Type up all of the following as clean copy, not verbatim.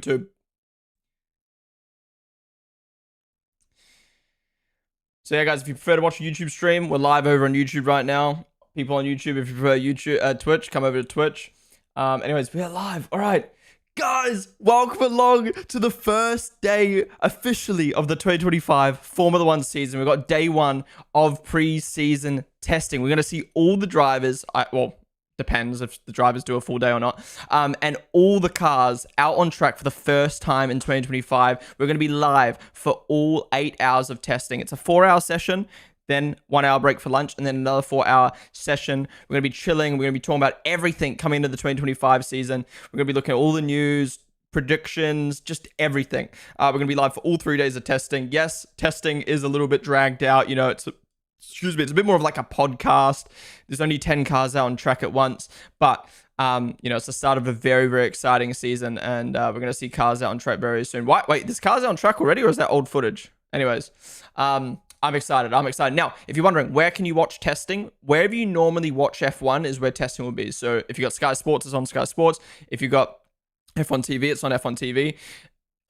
YouTube. So yeah, guys, if you prefer to watch a YouTube stream, we're live over on YouTube right now. People on YouTube, if you prefer YouTube, Twitch, come over to Twitch. Anyways, we're live. All right, guys, welcome along to the first day officially of the 2025 Formula One season. We've got day one of pre-season testing. We're going to see all the drivers. Well, depends if the drivers do a full day or not. And all the cars out on track for the first time in 2025. We're going to be live for all 8 hours of testing. It's a 4-hour session, then 1 hour break for lunch, and then another 4-hour session. We're going to be chilling. We're going to be talking about everything coming into the 2025 season. We're going to be looking at all the news, predictions, just everything. We're going to be live for all 3 days of testing. Yes, testing is a little bit dragged out. You know, it's a bit more of like a podcast. There's only 10 cars out on track at once, but you know, it's the start of a very, very exciting season, and we're going to see cars out on track very soon. Wait, this car's out on track already, or is that old footage? Anyways, I'm excited. Now, if you're wondering, where can you watch testing? Wherever you normally watch F1 is where testing will be. So if you got Sky Sports, it's on Sky Sports. If you got F1 TV, it's on F1 TV.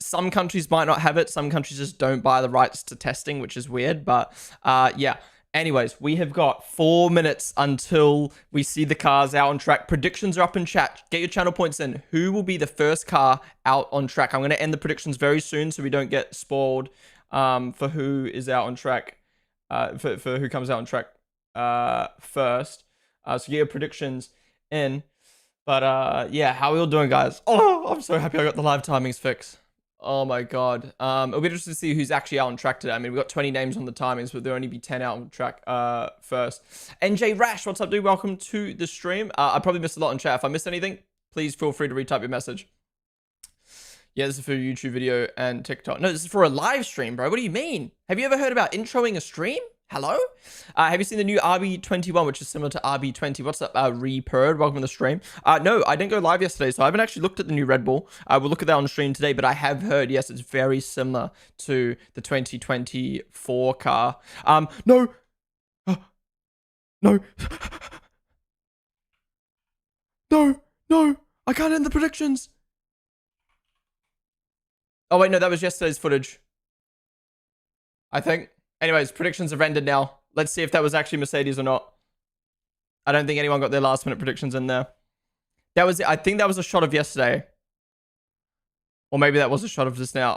Some countries might not have it. Some countries just don't buy the rights to testing, which is weird. But yeah. Anyways, we have got 4 minutes until we see the cars out on track. Predictions are up in chat. Get your channel points in. Who will be the first car out on track? I'm going to end the predictions very soon so we don't get spoiled for who is out on track, for who comes out on track first. So get your predictions in. But yeah, how are we all doing, guys? Oh, I'm so happy I got the live timings fixed. Oh my god. It'll be interesting to see who's actually out on track today. I mean, we've got 20 names on the timings, but there'll only be 10 out on track first. NJ Rash, what's up, dude? Welcome to the stream. I probably missed a lot in chat. If I missed anything, please feel free to retype your message. Yeah, this is for a YouTube video and TikTok. No, this is for a live stream, bro. What do you mean? Have you ever heard about introing a stream? Hello? Have you seen the new RB21, which is similar to RB20? What's up, Repurd? Welcome to the stream. No, I didn't go live yesterday, so I haven't actually looked at the new Red Bull. We'll look at that on stream today, but I have heard, yes, it's very similar to the 2024 car. No. No. No. I can't end the predictions. Oh, wait, no, that was yesterday's footage, I think. Anyways, predictions have ended now. Let's see if that was actually Mercedes or not. I don't think anyone got their last minute predictions in there. I think that was a shot of yesterday. Or maybe that was a shot of just now.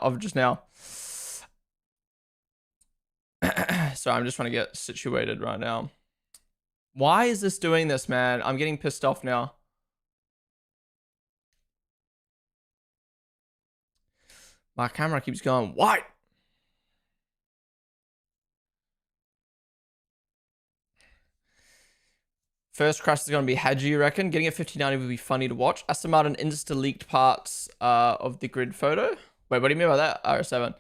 So I'm just trying to get situated right now. Why is this doing this, man? I'm getting pissed off now. My camera keeps going white. First crash is going to be Hadji, you reckon? Getting a 5090 would be funny to watch. Aston Martin insta-leaked parts of the grid photo. Wait, what do you mean by that? R7.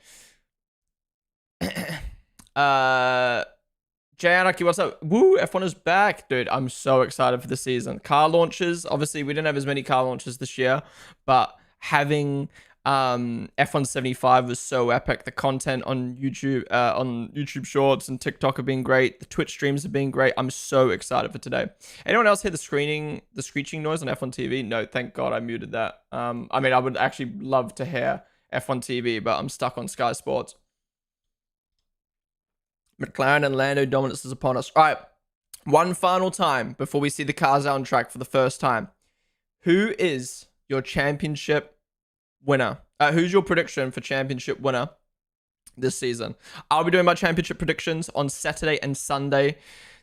Jay Anarchy, what's up? Woo, F1 is back. Dude, I'm so excited for the season. Car launches. Obviously, we didn't have as many car launches this year, but having F175 was so epic. The content on YouTube Shorts and TikTok have been great. The Twitch streams have been great. I'm so excited for today. Anyone else hear the screeching noise on F1 TV? No, thank God I muted that. I mean, I would actually love to hear F1 TV, but I'm stuck on Sky Sports. McLaren and Lando dominance is upon us. All right, one final time before we see the cars out on track for the first time. Who is your championship winner? Who's your prediction for championship winner this season? I'll be doing my championship predictions on Saturday and Sunday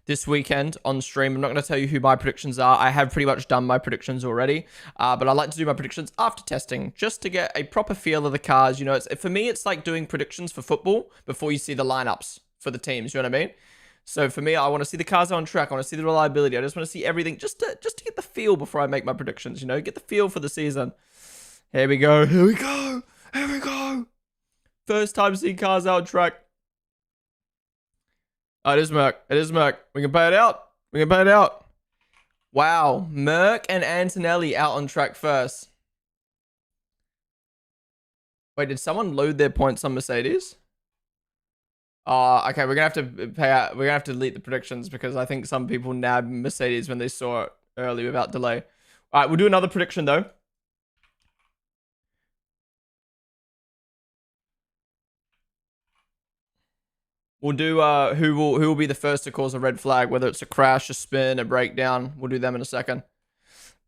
this weekend on stream. I'm not going to tell you who my predictions are. I have pretty much done my predictions already, but I like to do my predictions after testing just to get a proper feel of the cars. You know, for me, it's like doing predictions for football before you see the lineups for the teams. You know what I mean? So for me, I want to see the cars on track. I want to see the reliability. I just want to see everything just to get the feel before I make my predictions. You know, get the feel for the season. Here we go. First time seeing cars out on track. Oh, it is Merc. We can pay it out. Wow. Merc and Antonelli out on track first. Wait, did someone load their points on Mercedes? Okay, we're gonna have to pay out. We're gonna have to delete the predictions because I think some people nabbed Mercedes when they saw it early without delay. All right, we'll do another prediction though. We'll do who will be the first to cause a red flag, whether it's a crash, a spin, a breakdown. We'll do them in a second.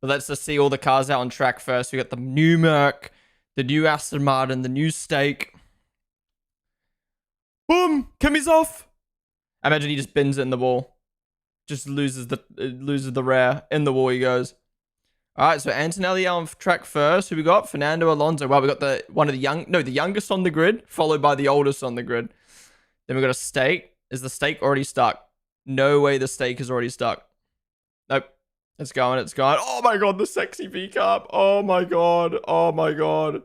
But let's just see all the cars out on track first. We got the new Merc, the new Aston Martin, the new Stake. Boom! Kimmy's off. I imagine he just bins it in the wall. Just loses the rear. In the wall he goes. Alright, so Antonelli on track first. Who we got? Fernando Alonso. Well, we got the youngest on the grid, followed by the oldest on the grid. Then we got a Stake. Is the Stake already stuck? No way the Stake is already stuck. Nope. It's going, it's going. Oh my god, the sexy V-carb. Oh my god. Oh my god.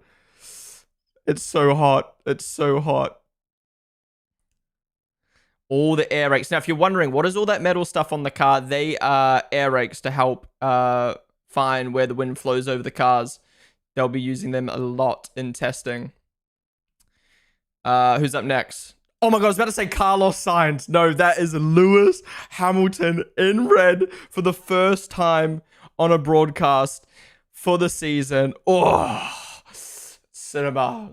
It's so hot. It's so hot. All the air rakes. Now, if you're wondering, what is all that metal stuff on the car? They are air rakes to help find where the wind flows over the cars. They'll be using them a lot in testing. Who's up next? Oh my god, I was about to say Carlos Sainz. No, that is Lewis Hamilton in red for the first time on a broadcast for the season. Oh, cinema,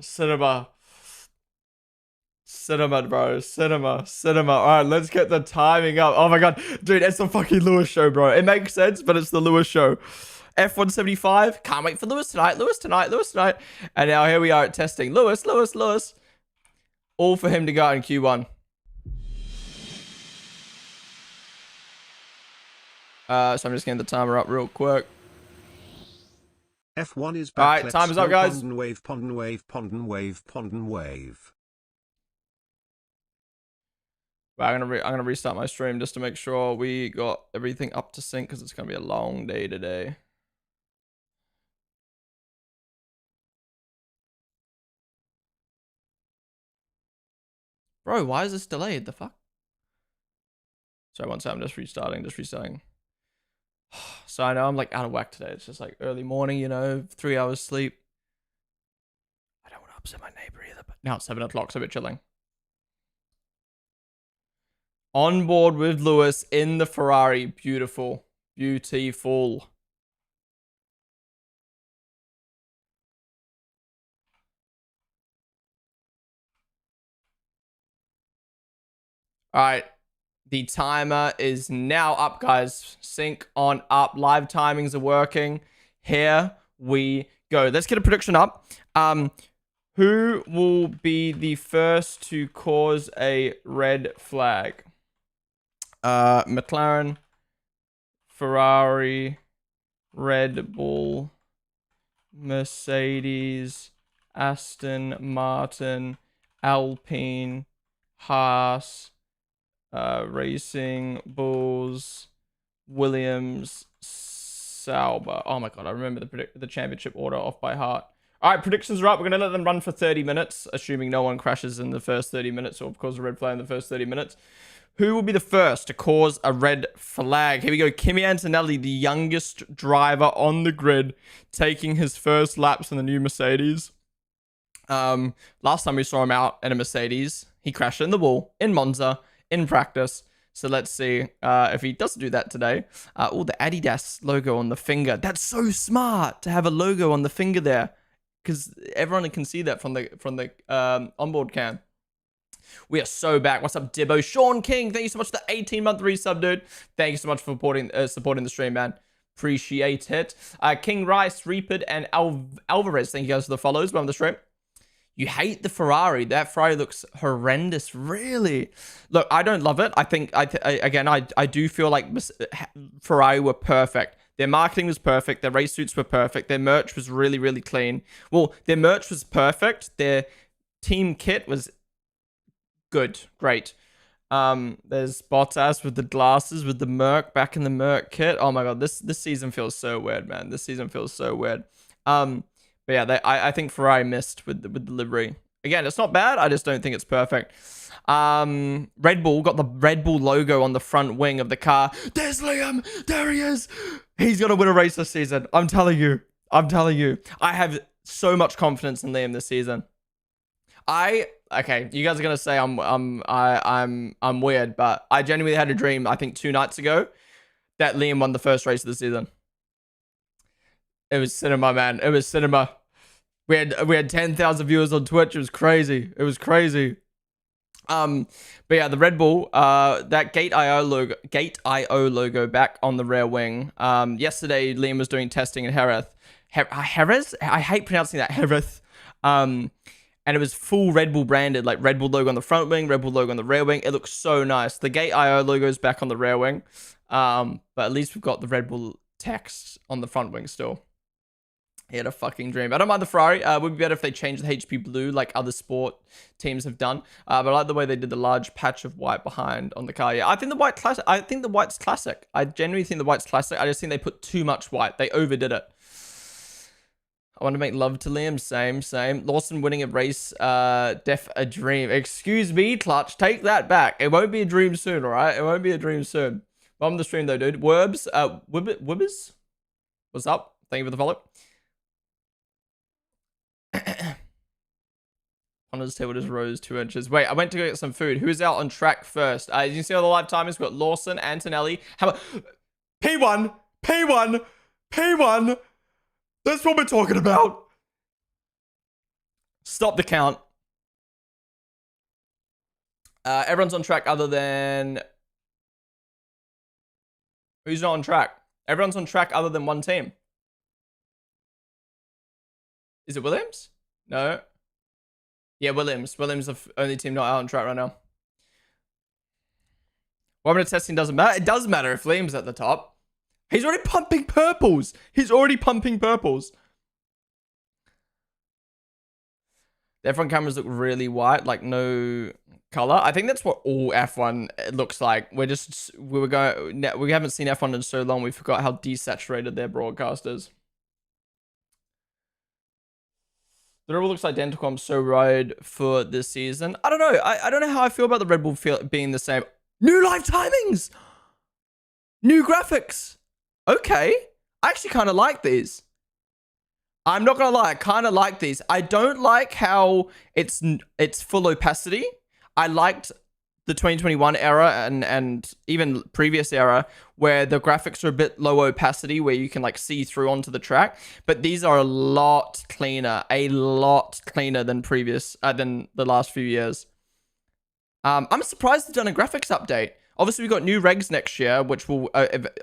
bro. Cinema. All right, let's get the timing up. Oh my god, dude, it's the fucking Lewis show, bro. It makes sense, but it's the Lewis show. F175. Can't wait for Lewis tonight. And now here we are at testing. Lewis. All for him to go out in Q1. So I'm just getting the timer up real quick. F1 is back. All right, time is up, guys. Ponden wave. Right, I'm gonna restart my stream just to make sure we got everything up to sync because it's gonna be a long day today. Bro, why is this delayed? The fuck? Sorry, one second. I'm just restarting. So I know I'm like out of whack today. It's just like early morning, you know, 3 hours sleep. I don't want to upset my neighbor either, but now it's 7 o'clock, so we're chilling. On board with Lewis in the Ferrari. Beautiful. All right. The timer is now up, guys. Sync on up. Live timings are working. Here we go. Let's get a prediction up. Who will be the first to cause a red flag? McLaren, Ferrari, Red Bull, Mercedes, Aston Martin, Alpine, Haas, Racing Bulls, Williams, Sauber. Oh my god, I remember the championship order off by heart. All right, predictions are up. We're going to let them run for 30 minutes, assuming no one crashes in the first 30 minutes or cause a red flag in the first 30 minutes. Who will be the first to cause a red flag? Here we go. Kimi Antonelli, the youngest driver on the grid, taking his first laps in the new Mercedes. Last time we saw him out in a Mercedes, he crashed in the wall in Monza in practice. So let's see if he does do that today. Oh, the Adidas logo on the finger. That's so smart to have a logo on the finger there, because everyone can see that from the onboard cam. We are so back. What's up, Dibbo? Sean King, thank you so much for the 18-month resub, dude. Thank you so much for supporting the stream, man. Appreciate it. King Rice, Reaped, and Alvarez, thank you guys for the follows. Welcome to the stream. You hate the Ferrari. That Ferrari looks horrendous. Really? Look, I don't love it. I think, I do feel like Ferrari were perfect. Their marketing was perfect. Their race suits were perfect. Their merch was really, really clean. Well, their merch was perfect. Their team kit was good. Great. There's Bottas with the glasses, with the Merc, back in the Merc kit. Oh my god, this season feels so weird, man. This season feels so weird. But yeah, I think Ferrari missed with the livery. Again, it's not bad. I just don't think it's perfect. Red Bull got the Red Bull logo on the front wing of the car. There's Liam. There he is. He's gonna win a race this season. I'm telling you. I have so much confidence in Liam this season. Okay, you guys are gonna say I'm weird, but I genuinely had a dream, I think 2 nights ago, that Liam won the first race of the season. It was cinema, man. It was cinema. We had 10,000 viewers on Twitch. It was crazy. But yeah, the Red Bull, that Gate.io logo back on the rear wing. Yesterday Liam was doing testing in Jerez. I hate pronouncing that, Jerez. And it was full Red Bull branded, like Red Bull logo on the front wing, Red Bull logo on the rear wing. It looks so nice. The Gate.io logo is back on the rear wing. But at least we've got the Red Bull text on the front wing still. He had a fucking dream. I don't mind the Ferrari. It would be better if they changed the HP blue like other sport teams have done. But I like the way they did the large patch of white behind on the car. Yeah, I think the white's classic. I genuinely think the white's classic. I just think they put too much white. They overdid it. I want to make love to Liam. Same. Lawson winning a race, def a dream. Excuse me, Clutch. Take that back. It won't be a dream soon, all right? It won't be a dream soon. Bomb the stream though, dude. Werbs, Wibbers? What's up? Thank you for the follow. Honda's table just rose 2 inches. Wait, I went to go get some food. Who's out on track first? Did you see all the live timers? We've got Lawson, Antonelli. How about P1? That's what we're talking about. Stop the count. Everyone's on track other than... Who's not on track? Everyone's on track other than one team. Is it Williams? No. Yeah, Williams. Williams is the only team not out on track right now. 1 minute testing doesn't matter. It does matter if Liam's at the top. He's already pumping purples. The F1 cameras look really white, like no color. I think that's what all F1 looks like. We haven't seen F1 in so long, we forgot how desaturated their broadcast is. The Red Bull looks identical. I'm so worried for this season. I don't know. I don't know how I feel about the Red Bull being the same. New live timings. New graphics. Okay. I actually kind of like these. I'm not going to lie. I kind of like these. I don't like how it's full opacity. I liked the 2021 era and even previous era where the graphics are a bit low opacity, where you can like see through onto the track. But these are a lot cleaner than previous than the last few years. I'm surprised they've done a graphics update. Obviously, we've got new regs next year, which will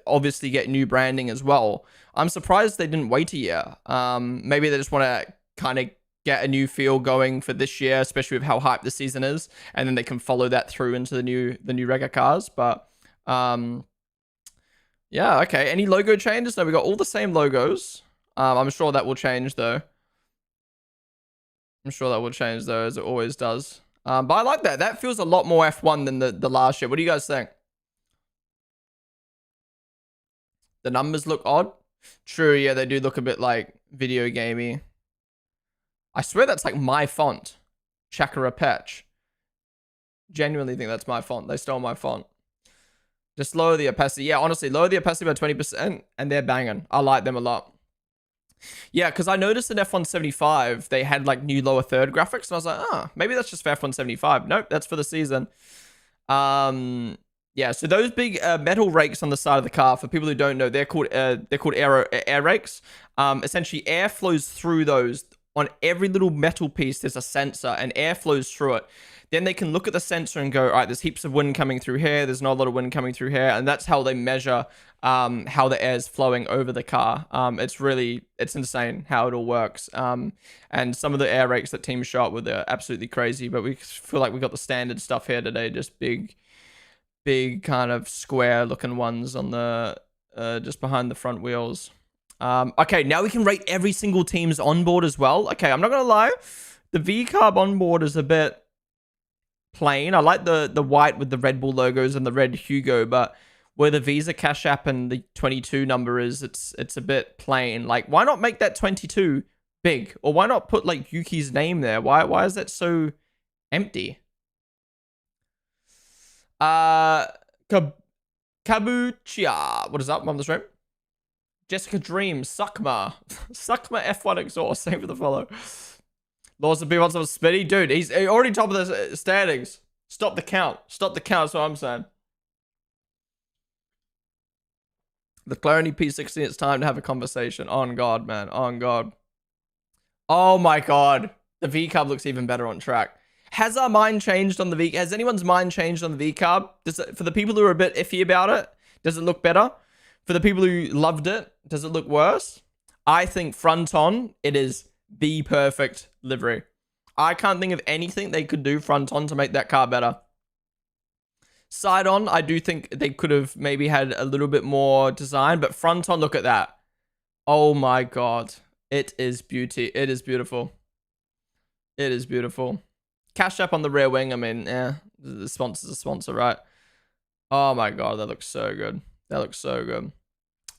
obviously get new branding as well. I'm surprised they didn't wait a year. Maybe they just want to kind of get a new feel going for this year, especially with how hyped the season is, and then they can follow that through into the new Rega cars. But yeah, okay. Any logo changes? No, we got all the same logos. I'm sure that will change though. As it always does. But I like that. That feels a lot more F1 than the last year. What do you guys think? The numbers look odd. True, yeah, they do look a bit like video gamey. I swear that's like my font. Chakra Patch. Genuinely think that's my font. They stole my font. Just lower the opacity. Yeah, honestly, lower the opacity by 20% and they're banging. I like them a lot. Yeah, because I noticed in F175, they had like new lower third graphics. And I was like, maybe that's just for F175. Nope, that's for the season. Yeah, so those big metal rakes on the side of the car, for people who don't know, they're called air rakes. Essentially, air flows through those. On every little metal piece, there's a sensor, and air flows through it. Then they can look at the sensor and go, all right, there's heaps of wind coming through here. There's not a lot of wind coming through here. And that's how they measure how the air is flowing over the car. It's insane how it all works. And some of the air rakes that teams show up with are absolutely crazy. But we feel like we got the standard stuff here today. Just big kind of square looking ones on the just behind the front wheels. Okay, now we can rate every single team's onboard as well. Okay, I'm not gonna lie, the V-Carb onboard is a bit plain. I like the white with the Red Bull logos and the red Hugo, but where the Visa Cash App and the 22 number is, it's a bit plain. Like, why not make that 22 big? Or why not put like Yuki's name there? Why is that so empty? Kabuchia, what is up? I'm on the stream. Jessica Dream, Suckma F1 exhaust. Thank you for the follow. Lawson B wants some Spitty. Dude, he's already top of the standings. Stop the count. That's what I'm saying. The Clarity P16, it's time to have a conversation. On God, man. On God. Oh my God. The V-Cub looks even better on track. Has our mind changed on the V? Has anyone's mind changed on the V carb? For the people who are a bit iffy about it, does it look better? For the people who loved it, does it look worse? I think front on, it is the perfect livery. I can't think of anything they could do front on to make that car better. Side on, I do think they could have maybe had a little bit more design, but front on, look at that. Oh my God. It is beauty. It is beautiful. It is beautiful. Cash App on the rear wing. I mean, the sponsor's a sponsor, right? Oh my God, that looks so good. That looks so good.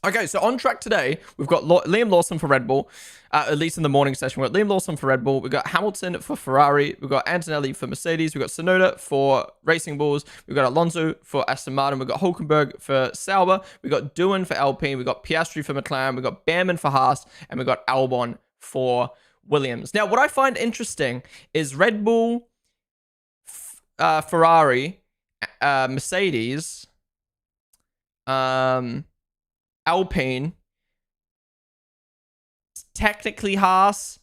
Okay, so on track today, we've got Liam Lawson for Red Bull, at least in the morning session. We've got Liam Lawson for Red Bull. We've got Hamilton for Ferrari. We've got Antonelli for Mercedes. We've got Tsunoda for Racing Bulls. We've got Alonso for Aston Martin. We've got Hulkenberg for Sauber. We've got Doohan for Alpine. We've got Piastri for McLaren. We've got Behrman for Haas. And we've got Albon for Williams. Now, what I find interesting is Red Bull, Ferrari, Mercedes, Alpine, technically Haas,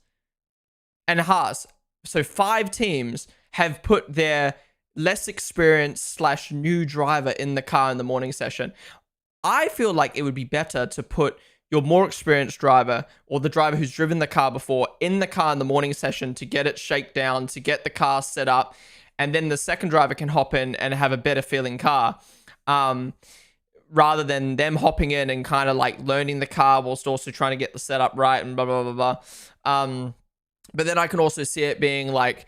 and Haas. So 5 teams have put their less experienced / new driver in the car in the morning session. I feel like it would be better to put your more experienced driver or the driver who's driven the car before in the car in the morning session to get it shaken down, to get the car set up, and then the second driver can hop in and have a better feeling car. Rather than them hopping in and kind of like learning the car whilst also trying to get the setup right and blah, blah, blah, blah. But then I can also see it being like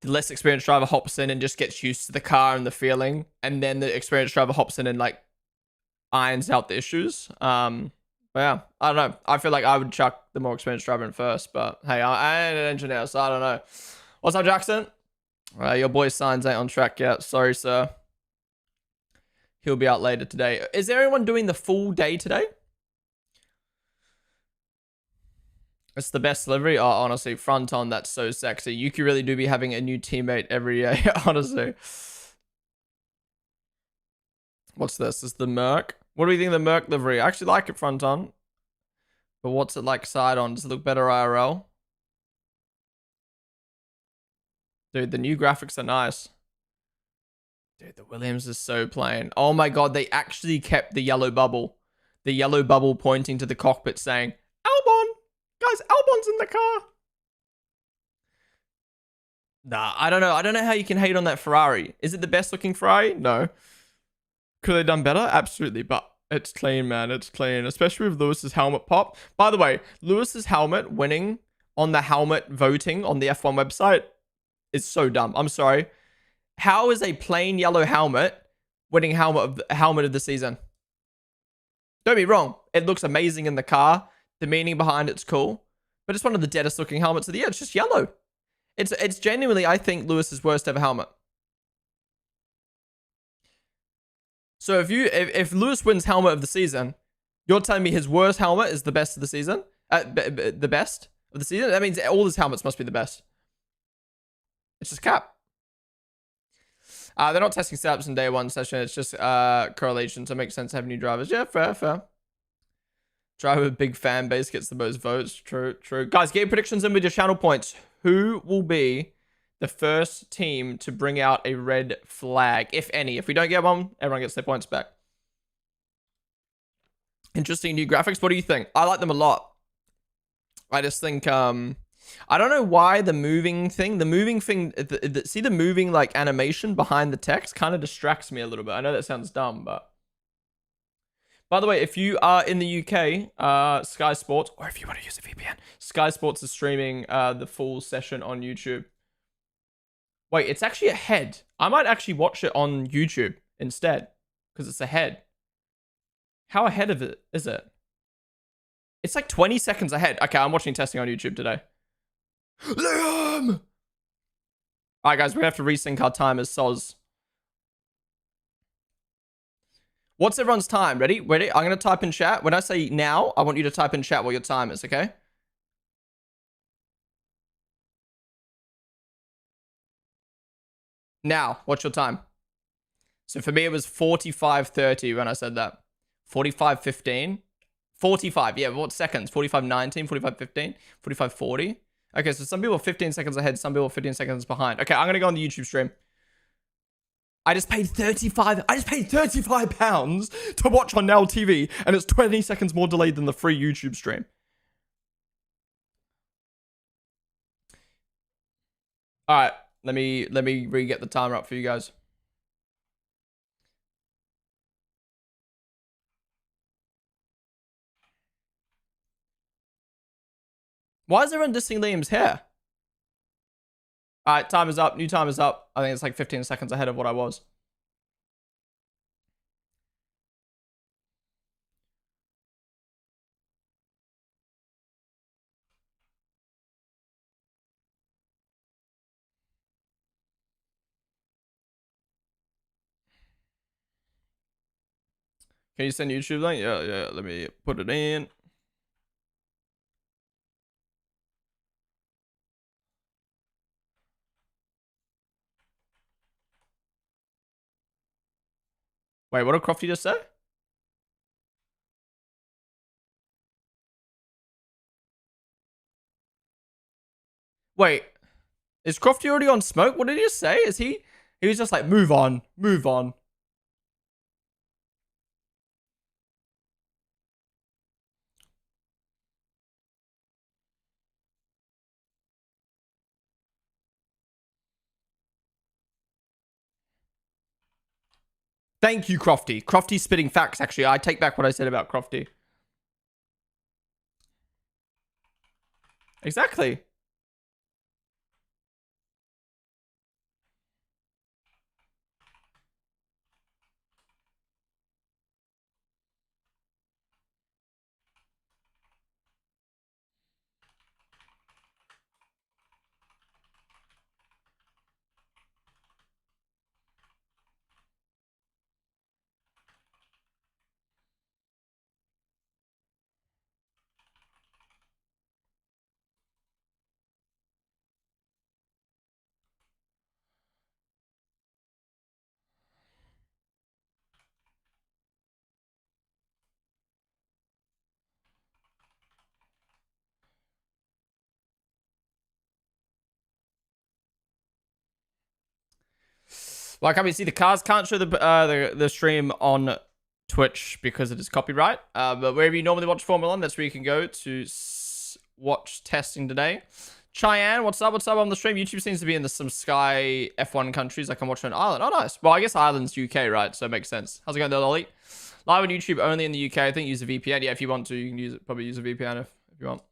the less experienced driver hops in and just gets used to the car and the feeling. And then the experienced driver hops in and like irons out the issues. But yeah, I don't know. I feel like I would chuck the more experienced driver in first. But hey, I ain't an engineer, so I don't know. What's up, Jackson? Your boy's signs ain't on track yet. Sorry, sir. He'll be out later today. Is there anyone doing the full day today? It's the best delivery. Oh, honestly, front on, that's so sexy. Yuki really do be having a new teammate every year, honestly. What's this? This is the Merc. What do we think of the Merc livery? I actually like it front on. But what's it like side on? Does it look better IRL? Dude, the new graphics are nice. Dude, the Williams is so plain. Oh my God, they actually kept the yellow bubble. The yellow bubble pointing to the cockpit saying, Albon! Guys, Albon's in the car! Nah, I don't know. I don't know how you can hate on that Ferrari. Is it the best looking Ferrari? No. Could they have done better? Absolutely, but it's clean, man. It's clean, especially with Lewis's helmet pop. By the way, Lewis's helmet winning on the helmet voting on the F1 website is so dumb. I'm sorry. How is a plain yellow helmet winning helmet of the season? Don't be wrong. It looks amazing in the car. The meaning behind it's cool. But it's one of the deadest looking helmets of the year. It's just yellow. It's genuinely, I think, Lewis's worst ever helmet. So if Lewis wins helmet of the season, you're telling me his worst helmet is the best of the season? The best of the season? That means all his helmets must be the best. It's just cap. They're not testing setups in day one session. It's just correlation, so it makes sense to have new drivers. Yeah, fair. Driver with big fan base gets the most votes. True. Guys, game predictions in with your channel points. Who will be the first team to bring out a red flag, if any? If we don't get one, everyone gets their points back. Interesting new graphics. What do you think? I like them a lot. I just think... I don't know why the moving thing, see the moving like animation behind the text kind of distracts me a little bit. I know that sounds dumb, but by the way, if you are in the UK, Sky Sports, or if you want to use a VPN, Sky Sports is streaming the full session on YouTube. Wait, it's actually ahead. I might actually watch it on YouTube instead because it's ahead. How ahead of it is it? It's like 20 seconds ahead. Okay, I'm watching testing on YouTube today. Liam! All right, guys, we're going to have to resync our time as Soz. What's everyone's time? Ready? I'm going to type in chat. When I say now, I want you to type in chat what your time is, okay? Now, what's your time? So for me, it was 45:30 when I said that. 45:15. 45, yeah, what seconds? 45:19, 45:15, 45:40. Okay, so some people are 15 seconds ahead, some people are 15 seconds behind. Okay, I'm gonna go on the YouTube stream. I just paid 35 pounds to watch on Now TV, and it's 20 seconds more delayed than the free YouTube stream. All right, let me re-get the timer up for you guys. Why is everyone dissing Liam's hair? All right, time is up. New time is up. I think it's like 15 seconds ahead of what I was. Can you send YouTube link? Yeah. Let me put it in. Wait, what did Crofty just say? Wait, is Crofty already on smoke? What did he just say? Is he? He was just like, move on, move on. Thank you, Crofty. Crofty's spitting facts, actually. I take back what I said about Crofty. Exactly. Well, I can't see the cars can't show the stream on Twitch because it is copyright. But wherever you normally watch Formula One, that's where you can go to watch testing today. Cheyenne, what's up? What's up on the stream? YouTube seems to be in some Sky F1 countries. I can watch on Ireland. Oh, nice. Well, I guess Ireland's UK, right? So it makes sense. How's it going there, Lolly? Live on YouTube only in the UK. I think use a VPN. Yeah, if you want to, you can use it. Probably use a VPN if you want.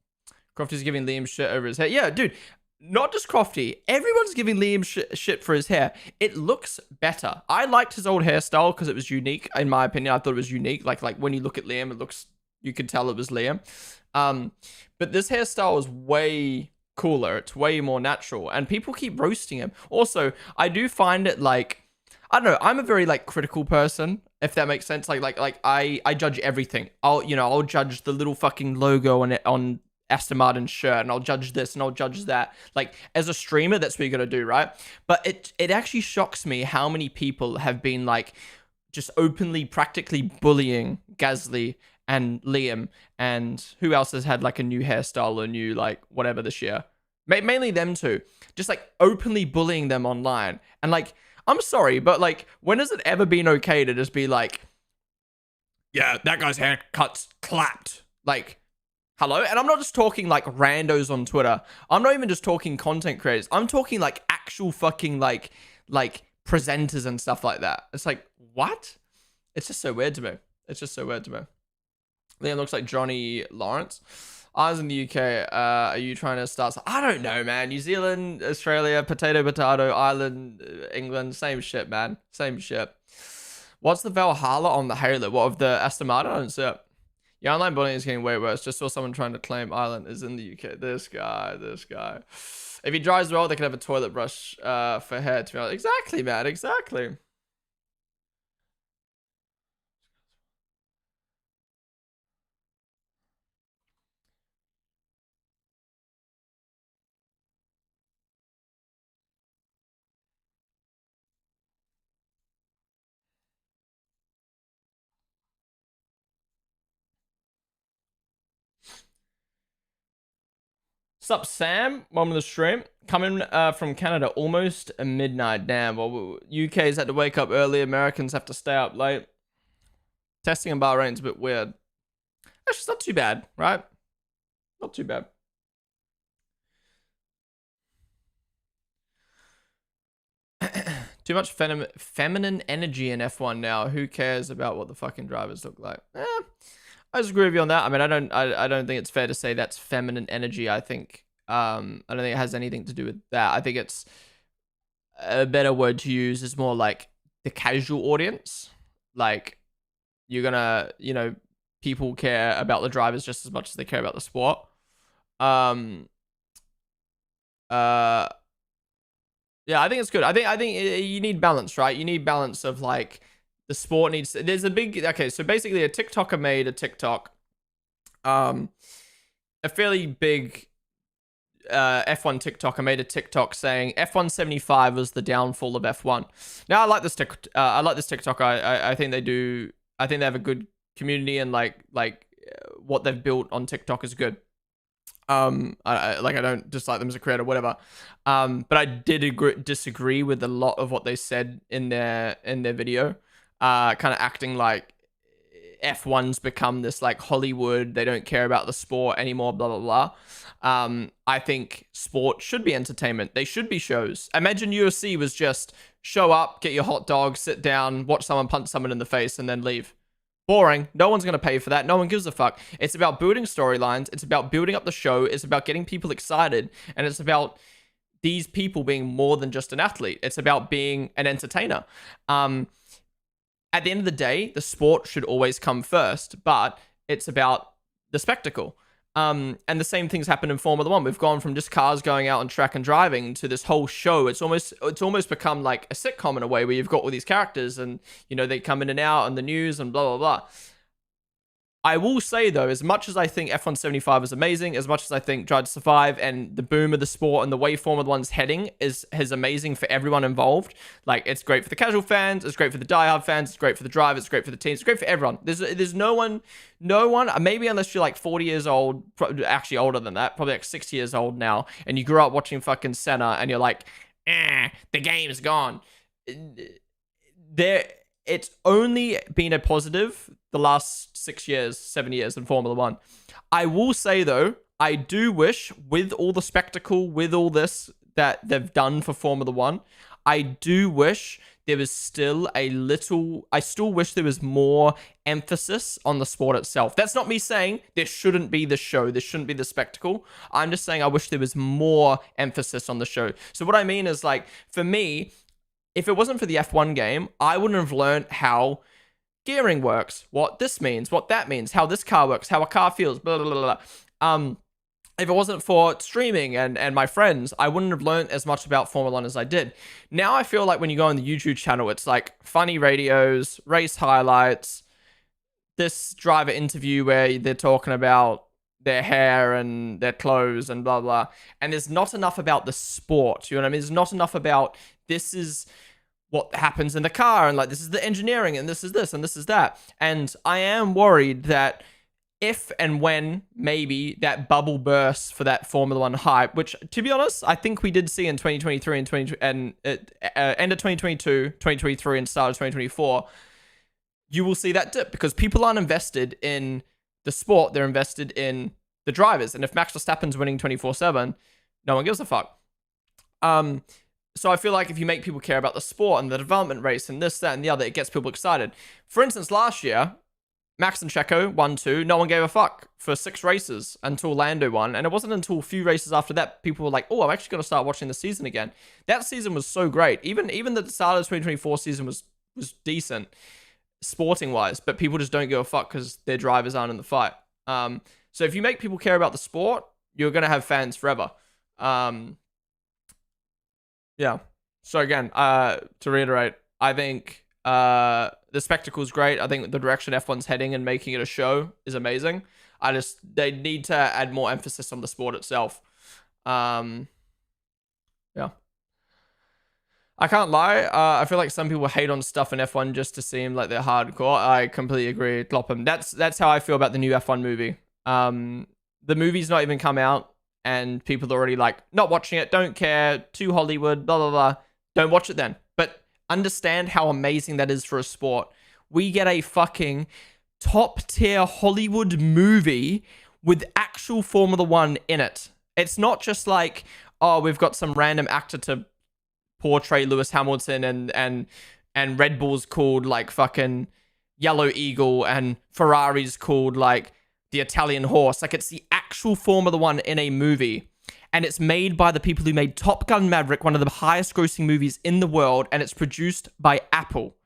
Crofty's giving Liam shit over his hair. Yeah, dude. Not just Crofty. Everyone's giving Liam shit for his hair. It looks better. I liked his old hairstyle because it was unique. In my opinion, I thought it was unique. Like when you look at Liam, it looks. You could tell it was Liam. But this hairstyle is way cooler. It's way more natural, and people keep roasting him. Also, I do find it like. I don't know. I'm a very like critical person, if that makes sense. Like I judge everything. I'll judge the little fucking logo on Aston Martin's shirt, and I'll judge this and I'll judge that. Like as a streamer, that's what you gotta do, right? But it actually shocks me how many people have been like just openly practically bullying Gasly and Liam, and who else has had like a new hairstyle or new like whatever this year. Mainly them two. Just like openly bullying them online. And like, I'm sorry, but like, when has it ever been okay to just be like, yeah, that guy's haircut's clapped? Like, hello? And I'm not just talking like randos on Twitter. I'm not even just talking content creators. I'm talking like actual fucking like presenters and stuff like that. It's like, what? It's just so weird to me. It's just so weird to me. Liam looks like Johnny Lawrence. I was in the UK. Are you trying to start? I don't know, man. New Zealand, Australia, potato, Ireland, England, same shit, man. Same shit. What's the Valhalla on the Halo? What of the Aston Martin? I don't see it. Yeah, online bullying is getting way worse. Just saw someone trying to claim Ireland is in the UK. This guy. If he dries well, they can have a toilet brush for hair. To be honest. Exactly, man. Exactly. Sup, Sam? Welcome to the stream. Coming from Canada, almost a midnight. Damn. Well, UK's had to wake up early. Americans have to stay up late. Testing in Bahrain's a bit weird. Actually, it's not too bad, right? Not too bad. Too much feminine energy in F1 now. Who cares about what the fucking drivers look like? I just agree with you on that. I mean, I don't think it's fair to say that's feminine energy. I think I don't think it has anything to do with that. I think it's a better word to use is more like the casual audience. Like you're gonna, people care about the drivers just as much as they care about the sport. Yeah, I think it's good. I think you need balance, right? You need balance of like the sport needs. There's a big okay. So basically, a TikToker made a TikTok, a fairly big F1 TikToker made a TikTok saying F1 75 was the downfall of F1. Now I like this TikTok. I think they do. I think they have a good community and like what they've built on TikTok is good. I don't dislike them as a creator, whatever. But I did disagree with a lot of what they said in their video. Kind of acting like F1's become this like Hollywood. They don't care about the sport anymore. Blah blah blah. I think sport should be entertainment. They should be shows. Imagine UFC was just show up, get your hot dog, sit down, watch someone punch someone in the face, and then leave. Boring. No one's going to pay for that. No one gives a fuck. It's about building storylines. It's about building up the show. It's about getting people excited. And it's about these people being more than just an athlete. It's about being an entertainer. At the end of the day, the sport should always come first, but it's about the spectacle. And the same things happen in Formula One. We've gone from just cars going out on track and driving to this whole show. It's almost become like a sitcom in a way where you've got all these characters and, they come in and out on the news and blah, blah, blah. I will say, though, as much as I think F1 75 is amazing, as much as I think Drive to Survive and the boom of the sport and the way Formula One's heading is amazing for everyone involved. Like, it's great for the casual fans, it's great for the diehard fans, it's great for the drivers, it's great for the teams, it's great for everyone. There's no one, maybe unless you're like 40 years old, actually older than that, probably like 60 years old now, and you grew up watching fucking Senna, and you're like, the game's gone. It's only been a positive the last 7 years in Formula One. I will say, though, I do wish, with all the spectacle, with all this that they've done for Formula One, I do wish there was still I still wish there was more emphasis on the sport itself. That's not me saying there shouldn't be the show, there shouldn't be the spectacle. I'm just saying I wish there was more emphasis on the show. So what I mean is, like, for me, if it wasn't for the F1 game, I wouldn't have learned how gearing works, what this means, what that means, how this car works, how a car feels, blah, blah, blah, blah. If it wasn't for streaming and my friends, I wouldn't have learned as much about Formula 1 as I did. Now I feel like when you go on the YouTube channel, it's like funny radios, race highlights, this driver interview where they're talking about their hair and their clothes and blah, blah. And there's not enough about the sport. You know what I mean? There's not enough about this is what happens in the car and like this is the engineering and this is this and this is that. And I am worried that if and when maybe that bubble bursts for that Formula One hype, which to be honest, I think we did see in 2023 and end of 2022, 2023 and start of 2024, you will see that dip because people aren't invested in the sport. They're invested in the drivers. And if Max Verstappen's winning 24/7, no one gives a fuck. So I feel like if you make people care about the sport and the development race and this, that, and the other, it gets people excited. For instance, last year, Max and Checo won 2. No one gave a fuck for 6 races until Lando won. And it wasn't until a few races after that, people were like, oh, I'm actually going to start watching the season again. That season was so great. Even the start of the 2024 season was decent, sporting-wise. But people just don't give a fuck because their drivers aren't in the fight. So if you make people care about the sport, you're going to have fans forever. Yeah. So again, to reiterate, I think the spectacle is great. I think the direction F1's heading and making it a show is amazing. They need to add more emphasis on the sport itself. Yeah. I can't lie. I feel like some people hate on stuff in F1 just to seem like they're hardcore. I completely agree. Kloppen. That's how I feel about the new F1 movie. The movie's not even come out. and people are already like, not watching it, don't care, too Hollywood, blah, blah, blah. Don't watch it then. But understand how amazing that is for a sport. We get a fucking top tier Hollywood movie with actual Formula One in it. It's not just like, oh, we've got some random actor to portray Lewis Hamilton and Red Bull's called like fucking Yellow Eagle and Ferrari's called like the Italian Horse. Like, it's the actual Formula One in a movie. And it's made by the people who made Top Gun Maverick, one of the highest grossing movies in the world. And it's produced by Apple.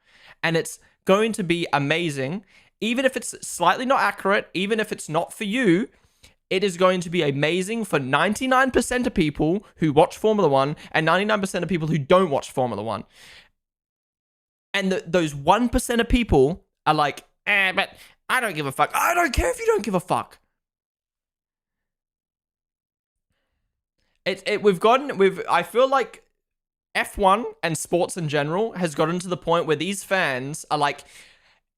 And it's going to be amazing. Even if it's slightly not accurate, even if it's not for you, it is going to be amazing for 99% of people who watch Formula One and 99% of people who don't watch Formula One. And those 1% of people are like, but I don't give a fuck. I don't care if you don't give a fuck. I feel like F1 and sports in general has gotten to the point where these fans are like,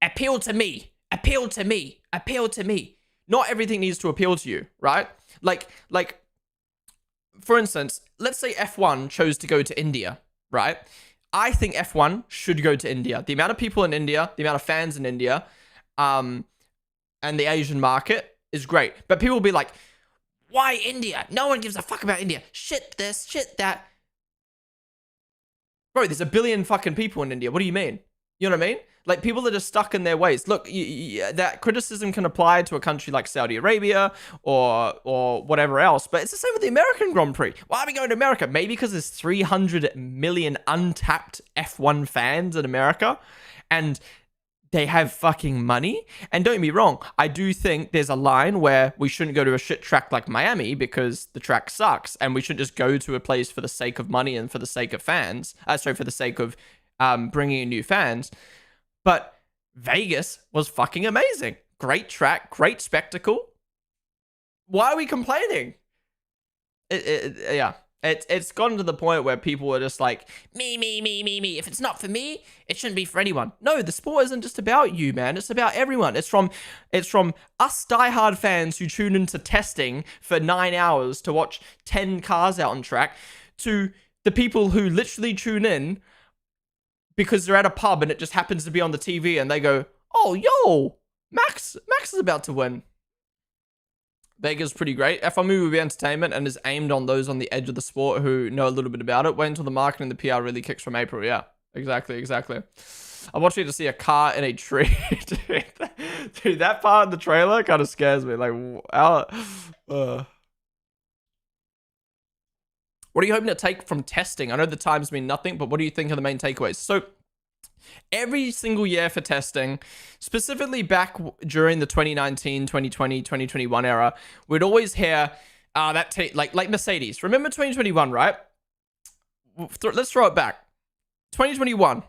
appeal to me, appeal to me, appeal to me. Not everything needs to appeal to you, right? Like, for instance, let's say F1 chose to go to India, right? I think F1 should go to India. The amount of people in India, the amount of fans in India, and the Asian market is great. But people will be like, why India? No one gives a fuck about India. Shit this, shit that. Bro, there's a billion fucking people in India. What do you mean? You know what I mean? Like, people are just stuck in their ways. Look, that criticism can apply to a country like Saudi Arabia or whatever else, but it's the same with the American Grand Prix. Why are we going to America? Maybe because there's 300 million untapped F1 fans in America, and they have fucking money. And don't get me wrong, I do think there's a line where we shouldn't go to a shit track like Miami because the track sucks, and we should just go to a place for the sake of money and for the sake of fans. For the sake of bringing in new fans. But Vegas was fucking amazing. Great track, great spectacle. Why are we complaining? It's gotten to the point where people are just like, me. If it's not for me, it shouldn't be for anyone. No, the sport isn't just about you, man. It's about everyone. It's from us diehard fans who tune into testing for 9 hours to watch 10 cars out on track, to the people who literally tune in because they're at a pub and it just happens to be on the TV and they go, oh, yo, Max is about to win. Vegas is pretty great. F1 movie will be entertainment and is aimed on those on the edge of the sport who know a little bit about it. Wait until the marketing and the PR really kicks from April. Yeah, exactly. I'm watching to see a car in a tree. Dude, that part of the trailer kind of scares me. Like, what are you hoping to take from testing? I know the times mean nothing, but what do you think are the main takeaways? So, every single year for testing, specifically back during the 2019, 2020, 2021 era, we'd always hear like Mercedes. Remember 2021, right? Let's throw it back. 2021,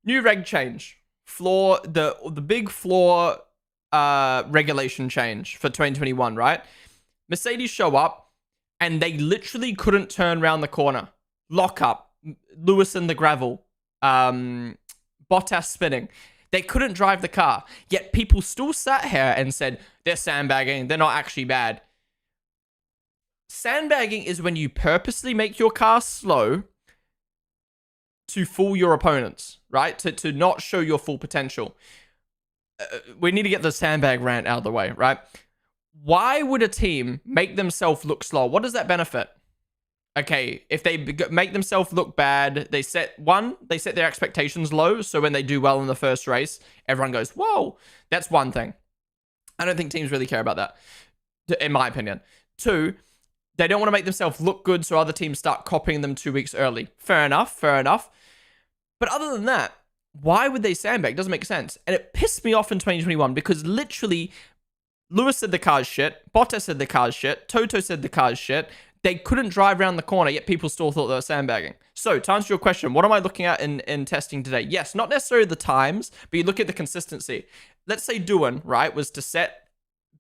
new reg change, the big floor regulation change for 2021, right? Mercedes show up and they literally couldn't turn around the corner. Lock up, Lewis in the gravel, Bottas spinning. They couldn't drive the car. Yet people still sat here and said, they're sandbagging. They're not actually bad. Sandbagging is when you purposely make your car slow to fool your opponents, right? To not show your full potential. We need to get the sandbag rant out of the way, right? Why would a team make themselves look slow? What does that benefit? Okay, if they make themselves look bad, they set their expectations low, so when they do well in the first race, everyone goes, whoa, that's one thing. I don't think teams really care about that, in my opinion. 2, they don't want to make themselves look good, so other teams start copying them 2 weeks early. Fair enough. But other than that, why would they sandbag? It doesn't make sense. And it pissed me off in 2021 because literally Lewis said the car's shit, Bottas said the car's shit, Toto said the car's shit. They couldn't drive around the corner, yet people still thought they were sandbagging. So, to answer your question, what am I looking at in testing today? Yes, not necessarily the times, but you look at the consistency. Let's say Doohan, right, was to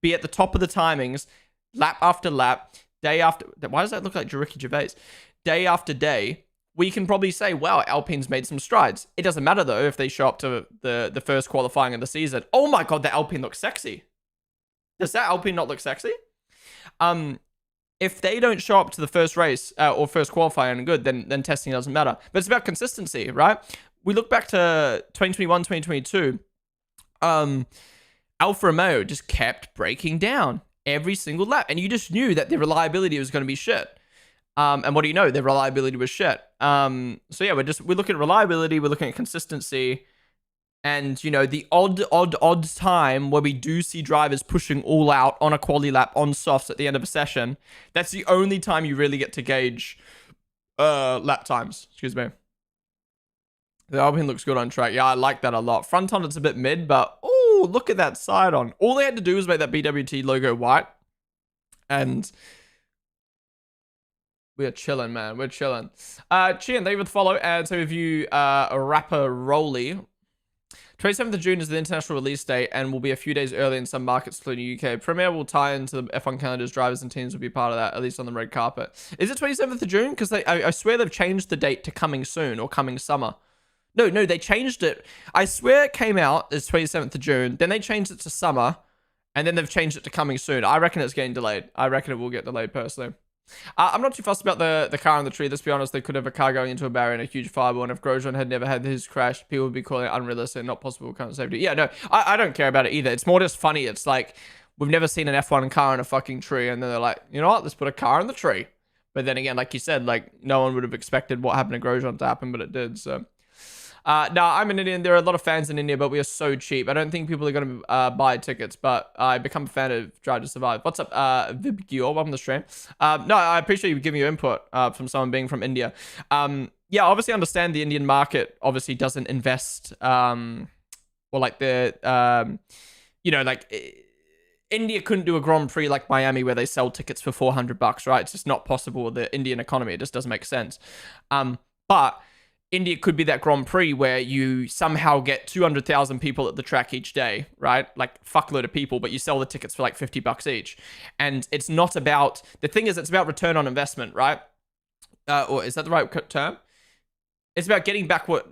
be at the top of the timings, lap after lap, day after... Why does that look like Ricky Gervais? Day after day, we can probably say, wow, Alpine's made some strides. It doesn't matter, though, if they show up to the first qualifying of the season. Oh my god, that Alpine looks sexy. Does that Alpine not look sexy? if they don't show up to the first race or first qualifying and good, then testing doesn't matter. But it's about consistency, right? We look back to 2021, 2022. Alfa Romeo just kept breaking down every single lap, and you just knew that their reliability was going to be shit. And what do you know? Their reliability was shit. So yeah, we're looking at reliability, we're looking at consistency, and you know, the odd time where we do see drivers pushing all out on a quali lap on softs at the end of a session. That's the only time you really get to gauge lap times. Excuse me. The Alpine looks good on track. Yeah, I like that a lot. Front on, it's a bit mid, but oh, look at that side on. All they had to do was make that BWT logo white, and we're chilling, man. We're chilling. Chian, thank you for the follow. And so if you a rapper Rolly. 27th of June is the international release date and will be a few days early in some markets, including UK. Premiere will tie into the F1 calendars. Drivers and teams will be part of that, at least on the red carpet. Is it 27th of June? Because I swear they've changed the date to coming soon or coming summer. No, they changed it. I swear it came out as 27th of June. Then they changed it to summer. And then they've changed it to coming soon. I reckon it's getting delayed. I reckon it will get delayed, personally. I'm not too fussed about the car on the tree. Let's be honest, they could have a car going into a barrier and a huge fireball. And if Grosjean had never had his crash, people would be calling it unrealistic, not possible kind of safety. Yeah, no, I don't care about it either. It's more just funny. It's like, we've never seen an F1 car in a fucking tree. And then they're like, you know what? Let's put a car in the tree. But then again, like you said, like, no one would have expected what happened to Grosjean to happen, but it did, so... no, I'm an Indian. There are a lot of fans in India, but we are so cheap. I don't think people are going to buy tickets, but I become a fan of Drive to Survive. What's up, Vibgio? Welcome to the stream. No, I appreciate you giving your input from someone being from India. Yeah, obviously understand the Indian market obviously doesn't invest, or like the, you know, like... India couldn't do a Grand Prix like Miami where they sell tickets for $400, right? It's just not possible with the Indian economy. It just doesn't make sense. But... India could be that Grand Prix where you somehow get 200,000 people at the track each day, right? Like, fuckload of people, but you sell the tickets for like $50 each. And it's not about... The thing is, it's about return on investment, right? Or is that the right term? It's about getting back what...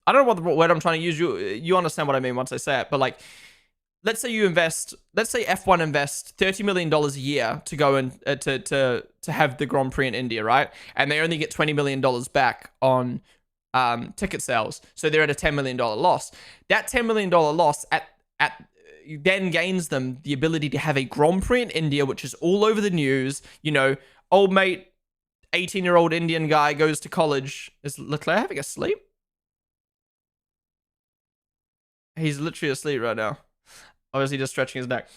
I don't know what word I'm trying to use. You understand what I mean once I say it. But like, let's say you invest... Let's say F1 invests $30 million a year to go and to have the Grand Prix in India, right? And they only get $20 million back on ticket sales. So they're at a $10 million loss. That $10 million loss then gains them the ability to have a Grand Prix in India, which is all over the news. You know, old mate, 18-year-old Indian guy goes to college. Is Leclerc having a sleep? He's literally asleep right now. Obviously just stretching his neck.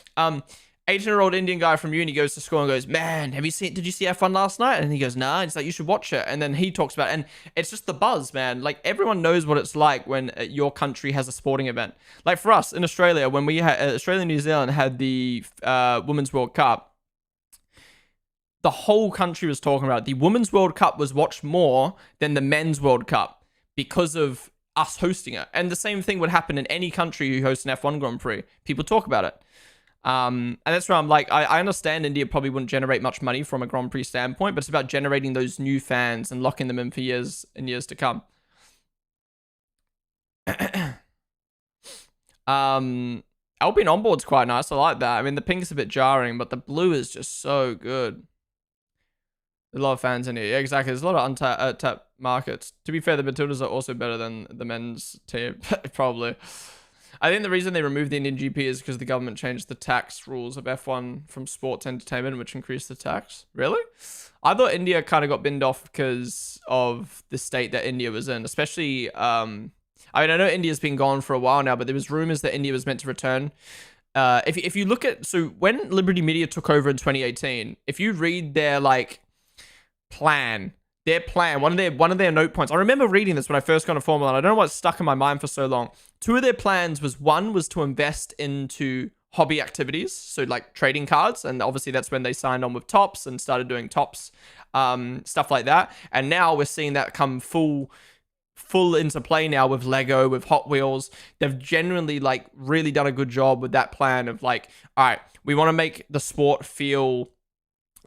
18-year-old Indian guy from uni goes to school and goes, man, did you see F1 last night? And he goes, nah. And he's like, you should watch it. And then he talks about it. And it's just the buzz, man. Like, everyone knows what it's like when your country has a sporting event. Like, for us in Australia, when we had Australia and New Zealand had the Women's World Cup, the whole country was talking about it. The Women's World Cup was watched more than the Men's World Cup because of us hosting it. And the same thing would happen in any country who hosts an F1 Grand Prix. People talk about it. And that's where I'm like, I understand India probably wouldn't generate much money from a Grand Prix standpoint, but it's about generating those new fans and locking them in for years and years to come. Alpine onboard's quite nice. I like that. I mean, the pink's a bit jarring, but the blue is just so good. There's a lot of fans in here. Yeah, exactly. There's a lot of untapped markets. To be fair, the Matildas are also better than the men's team. Probably. I think the reason they removed the Indian GP is because the government changed the tax rules of F1 from sport to entertainment, which increased the tax. Really? I thought India kind of got binned off because of the state that India was in. Especially, I mean, I know India's been gone for a while now, but there was rumors that India was meant to return. If you look at... So when Liberty Media took over in 2018, if you read their, like... their plan, one of their note points. I remember reading this when I first got a Formula 1. I don't know what's stuck in my mind for so long. Two of their plans was, one was to invest into hobby activities, so like trading cards, and obviously that's when they signed on with Topps and started doing Topps stuff like that. And now we're seeing that come full into play now with Lego, with Hot Wheels. They've genuinely like really done a good job with that plan of like, all right, we want to make the sport feel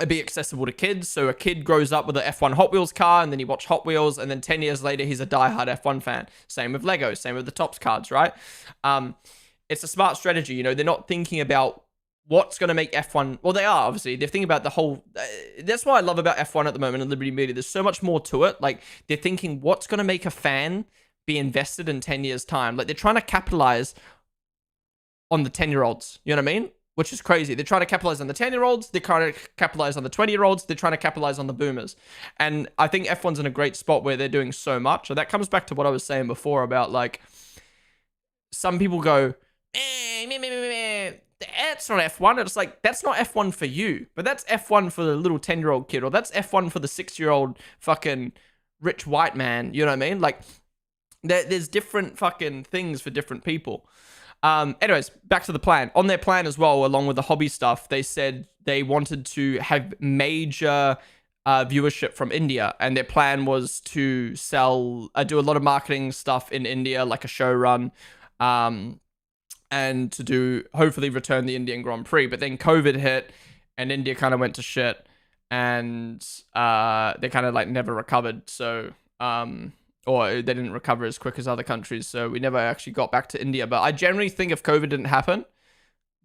be accessible to kids. So a kid grows up with an F1 Hot Wheels car, and then he watches Hot Wheels, and then 10 years later, he's a diehard F1 fan. Same with Lego, same with the Topps cards, right? It's a smart strategy. You know, they're not thinking about what's going to make F1. Well, they are, obviously. They're thinking about the whole. That's what I love about F1 at the moment and Liberty Media. There's so much more to it. Like, they're thinking, what's going to make a fan be invested in 10 years' time? Like, they're trying to capitalize on the 10-year-olds. You know what I mean? Which is crazy. They're trying to capitalize on the 10-year-olds. They're trying to capitalize on the 20-year-olds. They're trying to capitalize on the boomers. And I think F1's in a great spot where they're doing so much. So that comes back to what I was saying before about, like, some people go, that's not F1. It's like, that's not F1 for you. But that's F1 for the little 10-year-old kid. Or that's F1 for the 6-year-old fucking rich white man. You know what I mean? Like, there's different fucking things for different people. Anyways, back to the plan. On their plan as well, along with the hobby stuff, they said they wanted to have major viewership from India, and their plan was to do a lot of marketing stuff in India, like a show run, and to hopefully return the Indian Grand Prix. But then COVID hit, and India kind of went to shit, and they kind of like never recovered. So, or they didn't recover as quick as other countries. So we never actually got back to India. But I generally think if COVID didn't happen,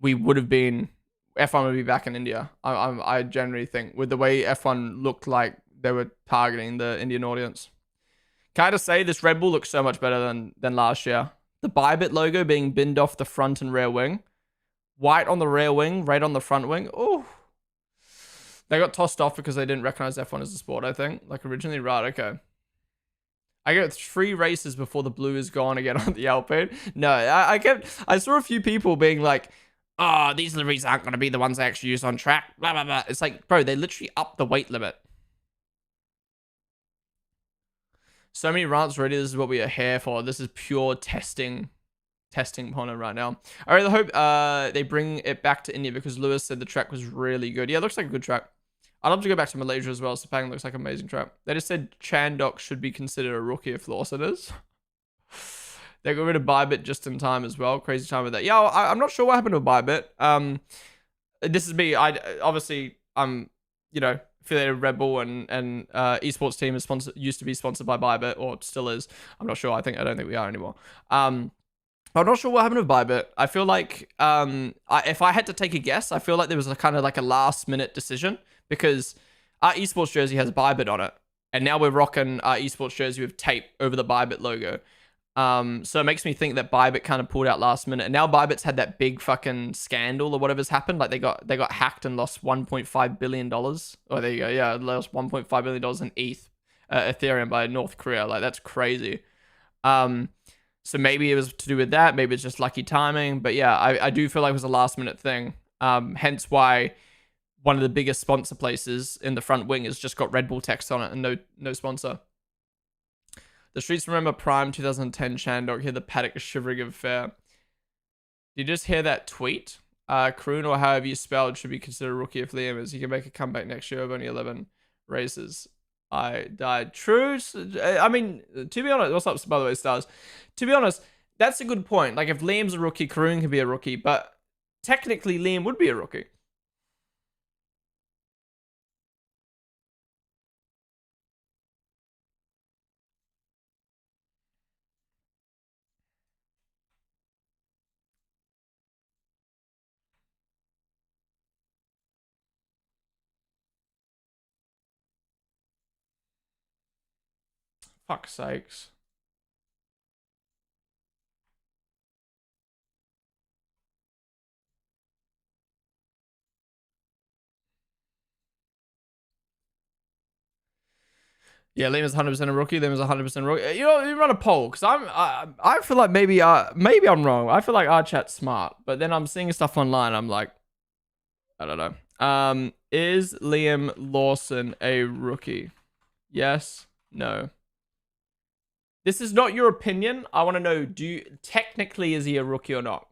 F1 would be back in India. I generally think, with the way F1 looked like they were targeting the Indian audience. Can I just say, this Red Bull looks so much better than last year. The Bybit logo being binned off the front and rear wing. White on the rear wing, red on the front wing. Oh, they got tossed off because they didn't recognize F1 as a sport, I think. Like, originally, right, okay. I get 3 races before the blue is gone again on the Alpine. No, I saw a few people being like, oh, these liveries aren't going to be the ones they actually use on track. Blah, blah, blah. It's like, bro, they literally upped the weight limit. So many rants already. This is what we are here for. This is pure testing Ponden right now. I really hope they bring it back to India, because Lewis said the track was really good. Yeah, it looks like a good track. I'd love to go back to Malaysia as well. Sepang looks like an amazing track. They just said Chandok should be considered a rookie if Lawson is. They got rid of Bybit just in time as well. Crazy time with that. Yeah, I'm not sure what happened to Bybit. This is me. I'm affiliated with Red Bull, and esports team is used to be sponsored by Bybit, or still is. I'm not sure. I don't think we are anymore. I'm not sure what happened with Bybit. I feel like if I had to take a guess, I feel like there was a kind of like a last minute decision, because our esports jersey has Bybit on it, and now we're rocking our esports jersey with tape over the Bybit logo. So it makes me think that Bybit kind of pulled out last minute, and now Bybit's had that big fucking scandal or whatever's happened. Like, they got hacked and lost $1.5 billion. Oh, there you go. Yeah, lost $1.5 billion in Ethereum by North Korea. Like, that's crazy. So maybe it was to do with that. Maybe it's just lucky timing. But yeah, I do feel like it was a last minute thing. Hence why one of the biggest sponsor places in the front wing has just got Red Bull text on it and no sponsor. The streets remember Prime 2010 Chandok. Hear the paddock shivering of fair. Did you just hear that tweet? Kroon, or however you spelled, should be considered a rookie if Liam is. He can make a comeback next year of only 11 races. I died. True. I mean, to be honest, what's up, by the way, Stars? To be honest, that's a good point. Like, if Liam's a rookie, Kroon can be a rookie, but technically Liam would be a rookie. Fuck's sakes. Yeah, Liam is 100% a rookie. Liam is 100% rookie. You know, you run a poll, because I feel like maybe I'm wrong. I feel like our chat's smart, but then I'm seeing stuff online. I'm like, I don't know. Is Liam Lawson a rookie? Yes. No. This is not your opinion. I want to know, technically, is he a rookie or not?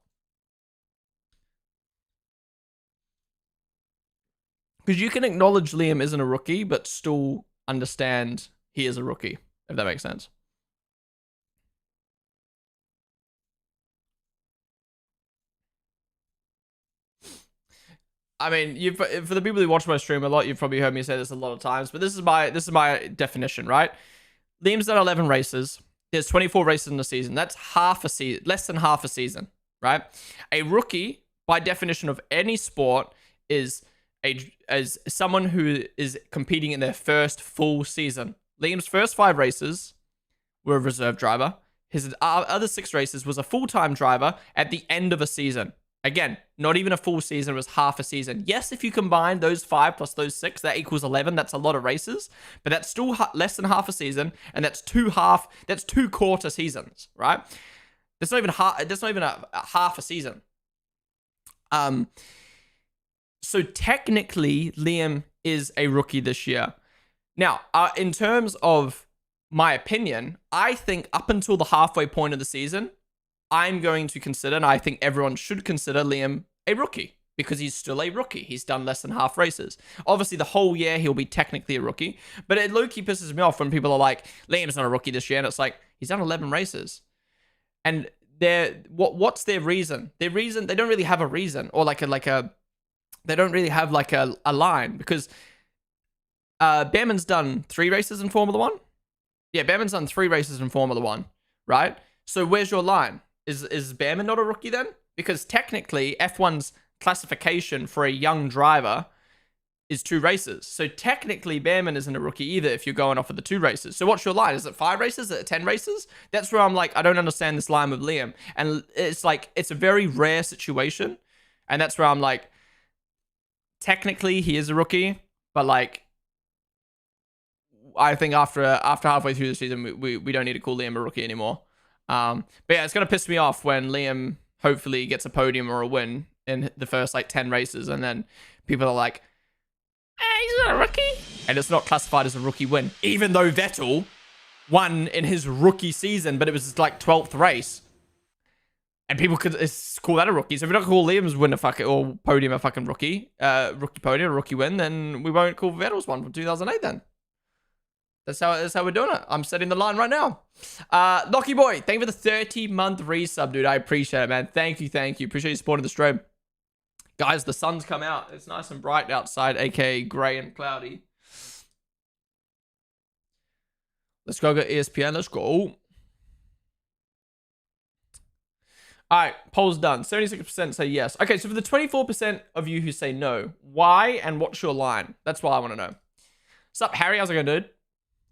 Because you can acknowledge Liam isn't a rookie, but still understand he is a rookie, if that makes sense. I mean, for the people who watch my stream a lot, you've probably heard me say this a lot of times, but this is my definition, right? Liam's done 11 races. There's 24 races in the season. That's half a season, less than half a season, right? A rookie, by definition of any sport, is as someone who is competing in their first full season. Liam's first 5 races were a reserve driver. His other 6 races was a full-time driver at the end of a season. Again, not even a full season, it was half a season. Yes, if you combine those 5 plus those 6, that equals 11. That's a lot of races, but that's still less than half a season, and that's 2 quarter seasons, right? That's not even a half a season. So technically, Liam is a rookie this year. Now, in terms of my opinion, I think up until the halfway point of the season, I'm going to consider, and I think everyone should consider Liam a rookie because he's still a rookie. He's done less than half races. Obviously, the whole year, he'll be technically a rookie, but it low-key pisses me off when people are like, Liam's not a rookie this year, and it's like, he's done 11 races. And what's their reason? Their reason, they don't really have a reason, or they don't really have like a line, because Behrman's done 3 races in Formula 1. Yeah, Behrman's done 3 races in Formula 1, right? So where's your line? Is Behrman not a rookie then? Because technically, F1's classification for a young driver is 2 races. So technically, Behrman isn't a rookie either if you're going off of the 2 races. So what's your line? Is it 5 races? Is it 10 races? That's where I'm like, I don't understand this line with Liam. And it's like, it's a very rare situation. And that's where I'm like, technically, he is a rookie, but like, I think after halfway through the season, we don't need to call Liam a rookie anymore. But yeah, it's going to piss me off when Liam hopefully gets a podium or a win in the first like 10 races, and then people are like, he's not a rookie. And it's not classified as a rookie win, even though Vettel won in his rookie season, but it was like 12th race. And people could call that a rookie. So if we're not call Liam's win or podium a fucking rookie podium, a rookie win, then we won't call Vettel's one from 2008 then. That's how we're doing it. I'm setting the line right now. Lockie Boy, thank you for the 30-month resub, dude. I appreciate it, man. Thank you. Appreciate you supporting the stream. Guys, the sun's come out. It's nice and bright outside, aka grey and cloudy. Let's go get ESPN. Let's go. All right, poll's done. 76% say yes. Okay, so for the 24% of you who say no, why and what's your line? That's what I want to know. What's up, Harry? How's it going, dude?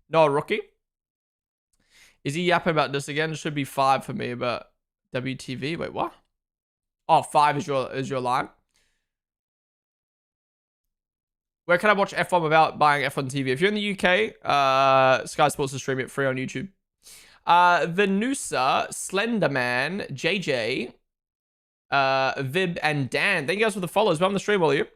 No, a rookie? Is he yapping about this again? It should be 5 for me, but WTV. Wait, what? Oh, 5 is your line. Where can I watch F1 without buying F1 TV? If you're in the UK, Sky Sports will stream it free on YouTube. Venusa, Slenderman, JJ, Vib, and Dan. Thank you guys for the follows. Welcome to the stream, will you?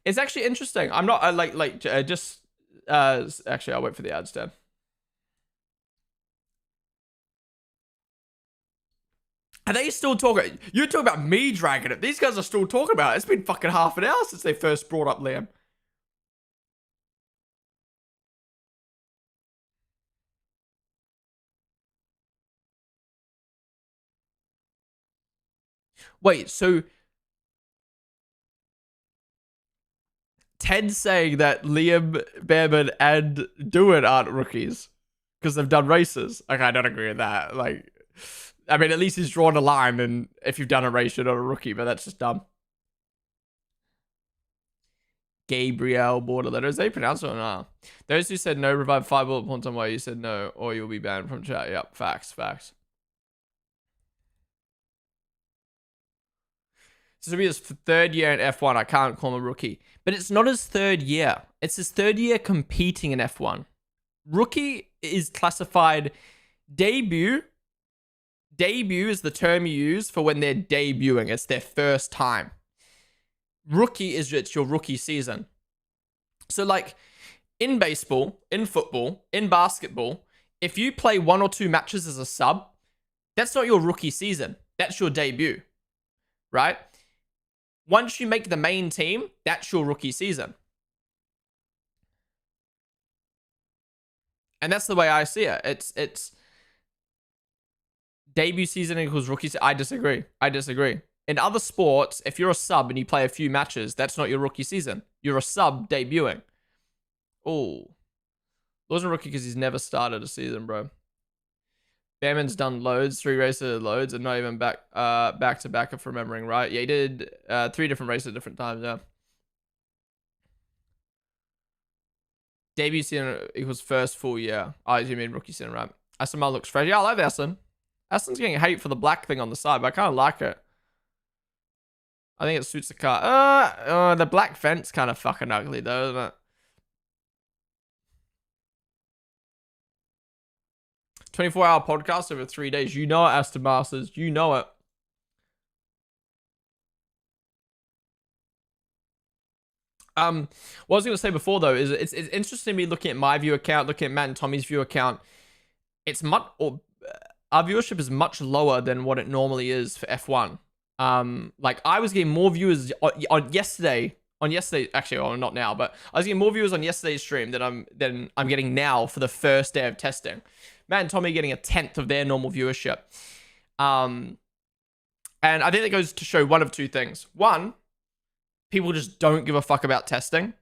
It's actually interesting. I'm not actually, I'll wait for the ads, Dan. Are they still talking? You're talking about me dragging it. These guys are still talking about it. It's been fucking half an hour since they first brought up Liam. Wait, so Ted's saying that Liam, Behrman, and Dewitt aren't rookies because they've done races. Okay, I don't agree with that. Like, I mean, at least he's drawn a line, and if you've done a race, you're not a rookie, but that's just dumb. Gabriel Borderletter. Is they pronounce it or not? Those who said no, revive 5 bullet points on why you said no, or you'll be banned from chat. Yep, facts. This will be his 3rd year in F1. I can't call him a rookie. But it's not his 3rd year. It's his 3rd year competing in F1. Rookie is classified debut. Debut is the term you use for when they're debuting. It's their first time. Rookie is it's your rookie season. So like in baseball, in football, in basketball, if you play 1 or 2 matches as a sub, that's not your rookie season. That's your debut, right? Once you make the main team, that's your rookie season. And that's the way I see it. It's debut season equals rookie season. I disagree. In other sports, if you're a sub and you play a few matches, that's not your rookie season. You're a sub debuting. Oh. Law's a rookie because he's never started a season, bro. Behrman's done loads, 3 races loads, and not even back to back if remembering right. Yeah, he did 3 different races at different times, yeah. Debut season equals first full year. Oh, you mean rookie season, right? Aston Martin looks fresh. Yeah, I like Aston. Aston's getting hate for the black thing on the side, but I kind of like it. I think it suits the car. The black fence kind of fucking ugly though, isn't it? 24-hour podcast over 3 days. You know it, Aston Masters. You know it. What I was gonna say before though is it's interesting to me looking at my view account, looking at Matt and Tommy's view account. It's much, or our viewership is much lower than what it normally is for F1. Like I was getting more viewers on yesterday. Actually, well, not now, but I was getting more viewers on yesterday's stream than I'm getting now for the first day of testing. Matt and Tommy getting 1/10 of their normal viewership. And I think that goes to show one of two things. One, people just don't give a fuck about testing.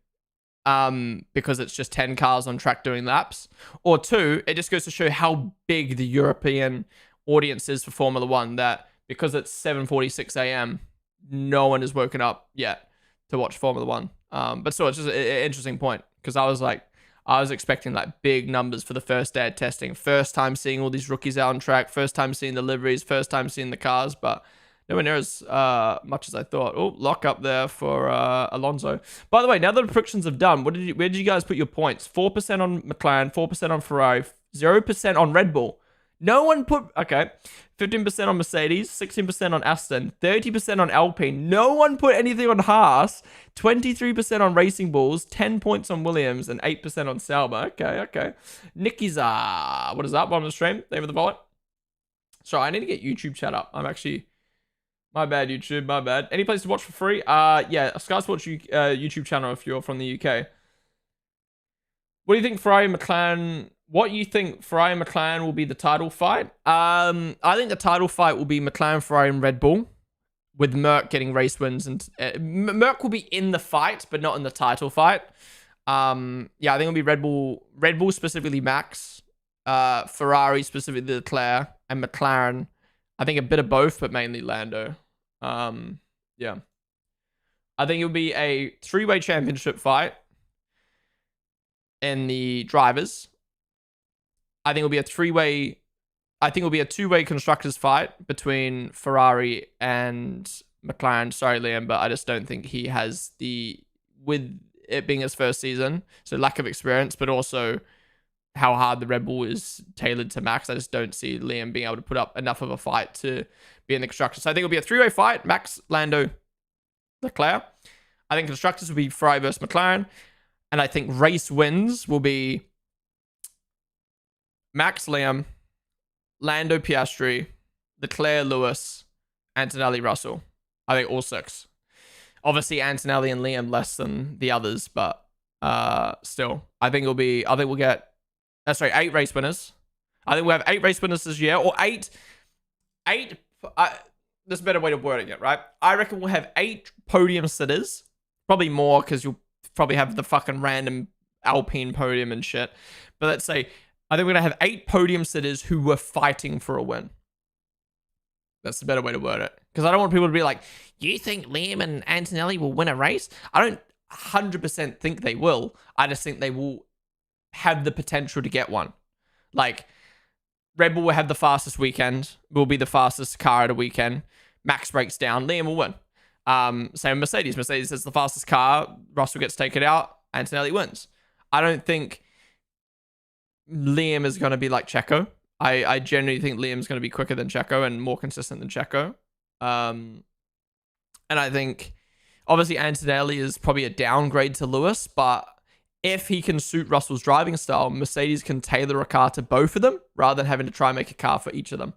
Because it's just 10 cars on track doing laps. Or two, it just goes to show how big the European audience is for Formula One, that because it's 7:46 a.m., no one has woken up yet to watch Formula One. But still, it's just an interesting point, because I was expecting like big numbers for the first day of testing. First time seeing all these rookies out on track, first time seeing the liveries, first time seeing the cars, but nowhere near as much as I thought. Oh, lock up there for Alonso. By the way, now that the predictions have done, where did you guys put your points? 4% on McLaren, 4% on Ferrari, 0% on Red Bull. No one put... Okay. 15% on Mercedes, 16% on Aston, 30% on Alpine. No one put anything on Haas, 23% on Racing Bulls, 10 points on Williams, and 8% on Sauber. Okay. Nicky's... what is that? Bottom of the stream? Name of the bullet? Sorry, I need to get YouTube chat up. I'm actually... My bad, YouTube. My bad. Any place to watch for free? Yeah, Sky Sports YouTube channel if you're from the UK. What do you think Ferrari and McLaren... What you think Ferrari and McLaren will be the title fight? I think the title fight will be McLaren, Ferrari, and Red Bull, with Merc getting race wins. And Merc will be in the fight, but not in the title fight. Yeah, I think it'll be Red Bull specifically Max, Ferrari specifically Leclerc, and McLaren. I think a bit of both, but mainly Lando. Yeah. I think it'll be a 3-way championship fight in the drivers. I think it'll be a 3-way... I think it'll be a 2-way constructors fight between Ferrari and McLaren. Sorry, Liam, but I just don't think he has the... With it being his first season, so lack of experience, but also how hard the Red Bull is tailored to Max. I just don't see Liam being able to put up enough of a fight to be in the constructors. So I think it'll be a 3-way fight. Max, Lando, Leclerc. I think constructors will be Ferrari versus McLaren. And I think race wins will be Max, Liam, Lando, Piastri, Leclerc, Lewis, Antonelli, Russell. I think all 6. Obviously, Antonelli and Liam less than the others, but still. I think we'll get... 8 race winners. I think we'll have 8 race winners this year, or 8... There's a better way of wording it, right? I reckon we'll have 8 podium sitters. Probably more, because you'll probably have the fucking random Alpine podium and shit. But let's say, I think we're going to have 8 podium sitters who were fighting for a win. That's the better way to word it. Because I don't want people to be like, you think Liam and Antonelli will win a race? I don't 100% think they will. I just think they will have the potential to get one. Like, Red Bull will have the fastest weekend, will be the fastest car at a weekend. Max breaks down, Liam will win. Same with Mercedes. Mercedes has the fastest car, Russell gets taken out, Antonelli wins. I don't think Liam is going to be like Checo. I genuinely think Liam's going to be quicker than Checo and more consistent than Checo. And I think, obviously, Antonelli is probably a downgrade to Lewis, but if he can suit Russell's driving style, Mercedes can tailor a car to both of them rather than having to try and make a car for each of them.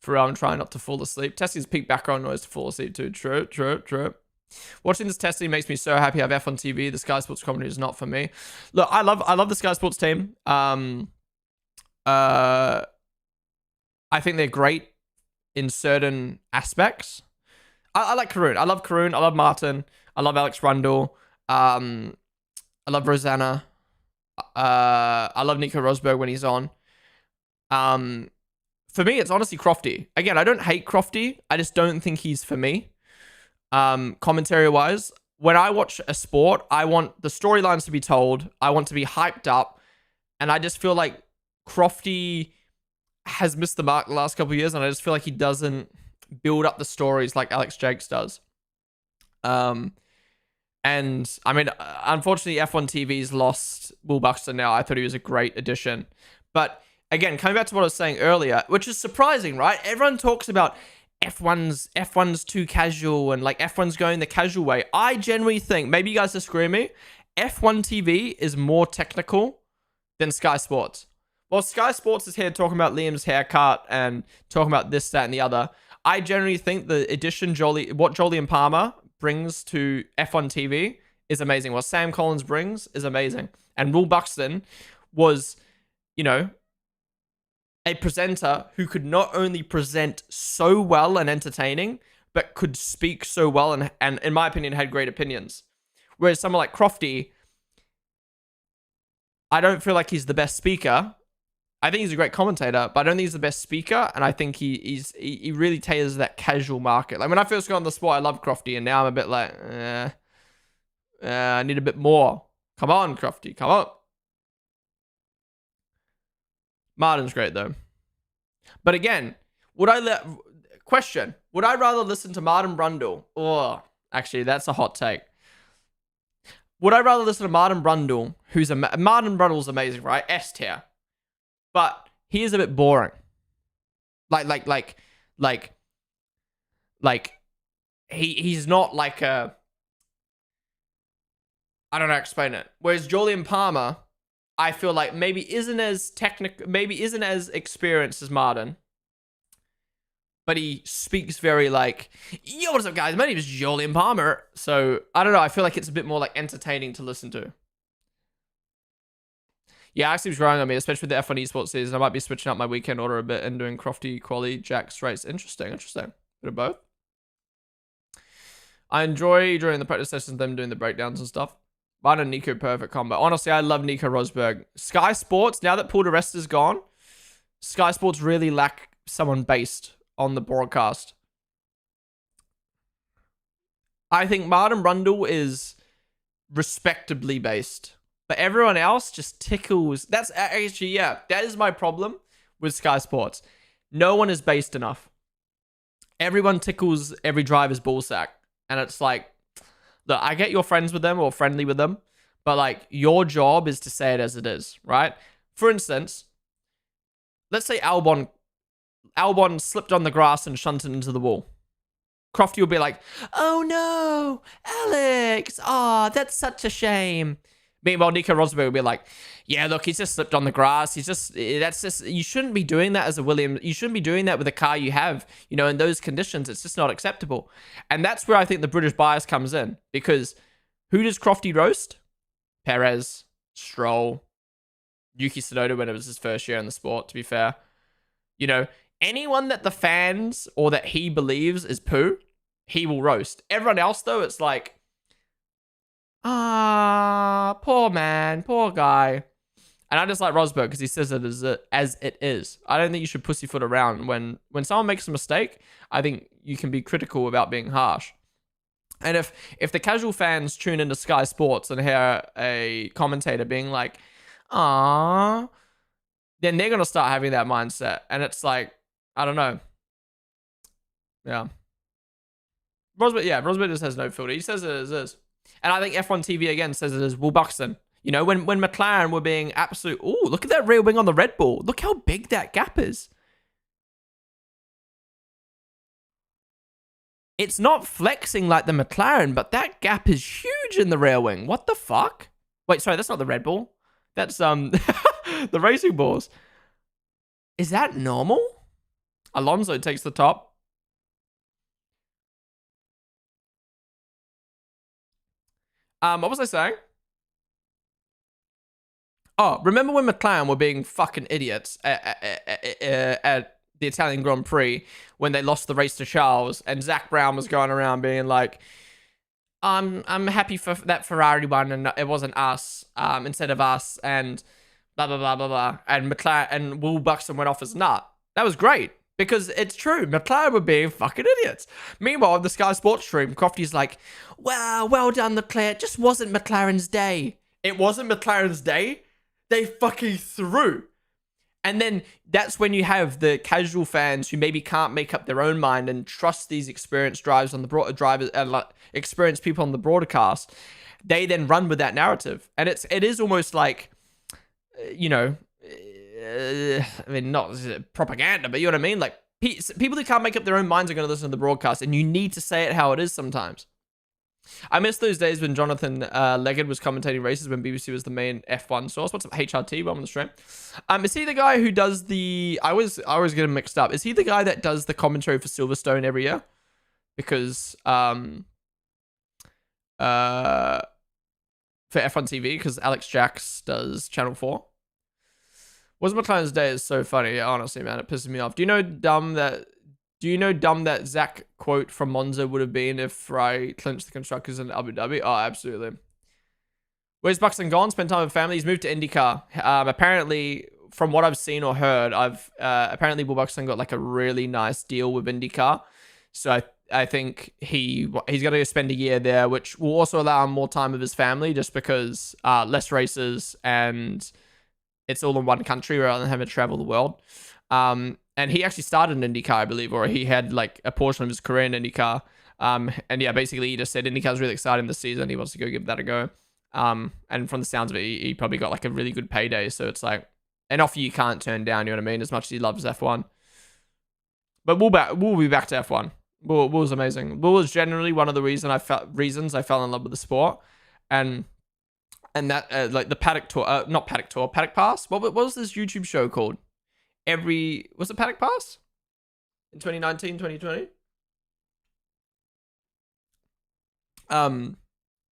Pharrell, I'm trying not to fall asleep. Testing his peak background noise to fall asleep too. True. Watching this testing makes me so happy. I have F1 TV. The Sky Sports commentary is not for me. Look, I love the Sky Sports team. I think they're great in certain aspects. I like Karun. I love Karun. I love Martin. I love Alex Rundle. I I love Rosanna. I love Nico Rosberg when he's on. For me, it's honestly Crofty. Again, I don't hate Crofty. I just don't think he's for me. Commentary wise, when I watch a sport, I want the storylines to be told. I want to be hyped up. And I just feel like Crofty has missed the mark the last couple of years. And I just feel like he doesn't build up the stories like Alex Jakes does. And I mean, unfortunately, F1 TV's lost Will Buxton now. I thought he was a great addition. But again, coming back to what I was saying earlier, which is surprising, right? Everyone talks about F1's too casual and like F1's going the casual way. I generally think, maybe you guys disagree with me, F1 TV is more technical than Sky Sports. Well, Sky Sports is here talking about Liam's haircut and talking about this, that, and the other. I generally think the addition what Jolyon Palmer brings to F1 TV is amazing. What Sam Collins brings is amazing. And Will Buxton was, you know, a presenter who could not only present so well and entertaining, but could speak so well and in my opinion, had great opinions. Whereas someone like Crofty, I don't feel like he's the best speaker. I think he's a great commentator, but I don't think he's the best speaker. And I think he really tailors that casual market. Like when I first got on the sport, I loved Crofty, and now I'm a bit like, I need a bit more. Come on, Crofty, come on. Martin's great though. But again, would I rather listen to Martin Brundle? Oh, actually, that's a hot take. Would I rather listen to Martin Brundle, Martin Brundle's amazing, right? S tier. But he is a bit boring. He's not like a, I don't know how to explain it. Whereas Jolyon Palmer, I feel like maybe isn't as experienced as Martin. But he speaks very like, yo, what's up, guys? My name is Jolyon Palmer. So, I don't know. I feel like it's a bit more like entertaining to listen to. Yeah, Axie's growing on me, especially with the F1 esports season. I might be switching up my weekend order a bit and doing Crofty, Quali, Jack's race. Interesting. Bit of both. I enjoy during the practice sessions them doing the breakdowns and stuff. Mine and Nico, perfect combo. Honestly, I love Nico Rosberg. Sky Sports, now that Paul de Rest is gone, Sky Sports really lack someone based on the broadcast. I think Martin Brundle is respectably based. But everyone else just tickles. That's actually, yeah, that is my problem with Sky Sports. No one is based enough. Everyone tickles every driver's ballsack. And it's like, look, I get you're friends with them or friendly with them, but like your job is to say it as it is, right? For instance, let's say Albon slipped on the grass and shunted into the wall. Crofty will be like, oh no, Alex, oh, that's such a shame. Meanwhile, Nico Rosberg will be like, yeah, look, he's just slipped on the grass. You shouldn't be doing that as a Williams. You shouldn't be doing that with the car you have, you know, in those conditions. It's just not acceptable. And that's where I think the British bias comes in, because who does Crofty roast? Perez, Stroll, Yuki Tsunoda when it was his first year in the sport, to be fair. You know, anyone that the fans or that he believes is poo, he will roast. Everyone else, though, it's like, poor man, poor guy. And I just like Rosberg because he says it as it is. I don't think you should pussyfoot around. When someone makes a mistake, I think you can be critical about being harsh. And if the casual fans tune into Sky Sports and hear a commentator being like, then they're going to start having that mindset. And it's like, I don't know. Yeah. Rosberg just has no filter. He says it as is. And I think F1 TV again says it as Will Buxton. You know, when McLaren were being absolute... Ooh, look at that rear wing on the Red Bull. Look how big that gap is. It's not flexing like the McLaren, but that gap is huge in the rear wing. What the fuck? Wait, sorry, that's not the Red Bull. That's the Racing Bulls. Is that normal? Alonso takes the top. What was I saying? Oh, remember when McLaren were being fucking idiots at the Italian Grand Prix when they lost the race to Charles and Zach Brown was going around being like, I'm happy for that Ferrari one, and it wasn't us, instead of us, and blah blah blah blah blah. And McLaren and Will Buxton went off as nut. That was great because it's true. McLaren were being fucking idiots. Meanwhile, on the Sky Sports stream, Crofty's like, "Wow, well done, Leclerc. It just wasn't McLaren's day. It wasn't McLaren's day. They fucking threw." And then that's when you have the casual fans who maybe can't make up their own mind and trust these experienced drivers on the drivers and experienced people on the broadcast. They then run with that narrative, and it is almost like, you know, I mean, not propaganda, but you know what I mean. Like people who can't make up their own minds are going to listen to the broadcast, and you need to say it how it is sometimes. I miss those days when Jonathan Leggett was commentating races when BBC was the main F1 source. What's up, HRT? Well, on the stream. Is he the guy who does the? I always get him mixed up. Is he the guy that does the commentary for Silverstone every year? Because for F1 TV, because Alex Jacks does Channel 4. Was McLaren's day is so funny. Yeah, honestly, man, it pisses me off. Do you know dumb that Zach quote from Monza would have been if Ferrari clinched the constructors in Abu Dhabi? Oh, absolutely. Where's Buxton gone? Spent time with family. He's moved to IndyCar. Apparently, from what I've seen or heard, apparently Will Buxton got like a really nice deal with IndyCar. So I think he's going to spend a year there, which will also allow him more time with his family, just because less races and it's all in one country rather than having to travel the world. And he actually started in IndyCar, I believe, or he had like a portion of his career in IndyCar. And yeah, basically he just said IndyCar's really exciting this season. He wants to go give that a go. And from the sounds of it, he probably got like a really good payday. So it's like an offer you can't turn down, you know what I mean? As much as he loves F1. But we'll be back to F1. Will was amazing. Will was generally one of the reasons I fell in love with the sport. And that like the Paddock Tour, not Paddock Tour, Paddock Pass. What was this YouTube show called? Was it Paddock Pass? In 2019, 2020?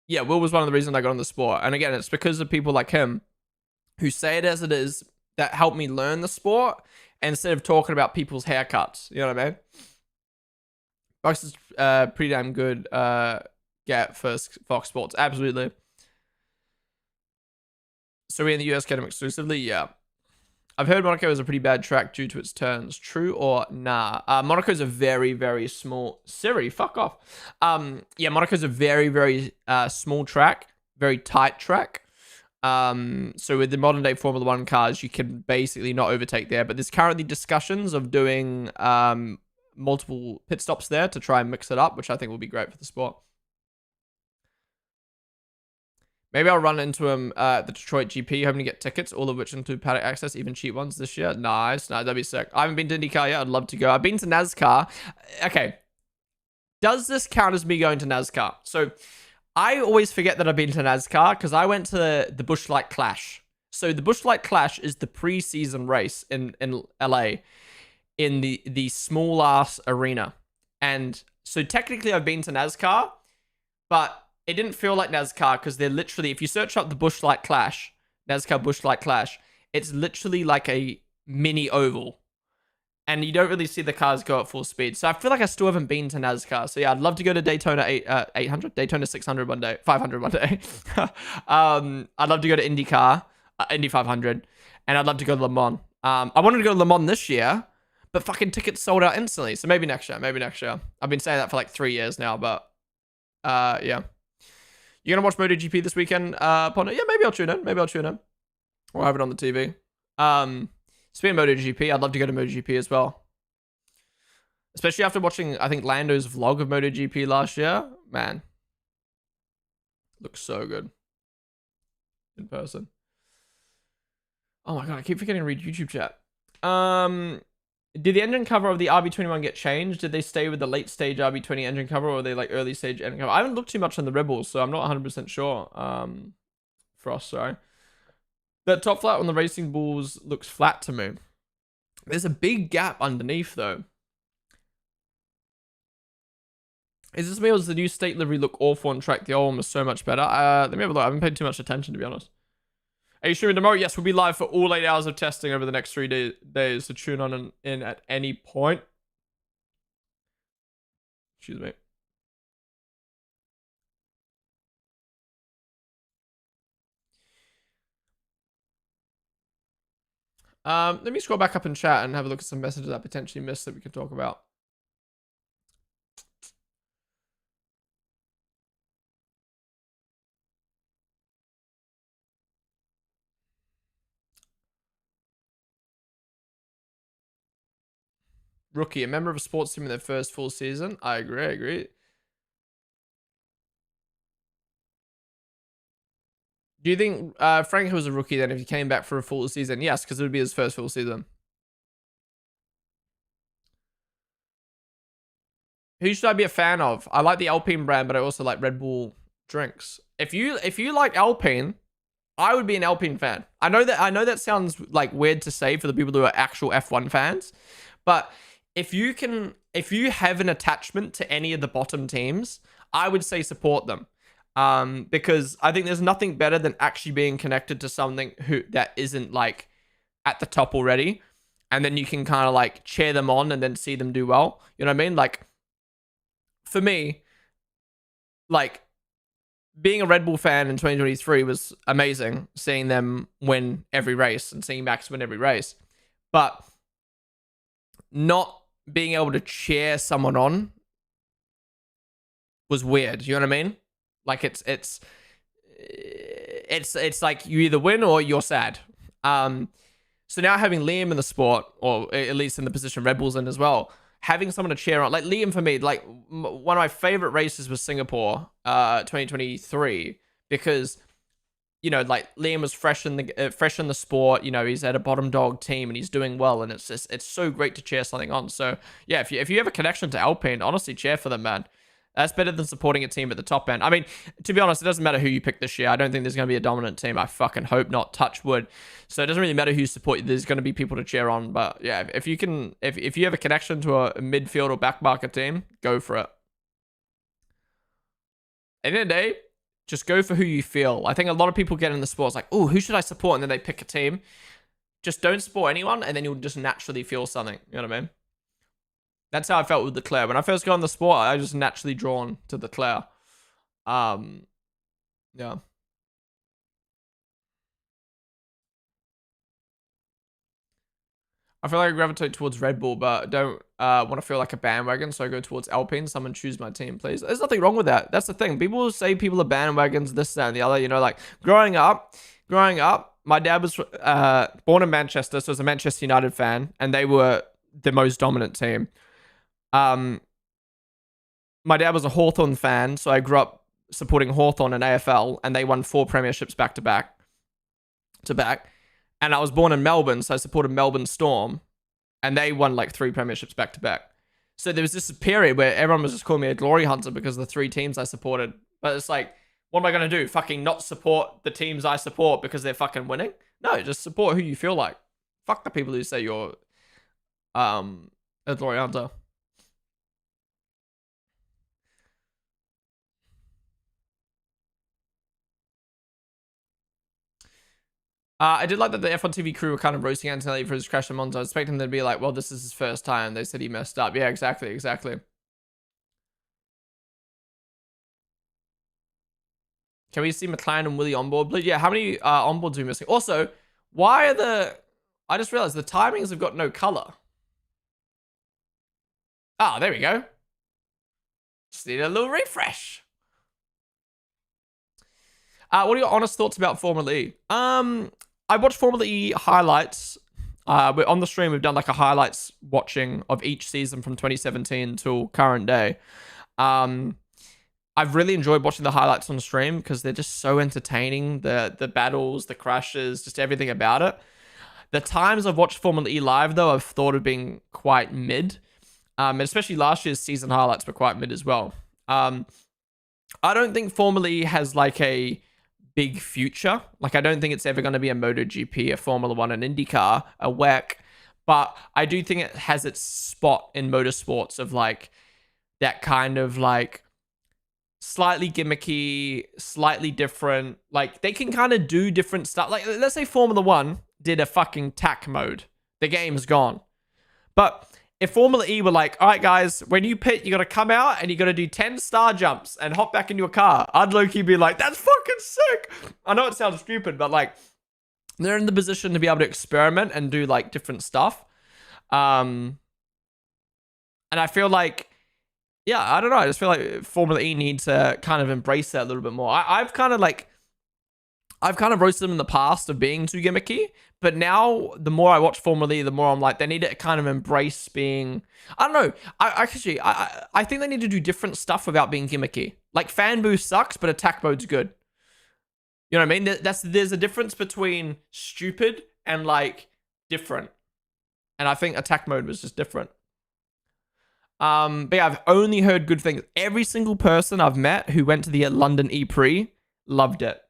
Yeah, Will was one of the reasons I got on the sport. And again, it's because of people like him who say it as it is that helped me learn the sport instead of talking about people's haircuts. You know what I mean? Fox is pretty damn good get for Fox Sports. Absolutely. So we in the US get them exclusively? Yeah. I've heard Monaco is a pretty bad track due to its turns. True or nah? Monaco's a very, very small... Siri, fuck off. Yeah, Monaco's a very, very small track. Very tight track. So with the modern day Formula 1 cars, you can basically not overtake there. But there's currently discussions of doing multiple pit stops there to try and mix it up, which I think will be great for the sport. Maybe I'll run into him at the Detroit GP, hoping to get tickets, all of which include paddock access, even cheap ones this year. Nice. That'd be sick. I haven't been to IndyCar yet. I'd love to go. I've been to NASCAR. Okay. Does this count as me going to NASCAR? So I always forget that I've been to NASCAR because I went to the Busch Light Clash. So the Busch Light Clash is the preseason race in LA in the small ass arena. And so technically I've been to NASCAR, but it didn't feel like NASCAR because they're literally, if you search up the Busch Light Clash, NASCAR Busch Light Clash, it's literally like a mini oval. And you don't really see the cars go at full speed. So I feel like I still haven't been to NASCAR. So yeah, I'd love to go to Daytona 800, Daytona 600 one day, 500 one day. I'd love to go to IndyCar, Indy 500, and I'd love to go to Le Mans. I wanted to go to Le Mans this year, but fucking tickets sold out instantly. So maybe next year, I've been saying that for like 3 years now, but yeah. You gonna watch MotoGP this weekend, Ponden? Yeah, maybe I'll tune in. Or have it on the TV. Speaking of MotoGP, I'd love to go to MotoGP as well. Especially after watching, I think, Lando's vlog of MotoGP last year. Man. Looks so good. In person. Oh my god, I keep forgetting to read YouTube chat. Did the engine cover of the RB21 get changed? Did they stay with the late stage RB20 engine cover, or are they like early stage engine cover? I haven't looked too much on the Rebels, so I'm not 100% sure. Frost, sorry. The top flat on the Racing Bulls looks flat to me. There's a big gap underneath, though. Is this me, or does the new state livery look awful on track? The old one was so much better. Let me have a look. I haven't paid too much attention, to be honest. Are you streaming tomorrow? Yes, we'll be live for all 8 hours of testing over the next 3 days, so tune on in at any point. Excuse me. Let me scroll back up in chat and have a look at some messages I potentially missed that we can talk about. Rookie, a member of a sports team in their first full season. I agree. Do you think Frank was a rookie then if he came back for a full season? Yes, because it would be his first full season. Who should I be a fan of? I like the Alpine brand, but I also like Red Bull drinks. If you like Alpine, I would be an Alpine fan. I know that sounds like weird to say for the people who are actual F1 fans, but if you have an attachment to any of the bottom teams, I would say support them. Because I think there's nothing better than actually being connected to something that isn't like at the top already, and then you can kind of like cheer them on and then see them do well. You know what I mean? Like for me, like being a Red Bull fan in 2023 was amazing, seeing them win every race and seeing Max win every race, but not being able to cheer someone on was weird. You know what I mean? Like it's like you either win or you're sad. So now having Liam in the sport, or at least in the position Red Bull's in as well, having someone to cheer on, like Liam for me, like one of my favorite races was Singapore, 2023, because you know, like Liam was fresh in the sport. You know, he's at a bottom dog team and he's doing well, and it's so great to cheer something on. So yeah, if you have a connection to Alpine, honestly, cheer for them, man. That's better than supporting a team at the top end. I mean, to be honest, it doesn't matter who you pick this year. I don't think there's going to be a dominant team. I fucking hope not. Touch wood. So it doesn't really matter who you support. There's going to be people to cheer on. But yeah, if you have a connection to a midfield or back market team, go for it. At the end of the day, just go for who you feel. I think a lot of people get in the sports like, oh, who should I support? And then they pick a team. Just don't support anyone, and then you'll just naturally feel something. You know what I mean? That's how I felt with Leclerc. When I first got on the sport, I was just naturally drawn to Leclerc. Yeah. I feel like I gravitate towards Red Bull, but don't want to feel like a bandwagon, so I go towards Alpine. Someone choose my team, please. There's nothing wrong with that. That's the thing. People say people are bandwagons, this, that, and the other. You know, like growing up, my dad was born in Manchester, so I was a Manchester United fan, and they were the most dominant team. My dad was a Hawthorn fan, so I grew up supporting Hawthorn in AFL, and they won 4 premierships back to back. And I was born in Melbourne, so I supported Melbourne Storm, and they won like 3 premierships back to back. So there was this period where everyone was just calling me a glory hunter because of the 3 teams I supported. But it's like, what am I going to do? Fucking not support the teams I support because they're fucking winning? No, just support who you feel like. Fuck the people who say you're a glory hunter. I did like that the F1 TV crew were kind of roasting Antonelli for his crash in Monza. I was expecting them to be like, well, this is his first time. They said he messed up. Yeah, exactly. Can we see McLaren and Willie on board, please? Yeah, how many onboards are we missing? Also, why are I just realized the timings have got no color. Ah, there we go. Just need a little refresh. What are your honest thoughts about Formula E? I watched Formula E highlights. We're on the stream. We've done like a highlights watching of each season from 2017 till current day. I've really enjoyed watching the highlights on the stream because they're just so entertaining. The battles, the crashes, just everything about it. The times I've watched Formula E live, though, I've thought of being quite mid. And especially last year's season highlights were quite mid as well. I don't think Formula E has like a big future. Like, I don't think it's ever going to be a MotoGP, a Formula 1, an IndyCar, a WEC. But I do think it has its spot in motorsports of like that kind of like slightly gimmicky, slightly different. Like, they can kind of do different stuff. Like, let's say Formula 1 did a fucking tack mode. The game's gone. But if Formula E were like, all right, guys, when you pit, you got to come out and you got to do 10 star jumps and hop back into your car, I'd low-key be like, that's fucking sick. I know it sounds stupid, but like, they're in the position to be able to experiment and do like different stuff. And I feel like, yeah, I don't know. I just feel like Formula E needs to kind of embrace that a little bit more. I've kind of roasted them in the past of being too gimmicky, but now the more I watch Formula E, the more I'm like, they need to kind of embrace being, I don't know. I think they need to do different stuff without being gimmicky. Like fan boost sucks, but attack mode's good. You know what I mean? There's a difference between stupid and like different. And I think attack mode was just different. But yeah, I've only heard good things. Every single person I've met who went to the London E-Prix loved it.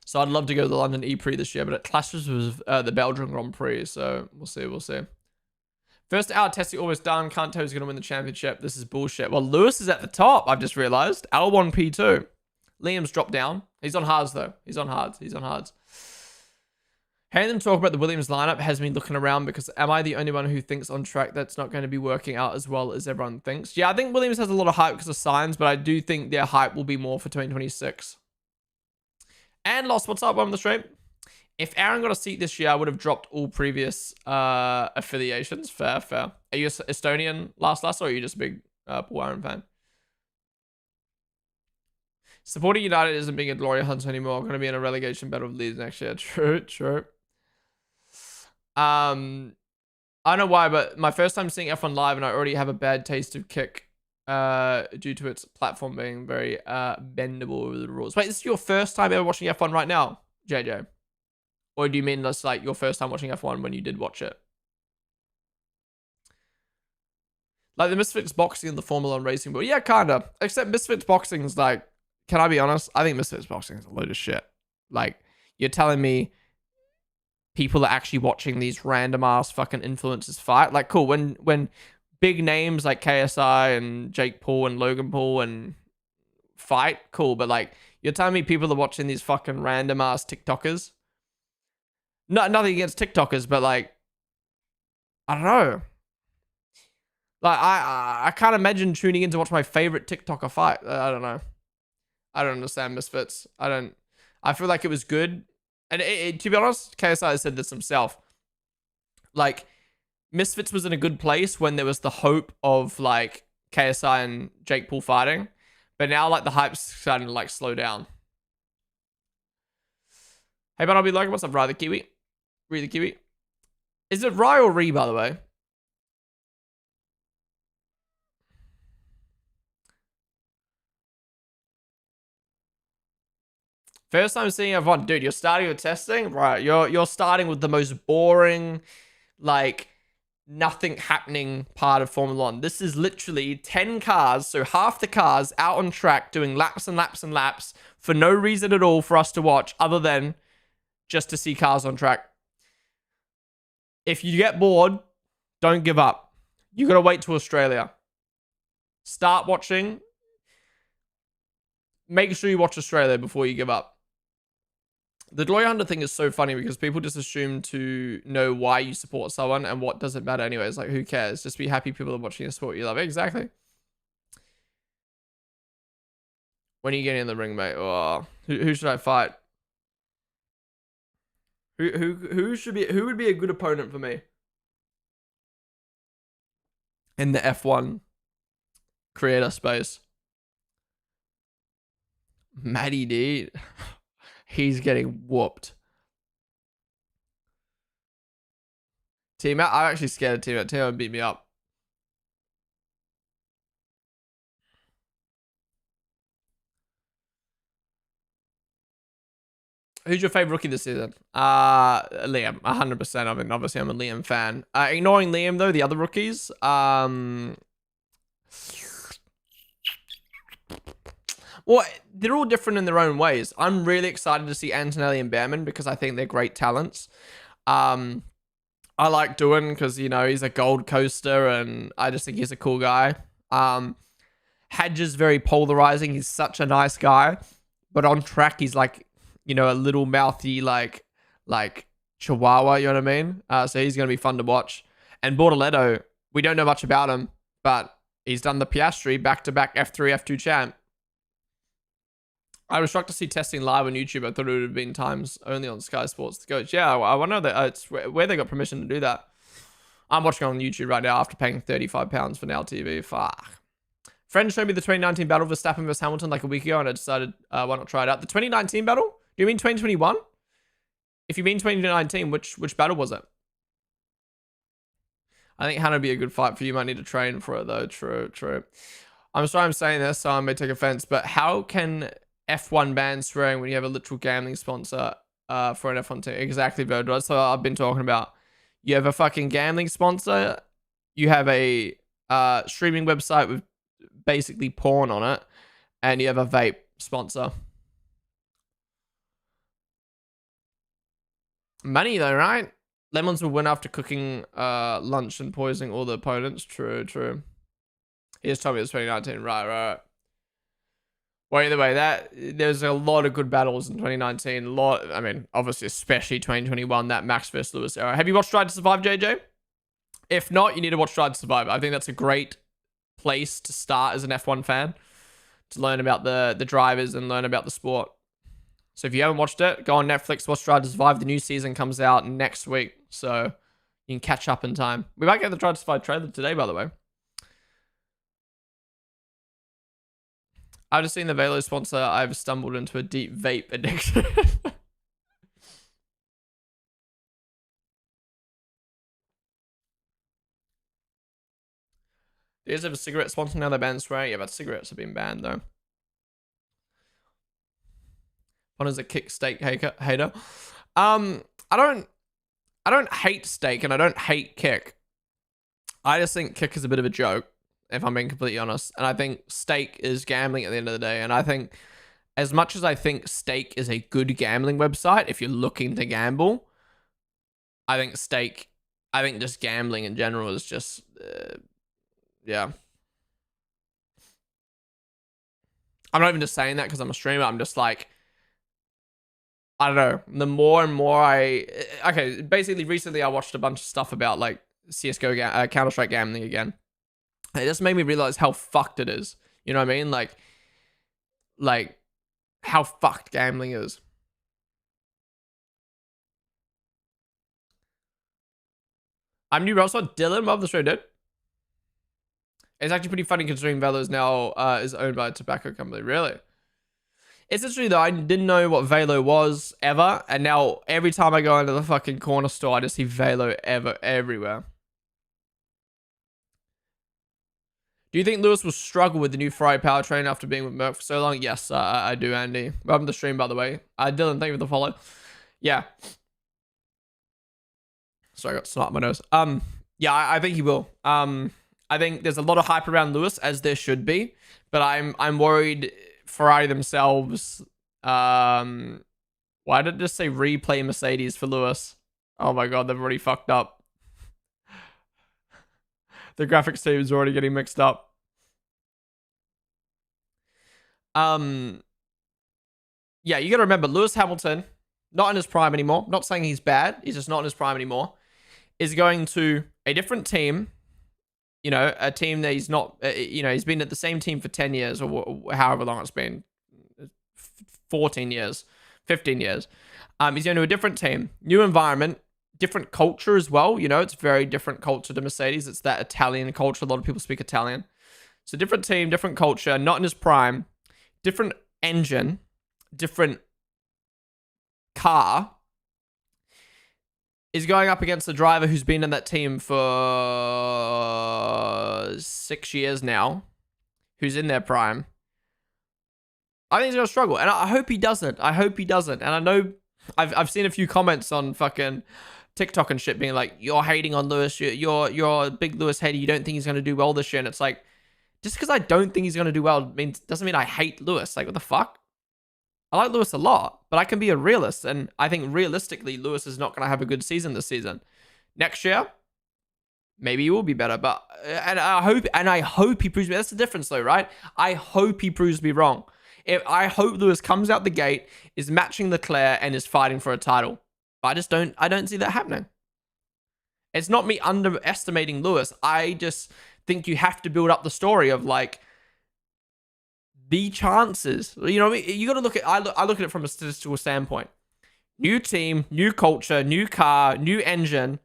So I'd love to go to the London E-Prix this year, but it clashes with the Belgian Grand Prix. So we'll see. First hour testing almost done. Can't tell who's going to win the championship. This is bullshit. Well, Lewis is at the top, I've just realized. L1 P2. Liam's dropped down. He's on hards, though. He's on hards. Hearing them talk about the Williams lineup has me looking around because am I the only one who thinks on track that's not going to be working out as well as everyone thinks? Yeah, I think Williams has a lot of hype because of signs, but I do think their hype will be more for 2026. And Lost, what's up on the stream? If Aaron got a seat this year, I would have dropped all previous affiliations. Fair. Are you Estonian last, or are you just a big Paul Aaron fan? Supporting United isn't being a glory hunt anymore. Going to be in a relegation battle with Leeds next year. True. I don't know why, but my first time seeing F1 live, and I already have a bad taste of kick due to its platform being very bendable with the rules. Wait, this is your first time ever watching F1 right now, JJ? Or do you mean that's like your first time watching F1 when you did watch it? Like the Misfits boxing and the Formula 1 racing, but yeah, kinda. Except Misfits boxing is like, can I be honest? I think Misfits boxing is a load of shit. Like, you're telling me people are actually watching these random ass fucking influencers fight? Like, cool, when big names like KSI and Jake Paul and Logan Paul and fight, cool, but like, you're telling me people are watching these fucking random ass TikTokers? Nothing against TikTokers, but like, I don't know. Like, I can't imagine tuning in to watch my favorite TikToker fight. I don't know. I don't understand Misfits. I feel like it was good. And to be honest, KSI said this himself. Like, Misfits was in a good place when there was the hope of like KSI and Jake Paul fighting. But now like the hype's starting to like slow down. Hey, but I'll be like, what's up, Rye the Kiwi? Ree the Kiwi. Is it Rye or Ree, by the way? First time seeing F1, dude, you're starting with testing? Right, you're starting with the most boring, like, nothing happening part of Formula 1. This is literally 10 cars, so half the cars out on track doing laps and laps and laps for no reason at all for us to watch other than just to see cars on track. If you get bored, don't give up. You gotta wait till Australia. Start watching. Make sure you watch Australia before you give up. The Glory Hunter thing is so funny because people just assume to know why you support someone and what doesn't matter anyways. Like, who cares? Just be happy people are watching a sport you love. Exactly. When are you getting in the ring, mate? Oh, who should I fight? Who would be a good opponent for me in the F1 creator space? Matty D. He's getting whooped. T-Mac, I'm actually scared of T-Mac. T-Mac beat me up. Who's your favorite rookie this season? Liam, 100%. I mean, obviously, I'm a Liam fan. Ignoring Liam, though, the other rookies, well, they're all different in their own ways. I'm really excited to see Antonelli and Behrman because I think they're great talents. I like Doohan because, you know, he's a Gold Coaster and I just think he's a cool guy. Hadge is very polarizing. He's such a nice guy. But on track, he's like, you know, a little mouthy, like chihuahua, you know what I mean? So he's going to be fun to watch. And Bortoletto, we don't know much about him, but he's done the Piastri back-to-back F3, F2 champ. I was shocked to see testing live on YouTube. I thought it would have been times only on Sky Sports. The coach, yeah, I wonder that it's where they got permission to do that. I'm watching on YouTube right now after paying £35 for Now TV. Fuck. Friend showed me the 2019 battle of Verstappen versus Hamilton like a week ago, and I decided why not try it out. The 2019 battle? Do you mean 2021? If you mean 2019, which battle was it? I think Hannah would be a good fight for you. You might need to train for it though. True. I'm sorry I'm saying this, so I may take offense, but how can F1 ban swearing when you have a literal gambling sponsor for an F1 team? Exactly, Virgil. That's what I've been talking about. You have a fucking gambling sponsor. You have a streaming website with basically porn on it, and you have a vape sponsor. Money though, right? Lemons will win after cooking lunch and poisoning all the opponents. True. He just told me it was 2019. Right. Well, either way, there's a lot of good battles in 2019. I mean, obviously, especially 2021, that Max vs. Lewis era. Have you watched Drive to Survive, JJ? If not, you need to watch Drive to Survive. I think that's a great place to start as an F1 fan, to learn about the drivers and learn about the sport. So if you haven't watched it, go on Netflix, watch Drive to Survive. The new season comes out next week, so you can catch up in time. We might get the Drive to Survive trailer today, by the way. I've just seen the Velo sponsor. I've stumbled into a deep vape addiction. Do you guys have a cigarette sponsor now? They banned swearing. Yeah, but cigarettes have been banned though. One is a kick steak hater. I don't hate steak and I don't hate kick. I just think kick is a bit of a joke, if I'm being completely honest. And I think steak is gambling at the end of the day. And I think, as much as I think steak is a good gambling website, if you're looking to gamble, I think just gambling in general is just, yeah. I'm not even just saying that because I'm a streamer. I'm just like, I don't know. The more and more okay, basically recently I watched a bunch of stuff about like CSGO, Counter-Strike gambling again. It just made me realize how fucked it is. You know what I mean? Like how fucked gambling is. I'm new, also Dylan. Love the show, dude. It's actually pretty funny considering Velo is now is owned by a tobacco company. Really? It's interesting though. I didn't know what Velo was ever, and now every time I go into the fucking corner store, I just see Velo everywhere. Do you think Lewis will struggle with the new Ferrari powertrain after being with Merc for so long? Yes, I do, Andy. Welcome to the stream, by the way. Dylan, thank you for the follow. Yeah. Sorry, I got snot in my nose. Yeah, I think he will. I think there's a lot of hype around Lewis, as there should be, but I'm worried Ferrari themselves. Why did it just say replay Mercedes for Lewis? Oh my god, they've already fucked up. The graphics team is already getting mixed up. Yeah, you gotta remember, Lewis Hamilton, not in his prime anymore. Not saying he's bad, he's just not in his prime anymore. Is going to a different team. You know, a team that he's not, you know, he's been at the same team for 10 years or however long it's been. 14 years, 15 years. He's going to a different team, new environment, different culture as well. You know, it's very different culture to Mercedes. It's that Italian culture. A lot of people speak Italian. So different team, different culture, not in his prime, different engine, different car. Is going up against a driver who's been in that team for 6 years now, who's in their prime. I think he's going to struggle, and I hope he doesn't. And I know I've seen a few comments on fucking TikTok and shit being like, you're hating on Lewis, you're a big Lewis hater, you don't think he's going to do well this year. And it's like, just because I don't think he's going to do well doesn't mean I hate Lewis. Like, what the fuck? I like Lewis a lot, but I can be a realist, and I think realistically, Lewis is not going to have a good season this season. Next year, maybe he will be better, but I hope he proves me. That's the difference, though, right? I hope he proves me wrong. I hope Lewis comes out the gate, is matching Leclerc, and is fighting for a title. But I don't see that happening. It's not me underestimating Lewis. I just think you have to build up the story of like, the chances, you know, you got to look at. I look at it from a statistical standpoint. New team, new culture, new car, new engine,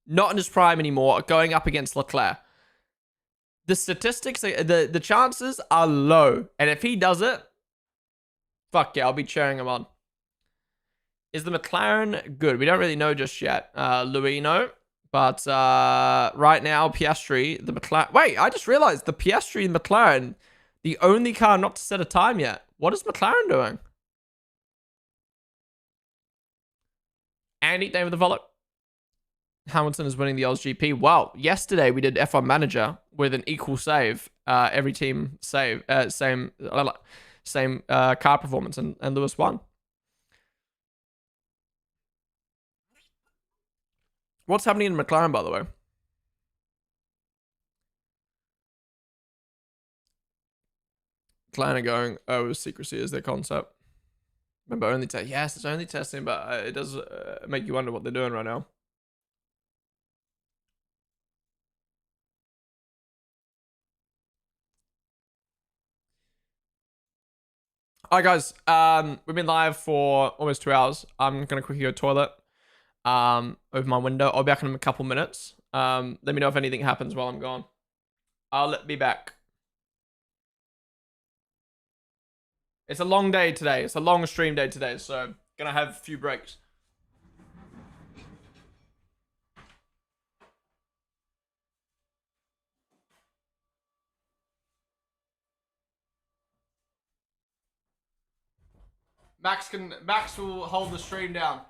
not in his prime anymore, going up against Leclerc. The statistics, the chances are low, and if he does it, fuck yeah, I'll be cheering him on. Is the McLaren good? We don't really know just yet. Louis, no. But right now, Piastri, the McLaren. Wait, I just realized the Piastri and McLaren, the only car not to set a time yet. What is McLaren doing? Andy, name of the volley. Hamilton is winning the LGP. Wow, yesterday we did F1 Manager with an equal save. Every team save, same car performance, and Lewis won. What's happening in McLaren, by the way? McLaren are going, oh, secrecy is their concept. Remember, only test. Yes, it's only testing, but it does make you wonder what they're doing right now. All right, guys. We've been live for almost 2 hours. I'm gonna quickly go toilet. Over my window. I'll be back in a couple minutes. Let me know if anything happens while I'm gone. I'll be back. It's a long day today. It's a long stream day today, so gonna have a few breaks. Max will hold the stream down.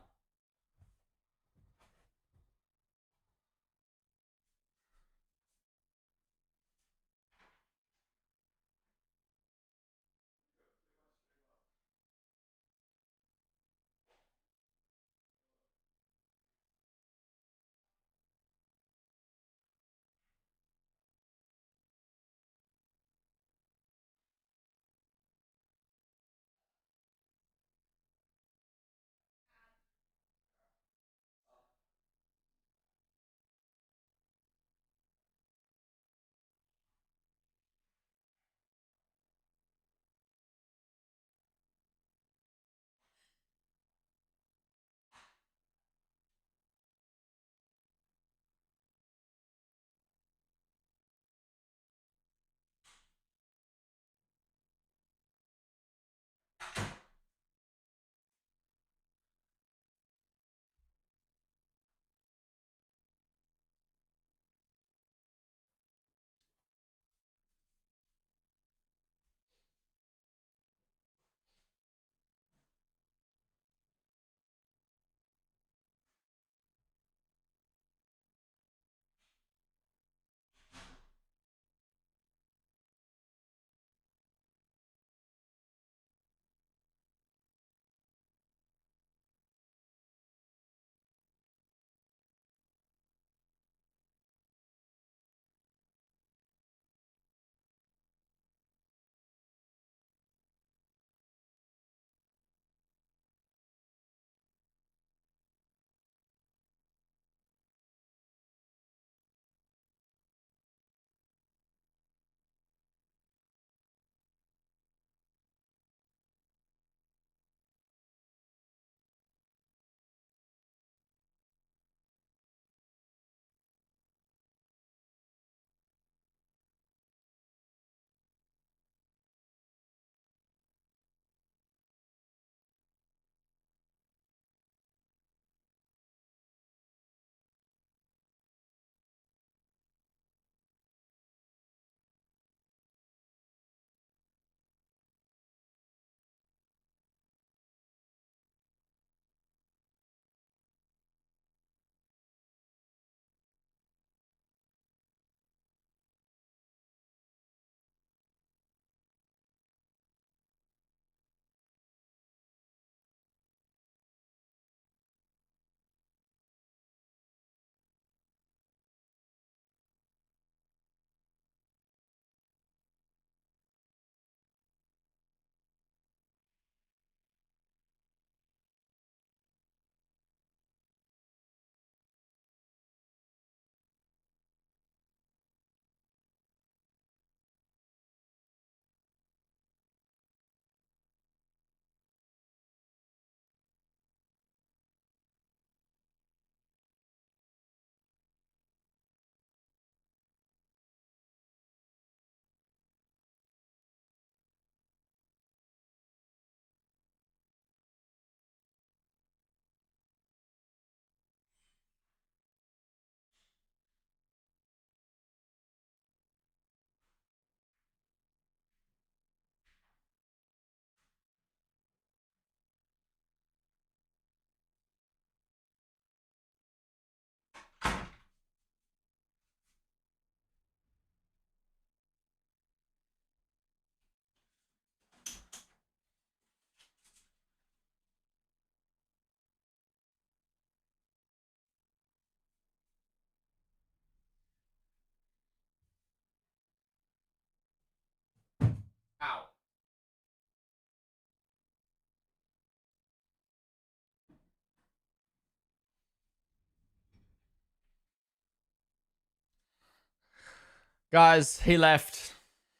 Guys, he left.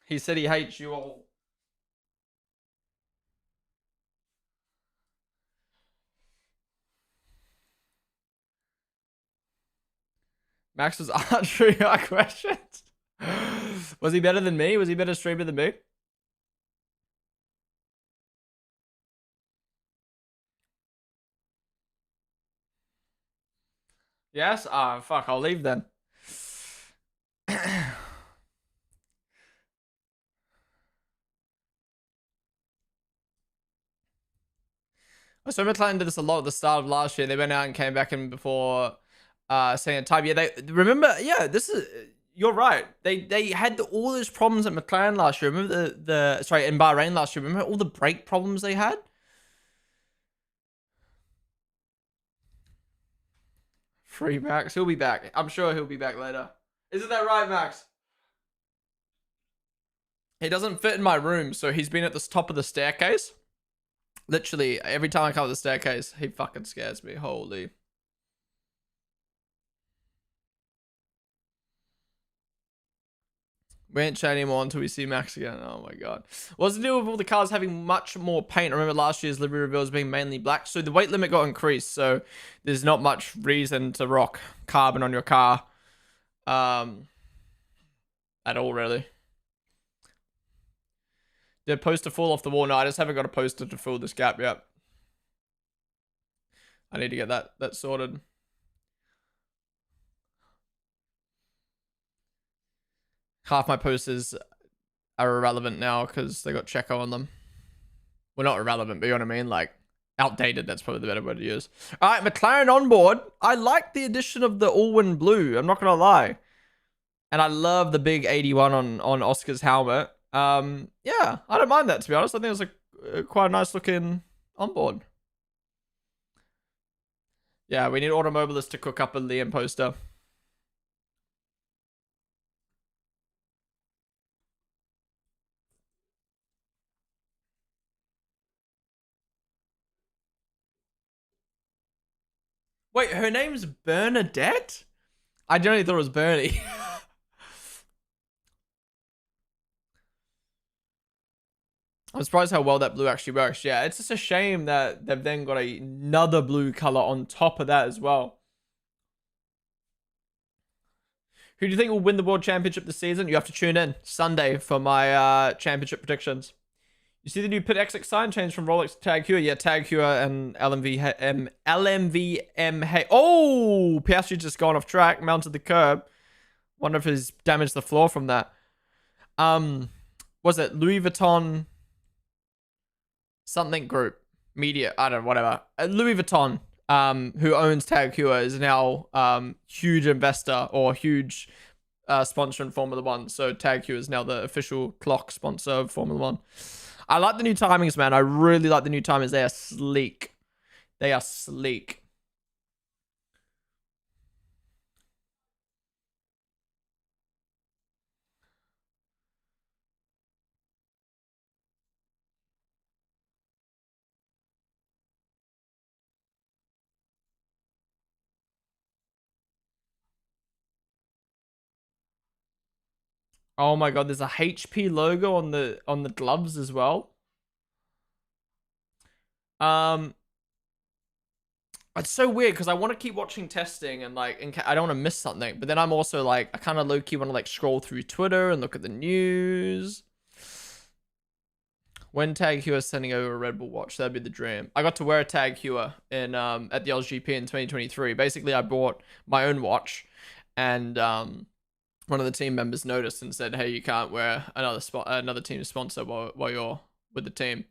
He said he hates you all. Max was answering our questions. Was he better than me? Was he better streamer than me? Yes? Ah, fuck, I'll leave then. So McLaren did this a lot at the start of last year. They went out and came back in before saying a time. Yeah, they remember. Yeah, this is. You're right. They had all those problems at McLaren last year. Remember the sorry in Bahrain last year. Remember all the brake problems they had. Free Max. He'll be back. I'm sure he'll be back later. Isn't that right, Max? He doesn't fit in my room, so he's been at the top of the staircase. Literally, every time I come up the staircase, he fucking scares me. Holy. We ain't chatting anymore until we see Max again. Oh my god. What's the deal with all the cars having much more paint? I remember last year's livery reveals being mainly black. So the weight limit got increased. So there's not much reason to rock carbon on your car. At all, really. Did a poster fall off the wall? No, I just haven't got a poster to fill this gap yet. I need to get that sorted. Half my posters are irrelevant now because they got Checo on them. Well, not irrelevant, but you know what I mean? Like, outdated, that's probably the better word to use. All right, McLaren on board. I like the addition of the Allwyn blue. I'm not going to lie. And I love the big 81 on Oscar's helmet. Yeah, I don't mind that, to be honest. I think it's a quite a nice looking onboard. Yeah, we need Automobilist to cook up a Liam poster. Wait, her name's Bernadette? I generally thought it was Bernie. I'm surprised how well that blue actually works. Yeah, it's just a shame that they've then got another blue color on top of that as well. Who do you think will win the World Championship this season? You have to tune in Sunday for my championship predictions. You see the new Pit Exit sign changed from Rolex to Tag Heuer? Yeah, Tag Heuer and LMVM. Hey, oh, Piastri just gone off track, mounted the curb. Wonder if he's damaged the floor from that. Was it Louis Vuitton something group media? I don't know, whatever. Louis Vuitton, who owns Tag Heuer, is now huge investor or huge sponsor in Formula One. So Tag Heuer is now the official clock sponsor of Formula One. I like the new timings, man. I really like the new timings. They are sleek. They are sleek. Oh my god, there's a HP logo on the gloves as well. It's so weird because I want to keep watching testing and like I don't want to miss something, but then I'm also like I kind of low key want to like scroll through Twitter and look at the news. When Tag Heuer sending over a Red Bull watch, that'd be the dream. I got to wear a Tag Heuer in at the LGP in 2023. Basically, I bought my own watch, and one of the team members noticed and said, "Hey, you can't wear another team sponsor while you're with the team."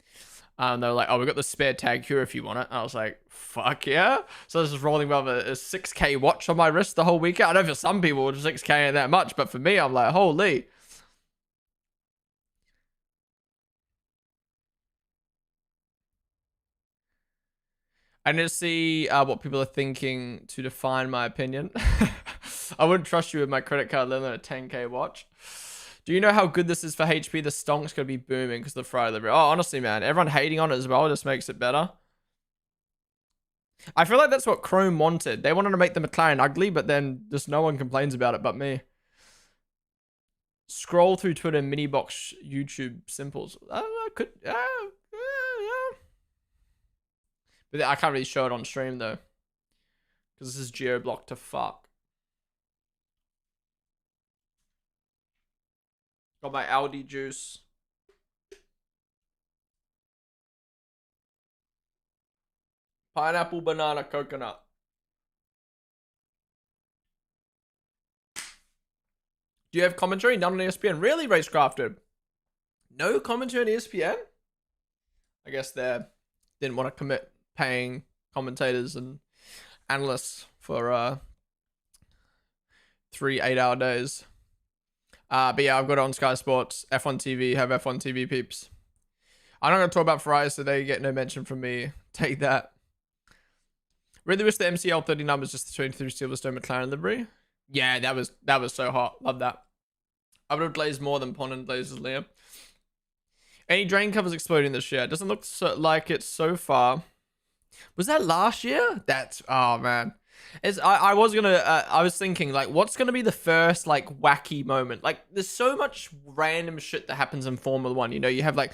And they were like, "Oh, we got the spare Tag Heuer if you want it." And I was like, "Fuck yeah!" So I was just rolling with a 6K watch on my wrist the whole weekend. I know for some people 6K ain't that much, but for me, I'm like, holy. I need to see what people are thinking to define my opinion. I wouldn't trust you with my credit card, let alone a 10K watch. Do you know how good this is for HP? The stonk's going to be booming because of the Friday delivery. Oh, honestly, man. Everyone hating on it as well just makes it better. I feel like that's what Chrome wanted. They wanted to make the McLaren ugly, but then just no one complains about it but me. Scroll through Twitter, mini box YouTube simples. I could, yeah. But I can't really show it on stream though, because this is geo blocked to fuck. Got my Aldi juice. Pineapple, banana, coconut. Do you have commentary? None on ESPN. Really, Racecrafted? No commentary on ESPN? I guess they didn't want to commit paying commentators and analysts for 3 8-hour days. But yeah, I've got it on Sky Sports, F1 TV, have F1 TV peeps. I'm not going to talk about Ferrari, so they get no mention from me. Take that. Really wish the MCL 39 was just the 23 Silverstone McLaren livery. Yeah, that was so hot. Love that. I would have glazed more than Ponden glazes Liam. Any drain covers exploding this year? It doesn't look like it so far. Was that last year? That's, oh man. I was thinking, like, what's gonna be the first like wacky moment? Like, there's so much random shit that happens in Formula One. You know, you have like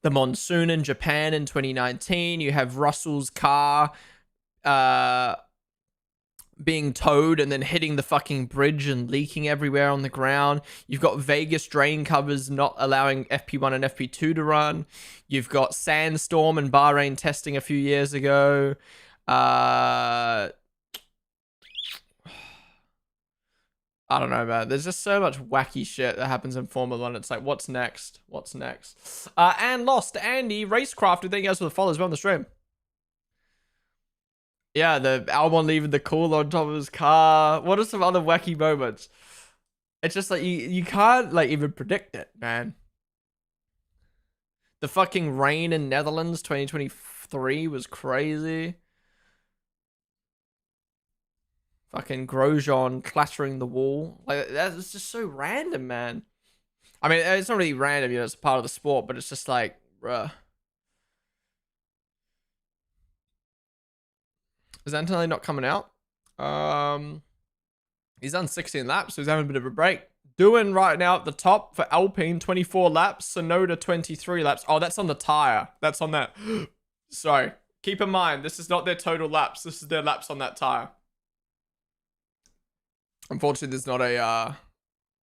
the monsoon in Japan in 2019. You have Russell's car being towed and then hitting the fucking bridge and leaking everywhere on the ground. You've got Vegas drain covers not allowing FP1 and FP2 to run. You've got Sandstorm and Bahrain testing a few years ago. I don't know, man. There's just so much wacky shit that happens in Formula One. It's like, what's next? What's next? And lost Andy Racecrafted. Thank you guys for the follow as well on the stream. Yeah, the Albon leaving the cooler on top of his car. What are some other wacky moments? It's just like you can't like even predict it, man. The fucking rain in Netherlands 2023 was crazy. Fucking Grosjean clattering the wall. Like, that's just so random, man. I mean, it's not really random, you know, it's part of the sport, but it's just like, bruh. Is Antonelli not coming out? He's done 16 laps, so he's having a bit of a break. Doing right now at the top for Alpine, 24 laps. Sonoda, 23 laps. Oh, that's on the tire. That's on that. Sorry. Keep in mind, this is not their total laps. This is their laps on that tire. Unfortunately, there's not an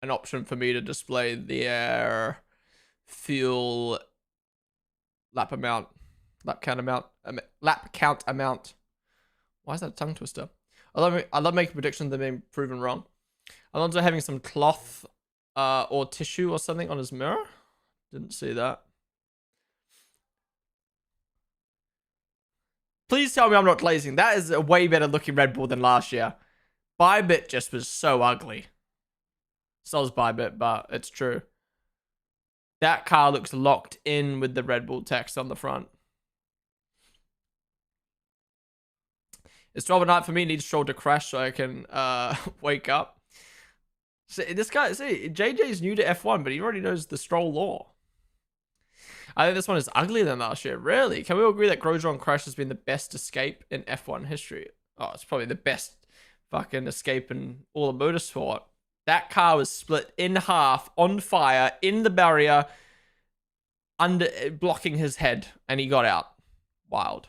option for me to display their fuel lap count amount. Why is that a tongue twister? I love making predictions that have been proven wrong. Alonso having some cloth or tissue or something on his mirror. Didn't see that. Please tell me I'm not glazing. That is a way better looking Red Bull than last year. Bybit just was so ugly. So's Bybit, but it's true. That car looks locked in with the Red Bull text on the front. It's 12 at night for me. Need Stroll to crash so I can wake up. So this guy, see, JJ's new to F1, but he already knows the Stroll law. I think this one is uglier than last year. Really? Can we all agree that Grosjean crash has been the best escape in F1 history? Oh, it's probably the best fucking escape in all of motorsport. That car was split in half, on fire, in the barrier, blocking his head, and he got out. Wild.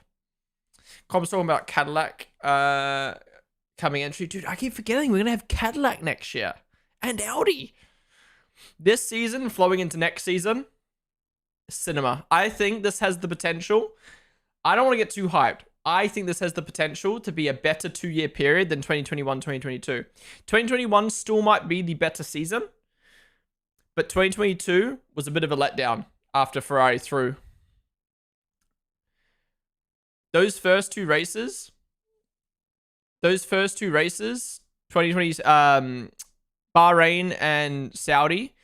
Com's talking about Cadillac coming entry. Dude, I keep forgetting we're going to have Cadillac next year. And Audi. This season, flowing into next season, cinema. I think this has the potential. I don't want to get too hyped. I think this has the potential to be a better 2-year period than 2021, 2022. 2021 still might be the better season, but 2022 was a bit of a letdown after Ferrari threw. Those first two races, 2020, Bahrain and Saudi,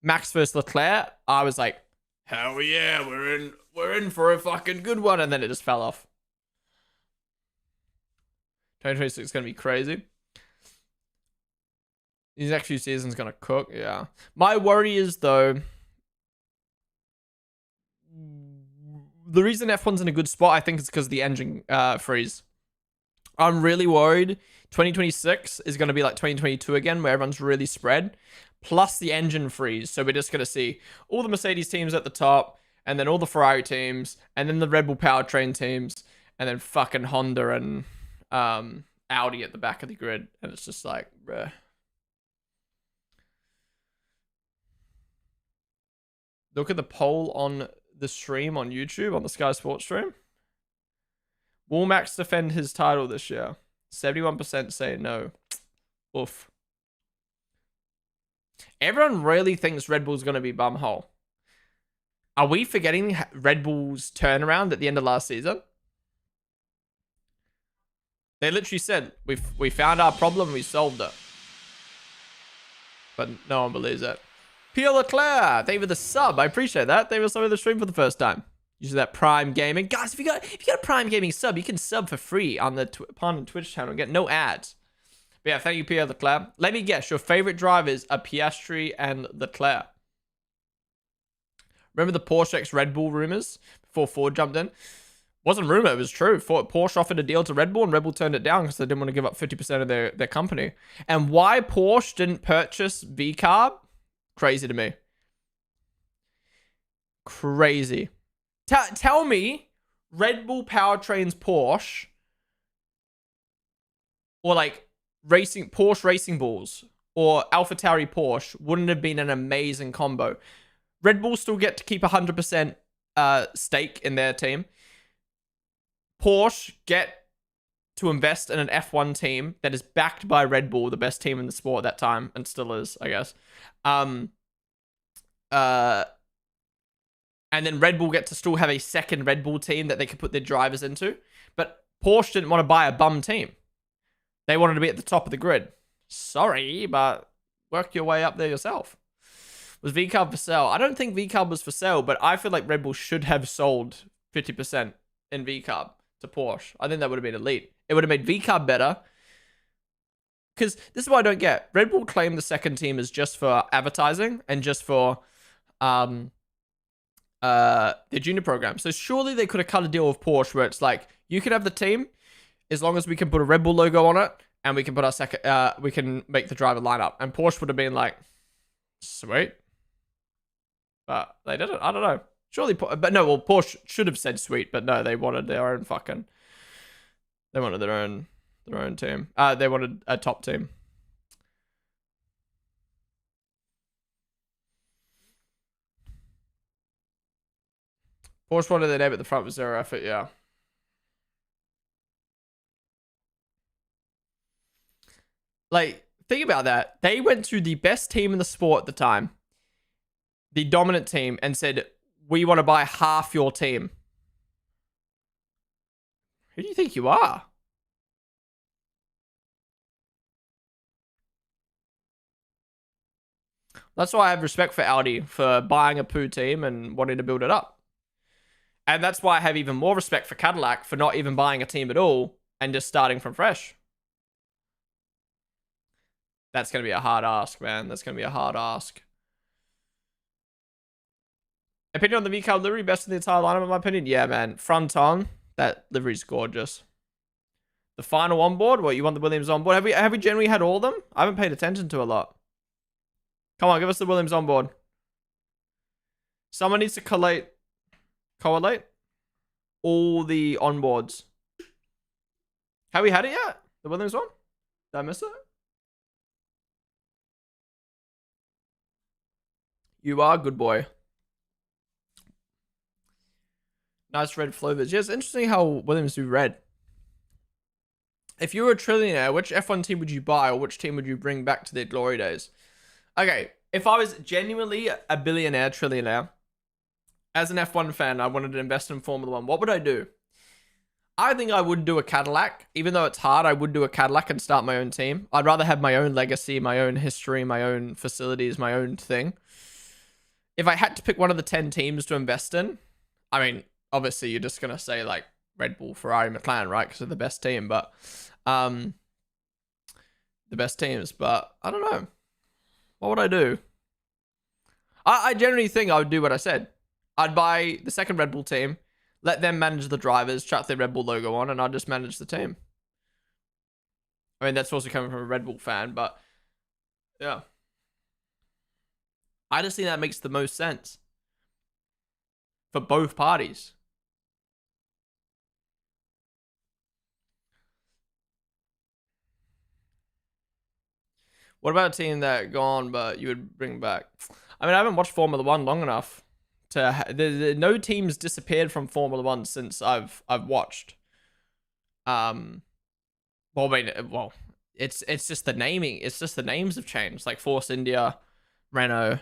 Max versus Leclerc, I was like, hell yeah, we're in for a fucking good one, and then it just fell off. 2026 is going to be crazy. These next few seasons going to cook, yeah. My worry is, though, the reason F1's in a good spot, I think, is because of the engine freeze. I'm really worried 2026 is going to be like 2022 again, where everyone's really spread, plus the engine freeze. So we're just going to see all the Mercedes teams at the top, and then all the Ferrari teams, and then the Red Bull powertrain teams, and then fucking Honda and Audi at the back of the grid. And it's just like, bruh. Look at the poll on the stream on YouTube, on the Sky Sports stream. Will Max defend his title this year? 71% say no. Oof. Everyone really thinks Red Bull's going to be bumhole. Are we forgetting Red Bull's turnaround at the end of last season? They literally said, we found our problem, we solved it. But no one believes it. Pierre Leclerc, thank you for the sub. I appreciate that. They were some of the stream for the first time. Using that Prime Gaming. Guys, if you got a Prime Gaming sub, you can sub for free on the Ponden Twitch channel and get no ads. But yeah, thank you, Pierre Leclerc. Let me guess, your favorite drivers are Piastri and Leclerc. Remember the Porsche X Red Bull rumors before Ford jumped in? Wasn't rumor, it was true. Porsche offered a deal to Red Bull and Red Bull turned it down because they didn't want to give up 50% of their company. And why Porsche didn't purchase VCarb? Crazy to me. Crazy. Tell me Red Bull powertrains Porsche or like Porsche Racing Bulls or AlphaTauri Porsche wouldn't have been an amazing combo. Red Bull still get to keep 100% stake in their team. Porsche get to invest in an F1 team that is backed by Red Bull, the best team in the sport at that time, and still is, I guess. And then Red Bull get to still have a second Red Bull team that they could put their drivers into. But Porsche didn't want to buy a bum team. They wanted to be at the top of the grid. Sorry, but work your way up there yourself. Was VCarb for sale? I don't think VCarb was for sale, but I feel like Red Bull should have sold 50% in VCarb to Porsche. I think that would have been elite. It would have made VCarb better. Because this is what I don't get. Red Bull claimed the second team is just for advertising and just for their junior program. So surely they could have cut a deal with Porsche where it's like, you can have the team as long as we can put a Red Bull logo on it and we can put our second, we can make the driver line up. And Porsche would have been like, sweet. But they didn't. I don't know. Surely, but no, well, Porsche should have said sweet, but no, they wanted their own fucking, they wanted their own team. They wanted a top team. Porsche wanted their name at the front with zero effort, yeah. Like, think about that. They went to the best team in the sport at the time, the dominant team, and said, we want to buy half your team. Who do you think you are? That's why I have respect for Audi for buying a poo team and wanting to build it up. And that's why I have even more respect for Cadillac for not even buying a team at all and just starting from fresh. That's going to be a hard ask, man. That's going to be a hard ask. Opinion on the VCarb livery, best in the entire lineup, in my opinion? Yeah, man. Front on, that livery's gorgeous. The final onboard? What, you want the Williams onboard? Have we generally had all of them? I haven't paid attention to a lot. Come on, give us the Williams onboard. Someone needs to collate all the onboards. Have we had it yet? The Williams one? Did I miss it? You are good boy. Nice red flavors. Yeah, it's interesting how Williams do red. If you were a trillionaire, which F1 team would you buy or which team would you bring back to their glory days? Okay, if I was genuinely a billionaire, trillionaire, as an F1 fan, I wanted to invest in Formula 1, what would I do? I think I would do a Cadillac. Even though it's hard, I would do a Cadillac and start my own team. I'd rather have my own legacy, my own history, my own facilities, my own thing. If I had to pick one of the 10 teams to invest in, I mean, obviously you're just going to say like Red Bull, Ferrari, McLaren, right? Because they're the best team, but the best teams. But I don't know. What would I do? I generally think I would do what I said. I'd buy the second Red Bull team, let them manage the drivers, chuck their Red Bull logo on, and I'd just manage the team. I mean, that's also coming from a Red Bull fan, but yeah. I just think that makes the most sense for both parties. What about a team that gone, but you would bring back? I mean, I haven't watched Formula One long enough to. No teams disappeared from Formula One since I've watched. Well, wait, well, it's just the naming. It's just the names have changed. Like Force India, Renault.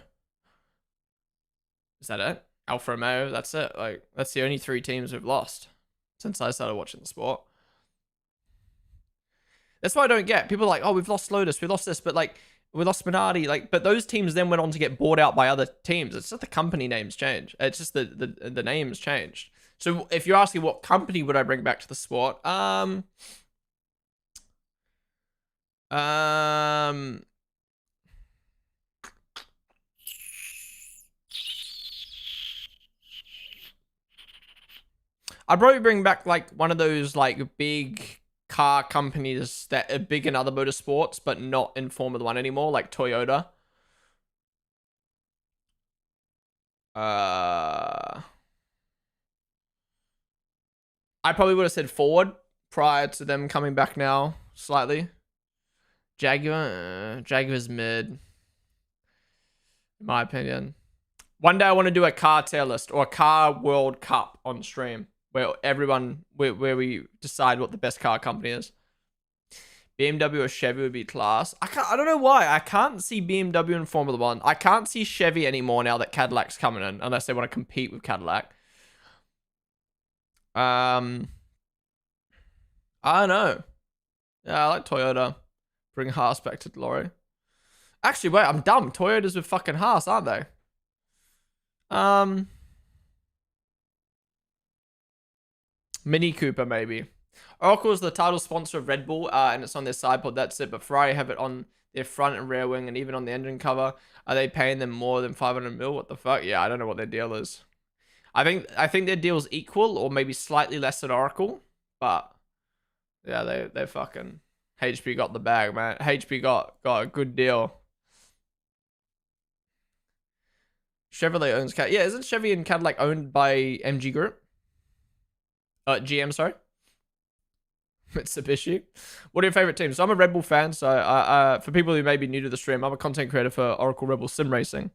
Is that it? Alfa Romeo. That's it. Like that's the only 3 teams we've lost since I started watching the sport. That's why I don't get people are like, oh, we've lost Lotus, we lost this, but like we lost Minardi, like, but those teams then went on to get bought out by other teams. It's just the company names change. It's just the names changed. So if you're asking what company would I bring back to the sport, I'd probably bring back like one of those like big car companies that are big in other motorsports, but not in Formula One anymore, like Toyota. I probably would have said Ford prior to them coming back now slightly. Jaguar's mid, in my opinion. One day I want to do a car tier list or a car World Cup on stream where where we decide what the best car company is. BMW or Chevy would be class. I don't know why. I can't see BMW in Formula One. I can't see Chevy anymore now that Cadillac's coming in, unless they want to compete with Cadillac. I don't know. Yeah, I like Toyota. Bring Haas back to glory. Actually, wait, I'm dumb. Toyota's with fucking Haas, aren't they? Mini Cooper, maybe. Oracle is the title sponsor of Red Bull, and it's on their side pod. That's it. But Ferrari have it on their front and rear wing, and even on the engine cover. Are they paying them more than 500 mil? What the fuck? Yeah, I don't know what their deal is. I think their deal's equal or maybe slightly less than Oracle, but yeah, they fucking HP got the bag, man. HP got a good deal. Chevrolet owns Cadillac. Yeah, isn't Chevy and Cadillac owned by MG Group? GM, sorry. Mitsubishi. What are your favorite teams? So I'm a Red Bull fan. So for people who may be new to the stream, I'm a content creator for Oracle Red Bull Sim Racing.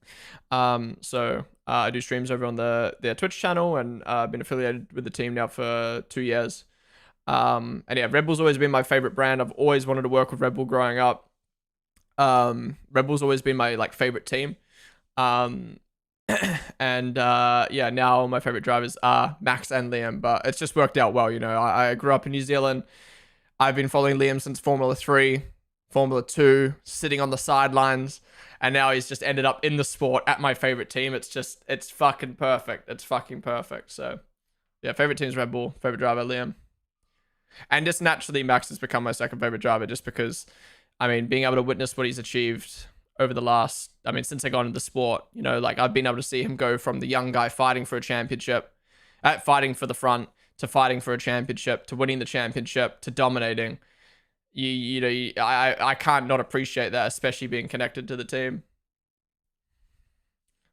So I do streams over on their Twitch channel, and I've been affiliated with the team now for 2 years. And yeah, Red Bull's always been my favorite brand. I've always wanted to work with Red Bull growing up. Red Bull's always been my like favorite team. And yeah, now my favorite drivers are Max and Liam, but it's just worked out well. You know, I grew up in New Zealand. I've been following Liam since Formula 3, Formula 2, sitting on the sidelines, and now he's just ended up in the sport at my favorite team. It's fucking perfect. It's fucking perfect. So yeah, favorite team's Red Bull, favorite driver Liam. And just naturally, Max has become my second favorite driver just because, I mean, being able to witness what he's achieved over the last, I mean, since I got into the sport, you know, like I've been able to see him go from the young guy fighting for a championship, fighting for the front, to fighting for a championship, to winning the championship, to dominating. You know, I can't not appreciate that, especially being connected to the team.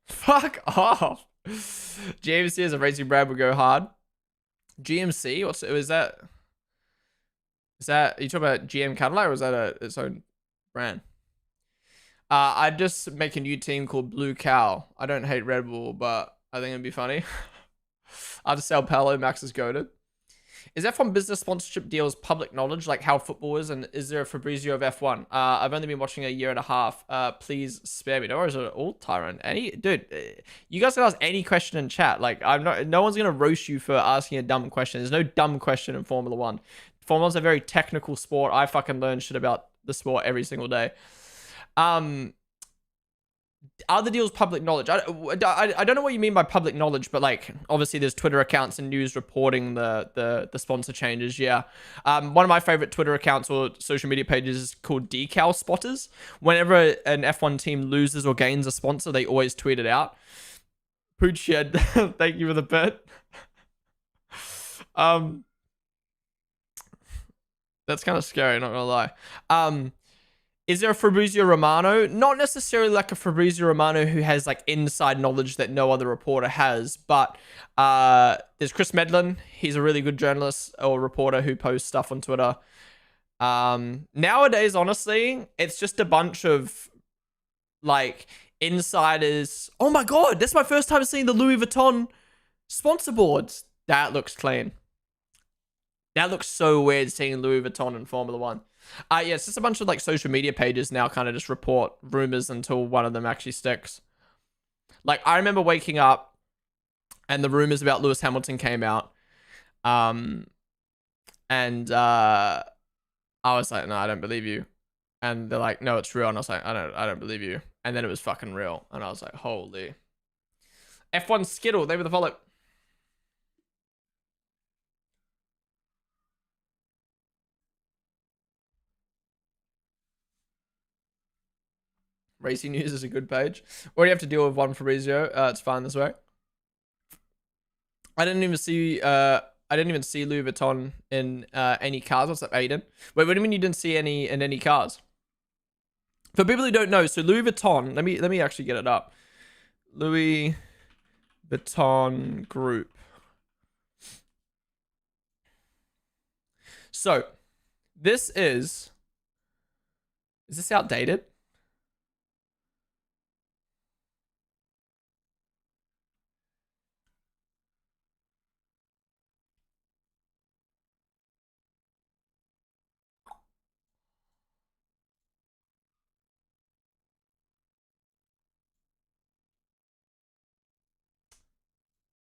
Fuck off. GMC as a racing brand would go hard. GMC, is that? Are you talking about GM Cadillac, or is that its own brand? I'd just make a new team called Blue Cow. I don't hate Red Bull, but I think it'd be funny. I'll just sell Paolo, Max is goated. Is F1 business sponsorship deals public knowledge, like how football is? And is there a Fabrizio of F1? I've only been watching a year and a half. Please spare me. No worries at all, Tyrant. Dude, you guys can ask any question in chat. Like, no one's gonna roast you for asking a dumb question. There's no dumb question in Formula One. Formula One's a very technical sport. I fucking learn shit about the sport every single day. Are the deals public knowledge? I don't know what you mean by public knowledge, but like obviously there's Twitter accounts and news reporting the sponsor changes. Yeah. One of my favorite Twitter accounts or social media pages is called Decal Spotters. Whenever an F1 team loses or gains a sponsor, they always tweet it out. Poochshed, thank you for the bet. That's kind of scary, not gonna lie. Is there a Fabrizio Romano? Not necessarily like a Fabrizio Romano who has like inside knowledge that no other reporter has, but there's Chris Medlin. He's a really good journalist or reporter who posts stuff on Twitter. Nowadays, honestly, it's just a bunch of like insiders. Oh my god, that's my first time seeing the Louis Vuitton sponsor boards. That looks clean. That looks so weird seeing Louis Vuitton in Formula One. Yeah, it's just a bunch of like social media pages now kind of just report rumors until one of them actually sticks. Like I remember waking up and the rumors about Lewis Hamilton came out. And I was like, no, I don't believe you. And they're like, no, it's real. And I was like, I don't believe you. And then it was fucking real. And I was like, holy. F1 Skittle, they were the follow. Racing News is a good page. Already have to deal with one Fabrizio. It's fine this way. I didn't even see Louis Vuitton in any cars. What's up, Aiden? Wait, what do you mean you didn't see any in any cars? For people who don't know, so Louis Vuitton, let me actually get it up. Louis Vuitton Group. So, this is this outdated?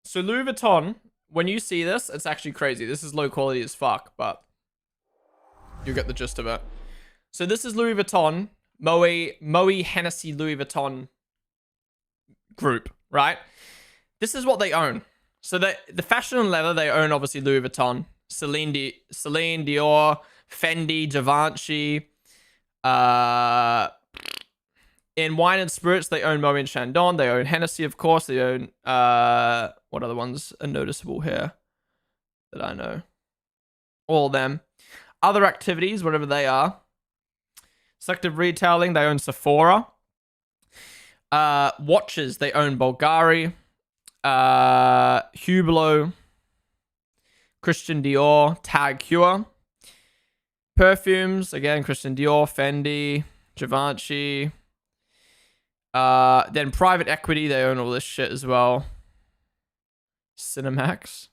So Louis Vuitton, when you see this, it's actually crazy. This is low quality as fuck, but you get the gist of it. So this is Louis Vuitton, Moe Hennessy Louis Vuitton Group, right? This is what they own. So the fashion and leather, they own obviously Louis Vuitton, Celine Dior, Fendi, Givenchy. In wine and spirits, they own Moët and Chandon. They own Hennessy, of course. They own what other ones are noticeable here that I know? All of them. Other activities, whatever they are. Selective retailing, they own Sephora. Watches, they own Bulgari. Hublot. Christian Dior, Tag Heuer. Perfumes, again, Christian Dior, Fendi, Givenchy. Then private equity, they own all this shit as well. Cinemax.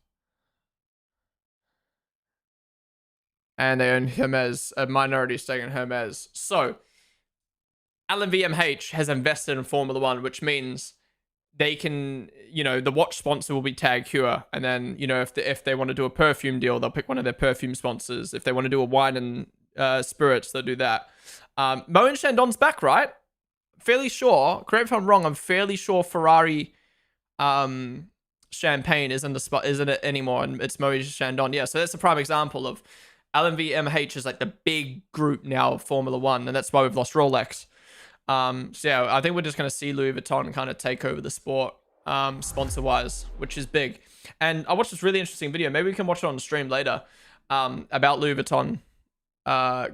And they own Hermes, a minority stake in Hermes. So, LMVMH has invested in Formula One, which means they can, the watch sponsor will be Tag Heuer. And then, if they want to do a perfume deal, they'll pick one of their perfume sponsors. If they want to do a wine and spirits, they'll do that. Moët and Chandon's back, right? Fairly sure, correct if I'm wrong, I'm fairly sure Ferrari champagne isn't it anymore, and it's Moët Chandon. Yeah, so that's a prime example of LMVMH is like the big group now of Formula One, and that's why we've lost Rolex. So yeah, I think we're just gonna see Louis Vuitton kind of take over the sport, sponsor-wise, which is big. And I watched this really interesting video. Maybe we can watch it on the stream later, about Louis Vuitton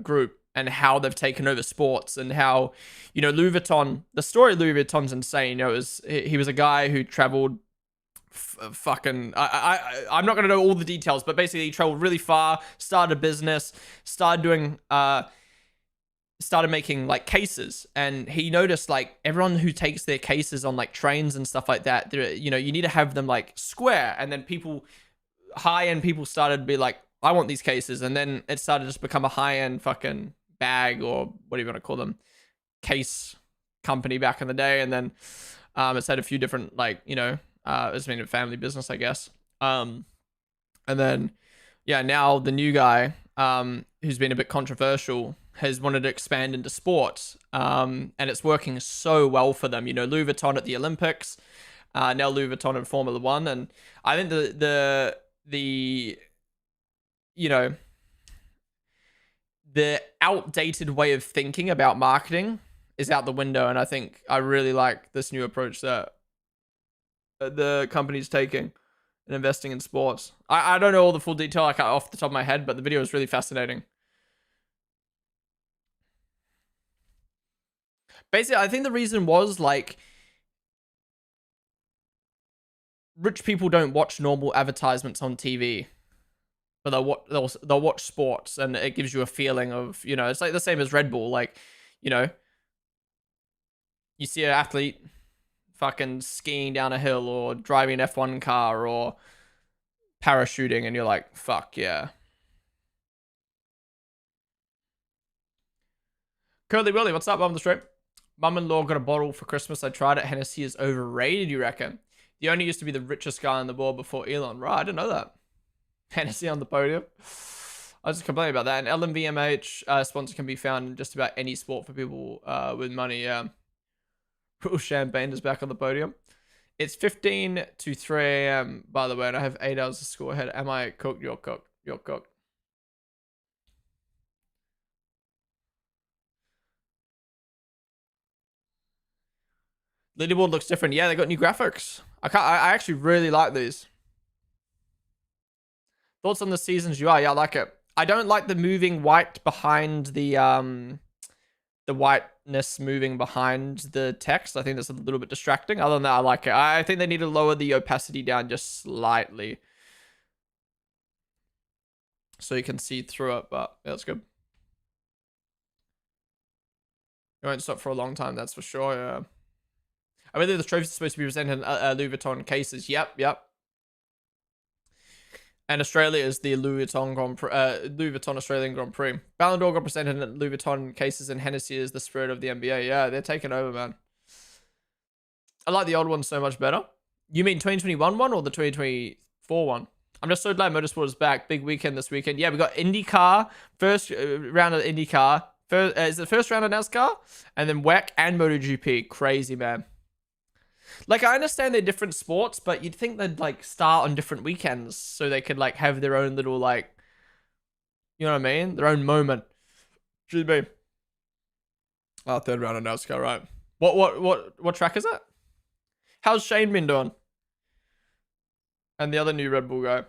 group and how they've taken over sports, and how, Louis Vuitton, the story of Louis Vuitton's insane. He was a guy who traveled fucking, I'm not going to know all the details, but basically he traveled really far, started a business, started making like cases, and he noticed like everyone who takes their cases on like trains and stuff like that, you need to have them like square, and then high-end people started to be like, I want these cases, and then it started to just become a high-end fucking bag, or what do you want to call them, case company back in the day. And then it's had a few different, like, it's been a family business, I guess. And then now the new guy, who's been a bit controversial, has wanted to expand into sports, and it's working so well for them. Louis Vuitton at the Olympics, now Louis Vuitton in Formula One. And I think the outdated way of thinking about marketing is out the window, and I think I really like this new approach that the company's taking and investing in sports. I don't know all the full detail off the top of my head, but the video is really fascinating. Basically, I think the reason was like rich people don't watch normal advertisements on TV, but they'll watch sports, and it gives you a feeling of, you know, it's like the same as Red Bull. Like, you know, you see an athlete fucking skiing down a hill or driving an F1 car or parachuting, and you're like, fuck yeah. Curly Willy, what's up? I'm on the stream. Mum-in-law got a bottle for Christmas. I tried it. Hennessy is overrated, you reckon? The owner used to be the richest guy in the world before Elon. Right, I didn't know that. Hennessy on the podium. I was just complaining about that. And LMVMH sponsor can be found in just about any sport for people with money. Yeah. Real Champagne is back on the podium. It's 15 to 3 a.m., by the way, and I have 8 hours to score ahead. Am I cooked? You're cooked. You're cooked. Leaderboard looks different. Yeah, they got new graphics. I actually really like these. Thoughts on the season's UI? Yeah, I like it. I don't like the moving white behind the whiteness moving behind the text. I think that's a little bit distracting. Other than that, I like it. I think they need to lower the opacity down just slightly so you can see through it, but yeah, that's good. It won't stop for a long time, that's for sure. Yeah. I believe the trophies are supposed to be presented in Louis Vuitton cases. Yep. And Australia is the Louis Vuitton Australian Grand Prix. Ballon d'Or got presented in Louis Vuitton cases, and Hennessy is the spirit of the NBA. Yeah, they're taking over, man. I like the old one so much better. You mean 2021 one or the 2024 one? I'm just so glad Motorsport is back. Big weekend this weekend. Yeah, we got IndyCar. First round of IndyCar. Is it the first round of NASCAR? And then WEC and MotoGP. Crazy, man. Like, I understand they're different sports, but you'd think they'd, like, start on different weekends so they could, like, have their own little, like, you know what I mean? Their own moment. Excuse me. Oh, third round of NASCAR, right. What track is it? How's Shane been doing? And the other new Red Bull guy.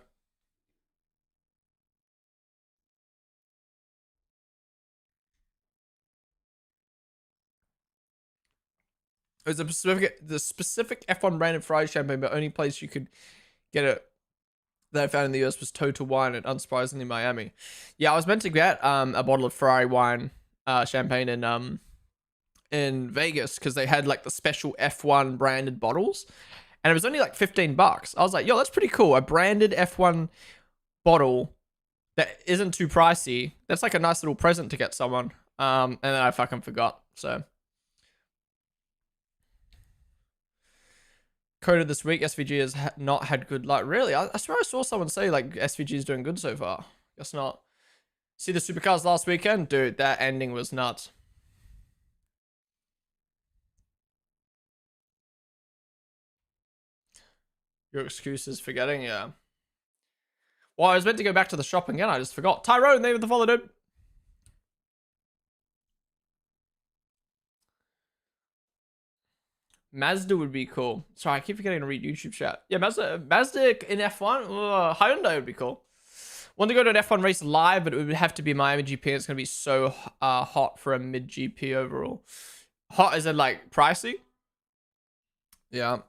It was the specific F1 branded fried champagne, but only place you could get it that I found in the US was Total Wine, and unsurprisingly Miami. Yeah, I was meant to get a bottle of Ferrari wine champagne in Vegas because they had like the special F1 branded bottles, and it was only like $15. I was like, yo, that's pretty cool. A branded F1 bottle that isn't too pricey. That's like a nice little present to get someone. And then I fucking forgot. So coded this week, SVG has not had good luck. Really? I swear I saw someone say like SVG is doing good so far. Guess not. See the supercars last weekend? Dude, that ending was nuts. Your excuse is forgetting, yeah. Well, I was meant to go back to the shop again. I just forgot. Tyrone, they were the follow, dude. Mazda would be cool. Sorry, I keep forgetting to read YouTube chat. Yeah, Mazda in F1? Hyundai would be cool. Want to go to an F1 race live, but it would have to be Miami GP. It's going to be so hot for a mid GP overall. Hot, is it like pricey? Yeah.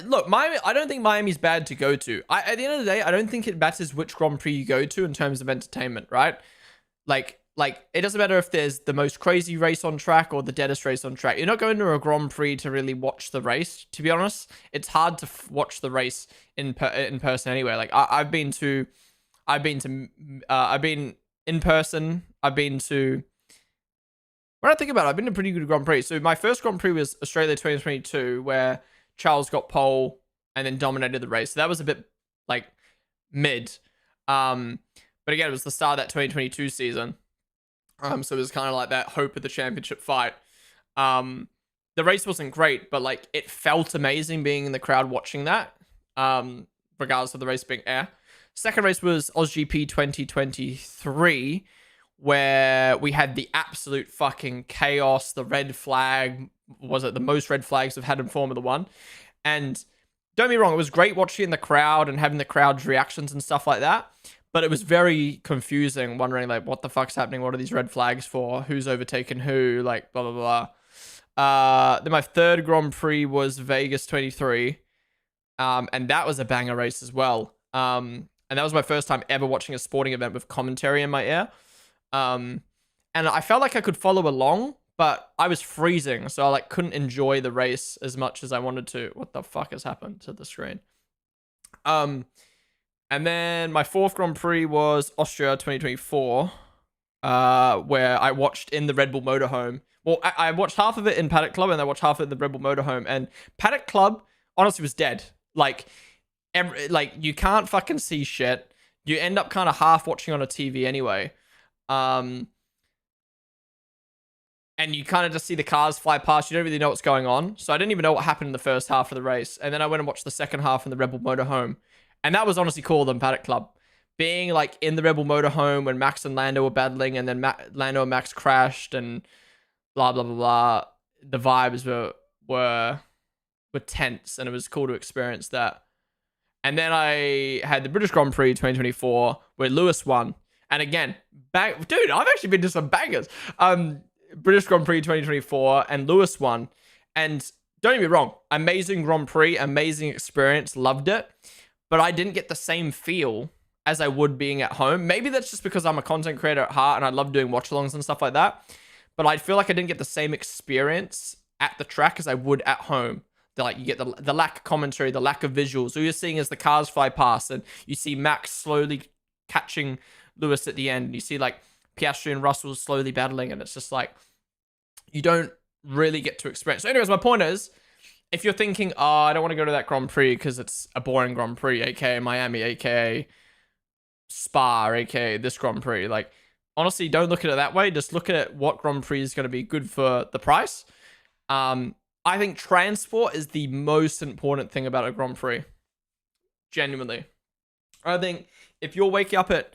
Look, Miami. I don't think Miami's bad to go to. At the end of the day, I don't think it matters which Grand Prix you go to in terms of entertainment, right? Like it doesn't matter if there's the most crazy race on track or the deadest race on track. You're not going to a Grand Prix to really watch the race. To be honest, it's hard to watch the race in person anyway. Like I've been in person. When I think about it, I've been to pretty good Grand Prix. So my first Grand Prix was Australia 2022, where Charles got pole and then dominated the race. So that was a bit like mid. But again, it was the start of that 2022 season. So it was kind of like that hope of the championship fight. The race wasn't great, but like it felt amazing being in the crowd watching that. Regardless of the race being air. Second race was AusGP 2023, where we had the absolute fucking chaos. The red flag, was it the most red flags we've had in Formula One? And don't be wrong, it was great watching the crowd and having the crowd's reactions and stuff like that. But it was very confusing, wondering like what the fuck's happening, what are these red flags for, who's overtaken who, like blah blah blah. Then my third Grand Prix was Vegas 23, and that was a banger race as well. And that was my first time ever watching a sporting event with commentary in my ear. And I felt like I could follow along, but I was freezing, so I like couldn't enjoy the race as much as I wanted to. What the fuck has happened to the screen? And then my fourth Grand Prix was Austria 2024, where I watched in the Red Bull Motorhome. Well, I watched half of it in Paddock Club, and I watched half of it in the Red Bull Motorhome. And Paddock Club honestly was dead. Like, you can't fucking see shit. You end up kind of half watching on a TV anyway. And you kind of just see the cars fly past. You don't really know what's going on. So I didn't even know what happened in the first half of the race. And then I went and watched the second half in the Red Bull Motorhome. And that was honestly cooler than Paddock Club. Being like in the Red Bull Motorhome when Max and Lando were battling, and then Lando and Max crashed, and blah blah blah blah. The vibes were tense, and it was cool to experience that. And then I had the British Grand Prix 2024 where Lewis won. And again, dude, I've actually been to some bangers. British Grand Prix 2024 and Lewis won. And don't get me wrong, amazing Grand Prix, amazing experience, loved it. But I didn't get the same feel as I would being at home. Maybe that's just because I'm a content creator at heart and I love doing watch-alongs and stuff like that. But I feel like I didn't get the same experience at the track as I would at home. Like, you get the lack of commentary, the lack of visuals. All you're seeing is the cars fly past, and you see Max slowly catching Lewis at the end. And you see like Piastri and Russell slowly battling, and it's just like you don't really get to experience. So anyways, my point is, if you're thinking, oh, I don't want to go to that Grand Prix because it's a boring Grand Prix, aka Miami, aka Spa, aka this Grand Prix, like, honestly, don't look at it that way. Just look at what Grand Prix is going to be good for the price. I think transport is the most important thing about a Grand Prix. Genuinely. I think if you're waking up at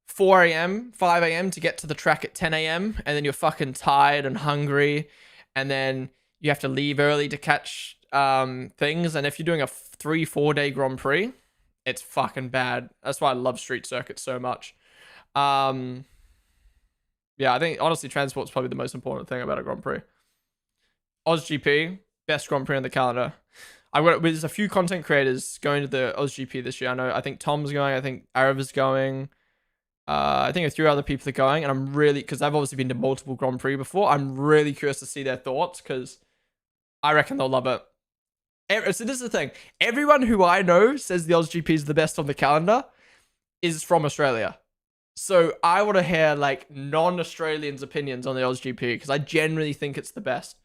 4 a.m., 5 a.m. to get to the track at 10 a.m., and then you're fucking tired and hungry, and then you have to leave early to catch things, and if you're doing a 3-4 day Grand Prix, it's fucking bad. That's why I love street circuits so much. Yeah, I think honestly transport's probably the most important thing about a Grand Prix. AusGP, best Grand Prix on the calendar. There's a few content creators going to the AusGP this year. I think Tom's going, I think Arav is going. I think a few other people are going, and I'm really, because I've obviously been to multiple Grand Prix before, I'm really curious to see their thoughts, because I reckon they'll love it. So this is the thing. Everyone who I know says the AusGP is the best on the calendar is from Australia. So I want to hear like non-Australians' opinions on the AusGP, because I generally think it's the best.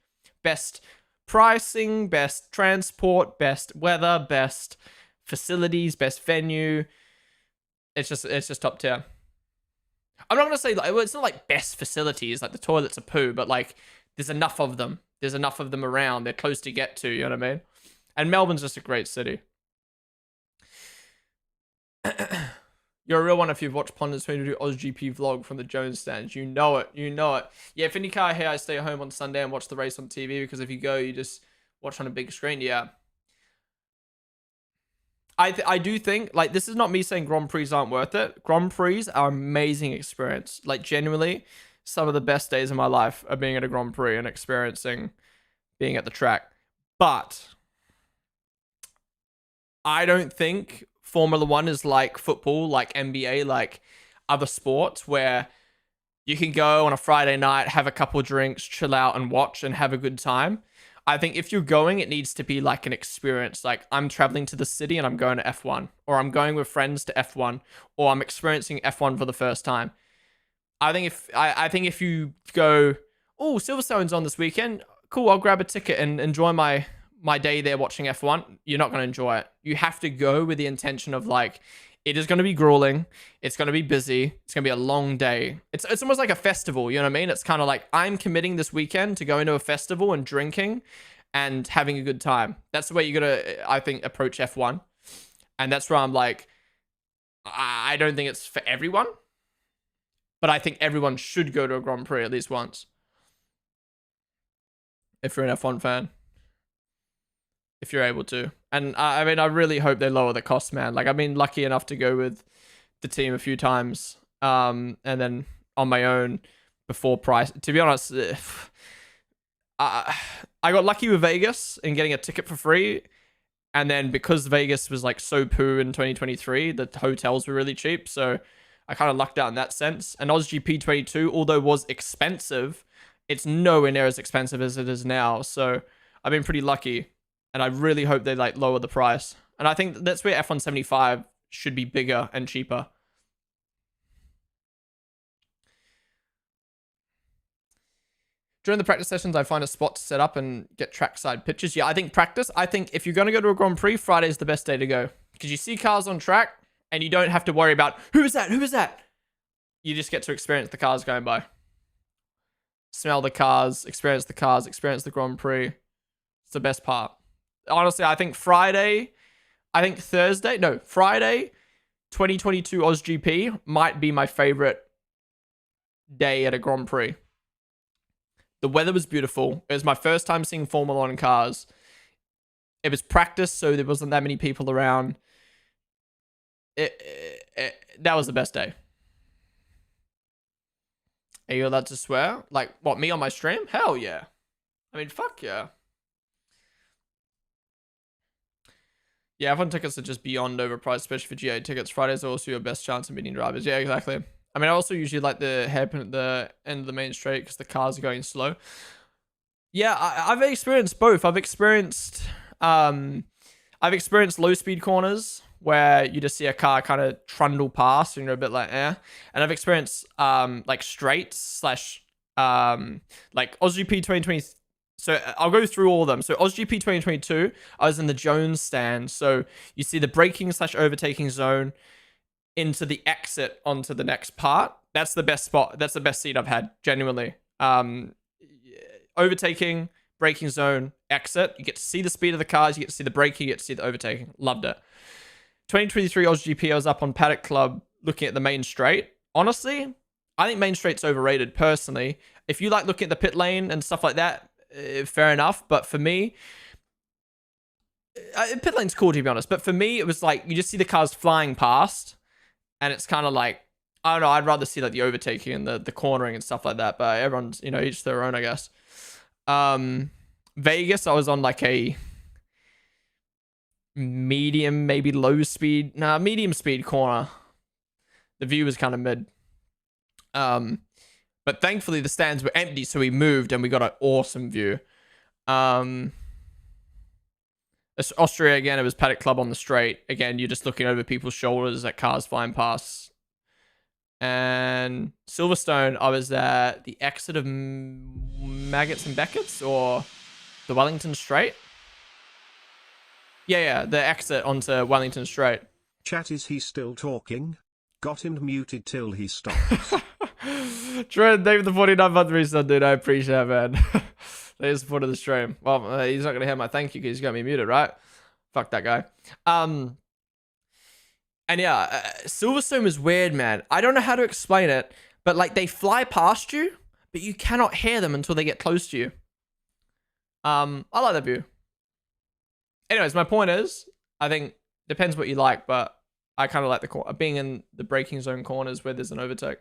Best pricing, best transport, best weather, best facilities, best venue. It's just top tier. I'm not gonna say like, it's not like best facilities, like the toilets are poo, but like there's enough of them. There's enough of them around. They're close to get to, you know what I mean? And Melbourne's just a great city. You're a real one if you've watched Ponden's 2022 AusGP vlog from the Jones stands. You know it. You know it. Yeah, if any car here, I stay home on Sunday and watch the race on TV, because if you go, you just watch on a big screen. Yeah. I do think, like, this is not me saying Grand Prix aren't worth it. Grand Prix are amazing experience. Like, genuinely, some of the best days of my life are being at a Grand Prix and experiencing being at the track. But I don't think Formula One is like football, like NBA, like other sports, where you can go on a Friday night, have a couple drinks, chill out and watch and have a good time. I think if you're going, it needs to be like an experience. Like, I'm traveling to the city and I'm going to F1, or I'm going with friends to F1, or I'm experiencing F1 for the first time. I think if you go, oh, Silverstone's on this weekend, cool, I'll grab a ticket and enjoy my day there watching F1, you're not going to enjoy it. You have to go with the intention of like, it is going to be grueling. It's going to be busy. It's going to be a long day. It's almost like a festival. You know what I mean? It's kind of like, I'm committing this weekend to going to a festival and drinking and having a good time. That's the way you got to, I think, approach F1. And that's where I'm like, I don't think it's for everyone, but I think everyone should go to a Grand Prix at least once. If you're an F1 fan. If you're able to. And I mean, I really hope they lower the cost, man. Like, I've been lucky enough to go with the team a few times, and then on my own before price. To be honest, I got lucky with Vegas in getting a ticket for free. And then because Vegas was like so poo in 2023, the hotels were really cheap. So I kind of lucked out in that sense. And OzGP 22, although was expensive, it's nowhere near as expensive as it is now. So I've been pretty lucky. And I really hope they like lower the price. And I think that's where F175 should be bigger and cheaper. During the practice sessions, I find a spot to set up and get trackside pictures. Yeah, I think practice. I think if you're going to go to a Grand Prix, Friday is the best day to go. Because you see cars on track and you don't have to worry about, who is that? Who is that? You just get to experience the cars going by. Smell the cars, experience the Grand Prix. It's the best part. Honestly, I think Friday 2022 OzGP might be my favorite day at a Grand Prix. The weather was beautiful. It was my first time seeing Formula 1 cars. It was practice, so there wasn't that many people around. That was the best day. Are you allowed to swear? Like, what, me on my stream? Hell yeah. I mean, fuck yeah. Yeah, F1 tickets are just beyond overpriced, especially for GA tickets. Fridays are also your best chance of meeting drivers. Yeah, exactly. I mean, I also usually like the hairpin at the end of the main straight because the cars are going slow. Yeah, I've experienced both. I've experienced low speed corners where you just see a car kind of trundle past and you're a bit like, eh. And I've experienced like straights slash like OzGP 2020. So I'll go through all of them. So OzGP 2022, I was in the Jones stand. So you see the braking slash overtaking zone into the exit onto the next part. That's the best spot. That's the best seat I've had, genuinely. Overtaking, braking zone, exit. You get to see the speed of the cars. You get to see the braking. You get to see the overtaking. Loved it. 2023 OzGP, I was up on Paddock Club looking at the main straight. Honestly, I think main straight's overrated, personally. If you like looking at the pit lane and stuff like that, fair enough. But for me, pit lane's cool, to be honest. But for me, it was like, you just see the cars flying past. And it's kind of like, I don't know, I'd rather see like the overtaking and the cornering and stuff like that. But everyone's, you know, each their own, I guess. Vegas, I was on like a medium, maybe low speed. Medium speed corner. The view was kind of mid. But thankfully the stands were empty, so we moved and we got an awesome view. Austria again, it was Paddock Club on the straight. Again, you're just looking over people's shoulders at cars flying past. And Silverstone, I was at the exit of Maggots and Beckett's or the Wellington Straight. Yeah, the exit onto Wellington Straight. Chat, is he still talking? Got him muted till he stops. Trent, thank you for the 49 month reset, dude. I appreciate it, man. They supported the stream. Well, he's not going to hear my thank you because he's got me muted, right? Fuck that guy. And yeah, Silverstone is weird, man. I don't know how to explain it, but like they fly past you, but you cannot hear them until they get close to you. I like that view. Anyways, my point is, I think depends what you like, but I kind of like the being in the braking zone corners where there's an overtake.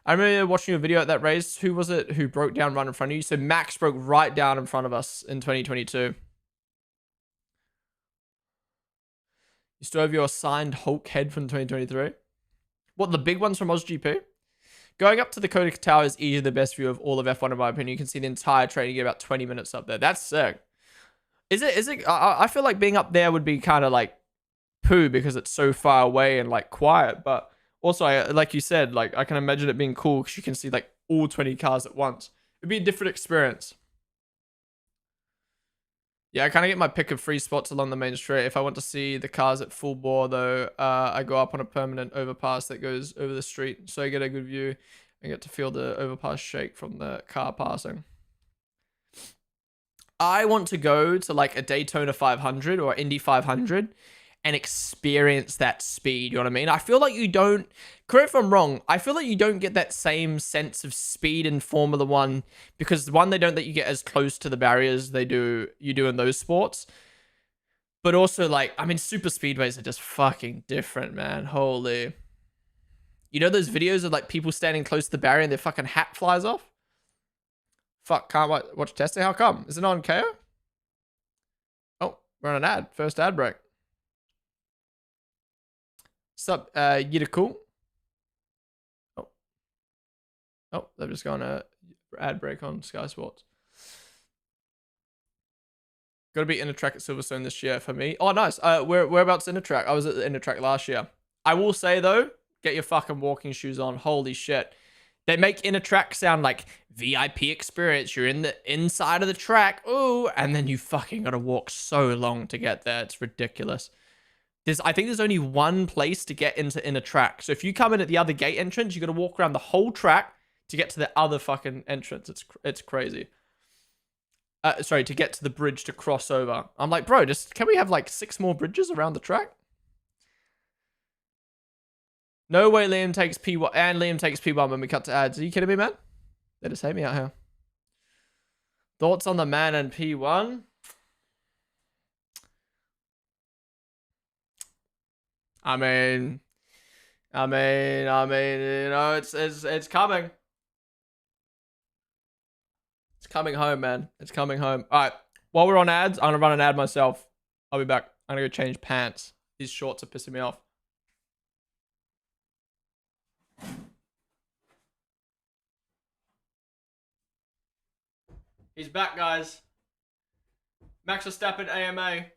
I remember watching a video at that race. Who was it who broke down right in front of you? So Max broke right down in front of us in 2022. You still have your signed Hulk head from 2023? What, the big ones from OzGP? Going up to the Kodak Tower is easily the best view of all of F1 in my opinion. You can see the entire train. You get about 20 minutes up there. That's sick. Is it? I feel like being up there would be kind of like poo because it's so far away and like quiet. But also, like you said, like I can imagine it being cool because you can see like all 20 cars at once. It'd be a different experience. Yeah, I kind of get my pick of free spots along the main straight. If I want to see the cars at full bore, though, I go up on a permanent overpass that goes over the street. So I get a good view and get to feel the overpass shake from the car passing. I want to go to like a Daytona 500 or Indy 500 and experience that speed. You know what I mean? I feel like you don't, correct if I'm wrong, I feel like you don't get that same sense of speed in Formula One because one, they don't let you get as close to the barriers you do in those sports. But also, like, I mean, super speedways are just fucking different, man. Holy. You know those videos of, like, people standing close to the barrier and their fucking hat flies off? Fuck, can't watch testing? How come? Is it not on KO? Oh, we're on an ad. First ad break. Sup, Yida Cool? Oh, they've just gone a ad break on Sky Sports. Got to be in a track at Silverstone this year for me. Oh, nice. Whereabouts in a track? I was at the in a track last year. I will say though, get your fucking walking shoes on. Holy shit. They make in a track sound like VIP experience. You're in the inside of the track. Ooh, and then you fucking got to walk so long to get there. It's ridiculous. I think there's only one place to get into in a track. So if you come in at the other gate entrance, you got to walk around the whole track to get to the other fucking entrance. It's crazy. Sorry, to get to the bridge to cross over. I'm like, bro, can we have like 6 more bridges around the track? No way Liam takes P1 and Liam takes P1 when we cut to ads. Are you kidding me, man? They just hate me out here. Thoughts on the man and P1? I mean, you know, it's coming. It's coming home, man. It's coming home. All right. While we're on ads, I'm going to run an ad myself. I'll be back. I'm going to go change pants. These shorts are pissing me off. He's back, guys. Max Verstappen AMA.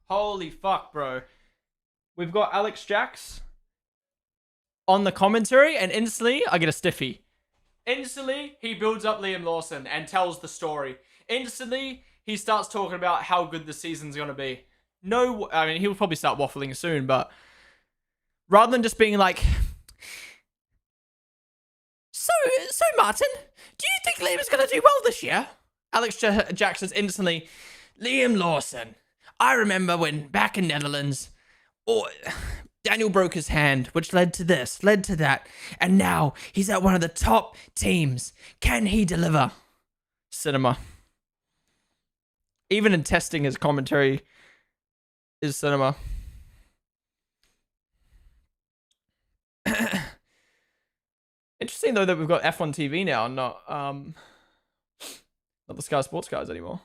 Holy fuck, bro. We've got Alex Jax on the commentary, and instantly I get a stiffy. Instantly, he builds up Liam Lawson and tells the story. Instantly, he starts talking about how good the season's going to be. No, I mean, he'll probably start waffling soon, but rather than just being like, So Martin, do you think Liam's going to do well this year? Alex Jackson's instantly, Liam Lawson. I remember when back in Netherlands, Daniel broke his hand, which led to this, led to that, and now he's at one of the top teams. Can he deliver? Cinema. Even in testing, his commentary is cinema. Interesting though that we've got F1 TV now, not the Sky Sports guys anymore.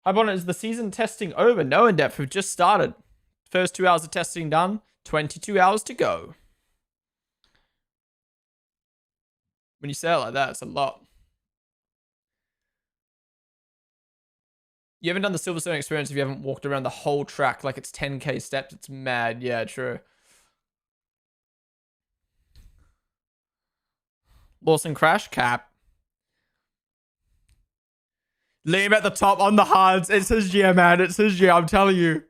Hi, Ponden. Is the season testing over? No, in depth. We've just started. First 2 hours of testing done. 22 hours to go. When you say it like that, it's a lot. You haven't done the Silverstone experience if you haven't walked around the whole track like it's 10k steps. It's mad. Yeah, true. Lawson crash cap. Liam at the top on the hards. It's his year, man. It's his year. I'm telling you.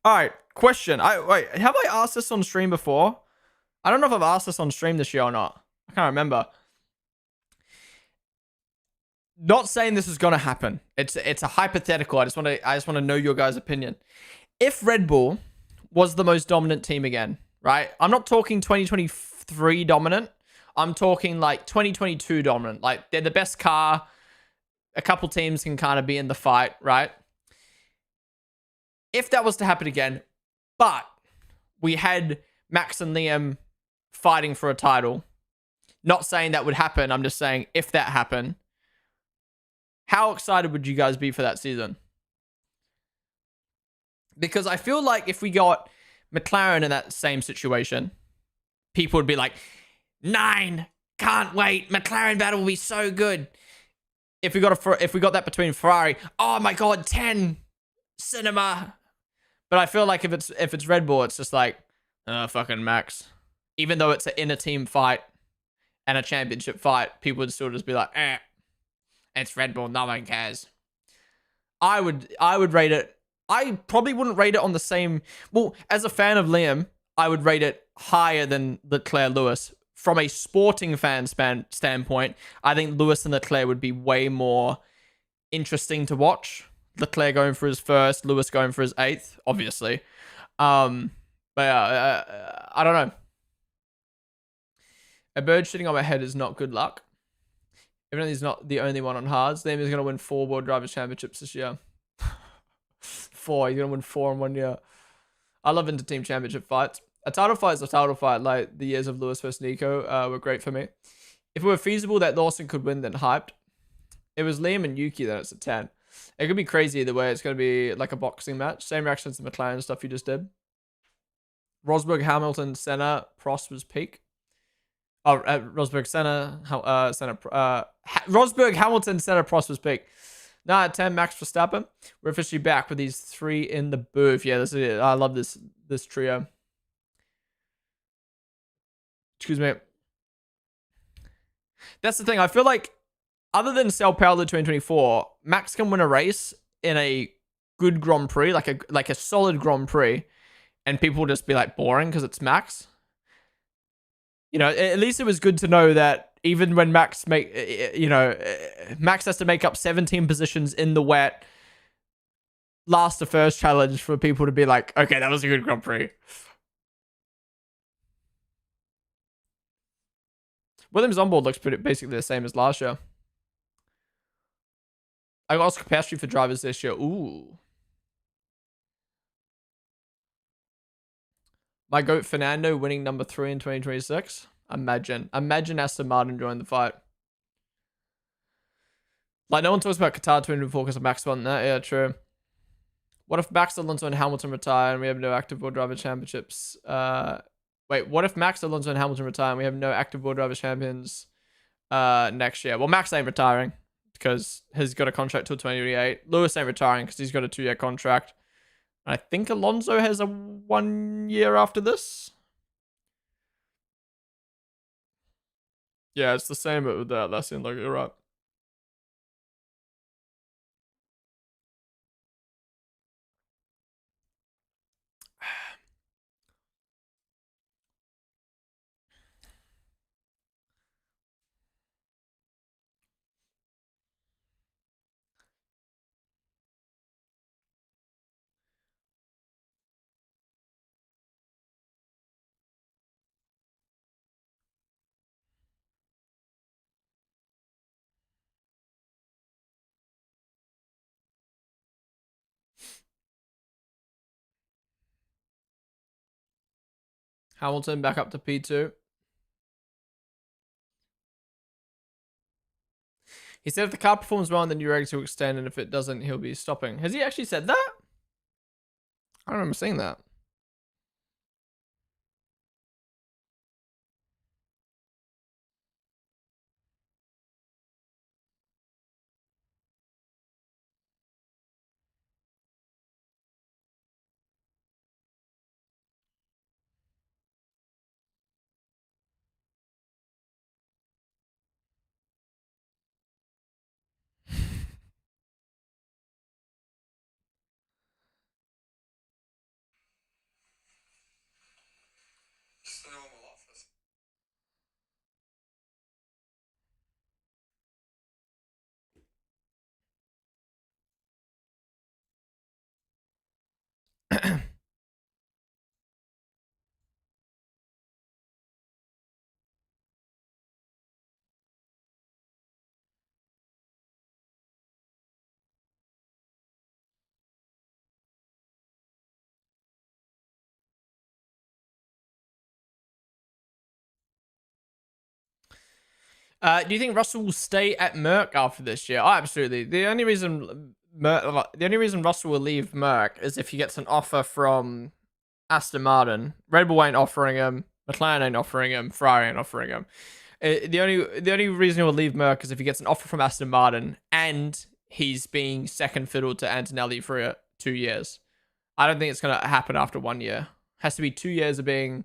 All right. Question. Wait. Have I asked this on stream before? I don't know if I've asked this on stream this year or not. I can't remember. Not saying this is gonna happen. It's a hypothetical. I just want to know your guys' opinion. If Red Bull was the most dominant team again, right? I'm not talking 2023 dominant. I'm talking like 2022 dominant. Like they're the best car. A couple teams can kind of be in the fight, right? If that was to happen again, but we had Max and Liam fighting for a title. Not saying that would happen. I'm just saying if that happened, how excited would you guys be for that season? Because I feel like if we got McLaren in that same situation, people would be like, 9, can't wait. McLaren battle will be so good. If we got that between Ferrari, oh my god, 10, cinema. But I feel like if it's Red Bull, it's just like, fucking Max. Even though it's an inner team fight and a championship fight, people would still just be like, it's Red Bull, no one cares. I would rate it. I probably wouldn't rate it on the same. Well, as a fan of Liam, I would rate it higher than Leclerc Lewis. From a sporting fan standpoint, I think Lewis and Leclerc would be way more interesting to watch. Leclerc going for his first, Lewis going for his 8th, obviously. But yeah, I don't know. A bird shitting on my head is not good luck. Evidently, he's not the only one on hards. Liam is going to win 4 World Drivers' Championships this year. 4. He's going to win 4 in 1 year. I love inter-team championship fights. A title fight is a title fight. Like the years of Lewis versus Nico were great for me. If it were feasible that Lawson could win, then hyped. It was Liam and Yuki, then it's a 10. It could be crazy either way. It's going to be like a boxing match. Same reactions to McLaren stuff you just did. Rosberg, Hamilton, Senna, Prost was peak. Oh, Rosberg, Senna, Rosberg, Hamilton, Senna, Prost was peak. 9 out of 10, Max Verstappen. We're officially back with these 3 in the booth. Yeah, this is it. I love this trio. Excuse me. That's the thing. I feel like other than Sao Paulo 2024, Max can win a race in a good Grand Prix, like a solid Grand Prix, and people will just be like boring because it's Max. You know, at least it was good to know that even when Max Max has to make up 17 positions in the wet, last the first challenge for people to be like, okay, that was a good Grand Prix. Williams onboard looks basically the same as last year. I got Oscar Piastri for drivers this year. Ooh. My goat Fernando winning number 3 in 2026. Imagine Aston Martin joining the fight. Like no one talks about Qatar 2024 because of Max won that. Yeah, true. What if Max Alonso and Hamilton retire and we have no active World Driver Championships? Wait, what if Max Alonso and Hamilton retire and we have no active World Driver Champions next year? Well, Max ain't retiring because he's got a contract till 2028. Lewis ain't retiring because he's got a 2-year contract. I think Alonso has a 1 year after this. Yeah, it's the same with that. That's in like you're right. Hamilton back up to P2. He said if the car performs well in the new regs, he'll extend, and if it doesn't, he'll be stopping. Has he actually said that? I don't remember seeing that. Do you think Russell will stay at Merc after this year? Oh, absolutely. The only reason Russell will leave Merc is if he gets an offer from Aston Martin. Red Bull ain't offering him. McLaren ain't offering him. Ferrari ain't offering him. The only reason he will leave Merc is if he gets an offer from Aston Martin and he's being second fiddle to Antonelli for 2 years. I don't think it's gonna happen after 1 year. Has to be 2 years of being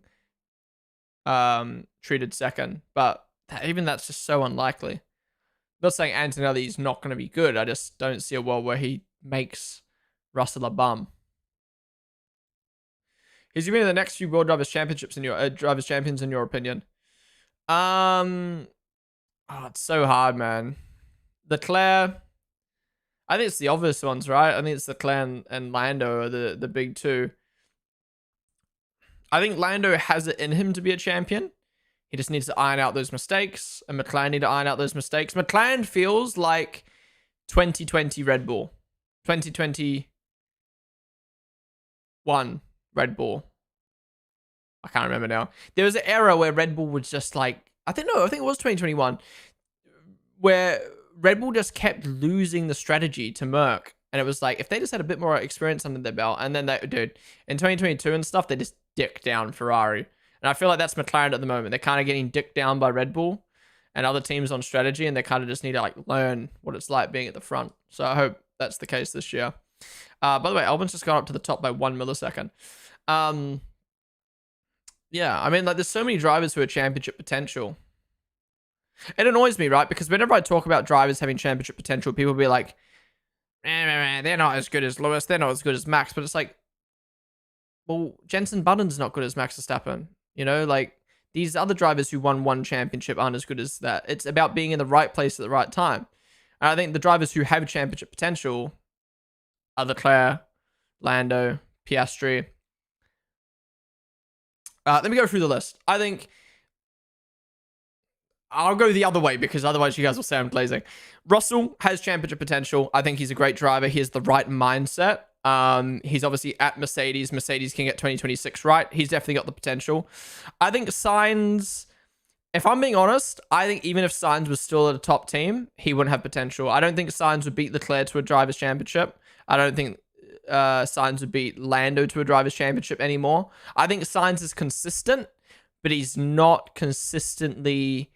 treated second, but even that's just so unlikely. I'm not saying Antonelli's not going to be good. I just don't see a world where he makes Russell a bum. Is he winning the next few World Drivers Championships in your Drivers Champions in your opinion? Oh, it's so hard, man. Leclerc. I think it's the obvious ones, right? I think it's Leclerc and Lando are the big two. I think Lando has it in him to be a champion. He just needs to iron out those mistakes, and McLaren need to iron out those mistakes. McLaren feels like 2020 Red Bull. 2021 Red Bull. I can't remember now. There was an era where Red Bull was just like, I think it was 2021, where Red Bull just kept losing the strategy to Merc. And it was like, if they just had a bit more experience under their belt, and then dude, in 2022 and stuff, they just dick down Ferrari. And I feel like that's McLaren at the moment. They're kind of getting dicked down by Red Bull and other teams on strategy, and they kind of just need to like learn what it's like being at the front. So I hope that's the case this year. By the way, Albon's just got up to the top by 1 millisecond. Yeah, I mean, like, there's so many drivers who are championship potential. It annoys me, right? Because whenever I talk about drivers having championship potential, people will be like, they're not as good as Lewis, they're not as good as Max. But it's like, well, Jenson Button's not good as Max Verstappen. You know, like, these other drivers who won one championship aren't as good as that. It's about being in the right place at the right time. And I think the drivers who have championship potential are Leclerc, Lando, Piastri. Let me go through the list. I think I'll go the other way because otherwise you guys will say I'm glazing. Russell has championship potential. I think he's a great driver. He has the right mindset. He's obviously at Mercedes. Mercedes can get 2026 right. He's definitely got the potential. I think Sainz, if I'm being honest, I think even if Sainz was still at a top team, he wouldn't have potential. I don't think Sainz would beat Leclerc to a driver's championship. I don't think Sainz would beat Lando to a driver's championship anymore. I think Sainz is consistent, but he's not consistently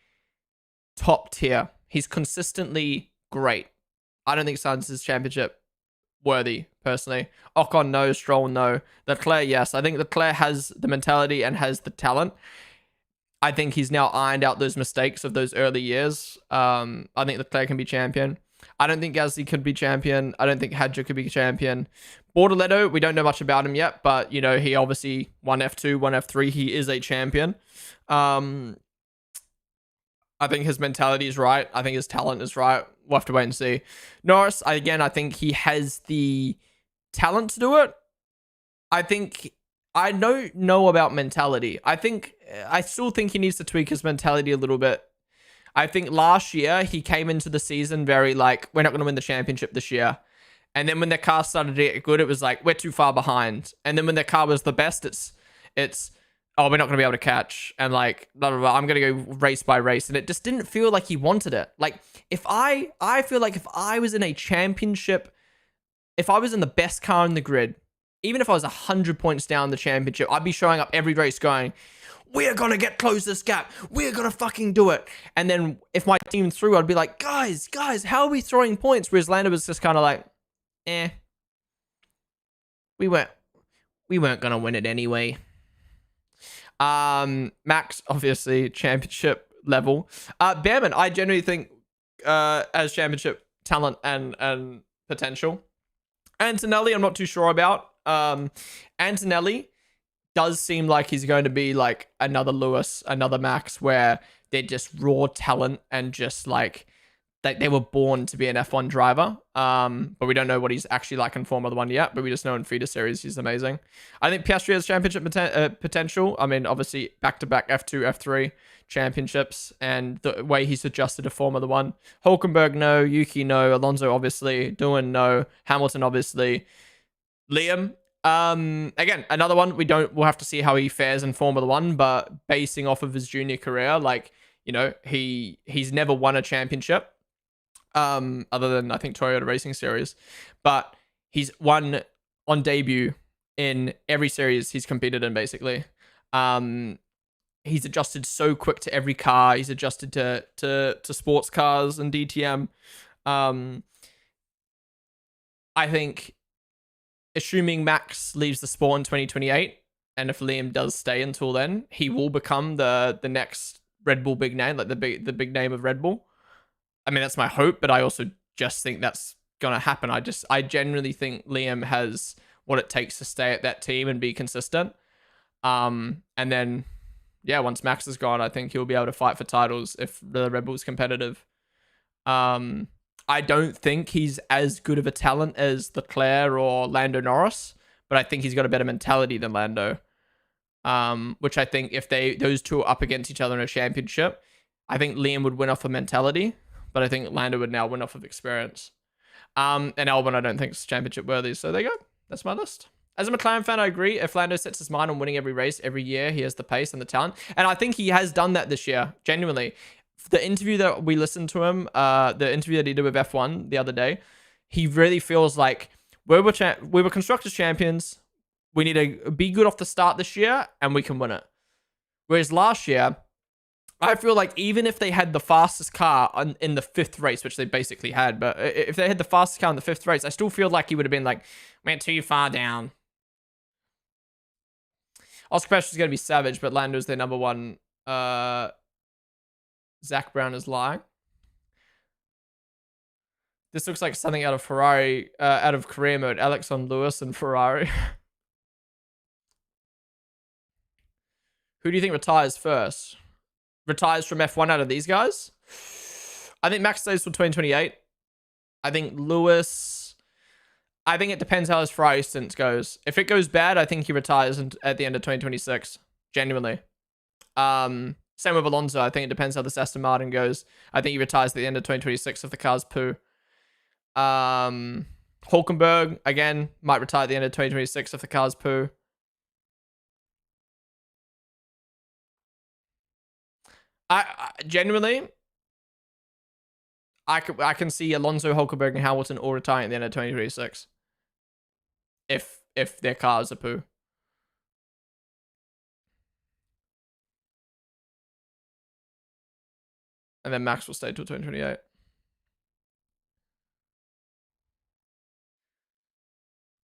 top tier. He's consistently great. I don't think Sainz is championship worthy, personally. Ocon, no. Stroll, no. Leclerc, yes. I think Leclerc has the mentality and has the talent. I think he's now ironed out those mistakes of those early years. I think Leclerc can be champion. I don't think Gasly could be champion. I don't think Hadjar could be champion. Bortoletto, we don't know much about him yet, but, you know, he obviously won F2, won F3. He is a champion. I think his mentality is right. I think his talent is right. We'll have to wait and see. Norris, I think he has the talent to do it. I think I don't know about mentality. I still think he needs to tweak his mentality a little bit. I think last year he came into the season very like, we're not going to win the championship this year. And then when their car started to get good, it was like, we're too far behind. And then when their car was the best, it's oh, we're not going to be able to catch, and like, blah, blah, blah, I'm going to go race by race. And it just didn't feel like he wanted it. Like, if I feel like if I was in a championship, if I was in the best car in the grid, even if I was 100 points down the championship, I'd be showing up every race going, we're going to close this gap. We're going to fucking do it. And then if my team threw, I'd be like, guys, how are we throwing points? Whereas Lando was just kind of like, we weren't going to win it anyway. Max, obviously, championship level. Behrman, I genuinely think as championship talent and potential. Antonelli, I'm not too sure about. Antonelli does seem like he's going to be like another Lewis, another Max, where they're just raw talent and just like they were born to be an F1 driver. But we don't know what he's actually like in Formula 1 yet, but we just know in feeder series he's amazing. I think Piastri has championship potential. I mean, obviously back-to-back F2, F3 championships, and the way he's adjusted to Formula 1. Hulkenberg, no. Yuki, no. Alonso, obviously. Doohan, no. Hamilton, obviously. Liam, again, another one. We'll have to see how he fares in Formula 1, but basing off of his junior career, like, you know, he's never won a championship. Other than I think Toyota Racing Series, but he's won on debut in every series he's competed in. Basically, he's adjusted so quick to every car. He's adjusted to sports cars and DTM. I think, assuming Max leaves the sport in 2028, and if Liam does stay until then, he will become the next Red Bull big name, like the big name of Red Bull. I mean, that's my hope, but I also just think that's going to happen. I genuinely think Liam has what it takes to stay at that team and be consistent. And then, yeah, once Max is gone, I think he'll be able to fight for titles if the Red Bull's competitive. I don't think he's as good of a talent as Leclerc or Lando Norris, but I think he's got a better mentality than Lando. Which I think if those two are up against each other in a championship, I think Liam would win off of mentality, but I think Lando would now win off of experience. And Albon, I don't think is championship worthy. So there you go. That's my list. As a McLaren fan, I agree. If Lando sets his mind on winning every race, every year, he has the pace and the talent. And I think he has done that this year, genuinely. The interview that we listened to him, the interview that he did with F1 the other day, he really feels like we were Constructors champions. We need to be good off the start this year, and we can win it. Whereas last year, I feel like even if they had the fastest car in the fifth race, which they basically had, but if they had the fastest car in the fifth race, I still feel like he would have been like, man, too far down. Oscar Petrus is going to be savage, but Lando's their number one. Zach Brown is lying. This looks like something out of Ferrari, out of career mode. Alex on Lewis and Ferrari. Who do you think retires first? Retires from F1 out of these guys? I think Max stays till 2028. I think Lewis... I think it depends how his Ferrari stint goes. If it goes bad, I think he retires at the end of 2026. Genuinely. Same with Alonso. I think it depends how the Aston Martin goes. I think he retires at the end of 2026 if the car's poo. Hulkenberg, again, might retire at the end of 2026 if the car's poo. I genuinely, I can see Alonso, Hulkenberg, and Hamilton all retiring at the end of 2026. If their cars are poo. And then Max will stay till 2028.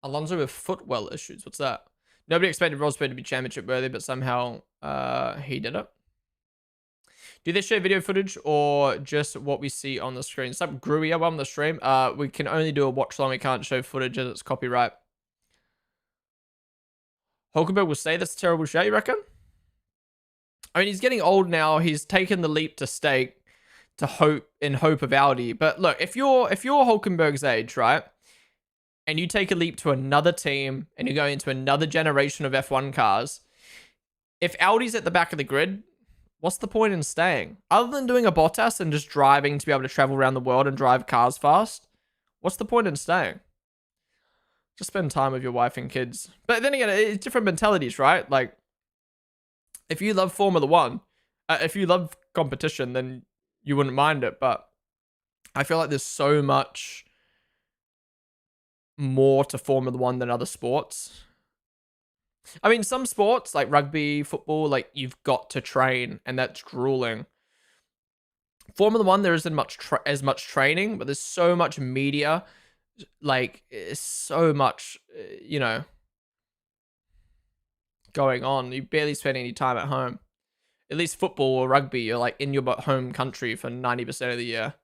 Alonso with footwell issues. What's that? Nobody expected Rosberg to be championship worthy, but somehow he did it. Do they show video footage or just what we see on the screen? Some Gruey up on the stream. We can only do a watch long. We can't show footage as it's copyright. Hulkenberg will say that's a terrible show, you reckon? I mean, he's getting old now. He's taken the leap to stake to hope of Audi. But look, if you're Hulkenberg's age, right? And you take a leap to another team and you go into another generation of F1 cars, if Audi's at the back of the grid, what's the point in staying? Other than doing a Bottas and just driving to be able to travel around the world and drive cars fast, what's the point in staying? Just spend time with your wife and kids. But then again, it's different mentalities, right? Like, if you love Formula One, if you love competition, then you wouldn't mind it. But I feel like there's so much more to Formula One than other sports. I mean, some sports like rugby, football, like you've got to train, and that's grueling. Formula One, there isn't as much training, but there's so much media, like it's so much, going on. You barely spend any time at home. At least football or rugby, you're like in your home country for 90% of the year.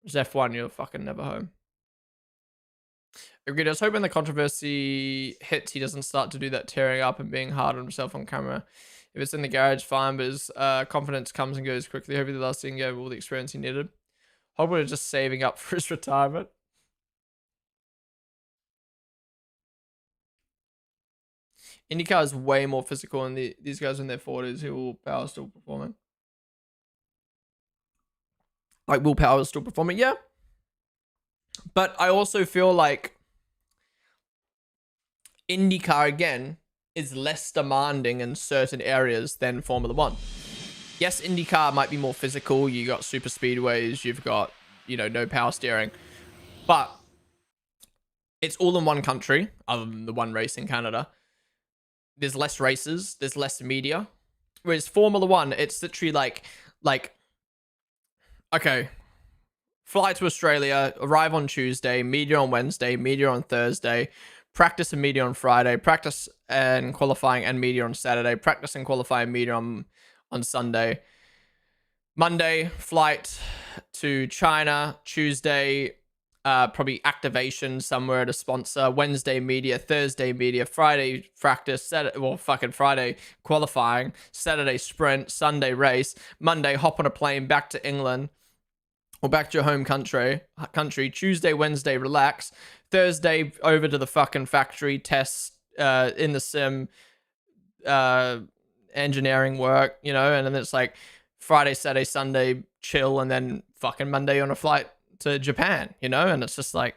Whereas F1, you're fucking never home. Agreed. I was hoping the controversy hits, he doesn't start to do that tearing up and being hard on himself on camera. If it's in the garage, fine, but his confidence comes and goes quickly. Hopefully the last thing gave all the experience he needed. Hopefully just saving up for his retirement. IndyCar is way more physical, and these guys in their 40s who will power still performing. Like, Will Power is still performing, yeah. But I also feel like IndyCar, again, is less demanding in certain areas than Formula One. Yes, IndyCar might be more physical. You got super speedways. You've got, no power steering. But it's all in one country, other than the one race in Canada. There's less races. There's less media. Whereas Formula One, it's literally like, okay, fly to Australia, arrive on Tuesday, media on Wednesday, media on Thursday, practice and media on Friday, practice and qualifying and media on Saturday, practice and qualifying media on Sunday. Monday, flight to China. Tuesday, probably activation somewhere at a sponsor. Wednesday, media. Thursday, media. Friday, practice. Friday, qualifying. Saturday, sprint. Sunday, race. Monday, hop on a plane back to England or back to your home country. Tuesday, Wednesday, relax. Thursday, over to the fucking factory, test in the sim, engineering work, and then it's like Friday, Saturday, Sunday, chill, and then fucking Monday on a flight to Japan, and it's just like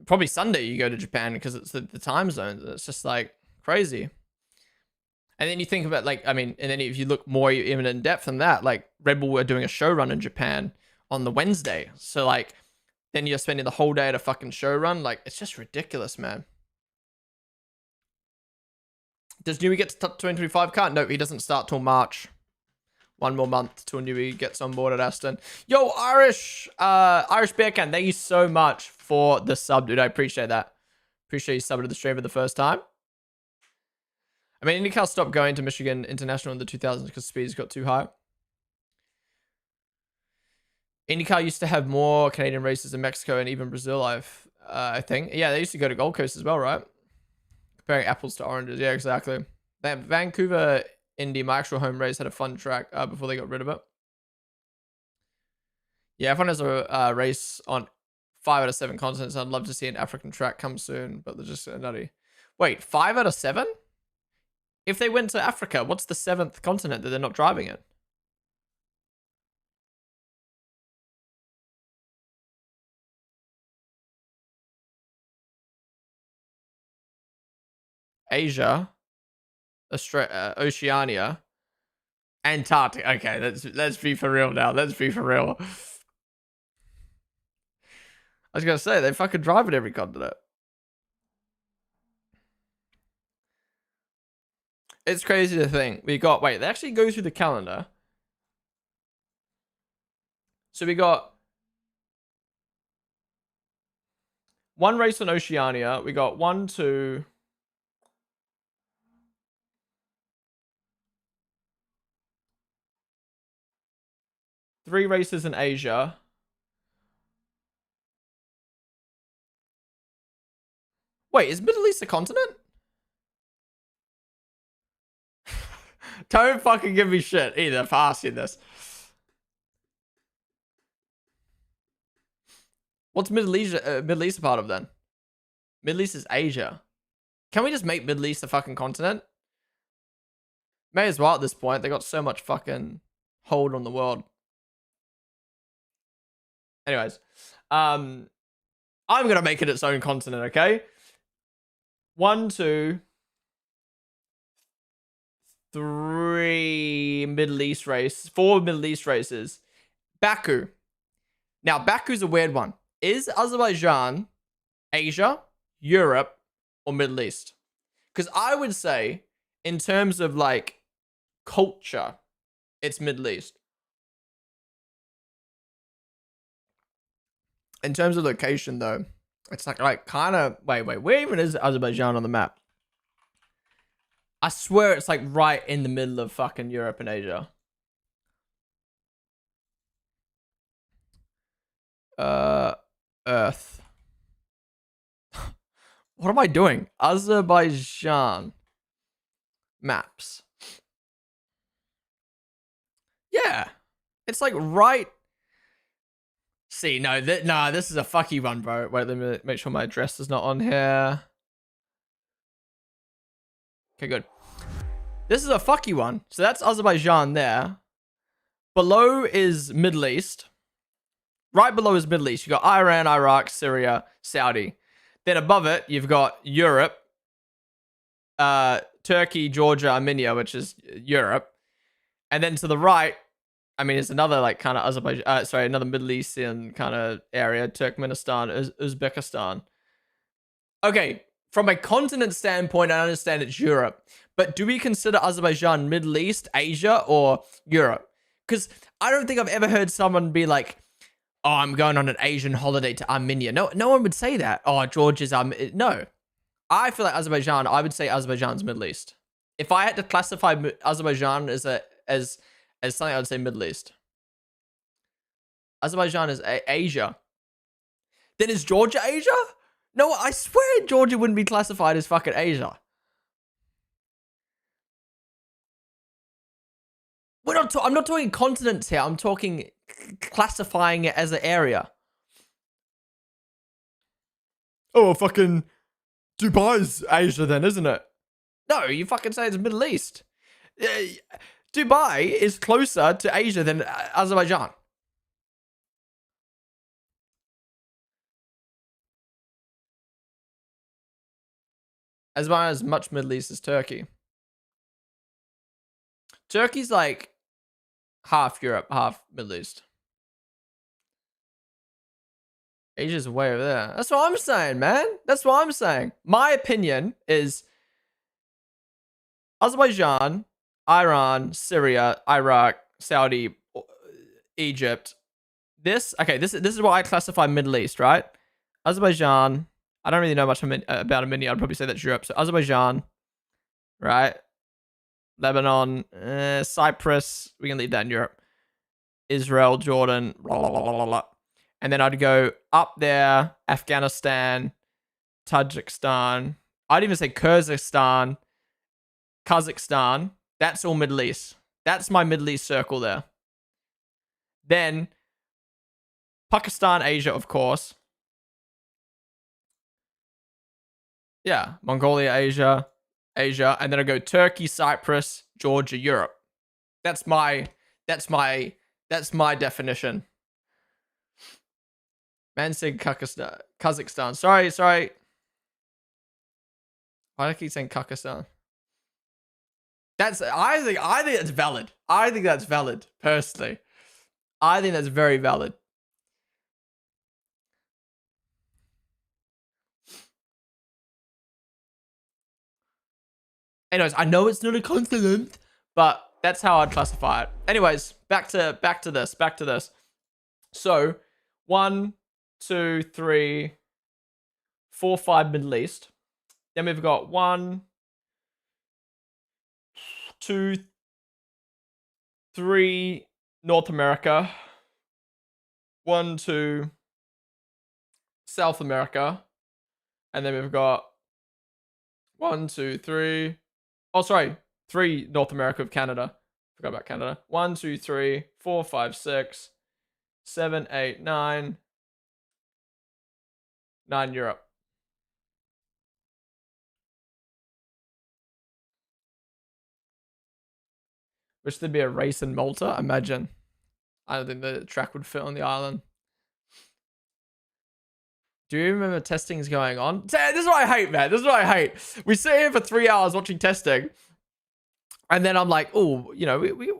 probably Sunday you go to Japan because it's the time zones. It's just like crazy. And then you think about and then if you look more even in depth than that, like Red Bull were doing a show run in Japan on the Wednesday. So like then you're spending the whole day at a fucking show run. Like it's just ridiculous, man. Does Newey get to 2025 car? No, he doesn't start till March. 1 more month till Newey gets on board at Aston. Yo, Irish Bearcan, thank you so much for the sub, dude. I appreciate that. Appreciate you subbing to the stream for the first time. I mean, IndyCar stopped going to Michigan International in the 2000s because speeds got too high. IndyCar used to have more Canadian races in Mexico and even Brazil, I think. Yeah, they used to go to Gold Coast as well, right? Comparing apples to oranges. Yeah, exactly. Vancouver Indy, my actual home race, had a fun track before they got rid of it. Yeah, everyone has a race on 5 out of 7 continents. I'd love to see an African track come soon, but they're just nutty. Wait, 5 out of 7? If they went to Africa, what's the 7th continent that they're not driving in? Asia, Australia, Oceania, Antarctica. Okay, let's be for real now. Let's be for real. I was gonna say they fucking drive at every continent. It's crazy to think they actually go through the calendar. So we got 1 race on Oceania. We got 1, 2. Three races in Asia. Wait, is Middle East a continent? Don't fucking give me shit either for asking this. What's Middle East a part of then? Middle East is Asia. Can we just make Middle East a fucking continent? May as well at this point. They got so much fucking hold on the world. Anyways, I'm gonna make it its own continent, okay? 1, 2, 3. Middle East race, 4 Middle East races. Baku. Now, Baku's a weird one. Is Azerbaijan Asia, Europe, or Middle East? Because I would say, in terms of like culture, it's Middle East. In terms of location, though, it's like kind of wait, where even is Azerbaijan on the map? I swear it's like right in the middle of fucking Europe and Asia. Earth. What am I doing? Azerbaijan maps. Yeah, it's like right. See, no, this is a fucky one, bro. Wait, let me make sure my address is not on here. Okay, good. This is a fucky one. So that's Azerbaijan there. Below is Middle East. Right below is Middle East. You got Iran, Iraq, Syria, Saudi. Then above it, you've got Europe, Turkey, Georgia, Armenia, which is Europe. And then to the right, I mean, it's another like kind of Azerbaijan, another Middle Eastern kind of area, Turkmenistan, Uzbekistan. Okay, from a continent standpoint, I understand it's Europe. But do we consider Azerbaijan Middle East, Asia, or Europe? Because I don't think I've ever heard someone be like, oh, I'm going on an Asian holiday to Armenia. No one would say that. Oh, Georgia's no. I feel like Azerbaijan, I would say Azerbaijan's Middle East. If I had to classify Azerbaijan as something, I would say Middle East. Azerbaijan is Asia. Then is Georgia Asia? No, I swear Georgia wouldn't be classified as fucking Asia. I'm not talking continents here. I'm talking classifying it as an area. Oh, fucking Dubai's Asia then, isn't it? No, you fucking say it's Middle East. Dubai is closer to Asia than Azerbaijan. Azerbaijan is much Middle East as Turkey. Turkey's like half Europe, half Middle East. Asia's way over there. That's what I'm saying, man. That's what I'm saying. My opinion is Azerbaijan, Iran, Syria, Iraq, Saudi, Egypt. This is what I classify Middle East, right? Azerbaijan. I don't really know much about Armenia. I'd probably say that's Europe. So Azerbaijan, right? Lebanon, Cyprus. We can leave that in Europe. Israel, Jordan, blah, blah, blah, blah, blah. And then I'd go up there, Afghanistan, Tajikistan. I'd even say Kyrgyzstan, Kazakhstan. That's all Middle East. That's my Middle East circle there. Then Pakistan, Asia, of course. Yeah, Mongolia, Asia. And then I go Turkey, Cyprus, Georgia, Europe. That's my definition. Man said Kazakhstan. Sorry. Why do I keep saying Kazakhstan? I think that's valid. I think that's valid, personally. I think that's very valid. Anyways, I know it's not a continent, but that's how I'd classify it. Anyways, back to this. So 1, 2, 3, 4, 5 Middle East. Then we've got 1, 2, 3 North America. 1, 2 South America. And then we've got 1, 2, 3. Oh, sorry. 3 North America with Canada. Forgot about Canada. 1, 2, 3, 4, 5, 6, 7, 8, 9. 9 Europe. Wish there'd be a race in Malta. Imagine. I don't think the track would fit on the island. Do you remember testing's going on? This is what I hate, man. This is what I hate. We sit here for 3 hours watching testing. And then I'm like, oh, you know, we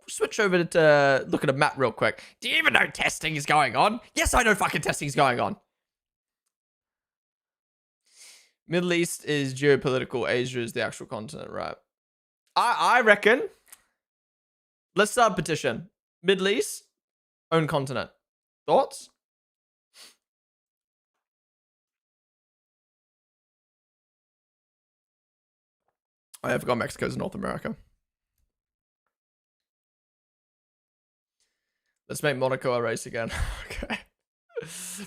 switch over to look at a map real quick. Do you even know testing is going on? Yes, I know fucking testing is going on. Middle East is geopolitical. Asia is the actual continent, right? I reckon. Let's start a petition. Middle East, own continent. Thoughts? I forgot Mexico's North America. Let's make Monaco a race again. Okay.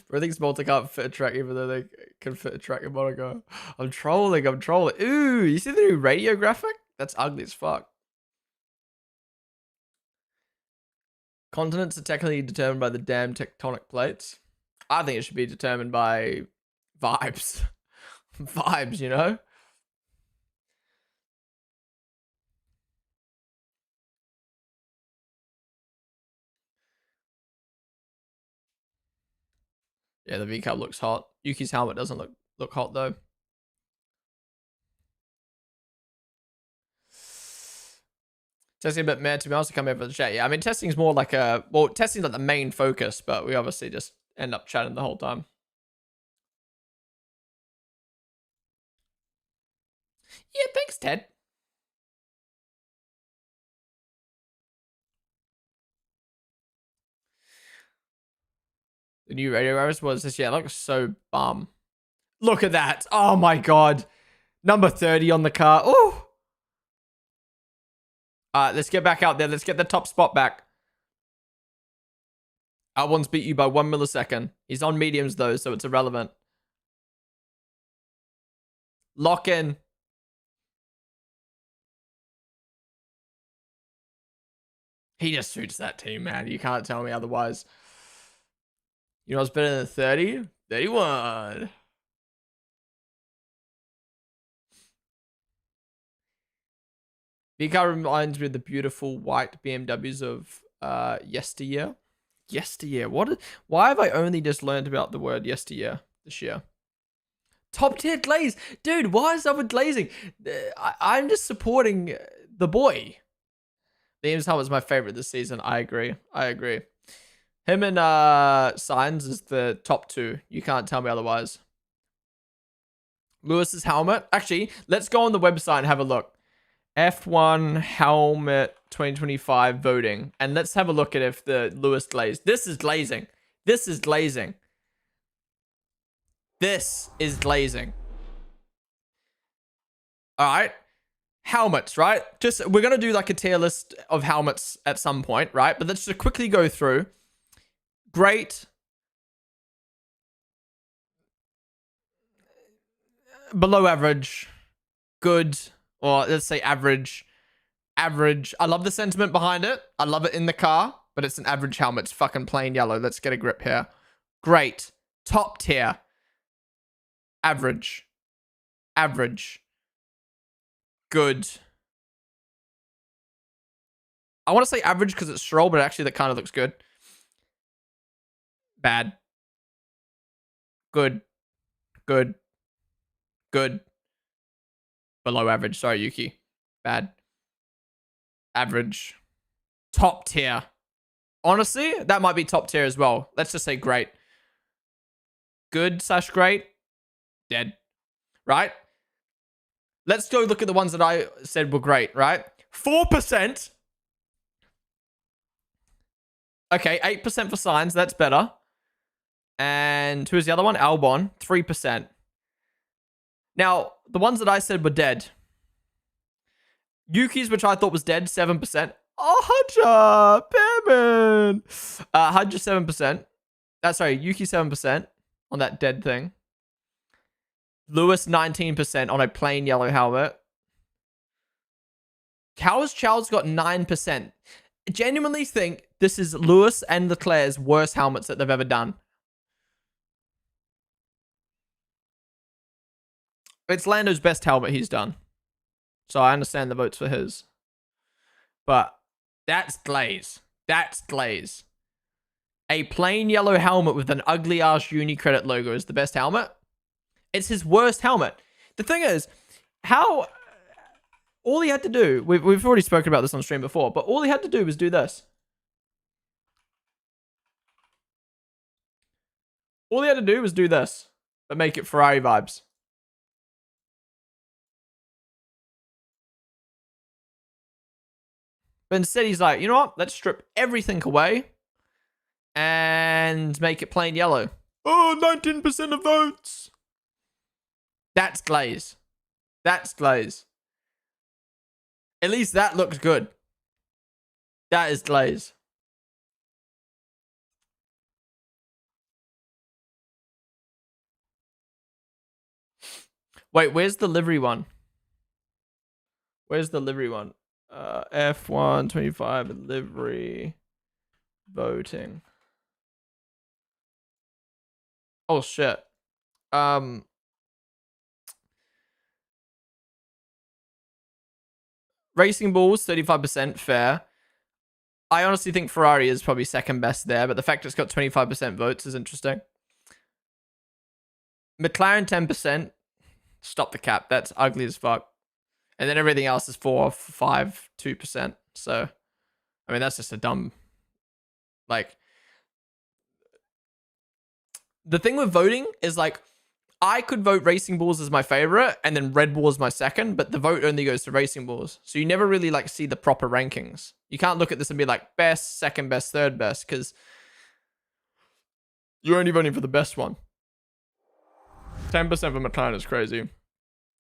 Bro, I think Malta can't fit a track even though they can fit a track in Monaco. I'm trolling. Ooh, you see the new radio graphic? That's ugly as fuck. Continents are technically determined by the damn tectonic plates. I think it should be determined by vibes. Vibes, you know? Yeah, the V-Cab looks hot. Yuki's helmet doesn't look hot though. Testing a bit mad to be honest to come here for the chat. Yeah, I mean testing's more like testing's like the main focus, but we obviously just end up chatting the whole time. Yeah, thanks, Ted. The new radio hours was this year. It looks so bum. Look at that. Oh my god. Number 30 on the car. Oh. Let's get back out there. Let's get the top spot back. Albon's beat you by 1 millisecond. He's on mediums though, so it's irrelevant. Lock in. He just suits that team, man. You can't tell me otherwise. You know what's better than 30? 31. V-Car reminds me of the beautiful white BMWs of yesteryear. Yesteryear. Why have I only just learned about the word yesteryear this year? Top tier glaze. Dude, why is that with glazing? I'm just supporting the boy. Liam's helmet is my favorite this season. I agree. Him and Sainz is the top two. You can't tell me otherwise. Lewis's helmet. Actually, let's go on the website and have a look. F1 helmet 2025 voting. And let's have a look at if the Lewis glaze. This is glazing. This is glazing. This is glazing. All right. Helmets, right? We're going to do like a tier list of helmets at some point, right? But let's just quickly go through. Great. Below average. Good. Or let's say average. Average. I love the sentiment behind it. I love it in the car. But it's an average helmet. It's fucking plain yellow. Let's get a grip here. Great. Top tier. Average. Average. Good. I want to say average because it's Stroll, but actually that kind of looks good. Bad. Good. Good. Good. Below average. Sorry, Yuki. Bad. Average. Top tier. Honestly, that might be top tier as well. Let's just say great. Good / great. Dead. Right? Let's go look at the ones that I said were great, right? 4%. Okay, 8% for Sainz. That's better. And who's the other one? Albon. 3%. Now, the ones that I said were dead. Yuki's, which I thought was dead, 7%. Oh, Hudja! Bearman! Hudja, 7%. Sorry, Yuki, 7% on that dead thing. Lewis, 19% on a plain yellow helmet. How has Charles got 9%? I genuinely think this is Lewis and Leclerc's worst helmets that they've ever done. It's Lando's best helmet he's done. So I understand the votes for his. But that's glaze. That's glaze. A plain yellow helmet with an ugly ass Unicredit logo is the best helmet. It's his worst helmet. The thing is, how All he had to do, we've already spoken about this on stream before, but all he had to do was do this. All he had to do was do this, but make it Ferrari vibes. But instead he's like, you know what? Let's strip everything away and make it plain yellow. Oh, 19% of votes. That's glaze. That's glaze. At least that looks good. That is glaze. Wait, where's the livery one? Where's the livery one? F1 25 livery voting. Oh shit. Racing Bulls 35% fair. I honestly think Ferrari is probably second best there, but the fact it's got 25% votes is interesting. McLaren 10%. Stop the cap. That's ugly as fuck. And then everything else is 4, 5, 2%. So, I mean, that's just a dumb. Like, the thing with voting is like, I could vote Racing Bulls as my favorite and then Red Bull as my second, but the vote only goes to Racing Bulls. So you never really like see the proper rankings. You can't look at this and be like best, second best, third best, because you're only voting for the best one. 10% for McLaren is crazy.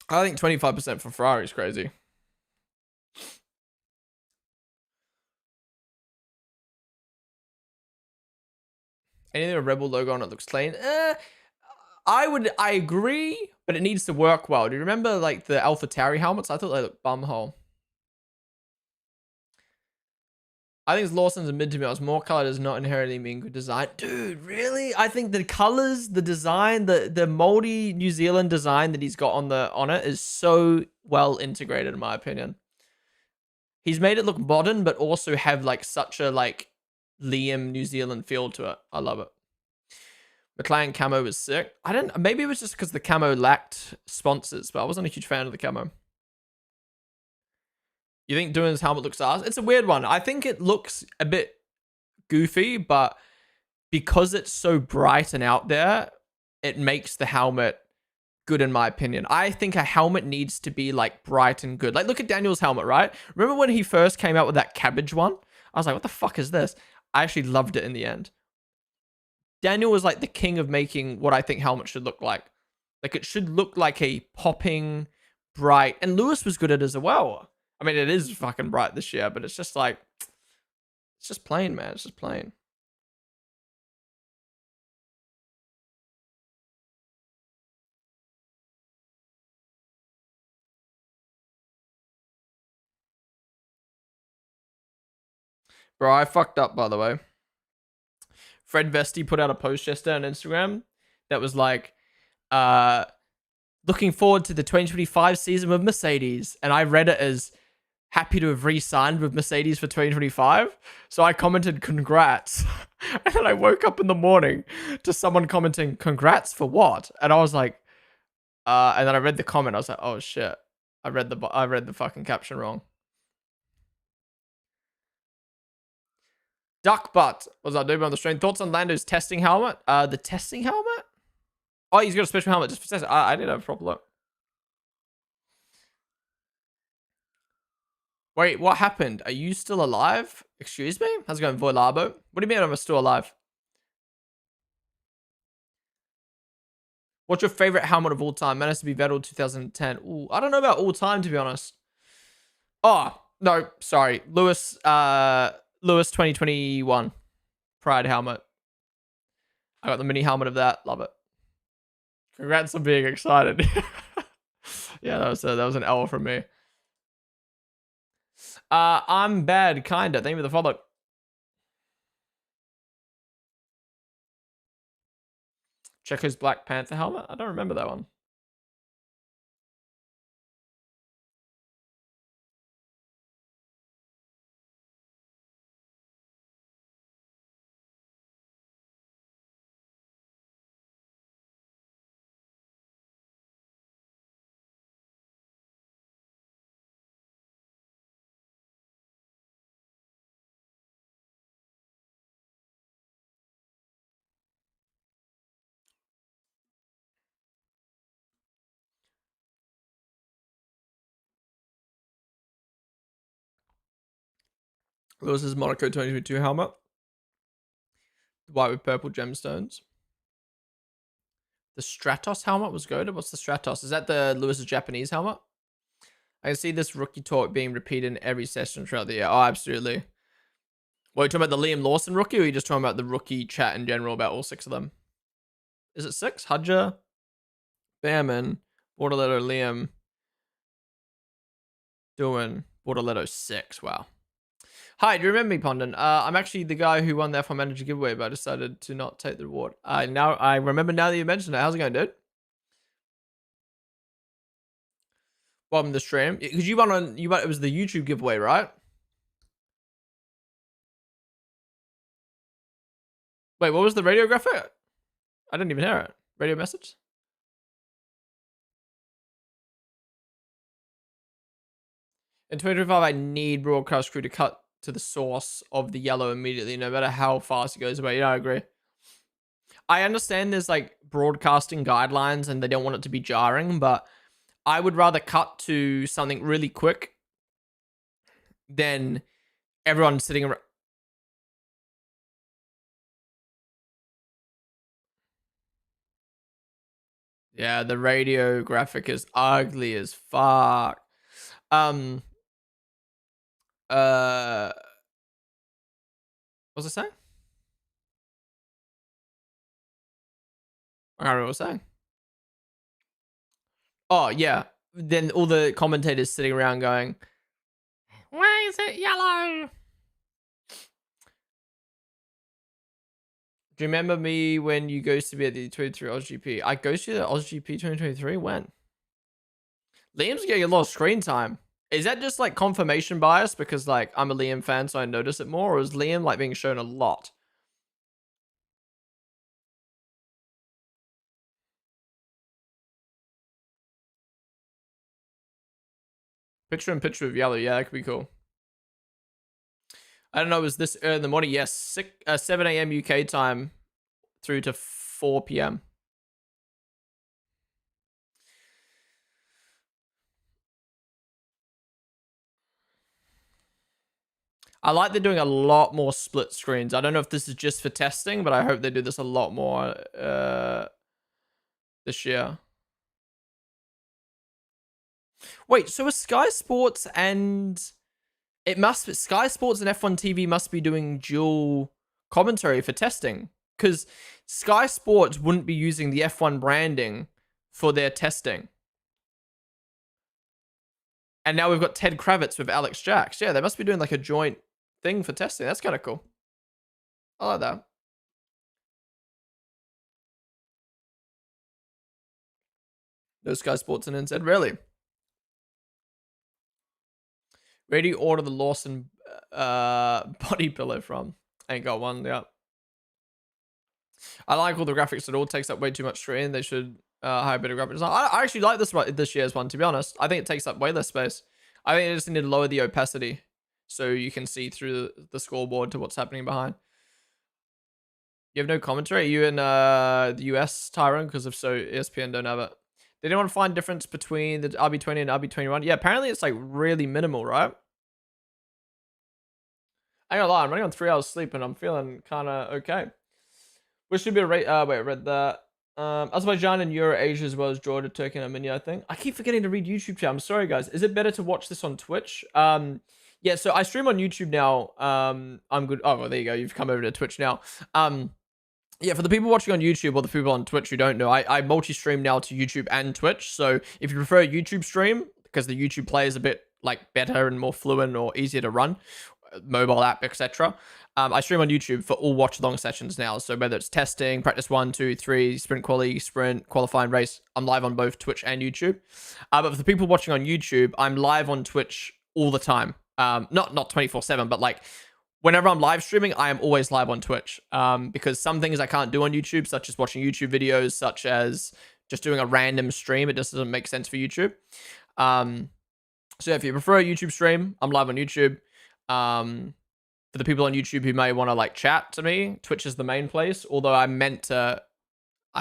I think 25% for Ferrari is crazy. Anything with Rebel logo on it looks clean. I agree, but it needs to work well. Do you remember like the AlphaTauri helmets? I thought they looked bumhole. I think Lawson's a mid to be honest. More color does not inherently mean good design. Dude, really? I think the colors, the design, the moldy New Zealand design that he's got on it is so well integrated in my opinion. He's made it look modern, but also have like such a like Liam New Zealand feel to it. I love it. McLaren camo was sick. Maybe it was just because the camo lacked sponsors, but I wasn't a huge fan of the camo. You think doing his helmet looks ass? It's a weird one. I think it looks a bit goofy, but because it's so bright and out there, it makes the helmet good in my opinion. I think a helmet needs to be like bright and good. Like look at Daniel's helmet, right? Remember when he first came out with that cabbage one? I was like, what the fuck is this? I actually loved it in the end. Daniel was like the king of making what I think helmets should look like. Like it should look like a popping, bright, and Lewis was good at it as well. I mean, it is fucking bright this year, but it's just like, it's just plain, man. It's just plain. Bro, I fucked up, by the way. Fred Vesti put out a post yesterday on Instagram that was like, looking forward to the 2025 season with Mercedes. And I read it as happy to have re-signed with Mercedes for 2025. So I commented, congrats. And then I woke up in the morning to someone commenting, congrats for what? And I was like, and then I read the comment. I was like, oh shit. I read the fucking caption wrong. Duckbutt was our dude on the stream. Thoughts on Lando's testing helmet? The testing helmet? Oh, he's got a special helmet just for testing. I didn't have a proper look. Wait, what happened? Are you still alive? Excuse me? How's it going, Voilabo? What do you mean I'm still alive? What's your favorite helmet of all time? Managed to be Vettel 2010. Ooh, I don't know about all time, to be honest. Oh, no, sorry. Lewis 2021. Pride helmet. I got the mini helmet of that. Love it. Congrats on being excited. Yeah, that was an L from me. I'm bad, kinda. Thank you for the follow. Checo's Black Panther helmet? I don't remember that one. Lewis's Monaco 2022 helmet. White with purple gemstones. The Stratos helmet was good. What's the Stratos? Is that the Lewis's Japanese helmet? I can see this rookie talk being repeated in every session throughout the year. Oh, absolutely. What, are you talking about the Liam Lawson rookie, or are you just talking about the rookie chat in general about all 6 of them? Is it 6? Hudger, Behrman, Bortoletto, Liam, Doohan, Bortoletto 6. Wow. Hi, do you remember me, Ponden? I'm actually the guy who won the F1 Manager giveaway, but I decided to not take the reward. I remember now that you mentioned it. How's it going, dude? Welcome to the stream. Because you won it was the YouTube giveaway, right? Wait, what was the radio graphic? I didn't even hear it. Radio message? In 2025, I need broadcast crew to cut to the source of the yellow immediately, no matter how fast it goes away. Yeah, I agree. I understand there's like broadcasting guidelines and they don't want it to be jarring, but I would rather cut to something really quick than everyone sitting around. Yeah, the radio graphic is ugly as fuck. What was I saying? I can't remember what I was saying. Oh, yeah. Then all the commentators sitting around going, why is it yellow? Do you remember me when you ghosted me at the 2023 OzGP? I ghosted you at OzGP 2023? When? Liam's getting a lot of screen time. Is that just like confirmation bias because like I'm a Liam fan so I notice it more? Or is Liam like being shown a lot? Picture in picture with yellow. Yeah, that could be cool. I don't know. Was this early in the morning? Yes. 7 a.m. UK time through to 4 p.m. I like they're doing a lot more split screens. I don't know if this is just for testing, but I hope they do this a lot more this year. Wait, so is Sky Sports and Sky Sports and F1 TV must be doing dual commentary for testing, because Sky Sports wouldn't be using the F1 branding for their testing. And now we've got Ted Kravitz with Alex Jacks. Yeah, they must be doing like a joint thing for testing. That's kind of cool. I like that. No Sky Sports and NZ, really? Where do you order the Lawson body pillow from? Ain't got one, yeah. I like all the graphics. It all takes up way too much screen. They should hire a bit of graphics. I actually like this year's one, to be honest. I think it takes up way less space. I think they just need to lower the opacity so you can see through the scoreboard to what's happening behind. You have no commentary? Are you in the US, Tyrone? Because if so, ESPN don't have it. Did anyone find difference between the RB20 and RB21? Yeah, apparently it's like really minimal, right? I ain't gonna lie, I'm running on 3 hours sleep and I'm feeling kind of okay. Which should be a rate. Wait, I read that. Azerbaijan and Eurasia as well as Georgia, Turkey, and Armenia, I think. I keep forgetting to read YouTube chat. I'm sorry, guys. Is it better to watch this on Twitch? Yeah, so I stream on YouTube now. I'm good. Oh, well, there you go. You've come over to Twitch now. Yeah, for the people watching on YouTube or the people on Twitch who don't know, I multi-stream now to YouTube and Twitch. So if you prefer a YouTube stream, because the YouTube play is a bit like better and more fluent or easier to run, mobile app, etc. I stream on YouTube for all watch-along sessions now. So whether it's testing, practice 1, 2, 3, sprint quali, sprint, qualifying, race, I'm live on both Twitch and YouTube. But for the people watching on YouTube, I'm live on Twitch all the time. Not 24/7, but like whenever I'm live streaming, I am always live on Twitch. Because some things I can't do on YouTube, such as watching YouTube videos, such as just doing a random stream, it just doesn't make sense for YouTube. So if you prefer a YouTube stream, I'm live on YouTube. For the people on YouTube who may want to like chat to me, Twitch is the main place. Although I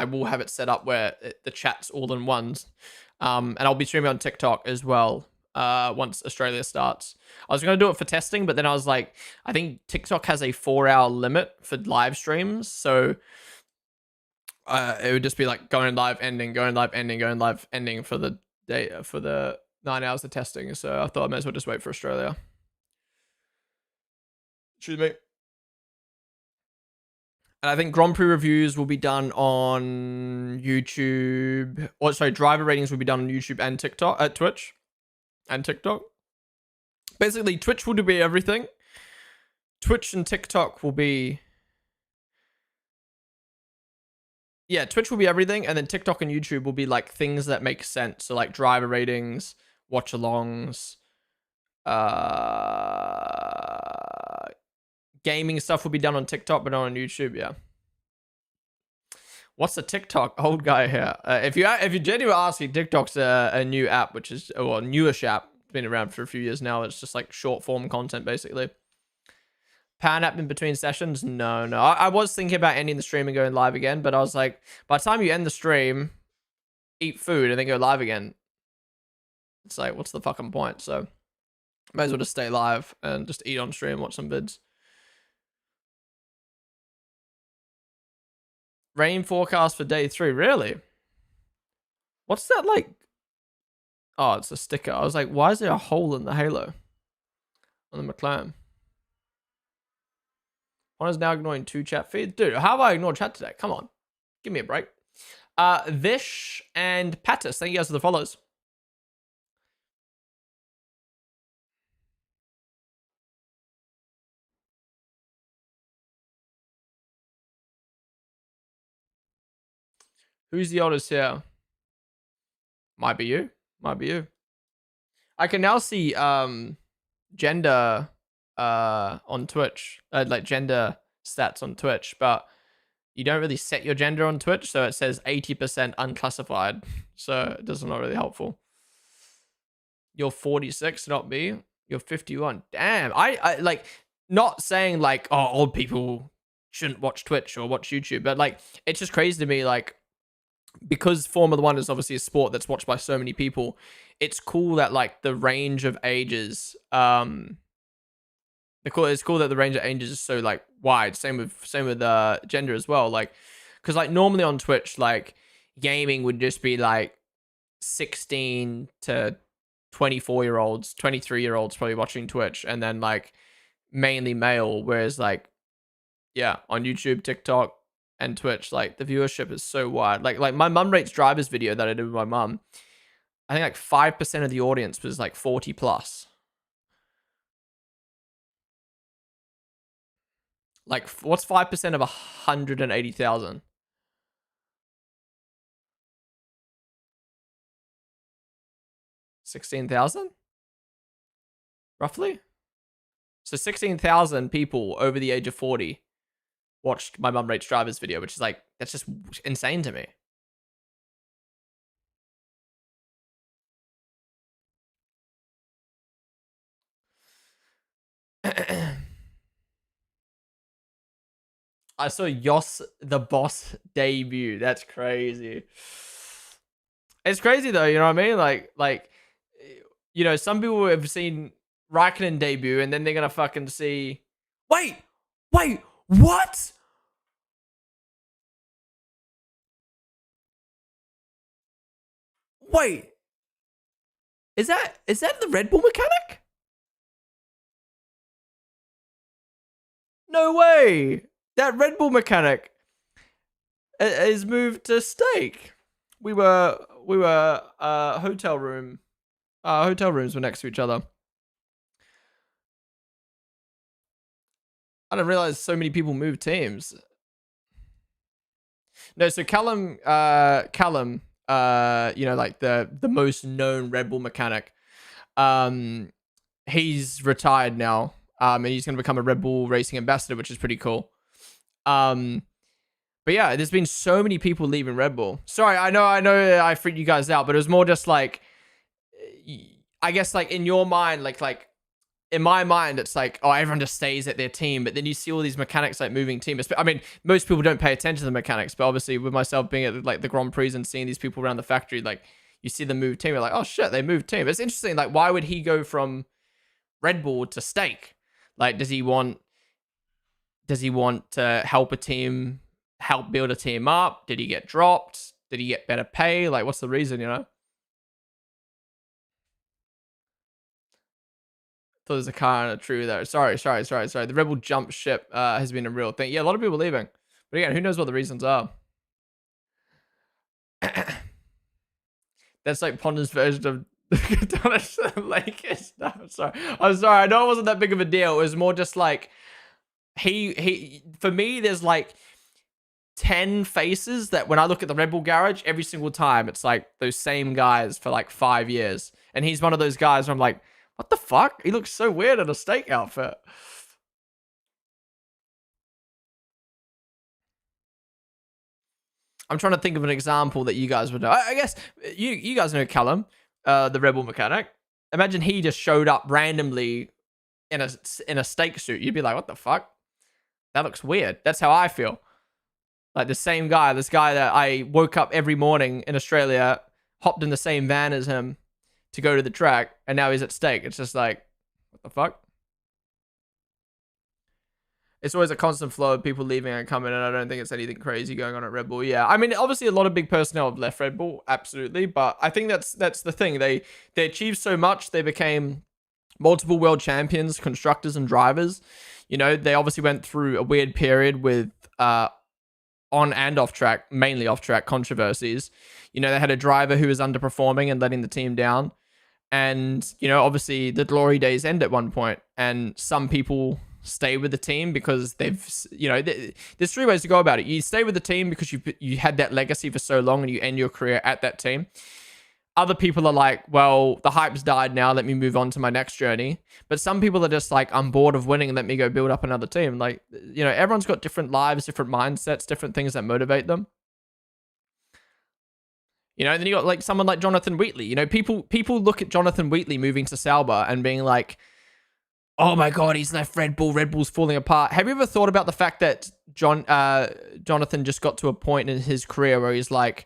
will have it set up where the chat's all in ones. And I'll be streaming on TikTok as well. once Australia starts. I was going to do it for testing, but then I was like, I think TikTok has a 4-hour limit for live streams. So it would just be like going live, ending, going live, ending, going live, ending for the day, for the 9 hours of testing. So I thought I might as well just wait for Australia. Excuse me. And I think Grand Prix reviews will be done on YouTube. Or sorry, driver ratings will be done on YouTube and TikTok, Twitch and TikTok. Basically, Twitch will be everything. Twitch and TikTok will be... Yeah, Twitch will be everything. And then TikTok and YouTube will be like things that make sense. So like driver ratings, watch-alongs, gaming stuff will be done on TikTok, but not on YouTube. Yeah. What's the TikTok? Old guy here. If you genuinely asking, TikTok's a new app, which is a newish app. It's been around for a few years now. It's just like short form content, basically. Pan app in between sessions? No. I was thinking about ending the stream and going live again, but I was like, by the time you end the stream, eat food and then go live again, it's like, what's the fucking point? So might as well just stay live and just eat on stream, watch some vids. Rain forecast for day 3. Really? What's that like? Oh, it's a sticker. I was like, why is there a hole in the halo on the McLaren? One is now ignoring 2 chat feeds. Dude, how have I ignored chat today? Come on. Give me a break. Vish and Patis, thank you guys for the follows. Who's the oldest here? Might be you. Might be you. I can now see gender on Twitch. Like gender stats on Twitch, but you don't really set your gender on Twitch, so it says 80% unclassified. So it doesn't not really helpful. You're 46, not me. You're 51. Damn. I like not saying like, oh, old people shouldn't watch Twitch or watch YouTube, but like it's just crazy to me, like, because Formula 1 is obviously a sport that's watched by so many people, it's cool that like the range of ages, it's cool that the range of ages is so like wide. Same with gender as well. Like, because like normally on Twitch, like gaming would just be like 16 to 24-year-olds, 23-year-olds probably watching Twitch, and then like mainly male. Whereas like, yeah, on YouTube, TikTok, and Twitch, like the viewership is so wide. Like my mum rates drivers video that I did with my mum, I think like 5% of the audience was like 40 plus. Like what's 5% of 180,000? 16,000? Roughly? So 16,000 people over the age of 40 watched my mum rates drivers video, which is like, that's just insane to me. I saw Yos the Boss debut. That's crazy. It's crazy though, you know what I mean? Like, you know, some people have seen Raikkonen debut and then they're gonna fucking see. Wait, what? Wait, is that the Red Bull mechanic? No way. That Red Bull mechanic is moved to Steak. We were hotel rooms were next to each other. I didn't realize so many people moved teams. No, so Callum, you know, like the most known Red Bull mechanic, he's retired now, and he's gonna become a Red Bull racing ambassador, which is pretty cool. But yeah, there's been so many people leaving Red Bull. Sorry, I know I freaked you guys out, but it was more just like, I guess like in your mind, like in my mind, it's like, oh, everyone just stays at their team, but then you see all these mechanics like moving teams. I mean, most people don't pay attention to the mechanics, but obviously with myself being at like the Grand Prix and seeing these people around the factory, like you see them move team, you're like, oh shit, they moved team. It's interesting. Like, why would he go from Red Bull to Stake? Like, does he want to help build a team up? Did he get dropped? Did he get better pay? Like, what's the reason, you know? Thought there's a car and a tree there. Sorry. The Rebel jump ship has been a real thing. Yeah, a lot of people leaving. But again, who knows what the reasons are? That's like Ponden's version of Lakers. No, I'm sorry. I know it wasn't that big of a deal. It was more just like he for me, there's like 10 faces that when I look at the Red Bull garage, every single time it's like those same guys for like 5 years. And he's one of those guys where I'm like, what the fuck? He looks so weird in a Stake outfit. I'm trying to think of an example that you guys would know. I guess you guys know Callum, the Rebel mechanic. Imagine he just showed up randomly in a Stake suit. You'd be like, what the fuck? That looks weird. That's how I feel. Like this guy that I woke up every morning in Australia, hopped in the same van as him to go to the track, and now he's at Stake. It's just like, what the fuck? It's always a constant flow of people leaving and coming, and I don't think it's anything crazy going on at Red Bull. Yeah, I mean, obviously a lot of big personnel have left Red Bull, absolutely, but I think that's the thing. They achieved so much. They became multiple world champions, constructors and drivers. You know, they obviously went through a weird period with on and off track, mainly off track controversies. You know, they had a driver who was underperforming and letting the team down. And, you know, obviously the glory days end at one point, and some people stay with the team because they've, you know, there's three ways to go about it. You stay with the team because you had that legacy for so long and you end your career at that team. Other people are like, well, the hype's died now, let me move on to my next journey. But some people are just like, I'm bored of winning, let me go build up another team. Like, you know, everyone's got different lives, different mindsets, different things that motivate them. You know, then you got like someone like Jonathan Wheatley. You know, people look at Jonathan Wheatley moving to Sauber and being like, oh my God, he's left Red Bull. Red Bull's falling apart. Have you ever thought about the fact that Jonathan just got to a point in his career where he's like,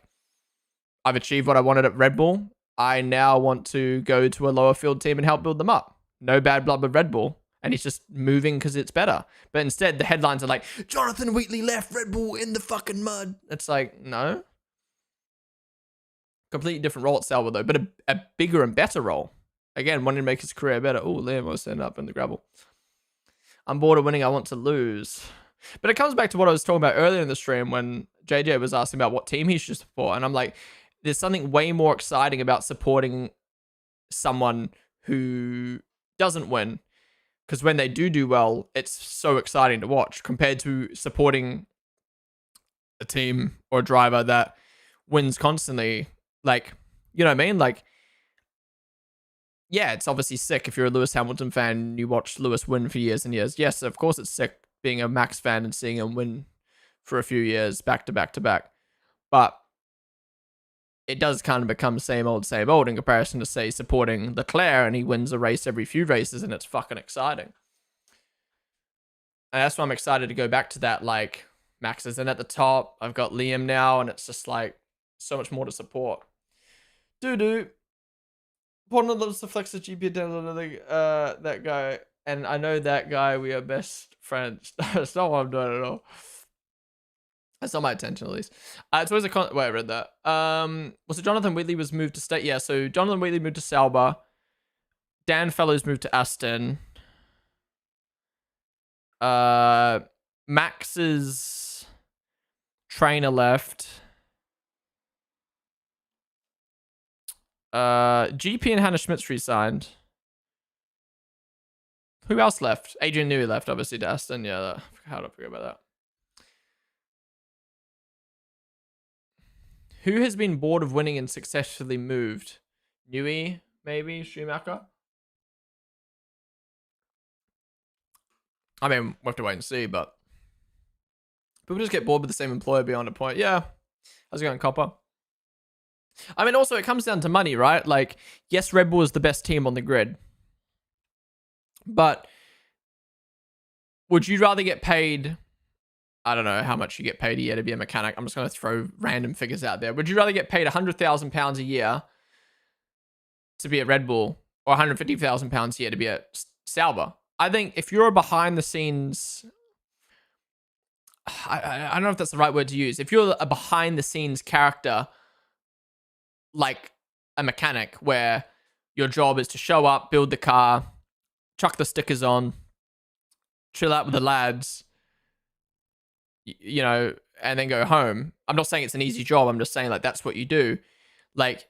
I've achieved what I wanted at Red Bull. I now want to go to a lower field team and help build them up. No bad blood with Red Bull. And he's just moving because it's better. But instead, the headlines are like, Jonathan Wheatley left Red Bull in the fucking mud. It's like, no. Completely different role at Sauber, though, but a bigger and better role. Again, wanting to make his career better. Oh, Liam will stand up in the gravel. I'm bored of winning. I want to lose. But it comes back to what I was talking about earlier in the stream when JJ was asking about what team he should support. And I'm like, there's something way more exciting about supporting someone who doesn't win. Because when they do well, it's so exciting to watch compared to supporting a team or a driver that wins constantly. Like, you know what I mean? Like, yeah, it's obviously sick if you're a Lewis Hamilton fan and you watch Lewis win for years and years. Yes, of course it's sick being a Max fan and seeing him win for a few years back to back to back. But it does kind of become same old in comparison to, say, supporting Leclerc and he wins a race every few races and it's fucking exciting. And that's why I'm excited to go back to that. Like, Max is in at the top. I've got Liam now and it's just like so much more to support. Ponden loves to flex the GP down on that guy. And I know that guy, we are best friends. That's not what I'm doing at all. That's not my intention, at least. It's always a wait, I read that. Was it Jonathan Wheatley was moved to State? Yeah, so Jonathan Wheatley moved to Sauber. Dan Fellows moved to Aston. Max's trainer left. GP and Hannah Schmitz resigned. Who else left? Adrian Newey left, obviously, to Aston. Yeah, how did I forget about that? Who has been bored of winning and successfully moved? Newey, maybe? Schumacher? I mean, we'll have to wait and see, but people just get bored with the same employer beyond a point. Yeah. How's it going, Copper? I mean, also, it comes down to money, right? Like, yes, Red Bull is the best team on the grid. But would you rather get paid... I don't know how much you get paid a year to be a mechanic. I'm just going to throw random figures out there. Would you rather get paid £100,000 a year to be at Red Bull or 150,000 pounds a year to be at Sauber. I think if you're a behind the scenes, I don't know if that's the right word to use. If you're a behind the scenes character, like a mechanic, where your job is to show up, build the car, chuck the stickers on, chill out with the lads, you know, and then go home. I'm not saying it's an easy job. I'm just saying like that's what you do. Like,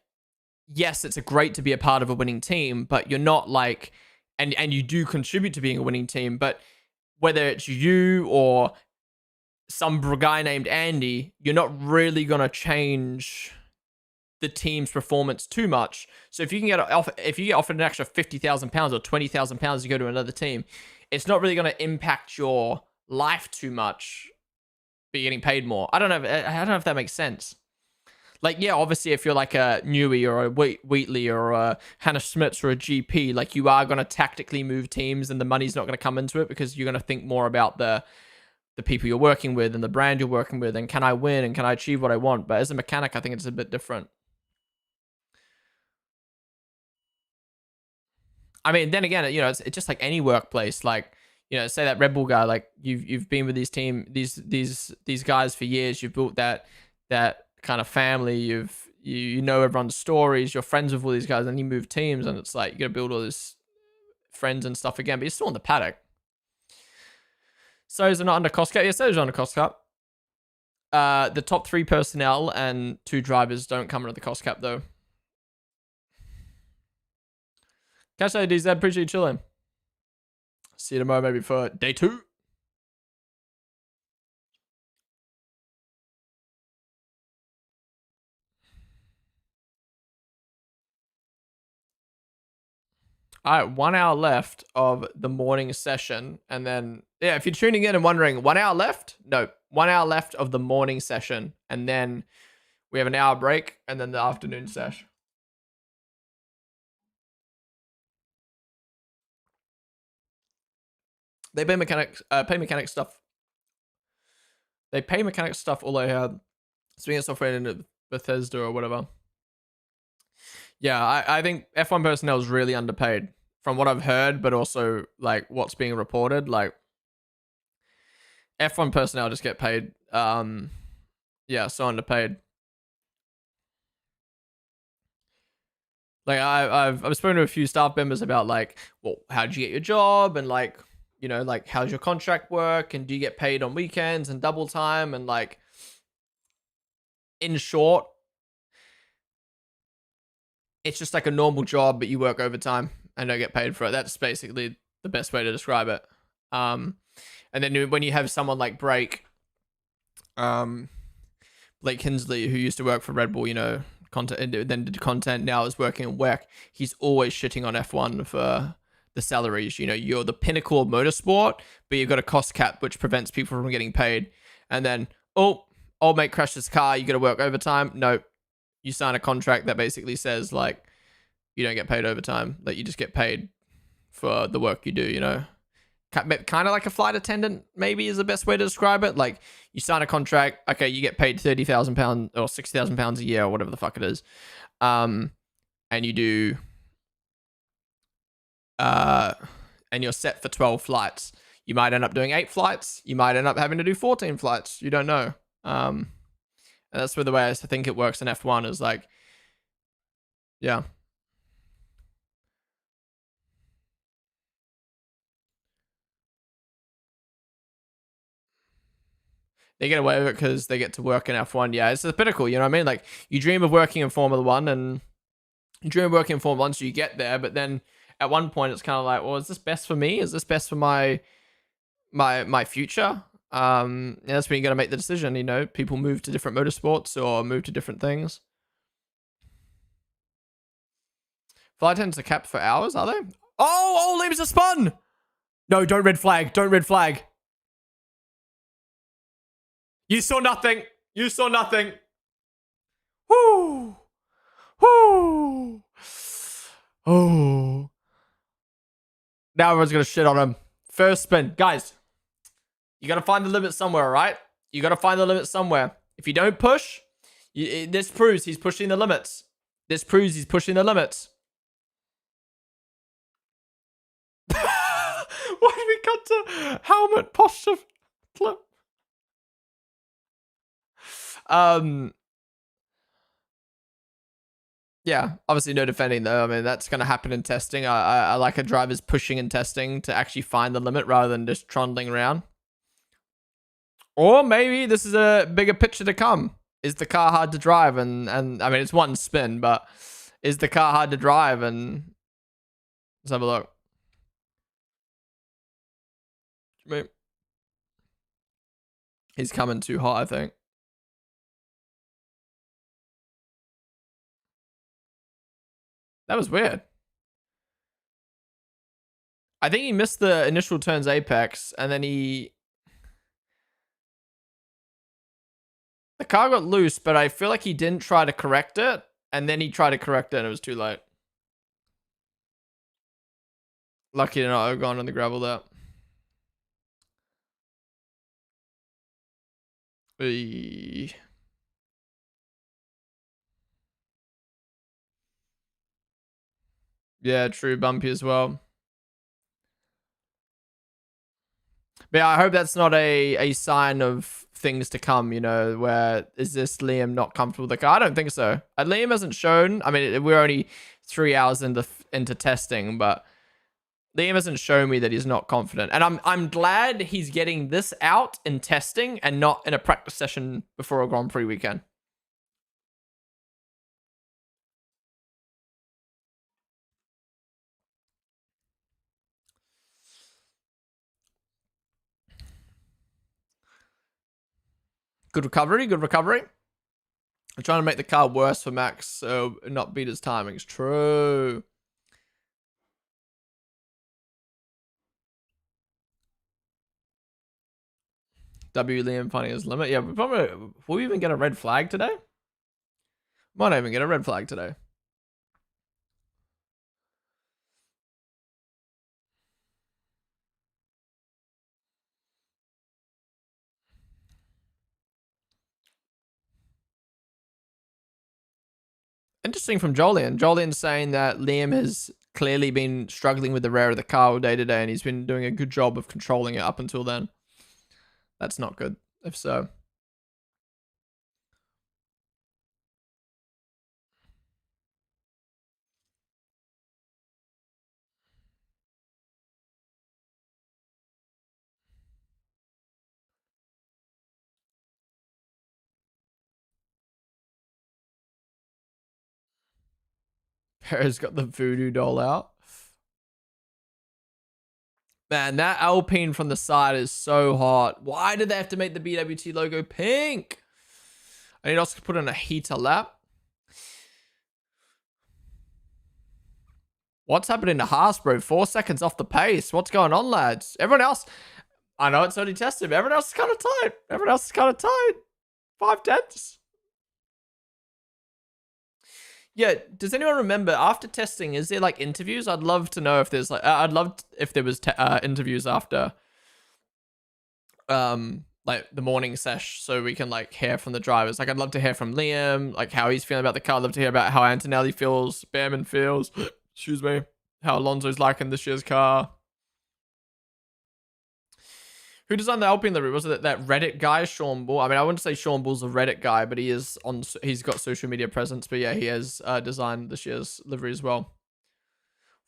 yes, it's great to be a part of a winning team, but you're not like, and you do contribute to being a winning team, but whether it's you or some guy named Andy, you're not really going to change the team's performance too much. So if you can get offered an extra 50,000 pounds or 20,000 pounds to go to another team, it's not really going to impact your life too much. But you're getting paid more. I don't know if that makes sense. Like, yeah, obviously, if you're like a Newey or a Wheatley or a Hannah Schmitz or a GP, like you are going to tactically move teams, and the money's not going to come into it because you're going to think more about the people you're working with and the brand you're working with, and can I win and can I achieve what I want? But as a mechanic, I think it's a bit different. I mean, then again, you know, it's just like any workplace. Like, you know, say that Red Bull guy, like you've been with these guys for years. You've built that kind of family. You know everyone's stories. You're friends with all these guys, and you move teams, and it's like you got to build all this friends and stuff again. But you're still in the paddock. So is it not under cost cap? Yes, it is under cost cap. The top 3 personnel and 2 drivers don't come under the cost cap though. Catch that, DZ. Appreciate you chilling. See you tomorrow, maybe for day 2. All right, 1 hour left of the morning session. And then, yeah, if you're tuning in and wondering, 1 hour left? No, 1 hour left of the morning session. And then we have an hour break and then the afternoon sesh. They pay mechanics stuff. They pay mechanic stuff all they have. Swinging software into Bethesda or whatever. Yeah, I think F1 personnel is really underpaid from what I've heard, but also like what's being reported. Like F1 personnel just get paid. Yeah, so underpaid. Like I've spoken to a few staff members about like, well, how did you get your job, and like, you know, like how's your contract work, and do you get paid on weekends and double time, and like, in short, it's just like a normal job, but you work overtime and don't get paid for it. That's basically the best way to describe it. And then when you have someone like Blake Kinsley, who used to work for Red Bull, you know, content, then did content, now is working in WEC, he's always shitting on F1 for the salaries. You know, you're the pinnacle of motorsport, but you've got a cost cap which prevents people from getting paid. And then, oh, old mate crashed his car, you got to work overtime. No, you sign a contract that basically says like you don't get paid overtime, that you just get paid for the work you do, you know. Kind of like a flight attendant, maybe, is the best way to describe it. Like, you sign a contract, okay, you get paid £30,000 or £60,000 a year or whatever the fuck it is, and you do, and you're set for 12 flights. You might end up doing 8 flights. You might end up having to do 14 flights. You don't know. And that's where the way I think it works in F1 is like, yeah. They get away with it because they get to work in F1. Yeah, it's the pinnacle, you know what I mean? Like, you dream of working in Formula 1, and you dream of working in Formula 1, so you get there, but then at one point it's kind of like, well, is this best for me? Is this best for my future? And that's when you got to make the decision, you know? People move to different motorsports or move to different things. Flight attendants are capped for hours, are they? Oh, leaves a spun! No, don't red flag. Don't red flag. You saw nothing. You saw nothing. Whoo. Whoo. Oh. Now everyone's going to shit on him. First spin. Guys, you got to find the limit somewhere, right? You got to find the limit somewhere. If you don't push, this proves he's pushing the limits. This proves he's pushing the limits. cut to helmet posture clip. Yeah, obviously no defending though. I mean, that's going to happen in testing. I like a driver's pushing in testing to actually find the limit rather than just trundling around. Or maybe this is a bigger picture to come. Is the car hard to drive? And I mean, it's one spin, but is the car hard to drive? And let's have a look. He's coming too hot, I think. That was weird. I think he missed the initial turn's apex, and then the car got loose, but I feel like he didn't try to correct it, and then he tried to correct it, and it was too late. Lucky to not have gone on the gravel there. Yeah, true, bumpy as well. But yeah, I hope that's not a sign of things to come, you know, where is this Liam not comfortable with the car? I don't think so. Liam hasn't shown, I mean, we're only 3 hours into testing, but Liam hasn't shown me that he's not confident. And I'm glad he's getting this out in testing and not in a practice session before a Grand Prix weekend. Good recovery, good recovery. I'm trying to make the car worse for Max, so not beat his timings. True. W Liam finding his limit. Yeah, will we even get a red flag today? Might not even get a red flag today. Interesting from Jolien. Jolien's saying that Liam has clearly been struggling with the rear of the car all day today, and he's been doing a good job of controlling it up until then. That's not good, if so. Perez got the voodoo doll out. Man, that Alpine from the side is so hot. Why did they have to make the BWT logo pink? I need also to put in a heater lap. What's happening to Haas, bro? 4 seconds off the pace. What's going on, lads? Everyone else, I know it's only tested, but everyone else is kind of tight. Everyone else is kind of tight. 5 tenths. Yeah, does anyone remember after testing, is there like interviews? I'd love to know if there's like, I'd love if there was interviews after like the morning sesh, so we can like hear from the drivers. Like I'd love to hear from Liam, like how he's feeling about the car. I'd love to hear about how Antonelli feels, Behrman feels, excuse me, how Alonso's liking this year's car. Who designed the Alpine livery? Was it that Reddit guy, Sean Bull? I mean, I wouldn't say Sean Bull's a Reddit guy, but he's got social media presence. But yeah, he has designed this year's livery as well.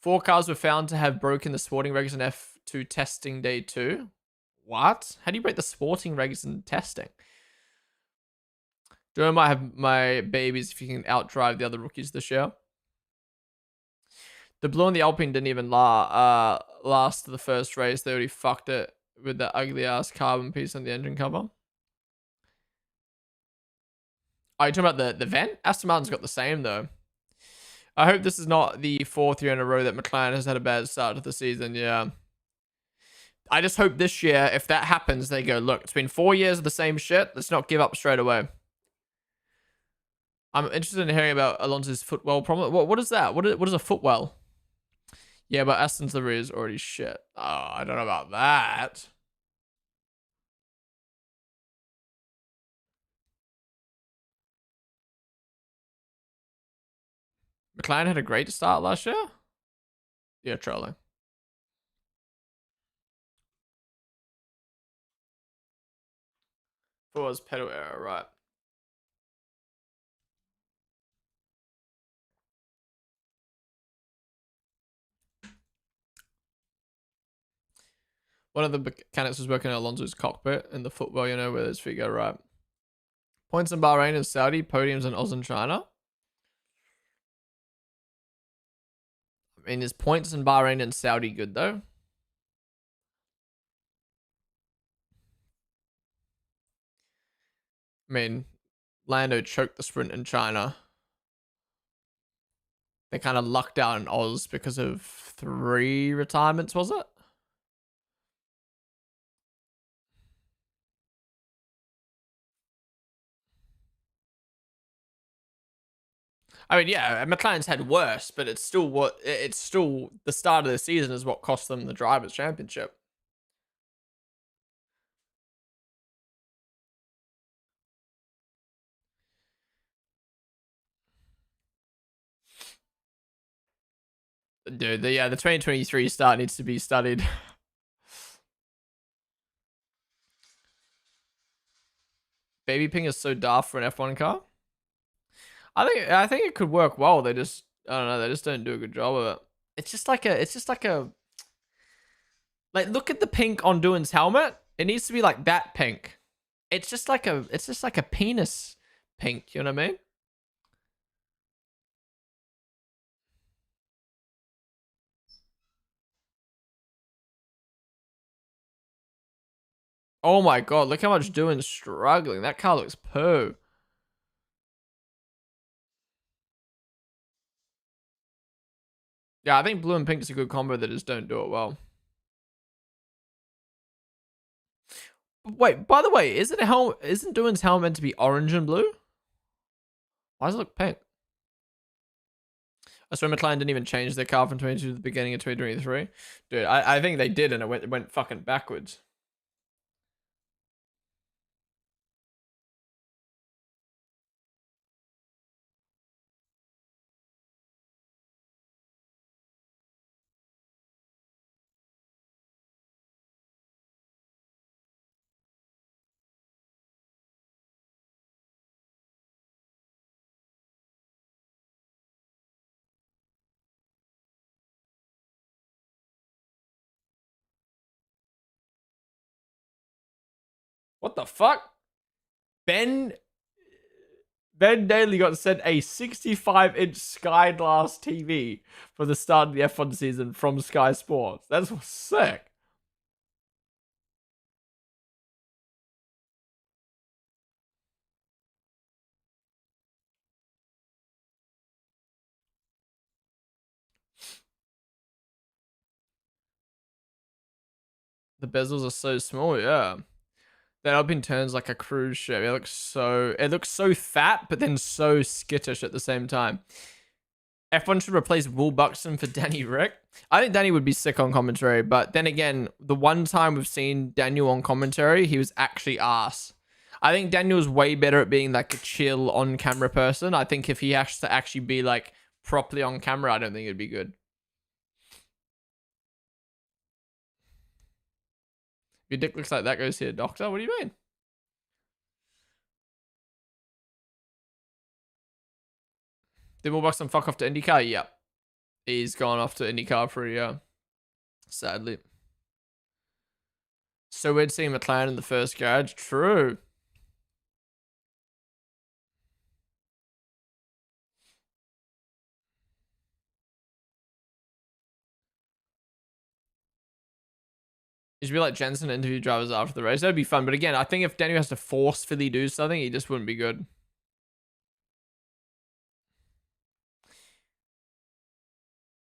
4 cars were found to have broken the sporting regs in F2 testing day 2. What? How do you break the sporting regs in testing? Joe might have my babies if you can outdrive the other rookies this year. The blue and the Alpine didn't even last the first race. They already fucked it with that ugly ass carbon piece on the engine cover. Are you talking about the vent? Aston Martin's got the same though. I hope this is not the 4th year in a row that McLaren has had a bad start to the season. Yeah. I just hope this year, if that happens, they go, look, it's been 4 years of the same shit. Let's not give up straight away. I'm interested in hearing about Alonso's footwell problem. What is that? What is a footwell? Yeah, but Aston's livery is already shit. Oh, I don't know about that. McLaren had a great start last year. Yeah, trolling. Forwards pedal error, right. One of the mechanics was working at Alonso's cockpit in the football, you know, where his feet go right. Points in Bahrain and Saudi, podiums in Oz and China. I mean, is points in Bahrain and Saudi good though? I mean, Lando choked the sprint in China. They kind of lucked out in Oz because of 3 retirements, was it? I mean, yeah, McLaren's had worse, but it's still the start of the season is what cost them the Drivers' Championship. Dude, the 2023 start needs to be studied. Baby ping is so daft for an F1 car. I think it could work well. They just I don't know, they just don't do a good job of it. It's just like a like look at the pink on Doohan's helmet. It needs to be like that pink. It's just like a penis pink, you know what I mean? Oh my god, look how much Doohan's struggling. That car looks poo. Yeah, I think blue and pink is a good combo. They just don't do it well. Wait, by the way, isn't Doohan's helmet meant to be orange and blue? Why does it look pink? I swear McLaren didn't even change their car from 22 to the beginning of 2023. Dude, I think they did, and it went fucking backwards. What the fuck? Ben Daly got sent a 65-inch Sky Glass TV for the start of the F1 season from Sky Sports. That's sick. The bezels are so small, yeah. That Alpine turns like a cruise ship. It looks so fat, but then so skittish at the same time. F1 should replace Will Buxton for Danny Rick. I think Danny would be sick on commentary, but then again, the one time we've seen Daniel on commentary, he was actually ass. I think Daniel's way better at being like a chill on camera person. I think if he has to actually be like properly on camera, I don't think it'd be good. Your dick looks like that goes here, doctor. What do you mean? Did Will Buxton fuck off to IndyCar? Yep. He's gone off to IndyCar for a year. Sadly. So weird seeing McLaren in the first garage. True. You should be like Jensen interview drivers after the race. That'd be fun. But again, I think if Daniel has to forcefully do something, he just wouldn't be good.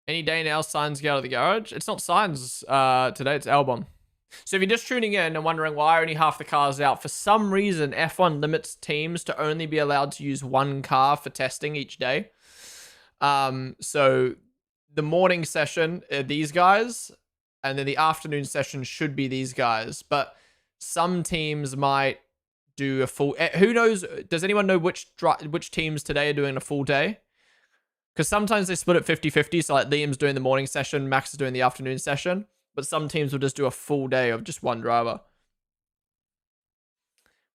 Any day now, Signs get out of the garage. It's not Signs today, it's Albon. So if you're just tuning in and wondering why only half the car's out, for some reason, F1 limits teams to only be allowed to use one car for testing each day. So the morning session, these guys, and then the afternoon session should be these guys. But some teams might do a full... Who knows? Does anyone know which teams today are doing a full day? Because sometimes they split it 50-50. So like Liam's doing the morning session, Max is doing the afternoon session. But some teams will just do a full day of just one driver.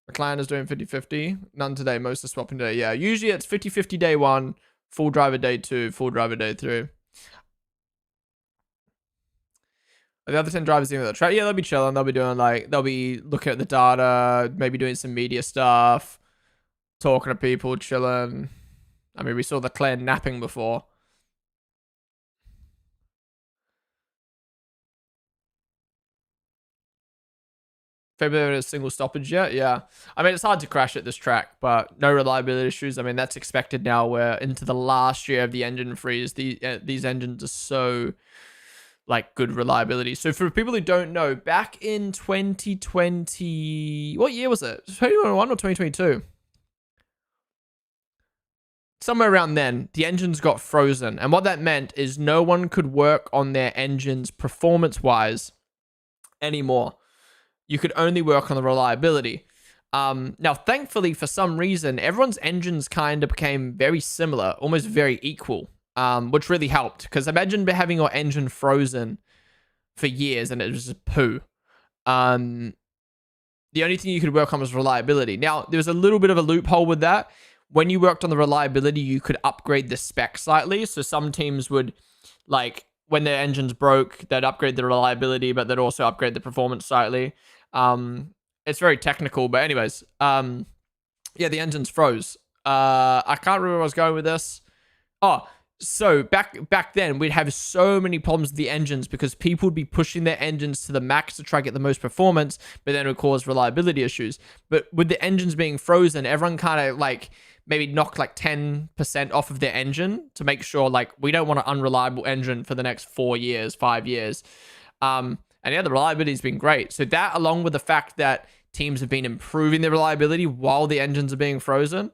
McLaren is doing 50-50. None today. Most are swapping today. Yeah, usually it's 50-50 day 1, full driver day 2, full driver day 3. The other 10 drivers doing the track, yeah, they'll be chilling. They'll be doing they'll be looking at the data, maybe doing some media stuff, talking to people, chilling. I mean, we saw the clan napping before. February a single stoppage yet? Yeah. I mean, it's hard to crash at this track, but no reliability issues. I mean, that's expected now. We're into the last year of the engine freeze. These engines are so good reliability. So for people who don't know, back in 2020, what year was it? 2021 or 2022? Somewhere around then, the engines got frozen. And what that meant is no one could work on their engines performance-wise anymore. You could only work on the reliability. Now, thankfully, for some reason, everyone's engines kind of became very similar, almost very equal, which really helped. Because imagine having your engine frozen for years and it was just poo. The only thing you could work on was reliability. Now, there was a little bit of a loophole with that. When you worked on the reliability, you could upgrade the spec slightly. So some teams would, when their engines broke, they'd upgrade the reliability, but they'd also upgrade the performance slightly. It's very technical, but anyways, yeah, the engines froze. I can't remember where I was going with this. Oh, so back then we'd have so many problems with the engines because people would be pushing their engines to the max to try to get the most performance, but then it would cause reliability issues. But with the engines being frozen, everyone kind of maybe knock 10% off of their engine to make sure we don't want an unreliable engine for the next 4 years, 5 years. And yeah, the reliability's been great. So that, along with the fact that teams have been improving their reliability while the engines are being frozen,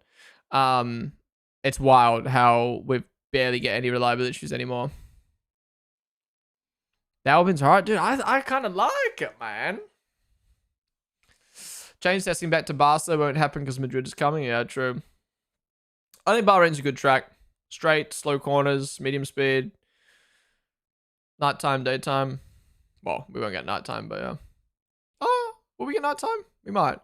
it's wild how we barely get any reliability issues anymore. The Albin's alright, dude. I kind of like it, man. Change testing back to Barca won't happen because Madrid is coming. Yeah, true. I think Bahrain's a good track. Straight, slow corners, medium speed. Nighttime, daytime. Well, we won't get nighttime, but yeah. Oh, will we get nighttime? We might.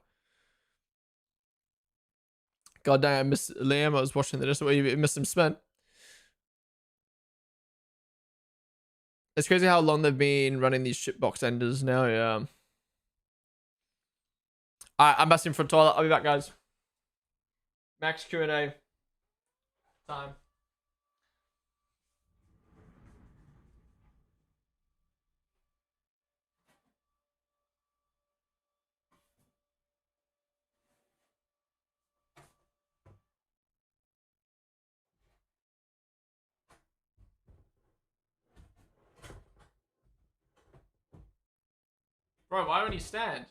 God dang, I missed Liam. I was watching the display. You missed him spin. It's crazy how long they've been running these shitbox enders now, yeah. Alright, I'm busting for a toilet. I'll be back, guys. Max Q&A time. Bro, why don't you stand?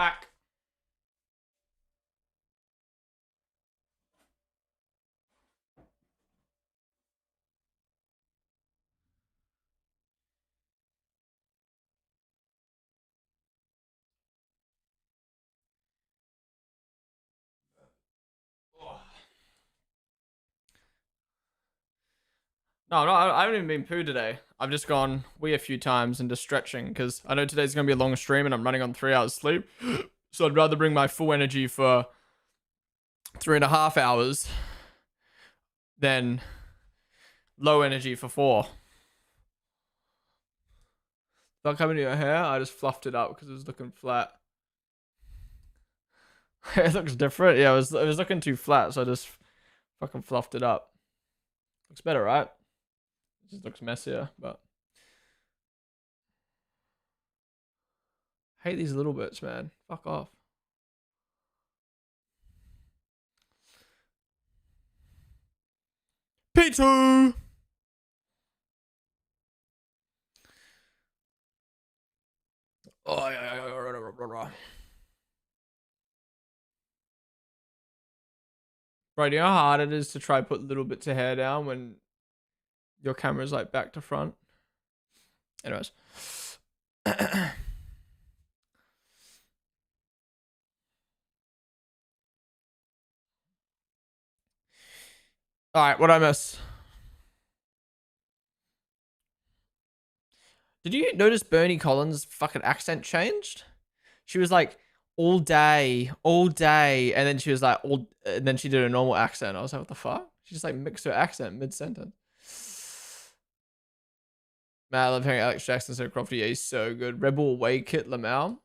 Back. No, I haven't even been poo today. I've just gone wee a few times and just stretching because I know today's going to be a long stream and I'm running on 3 hours sleep. So I'd rather bring my full energy for 3.5 hours than low energy for 4. Not coming to your hair, I just fluffed it up because it was looking flat. It looks different. Yeah, it was looking too flat, so I just fucking fluffed it up. Looks better, right? It just looks messier, but I hate these little bits, man. Fuck off. P2! Oh, yeah. Bro, do you know how hard it is to try put little bits of hair down when your camera's like back to front? Anyways. Alright, what'd I miss? Did you notice Bernie Collins' fucking accent changed? She was like, all day, and then she was like, and then she did a normal accent. I was like, what the fuck? She just like mixed her accent mid-sentence. Man, I love hearing Alex Jackson so Crofty. Yeah, he's so good. Rebel Way Kit Lamau.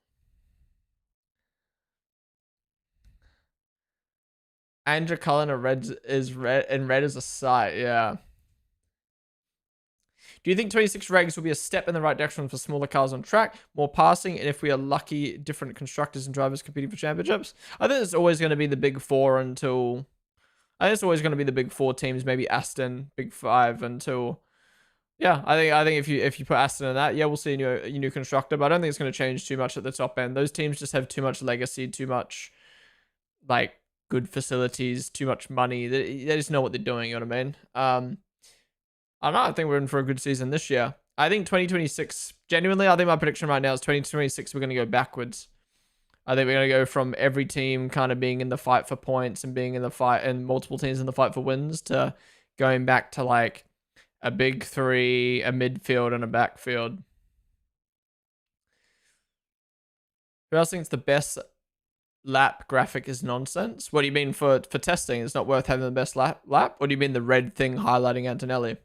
Andrew Cullen is red as a sight, yeah. Do you think 26 regs will be a step in the right direction for smaller cars on track, more passing, and if we are lucky, different constructors and drivers competing for championships? I think it's always going to be the big four until... I think it's always going to be the big four teams, maybe Aston, big five until... Yeah, I think if you put Aston in that, yeah, we'll see a new constructor, but I don't think it's going to change too much at the top end. Those teams just have too much legacy, too much, like, good facilities, too much money. They just know what they're doing, you know what I mean? I don't know, I think we're in for a good season this year. I think 2026, genuinely, I think my prediction right now is 2026, we're going to go backwards. I think we're going to go from every team kind of being in the fight for points and being in the fight, and multiple teams in the fight for wins, to going back to like a big three, a midfield, and a backfield. Who else thinks the best lap graphic is nonsense? What do you mean for testing? It's not worth having the best lap? Or do you mean the red thing highlighting Antonelli?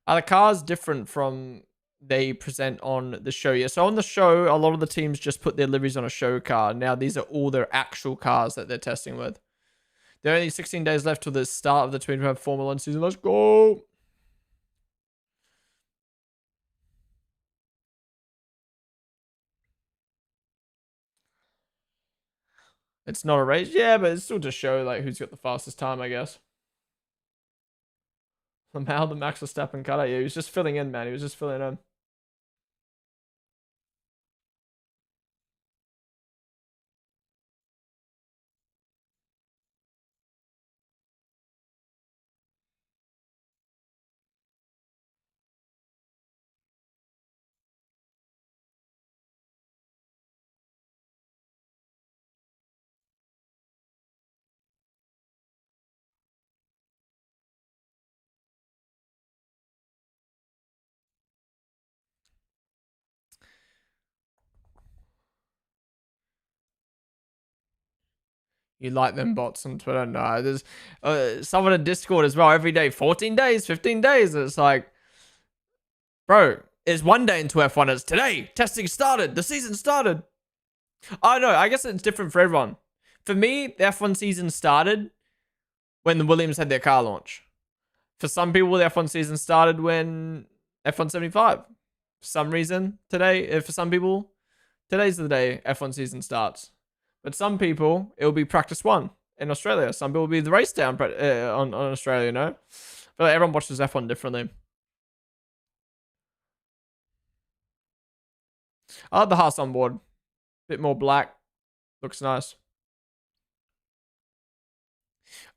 Are the cars different from they present on the show? Yeah, so on the show, a lot of the teams just put their liveries on a show car. Now these are all their actual cars that they're testing with. There are only 16 days left to the start of the 2025 Formula 1 season. Let's go! It's not a race. Yeah, but it's still to show like who's got the fastest time, I guess. Lamau, the Max Verstappen cutter. Yeah, he was just filling in, man. He was just filling in. You like them bots on Twitter? No, there's someone in Discord as well every day. 14 days, 15 days. It's like, bro, it's one day into F1. It's today. Testing started. The season started. I know. I guess it's different for everyone. For me, the F1 season started when the Williams had their car launch. For some people, the F1 season started when F1 75. For some reason, today, for some people, today's the day F1 season starts. But some people, it'll be practice one in Australia. Some people will be the race down on Australia, you know? But everyone watches F1 differently. I like the Haas on board. Bit more black. Looks nice.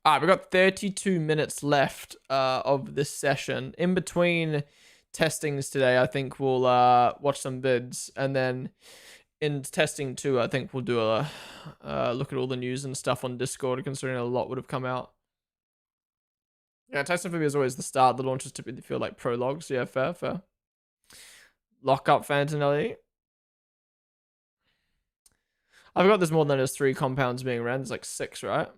All right, we've got 32 minutes left of this session. In between testings today, I think we'll watch some vids. And then in testing 2, I think we'll do a look at all the news and stuff on Discord, considering a lot would have come out. Yeah, testing for me is always the start. The launches typically feel like prologues. Yeah, fair. Lock up Fantanelli. I've got there's more than just 3 compounds being ran. There's like 6, right?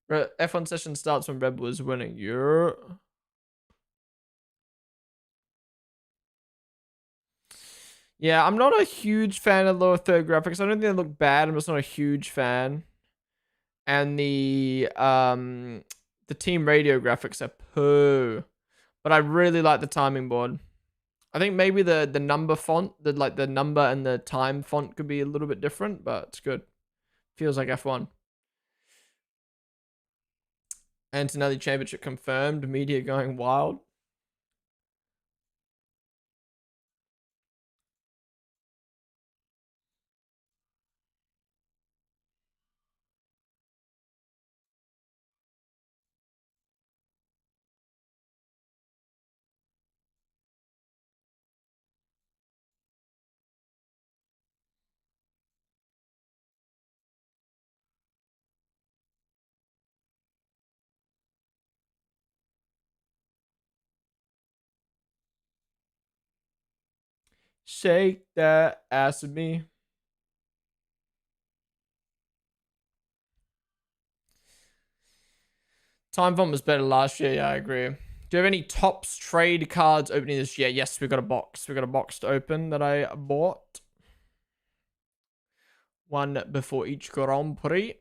F1 session starts when Red Bull is winning. Yeah. Yeah, I'm not a huge fan of lower third graphics. I don't think they look bad. I'm just not a huge fan. And the team radio graphics are poo. But I really like the timing board. I think maybe the number font, the number and the time font could be a little bit different, but it's good. Feels like F1. Antonelli Championship confirmed. Media going wild. Shake that ass with me. Time font was better last year. Yeah, I agree. Do you have any Topps trade cards opening this year? Yes, we got a box. We got a box to open that I bought. One before each Grand Prix.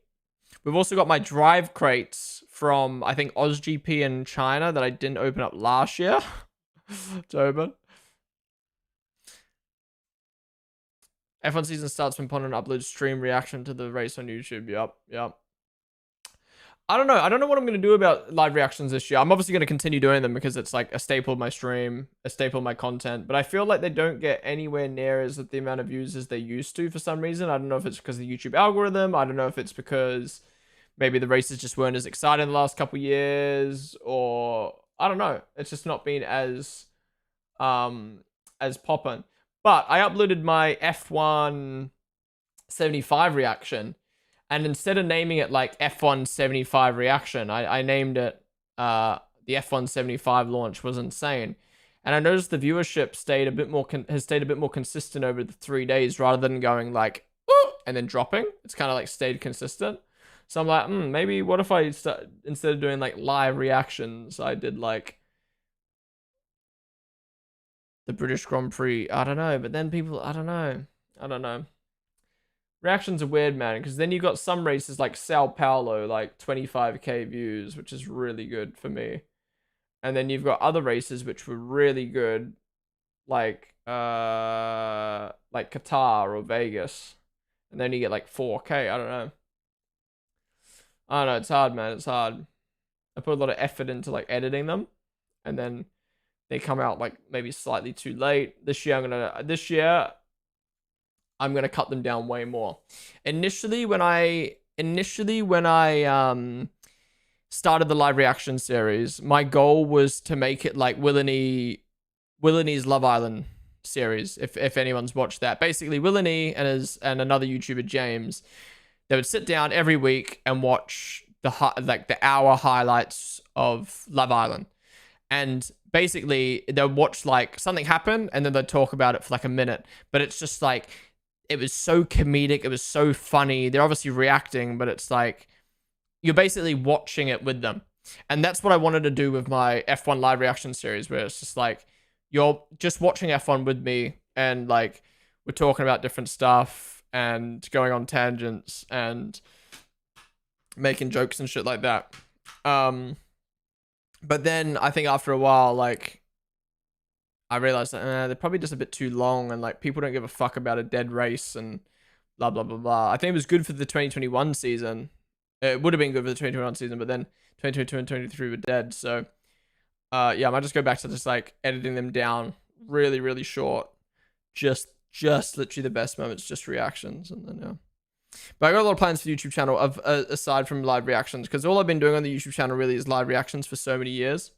We've also got my drive crates from, I think, OzGP in China that I didn't open up last year. To open. F1 season starts when Ponden uploads stream reaction to the race on YouTube. Yep. I don't know. I don't know what I'm going to do about live reactions this year. I'm obviously going to continue doing them because it's like a staple of my stream, a staple of my content. But I feel like they don't get anywhere near as the amount of views as they used to for some reason. I don't know if it's because of the YouTube algorithm. I don't know if it's because maybe the races just weren't as exciting the last couple years, or I don't know. It's just not been as poppin'. But I uploaded my F1 75 reaction. And instead of naming it like F1 75 reaction, I named it the F1 75 launch. Was insane. And I noticed the viewership stayed a bit more consistent over the 3 days rather than going like ooh, and then dropping. It's kind of like stayed consistent. So I'm like, maybe what if I instead of doing like live reactions, I did like the British Grand Prix. I don't know, but then people, I don't know. Reactions are weird, man, because then you got some races like Sao Paulo, like 25k views, which is really good for me. And then you've got other races which were really good, like Qatar or Vegas. And then you get like 4k, I don't know. It's hard, man, it's hard. I put a lot of effort into like editing them, and then they come out like maybe slightly too late. This year I'm gonna cut them down way more. Initially, when I started the live reaction series, my goal was to make it like Willany E.'s Love Island series. If anyone's watched that, basically Willany and another YouTuber, James, they would sit down every week and watch the hour highlights of Love Island, and basically they'll watch like something happen and then they'll talk about it for like a minute, but it's just like. It was so comedic. It was so funny. They're obviously reacting, but it's like you're basically watching it with them. And that's what I wanted to do with my F1 live reaction series, where it's just like you're just watching F1 with me and like we're talking about different stuff and going on tangents and making jokes and shit like that. But then I think after a while, like I realized that they're probably just a bit too long and like people don't give a fuck about a dead race and blah, blah, blah, blah. I think it was good for the 2021 season. It would have been good for the 2021 season, but then 2022 and 2023 were dead. So, yeah, I might just go back to just like editing them down really, really short just literally the best moments, just reactions, and then yeah. But I got a lot of plans for the YouTube channel of aside from live reactions, because all I've been doing on the YouTube channel really is live reactions for so many years.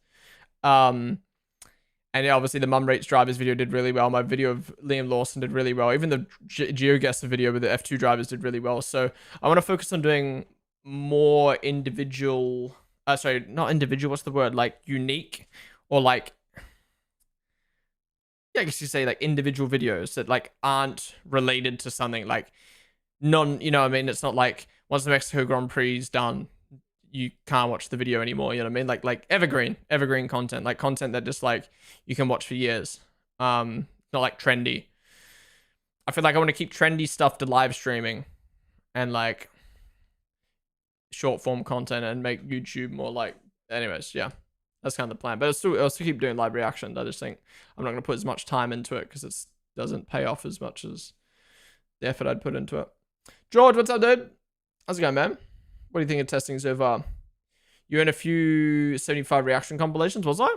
And yeah, obviously the mum rates drivers video did really well. My video of Liam Lawson did really well. Even the GeoGuessr video with the F2 drivers did really well. So I want to focus on doing more individual, sorry, not individual, what's the word? Like unique or like, yeah, I guess you say like individual videos that like aren't related to something like you know what I mean? It's not like once the Mexico Grand Prix is done, you can't watch the video anymore, you know what I mean? Like evergreen content, like content that just like you can watch for years. Not like trendy. I feel like I want to keep trendy stuff to live streaming and like short form content and make YouTube more like, anyways, yeah, that's kind of the plan. But I'll still keep doing live reactions. I just think I'm not going to put as much time into it because it doesn't pay off as much as the effort I'd put into it. George, what's up, dude? How's it going, man? What do you think of testing so far? You in a few 75 reaction compilations, was I?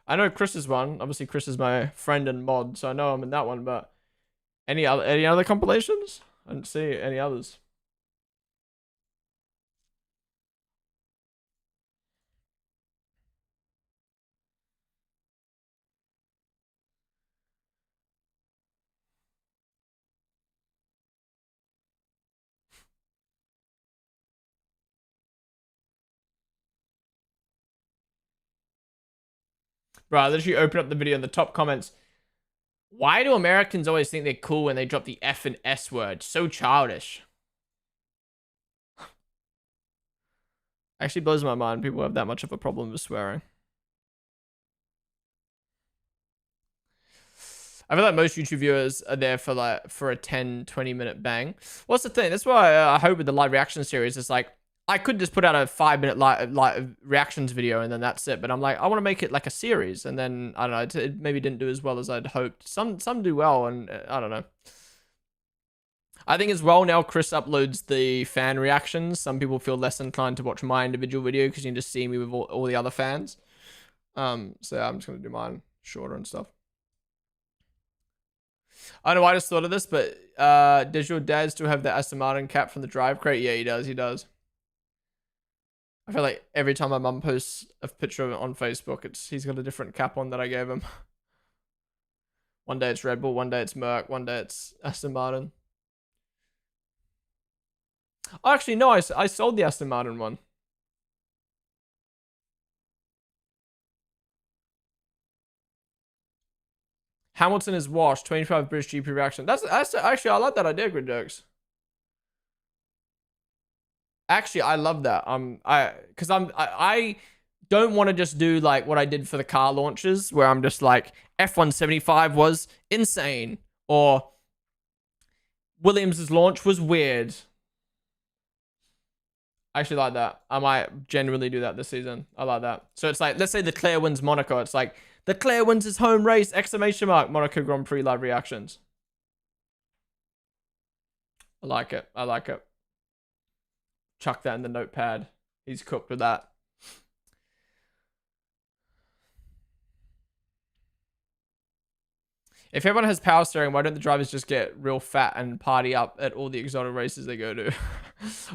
I know Chris is one. Obviously, Chris is my friend and mod, so I know I'm in that one. But any other compilations? I didn't see any others. Bro, I literally open up the video in the top comments. Why do Americans always think they're cool when they drop the F and S word? So childish. Actually blows my mind people have that much of a problem with swearing. I feel like most YouTube viewers are there for a 10-20 minute bang. What's the thing? That's why I hope with the live reaction series, it's like I could just put out a 5-minute live reactions video and then that's it. But I'm like, I want to make it like a series, and then I don't know, it maybe didn't do as well as I'd hoped. Some do well, and I don't know. I think as well now Chris uploads the fan reactions. Some people feel less inclined to watch my individual video because you can just see me with all the other fans. So yeah, I'm just gonna do mine shorter and stuff. I don't know why I just thought of this, but does your dad still have the Aston Martin cap from the drive crate? Yeah, he does. He does. I feel like every time my mum posts a picture of it on Facebook, he's got a different cap on that I gave him. One day it's Red Bull, one day it's Merc, one day it's Aston Martin. Oh, actually, no, I sold the Aston Martin one. Hamilton is washed. 25 British GP reaction. That's actually, I like that idea, Grid Jokes. Actually, I love that. I don't want to just do like what I did for the car launches, where I'm just like F175 was insane, or Williams's launch was weird. I actually like that. I might genuinely do that this season. I like that. So it's like, let's say Leclerc wins Monaco. It's like Leclerc wins his home race! Exclamation mark. Monaco Grand Prix live reactions. I like it. I like it. Chuck that in the notepad. He's cooked with that. If everyone has power steering, why don't the drivers just get real fat and party up at all the exotic races they go to?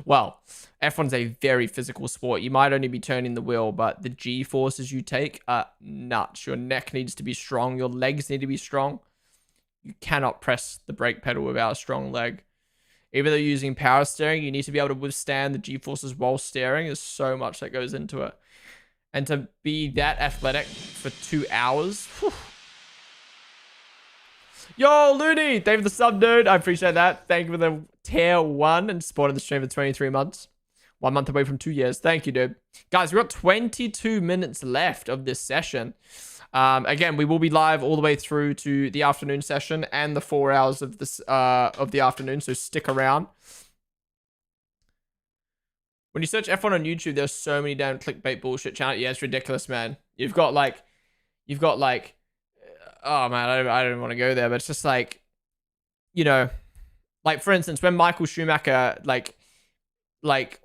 Well, F1's a very physical sport. You might only be turning the wheel, but the G forces you take are nuts. Your neck needs to be strong. Your legs need to be strong. You cannot press the brake pedal without a strong leg. Even though you're using power steering, you need to be able to withstand the G forces while steering. There's so much that goes into it. And to be that athletic for 2 hours, whew. Yo, Looney, thank you for the sub, dude. I appreciate that. Thank you for the tier 1 and supporting the stream for 23 months. 1 month away from 2 years. Thank you, dude. Guys, we've got 22 minutes left of this session. Again, we will be live all the way through to the afternoon session and the 4 hours of this of the afternoon, so stick around. When you search F1 on YouTube, there's so many damn clickbait bullshit channels. Yeah, it's ridiculous, man. You've got like oh man, I don't want to go there, but it's just like, you know, like for instance, when Michael Schumacher, like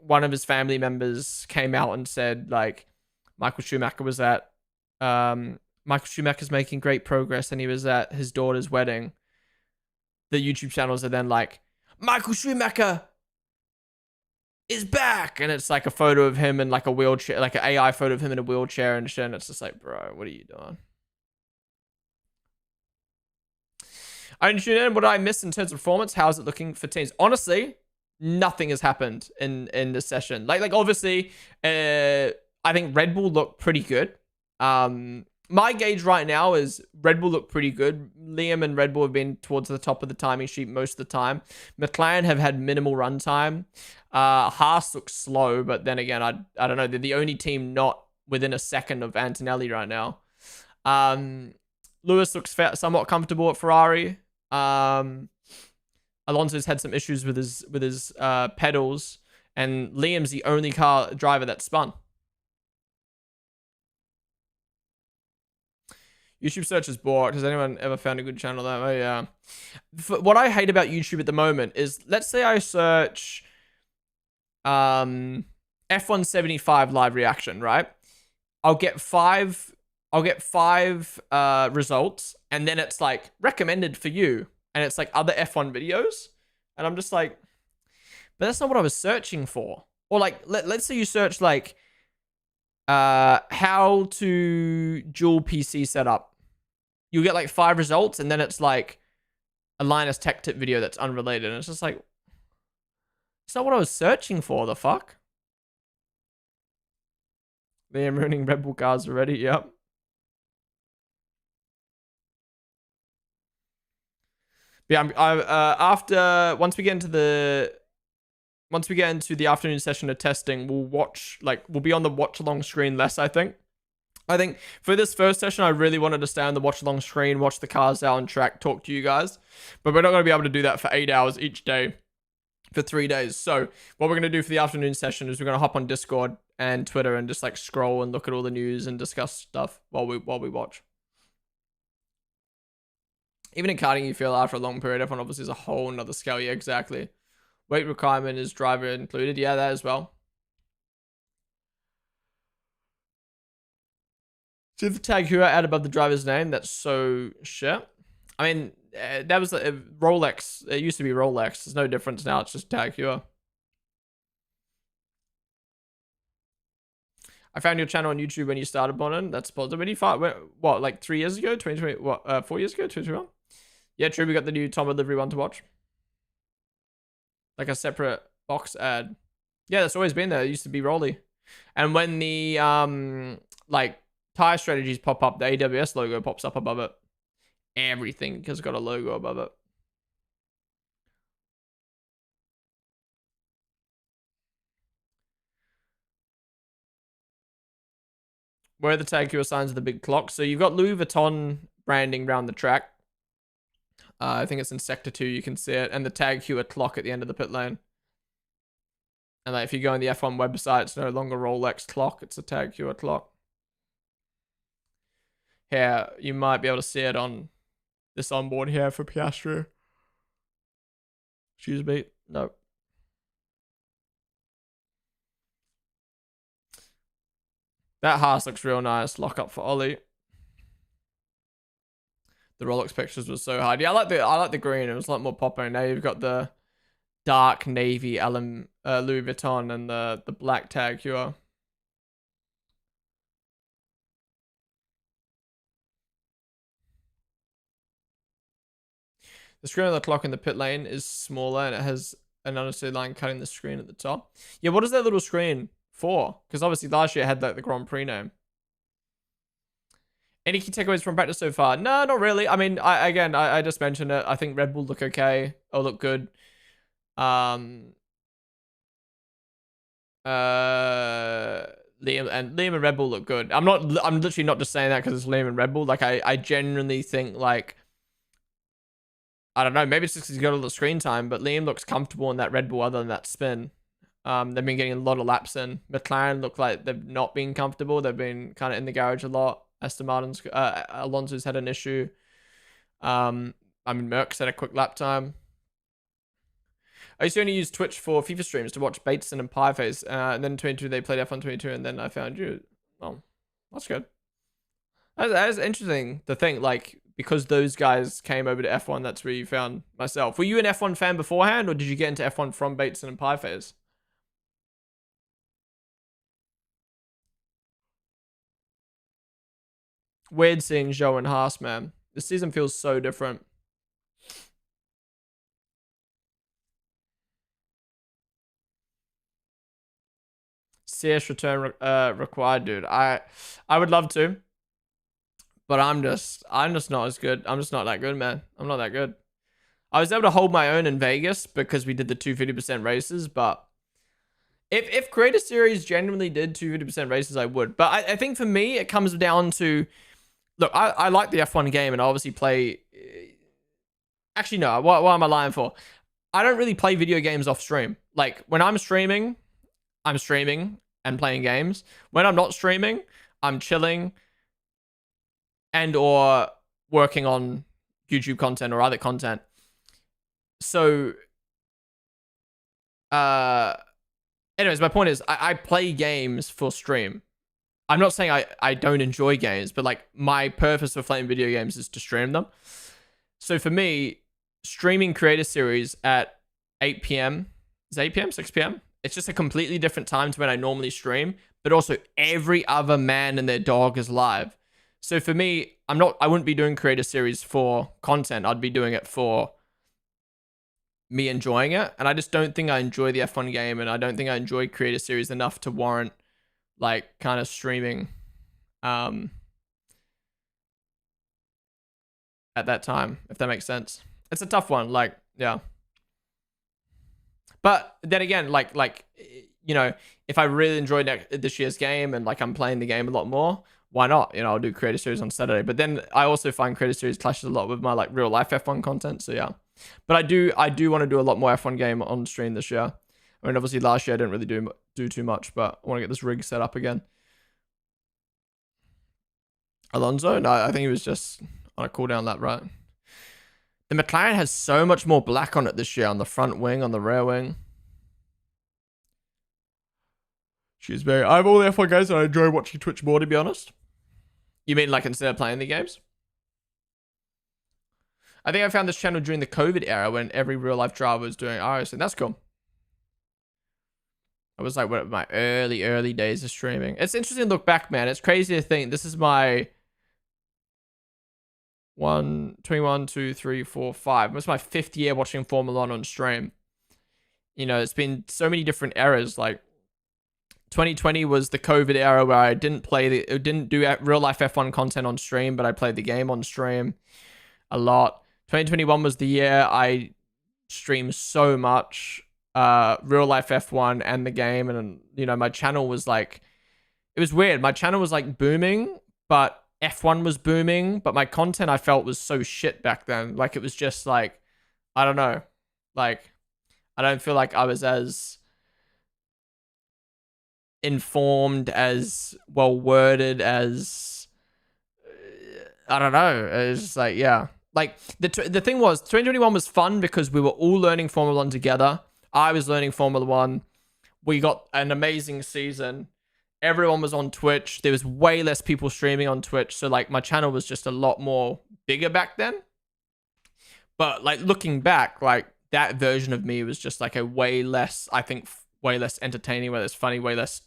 one of his family members came out and said like Michael Schumacher was at Michael Schumacher's making great progress and he was at his daughter's wedding, the YouTube channels are then like, Michael Schumacher is back, and it's like a photo of him in like a wheelchair, like an AI photo of him in a wheelchair and shit. And it's just like, bro, what are you doing? I didn't tune in. What did I miss in terms of performance? How's it looking for teams? Honestly, nothing has happened in this session. Like obviously, I think Red Bull looked pretty good. My gauge right now is Red Bull look pretty good. Liam and Red Bull have been towards the top of the timing sheet most of the time. McLaren have had minimal run time. Haas looks slow, but then again, I don't know. They're the only team not within a second of Antonelli right now. Lewis looks somewhat comfortable at Ferrari. Alonso's had some issues with his pedals, and Liam's the only car driver that spun. YouTube search is bored. Has anyone ever found a good channel that way? Yeah. What I hate about YouTube at the moment is, let's say I search F175 live reaction, right? I'll get five results, and then it's like recommended for you, and it's like other F1 videos, and I'm just like, but that's not what I was searching for. Or like, let's say you search like how to dual PC setup. You get like 5 results, and then it's like a Linus Tech Tip video that's unrelated, and it's just like, it's not what I was searching for. The fuck? They're ruining Red Bull cars already. Yep. But yeah, once we get into the afternoon session of testing, we'll be on the watch along screen less, I think. I think for this first session, I really wanted to stay on the watch along screen, watch the cars out on track, talk to you guys. But we're not going to be able to do that for 8 hours each day for 3 days. So what we're going to do for the afternoon session is we're going to hop on Discord and Twitter and just like scroll and look at all the news and discuss stuff while we watch. Even in karting, you feel after a long period, F1 obviously is a whole nother scale. Yeah, exactly. Weight requirement is driver included. Yeah, that as well. See the tag Hua add above the driver's name. That's so shit. I mean, that was Rolex. It used to be Rolex. There's no difference now. It's just tag Hua. I found your channel on YouTube when you started, Ponden. That's positive. When you what, like 3 years ago? 2020? What? 4 years ago? 2021? Yeah, true. We got the new Tom Delivery one to watch. Like a separate box ad. Yeah, that's always been there. It used to be Rolly. And when the like tire strategies pop up, the AWS logo pops up above it. Everything has got a logo above it. Where are the tag Hua signs of the big clock? So you've got Louis Vuitton branding around the track. I think it's in sector 2, you can see it, and the tag Hua clock at the end of the pit lane. And like if you go on the F1 website, it's no longer Rolex clock, it's a tag Hua clock. Here, you might be able to see it on this onboard here for Piastri. Excuse me. No. That Haas looks real nice. Lock up for Ollie. The Rolex pictures were so hard. Yeah, I like the green. It was a lot more popping. Now you've got the dark navy Louis Vuitton and the black tag Hua. The screen on the clock in the pit lane is smaller, and it has an understeer line cutting the screen at the top. Yeah, what is that little screen for? Because obviously last year it had like the Grand Prix name. Any key takeaways from practice so far? No, not really. I mean, I just mentioned it. I think Red Bull look okay. Or look good. Liam and Red Bull look good. I'm literally not just saying that because it's Liam and Red Bull. Like I genuinely think, like, I don't know, maybe it's just because he's got all the screen time, but Liam looks comfortable in that Red Bull other than that spin. They've been getting a lot of laps in. McLaren look like they've not been comfortable. They've been kind of in the garage a lot. Aston Martin's, Alonso's had an issue. I mean, Merckx had a quick lap time. I used to only use Twitch for FIFA streams to watch Bateson and Pieface. And then in 22, they played F1 22, and then I found you. Oh, that's good. That is interesting to think. Like, because those guys came over to F1, that's where you found myself. Were you an F1 fan beforehand, or did you get into F1 from Bateson and Pie Phase? Weird seeing Joe and Haas, man. This season feels so different. CS return required, dude. I would love to, but I'm just not as good. I'm just not that good, man. I'm not that good. I was able to hold my own in Vegas because we did the 250% races, but if Creator Series genuinely did 250% races, I would. But I think for me, it comes down to, look, I like the F1 game and I obviously play. Actually, no. What am I lying for? I don't really play video games off stream. Like when I'm streaming and playing games. When I'm not streaming, I'm chilling and or working on YouTube content or other content. So, anyways, my point is I play games for stream. I'm not saying I don't enjoy games, but like my purpose of playing video games is to stream them. So for me, streaming Creator Series at 8 p.m. Is it 8 p.m., 6 p.m.? It's just a completely different time to when I normally stream, but also every other man and their dog is live. So for me, I wouldn't be doing Creator Series for content. I'd be doing it for me enjoying it. And I just don't think I enjoy the F1 game, and I don't think I enjoy Creator Series enough to warrant like kind of streaming at that time, if that makes sense. It's a tough one, like, yeah. But then again, like you know, if I really enjoyed this year's game and like I'm playing the game a lot more, why not? You know, I'll do Creator Series on Saturday. But then I also find Creator Series clashes a lot with my like real life F1 content. So yeah, but I do want to do a lot more F1 game on stream this year. I mean, obviously last year I didn't really do too much, but I want to get this rig set up again. Alonso? No, I think he was just on a cooldown lap, right? The McLaren has so much more black on it this year, on the front wing, on the rear wing. She's very... I have all the F1 games and I enjoy watching Twitch more, to be honest. You mean like instead of playing the games? I think I found this channel during the COVID era when every real life driver was doing RS, and that's cool. I was like, what, my early days of streaming. It's interesting to look back, man. It's crazy to think this is my 21, 2, 3, 4, 5. It's my 5th year watching Formula 1 on stream. You know, it's been so many different eras. Like 2020 was the COVID era where I didn't do real life F1 content on stream, but I played the game on stream a lot. 2021 was the year I streamed so much real life F1 and the game, and you know, my channel was like, it was weird. My channel was like booming, but F1 was booming, but my content I felt was so shit back then. Like it was just like, I don't know, like I don't feel like I was as informed, as well worded, as I don't know. It's just like, yeah, like the thing was 2021 was fun because we were all learning Formula 1 together. I was learning Formula 1. We got an amazing season. Everyone was on Twitch. There was way less people streaming on Twitch. So like my channel was just a lot more bigger back then. But like looking back, like that version of me was just like a way less, I think, way less entertaining, way less funny, way less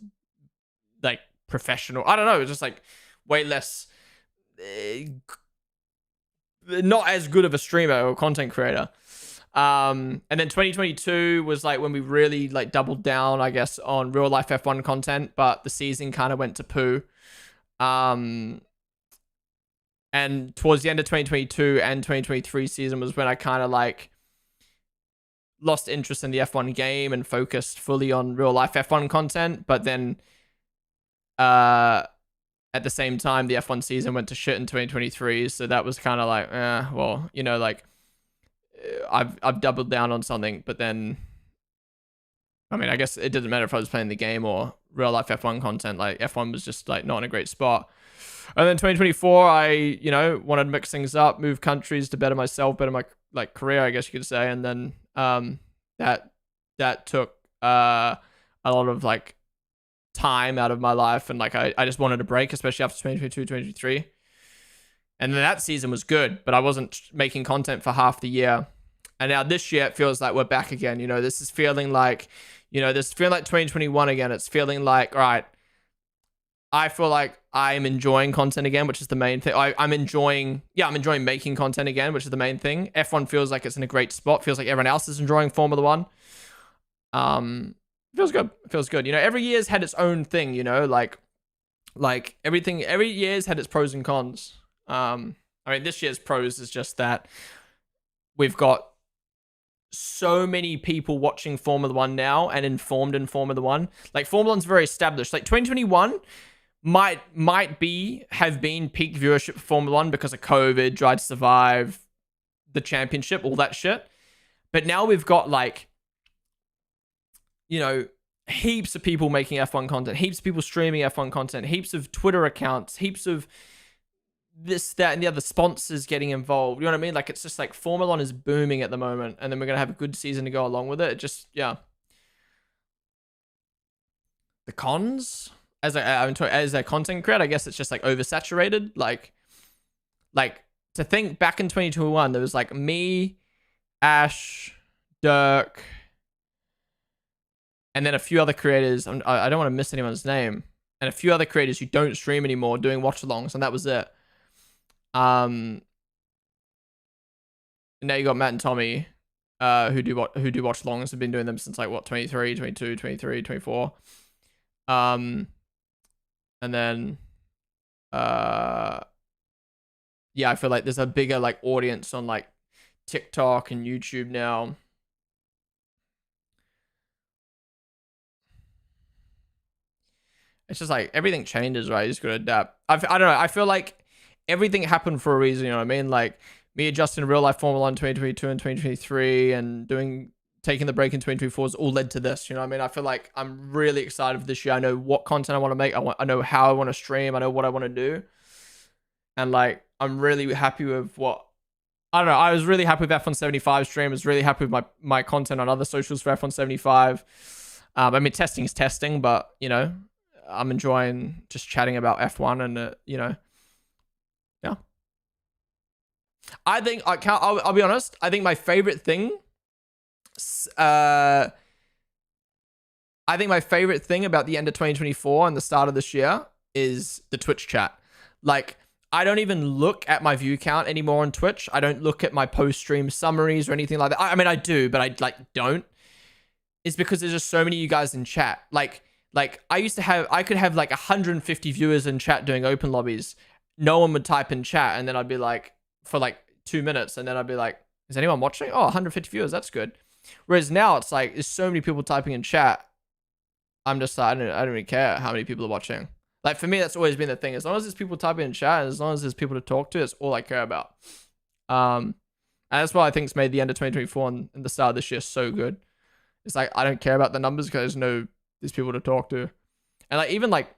like professional. I don't know. It was just like way less, not as good of a streamer or content creator. And then 2022 was like when we really like doubled down, I guess, on real life F1 content, but the season kind of went to poo. And towards the end of 2022 and 2023 season was when I kind of like lost interest in the F1 game and focused fully on real life F1 content. But then, at the same time, the F1 season went to shit in 2023. So that was kind of like, well, you know, like, I've doubled down on something, but then I mean, I guess it didn't matter if I was playing the game or real life F1 content. Like F1 was just like not in a great spot. And then 2024, I, you know, wanted to mix things up, move countries to better myself, better my like career, I guess you could say. And then that took a lot of like time out of my life, and like I just wanted a break, especially after 2022, 2023. And then that season was good, but I wasn't making content for half the year. And now this year, it feels like we're back again. You know, this is feeling like, this is feeling like 2021 again. It's feeling like, all right, I feel like I'm enjoying content again, which is the main thing. I'm enjoying making content again, which is the main thing. F1 feels like it's in a great spot. Feels like everyone else is enjoying Formula One. Feels good. Feels good. Every year's had its own thing, like everything, every year's had its pros and cons. This year's pros is just that we've got so many people watching Formula One now and informed in Formula One. Like, Formula One's very established. Like, 2021 might have been peak viewership for Formula One because of COVID, Drive to Survive, the championship, all that shit. But now we've got, like, heaps of people making F1 content, heaps of people streaming F1 content, heaps of Twitter accounts, heaps of this, that, and the other sponsors getting involved. You know what I mean? Like, it's just like Formula One is booming at the moment, and then we're going to have a good season to go along with it. It just, yeah. The cons? As a content creator, I guess it's just like oversaturated. Like to think back in 2021, there was like me, Ash, Dirk, and then a few other creators. I don't want to miss anyone's name. And a few other creators who don't stream anymore doing watchalongs, and that was it. Now you got Matt and Tommy, who do watchalongs. Have been doing them since like what, 23, 22, 23, 24. And then, yeah, I feel like there's a bigger like audience on like TikTok and YouTube now. It's just like everything changes, right? You just gotta adapt. I don't know. I feel like everything happened for a reason. You know what I mean? Like me adjusting to real life Formula One 2022 and 2023 and taking the break in 2024 has all led to this. You know what I mean? I feel like I'm really excited for this year. I know what content I want to make. I know how I want to stream. I know what I want to do. And like, I'm really happy with I don't know. I was really happy with F175 stream. I was really happy with my content on other socials for F175. I mean, testing is testing, but I'm enjoying just chatting about F1 and, yeah. I think I'll be honest. I think my favorite thing about the end of 2024 and the start of this year is the Twitch chat. Like, I don't even look at my view count anymore on Twitch. I don't look at my post-stream summaries or anything like that. I mean, I do, but I don't. It's because there's just so many of you guys in chat. Like I could have like 150 viewers in chat doing open lobbies. No one would type in chat, and then I'd be like, for like 2 minutes, and then I'd be like, is anyone watching? Oh, 150 viewers, that's good. Whereas now it's like, there's so many people typing in chat. I'm just like, I don't really care how many people are watching. Like, for me, that's always been the thing. As long as there's people typing in chat, and as long as there's people to talk to, it's all I care about. And that's why I think it's made the end of 2024 and the start of this year so good. It's like, I don't care about the numbers because there's people to talk to. And like, even like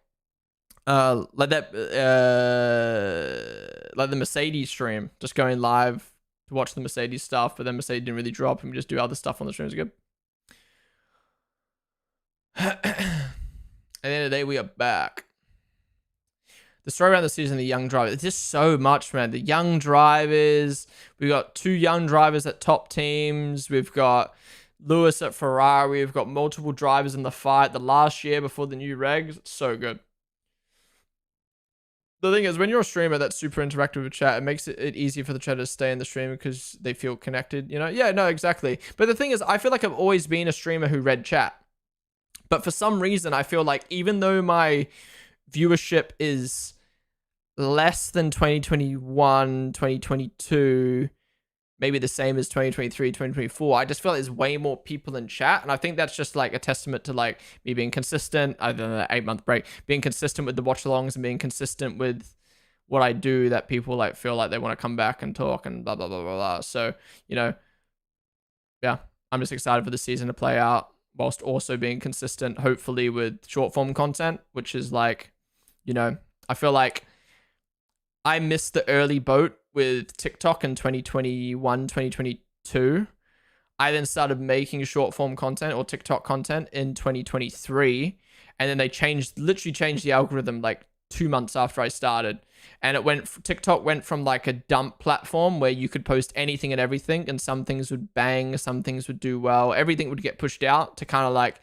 the Mercedes stream, just going live to watch the Mercedes stuff, but then Mercedes didn't really drop, and we just do other stuff on the stream. It's good. At the end of the day, we are back. The story around the season, the young drivers, it's just so much, man. The young drivers, we've got 2 young drivers at top teams. We've got Lewis at Ferrari. We've got multiple drivers in the fight the last year before the new regs. It's so good. The thing is, when you're a streamer that's super interactive with chat, it makes it easier for the chat to stay in the stream because they feel connected, Yeah, no, exactly. But the thing is, I feel like I've always been a streamer who read chat. But for some reason, I feel like even though my viewership is less than 2021, 2022, maybe the same as 2023, 2024, I just feel like there's way more people in chat. And I think that's just like a testament to like me being consistent, other than the 8-month break, being consistent with the watch-alongs and being consistent with what I do, that people like feel like they want to come back and talk and blah, blah, blah, blah, blah. So, yeah, I'm just excited for the season to play out, whilst also being consistent, hopefully, with short form content, which is like, I feel like I missed the early boat with TikTok in 2021, 2022. I then started making short form content or TikTok content in 2023. And then they literally changed the algorithm like 2 months after I started. And TikTok went from like a dump platform where you could post anything and everything, and some things would bang, some things would do well, everything would get pushed out, to kind of like,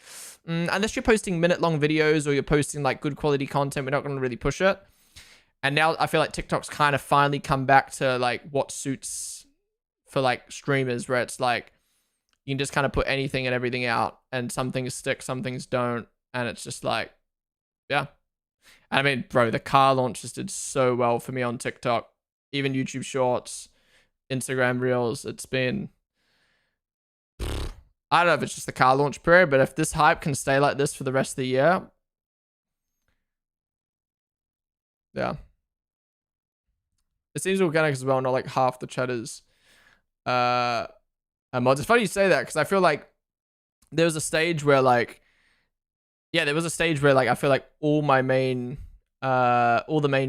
unless you're posting minute-long videos or you're posting like good quality content, we're not going to really push it. And now I feel like TikTok's kind of finally come back to like what suits for like streamers, where it's like you can just kind of put anything and everything out, and some things stick, some things don't, and it's just like, yeah. I mean, bro, the car launches did so well for me on TikTok, even YouTube Shorts, Instagram Reels. It's been, I don't know if it's just the car launch period, but if this hype can stay like this for the rest of the year, yeah. It seems organic as well, not like half the chatters mods. It's funny you say that, because I feel like there was a stage where like, I feel like all the main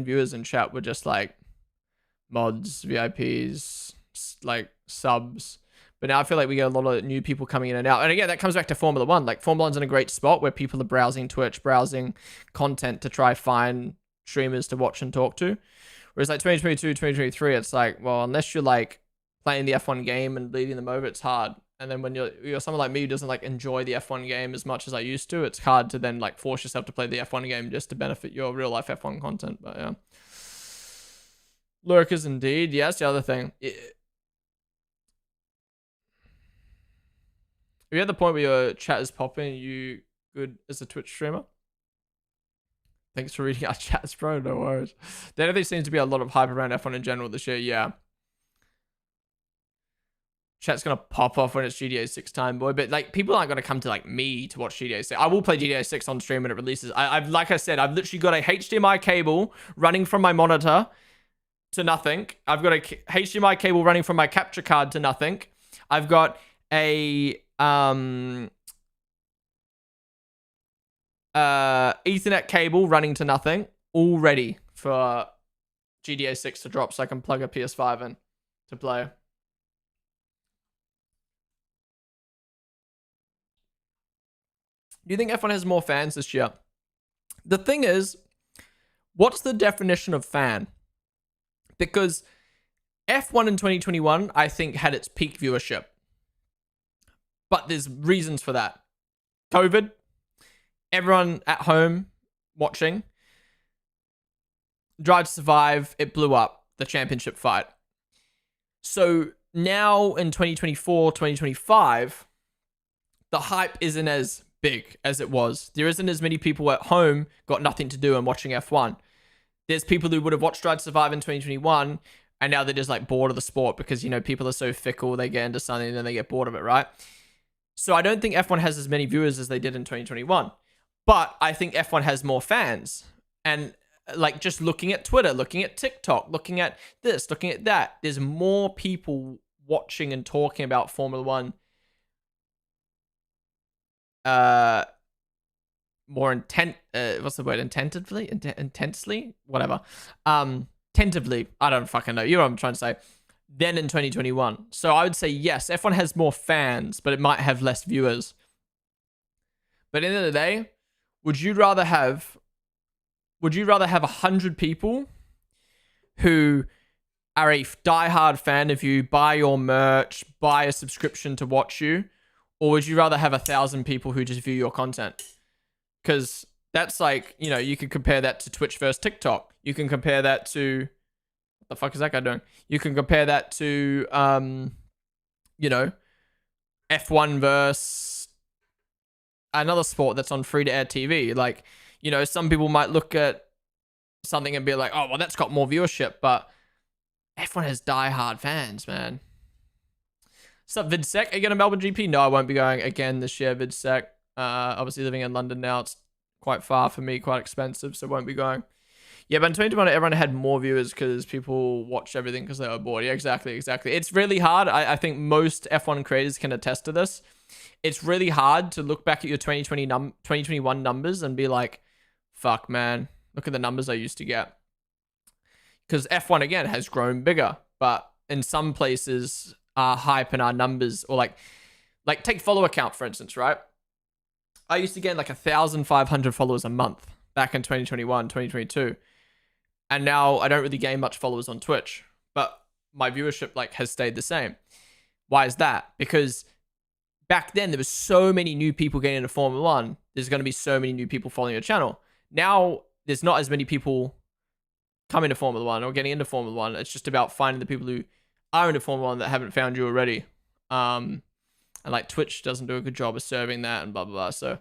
viewers in chat were just like mods, VIPs, like subs. But now I feel like we get a lot of new people coming in and out. And again, that comes back to Formula One. Like Formula One's in a great spot where people are browsing Twitch, browsing content to try find streamers to watch and talk to. Whereas like 2022, 2023, it's like, well, unless you're like playing the F1 game and leading them over, it's hard. And then when you're someone like me who doesn't like enjoy the F1 game as much as I used to, it's hard to then like force yourself to play the F1 game just to benefit your real life F1 content. But yeah, lurkers indeed. Yeah, that's the other thing. If you're at the point where your chat is popping, you good as a Twitch streamer? Thanks for reading our chats, bro. No worries. There definitely seems to be a lot of hype around F1 in general this year. Yeah. Chat's gonna pop off when it's GTA 6 time, boy. But like, people aren't gonna come to like me to watch GTA 6. I will play GTA 6 on stream when it releases. I've like I said, I've literally got a HDMI cable running from my monitor to nothing. I've got a HDMI cable running from my capture card to nothing. I've got a Ethernet cable running to nothing, all ready for GTA 6 to drop, so I can plug a PS5 in to play. Do you think F1 has more fans this year? The thing is, what's the definition of fan? Because F1 in 2021, I think, had its peak viewership. But there's reasons for that. COVID, everyone at home watching. Drive to Survive, it blew up, the championship fight. So now in 2024, 2025, the hype isn't as big as it was. There isn't as many people at home got nothing to do and watching F1. There's people who would have watched Drive to Survive in 2021 and now they're just like bored of the sport because, you know, people are so fickle, they get into something and then they get bored of it, right? So I don't think F1 has as many viewers as they did in 2021, but I think F1 has more fans. And like, just looking at Twitter, looking at TikTok, looking at this, looking at that, there's more people watching and talking about Formula One more intensely, whatever, tentatively, I don't fucking know, you know what I'm trying to say, than in 2021. So I would say yes, F1 has more fans, but it might have less viewers. But at the end of the day, would you rather have 100 people who are a diehard fan of you, buy your merch, buy a subscription to watch you, or would you rather have 1,000 people who just view your content? Because that's like, you know, you could compare that to Twitch versus TikTok. You can compare that to, what the fuck is that guy doing? You can compare that to, you know, F1 versus another sport that's on free-to-air TV. Like, you know, some people might look at something and be like, oh, well, that's got more viewership, but F1 has diehard fans, man. What's up, VidSec? Are you going to Melbourne GP? No, I won't be going again this year, VidSec. Obviously living in London now, it's quite far for me, quite expensive, so won't be going. Yeah, but in 2021, everyone had more viewers because people watched everything because they were bored. Yeah, exactly. It's really hard. I think most F1 creators can attest to this. It's really hard to look back at your 2021 numbers and be like, fuck, man, look at the numbers I used to get. Because F1, again, has grown bigger, but in some places, our hype and our numbers, or like take follower count, for instance, right? I used to get like 1,500 followers a month back in 2021, 2022. And now I don't really gain much followers on Twitch, but my viewership like has stayed the same. Why is that? Because back then there was so many new people getting into Formula One. There's going to be so many new people following your channel. Now there's not as many people coming to Formula One or getting into Formula One. It's just about finding the people who are into Formula One that haven't found you already. And like Twitch doesn't do a good job of serving that and blah blah blah. So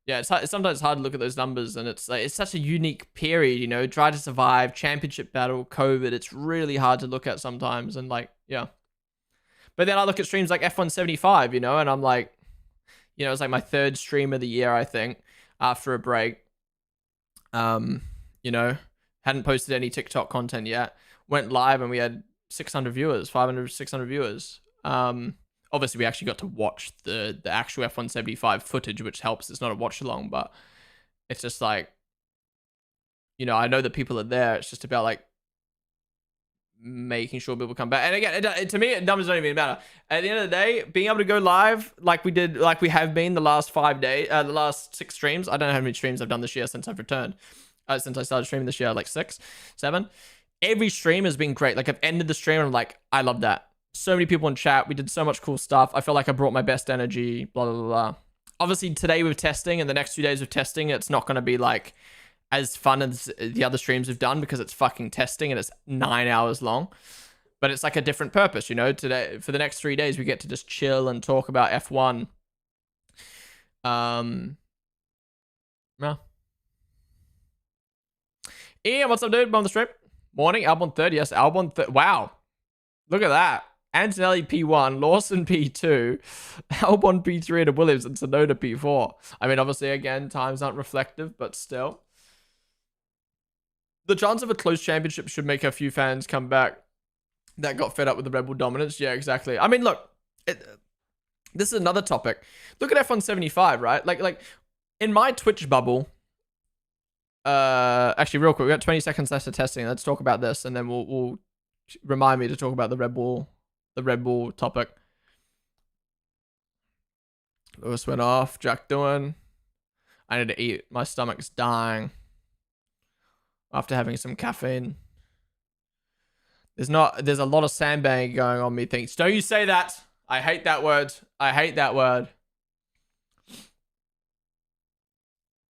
yeah, it's sometimes hard to look at those numbers, and it's like it's such a unique period, you know. Try to survive, championship battle, COVID. It's really hard to look at sometimes, and like yeah. But then I look at streams like F175, you know, and I'm like, you know, it's like my third stream of the year, I think, after a break. You know, hadn't posted any TikTok content yet. Went live and we had 600 viewers, 500, 600 viewers. Obviously, we actually got to watch the actual F175 footage, which helps. It's not a watch along, but it's just like, you know, I know that people are there. It's just about like making sure people come back. And again, to me, numbers don't even matter. At the end of the day, being able to go live like we did, like we have been the last 5 days, the last 6 streams. I don't know how many streams I've done this year since I've returned. Since I started streaming this year, like 6, 7. Every stream has been great. Like I've ended the stream and I'm like, I love that. So many people in chat. We did so much cool stuff. I feel like I brought my best energy, blah, blah, blah, blah. Obviously, today with testing and the next 2 days of testing, it's not going to be like as fun as the other streams we've done because it's fucking testing and it's 9 hours long. But it's like a different purpose, you know? Today, for the next 3 days, we get to just chill and talk about F1. Yeah. Ian, what's up, dude? On the strip. Morning, Albon 3rd. Yes, Albon 3rd. Wow. Look at that. Antonelli P1, Lawson P2, Albon P3 and Williams, and Tsunoda P4. I mean, obviously, again, times aren't reflective, but still. The chance of a close championship should make a few fans come back that got fed up with the Red Bull dominance. Yeah, exactly. I mean, look, this is another topic. Look at F175, right? Like in my Twitch bubble, actually, real quick, we got 20 seconds left of testing. Let's talk about this, and then we'll remind me to talk about the Red Bull topic. Lewis went off. Jack doing. I need to eat. My stomach's dying after having some caffeine. There's a lot of sandbagging going on, methinks. Don't you say that. I hate that word. I hate that word.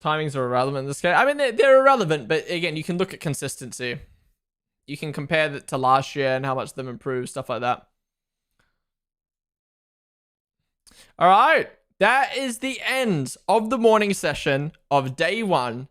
Timings are irrelevant in this case. I mean, they're irrelevant, but again, you can look at consistency. You can compare that to last year and how much they've improved, stuff like that. All right. That is the end of the morning session of day 1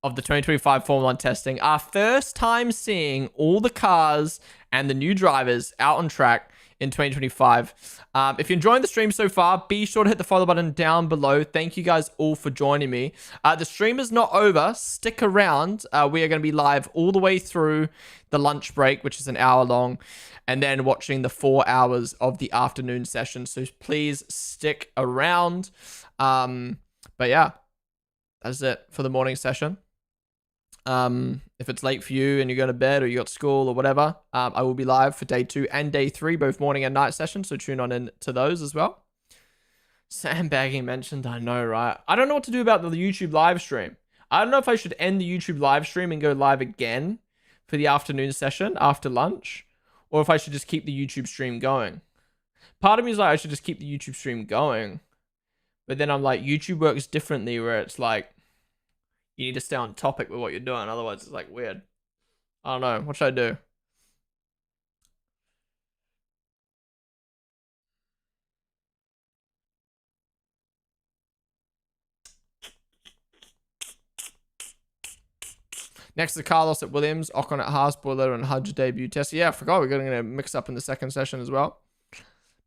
of the 2025 Formula 1 testing. Our first time seeing all the cars and the new drivers out on track in 2025. If you're enjoying the stream so far, be sure to hit the follow button down below. Thank you guys all for joining me. The stream is not over. Stick around. We are going to be live all the way through the lunch break, which is an hour long, and then watching the 4 hours of the afternoon session. So please stick around. But yeah, that's it for the morning session. If it's late for you and you're going to bed or you got school or whatever, I will be live for day 2 and day 3, both morning and night sessions. So tune on in to those as well. Sandbagging mentioned, I know, right? I don't know what to do about the YouTube live stream. I don't know if I should end the YouTube live stream and go live again for the afternoon session after lunch, or if I should just keep the YouTube stream going. Part of me is like, I should just keep the YouTube stream going. But then I'm like, YouTube works differently where it's like, you need to stay on topic with what you're doing. Otherwise, it's like weird. I don't know. What should I do? Next to Carlos at Williams, Ocon at Haas, Spoiler, and Hudge debut test. Yeah, I forgot we're going to mix up in the second session as well.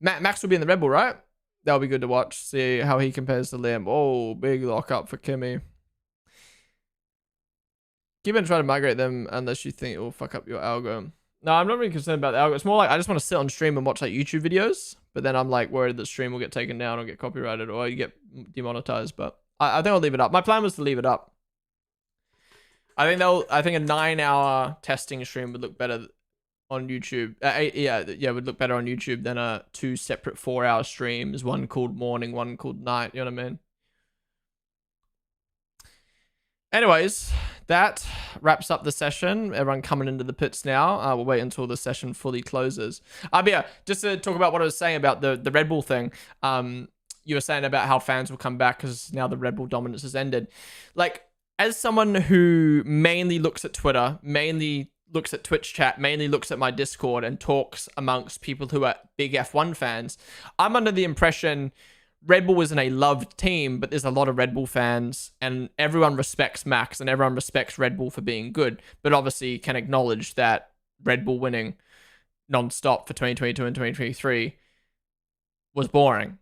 Max will be in the Red Bull, right? That'll be good to watch. See how he compares to Liam. Oh, big lockup for Kimmy. Keep on trying to migrate them unless you think it will fuck up your algo. No, I'm not really concerned about the algo. It's more like I just want to sit on stream and watch like YouTube videos. But then I'm like worried that stream will get taken down or get copyrighted or you get demonetized. But I think I'll leave it up. My plan was to leave it up. I think a 9-hour testing stream would look better on YouTube. Yeah, would look better on YouTube than 2 separate 4-hour streams. One called morning, one called night. You know what I mean? Anyways, that wraps up the session. Everyone coming into the pits now. We'll wait until the session fully closes. But yeah, just to talk about what I was saying about the Red Bull thing. You were saying about how fans will come back because now the Red Bull dominance has ended. Like, as someone who mainly looks at Twitter, mainly looks at Twitch chat, mainly looks at my Discord and talks amongst people who are big F1 fans, I'm under the impression Red Bull isn't a loved team, but there's a lot of Red Bull fans and everyone respects Max and everyone respects Red Bull for being good, but obviously can acknowledge that Red Bull winning non-stop for 2022 and 2023 was boring.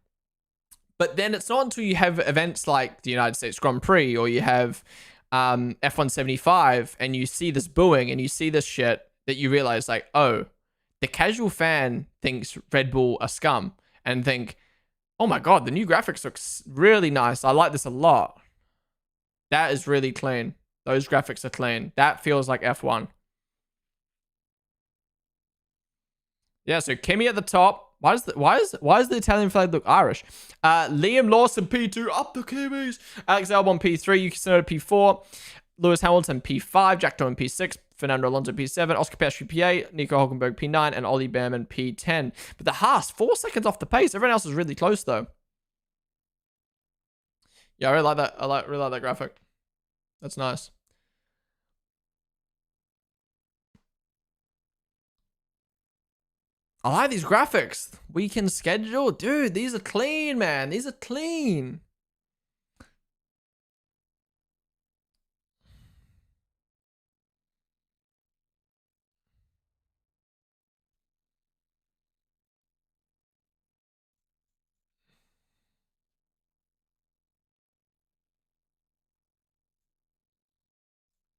But then it's not until you have events like the United States Grand Prix or you have F175 and you see this booing and you see this shit that you realize like, oh, the casual fan thinks Red Bull are scum and think, oh my God, the new graphics looks really nice. I like this a lot. That is really clean. Those graphics are clean. That feels like F1. Yeah, so Kimi at the top. Why is the Italian flag look Irish? Liam Lawson P2 up the Kiwis. Alex Albon P3. Yuki Tsunoda P4. Lewis Hamilton P5. Jack Dolan P6. Fernando Alonso P7. Oscar Piastri P8. Nico Hulkenberg P9 and Ollie Behrman P10. But the Haas 4 seconds off the pace. Everyone else is really close though. Yeah, I really like that. Really like that graphic. That's nice. I like these graphics. Weekend schedule. Dude, these are clean, man. These are clean.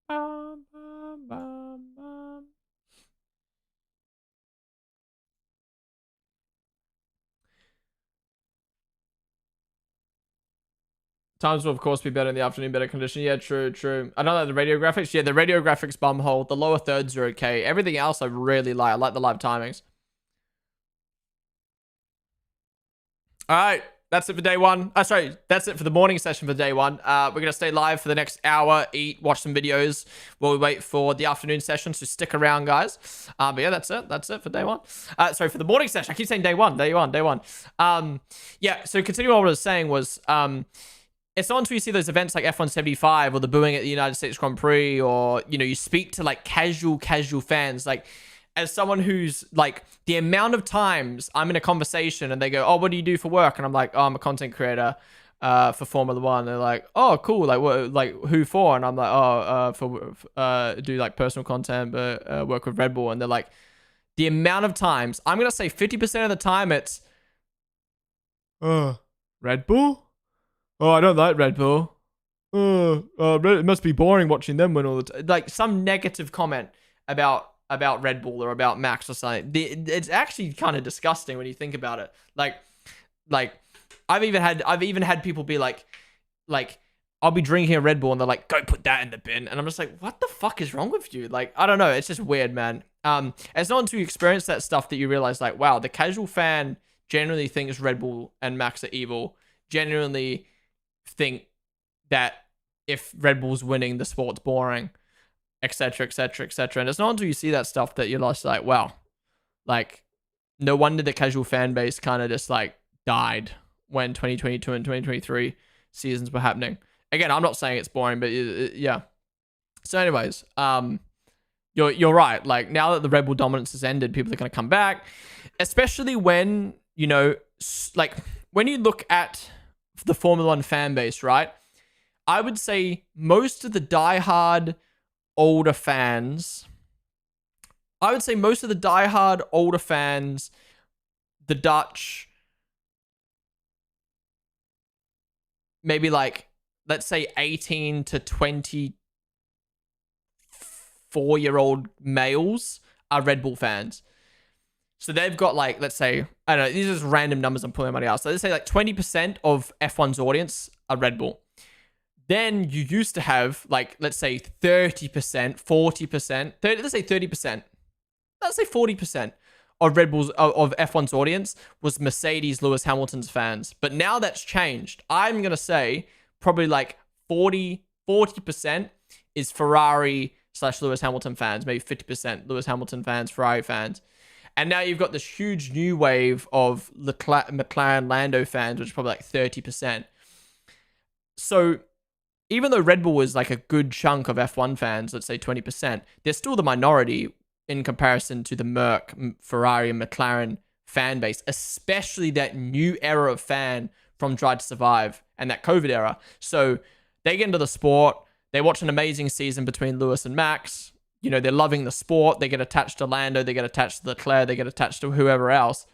Bum, bum, bum, bum. Times will, of course, be better in the afternoon, better condition. Yeah, true, true. I don't like the radio graphics. Yeah, the radio graphics bumhole. The lower thirds are okay. Everything else I really like. I like the live timings. All right. That's it for day one. Sorry, that's it for the morning session for day one. We're going to stay live for the next hour, eat, watch some videos while we wait for the afternoon session. So stick around, guys. But yeah, that's it. That's it for day one. Sorry, for the morning session. I keep saying day one. Yeah, so continuing what I was saying was, it's not until you see those events like F175 or the booing at the United States Grand Prix or, you know, you speak to like casual fans, like, as someone who's like, the amount of times I'm in a conversation and they go, oh, what do you do for work? And I'm like, oh, I'm a content creator for Formula One. They're like, oh, cool. Like, what, like who for? And I'm like, oh, do like personal content, but work with Red Bull. And they're like, the amount of times, I'm going to say 50% of the time it's, Red Bull? Oh, I don't like Red Bull. It must be boring watching them win all the time. Like some negative comment about Red Bull or about Max or something. It's actually kind of disgusting when you think about it. Like I've even had people be like I'll be drinking a Red Bull and they're like, go put that in the bin. And I'm just like, what the fuck is wrong with you? Like, I don't know. It's just weird, man. It's not until you experience that stuff that you realize like, wow, the casual fan generally thinks Red Bull and Max are evil. Genuinely think that if Red Bull's winning, the sport's boring, etc., etc., etc. And it's not until you see that stuff that you're just like, wow, like, no wonder the casual fan base kind of just like died when 2022 and 2023 seasons were happening. Again, I'm not saying it's boring, but yeah. So anyways, you're right. Like, now that the Red Bull dominance has ended, people are going to come back, especially when, you know, like when you look at the Formula One fan base, right? I would say most of the diehard older fans, the Dutch, maybe like, let's say 18 to 24-year-old males are Red Bull fans. So they've got like, let's say, I don't know, these are just random numbers I'm pulling money out. So let's say like 20% of F1's audience are Red Bull. Then you used to have like, let's say 30%, 40%, let's say 30%, let's say 40% of Red Bull's, of F1's audience was Mercedes, Lewis Hamilton's fans. But now that's changed. I'm going to say probably like 40% is Ferrari, / Lewis Hamilton fans, maybe 50% Lewis Hamilton fans, Ferrari fans. And now you've got this huge new wave of McLaren Lando fans, which is probably like 30%. So even though Red Bull is like a good chunk of F1 fans, let's say 20%, they're still the minority in comparison to the Merc, Ferrari, and McLaren fan base, especially that new era of fan from Drive to Survive and that COVID era. So they get into the sport, they watch an amazing season between Lewis and Max. You know, they're loving the sport. They get attached to Lando, they get attached to Leclerc, they get attached to whoever else.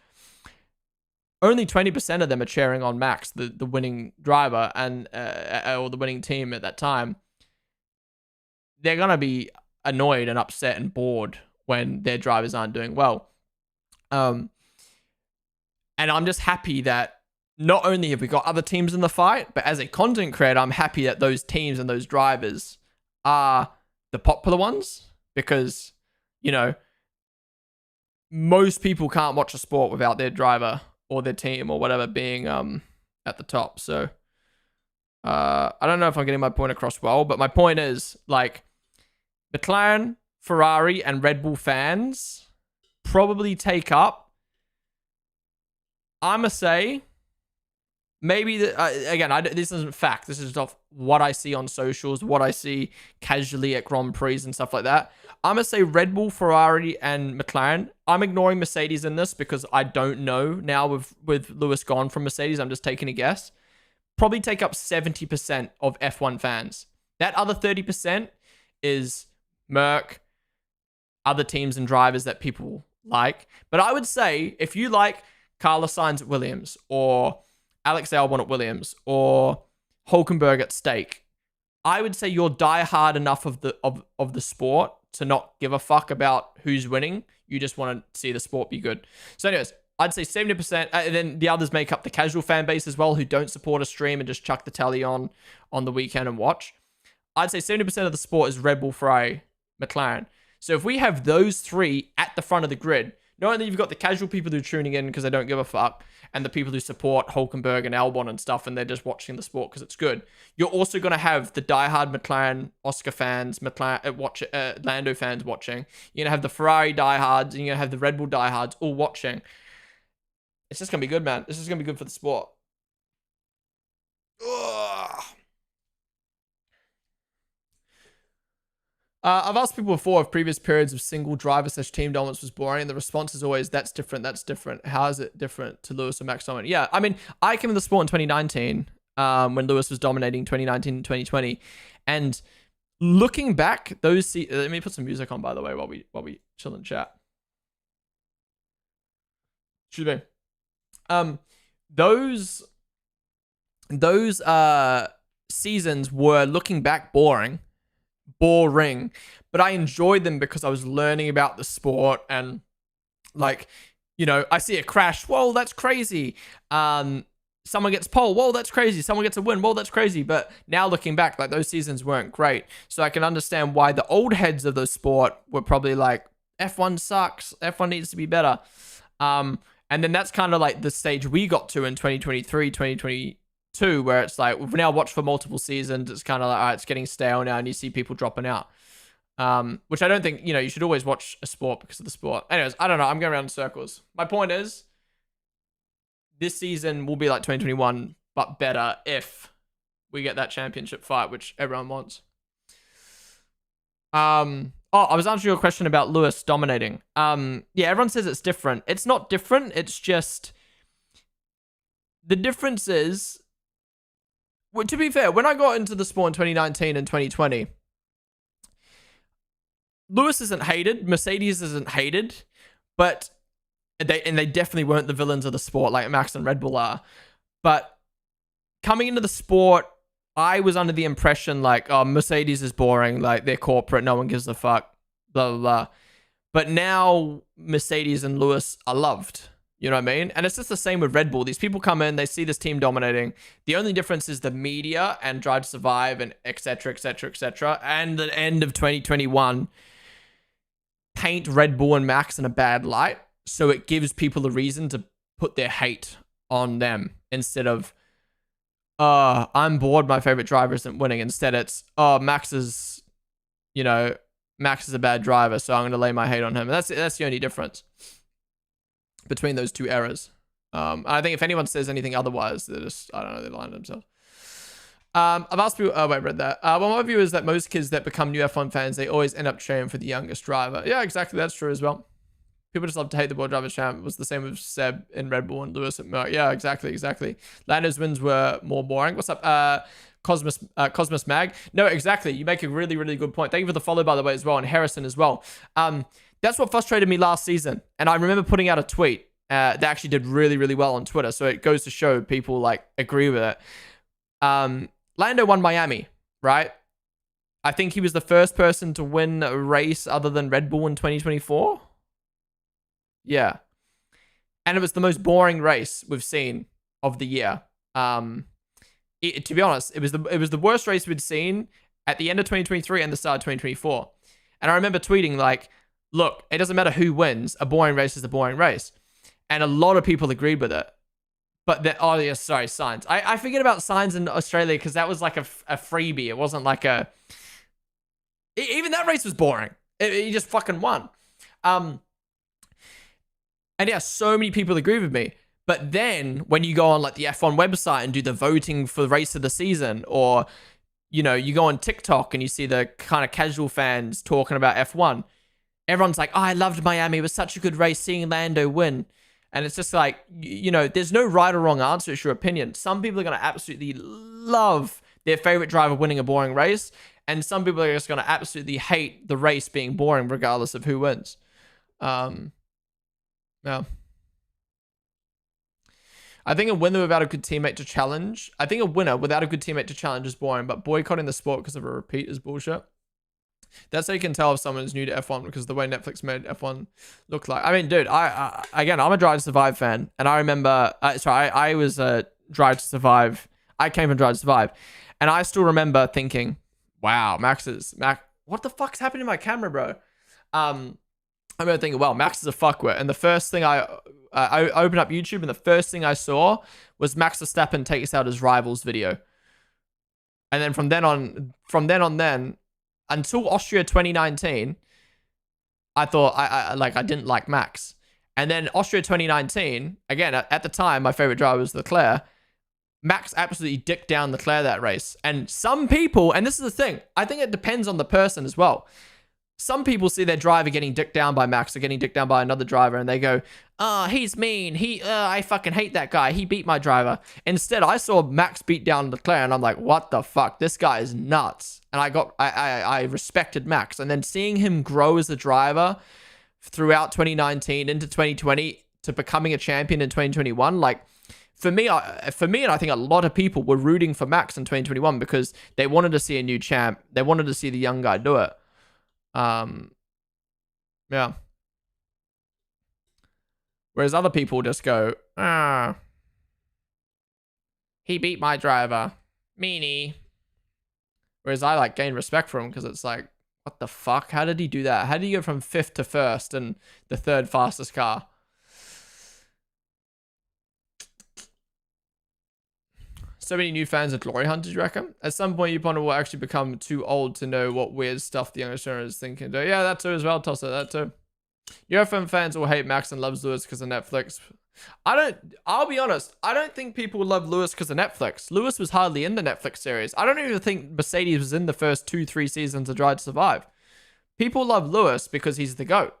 Only 20% of them are cheering on Max, the winning driver, and or the winning team at that time. They're going to be annoyed and upset and bored when their drivers aren't doing well. And I'm just happy that not only have we got other teams in the fight, but as a content creator, I'm happy that those teams and those drivers are the popular ones. Because, you know, most people can't watch a sport without their driver or their team or whatever being at the top. So I don't know if I'm getting my point across well, but my point is, like, McLaren, Ferrari, and Red Bull fans probably take up, I'ma say, maybe again, this isn't fact. This is off what I see on socials, what I see casually at Grand Prix and stuff like that. I'm going to say Red Bull, Ferrari, and McLaren. I'm ignoring Mercedes in this because I don't know now with Lewis gone from Mercedes. I'm just taking a guess. Probably take up 70% of F1 fans. That other 30% is Merc, other teams and drivers that people like. But I would say if you like Carlos Sainz at Williams or Alex Albon at Williams or Hulkenberg at Stake, I would say you're diehard enough of the sport to not give a fuck about who's winning. You just want to see the sport be good. So anyways, I'd say 70%, and then the others make up the casual fan base as well, who don't support a stream and just chuck the tally on the weekend and watch. I'd say 70% of the sport is Red Bull, Ferrari, McLaren. So if we have those three at the front of the grid, not only you've got the casual people who are tuning in because they don't give a fuck, and the people who support Hulkenberg and Albon and stuff, and they're just watching the sport because it's good. You're also going to have the diehard McLaren, Oscar fans, Lando fans watching. You're going to have the Ferrari diehards, and you're going to have the Red Bull diehards all watching. It's just going to be good, man. This is going to be good for the sport. Ugh. I've asked people before if previous periods of single driver / team dominance was boring, and the response is always, that's different, that's different. How is it different to Lewis and Max dominant? Yeah, I mean, I came into the sport in 2019 when Lewis was dominating 2019 and 2020. And looking back, let me put some music on, by the way, while we chill and chat. Excuse me. Those seasons were, looking back, boring, but I enjoyed them because I was learning about the sport. And, like, you know, I see a crash, whoa, that's crazy. Someone gets pole, whoa, that's crazy. Someone gets a win, whoa, that's crazy. But now looking back, like, those seasons weren't great. So I can understand why the old heads of the sport were probably like, F1 sucks, F1 needs to be better. And then that's kind of like the stage we got to in 2023, 2022, where it's like, we've now watched for multiple seasons. It's kind of like, all right, it's getting stale now, and you see people dropping out. Which I don't think, you know, you should always watch a sport because of the sport. Anyways, I don't know. I'm going around in circles. My point is, this season will be like 2021, but better if we get that championship fight, which everyone wants. I was answering your question about Lewis dominating. Yeah, everyone says it's different. It's not different. It's just, the difference is, well, to be fair, when I got into the sport in 2019 and 2020, Lewis isn't hated, Mercedes isn't hated, but they definitely weren't the villains of the sport like Max and Red Bull are. But coming into the sport, I was under the impression like, oh, Mercedes is boring, like they're corporate, no one gives a fuck, blah, blah, blah. But now Mercedes and Lewis are loved. You know what I mean? And it's just the same with Red Bull. These people come in, they see this team dominating. The only difference is the media and Drive to Survive and etc., etc., etc. And the end of 2021 paint Red Bull and Max in a bad light. So it gives people a reason to put their hate on them instead of, I'm bored, my favorite driver isn't winning. Instead it's, Max is, you know, Max is a bad driver, so I'm going to lay my hate on him. That's the only difference between those two eras. I think if anyone says anything otherwise, they're just, I don't know, they're lying to themselves. I've asked people, oh, wait, I read that. One of my view is that most kids that become new F1 fans, they always end up cheering for the youngest driver. Yeah, exactly. That's true as well. People just love to hate the World Drivers' Champ. It was the same with Seb in Red Bull and Lewis at Merc. Yeah, exactly. Lando's wins were more boring. What's up, Cosmos Mag? No, exactly. You make a really, really good point. Thank you for the follow, by the way, as well, and Harrison as well. That's what frustrated me last season. And I remember putting out a tweet that actually did really, really well on Twitter. So it goes to show people like agree with it. Lando won Miami, right? I think he was the first person to win a race other than Red Bull in 2024. Yeah. And it was the most boring race we've seen of the year. To be honest, it was the worst race we'd seen at the end of 2023 and the start of 2024. And I remember tweeting like, look, it doesn't matter who wins. A boring race is a boring race. And a lot of people agreed with it. But oh yeah, sorry, Sainz. I forget about Sainz in Australia because that was like a freebie. It wasn't like a... Even that race was boring. He just fucking won. And yeah, so many people agree with me. But then when you go on like the F1 website and do the voting for the race of the season, or, you know, you go on TikTok and you see the kind of casual fans talking about F1, everyone's like, oh, I loved Miami. It was such a good race seeing Lando win. And it's just like, you know, there's no right or wrong answer. It's your opinion. Some people are going to absolutely love their favorite driver winning a boring race. And some people are just going to absolutely hate the race being boring regardless of who wins. Yeah. I think a winner without a good teammate to challenge. I think a winner without a good teammate to challenge is boring, but boycotting the sport because of a repeat is bullshit. That's how you can tell if someone is new to F1 because the way Netflix made F1 look like. I mean, dude, again, I'm a Drive to Survive fan, and I remember, I was a Drive to Survive. I came from Drive to Survive, and I still remember thinking, wow, what the fuck's happening to my camera, bro? I remember thinking, well, Max is a fuckwit, and the first thing I opened up YouTube, and the first thing I saw was Max Verstappen takes out his rival's video, and then from then on, until Austria 2019, I thought I didn't like Max. And then Austria 2019, again, at the time, my favorite driver was Leclerc. Max absolutely dicked down Leclerc that race. And some people, and this is the thing, I think it depends on the person as well. Some people see their driver getting dicked down by Max or getting dicked down by another driver, and they go, oh, he's mean. I fucking hate that guy. He beat my driver. Instead, I saw Max beat down Leclerc, and I'm like, what the fuck? This guy is nuts. And I respected Max. And then seeing him grow as a driver throughout 2019 into 2020 to becoming a champion in 2021, like, for me, and I think a lot of people were rooting for Max in 2021 because they wanted to see a new champ. They wanted to see the young guy do it. Yeah. Whereas other people just go, he beat my driver. Meanie. Whereas I like gain respect for him because it's like, what the fuck? How did he do that? How did he go from 5th to 1st and the 3rd fastest car? So many new fans of Glory Hunters, you reckon? At some point, you Ponden will actually become too old to know what weird stuff the youngest generation is thinking. Yeah, that too as well, Tosser, that too. UFM fans will hate Max and loves Lewis because of Netflix. I'll be honest, I don't think people love Lewis because of Netflix. Lewis was hardly in the Netflix series. I don't even think Mercedes was in the first 2-3 seasons of Drive to Survive. People love Lewis because he's the GOAT.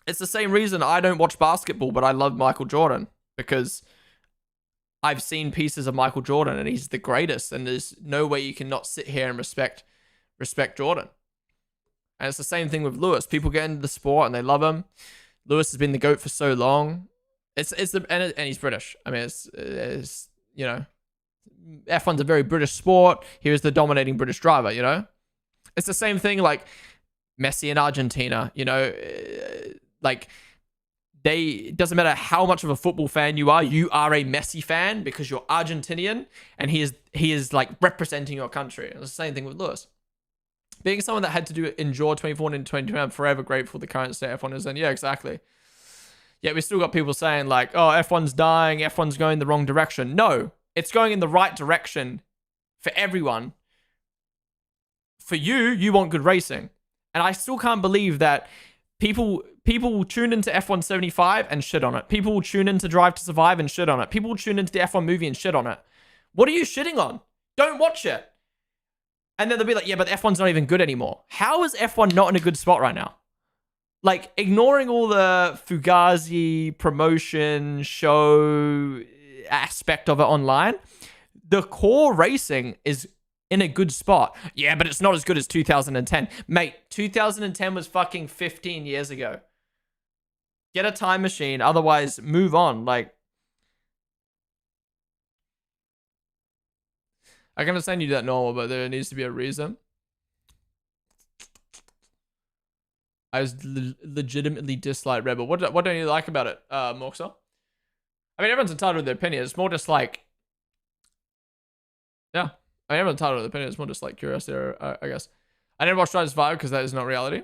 It's the same reason I don't watch basketball, but I love Michael Jordan because I've seen pieces of Michael Jordan and he's the greatest, and there's no way you can not sit here and respect Jordan. And it's the same thing with Lewis. People get into the sport and they love him. Lewis has been the GOAT for so long. And he's British. I mean, it's you know, F1's a very British sport. He was the dominating British driver, you know? It's the same thing like Messi in Argentina, you know? Like, it doesn't matter how much of a football fan you are a Messi fan because you're Argentinian and he is like representing your country. And it's the same thing with Lewis. Being someone that had to endure 2014 and 2020, I'm forever grateful the current state F1 is in. Yeah, exactly. Yet we still got people saying like, oh, F1's dying, F1's going the wrong direction. No, it's going in the right direction for everyone. For you want good racing. And I still can't believe that people will tune into F1 75 and shit on it. People will tune into Drive to Survive and shit on it. People will tune into the F1 movie and shit on it. What are you shitting on? Don't watch it. And then they'll be like, yeah, but F1's not even good anymore. How is F1 not in a good spot right now? Like, ignoring all the Fugazi promotion show aspect of it online, the core racing is in a good spot. Yeah, but it's not as good as 2010. Mate, 2010 was fucking 15 years ago. Get a time machine, otherwise move on. Like, I can understand you do that normal, but there needs to be a reason. I was legitimately dislike Rebel. What don't you like about it, Morxel? I mean, everyone's entitled to their opinion. It's more just like, yeah. I mean, everyone's entitled to their opinion. It's more just like curiosity, I guess. I didn't watch Drive to Survive because that is not reality.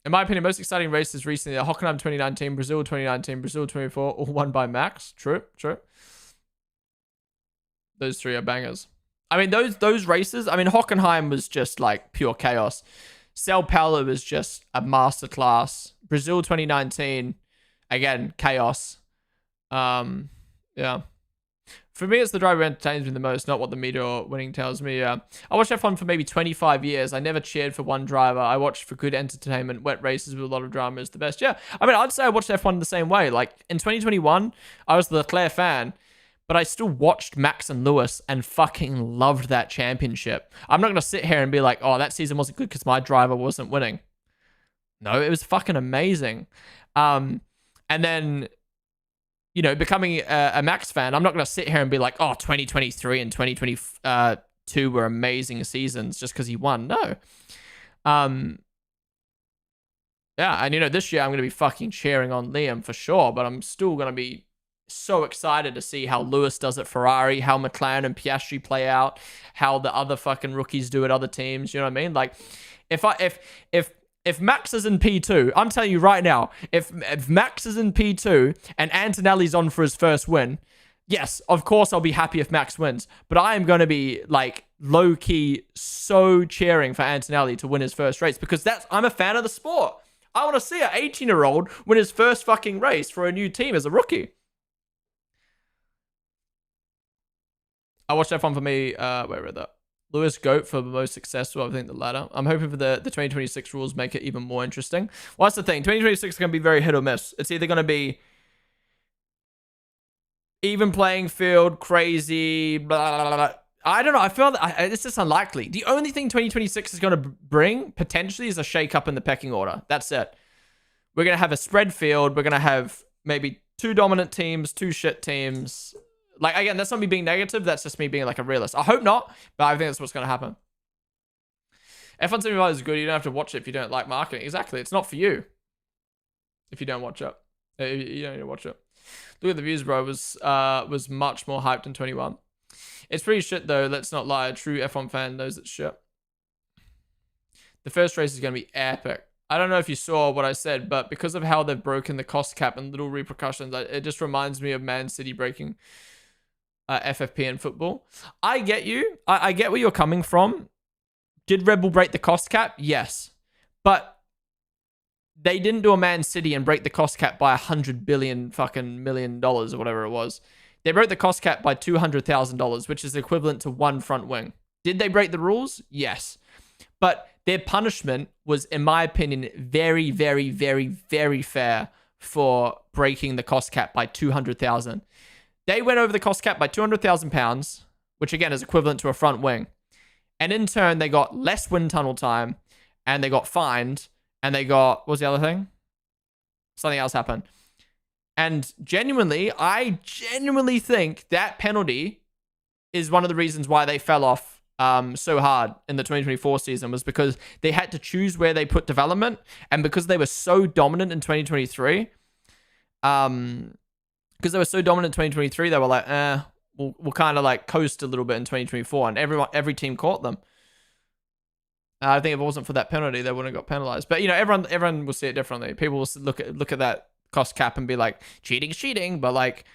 In my opinion, most exciting races recently are Hockenheim 2019, Brazil 2019, Brazil 24, all won by Max. True. Those three are bangers. I mean, those races, I mean, Hockenheim was just like pure chaos. Sao Paulo was just a masterclass. Brazil 2019, again, chaos. Yeah. For me, it's the driver who entertains me the most, not what the media or winning tells me. I watched F1 for maybe 25 years. I never cheered for one driver. I watched for good entertainment. Wet races with a lot of drama is the best. Yeah, I mean, I'd say I watched F1 the same way. Like, in 2021, I was the Leclerc fan, but I still watched Max and Lewis and fucking loved that championship. I'm not going to sit here and be like, oh, that season wasn't good because my driver wasn't winning. No, it was fucking amazing. And then, you know, becoming a Max fan, I'm not going to sit here and be like, oh, 2023 and 2022 were amazing seasons just because he won. No. Yeah, and, you know, this year I'm going to be fucking cheering on Liam for sure, but I'm still going to be so excited to see how Lewis does at Ferrari, how McLaren and Piastri play out, how the other fucking rookies do at other teams. You know what I mean? Like, if Max is in P2, I'm telling you right now, if Max is in P2 and Antonelli's on for his first win, yes, of course I'll be happy if Max wins. But I am going to be like low-key so cheering for Antonelli to win his first race because I'm a fan of the sport. I want to see an 18-year-old win his first fucking race for a new team as a rookie. I watched F1 for me. Where read that? Lewis GOAT for the most successful. I think the latter. I'm hoping for the 2026 rules make it even more interesting. Well, that's the thing. 2026 is going to be very hit or miss. It's either going to be even playing field, crazy, blah, blah, blah. I don't know. I feel that it's just unlikely. The only thing 2026 is going to bring potentially is a shake up in the pecking order. That's it. We're going to have a spread field. We're going to have maybe 2 dominant teams, 2 shit teams. Like, again, that's not me being negative. That's just me being like a realist. I hope not, but I think that's what's going to happen. F1 75 is good. You don't have to watch it if you don't like marketing. Exactly. It's not for you if you don't watch it. You don't need to watch it. Look at the views, bro. Was much more hyped in 21. It's pretty shit, though. Let's not lie. A true F1 fan knows it's shit. The first race is going to be epic. I don't know if you saw what I said, but because of how they've broken the cost cap and little repercussions, it just reminds me of Man City breaking FFP in football. I get you. I get where you're coming from. Did Red Bull break the cost cap? Yes. But they didn't do a Man City and break the cost cap by $100 billion fucking million or whatever it was. They broke the cost cap by $200,000, which is equivalent to 1 front wing. Did they break the rules? Yes. But their punishment was, in my opinion, very, very, very, very fair for breaking the cost cap by 200,000. They went over the cost cap by £200,000, which again is equivalent to a front wing. And in turn, they got less wind tunnel time and they got fined and they got, what was the other thing? Something else happened. And I genuinely think that penalty is one of the reasons why they fell off so hard in the 2024 season, was because they had to choose where they put development. And because they were so dominant in 2023, because they were so dominant in 2023, they were like, we'll kind of like coast a little bit in 2024, and every team caught them. I think if it wasn't for that penalty, they wouldn't have got penalized. But you know, everyone will see it differently. People will look at that cost cap and be like, cheating's cheating. But like,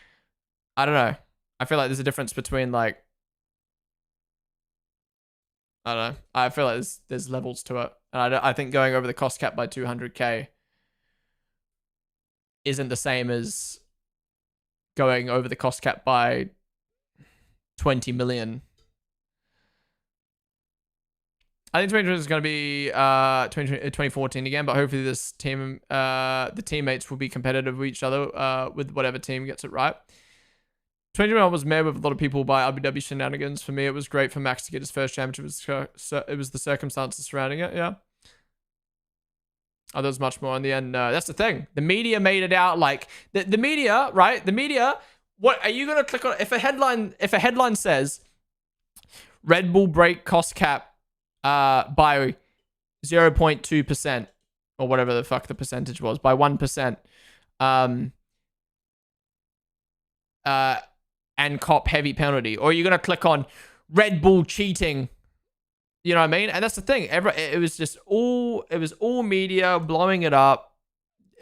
I don't know. I feel like there's a difference between like, I don't know. I feel like there's levels to it. And I think going over the cost cap by 200k isn't the same as going over the cost cap by 20 million. I think 2020 is going to be 2014 again, but hopefully this team, the teammates will be competitive with each other with whatever team gets it right. 2021 was made with a lot of people by RBW shenanigans. For me, it was great for Max to get his first championship. It was the circumstances surrounding it, yeah. Oh, there's much more in the end. No, that's the thing. The media made it out like the media, right? The media. What are you gonna click on? If a headline says Red Bull break cost cap by 0.2% or whatever the fuck the percentage was, by 1%, and cop heavy penalty, or you're gonna click on Red Bull cheating. You know what I mean? And that's the thing. It was all media blowing it up.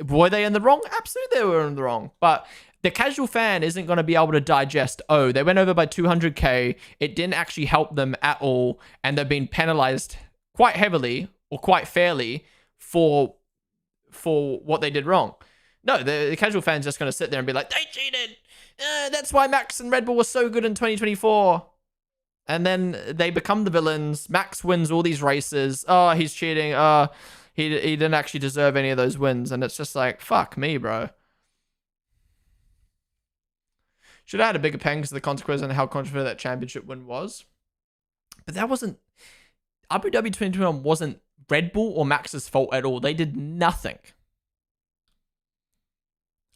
Were they in the wrong? Absolutely, they were in the wrong. But the casual fan isn't going to be able to digest, oh, they went over by 200k. It didn't actually help them at all. And they've been penalized quite heavily or quite fairly for what they did wrong. No, the casual fan's just going to sit there and be like, they cheated. That's why Max and Red Bull were so good in 2024. And then they become the villains. Max wins all these races. Oh, he's cheating. He didn't actually deserve any of those wins. And it's just like, fuck me, bro. Should have had a bigger pen because of the consequence and how controversial that championship win was. But that wasn't... Abu Dhabi 2021 wasn't Red Bull or Max's fault at all. They did nothing.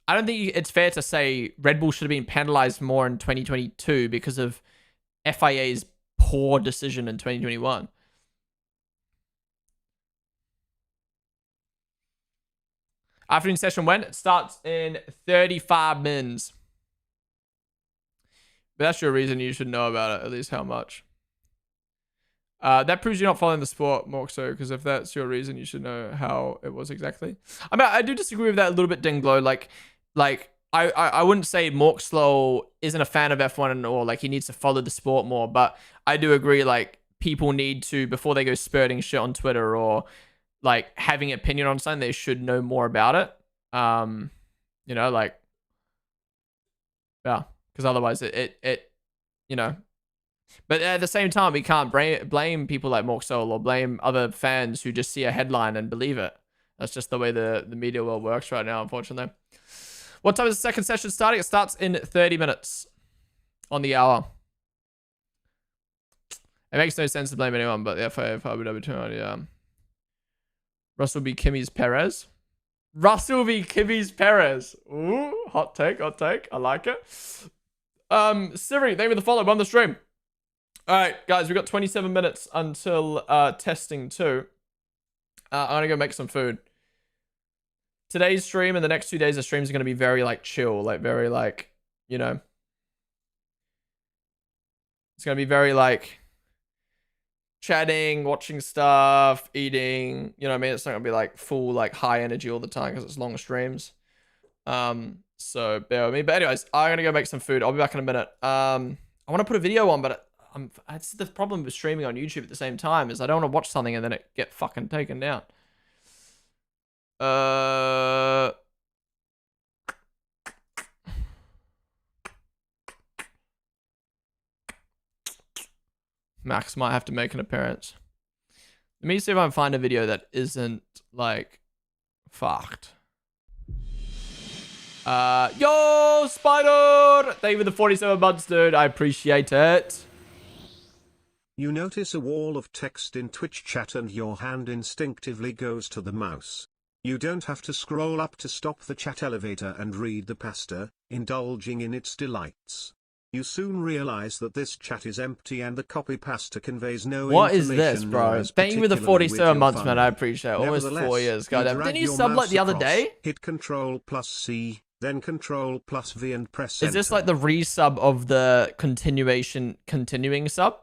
I don't think it's fair to say Red Bull should have been penalized more in 2022 because of FIA's poor decision in 2021. Afternoon session when? It starts in 35 mins. But that's your reason you should know about it, at least how much. That proves you're not following the sport more so, because if that's your reason, you should know how it was exactly. I mean, I do disagree with that a little bit, Dinglow. Like I wouldn't say Morkslow isn't a fan of F1 or like he needs to follow the sport more, but I do agree like people need to, before they go spurting shit on Twitter or like having an opinion on something, they should know more about it. You know, like, yeah, because otherwise it you know. But at the same time, we can't blame people like Morkslow or blame other fans who just see a headline and believe it. That's just the way the media world works right now, unfortunately. What time is the second session starting? It starts in 30 minutes on the hour. It makes no sense to blame anyone, but the FIA for Abu Dhabi 200, yeah. Russell v. Kimmy's Perez. Russell v. Kimmy's Perez. Ooh, hot take, hot take. I like it. Siri, thank you for the follow on the stream. All right, guys, we've got 27 minutes until testing 2. I'm going to go make some food. Today's stream and the next 2 days of streams are going to be very like chill, like very like, you know, it's going to be very like chatting, watching stuff, eating, you know what I mean? It's not going to be like full like high energy all the time because it's long streams. So bear with me. But anyways, I'm going to go make some food. I'll be back in a minute. I want to put a video on, but that's the problem with streaming on YouTube at the same time is I don't want to watch something and then it get fucking taken down. Max might have to make an appearance. Let me see if I can find a video that isn't like fucked. Yo, Spider! Thank you for the 47 months, dude. I appreciate it. You notice a wall of text in Twitch chat and your hand instinctively goes to the mouse. You don't have to scroll up to stop the chat elevator and read the pasta, indulging in its delights. You soon realize that this chat is empty and the copy pasta conveys no information. What is this, bro? Thank you for the 47 months, man. I appreciate it. Almost 4 years, guys. Didn't you sub like the other day? Hit Ctrl+C, then Ctrl+V and press enter. Is this like the resub of the continuing sub?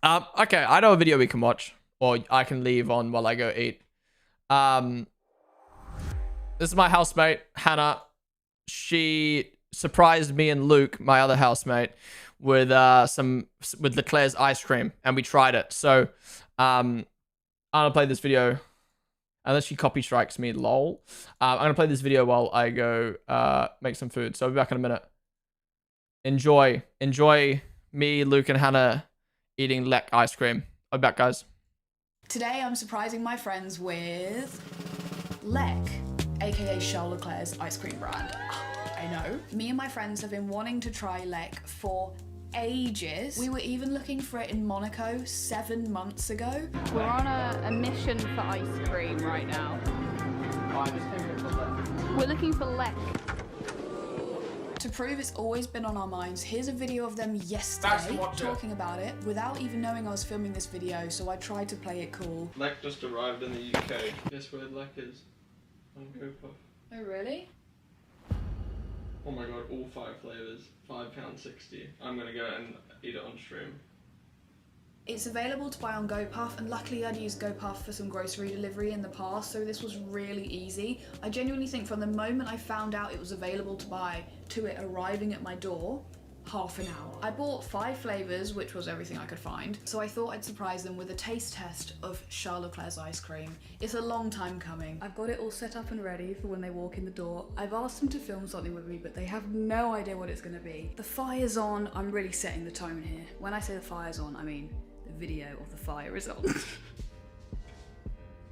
Okay, I know a video we can watch, or I can leave on while I go eat. This is my housemate, Hannah. She surprised me and Luke, my other housemate, with Leclerc's ice cream, and we tried it. So, I'm gonna play this video. Unless she copy strikes me, lol. I'm gonna play this video while I go make some food. So I'll be back in a minute. Enjoy me, Luke, and Hannah eating Lek ice cream. I'll be back, guys. Today I'm surprising my friends with Lek, aka Charles Leclerc's ice cream brand. I know. Me and my friends have been wanting to try Lek for ages. We were even looking for it in Monaco 7 months ago. We're on a mission for ice cream right now. We're looking for Lek. To prove it's always been on our minds, here's a video of them yesterday talking about it without even knowing I was filming this video, so I tried to play it cool. Lek just arrived in the UK. Guess where Lek is? On GoPuff. Oh really? Oh my god, all 5 flavours. £5.60. I'm gonna go and eat it on stream. It's available to buy on GoPuff, and luckily I'd used GoPuff for some grocery delivery in the past, so this was really easy. I genuinely think from the moment I found out it was available to buy to it arriving at my door, half an hour. I bought 5 flavours, which was everything I could find, so I thought I'd surprise them with a taste test of Charles Leclerc's ice cream. It's a long time coming. I've got it all set up and ready for when they walk in the door. I've asked them to film something with me, but they have no idea what it's going to be. The fire's on. I'm really setting the tone here. When I say the fire's on, I mean the video of the fire is on.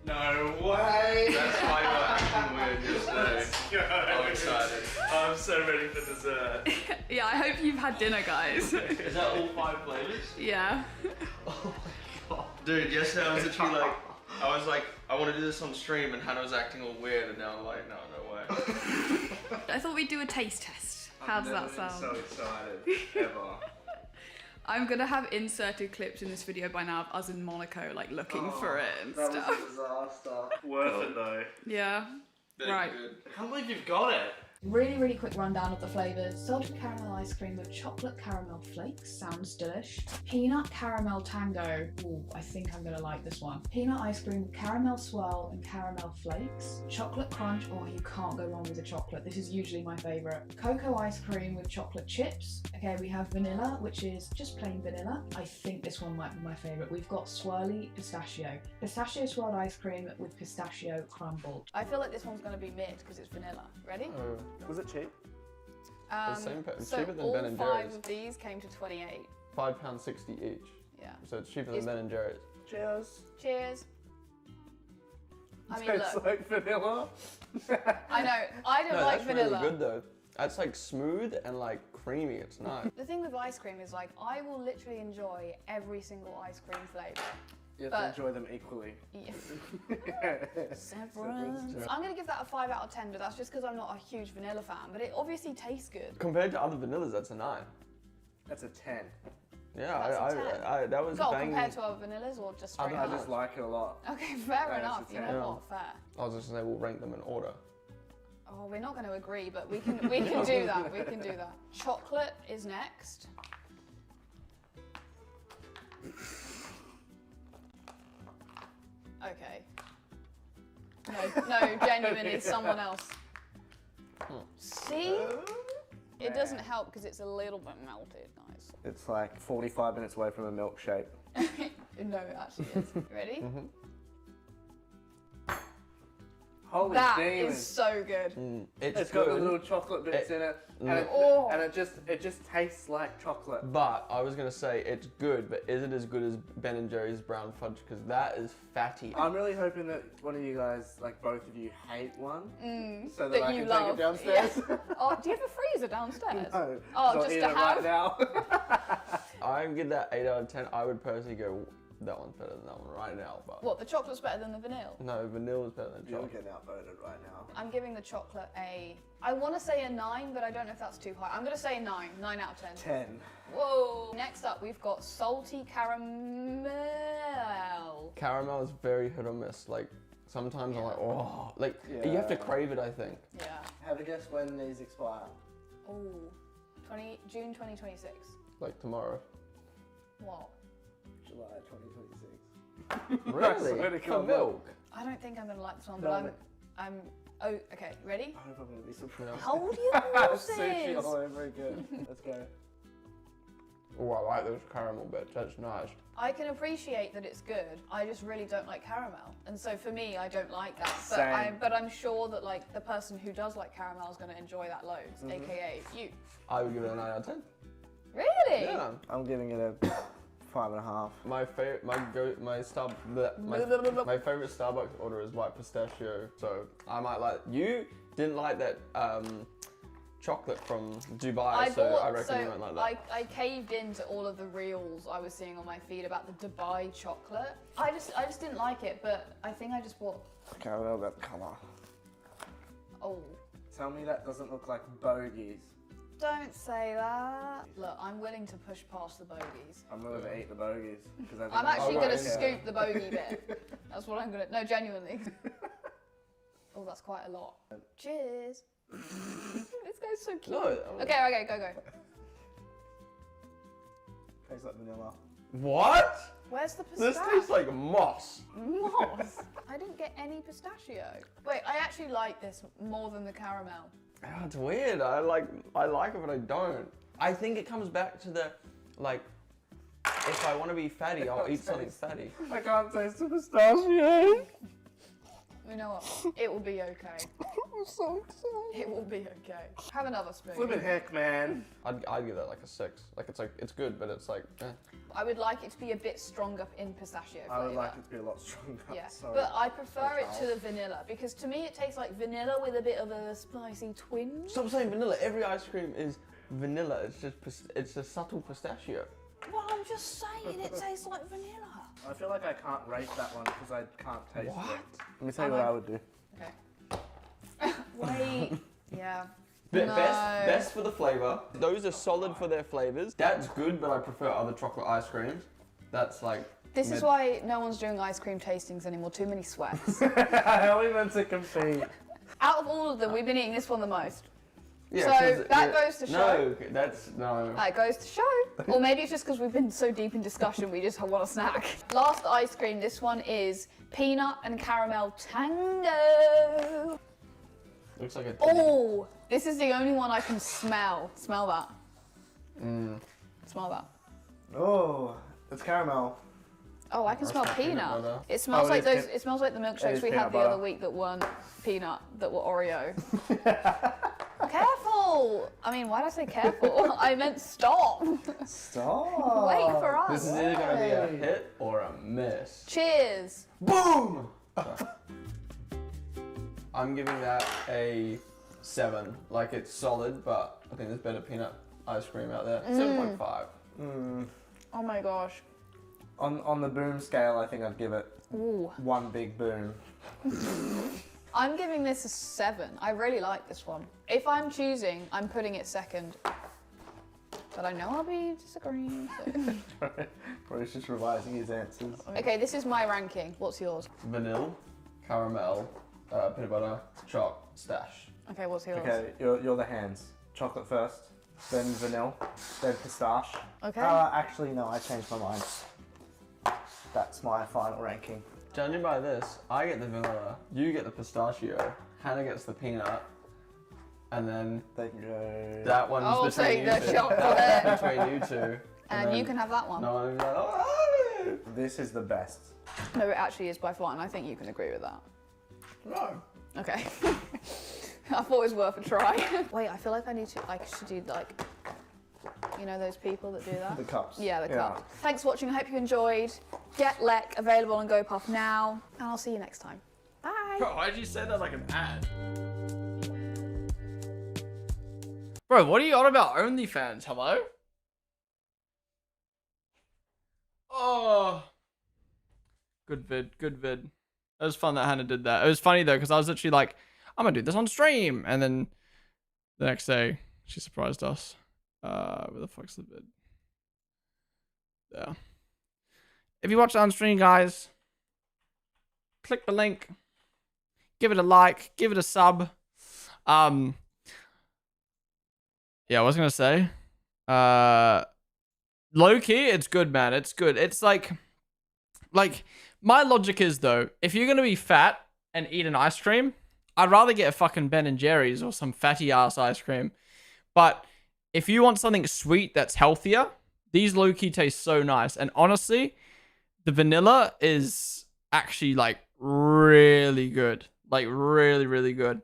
No way! That's why you're acting weird yesterday. I'm excited. I'm so ready for dessert. Yeah, I hope you've had dinner, guys. Is that all 5 flavours? Yeah. Oh my god. Dude, yesterday I was literally like, I want to do this on stream, and Hannah was acting all weird, and now I'm like, no way. I thought we'd do a taste test. How does that sound? I'm so excited. Ever. I'm gonna have inserted clips in this video by now of us in Monaco, like looking for it and That stuff. was a disaster. Worth it though. Yeah. Right. Good. I can't believe you've got it. Really quick rundown of the flavours. Salted caramel ice cream with chocolate caramel flakes, sounds delish. Peanut caramel tango, ooh, I think I'm gonna like this one. Peanut ice cream with caramel swirl and caramel flakes. Chocolate crunch, oh you can't go wrong with the chocolate, this is usually my favourite. Cocoa ice cream with chocolate chips. Okay, we have vanilla, which is just plain vanilla. I think this one might be my favourite. We've got swirly pistachio. Pistachio swirled ice cream with pistachio crumbled. I feel like this one's gonna be mid because it's vanilla. Ready? Was it cheap? So cheaper than all Ben and 5 Jerry's. of these came to 28. £5.60 each. Yeah. So it's cheaper than Ben and Jerry's. Cheers. Cheers. I mean, Tastes look. like vanilla. I know. I don't like that's vanilla. really good though. That's like smooth and like creamy. It's nice. The thing with ice cream is like I will literally enjoy every single ice cream flavour. You have But- to enjoy them equally. Severance. I'm gonna give that a 5 out of 10, but that's just because I'm not a huge vanilla fan. But it obviously tastes good. Compared to other vanillas, that's a 9. That's a 10. Yeah, That's a 10. that was Well, banging. compared to other vanillas or just straight I up? just like it a lot. Okay, fair That is enough. a You 10. know what? Fair. I was just gonna say we'll rank them in order. Oh, we're not going to agree, but we can do that. We can do that. Chocolate is next. Okay. No, genuinely, someone else. See? It doesn't help because it's a little bit melted, guys. It's like 45 minutes away from a milkshake. No, it actually is. Ready? Holy That demon. is so good. It's got the little chocolate bits in it, and it just tastes like chocolate. But I was gonna say it's good, but is it as good as Ben and Jerry's brown fudge? Because that is fatty. I'm really hoping that one of you guys, like both of you, hate one, so that That I you can love. take it downstairs. Yeah. Oh, do you have a freezer downstairs? No, Oh, so just I'll eat to it have? right now. I give that 8 out of 10. I would personally go that one's better than that one right now. But What, the chocolate's better than the vanilla? no, vanilla is better than You're chocolate. getting outvoted right now. I'm giving the chocolate I want to say a 9, but I don't know if that's too high. I'm going to say a 9. 9 out of 10. 10. Whoa. Next up, we've got salty caramel. Caramel is very hit or miss. Like sometimes I'm like, oh, like you have to crave it. I think. Yeah. Have a guess when these expire. Oh, June 2026. Like tomorrow. What? July 2026. Really? swear to For God, milk? I don't think I'm going to like this one, No, but I'm. Oh, okay. Ready? I hope I'm gonna be surprised. Hold your Sushi horses. all over again. Let's go. Oh, I like those caramel bits. That's nice. I can appreciate that it's good. I just really don't like caramel, and so for me, I don't like that. Same. But I'm sure that like the person who does like caramel is going to enjoy that loads, aka you. I would give it a 9 out of 10. Really? Yeah. I'm giving it a 5.5. My favorite, my favorite Starbucks order is white pistachio. So I might like. You didn't like that chocolate from Dubai, I reckon you won't like that. I caved into all of the reels I was seeing on my feed about the Dubai chocolate. I just didn't like it, but I think I just bought. Okay, I love that colour. Oh, Tell me that doesn't look like bogies. don't say that. Look, I'm willing to push past the bogeys. I'm willing to eat the bogies. I'm actually right, gonna yeah. scoop the bogey bit. That's what I'm gonna. No, genuinely. Oh, that's quite a lot. Cheers. This guy's so cute. No, Okay, go. Tastes like vanilla. What? Where's the This pistachio? tastes like moss. Moss. I didn't get any pistachio. Wait, I actually like this more than the caramel. Oh, it's weird. I like it, but I don't. I think it comes back to the, like, if I want to be fatty, I'll eat something fatty. I can't taste the pistachio. You know what? It will be okay. I'm so excited. It will be okay. Have another spoon. Flippin' heck, man. I'd give that like a 6. Like it's good, but it's like. I would like it to be a bit stronger in pistachio flavour. I would like it to be a lot stronger. Yeah, Sorry. but I prefer it to the vanilla because to me it tastes like vanilla with a bit of a spicy twinge. Stop saying vanilla. Every ice cream is vanilla. It's a subtle pistachio. Well, I'm just saying it tastes like vanilla. I feel like I can't rate that one because I can't taste it. Let me tell you what I would do. Okay. Wait. Yeah. Best for the flavor. Those are solid for their flavors. That's good, but I prefer other chocolate ice creams. That's like. This is why no one's doing ice cream tastings anymore. Too many sweats. How are we meant to compete? Out of all of them, we've been eating this one the most. Yeah, So that goes to show. No, that's no. That goes to show. Or maybe it's just because we've been so deep in discussion, we just want a snack. Last ice cream, this one is peanut and caramel tango. Looks like a. Oh, this is the only one I can smell. Smell that. Smell that. Oh, it's caramel. Oh, I can smell like peanut peanut. butter. It smells Oh, like it is those. It smells like the it milkshakes is we peanut had the other butter. week that weren't peanut, that were Oreo. Careful! I mean, why did I say careful? I meant stop. Stop. Wait for us. This is either gonna be a hit or a miss. Cheers. Boom! I'm giving that a 7. Like it's solid, but I think there's better peanut ice cream out there. 7.5. Oh my gosh. On the boom scale, I think I'd give it Ooh. one big boom. I'm giving this a 7. I really like this one. If I'm choosing, I'm putting it second. But I know I'll be disagreeing. So. Bro's just revising his answers. Okay, this is my ranking. What's yours? Vanilla, caramel, peanut butter, choc, stash. Okay, what's yours? Okay, you're the hands. Chocolate first, then vanilla, then pistache. Okay. Actually, no, I changed my mind. That's my final ranking. Judging by this, I get the vanilla, you get the pistachio, Hannah gets the peanut, and then They can go. that one's I'll between take you the two. chocolate. Between you two. And then you can have that one. No one's like, oh! This is the best. No, it actually is by far, and I think you can agree with that. No. Okay. I thought it was worth a try. Wait, I feel like I should do like, you know those people that do that? The cups. Yeah, the cups. Thanks for watching, I hope you enjoyed. Get Lek available on GoPuff now, and I'll see you next time. Bye. Bro, why did you say that like an ad? Bro, what are you on about? OnlyFans, hello? Oh. Good vid, good vid. It was fun that Hannah did that. It was funny though, because I was literally like, I'm gonna do this on stream. And then the next day, she surprised us. Where the fuck's the vid? There. If you watch it on stream, guys, click the link. Give it a like. Give it a sub. Yeah, I was gonna say. Low key, it's good, man. It's good. It's like my logic is though, if you're gonna be fat and eat an ice cream, I'd rather get a fucking Ben and Jerry's or some fatty ass ice cream. But if you want something sweet that's healthier, These low-key taste so nice. And honestly, the vanilla is actually like really good. Like really, really good.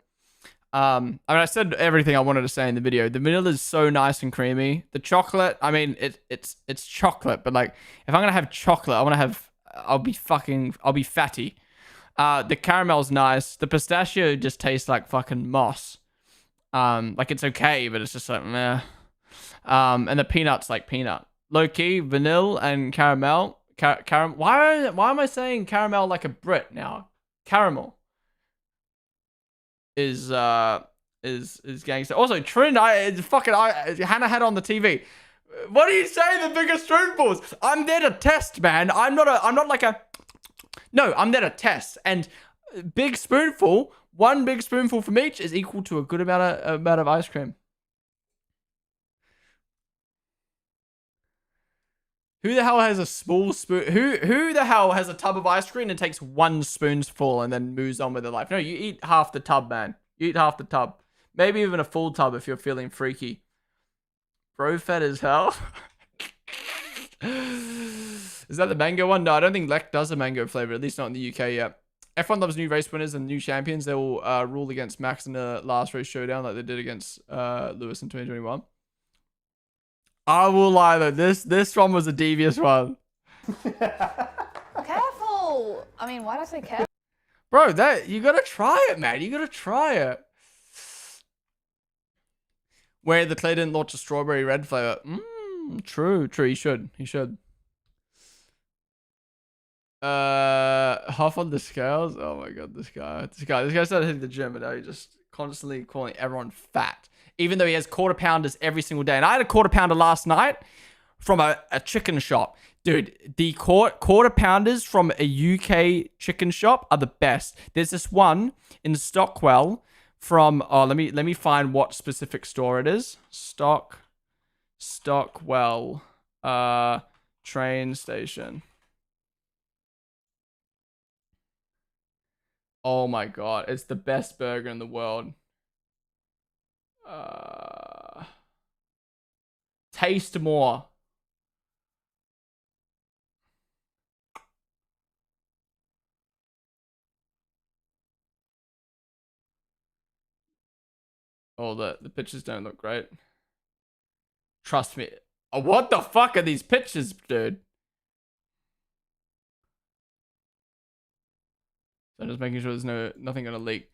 I mean, I said everything I wanted to say in the video. The vanilla is so nice and creamy. The chocolate, I mean, it's chocolate, but like if I'm gonna have chocolate, I'll be fatty. The caramel's nice. The pistachio just tastes like fucking moss. Like it's okay, but it's just like meh. And the peanut's like peanut. Low key, vanilla and caramel. Why am I saying caramel like a Brit now? Caramel is gangster. Also, Trin, Hannah had on the TV. What do you say? The biggest spoonfuls. I'm there to test, man. I'm not like a. No, I'm there to test. And big spoonful, one big spoonful from each is equal to a good amount of ice cream. Who the hell has a small spoon? Who the hell has a tub of ice cream and takes one spoonful and then moves on with their life? No, you eat half the tub, man. You eat half the tub. Maybe even a full tub if you're feeling freaky. Bro fed as hell. Is that the mango one? No, I don't think Lek does a mango flavor, at least not in the UK yet. F1 loves new race winners and new champions. They will rule against Max in the last race showdown like they did against Lewis in 2021. I will lie though, this one was a devious one. Careful! I mean, why did I say careful? Bro, you gotta try it, man. You gotta try it. Where the Clay didn't launch a strawberry red flavor. True. He should. Huff on the scales. Oh my god, this guy started hitting the gym and now he's just constantly calling everyone fat. Even though he has quarter pounders every single day. And I had a quarter pounder last night from a chicken shop. Dude, the quarter pounders from a UK chicken shop are the best. There's this one in Stockwell from, let me find what specific store it is. Stockwell, train station. Oh my god, it's the best burger in the world. Taste more. Oh, the pictures don't look great. Trust me. Oh, what the fuck are these pictures, dude? So I'm just making sure there's nothing gonna leak.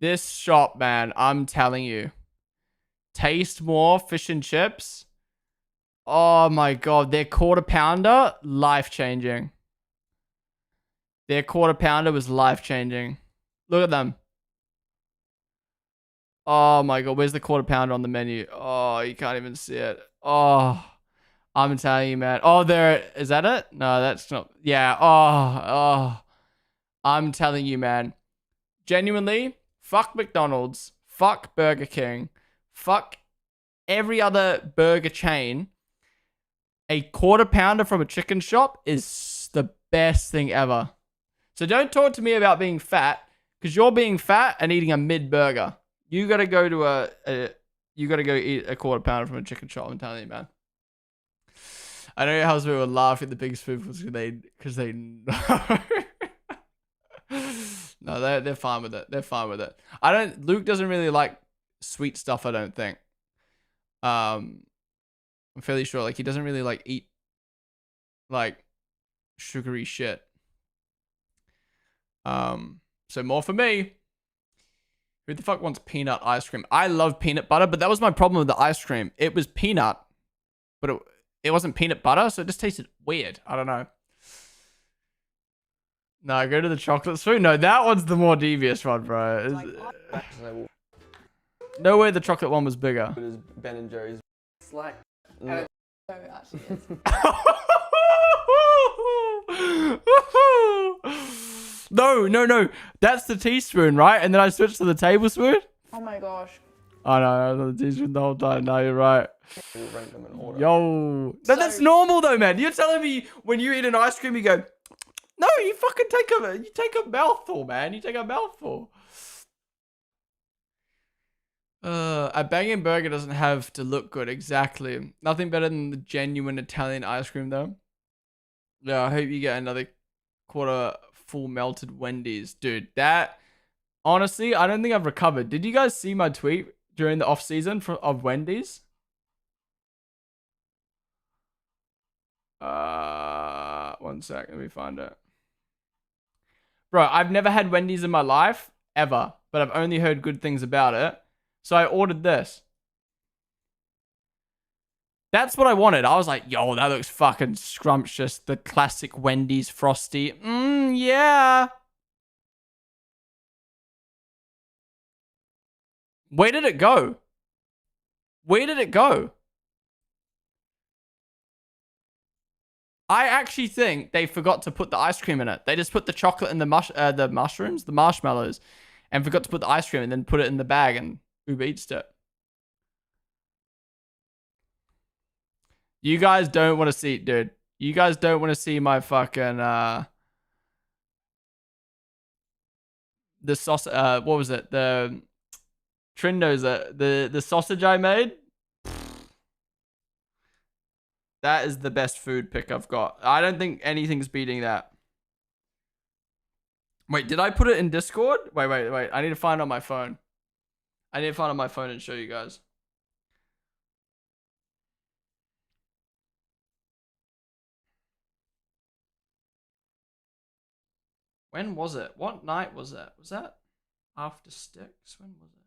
This shop, man, I'm telling you. Taste more fish and chips. Oh my god, their quarter pounder, life-changing. Their quarter pounder was life-changing. Look at them. Oh my god, where's the quarter pounder on the menu? Oh, you can't even see it. Oh, I'm telling you, man. Oh, there, is that it? No, that's not. Yeah, oh. I'm telling you, man. Genuinely, fuck McDonald's, fuck Burger King, fuck every other burger chain. A quarter pounder from a chicken shop is the best thing ever. So don't talk to me about being fat, because you're being fat and eating a mid burger. You gotta go to you gotta go eat a quarter pounder from a chicken shop. I'm telling you, man. I know your husband would laugh at the big spoonfuls because they know. No, they're fine with it. They're fine with it. Luke doesn't really like sweet stuff, I don't think. I'm fairly sure like he doesn't really like eat like sugary shit. So more for me. Who the fuck wants peanut ice cream? I love peanut butter, but that was my problem with the ice cream. It was peanut, but it wasn't peanut butter, so it just tasted weird. I don't know. No, go to the chocolate spoon. No, that one's the more devious one, bro. No way the chocolate one was bigger. It is Ben and Jerry's. It's like. So it actually is. No. That's the teaspoon, right? And then I switched to the tablespoon. Oh my gosh. Oh no, I was on the teaspoon the whole time. No, you're right. We'll rank them in order. Yo. No, that's normal though, man. You're telling me when you eat an ice cream, you go, no, you fucking take a mouthful, man. You take a mouthful. A banging burger doesn't have to look good. Exactly. Nothing better than the genuine Italian ice cream, though. Yeah, I hope you get another quarter full melted Wendy's. Dude, that... Honestly, I don't think I've recovered. Did you guys see my tweet during the off-season of Wendy's? One sec. Let me find it. Bro, I've never had Wendy's in my life, ever. But I've only heard good things about it. So I ordered this. That's what I wanted. I was like, yo, that looks fucking scrumptious. The classic Wendy's Frosty. Yeah. Where did it go? Where did it go? I actually think they forgot to put the ice cream in it. They just put the chocolate and the mushrooms, the marshmallows, and forgot to put the ice cream and then put it in the bag and Uber Eats it. You guys don't want to see it, dude. You guys don't want to see my fucking the sauce. What was it? The Trindos. The sausage I made. That is the best food pick I've got. I don't think anything's beating that. Wait, did I put it in Discord? Wait. I need to find it on my phone. I need to find it on my phone and show you guys. When was it? What night was it? Was that after Sticks? When was it?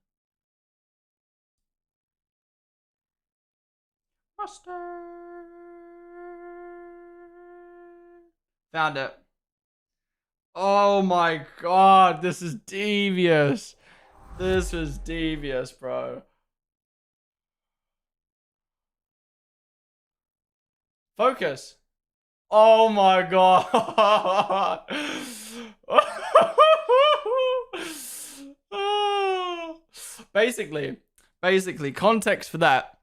Mustard. Found it. Oh my god, this is devious. This is devious, bro. Focus. Oh my god. Basically, context for that.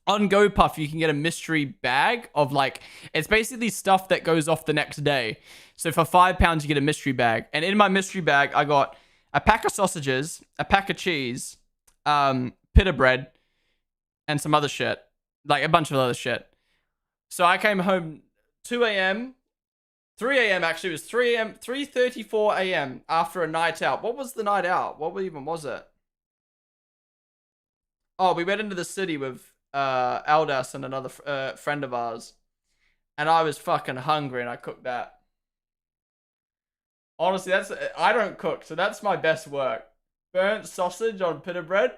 On GoPuff, you can get a mystery bag of like, it's basically stuff that goes off the next day. So for £5, you get a mystery bag. And in my mystery bag, I got a pack of sausages, a pack of cheese, pita bread, and some other shit. Like a bunch of other shit. So I came home 2 a.m., 3 a.m. actually. It was 3 a.m., 3:34 a.m. after a night out. What was the night out? What even was it? Oh, we went into the city with Aldas and another friend of ours. And I was fucking hungry and I cooked that. Honestly, I don't cook, so that's my best work. Burnt sausage on pita bread.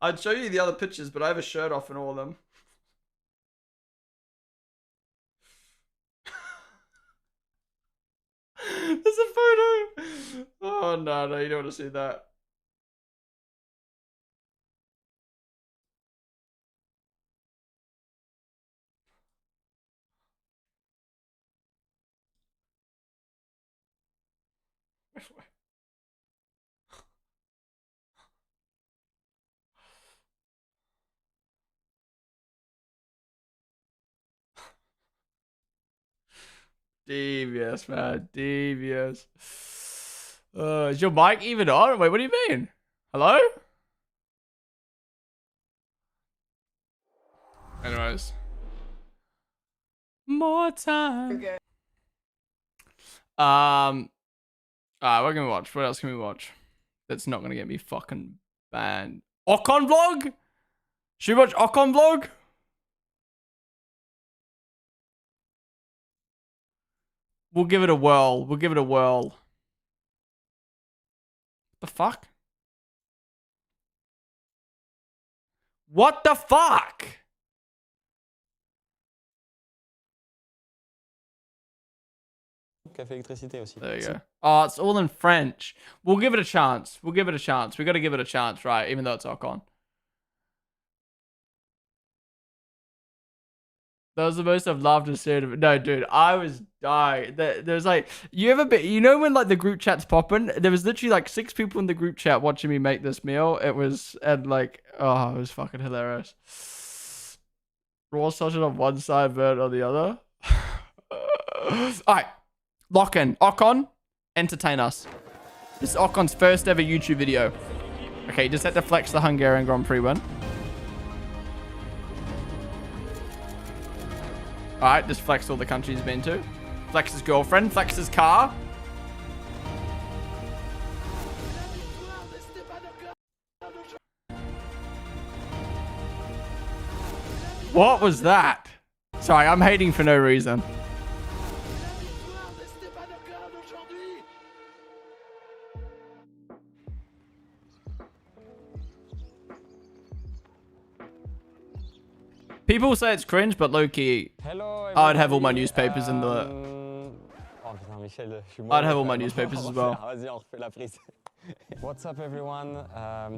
I'd show you the other pictures, but I have a shirt off in all of them. There's a photo. Oh, no, you don't want to see that. Devious, man. Devious. Is your mic even on? Wait, what do you mean? Hello? Anyways. More time. Okay. Alright, what can we watch? What else can we watch? That's not gonna get me fucking banned. Ocon vlog? Should we watch Ocon vlog? We'll give it a whirl. We'll give it a whirl. The fuck? What the fuck? Café électricité aussi. There you go. Oh, it's all in French. We'll give it a chance. We'll give it a chance. We got to give it a chance, right? Even though it's Ocon. That was the most I've laughed and stared of it. No, dude, I was dying. There's like, you know when like the group chat's popping? There was literally like 6 people in the group chat watching me make this meal. It was, and like, oh, it was fucking hilarious. Raw sausage on one side, burnt on the other. Alright, Ocon, entertain us. This is Ocon's first ever YouTube video. Okay, just had to flex the Hungarian Grand Prix win. Alright, just flex all the countries he's been to. Flex his girlfriend, flex his car. What was that? Sorry, I'm hating for no reason. People say it's cringe, but low-key, I'd have all my newspapers in the... I'd have all my newspapers as well. What's up, everyone?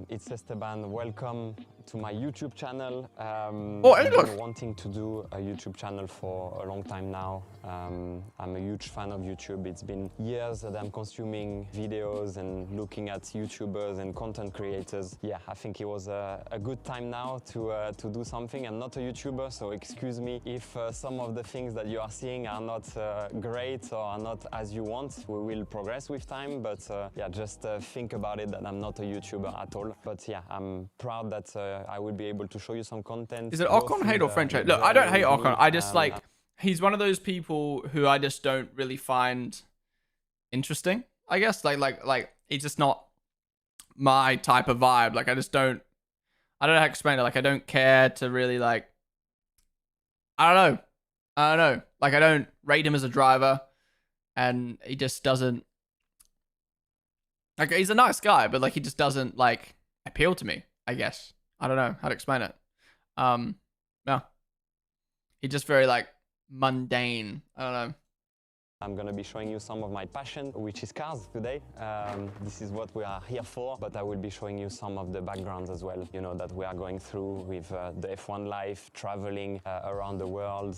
It's Esteban. Welcome to my YouTube channel. I've been wanting to do a YouTube channel for a long time now. I'm a huge fan of YouTube. It's been years that I'm consuming videos and looking at YouTubers and content creators. Yeah, I think it was a good time now to do something. I'm not a YouTuber, so excuse me if some of the things that you are seeing are not great or are not as you want. We will progress with time, but yeah, just think about it that I'm not a YouTuber at all. But yeah, I'm proud that I will be able to show you some content. Is it Ocon hate or French hate? Look, I don't hate Ocon. I just like, he's one of those people who I just don't really find interesting, I guess. Like he's just not my type of vibe. Like I don't know how to explain it. Like I don't care to really like, I don't know. Like I don't rate him as a driver, and he just doesn't, like he's a nice guy, but like he just doesn't like appeal to me, I guess. I don't know how to explain it. Yeah. He's just very like mundane. I don't know. I'm going to be showing you some of my passion, which is cars today. This is what we are here for, but I will be showing you some of the backgrounds as well, you know, that we are going through with the F1 life, traveling around the world,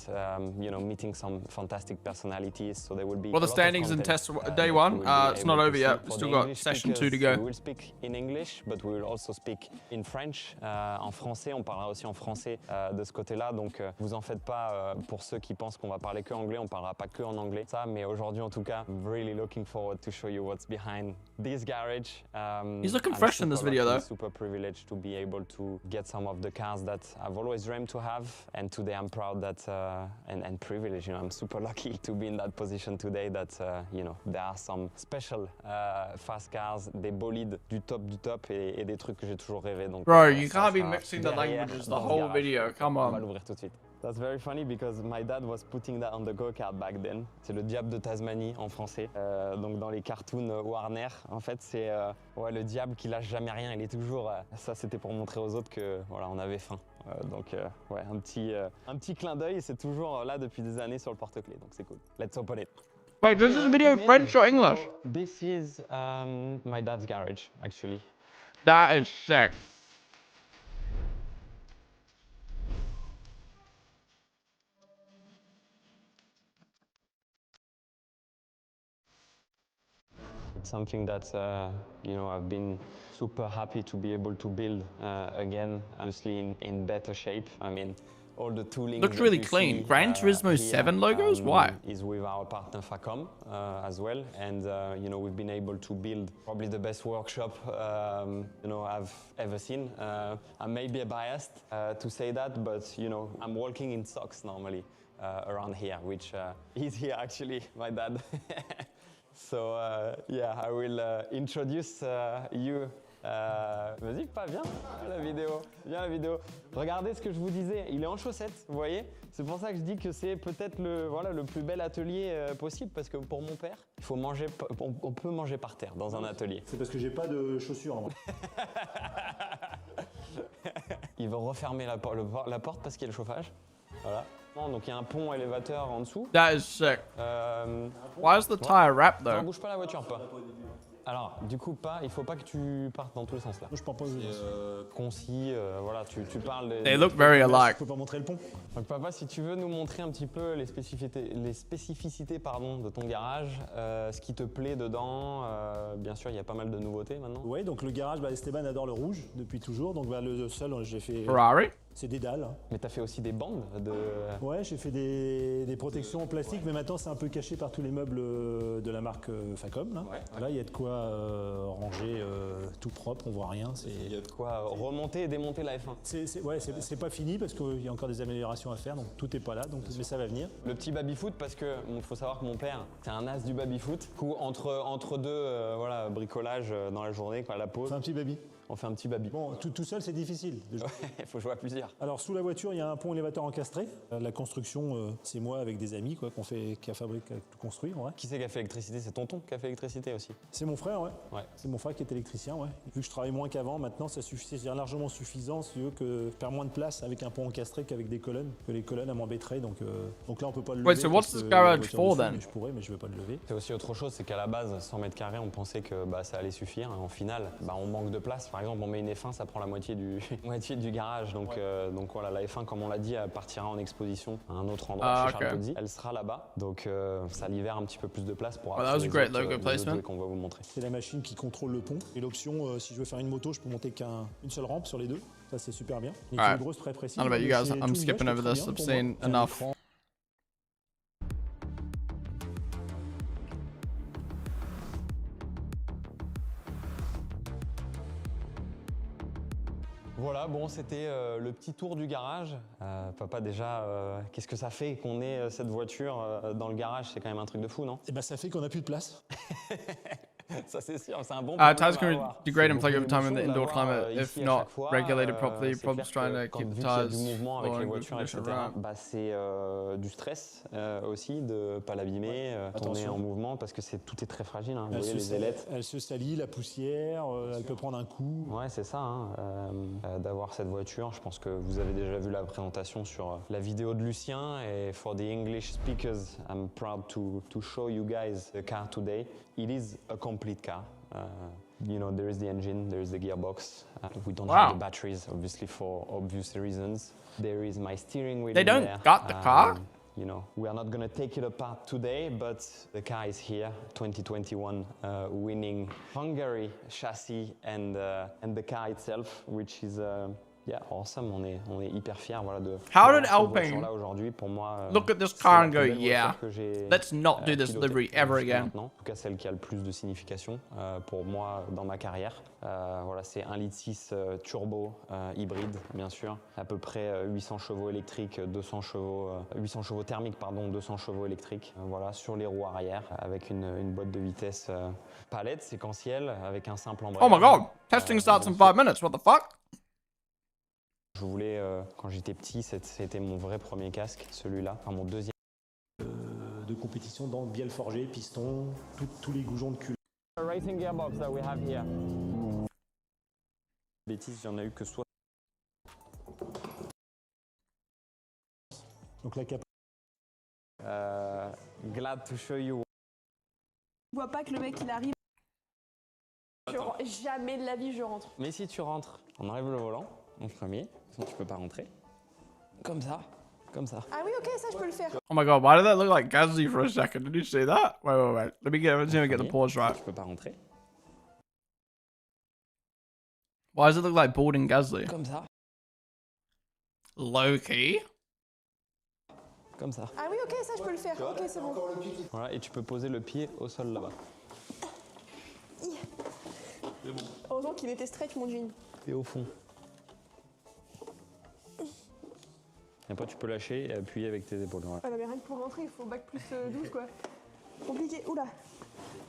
you know, meeting some fantastic personalities. So there will be well, the standings in test day one, it's not over yet. We've still got session 2 to go. We will speak in English, but we will also speak in French. En français, on parlera aussi en français de ce côté-là. Donc, vous en faites pas pour ceux qui pensent qu'on va parler que anglais, on parlera pas que en anglais. Ça, mais aujourd'hui, en tout cas, I'm really looking forward to show you what's behind this garage. He's looking fresh in this video, though. Super privileged to be able to get some of the cars that I've always dreamed to have, and today I'm proud that and privileged. You know, I'm super lucky to be in that position today. That you know, there are some special fast cars, des bolides du top et des trucs que j'ai toujours rêvé. Donc, bro, you can't be mixing the languages the whole video. Come on. On va l'ouvrir tout de suite. That's very funny because my dad was putting that on the go-kart back then. C'est le diable de Tasmanie en français. Donc dans les cartoons Warner, en fait c'est ouais, le diable qui lâche jamais rien. Il est toujours. Ça c'était pour montrer aux autres que voilà, on avait faim. Donc ouais, un petit clin d'œil. C'est toujours là depuis des années sur le porte-clés. Donc c'est cool. Let's open it. Wait, this is video French or English? This is my dad's garage actually. That is sick. It's something that you know, I've been super happy to be able to build again, honestly in better shape. I mean, all the tooling looks really clean. Gran Turismo 7 logos? Why? Is with our partner Facom as well, and you know, we've been able to build probably the best workshop you know, I've ever seen. I may be biased to say that, but you know, I'm walking in socks normally around here, which is here actually, my dad. So yeah, I will introduce you. Vas-y, pas viens la vidéo, viens la vidéo. Regardez ce que je vous disais, il est en chaussettes, vous voyez. C'est pour ça que je dis que c'est peut-être le plus bel atelier possible, parce que pour mon père, il faut manger, on peut manger par terre dans un atelier. C'est parce que j'ai pas de chaussures. Moi. Il va refermer la porte parce qu'il y a le chauffage. Voilà. Donc il y a un pont élévateur en dessous. That is sick. Why is the tire wrapped though? Ne bouge pas la voiture, pas. Alors, du coup, il faut pas que tu partes dans tous les sens là. Je pars pas concis, voilà, tu parles. They look very alike. Je peux pas montrer le pont. Donc papa, si tu veux nous montrer un petit peu les spécificités pardon, de ton garage, ce qui te plaît dedans, bien sûr, il y a pas mal de nouveautés maintenant. Oui, donc le garage, Esteban adore le rouge depuis toujours, donc le seul, j'ai fait. Ferrari? C'est des dalles. Hein. Mais t'as fait aussi des bandes de... Ouais, j'ai fait des protections en plastique, mais maintenant c'est un peu caché par tous les meubles de la marque Facom. Là, là il y a de quoi ranger tout propre, on voit rien. Il y a de quoi remonter et démonter la F1. C'est pas fini parce qu'il y a encore des améliorations à faire, donc tout n'est pas là, donc, mais ça va venir. Le petit baby-foot, parce que faut savoir que mon père, c'est un as du baby-foot. Du coup, entre deux voilà, bricolages dans la journée, quoi, à la pause. C'est un petit baby. On fait un petit baby. Bon, tout seul, c'est difficile. Il faut jouer à plusieurs. Alors, sous la voiture, il y a un pont élévateur encastré. La construction, c'est moi avec des amis qui a fabriqué, tout construit. Ouais. Qui c'est qui a fait l'électricité? C'est tonton qui a fait l'électricité aussi? C'est mon frère, ouais. C'est mon frère qui est électricien, ouais. Vu que je travaille moins qu'avant, maintenant, c'est largement suffisant si tu veux que faire moins de place avec un pont encastré qu'avec des colonnes. Que les colonnes, elles m'embêteraient, donc là, on peut pas le lever. Wait, so what's this garage for then? Je pourrais, mais je vais pas le lever. C'est aussi autre chose, c'est qu'à la base, 100 mètres carrés, on pensait que ça allait suffire. En finale, on manque de place. Par exemple, on met une F1, ça prend la moitié du garage. Donc voilà, la F1, comme on l'a dit, elle partira en exposition à un autre endroit chez Charles Pozzi. Elle sera là-bas. Donc ça libère un petit peu plus de place pour that was a great logo placement. qu'on va vous montrer. C'est la machine qui contrôle le pont. Et l'option, si je veux faire une moto, je peux monter qu'une seule rampe sur les deux. Ça, c'est super bien. Alright. Grosse, très précise. I don't know about you guys, I'm skipping over this. I've seen enough. Voilà, bon, c'était le petit tour du garage. Papa, déjà, qu'est-ce que ça fait qu'on ait cette voiture dans le garage? C'est quand même un truc de fou, non? Eh ben, ça fait qu'on n'a plus de place. Ça, c'est sûr, c'est un bon Tires can degrade and flake over time in the indoor climate if not regulated properly. Problems trying to keep the tires du mouvement avec les voitures, etc. around. C'est du stress aussi de pas l'abîmer, tourner en mouvement parce que tout est très fragile. Hein. Vous voyez les ailettes. Elle se salit, la poussière, elle peut prendre un coup. Ouais, c'est ça. Hein. D'avoir cette voiture, je pense que vous avez déjà vu la présentation sur la vidéo de Lucien. Et for the English speakers, I'm proud to show you guys the car today. It is a complete car. You know, there is the engine, there is the gearbox. We don't have the batteries, obviously, for obvious reasons. There is my steering wheel. They don't there. got the car? You know, we are not going to take it apart today, but the car is here, 2021, winning Hungary chassis and the car itself, which is awesome. On est hyper fiers, voilà, de. How did Alpine là aujourd'hui pour moi? Look at this car and go, yeah, let's not do this livery ever again. En tout cas, celle qui a le plus de signification pour moi dans ma carrière. Voilà, c'est 1,6 litre turbo hybride, bien sûr. À peu près 800 chevaux électriques, 800 chevaux thermiques, pardon, 200 chevaux électriques. Voilà, sur les roues arrière, avec une boîte de vitesse palette séquentielle, avec un simple embrayage. Oh my god, testing starts in 5 minutes, what the fuck? Je voulais, quand j'étais petit, c'était mon vrai premier casque, celui-là, enfin mon deuxième. De compétition dans bielle forgée, piston, tous les goujons de cul. Racing gearbox that we have here. Bêtise, il n'y en a eu que 60. Donc la capacité. Glad to show you. Je vois pas que le mec il arrive. Jamais de la vie je rentre. Mais si tu rentres, on enlève le volant en premier, sinon tu peux pas rentrer. Comme ça. Ah oui, ok, ça je peux le faire. Oh my god, why did that look like Gasly for a second? Did you see that? Wait. Let me get the pause right. Tu peux pas rentrer. Why does it look like boarding Gasly? Comme ça. Low key? Comme ça. Ah oui, ok, ça je peux le faire. Ok, c'est bon. Voilà, et tu peux poser le pied au sol là-bas. Heureusement qu'il était stretch mon jean. Et au fond. Et après, tu peux lâcher et appuyer avec tes épaules. Voilà. Ah non, mais rien que pour rentrer, il faut bac plus 12 quoi. Compliqué. Oula.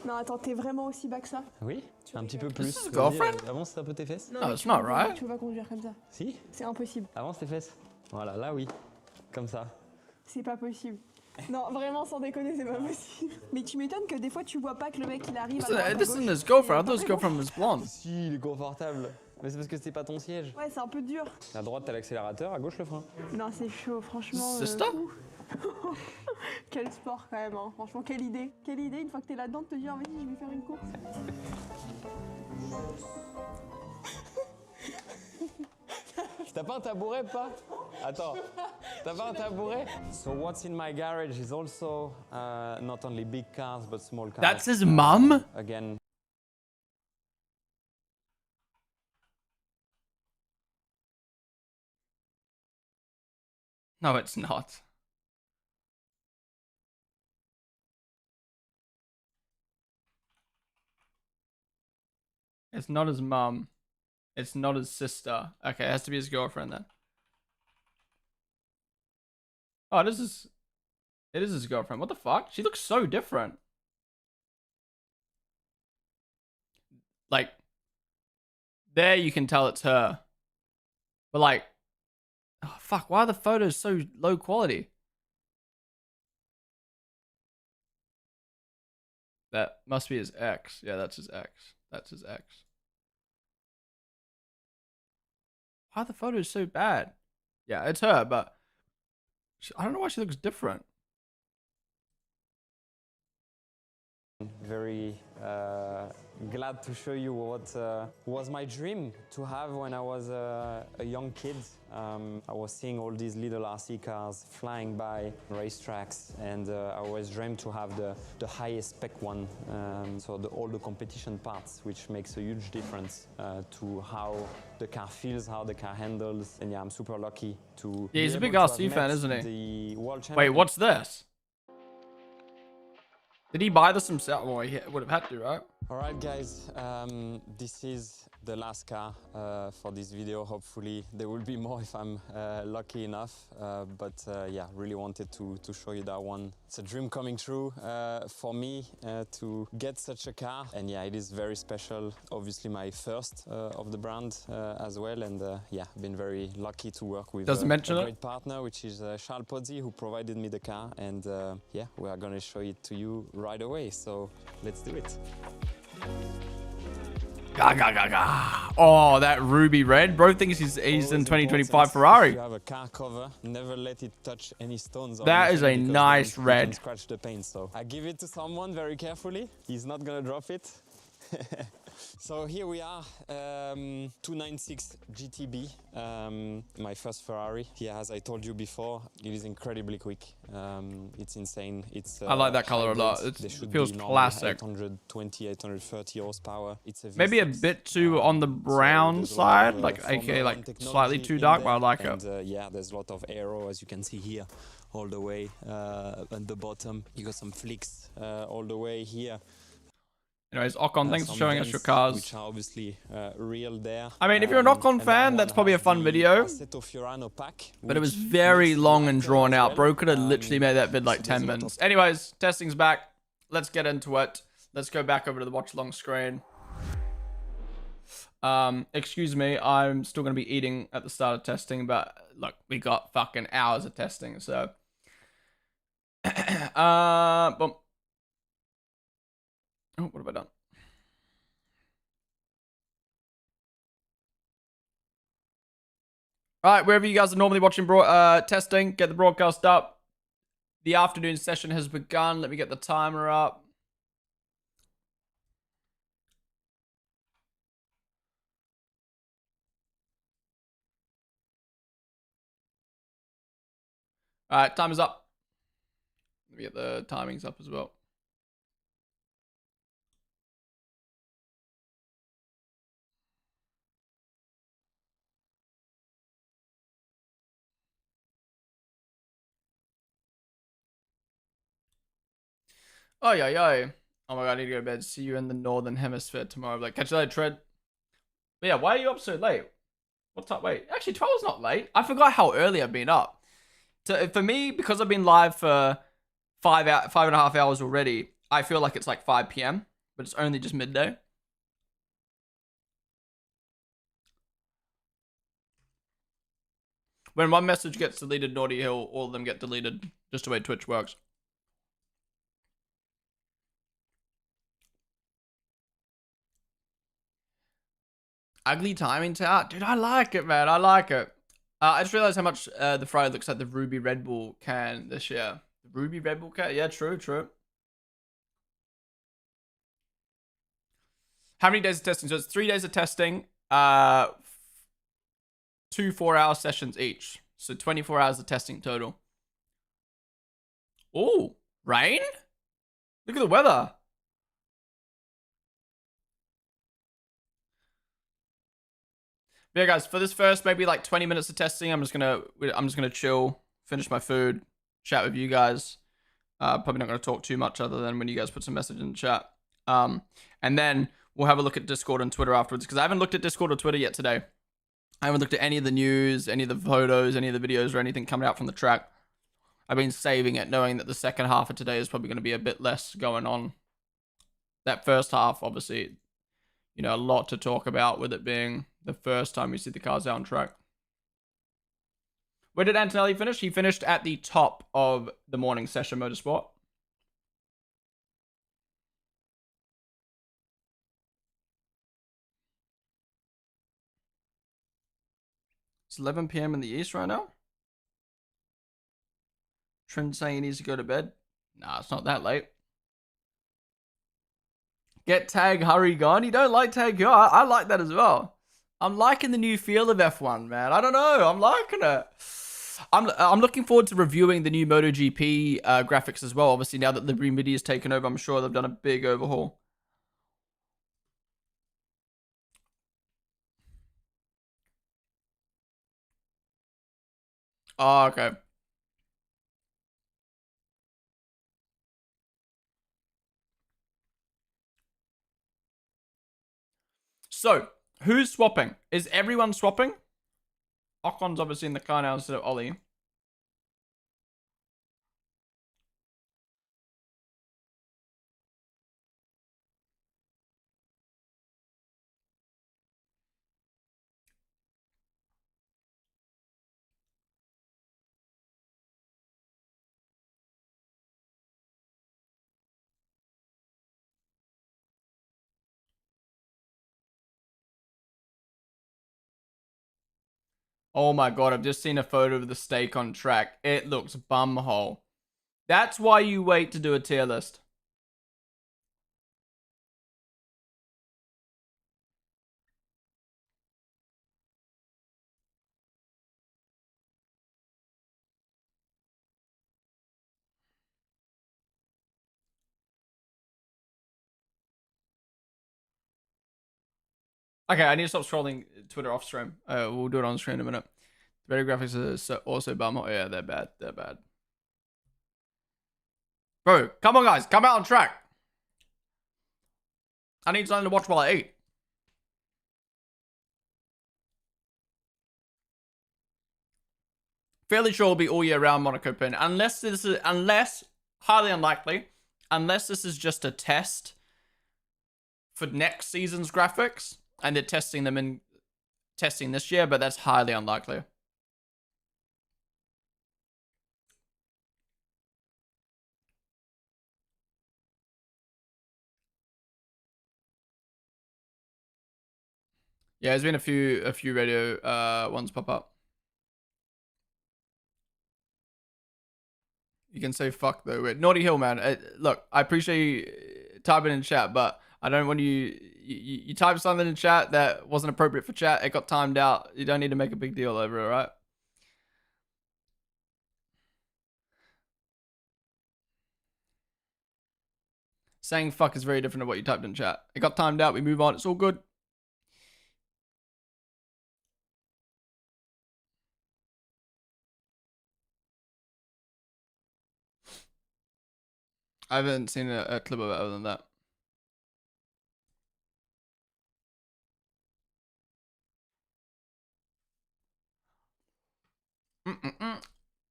Non, attends, t'es vraiment aussi bas que ça? Oui, un petit peu plus. Girlfriend? Avance un peu tes fesses. No, it's not right. Tu peux pas conduire comme ça. Si. C'est impossible. Avance tes fesses. Voilà, là oui. Comme ça. C'est pas possible. Non, vraiment, sans déconner, c'est pas possible. Mais tu m'étonnes que des fois, tu vois pas que le mec, il arrive à This isn't his girlfriend. I thought his girlfriend was blonde. Si, il est confortable. Mais c'est parce que c'est pas ton siège. Ouais, c'est un peu dur. À droite, t'as l'accélérateur, à gauche, le frein. Non, c'est chaud, franchement. Sister? Quel sport quand même, hein. Franchement, quelle idée. Quelle idée, une fois que t'es là-dedans, de te dire, vas-y, je vais faire une course. T'as pas un tabouret, pas? Attends, t'as pas un tabouret? So what's in my garage is also not only big cars but small cars. That's his mum? Again, No, it's not. It's not his mum. It's not his sister. Okay, it has to be his girlfriend then. Oh, it is his girlfriend. What the fuck? She looks so different. Like, there you can tell it's her. But like, oh fuck, why are the photos so low quality? That must be his ex. Yeah, that's his ex. That's his ex. Why are the photos so bad? Yeah, it's her, but I don't know why she looks different. Very glad to show you what was my dream to have when I was a young kid. I was seeing all these little RC cars flying by racetracks, and I always dreamed to have the highest spec one. So all the competition parts, which makes a huge difference to how the car feels, how the car handles. And yeah, I'm super lucky to. Yeah, he's a big RC fan, isn't he? Wait, what's this? Did he buy this himself? Well, he would have had to, right? All right, guys, this is the last car for this video. Hopefully there will be more if I'm lucky enough. Yeah, really wanted to show you that one. It's a dream coming true for me to get such a car. And yeah, it is very special. Obviously my first of the brand as well. And yeah, been very lucky to work with a great partner, which is Charles Pozzi, who provided me the car. And yeah, we are gonna show it to you right away. So let's do it. Oh, that ruby red. Bro thinks he's in 2025 Ferrari. If you have a car cover, never let it touch any stones. That is a nice red. Scratch the paint. So I give it to someone very carefully. He's not gonna drop it. So here we are, 296 GTB, my first Ferrari. Yeah, as I told you before, it is incredibly quick. It's insane. It's I like that color a lot. It feels classic. 820, 830 horsepower. It's a maybe a bit too on the brown side, like aka like slightly too dark, but I like it. Yeah, there's a lot of aero, as you can see here, all the way at the bottom. You got some flicks all the way here. Anyways, Ocon, thanks for showing us your cars. Which are obviously real there. I mean, if you're an Ocon fan, that's probably a fun video. But it was very long and drawn out. Bro could have literally made that vid like 10 minutes. Anyways, testing's back. Let's get into it. Let's go back over to the watch-along screen. Excuse me, I'm still going to be eating at the start of testing, but look, we got fucking hours of testing, so... Boom. Oh, what have I done? All right, wherever you guys are normally watching testing, get the broadcast up. The afternoon session has begun. Let me get the timer up. All right, timer's up. Let me get the timings up as well. Oh, yeah, yeah. Oh my god, I need to go to bed. See you in the northern hemisphere tomorrow. Like, catch you later, Tread. But yeah, why are you up so late? What time? Wait, actually, 12 is not late. I forgot how early I've been up. For me, because I've been live for 5.5 hours already, I feel like it's like 5 p.m., but it's only just midday. When one message gets deleted, Naughty Hill, all of them get deleted. Just the way Twitch works. Ugly timing tower? Dude, I like it, man. I like it. I just realized how much the Ferrari looks like the Ruby Red Bull can this year. The Ruby Red Bull can? Yeah, true, true. How many days of testing? So it's 3 days of testing. 2 4-hour sessions each. So 24 hours of testing total. Oh, rain? Look at the weather. But yeah, guys, for this first maybe like 20 minutes of testing, I'm just gonna chill finish my food, chat with you guys. Probably not going to talk too much other than when you guys put some message in the chat. And then we'll have a look at Discord and Twitter afterwards, because I haven't looked at Discord or Twitter yet today. I haven't looked at any of the news, any of the photos, any of the videos, or anything coming out from the track. I've been saving it, knowing that the second half of today is probably going to be a bit less going on. That first half, obviously, you know, a lot to talk about with it being the first time we see the cars out on track. Where did Antonelli finish? He finished at the top of the morning session motorsport. It's 11 p.m. in the east right now. Trent saying he needs to go to bed. Nah, it's not that late. Get tag hurry gone. You don't like tag go? I like that as well. I'm liking the new feel of F1, man. I don't know. I'm liking it. I'm looking forward to reviewing the new MotoGP graphics as well. Obviously, now that Liberty Media has taken over, I'm sure they've done a big overhaul. Oh, okay. So, who's swapping? Is everyone swapping? Ocon's obviously in the car now instead of Ollie. Oh my god, I've just seen a photo of the steak on track. It looks bumhole. That's why you wait to do a tier list. Okay, I need to stop scrolling Twitter off stream. We'll do it on stream in a minute. The video graphics are also bumhole. Yeah, they're bad. They're bad. Bro, come on guys, come out on track. I need something to watch while I eat. Fairly sure it'll be all year round Monaco pin. Unless highly unlikely, unless this is just a test for next season's graphics and they're testing them in testing this year, but that's highly unlikely. Yeah, there's been a few radio ones pop up. You can say fuck though. Wait, Naughty Hill, man. Look, I appreciate you typing in chat, but I don't want you typed something in chat that wasn't appropriate for chat. It got timed out. You don't need to make a big deal over it, all right? Saying fuck is very different to what you typed in chat. It got timed out. We move on. It's all good. I haven't seen a clip of it other than that.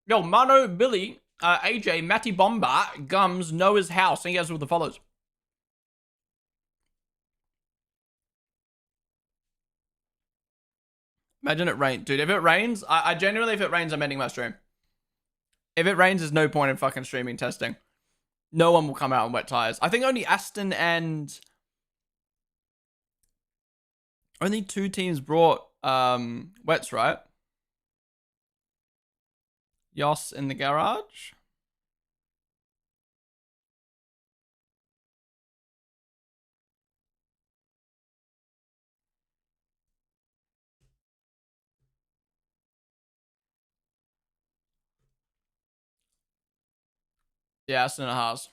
Yo, Mano, Billy, AJ, Matty Bomber, Gums, Noah's House. Thank you guys for all the follows. Imagine it rain. Dude, if it rains, I genuinely, if it rains, I'm ending my stream. If it rains, there's no point in fucking streaming testing. No one will come out on wet tires. I think only Aston and... Only 2 teams brought wets, right? Yoss in the garage. Yeah, Aston and Haas.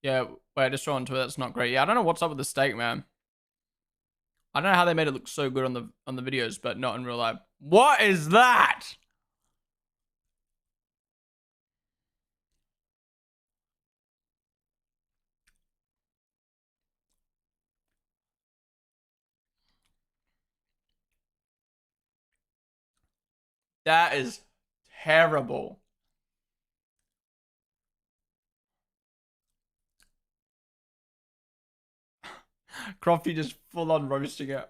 Yeah, wait, just throwing to it. That's not great. Yeah, I don't know what's up with the steak, man. I don't know how they made it look so good on the videos, but not in real life. What is that? That is terrible. Crofty just full on roasting it.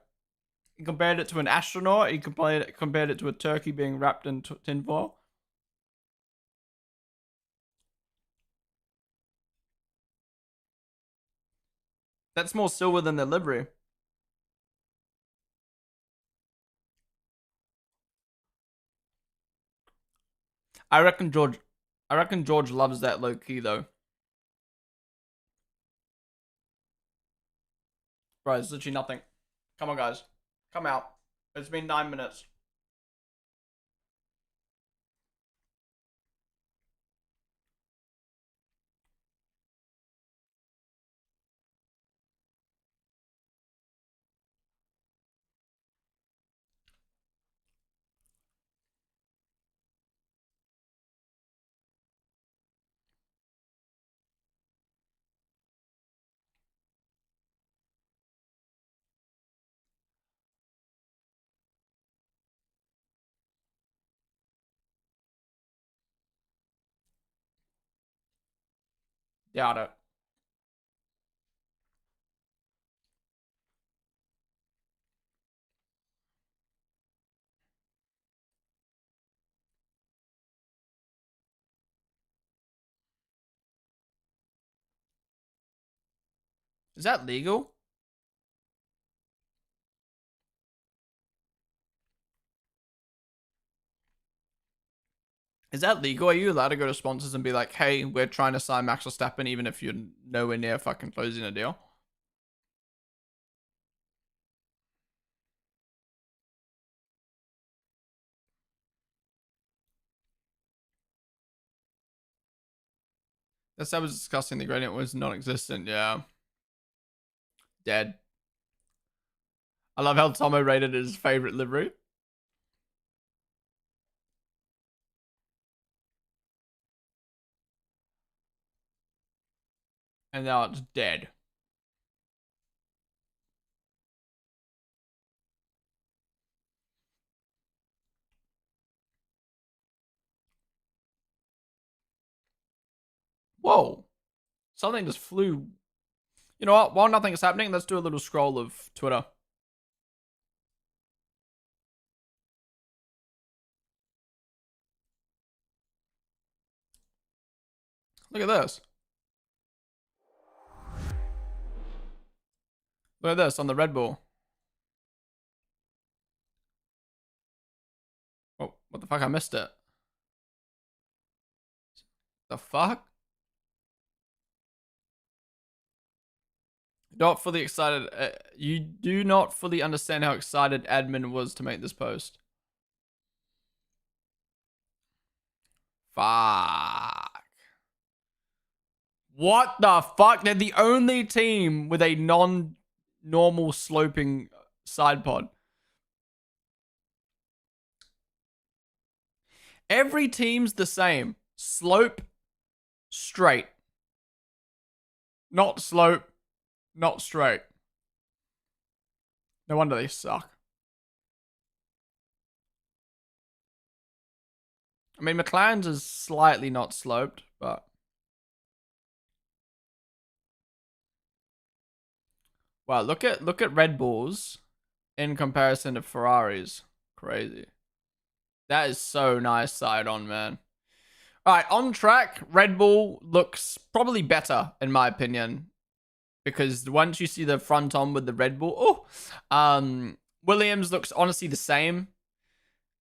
He compared it to an astronaut. He compared it to a turkey being wrapped in tinfoil. That's more silver than their livery. I reckon George loves that low key though. Bro, it's literally nothing. Come on, guys. Come out. It's been 9 minutes. Doubt it. Is that legal? Is that legal? Are you allowed to go to sponsors and be like, hey, we're trying to sign Max Verstappen even if you're nowhere near fucking closing a deal? That's I was discussing. The gradient was non-existent. Yeah. Dead. I love how Tomo rated his favorite livery. And now it's dead. Whoa. Something just flew. You know what? While nothing is happening, let's do a little scroll of Twitter. Look at this. Look at this on the Red Bull. Oh, what the fuck? I missed it. The fuck? Not fully excited. You do not fully understand how excited admin was to make this post. Fuck. What the fuck? They're the only team with a non-normal sloping side pod. Every team's the same. Slope, straight. Not slope, not straight. No wonder they suck. I mean, McLaren's is slightly not sloped, but... Wow, look at Red Bulls in comparison to Ferraris. Crazy. That is so nice side on, man. All right, on track, Red Bull looks probably better, in my opinion. Because once you see the front on with the Red Bull... Oh! Williams looks honestly the same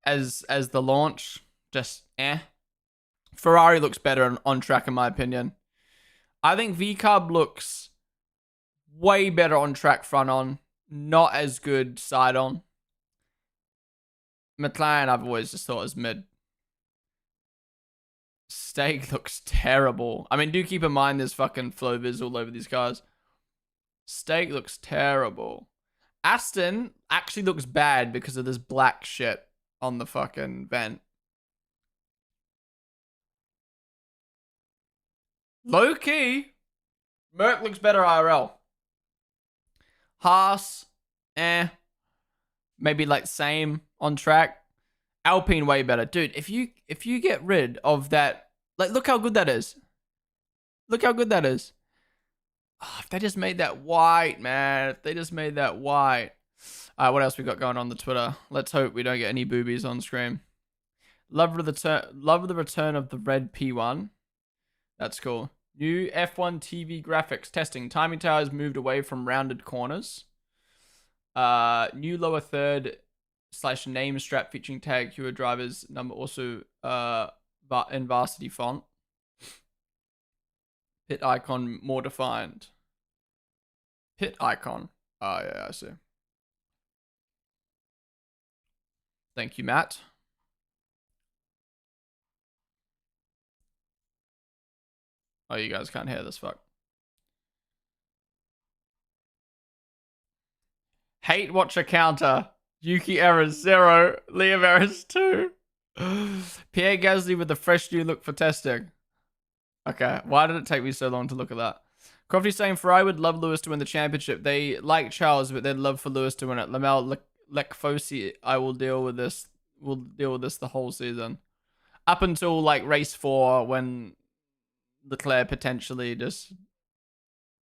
as the launch. Just eh. Ferrari looks better on track, in my opinion. I think VCARB looks way better on track front on. Not as good side on. McLaren, I've always just thought was mid. Steak looks terrible. I mean, do keep in mind there's fucking flow vis all over these cars. Steak looks terrible. Aston actually looks bad because of this black shit on the fucking vent. Low key, Merc looks better IRL. Haas, eh. Maybe like same on track. Alpine way better. Dude, if you get rid of that, like, look how good that is. Look how good that is. Oh, if they just made that white, man. If they just made that white. What else we got going on the Twitter? Let's hope we don't get any boobies on screen. Love the return of the red P1. That's cool. New F1 TV graphics testing. Timing towers moved away from rounded corners. New lower third / name strap featuring tag hero drivers number also in varsity font. Pit icon more defined. Pit icon. Oh yeah, I see. Thank you, Matt. Oh, you guys can't hear this, fuck. Hate watcher counter. Yuki errors 0. Liam errors 2. Pierre Gasly with a fresh new look for testing. Okay, why did it take me so long to look at that? Crofty saying Ferrari would love Lewis to win the championship. They like Charles, but they'd love for Lewis to win it. Lamel Lecfosi, I will deal with this. We'll deal with this the whole season. Up until like race 4 when Leclerc potentially just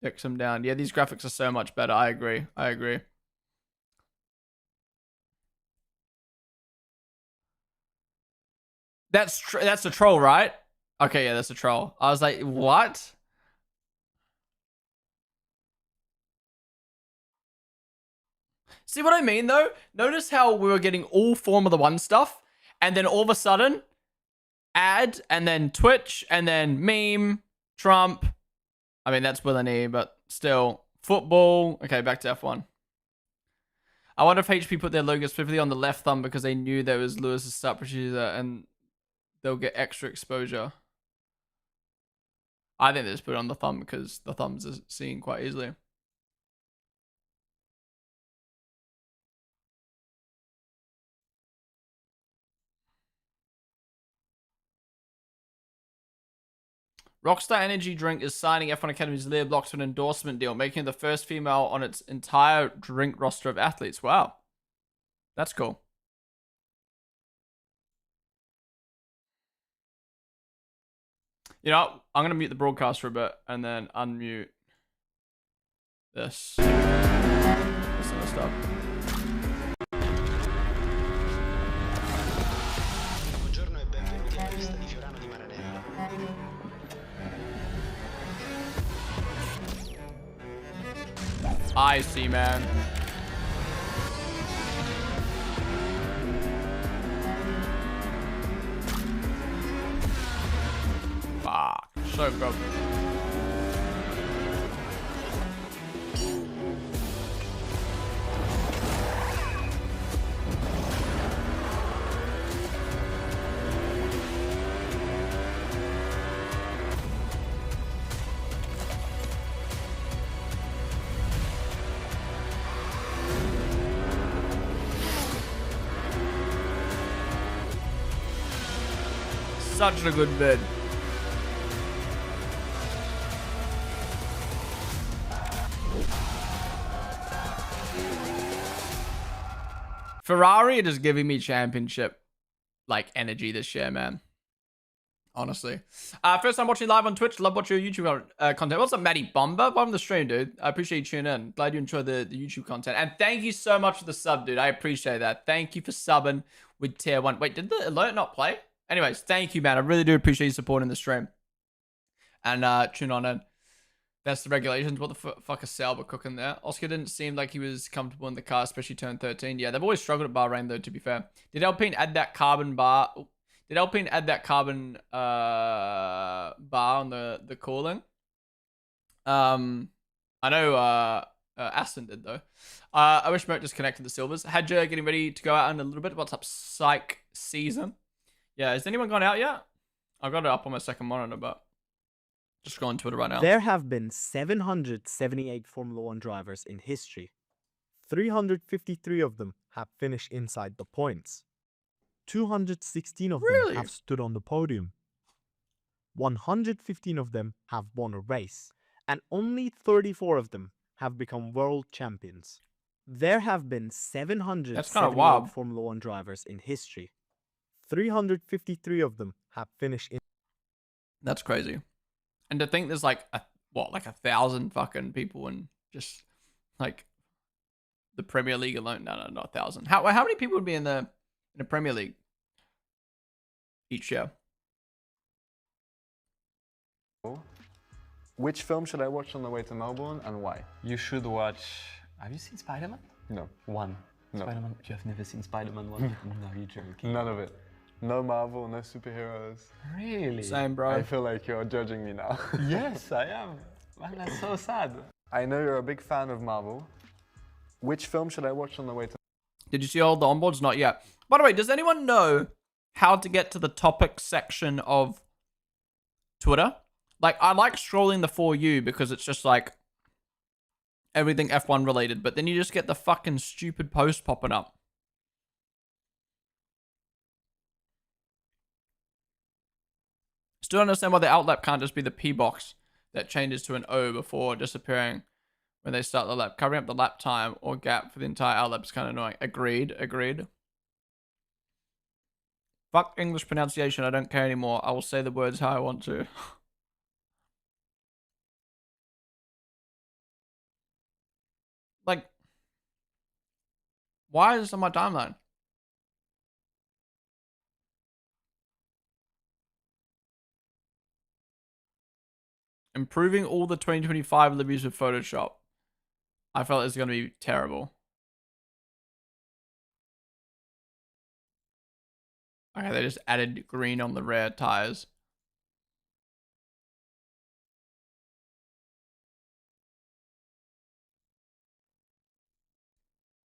picks him down. Yeah, these graphics are so much better. I agree. I agree. That's a troll, right? Okay, yeah, that's a troll. I was like, what? See what I mean, though? Notice how we were getting all Formula 1 stuff, and then all of a sudden, ad, and then Twitch, and then meme, Trump. I mean, that's Willany, but still. Football. Okay, back to F1. I wonder if HP put their logo specifically on the left thumb because they knew there was Lewis's start producer, and they'll get extra exposure. I think they just put it on the thumb because the thumbs are seen quite easily. Rockstar Energy Drink is signing F1 Academy's Leah Blocks for an endorsement deal, making her the first female on its entire drink roster of athletes. Wow. That's cool. You know, I'm going to mute the broadcast for a bit and then unmute this. This other stuff. Buongiorno e benvenuti alla pista di Fiorano di Maranello. I see, man. Fuck. So good. Such a good bid. Ferrari are just giving me championship like energy this year, man. Honestly. First time watching live on Twitch. Love watching your YouTube content. What's up, Matty Bomber? Welcome to the stream, dude. I appreciate you tuning in. Glad you enjoy the YouTube content. And thank you so much for the sub, dude. I appreciate that. Thank you for subbing with tier 1. Wait, did the alert not play? Anyways, thank you, man. I really do appreciate you supporting the stream. And tune on in. That's the regulations. What the fuck is Sauber cooking there? Oscar didn't seem like he was comfortable in the car, especially turn 13. Yeah, they've always struggled at Bahrain, though, to be fair. Did Alpine add that carbon bar? Did Alpine add that carbon bar on the cooling? I know Aston did, though. I wish Merc just connected the silvers. Hadja getting ready to go out in a little bit. What's up, Psych Season? Yeah, has anyone gone out yet? I've got it up on my second monitor, but just go on Twitter right now. There have been 778 Formula 1 drivers in history. 353 of them have finished inside the points. 216 of them have stood on the podium. 115 of them have won a race. And only 34 of them have become world champions. There have been 778 Formula 1 drivers in history. 353 of them have finished in. That's crazy. And to think there's like like 1,000 fucking people in just like the Premier League alone. No, not 1,000. How many people would be in the Premier League each year? Which film should I watch on the way to Melbourne and why? You should watch. Have you seen Spider-Man? No. One. No. Spider-Man. You have never seen Spider-Man 1? No, you're joking. None of it. No Marvel, no superheroes. Really? Same, bro. I feel like you're judging me now. Yes, I am. Man, that's so sad. I know you're a big fan of Marvel. Which film should I watch on the way to... Did you see all the onboards? Not yet. By the way, does anyone know how to get to the topics section of Twitter? Like, I like scrolling the For You because it's just like everything F1 related, but then you just get the fucking stupid post popping up. Still don't understand why the outlap can't just be the P box that changes to an O before disappearing when they start the lap. Covering up the lap time or gap for the entire outlap is kind of annoying. Agreed. Fuck English pronunciation, I don't care anymore. I will say the words how I want to. Like, why is this on my timeline? Improving all the 2025 liveries with Photoshop. I felt it was going to be terrible. Okay, they just added green on the rear tires.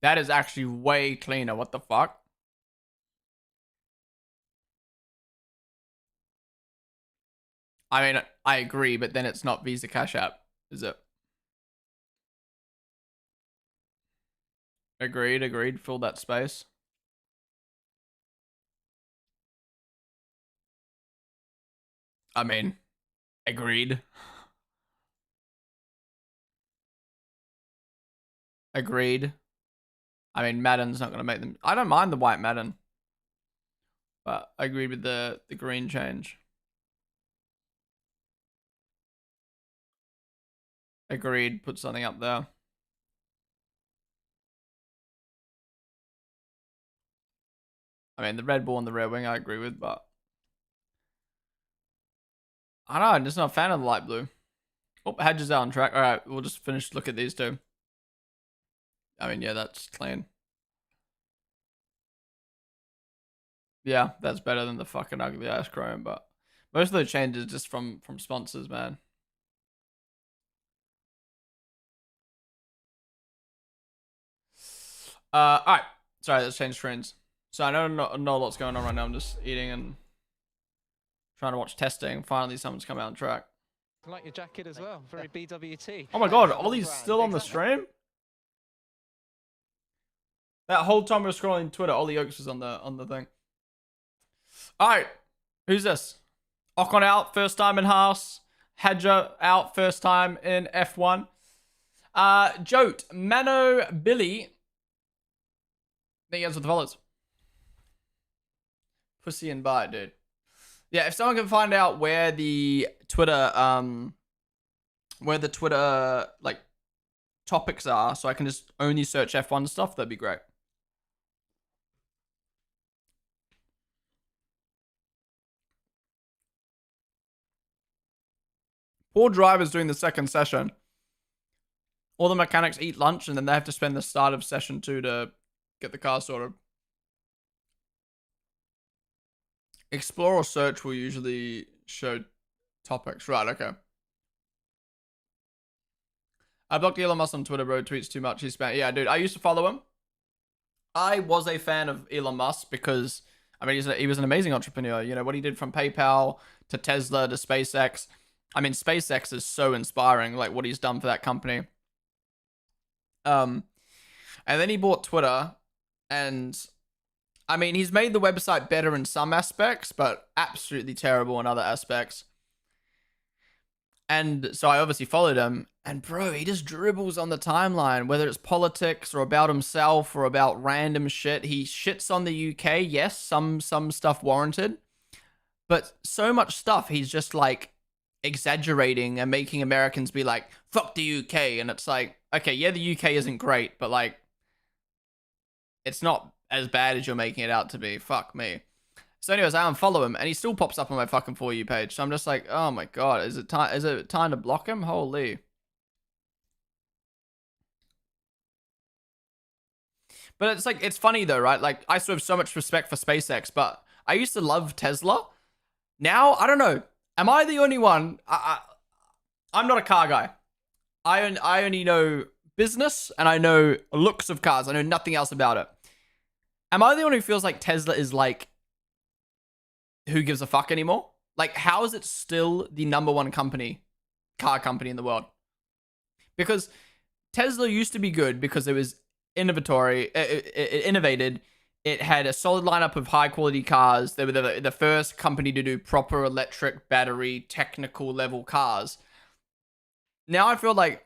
That is actually way cleaner. What the fuck? I mean, I agree, but then it's not Visa Cash App, is it? Agreed. Fill that space. I mean, agreed. I mean, Madden's not going to make them... I don't mind the white Madden. But I agree with the green change. Agreed. Put something up there. I mean, the Red Bull and the rear wing I agree with, but... I don't know, I'm just not a fan of the light blue. Oh, Hedges out on track. Alright, we'll just look at these two. I mean, yeah, that's clean. Yeah, that's better than the fucking ugly ass chrome, but most of the changes just from sponsors, man. Alright. Sorry, let's change screens. So I don't know what's going on right now. I'm just eating and trying to watch testing. Finally, someone's come out on track. I like your jacket as well. Very BWT. Oh my god, Ollie's still on the stream? That whole time we were scrolling Twitter, Ollie Oaks was on the thing. Alright. Who's this? Ocon out, first time in Haas. Hadja out, first time in F1. Jote, Mano, Billy. There you guys with the follows. Pussy and bite, dude. Yeah, if someone can find out where the Twitter, like, topics are, so I can just only search F1 stuff, that'd be great. Poor drivers doing the second session. All the mechanics eat lunch, and then they have to spend the start of session 2 to get the car sorted. Explore or search will usually show topics. Right, okay. I blocked Elon Musk on Twitter, bro. Tweets too much. He's spam. Yeah, dude. I used to follow him. I was a fan of Elon Musk because, I mean, he was an amazing entrepreneur. You know, what he did from PayPal to Tesla to SpaceX. I mean, SpaceX is so inspiring, like what he's done for that company. And then he bought Twitter, and I mean, he's made the website better in some aspects, but absolutely terrible in other aspects. And so I obviously followed him, And bro, he just dribbles on the timeline, whether it's politics or about himself or about random shit. He shits on the UK. Yes, some stuff warranted. But so much stuff, he's just like exaggerating and making Americans be like, fuck the UK. And it's like, okay, yeah, the UK isn't great, but like, it's not as bad as you're making it out to be. Fuck me. So anyways, I unfollow him and he still pops up on my fucking For You page. So I'm just like, oh my God, is it time to block him? Holy. But it's like, it's funny though, right? Like, I still have so much respect for SpaceX, but I used to love Tesla. Now, I don't know. Am I the only one? I'm not a car guy. I only know business and I know looks of cars. I know nothing else about it. Am I the one who feels like Tesla is like, who gives a fuck anymore? Like, how is it still the #1 car company in the world? Because Tesla used to be good because it was it innovated. It had a solid lineup of high quality cars. They were the first company to do proper electric battery technical level cars. Now I feel like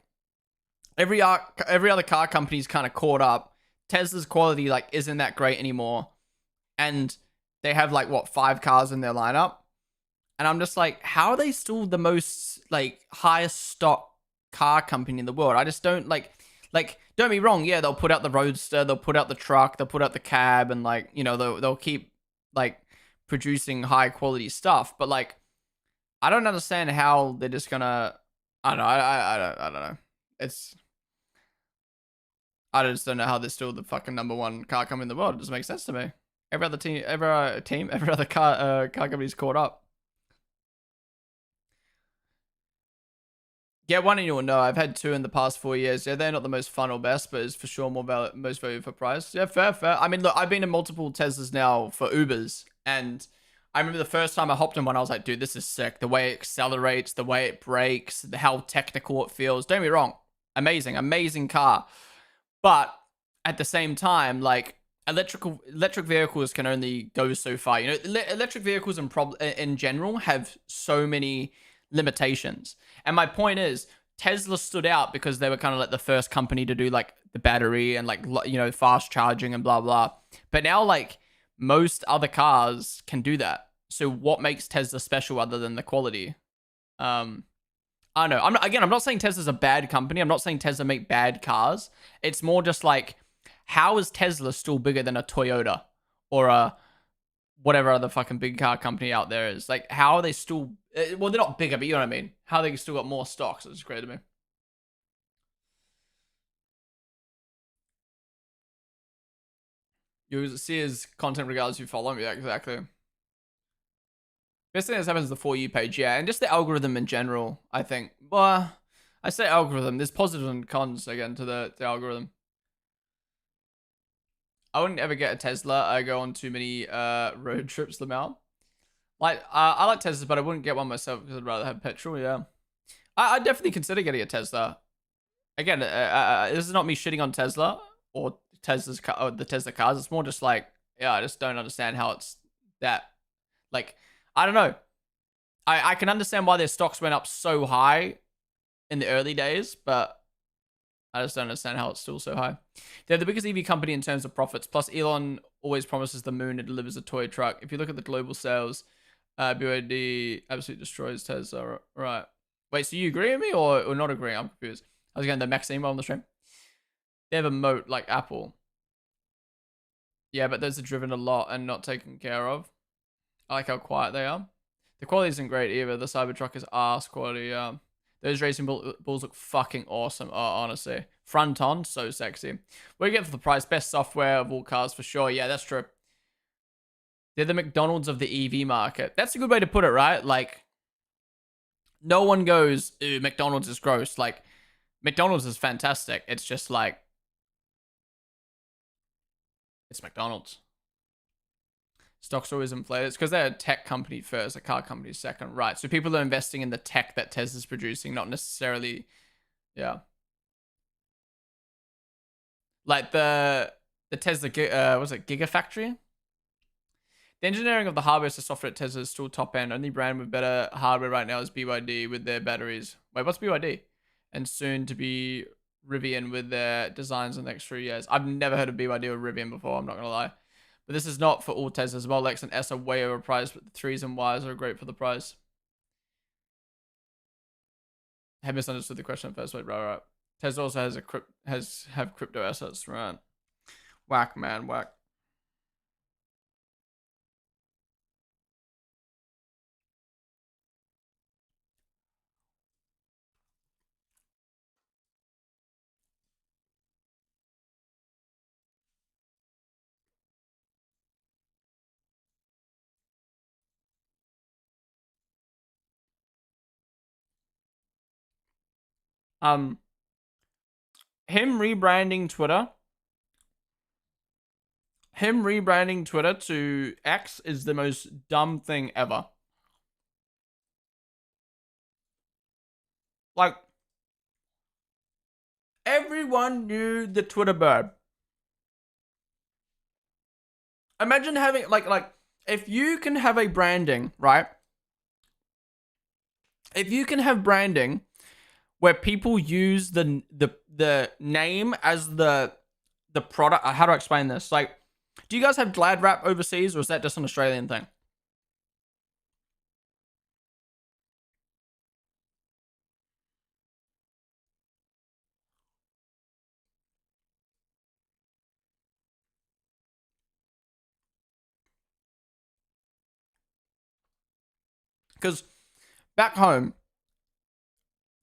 every other car company's kind of caught up. Tesla's quality like isn't that great anymore. And they have like what 5 cars in their lineup. And I'm just like, how are they still the most like highest stock car company in the world? I just don't like don't be wrong, yeah, they'll put out the Roadster, they'll put out the truck, they'll put out the cab, and like, you know, they'll keep like producing high quality stuff. But like, I don't understand how they're just gonna. I don't know. I don't know. I just don't know how they're still the fucking #1 car company in the world. It doesn't make sense to me. Every other car company's caught up. Get one and you'll know. I've had 2 in the past 4 years. Yeah, they're not the most fun or best, but it's for sure most value for price. Yeah, fair. I mean, look, I've been in multiple Teslas now for Ubers, and I remember the first time I hopped in one, I was like, dude, this is sick. The way it accelerates, the way it brakes, how technical it feels. Don't get me wrong. Amazing car. But at the same time, like, electric vehicles can only go so far. You know, electric vehicles in general have so many limitations. And my point is, Tesla stood out because they were kind of like the first company to do like the battery and like, you know, fast charging and blah, blah. But now like most other cars can do that. So what makes Tesla special other than the quality? I don't know. I'm not saying Tesla's a bad company. I'm not saying Tesla make bad cars. It's more just like, how is Tesla still bigger than a Toyota or a whatever other fucking big car company out there is? Like, how are they still... Well, they're not bigger, but you know what I mean. How they still got more stocks. It's crazy to me. You see his content regardless if you follow him. Yeah, exactly. Best thing that happens is the For You page, yeah. And just the algorithm in general, I think. Well, I say algorithm. There's positives and cons, again, to the algorithm. I wouldn't ever get a Tesla. I go on too many road trips, Lamau. Like, I like Teslas, but I wouldn't get one myself because I'd rather have petrol, yeah. I'd definitely consider getting a Tesla. Again, this is not me shitting on Tesla or the Tesla cars. It's more just like, yeah, I just don't understand how it's that. Like, I don't know. I can understand why their stocks went up so high in the early days, but I just don't understand how it's still so high. They're the biggest EV company in terms of profits. Plus, Elon always promises the moon and delivers a toy truck. If you look at the global sales, BYD absolutely destroys Tesla. Right. Wait, so you agree with me or not agree? I'm confused. I was getting the Maxime on the stream. They have a moat like Apple. Yeah, but those are driven a lot and not taken care of. I like how quiet they are. The quality isn't great either. The Cybertruck is arse quality. Those racing bulls look fucking awesome, honestly. Front on, so sexy. What do you get for the price? Best software of all cars for sure. Yeah, that's true. They're the McDonald's of the EV market. That's a good way to put it, right? Like, no one goes, ooh, McDonald's is gross. Like, McDonald's is fantastic. It's just like, it's McDonald's. Stocks always inflated. It's because they're a tech company first, a car company second. Right. So people are investing in the tech that Tesla's producing, not necessarily, yeah. Like the Tesla, was it Gigafactory? The engineering of the hardware to software at Tesla is still top end. Only brand with better hardware right now is BYD with their batteries. Wait, what's BYD? and soon to be Rivian with their designs in the next 3 years. I've never heard of BYD or Rivian before, I'm not going to lie. But this is not for all Teslas. Model X and S are way overpriced, but the 3s and Ys are great for the price. I have misunderstood the question at first. Wait, right. Tesla also have crypto assets, right? Whack, man, whack. Him rebranding Twitter to X is the most dumb thing ever. Like, everyone knew the Twitter bird. Imagine having like if you can have a branding, right? If you can have branding where people use the name as the product. How do I explain this? Like, do you guys have Glad Wrap overseas, or is that just an Australian thing? Because back home,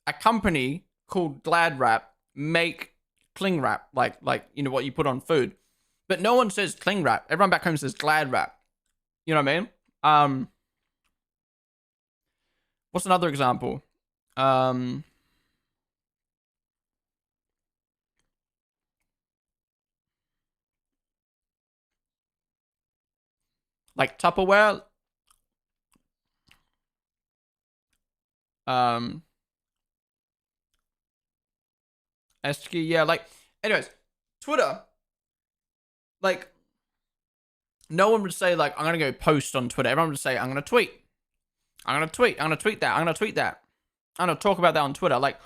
a company called Glad Wrap make cling wrap, like you know what you put on food, but no one says cling wrap. Everyone back home says Glad Wrap. You know what I mean? What's another example? Like Tupperware. Esky, yeah, like, anyways, Twitter, like, no one would say, like, I'm gonna go post on Twitter. Everyone would say, I'm gonna tweet. I'm gonna tweet. I'm gonna tweet that. I'm gonna tweet that. I'm gonna talk about that on Twitter. Like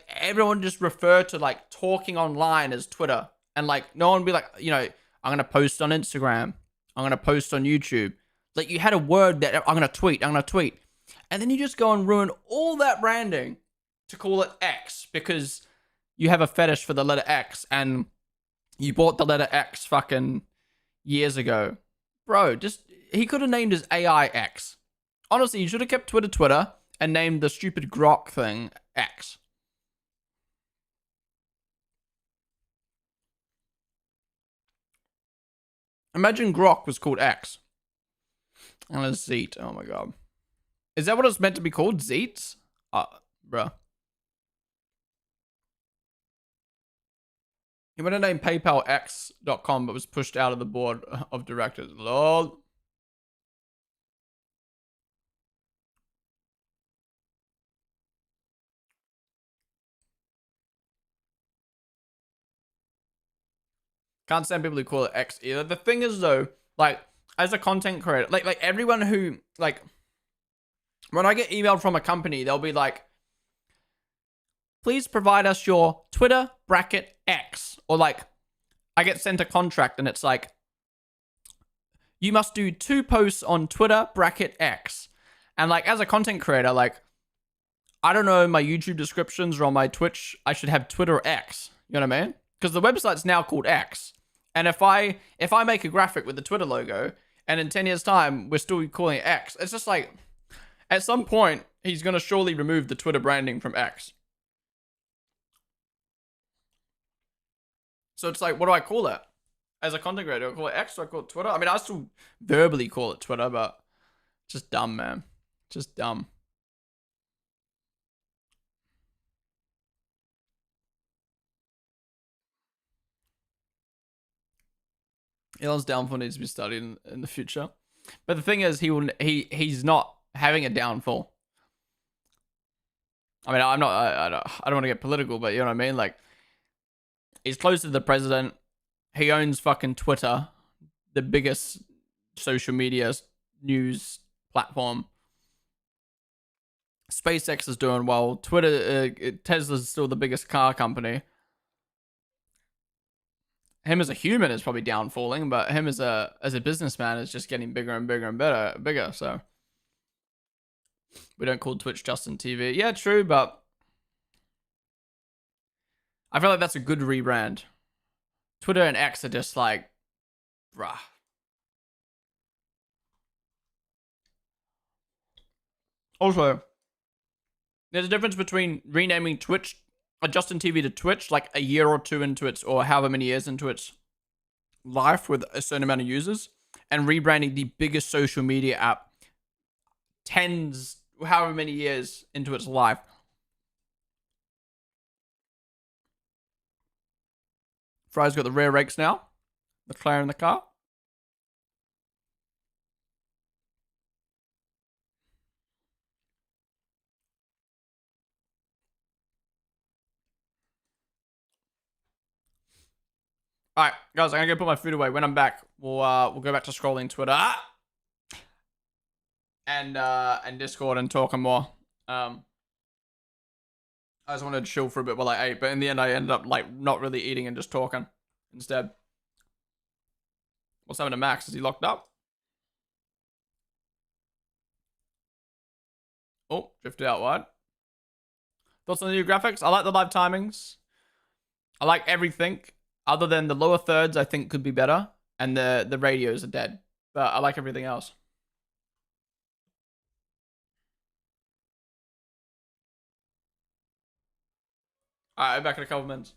everyone just refer to, like, talking online as Twitter. And, like, no one would be like, you know, I'm gonna post on Instagram. I'm gonna post on YouTube. Like, you had a word that I'm gonna tweet. I'm gonna tweet. And then you just go and ruin all that branding to call it X because you have a fetish for the letter X and you bought the letter X fucking years ago. Bro, just, he could have named his AI X. Honestly, you should have kept Twitter and named the stupid Grok thing X. Imagine Grok was called X. And a Zeet. Oh my god. Is that what it's meant to be called? Zeets? Bruh. He went to name PayPalX.com but was pushed out of the board of directors. Lol. Can't stand people who call it X either. The thing is though, like, as a content creator, like everyone who, like, when I get emailed from a company, they'll be like, please provide us your Twitter bracket X. Or like, I get sent a contract and it's like, you must do 2 posts on Twitter bracket X. And like, as a content creator, like, I don't know, my YouTube descriptions or on my Twitch, I should have Twitter X. You know what I mean? Because the website's now called X. And if I make a graphic with the Twitter logo and in 10 years time, we're still calling it X, it's just like, at some point, he's going to surely remove the Twitter branding from X. So it's like, what do I call it? As a content creator, do I call it X or I call it Twitter? I mean, I still verbally call it Twitter, but just dumb, man. Just dumb. Elon's downfall needs to be studied in the future. But the thing is, he's not having a downfall. I mean, I don't want to get political, but you know what I mean? Like, he's close to the president. He owns fucking Twitter, the biggest social media news platform. SpaceX is doing well. Twitter, Tesla's still the biggest car company. Him as a human is probably downfalling, but him as a businessman is just getting bigger and bigger and bigger. So we don't call Twitch Justin TV. Yeah, true, but I feel like that's a good rebrand. Twitter and X are just like, bruh. Also, there's a difference between renaming Twitch, Justin TV to Twitch, like a year or two into its, or however many years into its life with a certain amount of users, and rebranding the biggest social media app tens, however many years into its life. Fry's got the rear rakes now. The Claire in the car. All right, guys, I'm gonna go put my food away. When I'm back, we'll go back to scrolling Twitter and Discord and talking more. I just wanted to chill for a bit while I ate, but in the end, I ended up like not really eating and just talking instead. What's happening to Max? Is he locked up? Oh, drifted out wide. Thoughts on the new graphics? I like the live timings. I like everything. Other than the lower thirds, I think could be better. And the radios are dead. But I like everything else. Alright, I'm back in a couple minutes.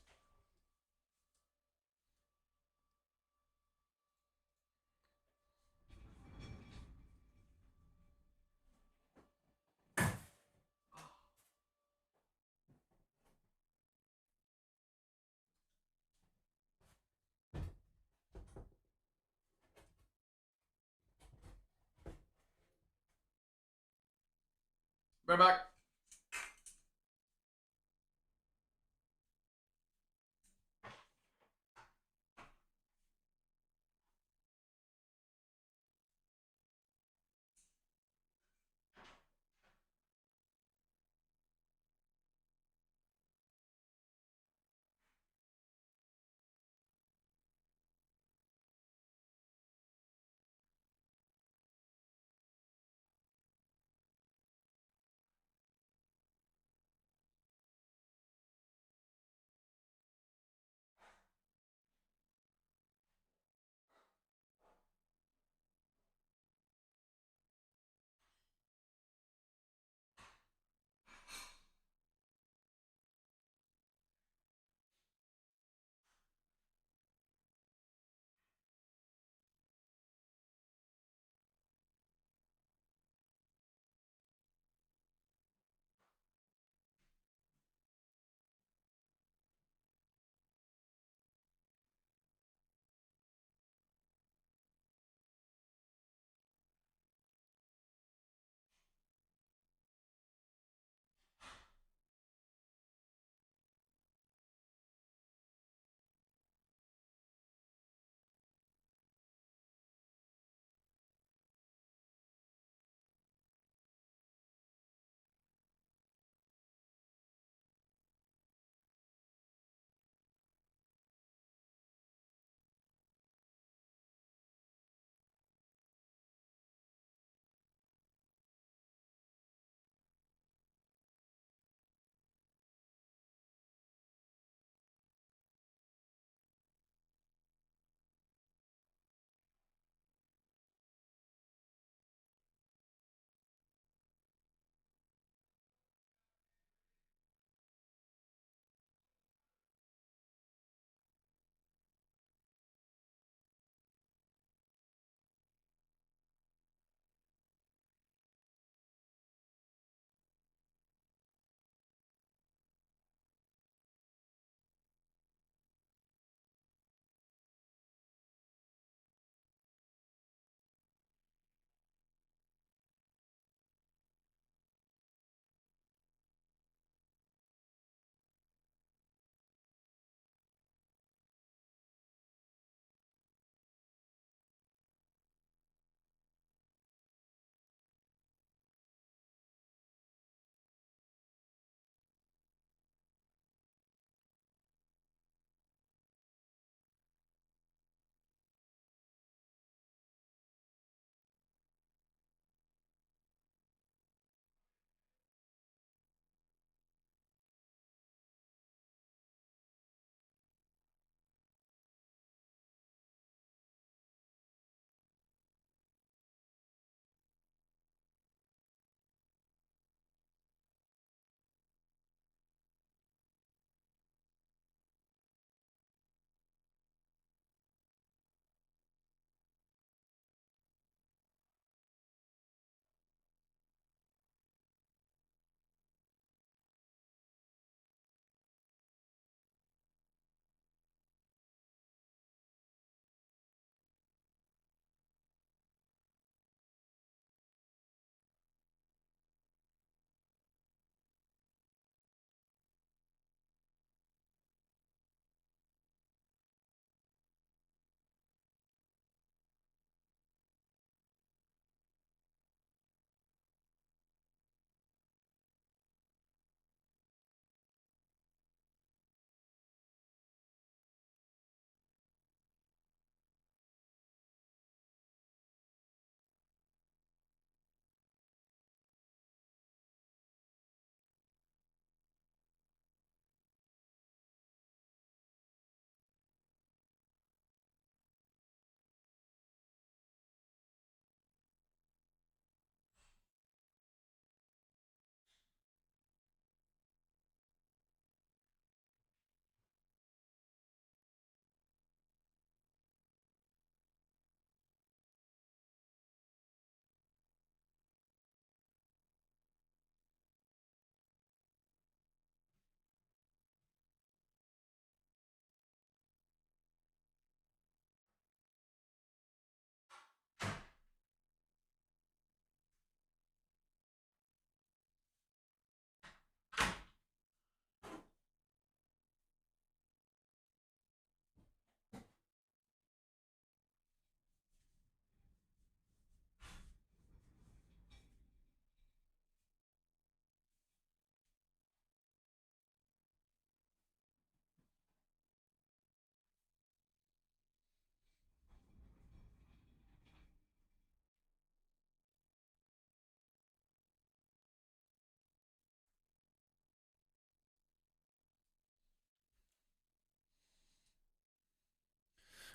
We're back.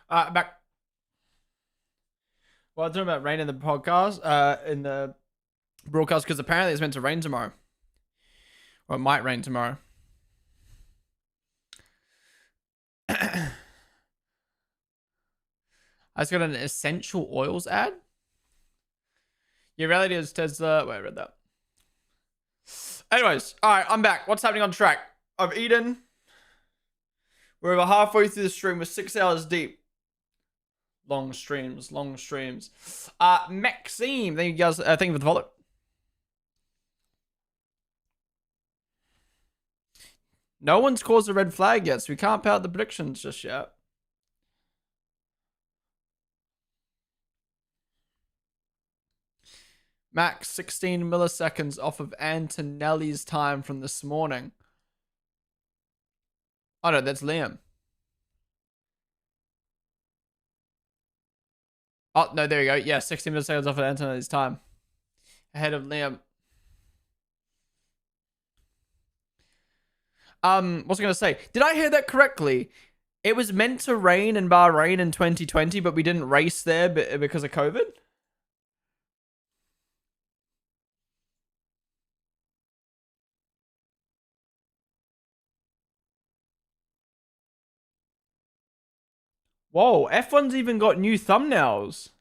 Back. Well, I'm talking about rain in the podcast, in the broadcast, because apparently it's meant to rain tomorrow. Or it might rain tomorrow. I just got an essential oils ad. Your reality is Tesla. Wait, I read that. Anyways, all right, I'm back. What's happening on track? I've eaten. We're over halfway through the stream. We're 6 hours deep. Long streams, long streams. Maxime, thank you guys. Thank you for the follow. No one's caused a red flag yet, so we can't put out the predictions just yet. Max, 16 milliseconds off of Antonelli's time from this morning. Oh no, that's Liam. Oh, no, there you go. Yeah, 16 milliseconds off of Antonelli's time. Ahead of Liam. What was I going to say? Did I hear that correctly? It was meant to rain in Bahrain in 2020, but we didn't race there because of COVID? Whoa, F1's even got new thumbnails.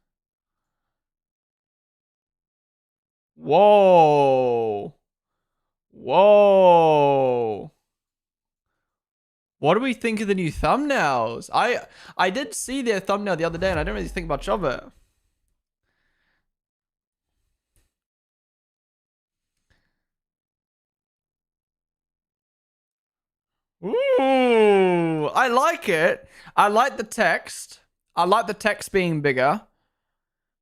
Whoa. Whoa. What do we think of the new thumbnails? I did see their thumbnail the other day and I don't really think much of it. Ooh, I like it. I like the text. I like the text being bigger.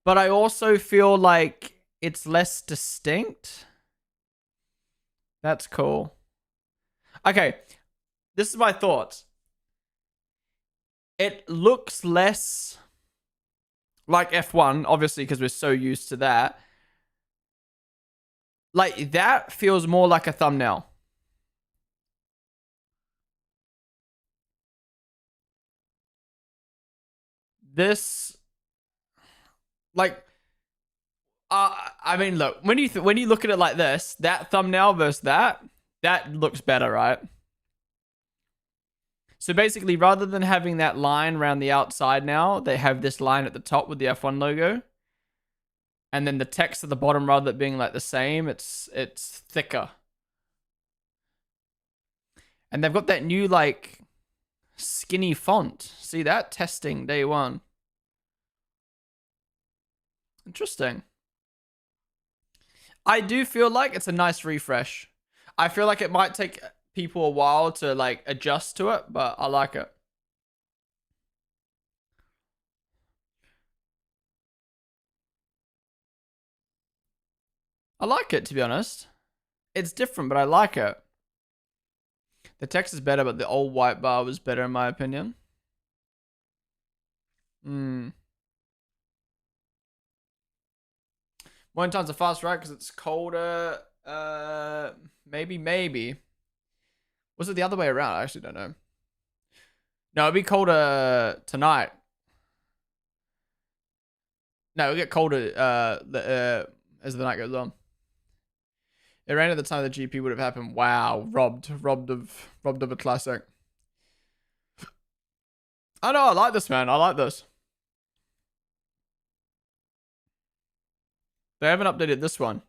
But I also feel like it's less distinct. That's cool. Okay, this is my thoughts. It looks less like F1, obviously, because we're so used to that. Like, that feels more like a thumbnail. This, like, I mean, look, when you look at it like this, that thumbnail versus that looks better, right? So basically, rather than having that line around the outside now, they have this line at the top with the F1 logo. And then the text at the bottom, rather than being like the same, it's thicker. And they've got that new, like, skinny font. See that? Testing day one. Interesting. I do feel like it's a nice refresh. I feel like it might take people a while to like adjust to it, but I like it. I like it, to be honest. It's different, but I like it. The text is better, but the old white bar was better in my opinion. Morning times are fast, right? Because it's colder. Maybe. Was it the other way around? I actually don't know. No, it'll be colder tonight. No, it'll get colder as the night goes on. It rained at the time the GP would have happened. Wow, robbed of a classic. I know, I like this, man. I like this. They haven't updated this one.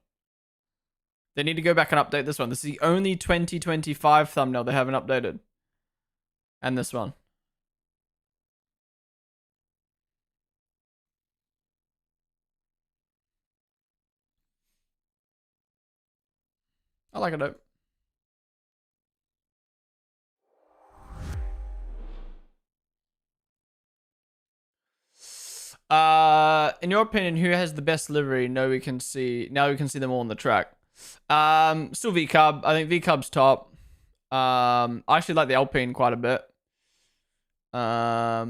They need to go back and update this one. This is the only 2025 thumbnail they haven't updated. And this one. I like it though. In your opinion, who has the best livery? Now we can see them all on the track. Still V-Cub. I think V-Cub's top. I actually like the Alpine quite a bit. I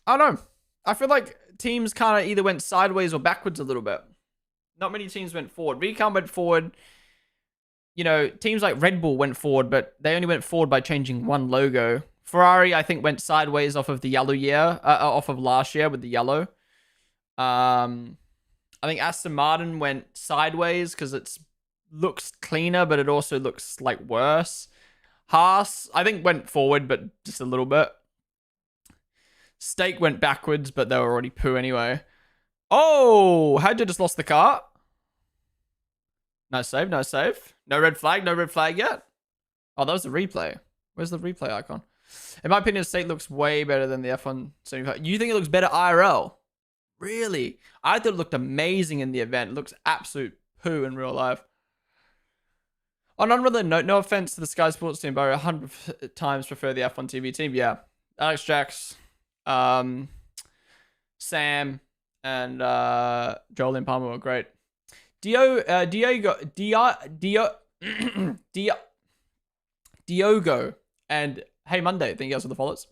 don't know. I feel like teams kind of either went sideways or backwards a little bit. Not many teams went forward. V-Cub went forward. you know, teams like Red Bull went forward, but they only went forward by changing one logo. Ferrari, I think, went sideways off of the yellow year, off of last year with the yellow. I think Aston Martin went sideways because it looks cleaner, but it also looks like worse. Haas, I think, went forward, but just a little bit. Stake went backwards, but they were already poo anyway. Oh, Hadja just lost the car. No save, no save. No red flag yet. Oh, that was the replay. Where's the replay icon? In my opinion, Stake looks way better than the F1 75. You think it looks better IRL? Really? I thought it looked amazing in the event. It looks absolute poo in real life. On another note, no offense to the Sky Sports team, but I 100 times prefer the F1 TV team. Yeah. Alex Jax, Sam, and Jolene Palmer were great. Diogo, and Hey Monday, thank you guys for the follows.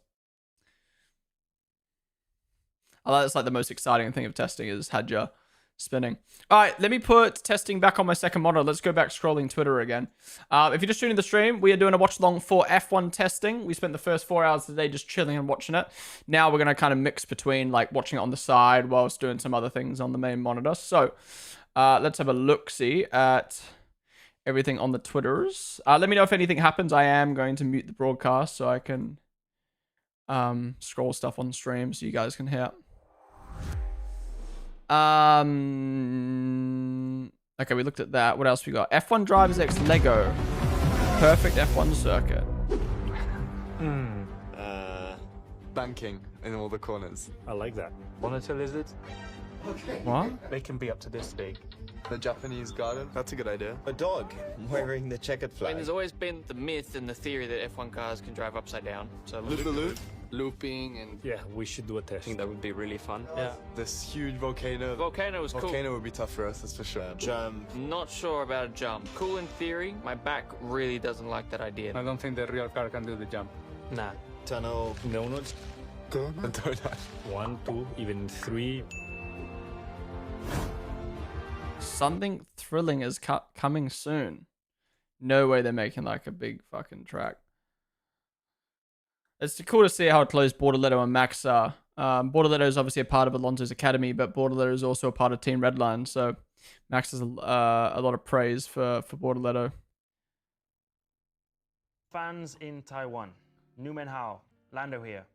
I like that's like the most exciting thing of testing is Hadja spinning. All right, let me put testing back on my second monitor. Let's go back scrolling Twitter again. If you're just tuning the stream, we are doing a watch along for F1 testing. We spent the first 4 hours of the day just chilling and watching it. Now we're going to kind of mix between like watching it on the side whilst doing some other things on the main monitor. So let's have a look-see at everything on the Twitters. Let me know if anything happens. I am going to mute the broadcast so I can scroll stuff on stream so you guys can hear. Okay, we looked at that. What else we got? F1 Drivers X Lego. Perfect F1 circuit. Banking in all the corners. I like that. Monitor lizards? Okay. What? They can be up to this big. The Japanese garden. That's a good idea. A dog wearing the checkered I flag. mean, there's always been the myth and the theory that F1 cars can drive upside down. So Looping and Yeah, we should do a test. I think that would be really fun. yeah, this huge volcano. Volcano was cool. Volcano would be tough for us, that's for sure. Jump. Not sure about a jump. Cool in theory. My back really doesn't like that idea. I don't think the real car can do the jump. Nah. Tunnel. Donuts. Donut. 1, 2, even 3. Something thrilling is coming soon. No way they're making like a big fucking track. It's cool to see how close Bortoletto and Max are. Bortoletto is obviously a part of Alonso's academy, but Bortoletto is also a part of Team Redline. So Max has a lot of praise for Bortoletto. Fans in Taiwan, Numen Hao, Lando here.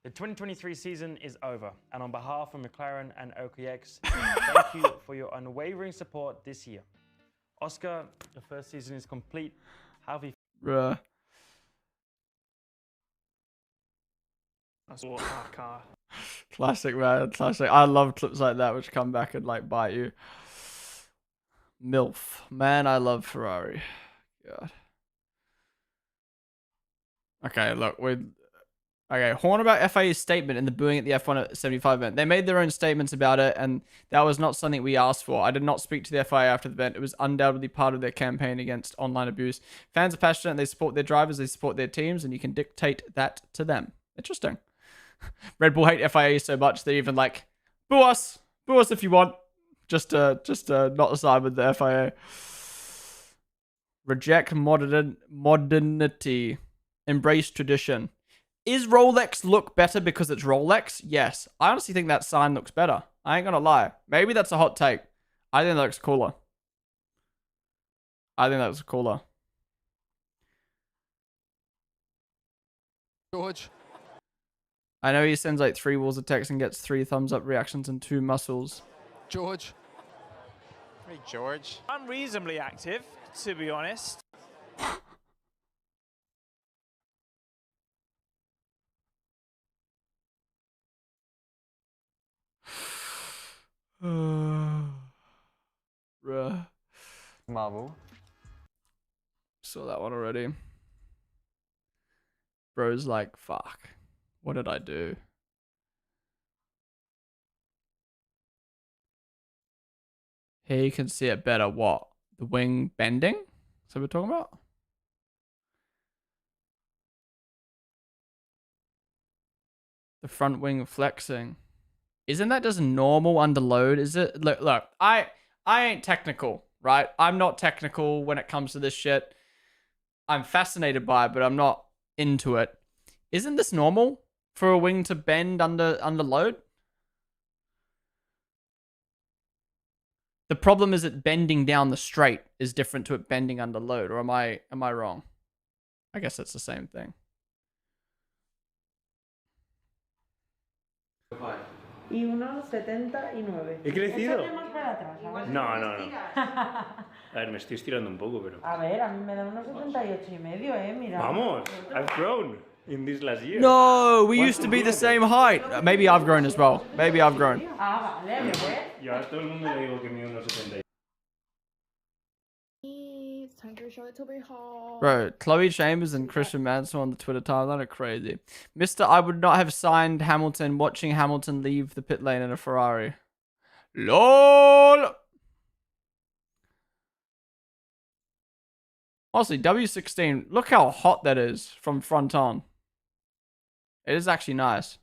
The 2023 season is over, and on behalf of McLaren and OKX, thank you for your unwavering support this year. Oscar, the first season is complete. How have you... Bruh. That's what our car. Classic, man. Classic. I love clips like that which come back and like bite you. MILF. Man, I love Ferrari. God. Okay, look, okay, horn about FIA's statement and the booing at the F1 75 event. They made their own statements about it, and that was not something we asked for. I did not speak to the FIA after the event. It was undoubtedly part of their campaign against online abuse. Fans are passionate, they support their drivers, they support their teams, and you can dictate that to them. Interesting. Red Bull hate FIA so much they even like boo us if you want, just to not side with the FIA. Reject modernity, embrace tradition. Is Rolex look better because it's Rolex? Yes. I honestly think that sign looks better. I ain't gonna lie. Maybe that's a hot take. I think that looks cooler. George. I know he sends like 3 walls of text and gets 3 thumbs up reactions and 2 muscles. George. Hey, George. Unreasonably active, to be honest. Bruh. Marvel. Saw that one already. Bro's like, fuck. What did I do? Here you can see it better. What? The wing bending? Is that what we're talking about? The front wing flexing. Isn't that just normal under load? Is it? Look, I ain't technical, right? I'm not technical when it comes to this shit. I'm fascinated by it, but I'm not into it. Isn't this normal for a wing to bend under load? The problem is that bending down the straight is different to it bending under load, or am I wrong? I guess it's the same thing. Y 1,79. ¿He crecido? Échate más para atrás, a ver si No, te no, no. estiras. A ver, me estoy estirando un poco, pero... A ver, a mí me da 1,78,5, mira. Vamos, I've grown in this last year. No, we used to be the same height. Maybe I've grown as well. Maybe I've grown. Ah, vale, ¿ves? Yo a todo el mundo le digo que mido 1,70. It's time to show it to be hot. Bro, Chloe Chambers and Christian Mansell on the Twitter timeline are crazy. Mr. I would not have signed Hamilton watching Hamilton leave the pit lane in a Ferrari. LOL! Honestly, W16, look how hot that is from front on. It is actually nice.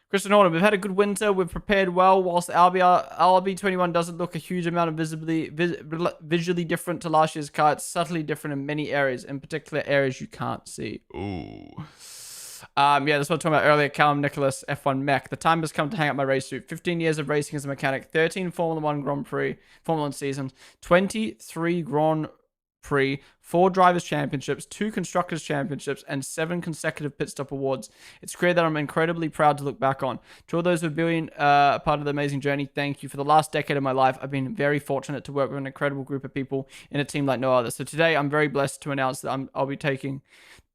Christian Horner, we've had a good winter. We've prepared well. Whilst RB21 doesn't look a huge amount of visually different to last year's car, it's subtly different in many areas, in particular areas you can't see. Ooh. Yeah, that's what I was talking about earlier. Callum Nicholas, F1 mech. The time has come to hang up my race suit. 15 years of racing as a mechanic, 13 Formula 1 Grand Prix, Formula 1 seasons, 23 Grand Prix, 4 Drivers' Championships, 2 Constructors' Championships, and 7 consecutive pit stop awards. It's a career that I'm incredibly proud to look back on. To all those who have been a part of the amazing journey, thank you. For the last decade of my life, I've been very fortunate to work with an incredible group of people in a team like no other. So today, I'm very blessed to announce that I'll be taking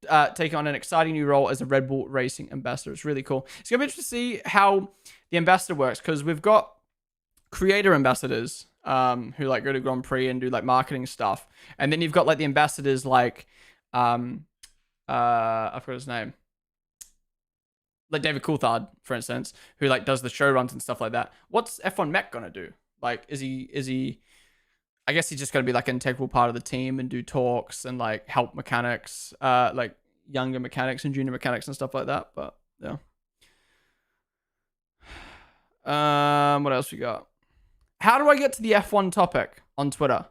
on an exciting new role as a Red Bull Racing ambassador. It's really cool. It's going to be interesting to see how the ambassador works, because we've got creator ambassadors who like go to Grand Prix and do like marketing stuff, and then you've got like the ambassadors like I forgot his name, like David Coulthard, for instance, who like does the show runs and stuff like that. What's F1 Mech gonna do? Like, is he I guess he's just gonna be like an integral part of the team and do talks and like help mechanics, like younger mechanics and junior mechanics and stuff like that. But yeah. What else we got? How do I get to the F1 topic on Twitter?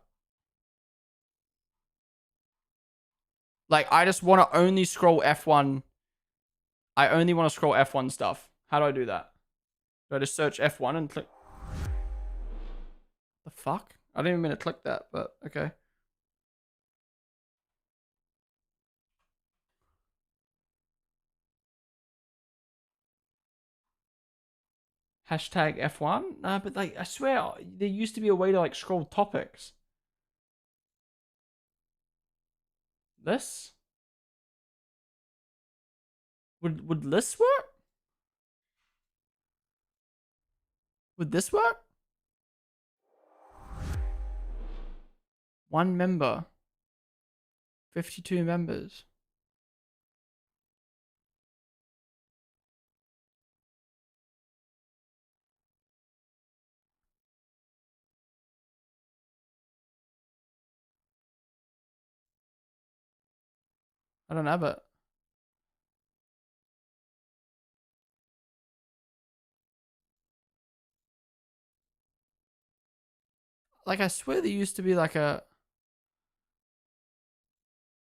Like, I just want to only scroll F1. I only want to scroll F1 stuff. How do I do that? Do I just search F1 and click? The fuck? I didn't even mean to click that, but okay. Hashtag F1? But like, I swear, there used to be a way to like scroll topics. This? Would this work? Would this work? 1 member. 52 members. I don't have it. Like, I swear there used to be like a...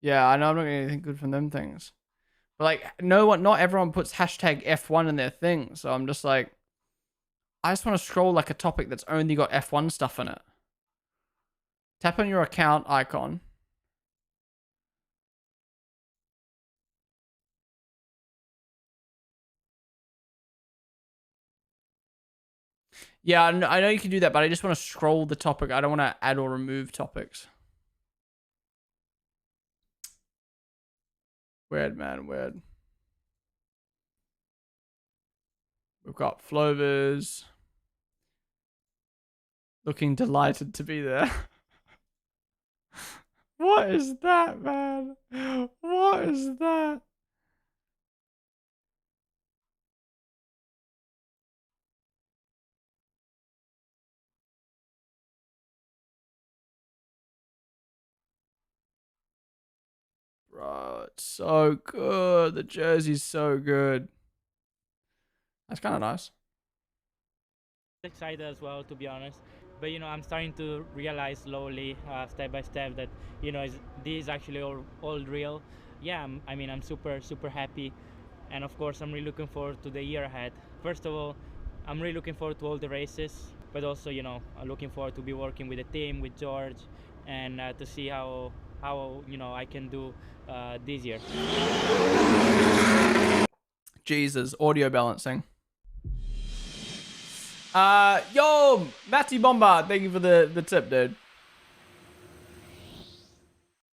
Yeah, I know I'm not getting anything good from them things. But like, not everyone puts hashtag F1 in their thing. So I'm just like, I just want to scroll like a topic that's only got F1 stuff in it. Tap on your account icon. Yeah, I know you can do that, but I just want to scroll the topic. I don't want to add or remove topics. Weird, man, weird. We've got Flovers. Looking delighted to be there. What is that, man? What is that? Bro, it's so good. The jersey's so good. That's kind of nice. Excited as well, to be honest. But I'm starting to realize slowly, step by step, that this is actually all real. Yeah, I'm super happy, and of course I'm really looking forward to the year ahead. First of all, I'm really looking forward to all the races, but also I'm looking forward to be working with the team, with George, and to see how I can do this year. Jesus, audio balancing. Yo, Matty Bombard, thank you for the tip, dude.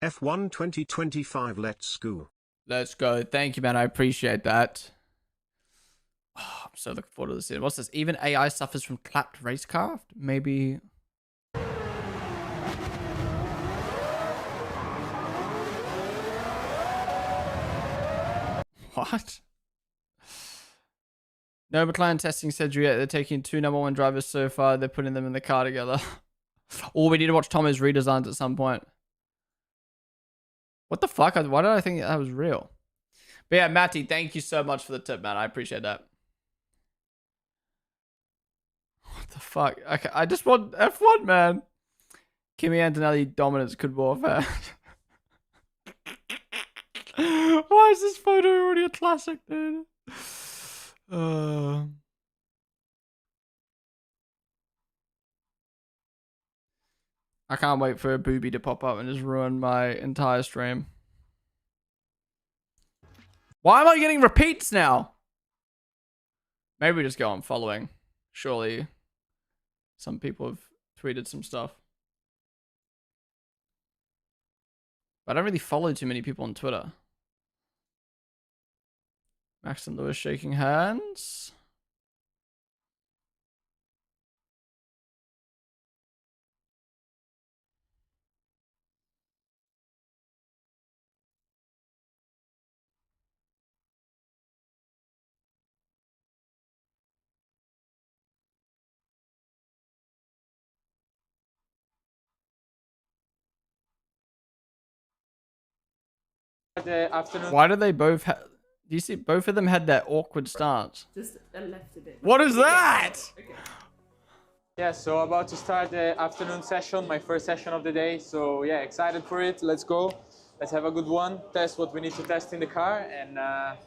F1 2025, let's go. Let's go. Thank you, man. I appreciate that. Oh, I'm so looking forward to this. What's this? Even AI suffers from clapped racecraft? Maybe. What? No, McLaren testing said they're taking 2 #1 drivers so far. They're putting them in the car together. Or we need to watch Tomo's redesigns at some point. What the fuck? Why did I think that was real? But yeah, Matty, thank you so much for the tip, man. I appreciate that. What the fuck? Okay, I just want F1, man. Kimi Antonelli dominance could warfare. Why is this photo already a classic, dude? I can't wait for a booby to pop up and just ruin my entire stream. Why am I getting repeats now? Maybe we just go on following. Surely some people have tweeted some stuff. But I don't really follow too many people on Twitter. Max and Lewis shaking hands. Why do they both have... Do you see both of them had that awkward stance? Just left a bit. What is that? Okay. Yeah, so about to start the afternoon session, my first session of the day. So yeah, excited for it. Let's go. Let's have a good one. Test what we need to test in the car, and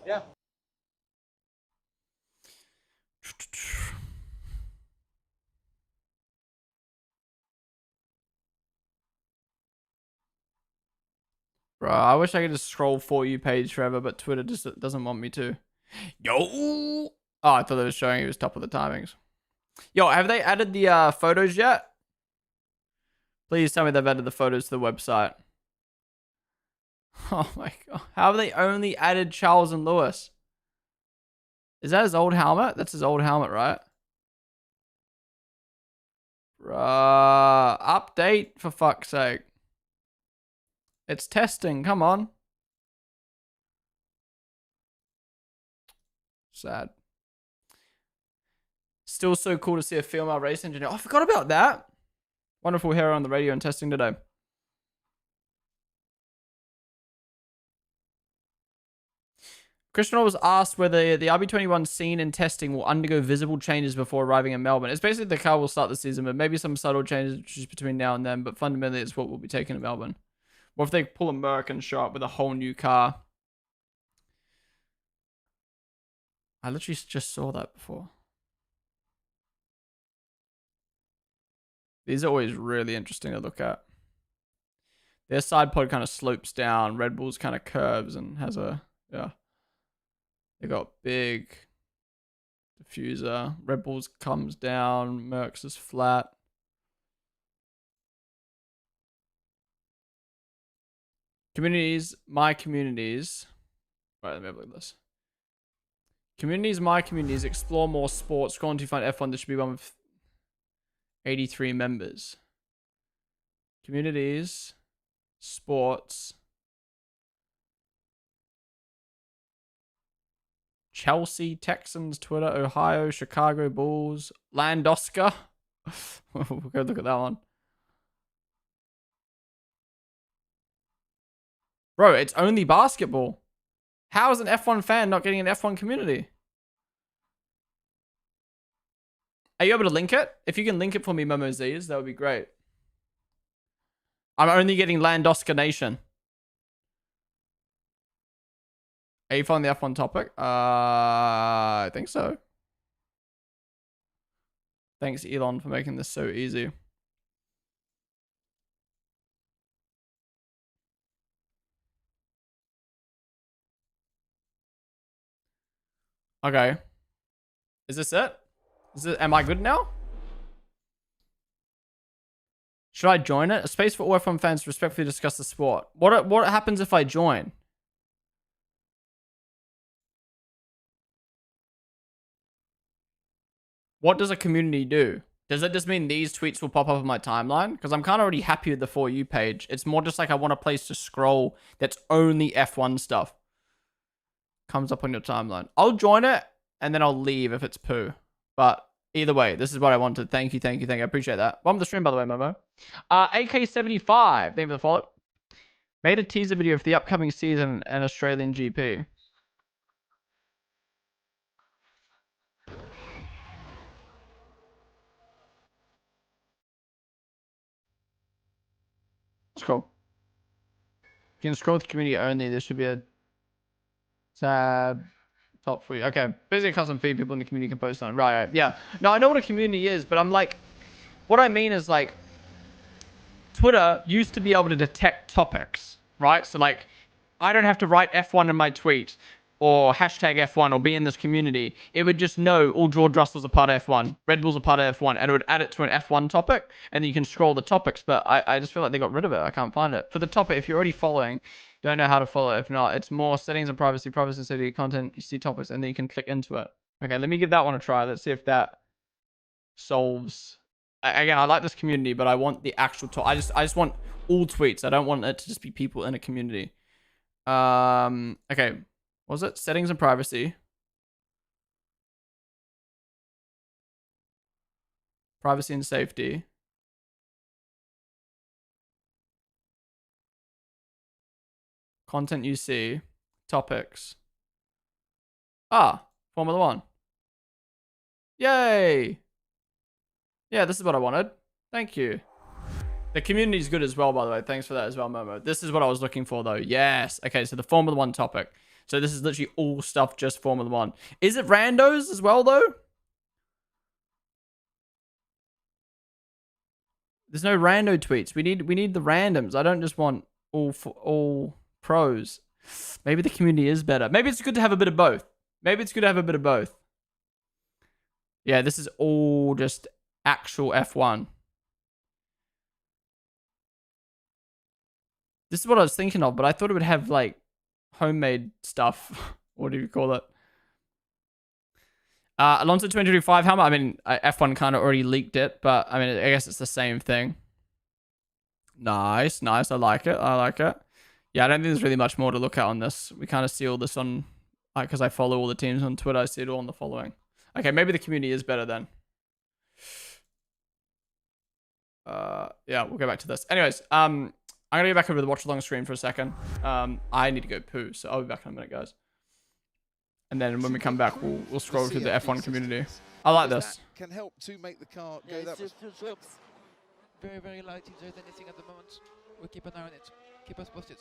yeah. Bro, I wish I could just scroll For You page forever, but Twitter just doesn't want me to. Yo! Oh, I thought it was showing he was top of the timings. Yo, have they added the photos yet? Please tell me they've added the photos to the website. Oh my god. How have they only added Charles and Lewis? Is that his old helmet? That's his old helmet, right? Bruh. Update, for fuck's sake. It's testing, come on. Sad. Still so cool to see a female race engineer. Oh, I forgot about that. Wonderful hair on the radio and testing today. Christian was asked whether the RB21 seen in testing will undergo visible changes before arriving in Melbourne. It's basically the car will start the season, but maybe some subtle changes between now and then. But fundamentally, it's what will be taken to Melbourne. Or if they pull a Merc and show up with a whole new car. I literally just saw that before. These are always really interesting to look at. Their side pod kind of slopes down. Red Bull's kind of curves and has a... Yeah. They got big diffuser. Red Bull's comes down. Mercs is flat. Communities, my communities. Right, let me have a look at this. Communities, my communities. Explore more sports. Scrolling to find F1. There should be one with 83 members. Communities, sports. Chelsea, Texans, Twitter, Ohio, Chicago Bulls, Landosca. We'll go look at that one. Bro, it's only basketball. How is an F1 fan not getting an F1 community? Are you able to link it? If you can link it for me, Momo Z's, that would be great. I'm only getting Landosca Nation. Are you following the F1 topic? I think so. Thanks, Elon, for making this so easy. Okay. Is this it? Am I good now? Should I join it? A space for all F1 fans to respectfully discuss the sport. What happens if I join? What does a community do? Does that just mean these tweets will pop up on my timeline? Because I'm kind of already happy with the For You page. It's more just like I want a place to scroll that's only F1 stuff. Comes up on your timeline. I'll join it and then I'll leave if it's poo. But either way, this is what I wanted. Thank you. I appreciate that. Welcome to the stream, by the way, Momo. AK75, thank you for the follow. Made a teaser video for the upcoming season and Australian GP. That's cool. You can scroll with community only. There should be a tab top for you. Okay. Basically, a custom feed people in the community can post on. Right. Yeah. No, I know what a community is, but I'm like, what I mean is like, Twitter used to be able to detect topics, right? So like, I don't have to write F1 in my tweet or hashtag F1 or be in this community. It would just know all George Russell's a part of F1, Red Bull's a part of F1, and it would add it to an F1 topic, and then you can scroll the topics, but I just feel like they got rid of it. I can't find it. For the topic, if you're already following, don't know how to follow it. If not, it's more settings and privacy and city content, you see topics, and then you can click into it. Okay, let me give that one a try. Let's see if that solves. Again, I like this community, but I want the actual I just want all tweets. I don't want it to just be people in a community. Okay. What was it? Settings and privacy. Privacy and safety. Content you see. Topics. Ah, Formula 1. Yay! Yeah, this is what I wanted. Thank you. The community is good as well, by the way. Thanks for that as well, Momo. This is what I was looking for, though. Yes. Okay, so the Formula 1 topic. So this is literally all stuff just Formula 1. Is it randos as well, though? There's no rando tweets. We need the randoms. I don't just want all pros. Maybe the community is better. Maybe it's good to have a bit of both. Yeah, this is all just actual F1. This is what I was thinking of, but I thought it would have like homemade stuff. What do you call it? Alonso 2025 helmet. I mean, F1 kind of already leaked it, but I mean, I guess it's the same thing. Nice. I like it. Yeah, I don't think there's really much more to look at on this. We kind of see all this on, because I follow all the teams on Twitter. I see it all on the following. Okay, maybe the community is better then. Yeah, we'll go back to this. Anyways, I'm gonna go back over to the Watchalong stream for a second. I need to go poo, so I'll be back in a minute, guys. And then when we come back, we'll scroll through the F1 community. I like this. Can help to make the car go that way. Very light. If there's anything at the moment, we'll keep an eye on it. Keep us posted.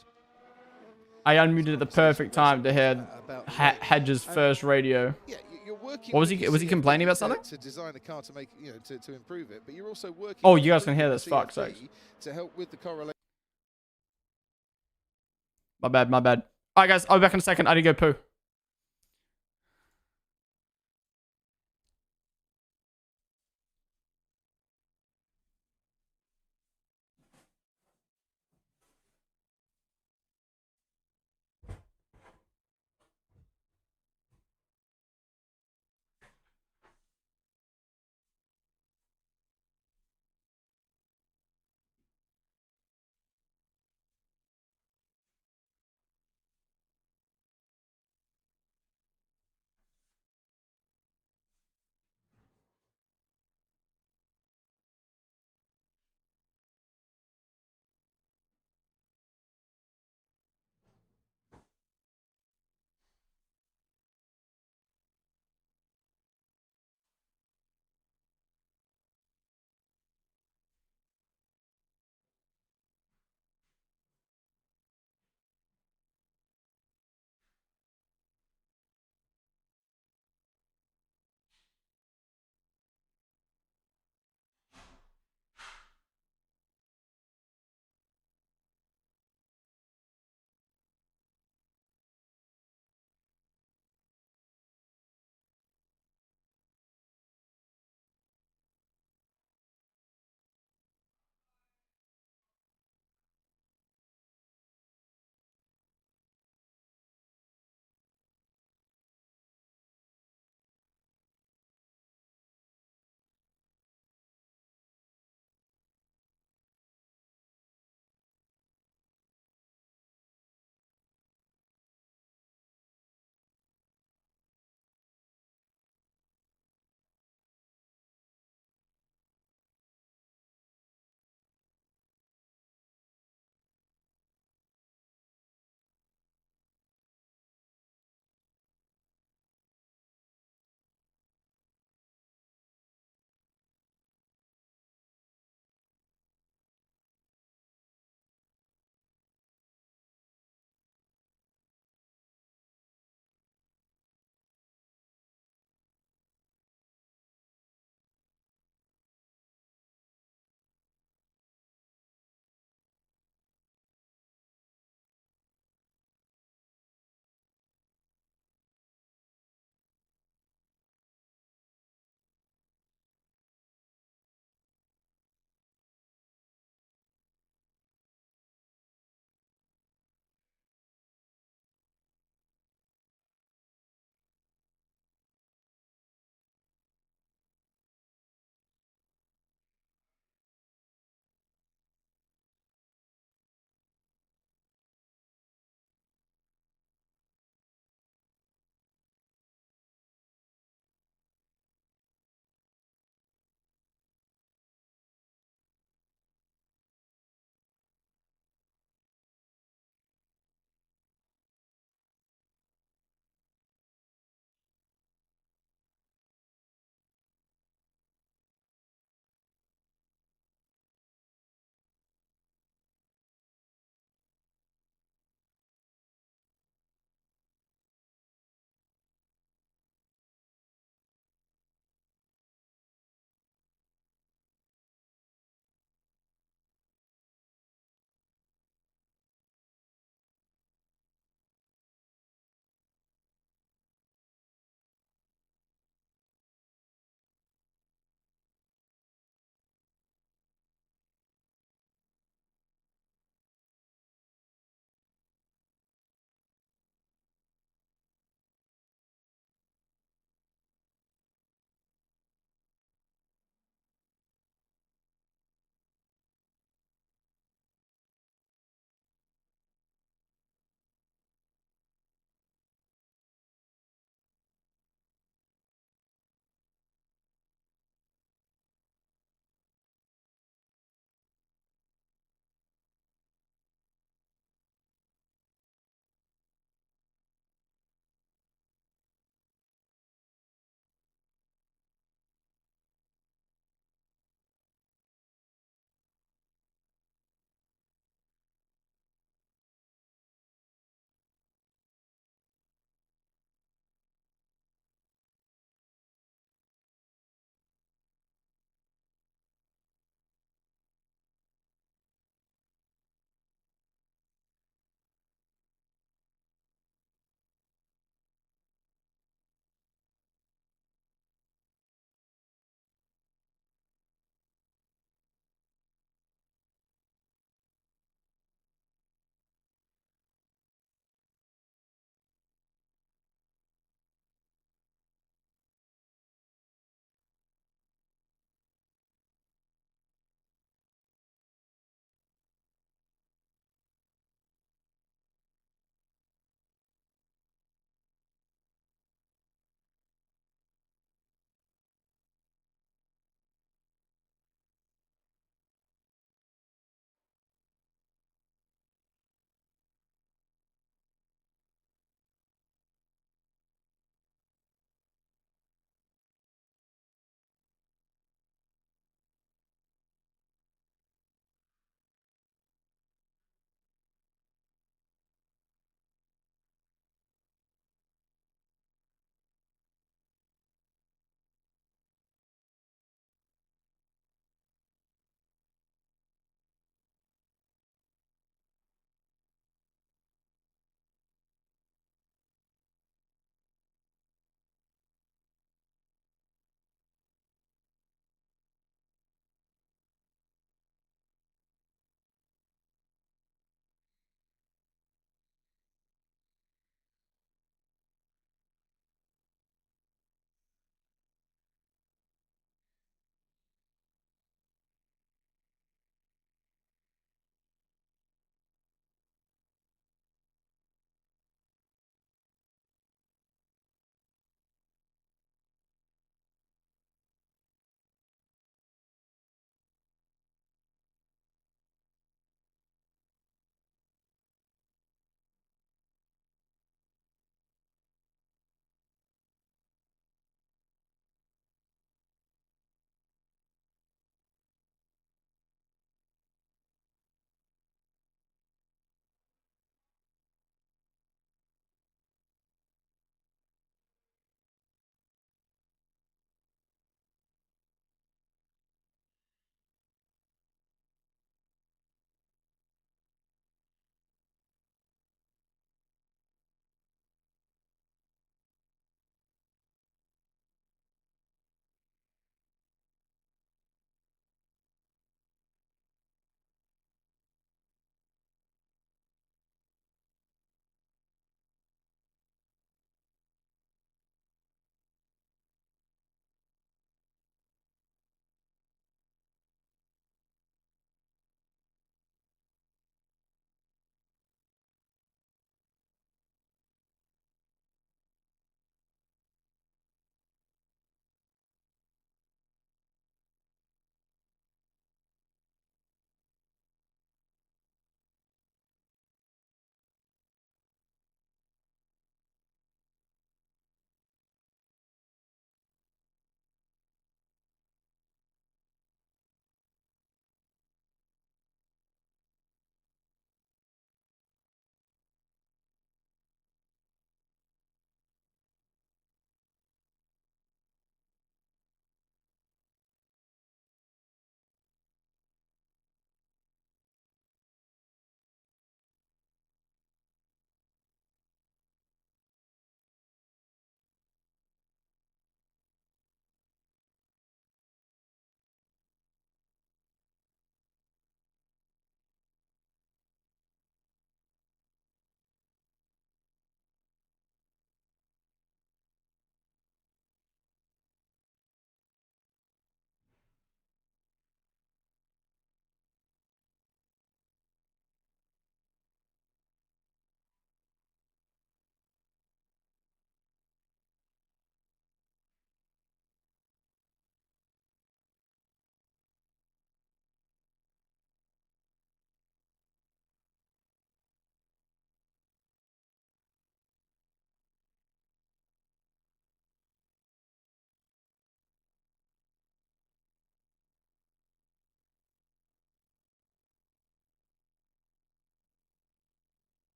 I unmuted at the perfect time to hear Hedge's first radio. Yeah, you're working. What was he? Was he complaining about something? To design a car to make, to improve it, but you're also working. Oh, you guys can hear this. Fuck sakes. To help with the correlation. My bad. All right, guys. I'll be back in a second. I need to go poo.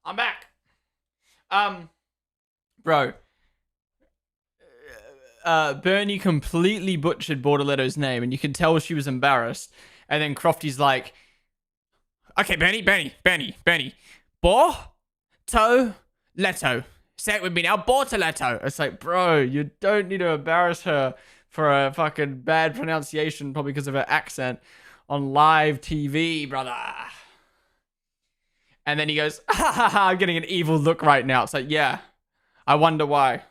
I'm back. Bro. Bernie completely butchered Borderletto's name, and you can tell she was embarrassed. And then Crofty's like, okay, Bernie. Bortoletto. Say it with me now, Bortoletto. It's like, bro, you don't need to embarrass her for a fucking bad pronunciation, probably because of her accent on live TV, brother. And then he goes, I'm getting an evil look right now. It's like, yeah, I wonder why.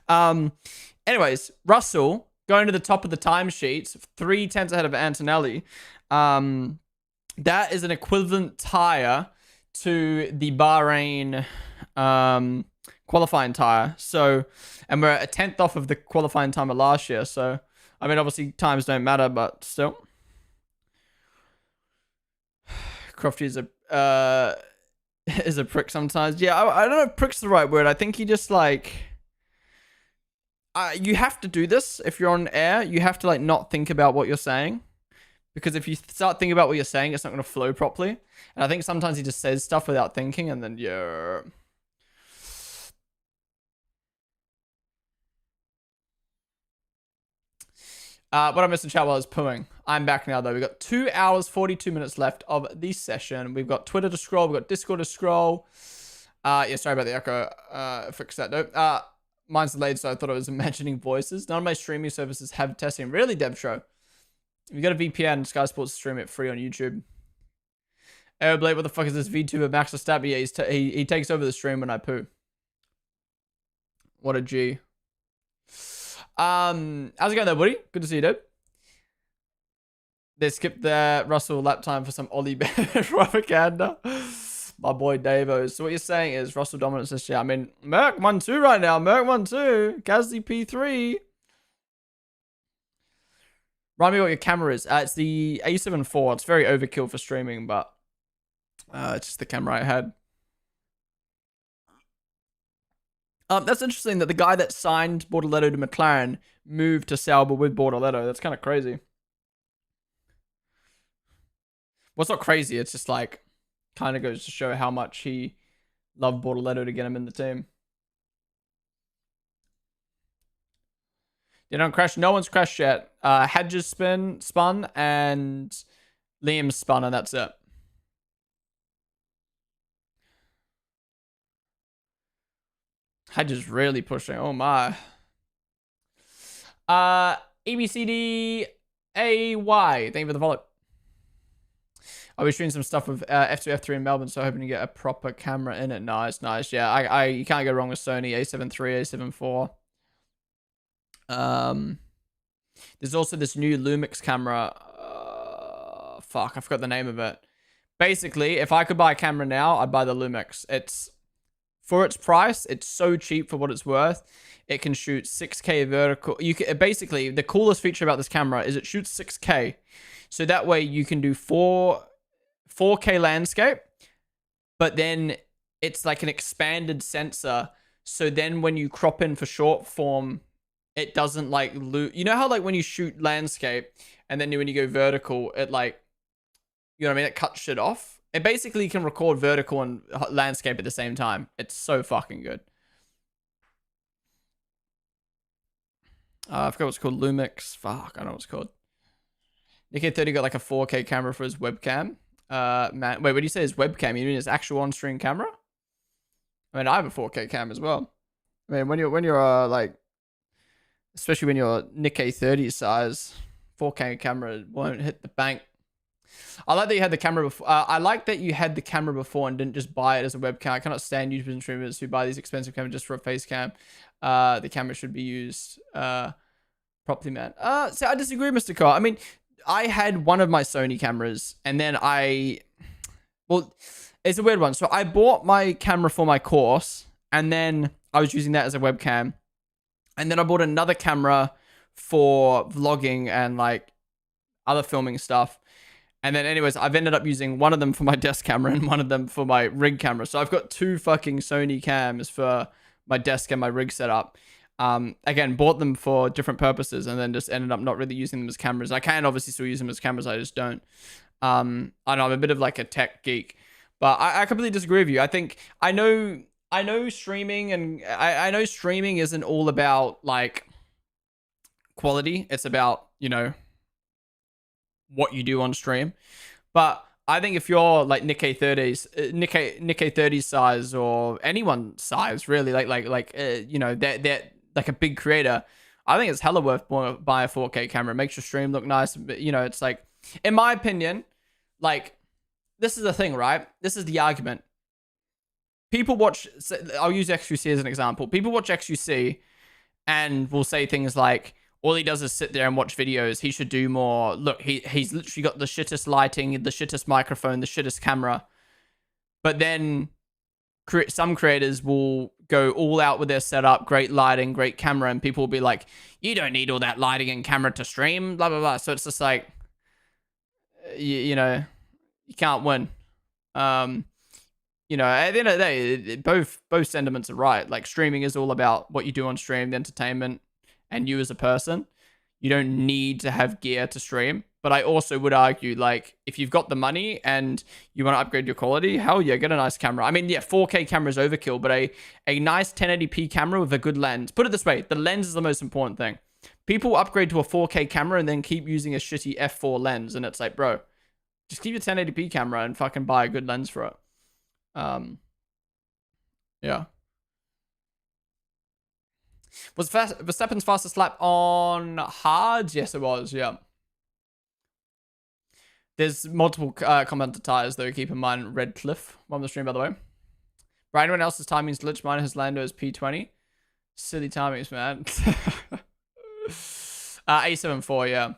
Anyways, Russell going to the top of the timesheets, 3 tenths ahead of Antonelli. That is an equivalent tire to the Bahrain qualifying tire. So, and we're a 10th off of the qualifying time of last year. So, I mean, obviously times don't matter, but still. Crofty is a prick sometimes. Yeah, I don't know if prick's the right word. I think he just like... you have to do this if you're on air. You have to like not think about what you're saying. Because if you start thinking about what you're saying, it's not going to flow properly. And I think sometimes he just says stuff without thinking and then yeah. What I missed in chat while I was pooing. I'm back now though. We've got 2 hours, 42 minutes left of the session. We've got Twitter to scroll. We've got Discord to scroll. Yeah, sorry about the echo. Fix that though. Mine's delayed, so I thought I was imagining voices. None of my streaming services have testing. Really, DevShow? If you got a VPN, Sky Sports stream it free on YouTube. Aeroblade, what the fuck is this VTuber Max or Stab? Yeah, he takes over the stream when I poo. What a G. How's it going there, buddy? Good to see you, dude. They skipped the Russell lap time for some Ollie propaganda. My boy Davo. So what you're saying is Russell dominance this year. I mean, Merc 1-2 right now. Merc 1-2. Gasly P3. Remind me what your camera is. It's the A7 IV. It's very overkill for streaming, but it's just the camera I had. That's interesting that the guy that signed Bortoletto to McLaren moved to Sauber with Bortoletto. That's kind of crazy. Well, it's not crazy. It's just like, kind of goes to show how much he loved Bortoletto to get him in the team. Did not crash? No one's crashed yet. Hedges spun, and Liam spun, and that's it. Hedges really pushing. Oh my. EBCDAY. Thank you for the follow. I'll be shooting some stuff with F2, F3 in Melbourne, so hoping to get a proper camera in it. Nice. Yeah, you can't go wrong with Sony A7 III, A7 IV. There's also this new Lumix camera. Fuck, I forgot the name of it. Basically, if I could buy a camera now, I'd buy the Lumix. For its price, it's so cheap for what it's worth. It can shoot 6K vertical. Basically, the coolest feature about this camera is it shoots 6K. So that way you can do 4K landscape, but then it's like an expanded sensor. So then when you crop in for short form, it doesn't like you know how like when you shoot landscape and then when you go vertical, it like, you know what I mean? It cuts shit off. It basically can record vertical and landscape at the same time. It's so fucking good. I forgot what's called. Lumix. Fuck, I don't know what it's called. Nick 30 got like a 4K camera for his webcam. Man, wait, when you say his webcam, you mean his actual on-screen camera? I mean, I have a 4K cam as well. I mean, when you're like, especially when you're Nick 30 size, 4K camera won't hit the bank. I like that you had the camera before. I like that you had the camera before and didn't just buy it as a webcam. I cannot stand YouTubers and streamers who buy these expensive cameras just for a face cam. The camera should be used properly, man. So I disagree, Mr. Carr. I mean, I had one of my Sony cameras and then well, it's a weird one. So I bought my camera for my course and then I was using that as a webcam. And then I bought another camera for vlogging and like other filming stuff. And then anyways, I've ended up using one of them for my desk camera and one of them for my rig camera. So I've got 2 fucking Sony cams for my desk and my rig setup. Again, bought them for different purposes and then just ended up not really using them as cameras. I can obviously still use them as cameras. I just don't. I know I'm a bit of like a tech geek, But I completely disagree with you. I think I know streaming, and I know streaming isn't all about like quality. It's about, you know, what you do on stream. But I think if you're like Nikkei 30s size, or anyone size really, you know, they're like a big creator, I think it's hella worth buying a 4K camera. It makes your stream look nice. But, you know, it's like, in my opinion, like, this is the thing, right? This is the argument. People watch, I'll use XQC as an example. People watch XQC and will say things like, all he does is sit there and watch videos. He should do more. Look, he's literally got the shittest lighting, the shittest microphone, the shittest camera. But then some creators will go all out with their setup, great lighting, great camera, and people will be like, you don't need all that lighting and camera to stream, blah, blah, blah. So it's just like, you know, you can't win. You know, at the end of the day, both sentiments are right. Like, streaming is all about what you do on stream, the entertainment, and you as a person. You don't need to have gear to stream. But I also would argue, like, if you've got the money and you want to upgrade your quality, hell yeah, get a nice camera. I mean, yeah, 4K camera is overkill, but a nice 1080p camera with a good lens. Put it this way, the lens is the most important thing. People upgrade to a 4K camera and then keep using a shitty f4 lens, and it's like, bro, just keep your 1080p camera and fucking buy a good lens for it. Yeah. Was Verstappen's fastest lap on hards? Yes, it was. Yeah. There's multiple commenter tires, though. Keep in mind, Red Cliff on the stream, by the way. Right, anyone else's timing's glitch. Mine has Lando as P20. Silly timings, man. A74, yeah.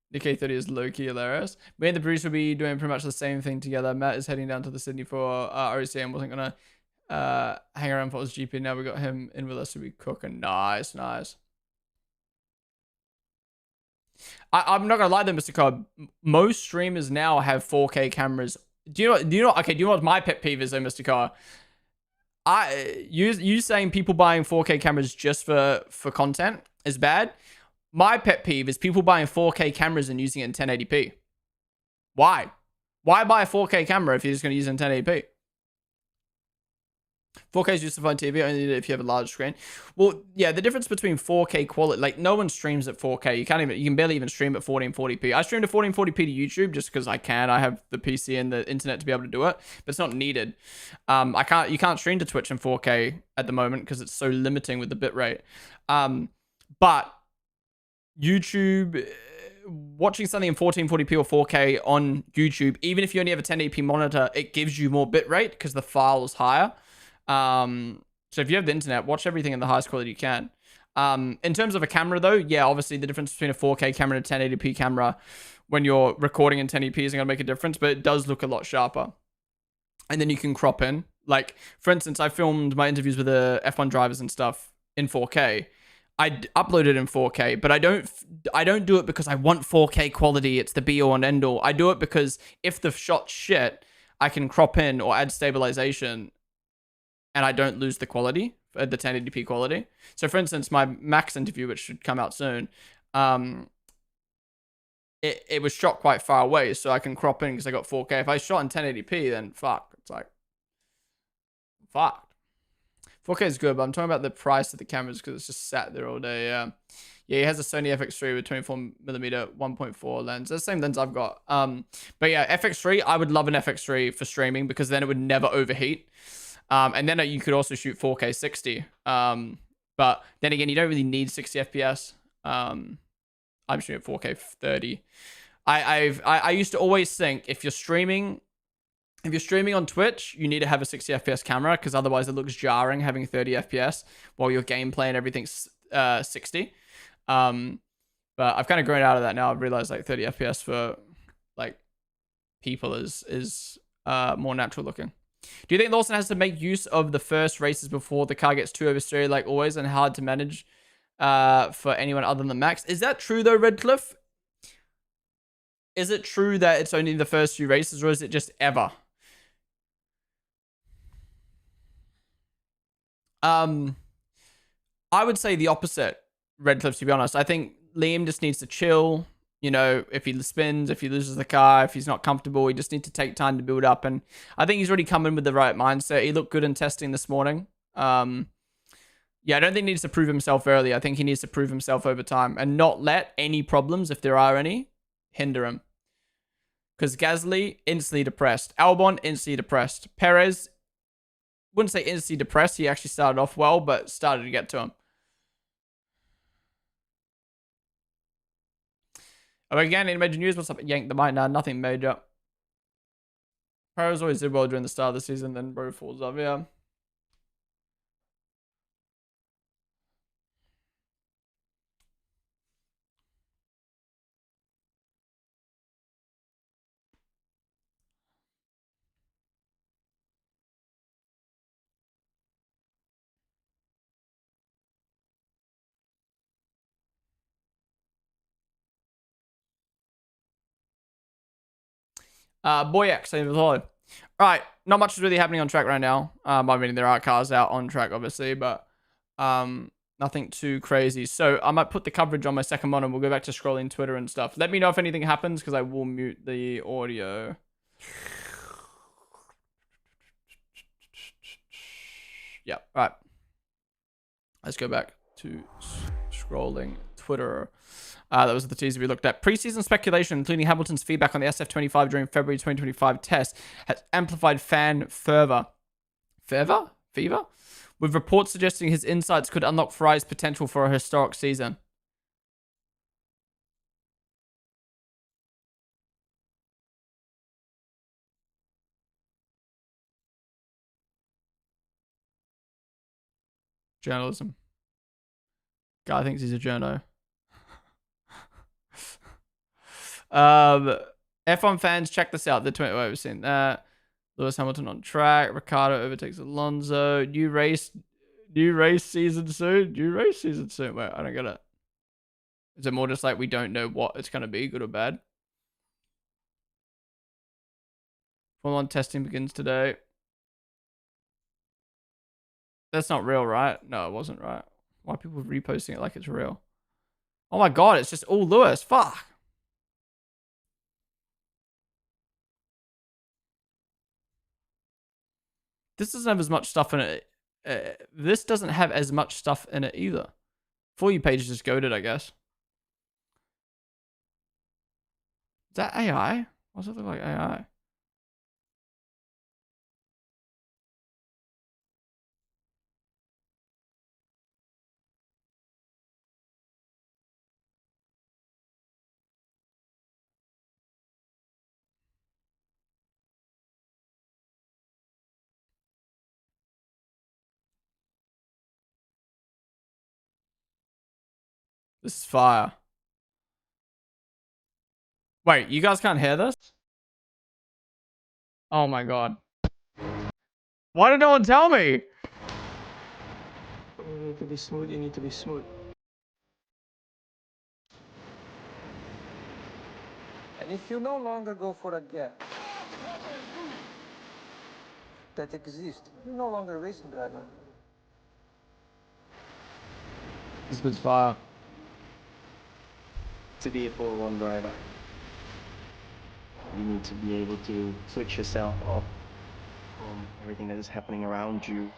The K30 is low-key hilarious. Me and the Bruce will be doing pretty much the same thing together. Matt is heading down to the Sydney for ROC and wasn't going to hang around for his GP. Now we got him in with us to be cooking. Nice, nice. I'm not going to lie though, Mr. Cobb. Most streamers now have 4K cameras. Do you know what my pet peeve is though, Mr. Cobb? You saying people buying 4K cameras just for content is bad. My pet peeve is people buying 4K cameras and using it in 1080p. Why? Why buy a 4K camera if you're just going to use it in 1080p? 4K is used to find TV, only if you have a large screen. Well, yeah, the difference between 4K quality, like, no one streams at 4K. You can barely even stream at 1440p. I streamed at 1440p to YouTube just because I can. I have the PC and the internet to be able to do it, but it's not needed. You can't stream to Twitch in 4K at the moment because it's so limiting with the bitrate. But YouTube, watching something in 1440p or 4K on YouTube, even if you only have a 1080p monitor, it gives you more bitrate because the file is higher. So if you have the internet, watch everything in the highest quality you can. In terms of a camera though, yeah, obviously the difference between a 4K camera and a 1080p camera when you're recording in 1080p isn't going to make a difference, but it does look a lot sharper. And then you can crop in. Like, for instance, I filmed my interviews with the F1 drivers and stuff in 4K. I upload it in 4K, but I don't do it because I want 4K quality. It's the be all and end all. I do it because if the shot's shit, I can crop in or add stabilization and I don't lose the quality, the 1080p quality. So for instance, my Max interview, which should come out soon, it was shot quite far away, so I can crop in because I got 4K. If I shot in 1080p, then fuck. It's like, fuck. 4K is good, but I'm talking about the price of the cameras because it's just sat there all day. Yeah, he has a Sony FX3 with 24mm 1.4 lens. That's the same lens I've got. But yeah, FX3, I would love an FX3 for streaming because then it would never overheat. And then you could also shoot 4K 60. But then again, you don't really need 60 FPS. I'm shooting at 4K 30. I used to always think if you're streaming on Twitch, you need to have a 60 FPS camera because otherwise it looks jarring having 30 FPS while your gameplay and everything's 60. But I've kind of grown out of that now. I've realized like 30 FPS for like people is more natural looking. Do you think Lawson has to make use of the first races before the car gets too oversteered like always and hard to manage for anyone other than Max? Is that true though, Redcliffe? Is it true that it's only the first few races or is it just ever? I would say the opposite, Redcliffe, to be honest. I think Liam just needs to chill, You know, if he spins, if he loses the car, if he's not comfortable, he just needs to take time to build up. And I think he's already come in with the right mindset. He looked good in testing this morning. Yeah, I don't think he needs to prove himself early. I think he needs to prove himself over time and not let any problems, if there are any, hinder him. Because Gasly, instantly depressed. Albon, instantly depressed. Perez, wouldn't say instantly depressed. He actually started off well, but started to get to him. Oh, again, in major news, what's up? Yank the mic now. Nothing major. Perez always did well during the start of the season, then bro falls off, yeah. Boy X, I follow. Right, not much is really happening on track right now. I mean, there are cars out on track, obviously, but nothing too crazy. So I might put the coverage on my second one, and we'll go back to scrolling Twitter and stuff. Let me know if anything happens, because I will mute the audio. Yeah, right. Let's go back to scrolling Twitter. That was the teaser we looked at. Preseason speculation, including Hamilton's feedback on the SF25 during February 2025 test, has amplified fan fervor. Fever? With reports suggesting his insights could unlock Ferrari's potential for a historic season. Journalism. Guy thinks he's a journo. F1 fans, check this out. The 20. Wait, we've seen that. Lewis Hamilton on track. Ricardo overtakes Alonso. New race season soon. Wait, I don't get it. Is it more just like we don't know what it's gonna be, good or bad? Full-on testing begins today. That's not real, right? No, it wasn't, right? Why are people reposting it like it's real? Oh my god, it's just all Lewis. Fuck. This doesn't have as much stuff in it. This doesn't have as much stuff in it either. For You page is just goated, I guess. Is that AI? Why does it look like AI? This is fire. Wait, you guys can't hear this? Oh my god. Why did no one tell me? You need to be smooth, you need to be smooth. And if you no longer go for a gap that exists, you're no longer a racing driver. This was fire. To be a 4-1 driver, you need to be able to switch yourself off from everything that is happening around you.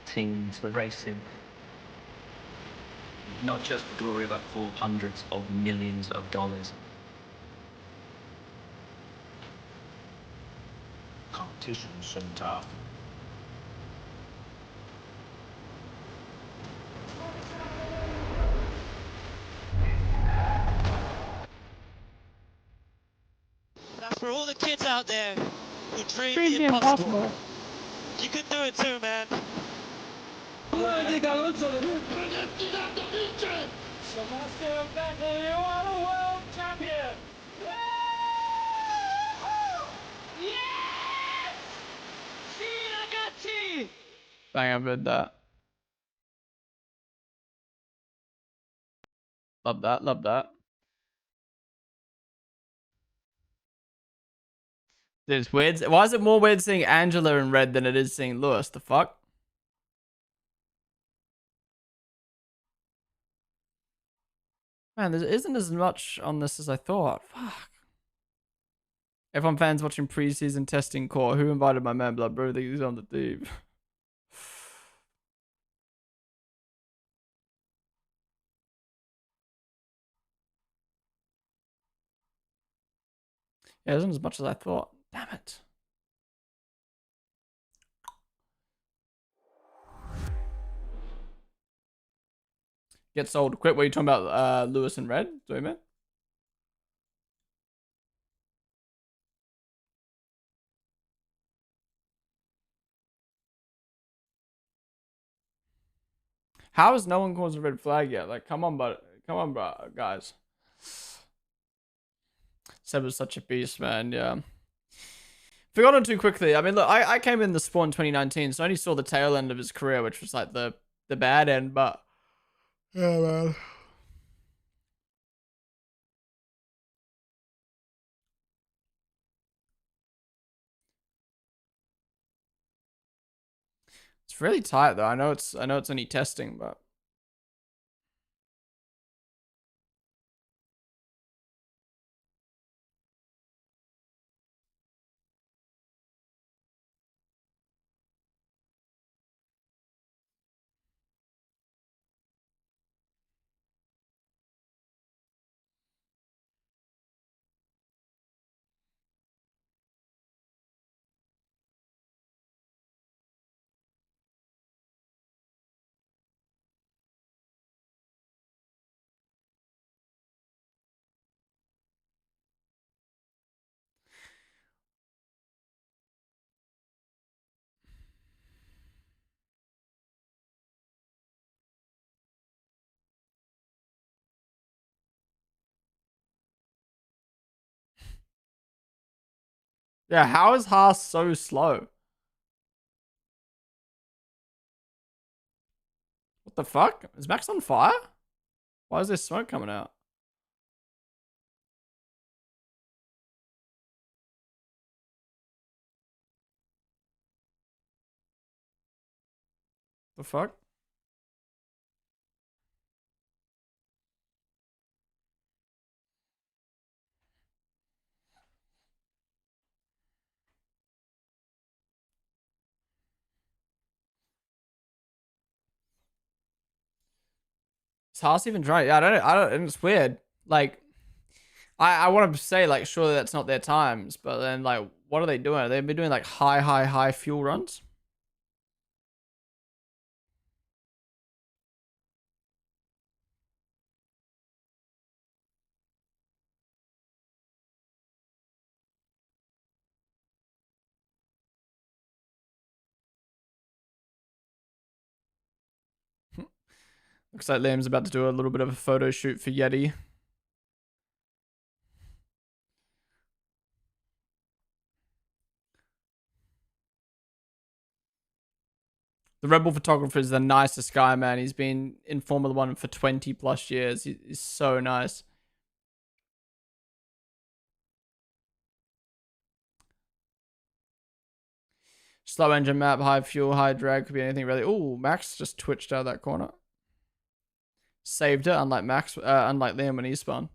Teams were racing not just for glory, but for hundreds of millions of dollars. Competition's so tough. That's for all the kids out there who dream the impossible. You can do it too, man. Bang, I read that. Love that, love that. It's weird. Why is it more weird seeing Angela in red than it is seeing Lewis? The fuck? Man, there isn't as much on this as I thought. Fuck. F1 fans watching preseason testing core. Who invited my man blood, bro? He's on the team. Yeah, it isn't as much as I thought. Damn it. Get sold. Quit. What are you talking about? Lewis and Red? Sorry, man. How has no one caused a red flag yet? Like, come on, bro, guys. Seb was such a beast, man. Yeah. Forgotten too quickly. I mean, look, I came in the sport in 2019, so I only saw the tail end of his career, which was like the bad end, but yeah, man. It's really tight though. I know it's only testing, but yeah, how is Haas so slow? What the fuck? Is Max on fire? Why is there smoke coming out? The fuck? Is Haas even trying? Yeah, I don't, and it's weird. Like, I want to say, like, surely that's not their times, but then, like, what are they doing? They've been doing, like, high fuel runs. Looks like Liam's about to do a little bit of a photo shoot for Yeti. The Red Bull photographer is the nicest guy, man. He's been in Formula One for 20 plus years. He's so nice. Slow engine map, high fuel, high drag, could be anything really. Oh, Max just twitched out of that corner. Saved it, unlike unlike Liam when he spun.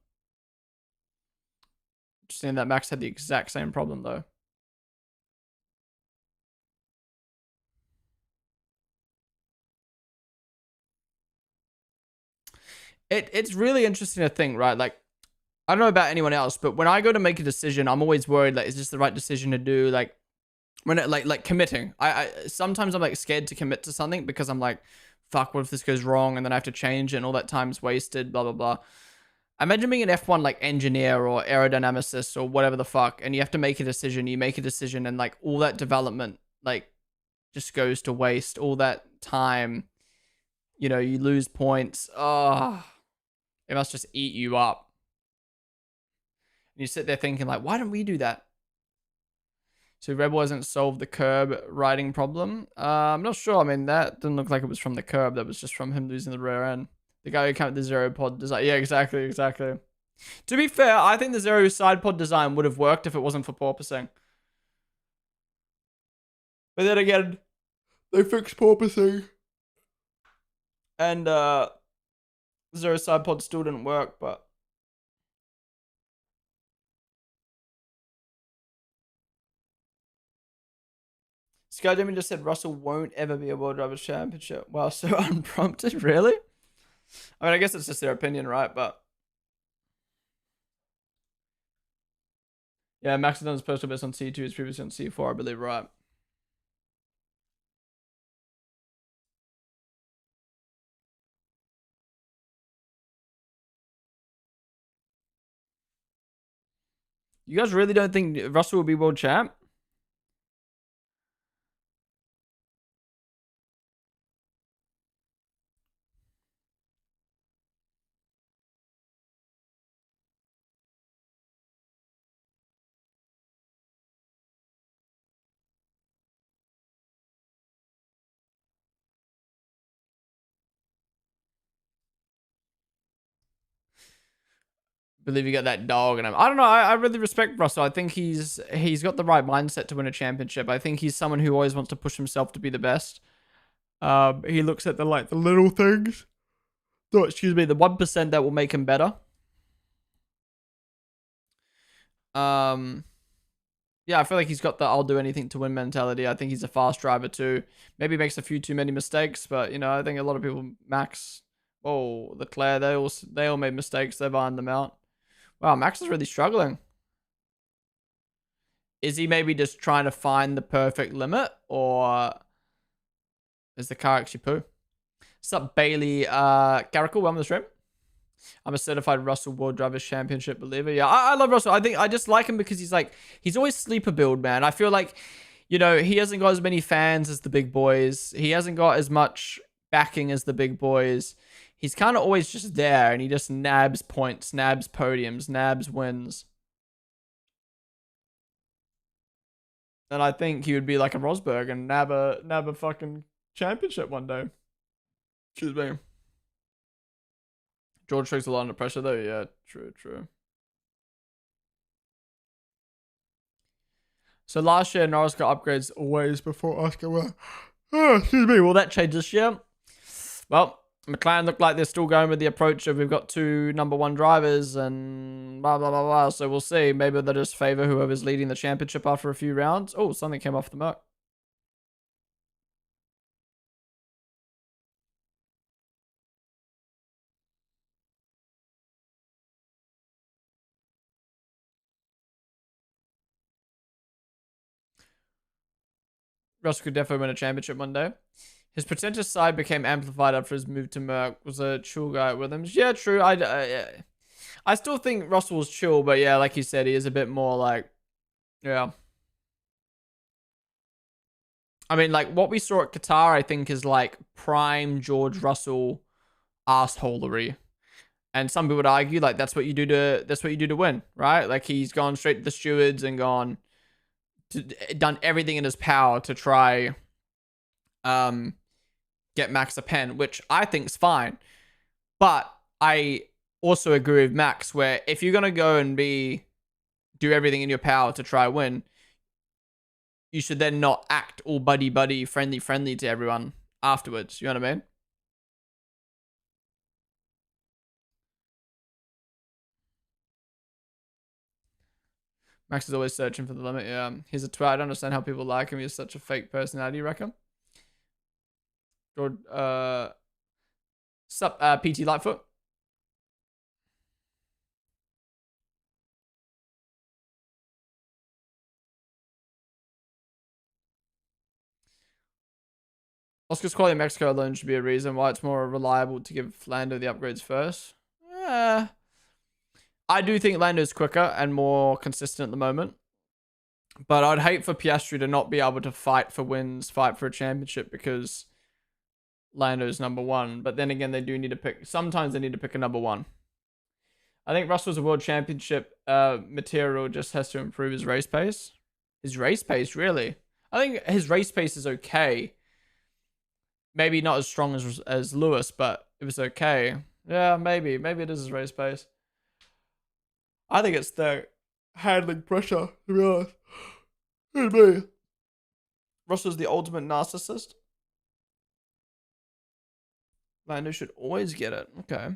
Interesting that Max had the exact same problem though. It's really interesting to think, right? Like, I don't know about anyone else, but when I go to make a decision, I'm always worried, like, is this the right decision to do? Like, when it, like committing, I sometimes I'm like scared to commit to something because I'm like, fuck, what if this goes wrong and then I have to change it and all that time's wasted, blah blah blah. Imagine being an F1 like engineer or aerodynamicist or whatever the fuck, and you have to make a decision. You make a decision, and like all that development like just goes to waste. All that time, you know, you lose points. Oh, it must just eat you up. And you sit there thinking like, why don't we do that? So Rebel hasn't solved the curb riding problem. I'm not sure. I mean, that didn't look like it was from the curb. That was just from him losing the rear end. The guy who came with the zero pod design. Yeah, exactly. To be fair, I think the zero side pod design would have worked if it wasn't for porpoising. But then again, they fixed porpoising. And Zero side pod still didn't work, but Sky Jamie just said Russell won't ever be a World Drivers' Championship. Wow, so unprompted, really? I mean, I guess it's just their opinion, right? But yeah, Max has done his personal best on C2, his previously on C4, I believe, right? You guys really don't think Russell will be world champ? Believe you got that dog in him. I don't know. I really respect Russell. I think he's got the right mindset to win a championship. I think he's someone who always wants to push himself to be the best. He looks at the little things. Oh, excuse me, the 1% that will make him better. Yeah, I feel like he's got the I'll do anything to win mentality. I think he's a fast driver too. Maybe makes a few too many mistakes, but you know, I think a lot of people, Max, Leclerc, they all made mistakes. They've ironed them out. Wow, Max is really struggling. Is he maybe just trying to find the perfect limit, or is the car actually poo? What's up, Bailey? Garrickle, welcome to the stream. I'm a certified Russell World Drivers Championship believer. Yeah, I love Russell. I just like him because he's always sleeper build, man. I feel like, you know, he hasn't got as many fans as the big boys. He hasn't got as much backing as the big boys. He's kind of always just there, and he just nabs points, nabs podiums, nabs wins. And I think he would be like a Rosberg and nab a fucking championship one day. Excuse me. George takes a lot under pressure though. Yeah, true. So last year, Norris got upgrades always before Oscar were. Oh, excuse me. Will that change this year? Well, McLaren look like they're still going with the approach of we've got 2 number 1 drivers and blah, blah, blah, blah. So we'll see. Maybe they'll just favor whoever's leading the championship after a few rounds. Oh, something came off the Merc. Russell could definitely win a championship one day. His pretentious side became amplified after his move to Merc. Was a chill guy at Williams. Yeah, true. I still think Russell's chill, but yeah, like you said, he is a bit more like, yeah. I mean, like what we saw at Qatar, I think is like prime George Russell assholery. And some people would argue like that's what you do to win, right? Like he's gone straight to the stewards and done everything in his power to try get Max a pen, which I think is fine. But I also agree with Max where if you're gonna go and do everything in your power to try win, you should then not act all buddy, friendly to everyone afterwards. You know what I mean? Max is always searching for the limit. Yeah, he's a twat. I don't understand how people like him. He's such a fake personality, you reckon? George, sup, PT Lightfoot? Oscar's quality in Mexico alone should be a reason why it's more reliable to give Lando the upgrades first. I do think Lando's quicker and more consistent at the moment. But I'd hate for Piastri to not be able to fight for wins, fight for a championship because Lando's number 1. But then again, they do need to pick. Sometimes they need to pick a number 1. I think Russell's a world championship material, just has to improve his race pace. His race pace, really? I think his race pace is okay. Maybe not as strong as Lewis, but it was okay. Yeah, maybe. Maybe it is his race pace. I think it's the handling pressure, to be honest. Who's me? Russell's the ultimate narcissist. Lando should always get it. Okay.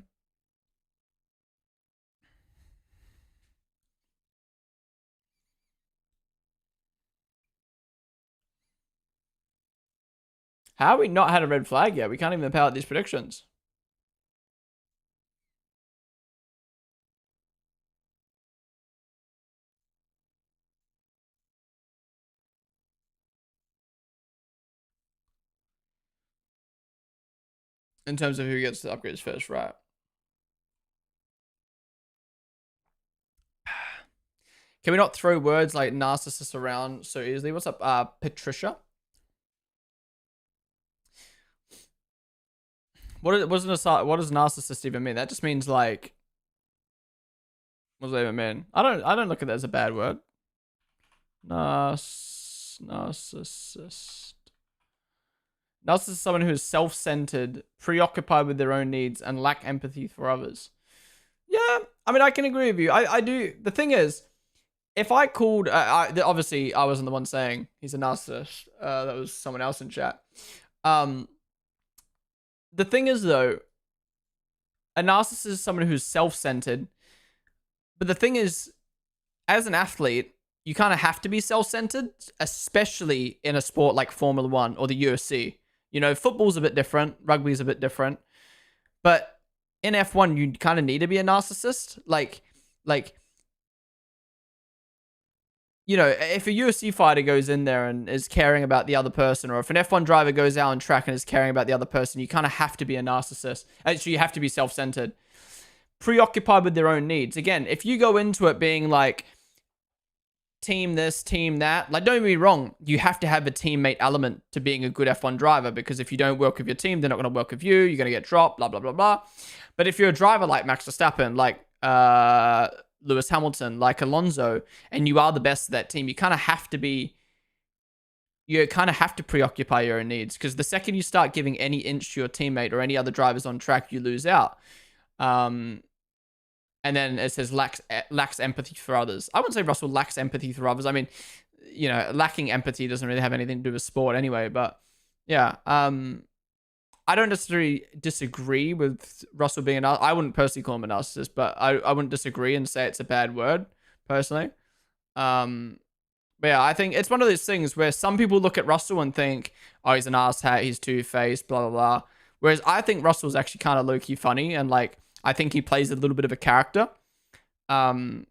How have we not had a red flag yet? We can't even power out these predictions. In terms of who gets the upgrades first, right? Can we not throw words like narcissist around so easily? What's up, Patricia? What does narcissist even mean? That just means like, what does that even mean? I don't look at that as a bad word. Narcissist. Narcissist is someone who is self-centered, preoccupied with their own needs, and lack empathy for others. Yeah, I mean, I can agree with you. I do. The thing is, if I called, obviously I wasn't the one saying he's a narcissist. That was someone else in chat. The thing is though, a narcissist is someone who's self-centered. But the thing is, as an athlete, you kind of have to be self-centered, especially in a sport like Formula 1 or the UFC. You know, football's a bit different, rugby's a bit different. But in F1, you kind of need to be a narcissist. Like, you know, if a UFC fighter goes in there and is caring about the other person, or if an F1 driver goes out on track and is caring about the other person, you kind of have to be a narcissist. Actually, you have to be self-centered. Preoccupied with their own needs. Again, if you go into it being like, team this, team that, like, don't get me wrong, you have to have a teammate element to being a good F1 driver, because if you don't work with your team, they're not going to work with you, you're going to get dropped, blah, blah, blah, blah. But if you're a driver like Max Verstappen, like Lewis Hamilton, like Alonso, and you are the best of that team, you kind of have to preoccupy your own needs, because the second you start giving any inch to your teammate or any other drivers on track, you lose out. And then it says lacks empathy for others. I wouldn't say Russell lacks empathy for others. I mean, you know, lacking empathy doesn't really have anything to do with sport anyway. But yeah, I don't necessarily disagree with Russell being I wouldn't personally call him a narcissist, but I wouldn't disagree and say it's a bad word personally. But yeah, I think it's one of those things where some people look at Russell and think, oh, he's an asshat, he's two-faced, blah, blah, blah. Whereas I think Russell's actually kind of low-key funny, and like, I think he plays a little bit of a character. I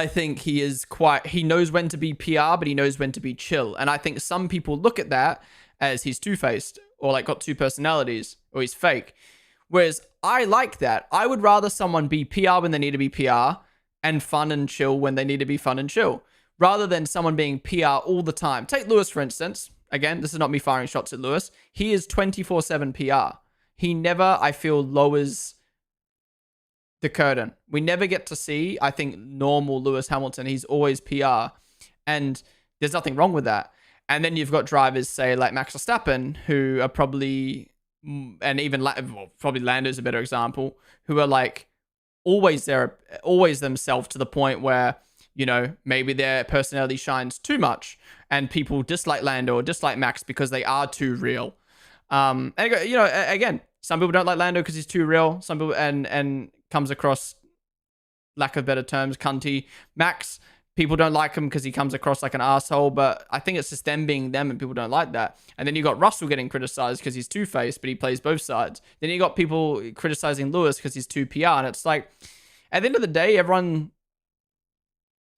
think he knows when to be PR, but he knows when to be chill. And I think some people look at that as he's two-faced, or like got two personalities, or he's fake. Whereas I like that. I would rather someone be PR when they need to be PR, and fun and chill when they need to be fun and chill, rather than someone being PR all the time. Take Lewis, for instance. Again, this is not me firing shots at Lewis. He is 24/7 PR. He never, I feel, lowers the curtain. We never get to see, I think, normal Lewis Hamilton. He's always PR, and there's nothing wrong with that. And then you've got drivers, say, like Max Verstappen, who are probably, and even probably Lando's a better example, who are like always there, always themselves, to the point where, you know, maybe their personality shines too much and people dislike Lando or dislike Max because they are too real. And, you know, again, some people don't like Lando because he's too real. Some people, and comes across, lack of better terms, cunty. Max, people don't like him because he comes across like an asshole, but I think it's just them being them and people don't like that. And then you got Russell getting criticized because he's two-faced, but he plays both sides. Then you got people criticizing Lewis because he's too PR, and it's like, at the end of the day, everyone,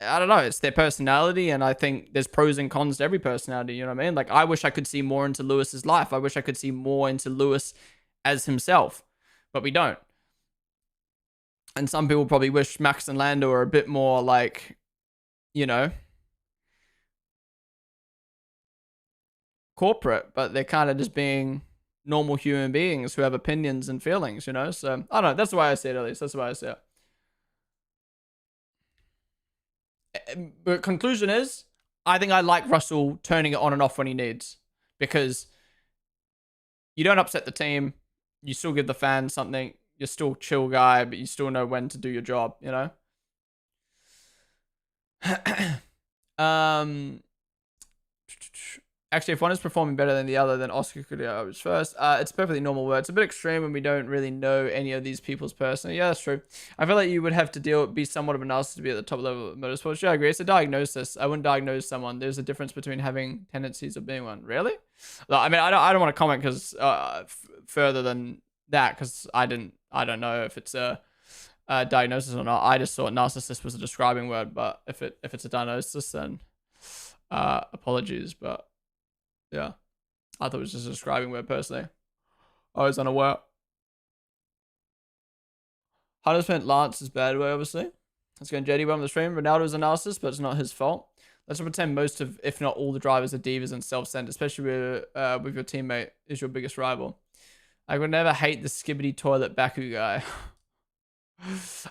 I don't know, it's their personality, and I think there's pros and cons to every personality, you know what I mean? Like, I wish I could see more into Lewis's life. I wish I could see more into Lewis as himself, but we don't. And some people probably wish Max and Lando are a bit more like, you know, corporate, but they're kind of just being normal human beings who have opinions and feelings, you know? So, I don't know. That's the way I see it, at least. That's the way I see it. But conclusion is, I think I like Russell turning it on and off when he needs, because you don't upset the team. You still give the fans something. You're still a chill guy, but you still know when to do your job, you know? Actually, if one is performing better than the other, then Oscar could go first. It's a perfectly normal word. It's a bit extreme when we don't really know any of these people's personally. Yeah, that's true. I feel like you would have to be somewhat of a narcissist to be at the top level of motorsports. Yeah, I agree. It's a diagnosis. I wouldn't diagnose someone. There's a difference between having tendencies of being one. Really? Like, I mean, I don't want to comment because further than that, because I don't know if it's a diagnosis or not. I just thought narcissist was a describing word, but if it's a diagnosis, then apologies, but. Yeah. I thought it was just a describing word personally. I was unaware. 100% Lance is bad way, obviously. Let's go JD on the stream. Ronaldo's a narcissist, but it's not his fault. Let's pretend most of, if not all, the drivers are divas and self-centered, especially with your teammate is your biggest rival. I would never hate the skibbity toilet Baku guy.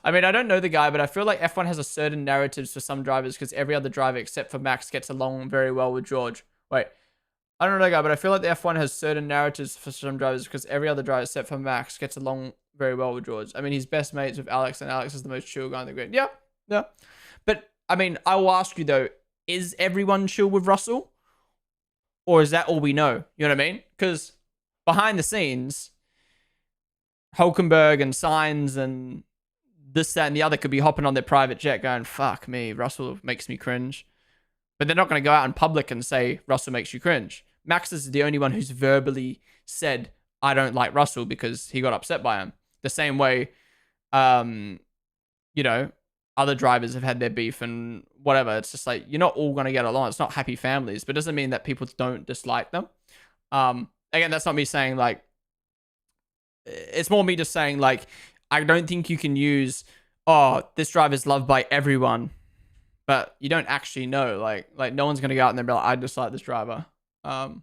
I mean, I don't know the guy, but I feel like F1 has a certain narratives for some drivers because every other driver except for Max gets along very well with George. Wait. I don't know that guy, but I feel like the F1 has certain narratives for some drivers because every other driver except for Max gets along very well with George. I mean, he's best mates with Alex, and Alex is the most chill guy in the grid. Yeah, yeah. But, I mean, I will ask you, though, is everyone chill with Russell? Or is that all we know? You know what I mean? Because behind the scenes, Hulkenberg and Sainz and this, that, and the other could be hopping on their private jet going, fuck me, Russell makes me cringe. But they're not going to go out in public and say, Russell makes you cringe. Max is the only one who's verbally said, I don't like Russell because he got upset by him. The same way, you know, other drivers have had their beef and whatever. It's just like, you're not all going to get along. It's not happy families, but it doesn't mean that people don't dislike them. Again, that's not me saying like, it's more me just saying like, I don't think you can use, oh, this driver's loved by everyone, but you don't actually know. Like no one's going to go out and be like, I dislike this driver. Yeah.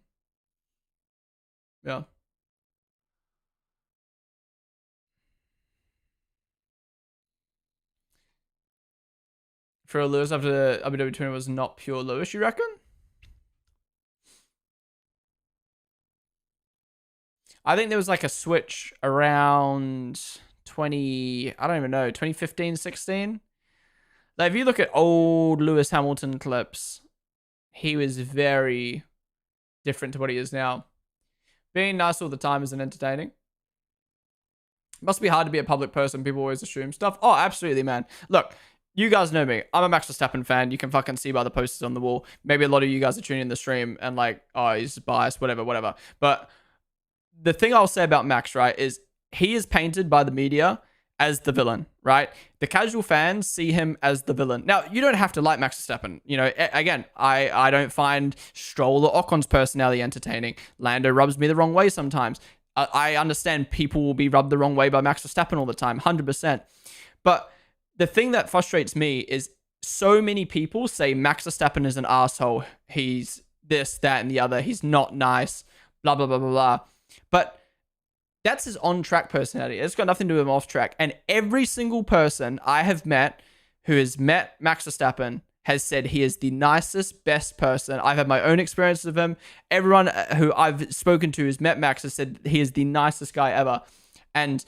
For Lewis after the Abu Dhabi 20 was not pure Lewis, you reckon? I think there was like a switch around 20, I don't even know, 2015, 16. Like if you look at old Lewis Hamilton clips, he was very different to what he is now. Being nice all the time isn't entertaining. It must be hard to be a public person. People always assume stuff. Oh, absolutely, man. Look, you guys know me. I'm a Max Verstappen fan. You can fucking see by the posters on the wall. Maybe a lot of you guys are tuning in the stream and like, oh, he's biased, whatever. But the thing I'll say about Max, right, is he is painted by the media as the villain, right? The casual fans see him as the villain. Now, you don't have to like Max Verstappen. You know, again, I don't find Stroll or Ocon's personality entertaining. Lando rubs me the wrong way sometimes. I understand people will be rubbed the wrong way by Max Verstappen all the time, 100%. But the thing that frustrates me is so many people say Max Verstappen is an asshole. He's this, that, and the other. He's not nice, blah, blah, blah, blah, blah. But that's his on-track personality. It's got nothing to do with him off-track. And every single person I have met who has met Max Verstappen has said he is the nicest, best person. I've had my own experiences of him. Everyone who I've spoken to who's met Max has said he is the nicest guy ever. And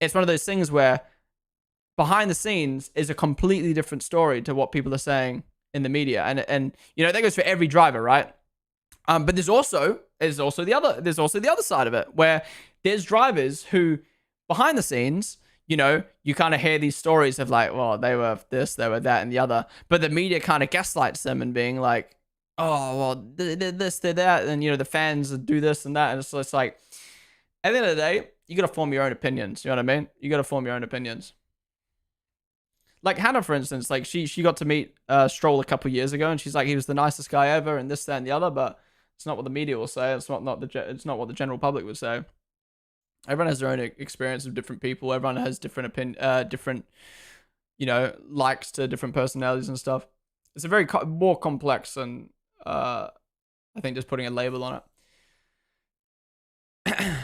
it's one of those things where behind the scenes is a completely different story to what people are saying in the media. And you know, that goes for every driver, right? But there's also the other side of it where there's drivers who behind the scenes, you know, you kind of hear these stories of like, well, they were this, they were that, and the other. But the media kind of gaslights them and being like, oh, well, they're this, they're that. And, you know, the fans do this and that. And it's just like, at the end of the day, you got to form your own opinions. You know what I mean? You got to form your own opinions. Like Hannah, for instance, like she got to meet Stroll a couple years ago, and she's like, he was the nicest guy ever, and this, that, and the other. But it's not what the media will say. It's not what the general public would say. Everyone has their own experience of different people. Everyone has different different, you know, likes to different personalities and stuff. It's a very more complex than I think just putting a label on it.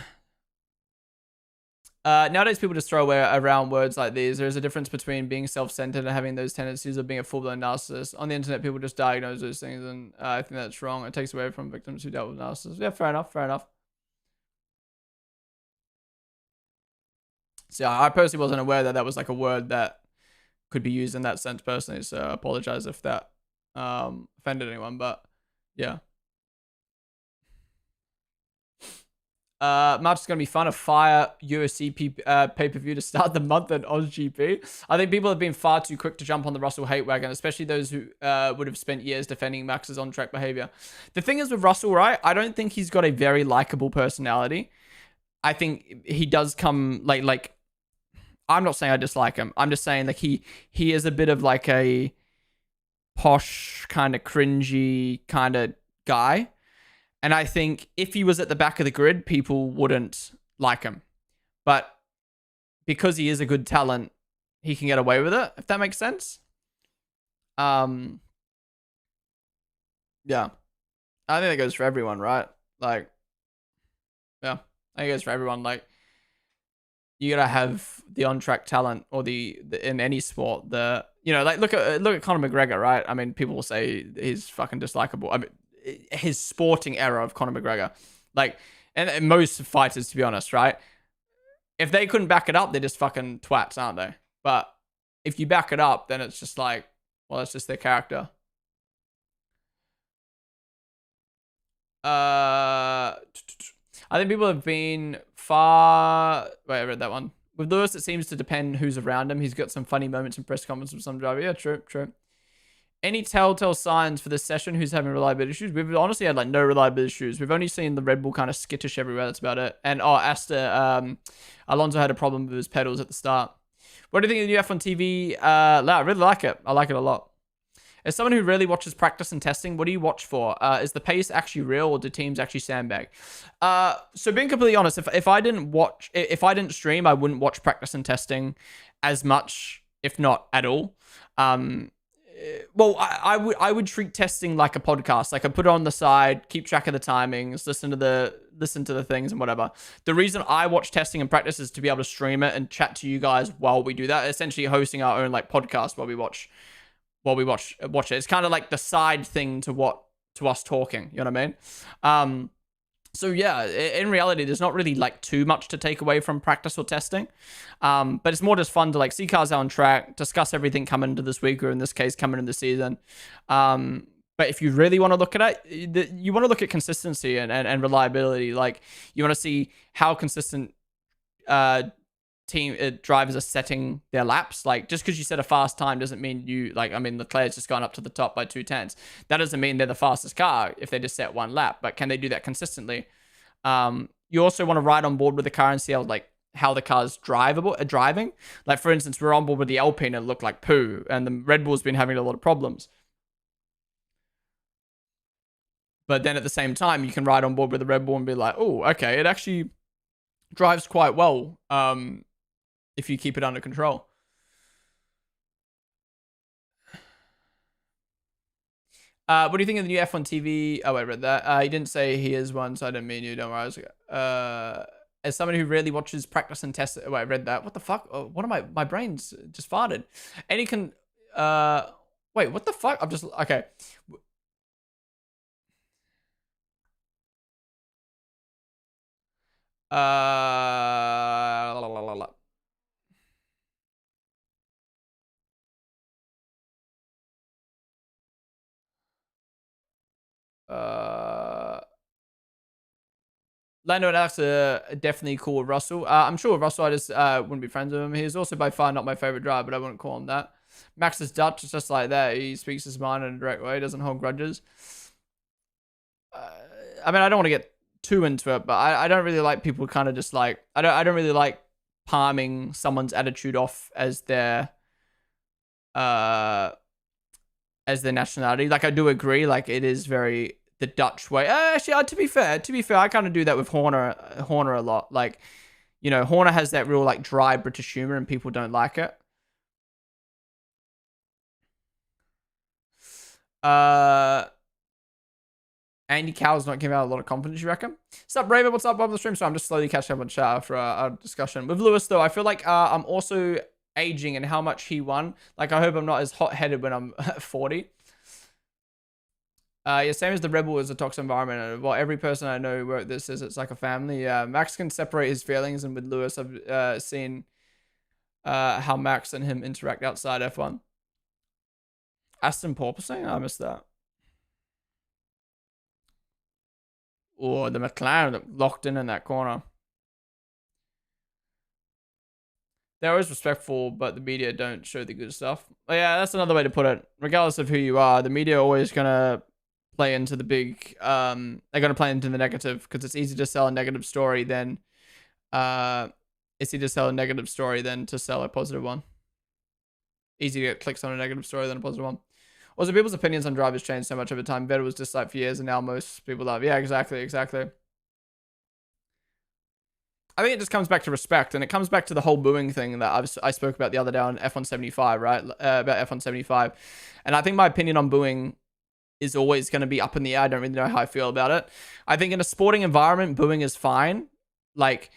Nowadays, people just throw around words like these. There's a difference between being self-centered and having those tendencies of being a full-blown narcissist. On the internet, people just diagnose those things, and I think that's wrong. It takes away from victims who dealt with narcissists. Yeah, fair enough. So I personally wasn't aware that was like a word that could be used in that sense personally. So I apologize if that offended anyone. But yeah. March is going to be fun. A fire UFC pay-per-view to start the month at OzGP. I think people have been far too quick to jump on the Russell hate wagon, especially those who would have spent years defending Max's on-track behavior. The thing is with Russell, right? I don't think he's got a very likable personality. I think he does come like I'm not saying I dislike him. I'm just saying like he is a bit of like a posh, kind of cringy kind of guy. And I think if he was at the back of the grid, people wouldn't like him. But because he is a good talent, he can get away with it, if that makes sense. Yeah. I think that goes for everyone, right? Like, yeah. I think it goes for everyone. Like, you gotta have the on-track talent, or the in any sport. Like look at Conor McGregor, right? I mean, people will say he's fucking dislikable. I mean, his sporting era of Conor McGregor, like, and most fighters, to be honest, right? If they couldn't back it up, they're just fucking twats, aren't they? But if you back it up, then it's just like, well, it's just their character. I think people have been far... Wait, I read that one. With Lewis, it seems to depend who's around him. He's got some funny moments in press conferences with some driver. Yeah, true. Any telltale signs for this session? Who's having reliability issues? We've honestly had like no reliability issues. We've only seen the Red Bull kind of skittish everywhere. That's about it. And Alonso had a problem with his pedals at the start. What do you think of the new F1 TV? I really like it. I like it a lot. As someone who really watches practice and testing, what do you watch for? Is the pace actually real, or do teams actually sandbag? So being completely honest, if I didn't stream, I wouldn't watch practice and testing as much, if not at all. Well, I would treat testing like a podcast. Like, I put it on the side, keep track of the timings, listen to the things and whatever. The reason I watch testing and practice is to be able to stream it and chat to you guys while we do that. Essentially hosting our own like podcast while we watch it. It's kind of like the side thing to us talking. You know what I mean? So yeah, in reality, there's not really like too much to take away from practice or testing. But it's more just fun to like see cars on track, discuss everything coming into this week, or in this case, coming into the season. But if you really want to look at it, you want to look at consistency and reliability. Like, you want to see how consistent drivers are setting their laps. Like, just because you set a fast time doesn't mean Leclerc's just gone up to the top by 2/10. That doesn't mean they're the fastest car if they just set one lap. But can they do that consistently? You also want to ride on board with the car and see how the car's driving. Like, for instance, we're on board with the Alpine and it looked like poo, and the Red Bull's been having a lot of problems. But then at the same time, you can ride on board with the Red Bull and be like, oh, okay, it actually drives quite well. If you keep it under control. What do you think of the new F1 TV? Oh, I read that. He didn't say he is one, so I didn't mean you. Don't worry. As someone who really watches practice and test... Oh, I read that. What the fuck? Oh, what am I... My brain's just farted. Any can... Wait, what the fuck? I'm just... Okay. Lando and Alex are definitely cool with Russell. I'm sure with Russell, I just wouldn't be friends with him. He's also by far not my favorite driver, but I wouldn't call him that. Max is Dutch. It's just like that. He speaks his mind in a direct way. Doesn't hold grudges. I mean, I don't want to get too into it, but I don't really like people kind of just like... I don't really like palming someone's attitude off as their nationality. Like, I do agree, like, it is very the Dutch way. Actually, to be fair, I kind of do that with Horner a lot. Like, you know, Horner has that real like dry British humor, and people don't like it. Andy Cowell's not giving out a lot of confidence, you reckon? What's up, Raven? What's up, Bob the stream? So I'm just slowly catching up on chat after our discussion. With Lewis, though, I feel like I'm also aging and how much he won. Like, I hope I'm not as hot-headed when I'm 40. Yeah, same as the Rebel is a toxic environment. Well, every person I know who wrote this says it's like a family. Max can separate his feelings, and with Lewis, I've seen how Max and him interact outside F1. Aston porpoising? I missed that. or the McLaren locked in that corner. They're always respectful, but the media don't show the good stuff. But yeah, that's another way to put it. Regardless of who you are, the media are always gonna play into the big. They're gonna play into the negative because it's easy to sell a negative story than, it's easy to sell a negative story than to sell a positive one. Easy to get clicks on a negative story than a positive one. Also, people's opinions on drivers change so much over time. Vettel was disliked for years, and now most people love. Yeah, exactly. I think it just comes back to respect, and it comes back to the whole booing thing that I spoke about the other day on F175, right? About F175. And I think my opinion on booing is always going to be up in the air. I don't really know how I feel about it. I think in a sporting environment, booing is fine. Like,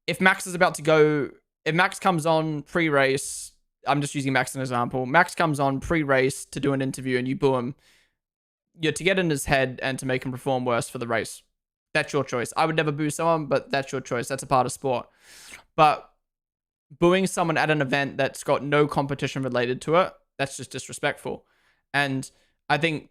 if Max is about to go, if Max comes on pre-race, I'm just using Max as an example. Max comes on pre-race to do an interview and you boo him. You're to get in his head and to make him perform worse for the race. That's your choice. I would never boo someone, but that's your choice. That's a part of sport. But booing someone at an event that's got no competition related to it, that's just disrespectful. And I think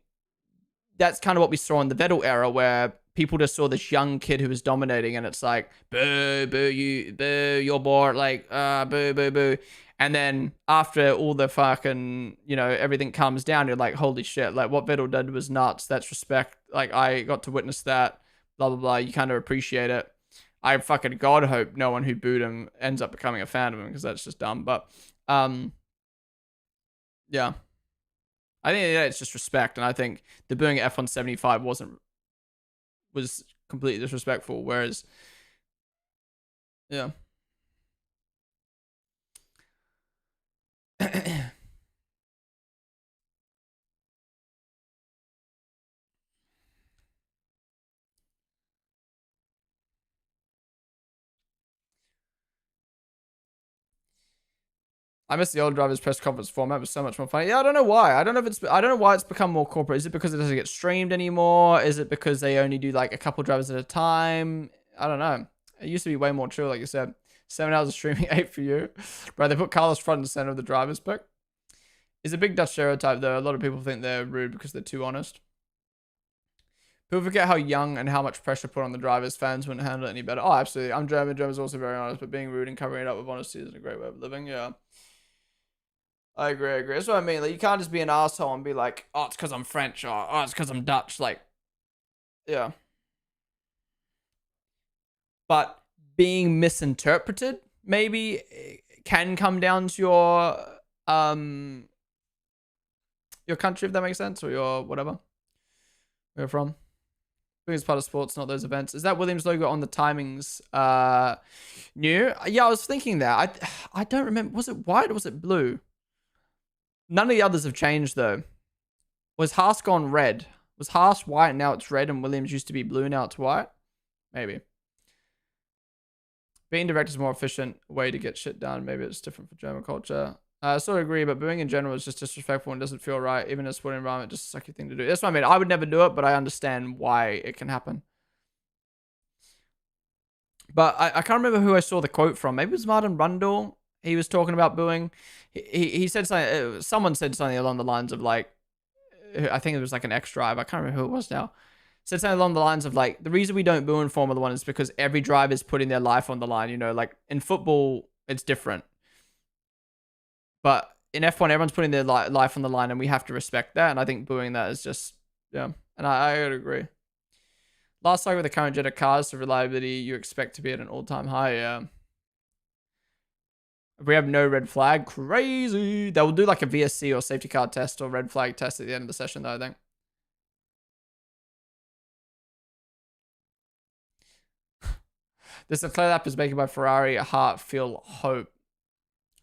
that's kind of what we saw in the Vettel era, where people just saw this young kid who was dominating, and it's like, boo, you're bored, like, boo, boo, boo. And then after all the fucking, everything calms down, you're like, holy shit, like what Vettel did was nuts. That's respect. Like, I got to witness that. Blah, blah, blah. You kind of appreciate it. I fucking God hope no one who booed him ends up becoming a fan of him, because that's just dumb. But, yeah. I think it's just respect. And I think the booing at F175 was completely disrespectful. Whereas, yeah. I miss the old drivers press conference format. It was so much more funny. Yeah, I don't know why. I don't know why it's become more corporate. Is it because it doesn't get streamed anymore? Is it because they only do like a couple drivers at a time? I don't know. It used to be way more chill, like you said. 7 hours of streaming, 8 for you. Bro, they put Carlos front and center of the drivers pick. It's a big Dutch stereotype though. A lot of people think they're rude because they're too honest. People forget how young and how much pressure put on the drivers. Fans wouldn't handle it any better. Oh, absolutely. I'm German. German's also very honest, but being rude and covering it up with honesty is a great way of living. Yeah. I agree. That's what I mean. Like, you can't just be an asshole and be like, oh, it's because I'm French, or oh, it's because I'm Dutch. Like, yeah. But being misinterpreted maybe can come down to your country, if that makes sense, or your whatever. Where you're from. Biggest part of sports, not those events. Is that Williams logo on the timings new? Yeah, I was thinking that. I don't remember. Was it white or was it blue? None of the others have changed, though. Was Haas gone red? Was Haas white and now it's red, and Williams used to be blue, now it's white? Maybe. Being direct is a more efficient way to get shit done. Maybe it's different for German culture. I sort of agree, but booing in general is just disrespectful and doesn't feel right. Even in a sporting environment, just a sucky thing to do. That's what I mean. I would never do it, but I understand why it can happen. But I can't remember who I saw the quote from. Maybe it was Martin Brundle. He was talking about booing. He said something. Someone said something along the lines of like, I think it was like an ex-driver. I can't remember who it was now. Said something along the lines of like, the reason we don't boo in Formula 1 is because every driver is putting their life on the line. You know, like in football, it's different. But in F1, everyone's putting their life on the line, and we have to respect that. And I think booing that is just, yeah. And I would agree. Last cycle with the current Jetta cars, the reliability you expect to be at an all-time high, yeah. If we have no red flag, crazy. They will do like a VSC or safety car test or red flag test at the end of the session, though, I think. This Leclerc lap is making my Ferrari a heart feel hope.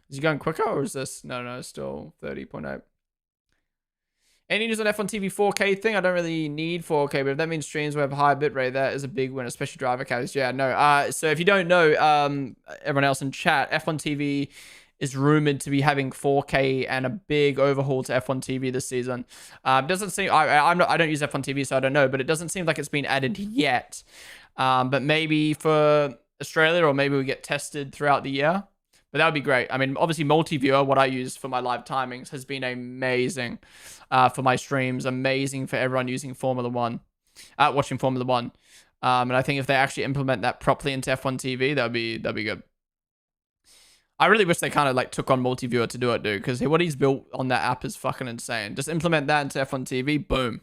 Is he going quicker, or is this? No, still 30.8. Any news on F1 TV 4K thing? I don't really need 4K, but if that means streams will have a higher bitrate, that is a big win, especially driver categories. Yeah, no. So if you don't know, everyone else in chat, F1 TV is rumored to be having 4K and a big overhaul to F1 TV this season. Doesn't seem. I don't use F1 TV, so I don't know, but it doesn't seem like it's been added yet. But maybe for Australia, or maybe we get tested throughout the year. But that would be great. I mean, obviously, multi-viewer, what I use for my live timings, has been amazing for my streams. Amazing for everyone using Formula 1. watching Formula One. And I think if they actually implement that properly into F1 TV, that'd be good. I really wish they kind of like took on multi-viewer to do it, dude, because what he's built on that app is fucking insane. Just implement that into F1 TV, boom.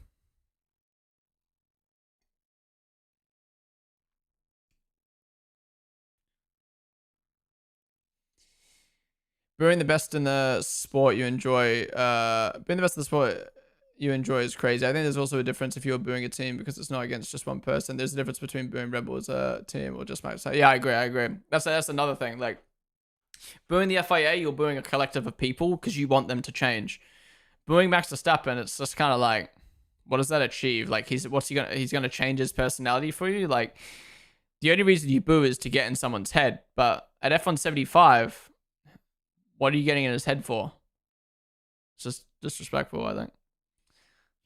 Being the best in the sport you enjoy, being the best in the sport you enjoy is crazy. I think there's also a difference if you're booing a team because it's not against just one person. There's a difference between booing Red Bull as a team or just Max. Yeah, I agree. That's another thing. Like, booing the FIA, you're booing a collective of people because you want them to change. Booing Max Verstappen, it's just kind of like, what does that achieve? Like, he's gonna change his personality for you? Like, the only reason you boo is to get in someone's head. But at F175, what are you getting in his head for? It's just disrespectful, I think.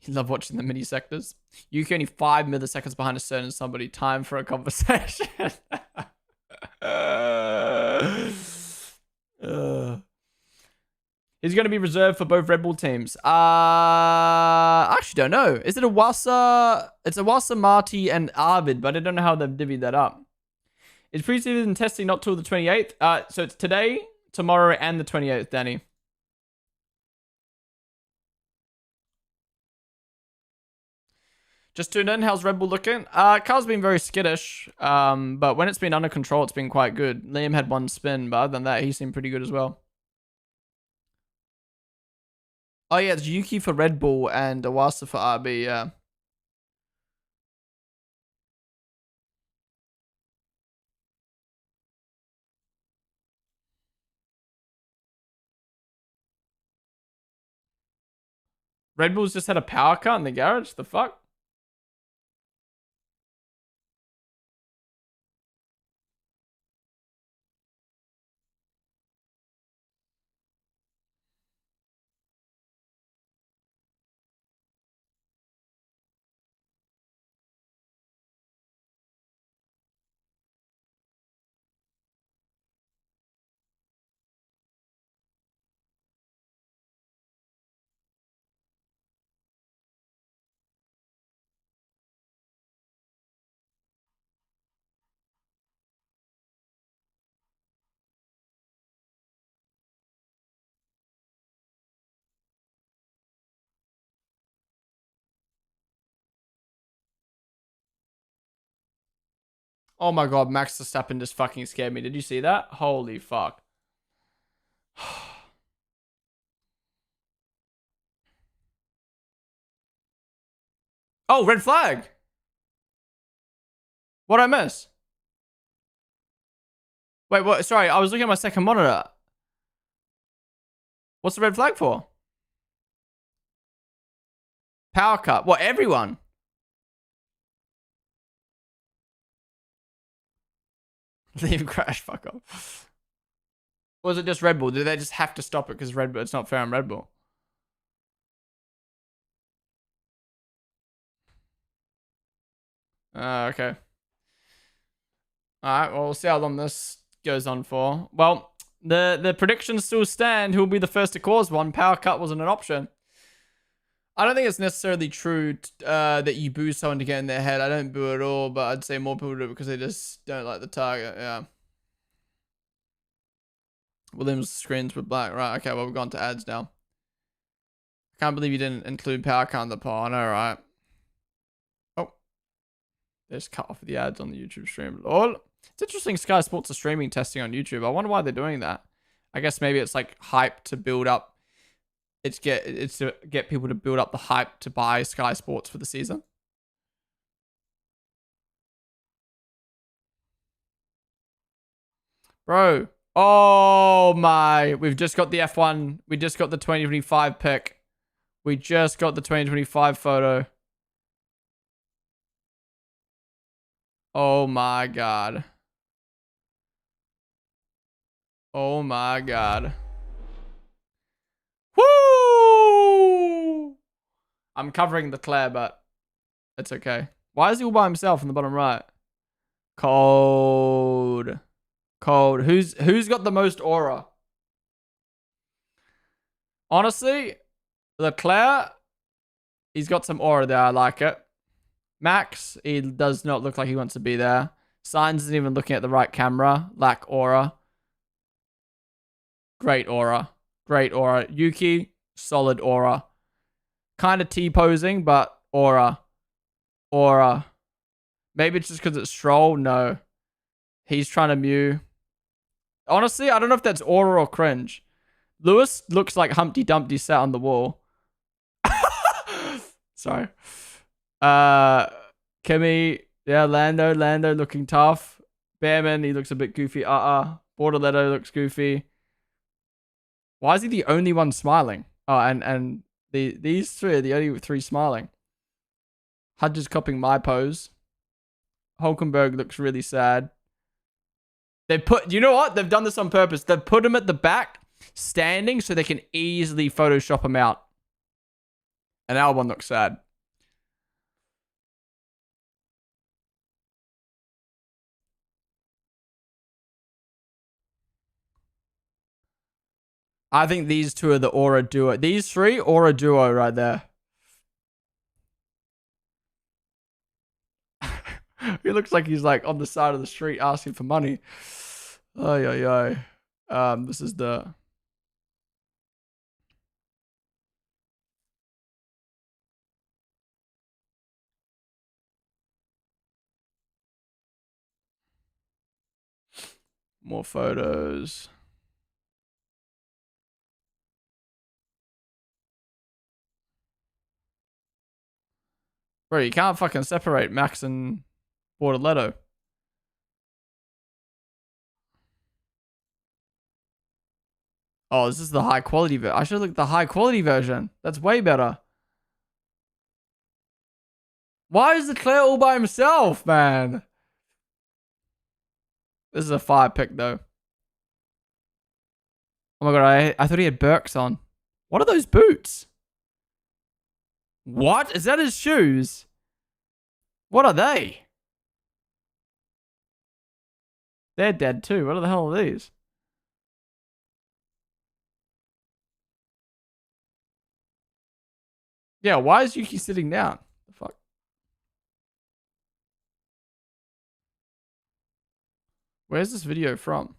You love watching the mini sectors. You can only 5 milliseconds behind a certain somebody. Time for a conversation. He's going to be reserved for both Red Bull teams. I actually don't know. Is it Awasa? It's Awasa, Marty, and Arvid, but I don't know how they've divvied that up. Is preseason testing not till the 28th? So it's today, tomorrow, and the 28th, Danny. Just tuned in. How's Red Bull looking? Car's been very skittish, but when it's been under control, it's been quite good. Liam had one spin, but other than that, he seemed pretty good as well. Oh yeah, it's Yuki for Red Bull and Awasa for RB, yeah. Red Bull's just had a power cut in the garage? The fuck? Oh my god, Max Verstappen just fucking scared me. Did you see that? Holy fuck. Oh, red flag. What'd I miss? Wait, what? Sorry, I was looking at my second monitor. What's the red flag for? Power cut. What, everyone? Leave crash, fuck off. Or was it just Red Bull? Did they just have to stop it because Red Bull? It's not fair on Red Bull. Okay. Alright, well, we'll see how long this goes on for. Well, the predictions still stand. Who will be the first to cause one? Power cut wasn't an option. I don't think it's necessarily true that you boo someone to get in their head. I don't boo at all, but I'd say more people do it because they just don't like the target. Yeah. Williams screens were black. Right, okay, well, we've gone to ads now. I can't believe you didn't include power cut in the poll. I know, right? Oh. They just cut off the ads on the YouTube stream. Lol. It's interesting Sky Sports are streaming testing on YouTube. I wonder why they're doing that. I guess maybe it's like hype to build up. It's to get people to build up the hype to buy Sky Sports for the season. Bro. Oh my. We've just got the F1. We just got the 2025 pick. We just got the 2025 photo. Oh my god. Oh my god. Woo! I'm covering the Claire, but it's okay. Why is he all by himself in the bottom right? Cold. Cold. Who's got the most aura? Honestly, Leclerc, he's got some aura there. I like it. Max, he does not look like he wants to be there. Signs isn't even looking at the right camera. Lack aura. Great aura. Great aura. Yuki, solid aura. Kind of T-posing, but aura. Aura. Maybe it's just because it's Stroll. No. He's trying to Mew. Honestly, I don't know if that's aura or cringe. Lewis looks like Humpty Dumpty sat on the wall. Sorry. Kimmy. Yeah, Lando looking tough. Bearman, he looks a bit goofy. Borderletto looks goofy. Why is he the only one smiling? Oh, and these three are the only three smiling. Hudge is copying my pose. Hulkenberg looks really sad. They put, you know what? They've done this on purpose. They've put him at the back, standing, so they can easily Photoshop him out. And Albon looks sad. I think these two are the aura duo. These three, aura duo right there. He looks like he's like on the side of the street asking for money. This is the... More photos. Bro, you can't fucking separate Max and Borderletto. Oh, this is the high quality version. I should look at the high quality version. That's way better. Why is Leclerc all by himself, man? This is a fire pick, though. Oh my god, I thought he had Birks on. What are those boots? What? Is that his shoes? What are they? They're dead too. What the hell are these? Yeah, why is Yuki sitting down? The fuck? Where's this video from?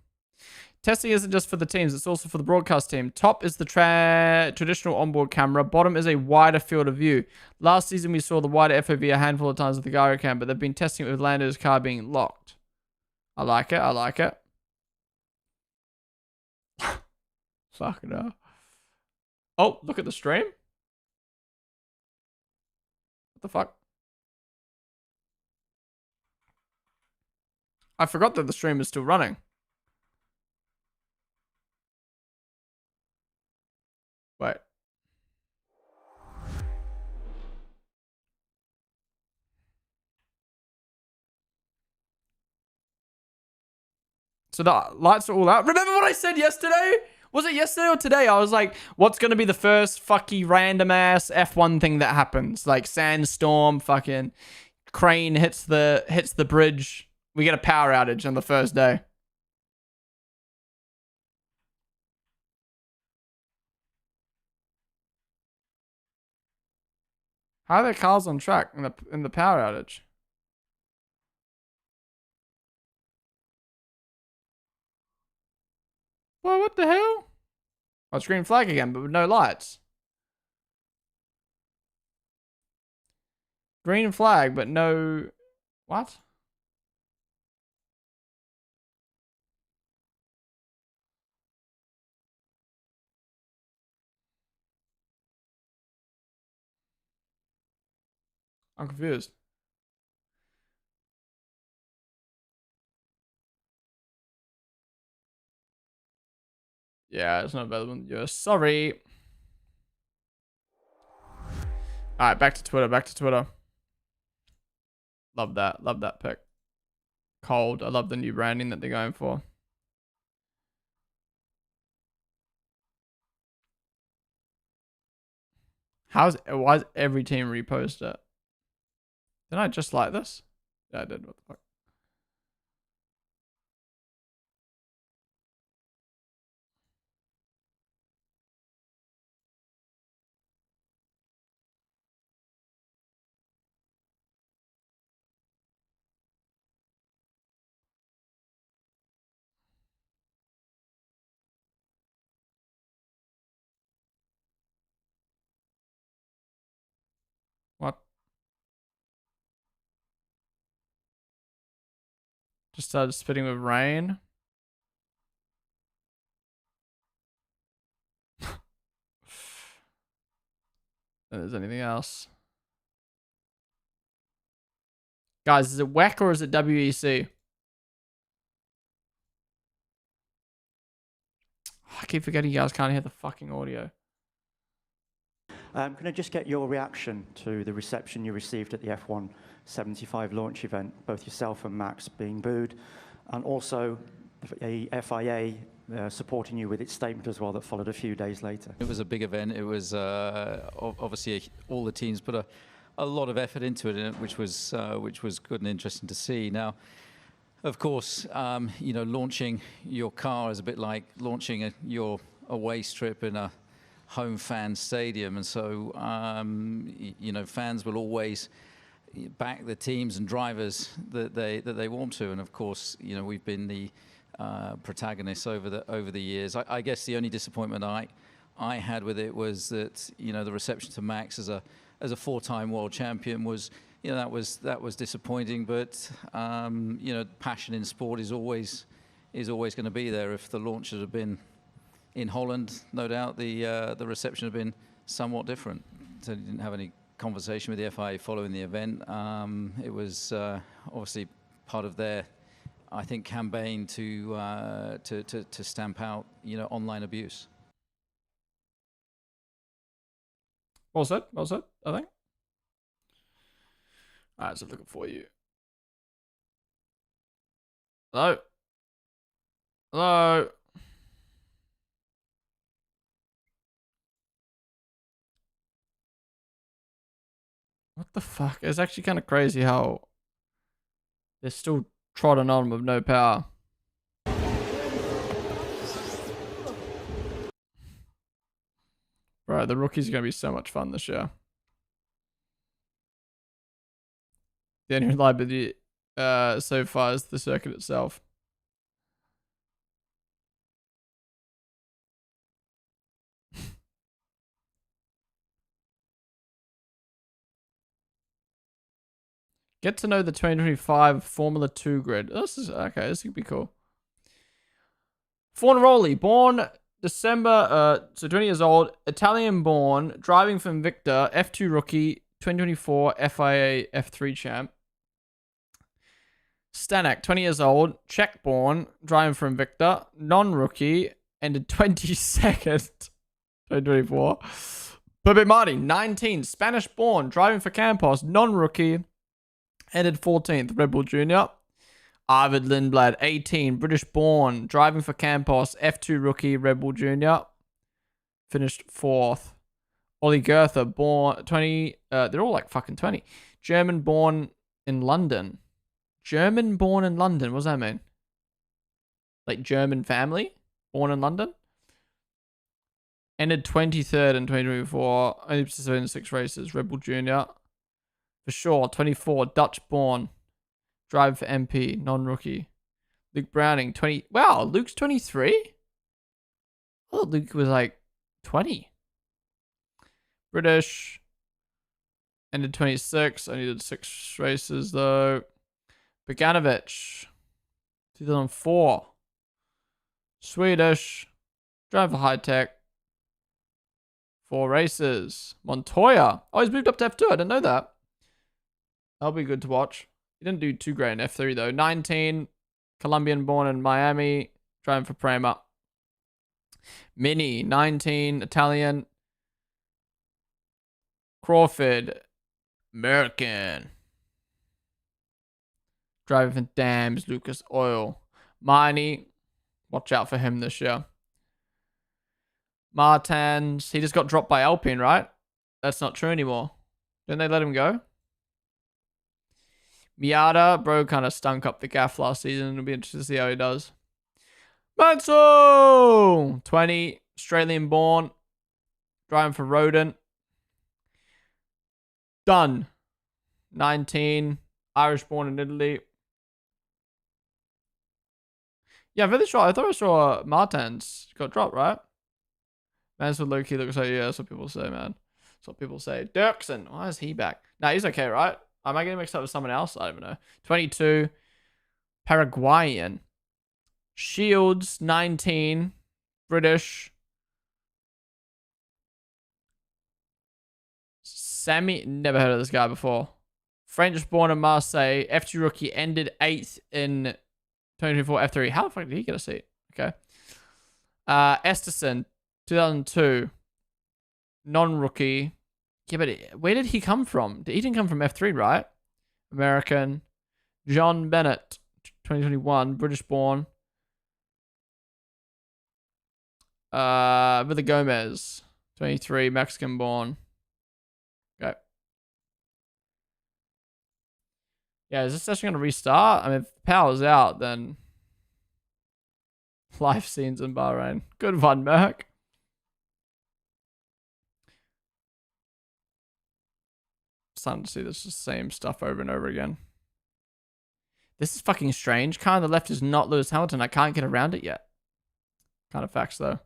Testing isn't just for the teams, it's also for the broadcast team. Top is the traditional onboard camera. Bottom is a wider field of view. Last season, we saw the wider FOV a handful of times with the gyro cam, but they've been testing it with Lando's car being locked. I like it. I like it. Fuck no. Oh, look at the stream. What the fuck? I forgot that the stream is still running. Wait. So the lights are all out. Remember what I said yesterday? Was it yesterday or today? I was like, what's going to be the first fucking random ass F1 thing that happens? Like sandstorm, fucking crane hits the bridge. We get a power outage on the first day. How are their cars on track in the power outage? Well, what the hell? Oh, it's green flag again, but with no lights. Green flag, but no... What? I'm confused. Yeah, it's not available in the US. Sorry. Alright, back to Twitter. Back to Twitter. Love that. Love that pick. Cold. I love the new branding that they're going for. Why is every team repost it? Didn't I just like this? Yeah, I did. What the fuck? Just started spitting with rain. If there's anything else. Guys, is it WEC or is it WEC? I keep forgetting you guys can't hear the fucking audio. Can I just get your reaction to the reception you received at the F1 75 launch event, both yourself and Max being booed, and also a FIA supporting you with its statement as well that followed a few days later? It was a big event. It was obviously all the teams put a lot of effort into it, which was good and interesting to see. Now, of course, you know, launching your car is a bit like launching your away strip in a home fan stadium, and so you know, fans will always back the teams and drivers that they want to, and of course, you know, we've been the protagonists over the years. I guess the only disappointment I had with it was that, you know, the reception to Max as a 4-time world champion was, you know, that was disappointing. But you know, passion in sport is always going to be there. If the launch had been in Holland, no doubt the reception had been somewhat different. So they didn't have any conversation with the FIA following the event. It was obviously part of their, I think, campaign to stamp out, you know, online abuse. Well said, I think. Alright, so looking for you. Hello? Hello? What the fuck? It's actually kind of crazy how they're still trotting on with no power. Bro, the rookie's going to be so much fun this year. The only reliability so far is the circuit itself. Get to know the 2025 Formula 2 grid. This is okay. This could be cool. Fornaroli, born December, so 20 years old, Italian born, driving for Invicta, F2 rookie, 2024 FIA F3 champ. Stanek, 20 years old, Czech born, driving for Invicta, non-rookie, ended 22nd, 2024. Pepe Marti, 19, Spanish born, driving for Campos, non-rookie, ended 14th, Red Bull Junior. Arvid Lindblad, 18, British born, driving for Campos, F2 rookie, Red Bull Junior. Finished 4th. Ollie Goethe, born 20, they're all like fucking 20. German born in London. German born in London, what does that mean? Like German family? Born in London? Ended 23rd in 2024, only participated in 6 races, Red Bull Junior. For sure, 24, Dutch born. Drive for MP, non-rookie. Luke Browning, 20. Wow, Luke's 23? I thought Luke was like 20. British. Ended 26. Only did 6 races though. Boganovic, 2004. Swedish. Drive for High Tech. 4 races. Montoya. Oh, he's moved up to F2. I didn't know that. That'll be good to watch. He didn't do too great in F3 though. 19, Colombian born in Miami, driving for Prema. Mini, 19, Italian. Crawford, American. Driving for Dams, Lucas Oil. Miney, watch out for him this year. Martins, he just got dropped by Alpine, right? That's not true anymore. Didn't they let him go? Miata, bro, kind of stunk up the gaff last season. It'll be interesting to see how he does. Manso, 20, Australian born, driving for Rodent. Done, 19, Irish born in Italy. Yeah, I'm really sure. I thought I saw Martins got dropped, right? Mansfield low-key looks like, yeah, that's what people say, man. That's what people say. Dirksen, why is he back? Nah, he's okay, right? Am I getting mixed up with someone else? I don't know. 22. Paraguayan. Shields, 19. British. Sammy, never heard of this guy before. French born in Marseille. F2 rookie, ended 8th in 2024 F3. How the fuck did he get a seat? Okay. Esterson, 2002. Non-rookie. Yeah, but where did he come from? He didn't come from F3, right? American. John Bennett, 2021. British born. Villa Gomez, 23. Mexican born. Okay. Yeah, is this session going to restart? I mean, if the power's out, then live scenes in Bahrain. Good one, Merc. Starting to see this same stuff over and over again. This is fucking strange. Car on the left is not Lewis Hamilton. I can't get around it yet. Kind of facts, though.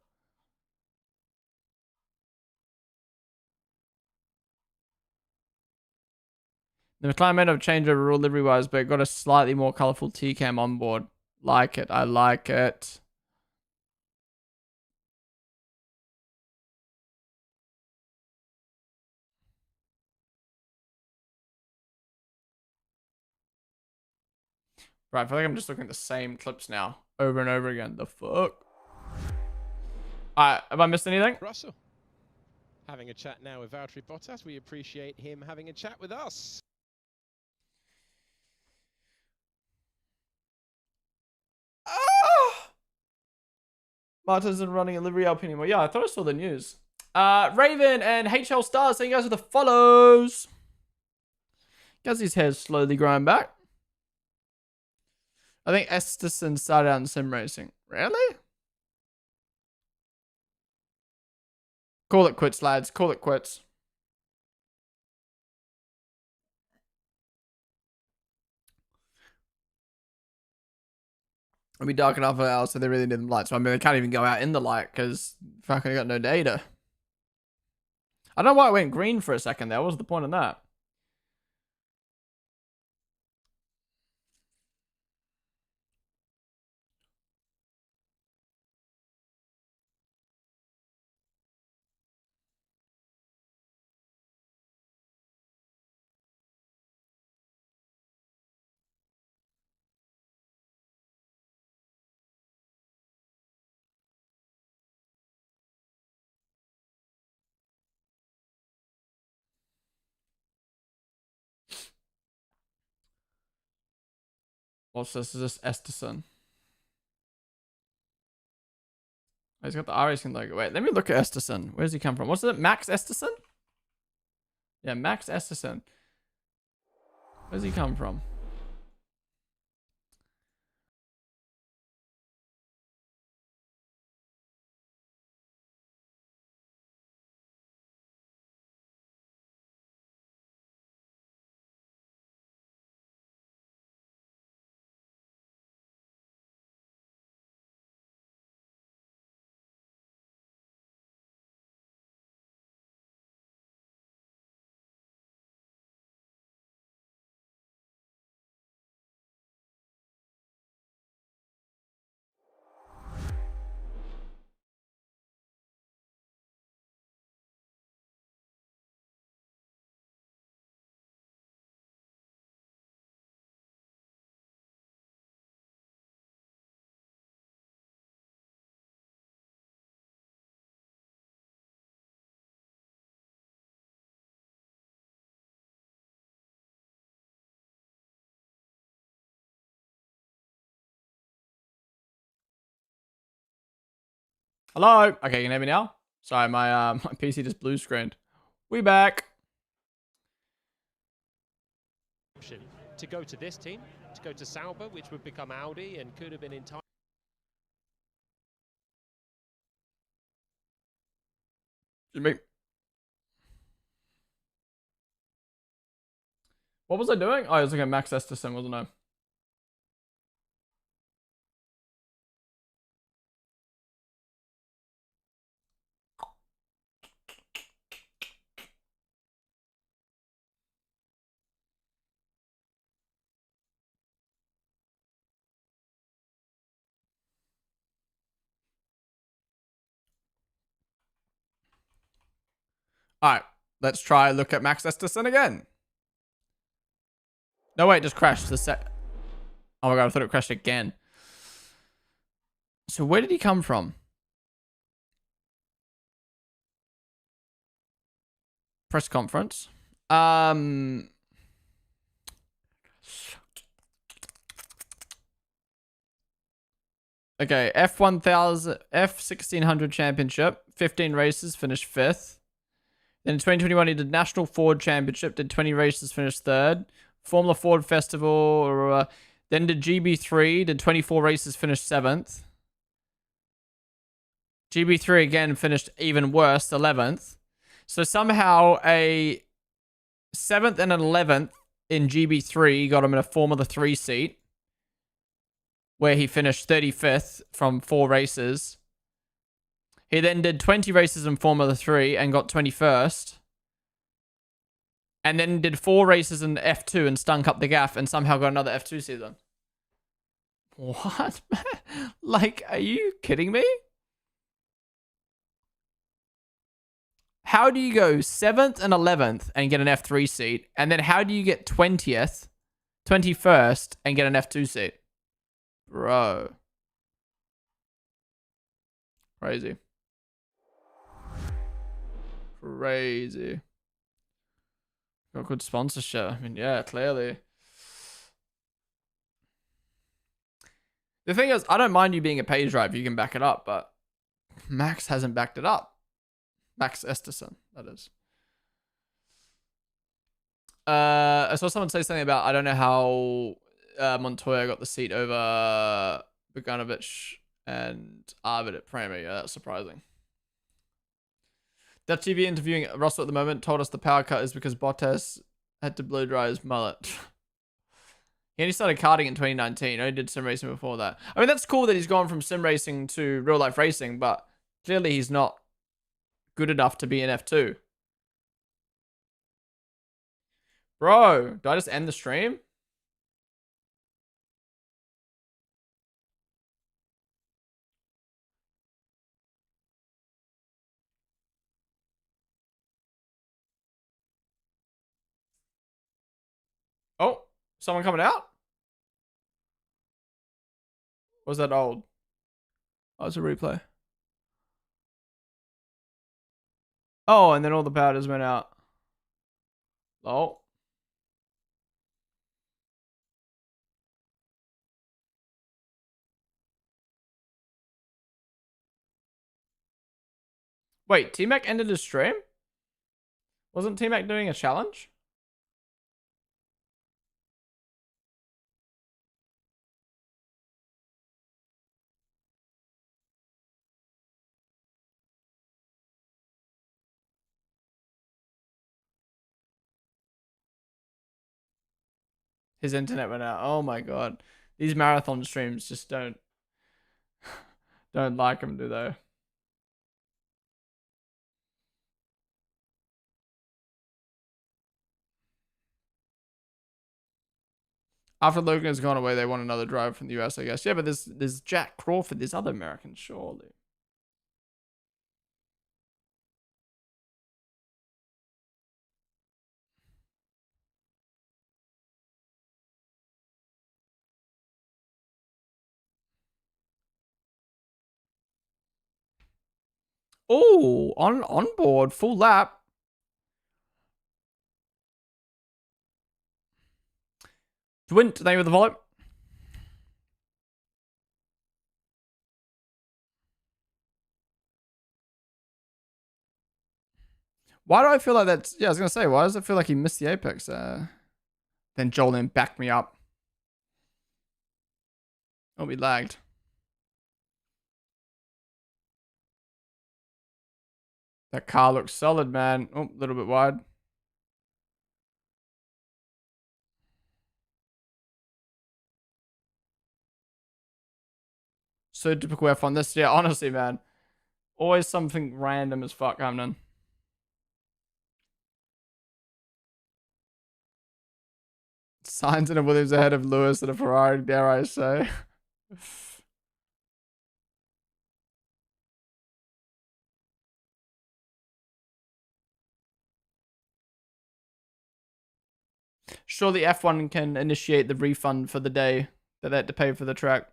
The McLaren made a changeover rule livery-wise, but it got a slightly more colorful T-cam on board. Like it. I like it. Right, I feel like I'm just looking at the same clips now. Over and over again. The fuck? Alright, have I missed anything? Russell having a chat now with Valtteri Bottas. We appreciate him having a chat with us. Bottas isn't running a livery Alpine anymore. Yeah, I thought I saw the news. Raven and HL Stars, thank you guys for the follows. Guzzy's hair's slowly growing back. I think Esterson started out in sim racing. Really? Call it quits, lads. Call it quits. It'll be dark enough for hours, so they really need them lights. So I mean, they can't even go out in the light because fucking got no data. I don't know why it went green for a second there. What was the point of that? What's this? Is this Esterson? Oh, he's got the R-Racing logo. Wait, let me look at Esterson. Where's he come from? What's it? Max Esterson? Yeah, Max Esterson. Where's he come from? Hello? Okay, you can hear me now? Sorry, my my PC just blue screened. We back. To go to this team, to go to Sauber, which would become Audi and could have been entirely. Me. What was I doing? Oh, I was looking at Max Esterson, wasn't I? All right, let's try look at Max Esterson again. No, wait, just crashed the sec. Oh my god, I thought it crashed again. So where did he come from? Press conference. Okay, F1000, F1600 championship, 15 races, finished 5th. Then in 2021, he did National Ford Championship, did 20 races, finished 3rd. Formula Ford Festival, then did GB3, did 24 races, finished 7th. GB3 again finished even worse, 11th. So somehow a 7th and an 11th in GB3 got him in a Formula 3 seat, where he finished 35th from 4 races. He then did 20 races in Formula 3 and got 21st. And then did 4 races in F2 and stunk up the gaff and somehow got another F2 season. What? Like, are you kidding me? How do you go 7th and 11th and get an F3 seat? And then how do you get 20th, 21st and get an F2 seat? Bro. Crazy. Crazy. Got good sponsorship. I mean, yeah, clearly. The thing is, I don't mind you being a page drive. You can back it up, but Max hasn't backed it up. Max Esterson, that is. I saw someone say something about, I don't know how Montoya got the seat over Bogdanovic and Arvid at Prema. Yeah, that's surprising. That TV interviewing Russell at the moment told us the power cut is because Bottas had to blow dry his mullet. He only started karting in 2019. Only did sim racing before that. I mean, that's cool that he's gone from sim racing to real life racing, but clearly he's not good enough to be an F2. Bro, do I just end the stream? Oh, someone coming out? Was that old? Oh, it's a replay. Oh, and then all the powders went out. Oh. Wait, T-Mac ended his stream? Wasn't T-Mac doing a challenge? His internet went out. Oh my god. These marathon streams just don't like them, do they? After Logan has gone away, they want another driver from the US, I guess. Yeah, but there's Jack Crawford, there's other Americans, surely. Oh, on board, full lap. Dwint, thank you for the follow. Why do I feel like that's... Yeah, I was going to say, why does it feel like he missed the apex? Then Jolene backed me up. Oh, we lagged. That car looks solid, man. Oh, a little bit wide. So typical F1 this year. Honestly, man. Always something random as fuck happening. Sainz and a Williams ahead of Lewis and a Ferrari, dare I say. Surely F1 can initiate the refund for the day that they had to pay for the track.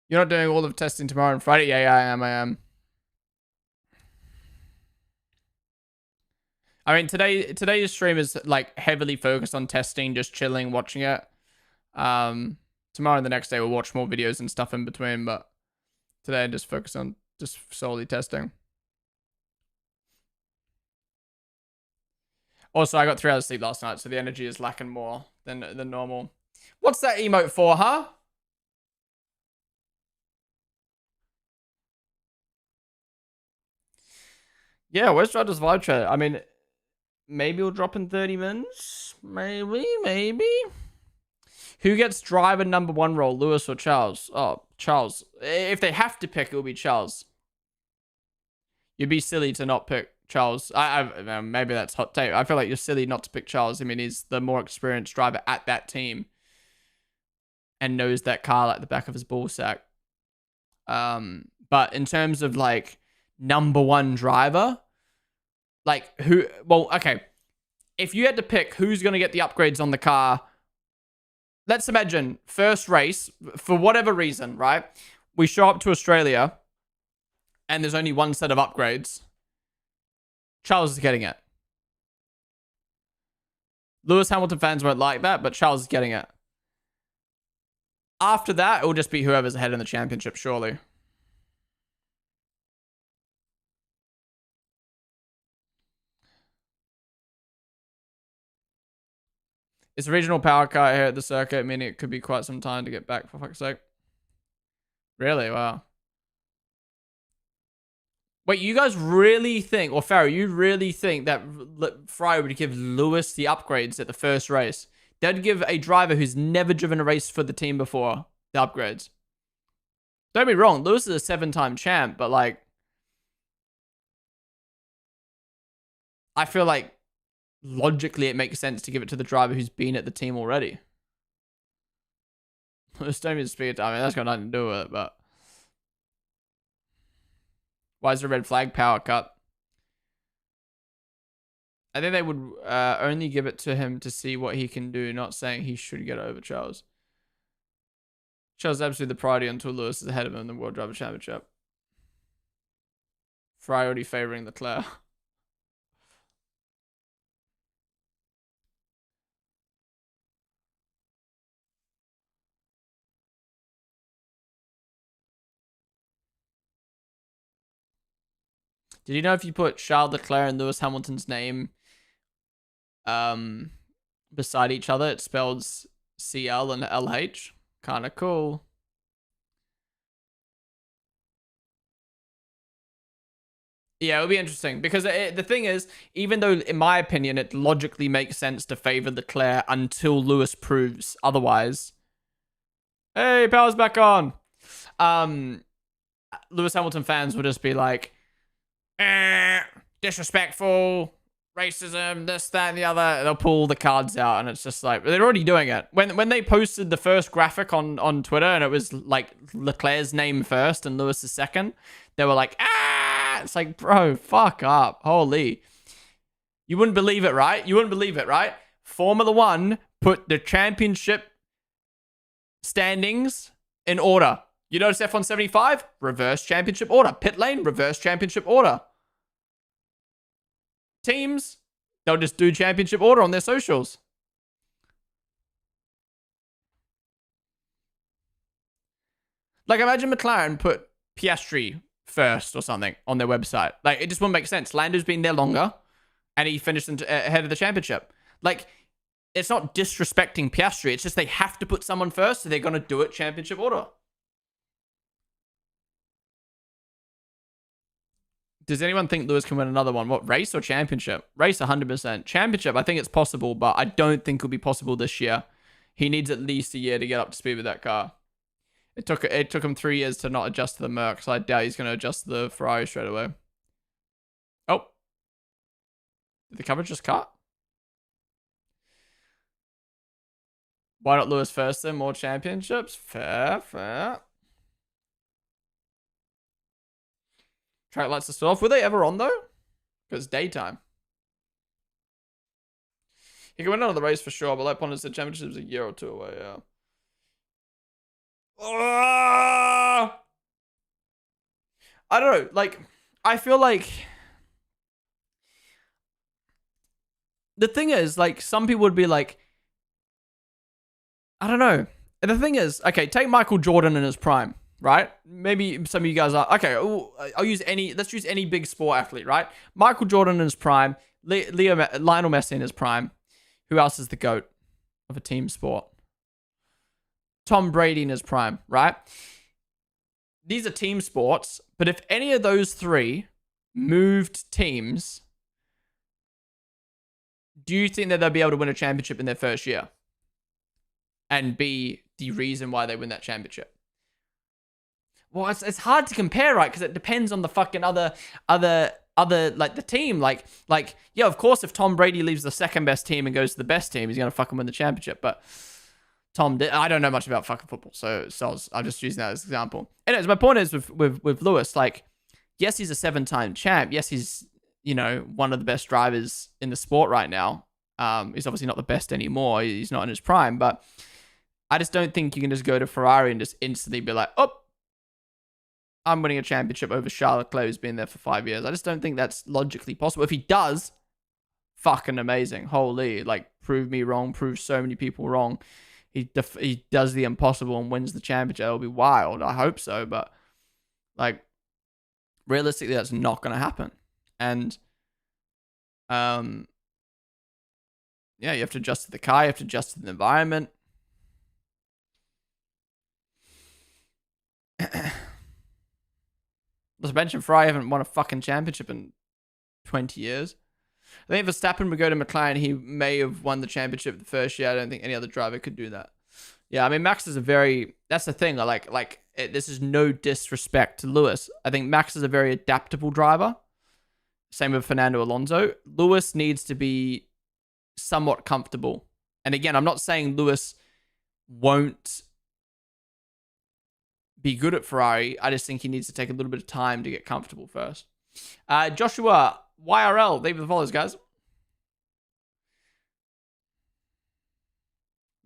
You're not doing all of testing tomorrow and Friday? Yeah, I am. I mean, today's stream is like heavily focused on testing, just chilling, watching it. Tomorrow and the next day we'll watch more videos and stuff in between, but today I just focus on just solely testing. Also, I got 3 hours sleep last night, so the energy is lacking more than normal. What's that emote for, huh? Yeah, where's Ryder's vibe chat? I mean, maybe we'll drop in 30 minutes. Maybe. Who gets driver #1 role, Lewis or Charles? Oh, Charles. If they have to pick, it will be Charles. You'd be silly to not pick Charles. Maybe that's hot take. I feel like you're silly not to pick Charles. I mean, he's the more experienced driver at that team and knows that car like the back of his ball sack. But in terms of like #1 driver, like who? Well, okay. If you had to pick who's going to get the upgrades on the car, let's imagine first race, for whatever reason, right? We show up to Australia and there's only one set of upgrades. Charles is getting it. Lewis Hamilton fans won't like that, but Charles is getting it. After that, it will just be whoever's ahead in the championship, surely. It's a regional power car here at the circuit, meaning it could be quite some time to get back, for fuck's sake. Really? Wow. Wait, you guys really think, or Farrow, you really think that Fryer would give Lewis the upgrades at the first race? They'd give a driver who's never driven a race for the team before the upgrades. Don't be wrong, Lewis is a 7-time champ, but like, I feel like logically it makes sense to give it to the driver who's been at the team already. Lewis don't even speed time. I mean, that's got nothing to do with it, but why is the red flag power cut? I think they would only give it to him to see what he can do, not saying he should get over Charles. Charles is absolutely the priority until Lewis is ahead of him in the World Driver Championship. Fry already favoring Leclerc. Did you know if you put Charles Leclerc and Lewis Hamilton's name beside each other, it spells CL and LH? Kind of cool. Yeah, it would be interesting because the thing is, even though in my opinion it logically makes sense to favor Leclerc until Lewis proves otherwise. Hey, power's back on. Lewis Hamilton fans would just be like, disrespectful, racism, this, that, and the other. They'll pull the cards out, and it's just like they're already doing it. When they posted the first graphic on Twitter, and it was like Leclerc's name first and Lewis's second, they were like, it's like, bro, fuck up, holy. You wouldn't believe it, right? You wouldn't believe it, right? Formula One put the championship standings in order. You notice F175? Reverse championship order. Pit lane, reverse championship order. Teams, they'll just do championship order on their socials. Like, imagine McLaren put Piastri first or something on their website. Like, it just wouldn't make sense. Lando's been there longer, and he finished ahead of the championship. Like, it's not disrespecting Piastri. It's just they have to put someone first, so they're going to do it championship order. Does anyone think Lewis can win another one? What, race or championship? Race, 100%. Championship, I think it's possible, but I don't think it'll be possible this year. He needs at least a year to get up to speed with that car. It took him 3 years to not adjust to the Merc, so I doubt he's going to adjust to the Ferrari straight away. Oh. Did the coverage just cut? Why not Lewis first then? More championships? Fair, fair. Track lights are still off. Were they ever on though? Because daytime. He can win another race for sure, but like Ponden said, championship's a year or two away, yeah. I don't know, like, I feel like the thing is, like, some people would be like, I don't know. And the thing is, okay, take Michael Jordan in his prime, right? Maybe some of you guys are, okay, I'll use let's use any big sport athlete, right? Michael Jordan in his prime, Lionel Messi in his prime. Who else is the GOAT of a team sport? Tom Brady in his prime, right? These are team sports, but if any of those three moved teams, do you think that they'll be able to win a championship in their first year? And be the reason why they win that championship? Well, it's hard to compare, right? Because it depends on the fucking other like the team. Like yeah, of course, if Tom Brady leaves the second best team and goes to the best team, he's gonna fucking win the championship. But I don't know much about fucking football, so I'm just using that as an example. Anyways, my point is with Lewis, like, yes, he's a 7-time champ. Yes, he's, you know, one of the best drivers in the sport right now. He's obviously not the best anymore. He's not in his prime, but I just don't think you can just go to Ferrari and just instantly be like, oh, I'm winning a championship over Charles Leclerc, who's been there for 5 years. I just don't think that's logically possible. If he does, fucking amazing. Holy, like, prove me wrong, prove so many people wrong. He does the impossible and wins the championship. It'll be wild. I hope so, but like, realistically, that's not going to happen. And yeah, you have to adjust to the car, you have to adjust to the environment. Let's mention Ferrari haven't won a fucking championship in 20 years. I think if Verstappen would go to McLaren, he may have won the championship the first year. I don't think any other driver could do that. Yeah, I mean, Max is that's the thing. This is no disrespect to Lewis. I think Max is a very adaptable driver. Same with Fernando Alonso. Lewis needs to be somewhat comfortable. And again, I'm not saying Lewis won't be good at Ferrari. I just think he needs to take a little bit of time to get comfortable first. Joshua YRL, leave the follows, guys.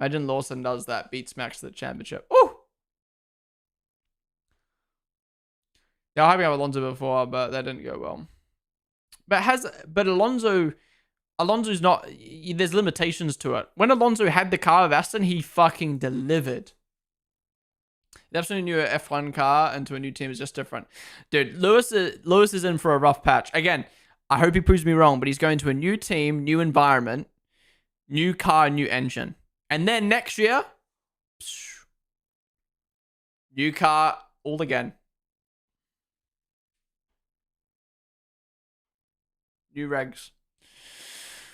Imagine Lawson does that, beats Max to the championship. Ooh! Yeah, I have had Alonso before, but that didn't go well. But Alonso's not, there's limitations to it. When Alonso had the car of Aston, he fucking delivered. The absolutely new F1 car into a new team is just different. Dude, Lewis is in for a rough patch. Again, I hope he proves me wrong, but he's going to a new team, new environment, new car, new engine. And then next year, new car, all again. New regs.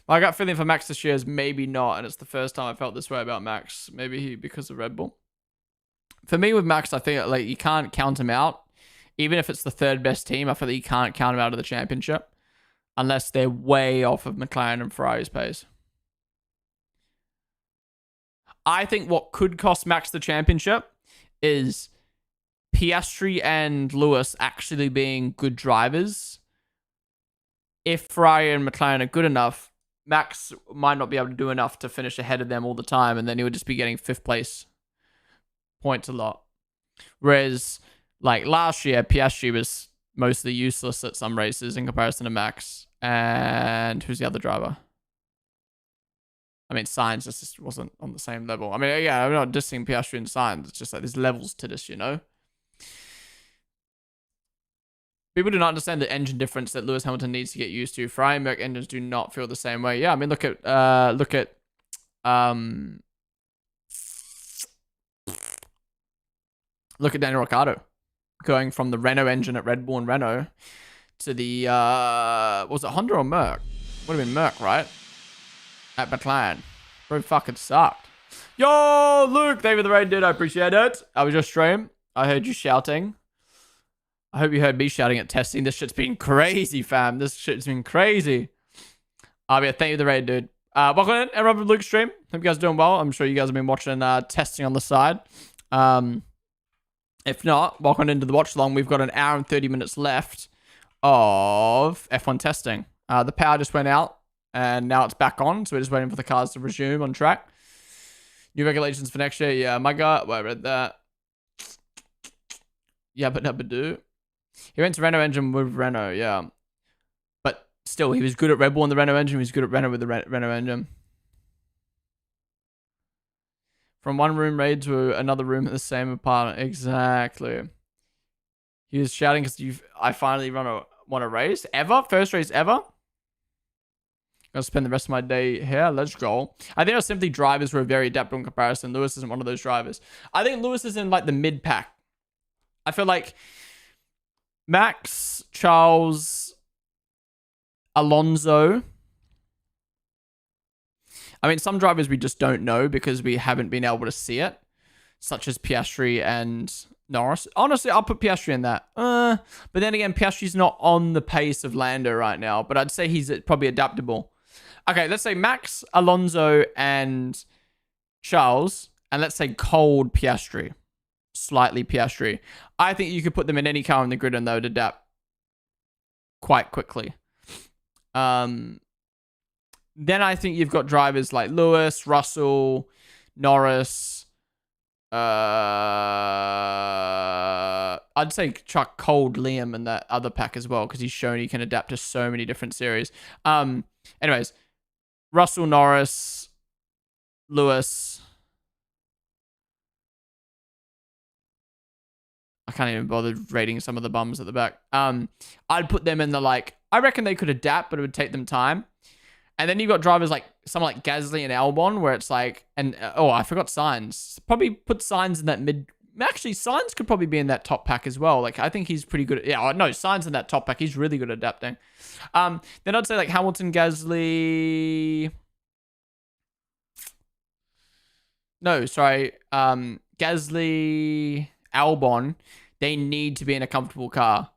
My gut feeling for Max this year is maybe not, and it's the first time I felt this way about Max. Maybe because of Red Bull. For me with Max, I think like you can't count him out. Even if it's the third best team, I feel like you can't count him out of the championship unless they're way off of McLaren and Ferrari's pace. I think what could cost Max the championship is Piastri and Lewis actually being good drivers. If Ferrari and McLaren are good enough, Max might not be able to do enough to finish ahead of them all the time, and then he would just be getting 5th place points a lot. Whereas, like last year, Piastri was mostly useless at some races in comparison to Max. And who's the other driver? I mean, Sainz just wasn't on the same level. I mean, yeah, I'm not dissing Piastri and Sainz. It's just like there's levels to this, you know? People do not understand the engine difference that Lewis Hamilton needs to get used to. Ferrari and Merc engines do not feel the same way. Yeah, I mean, look at Daniel Ricciardo going from the Renault engine at Red Bull and Renault to the was it Honda or Merc? Would have been Merc, right? At McLaren. Bro fucking sucked. Yo, Luke, thank you for the raid, dude. I appreciate it. I was just stream. I heard you shouting. I hope you heard me shouting at testing. This shit's been crazy, fam. This shit's been crazy. Yeah, thank you for the raid, dude. Welcome in, everyone from Luke's stream. Hope you guys are doing well. I'm sure you guys have been watching testing on the side. If not, welcome into the watch along. We've got an hour and 30 minutes left of F1 testing. The power just went out and now it's back on. So we're just waiting for the cars to resume on track. New regulations for next year. Yeah, my God. Well, I read that. Yeah, but never do. He went to Renault engine with Renault, yeah. But still, he was good at Red Bull on the Renault engine. He was good at Renault with the Renault engine. From one room raid to another room at the same apartment. Exactly. He was shouting because I finally won a race. Ever? First race ever? Gonna spend the rest of my day here. Let's go. I think our simply drivers were very adaptable in comparison. Lewis isn't one of those drivers. I think Lewis is in like the mid pack. I feel like Max, Charles, Alonso. I mean, some drivers we just don't know because we haven't been able to see it, such as Piastri and Norris. Honestly, I'll put Piastri in that. But then again, Piastri's not on the pace of Lando right now, but I'd say he's probably adaptable. Okay, let's say Max, Alonso, and Charles, and let's say cold Piastri. Slightly Piastri. I think you could put them in any car on the grid and they would adapt quite quickly. Then I think you've got drivers like Lewis, Russell, Norris. I'd say chuck cold Liam in that other pack as well because he's shown he can adapt to so many different series. Anyways, Russell, Norris, Lewis. I can't even bother rating some of the bums at the back. I'd put them in the I reckon they could adapt, but it would take them time. And then you've got drivers like someone like Gasly and Albon, where it's like, I forgot Sainz. Probably put Sainz in that mid. Actually, Sainz could probably be in that top pack as well. Like, I think he's pretty good. Sainz in that top pack. He's really good at adapting. Then I'd say like Hamilton, Gasly. No, sorry. Gasly, Albon. They need to be in a comfortable car.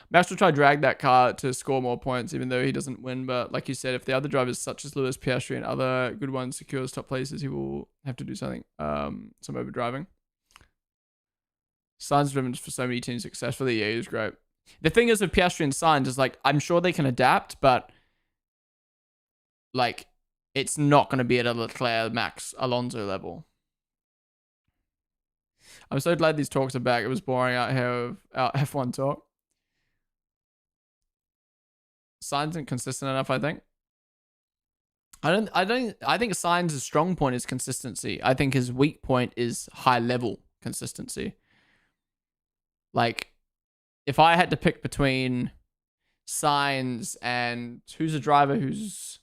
Max will try to drag that car to score more points, even though he doesn't win. But like you said, if the other drivers such as Lewis, Piastri, and other good ones secures top places, he will have to do something. Some overdriving. Sainz driven for so many teams successfully. Yeah, he's great. The thing is with Piastri and Sainz is like, I'm sure they can adapt, but like, it's not going to be at a Leclerc, Max, Alonso level. I'm so glad these talks are back. It was boring out here of our F1 talk. Sainz isn't consistent enough, I think. I think Sainz's strong point is consistency. I think his weak point is high level consistency. Like, if I had to pick between Sainz and who's a driver who's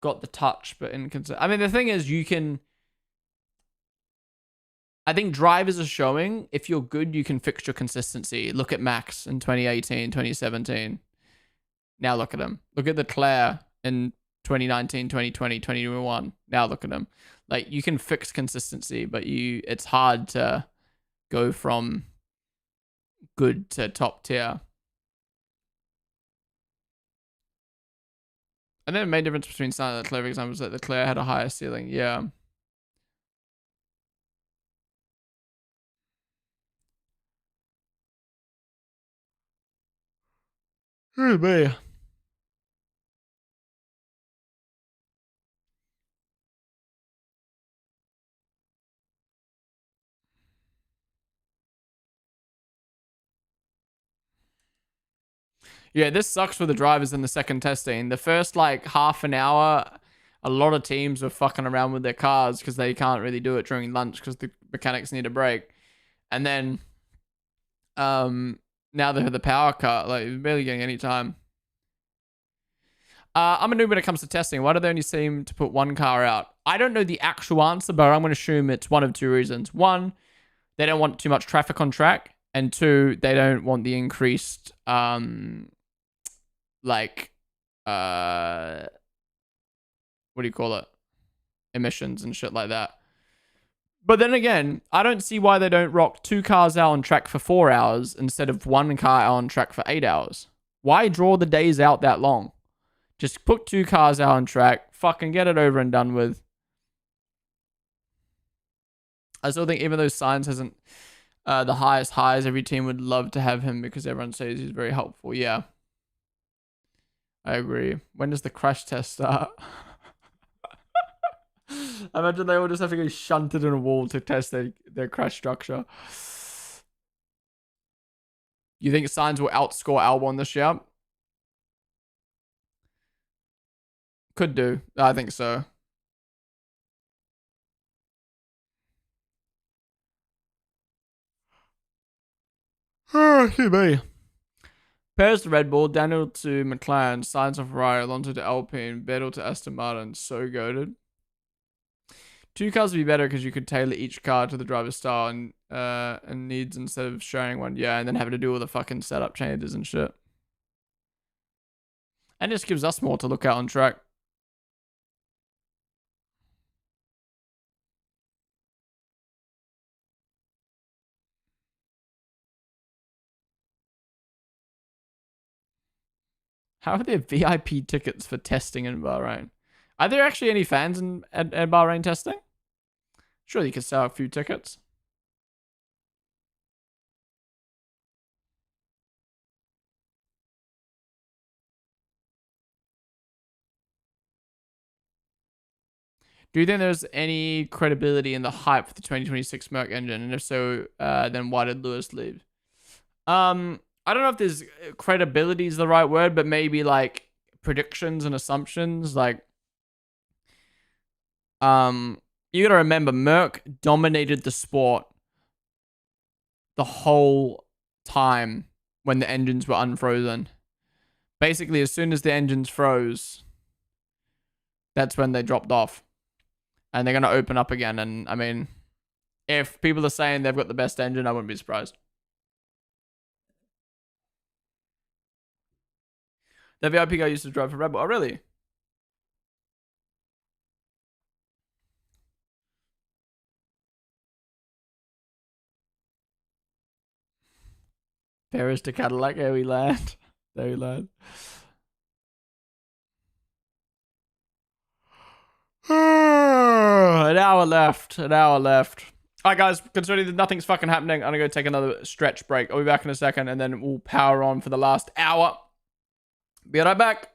got the touch but inconsistent. I mean, the thing is, I think drivers are showing if you're good, you can fix your consistency. Look at Max in 2018, 2017. Now look at him. Look at Leclerc in 2019, 2020, 2021. Now look at him. Like, you can fix consistency, but it's hard to go from good to top tier. And then the main difference between Sainz and Leclerc, for example, is that Leclerc had a higher ceiling. Yeah. Oh, man. Yeah, this sucks for the drivers in the second testing. The first like half an hour, a lot of teams were fucking around with their cars because they can't really do it during lunch because the mechanics need a break. And then now they have the power cut, like barely getting any time. I'm a noob when it comes to testing. Why do they only seem to put one car out? I don't know the actual answer, but I'm going to assume it's one of two reasons. One, they don't want too much traffic on track. And two, they don't want the increased, what do you call it? Emissions and shit like that. But then again, I don't see why they don't rock 2 cars out on track for 4 hours instead of 1 car out on track for 8 hours. Why draw the days out that long? Just put 2 cars out on track, fucking get it over and done with. I still think even though Sainz hasn't the highest highs, every team would love to have him because everyone says he's very helpful. Yeah. I agree. When does the crash test start? I imagine they all just have to go shunted in a wall to test their crash structure. You think Sainz will outscore Albon this year? Could do. I think so. Excuse me. Perez to Red Bull, Daniel to McLaren, Sainz to Ferrari, Alonso to Alpine, Vettel to Aston Martin. So goated. 2 cars would be better because you could tailor each car to the driver's style and needs instead of sharing one. Yeah, and then having to do all the fucking setup changes and shit. And it just gives us more to look at on track. How are there VIP tickets for testing in Bahrain? Are there actually any fans at Bahrain testing? Surely you could sell a few tickets. Do you think there's any credibility in the hype for the 2026 Merc engine? And if so, then why did Lewis leave? I don't know if there's credibility is the right word, but maybe like predictions and assumptions. Like, you gotta remember, Merc dominated the sport the whole time when the engines were unfrozen. Basically, as soon as the engines froze, that's when they dropped off. And they're going to open up again. And, I mean, if people are saying they've got the best engine, I wouldn't be surprised. The VIP guy used to drive for Red Bull. Oh, really? Paris to Cadillac. There we land. There we land. An hour left. An hour left. All right, guys. Considering that nothing's fucking happening, I'm going to go take another stretch break. I'll be back in a second, and then we'll power on for the last hour. Be right back.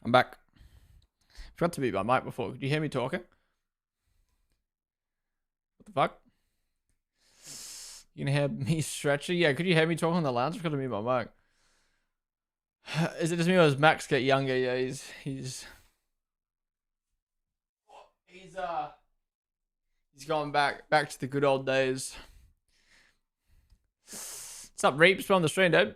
I'm back. Forgot to mute my mic before. Could you hear me talking? What the fuck? You can hear me stretching? Yeah, could you hear me talking on the lounge? I forgot to mute my mic. Is it just me or does Max get younger? Yeah, he's going back to the good old days. What's up, Reaps? On the stream, dude.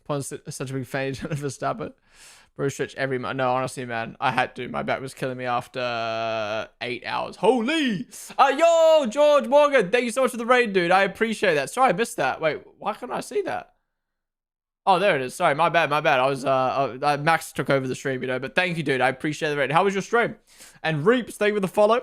Pon's such a big fan of Verstappen. Bro, stretch every month. No, honestly, man, I had to. My back was killing me after 8 hours. Holy! Yo, George Morgan, thank you so much for the raid, dude. I appreciate that. Sorry, I missed that. Wait, why couldn't I see that? Oh, there it is. Sorry, my bad. I was Max took over the stream, you know. But thank you, dude. I appreciate the raid. How was your stream? And Reaps, thank you for the follow.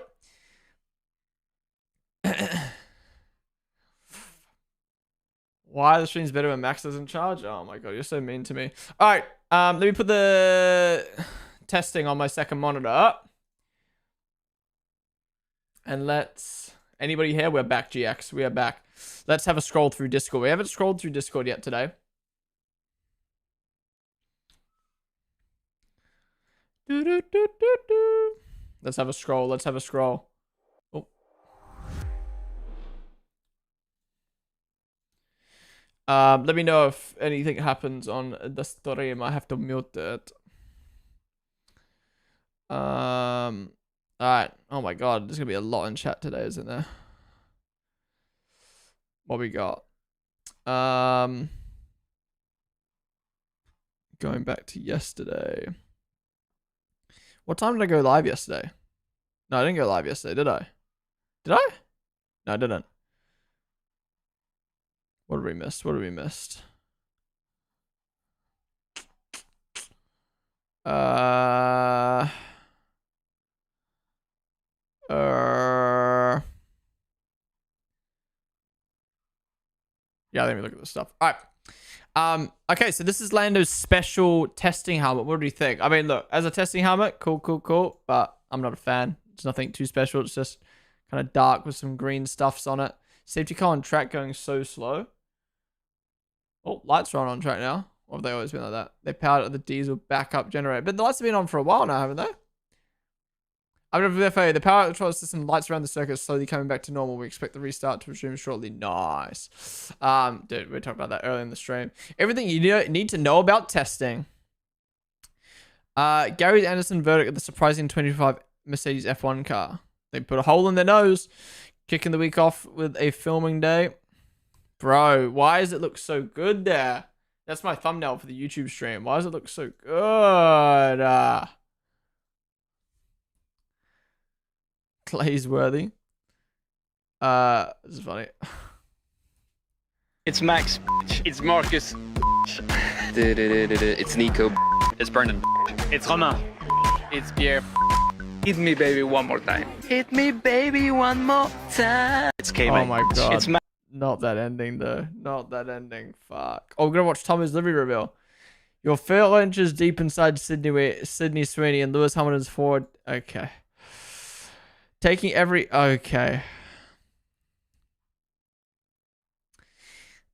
Why the stream's better when Max doesn't charge? Oh my god, you're so mean to me. All right, let me put the testing on my second monitor up. And let's... Anybody here? We're back, GX. We are back. Let's have a scroll through Discord. We haven't scrolled through Discord yet today. Let's have a scroll. Let's have a scroll. Oh. Let me know if anything happens on the stream. I have to mute it. Alright. Oh my god, there's gonna be a lot in chat today, isn't there? What we got? Going back to yesterday. What time did I go live yesterday? No, I didn't go live yesterday, did I? Did I? No, I didn't. What did we miss? What did we miss? Yeah, let me look at this stuff. All right. Okay, so this is Lando's special testing helmet. What do you think? I mean, look, as a testing helmet, cool, but I'm not a fan. It's nothing too special. It's just kind of dark with some green stuffs on it. Safety car on track going so slow. Oh, lights are on track now. Or have they always been like that? They powered up the diesel backup generator. But the lights have been on for a while now, haven't they? I'm going to FA. The power control system lights around the circuit slowly coming back to normal. We expect the restart to resume shortly. Nice. Dude, we talked about that earlier in the stream. Everything you need to know about testing. Gary Anderson verdict of the surprising 25 Mercedes F1 car. They put a hole in their nose. Kicking the week off with a filming day. Bro, why does it look so good there? That's my thumbnail for the YouTube stream. Why does it look so good? Clay's-worthy. This is funny. It's Max. It's Marcus. It's Nico. It's Brendan. It's Romain. It's Pierre. Hit me, baby, one more time. Hit me, baby, one more time. It's K. Oh my god. It's Max. Not that ending, though. Not that ending. Fuck. Oh, we're gonna watch Tommy's livery reveal. You're 4 inches deep inside Sydney Sweeney and Lewis Hamilton's forward. Okay. Taking every... Okay.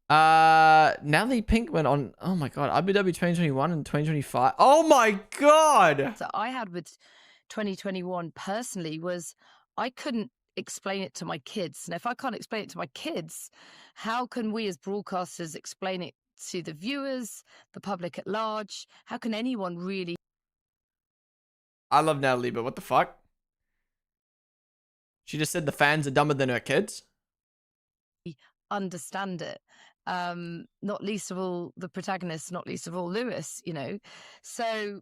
Natalie Pink went on... Oh my god. Abu Dhabi 2021 and 2025. Oh my god! That I had with 2021 personally was I couldn't explain it to my kids. And if I can't explain it to my kids, how can we as broadcasters explain it to the viewers, the public at large? How can anyone really... I love Natalie, but what the fuck? She just said the fans are dumber than her kids? understand it? Not least of all the protagonist, not least of all Lewis, you know? So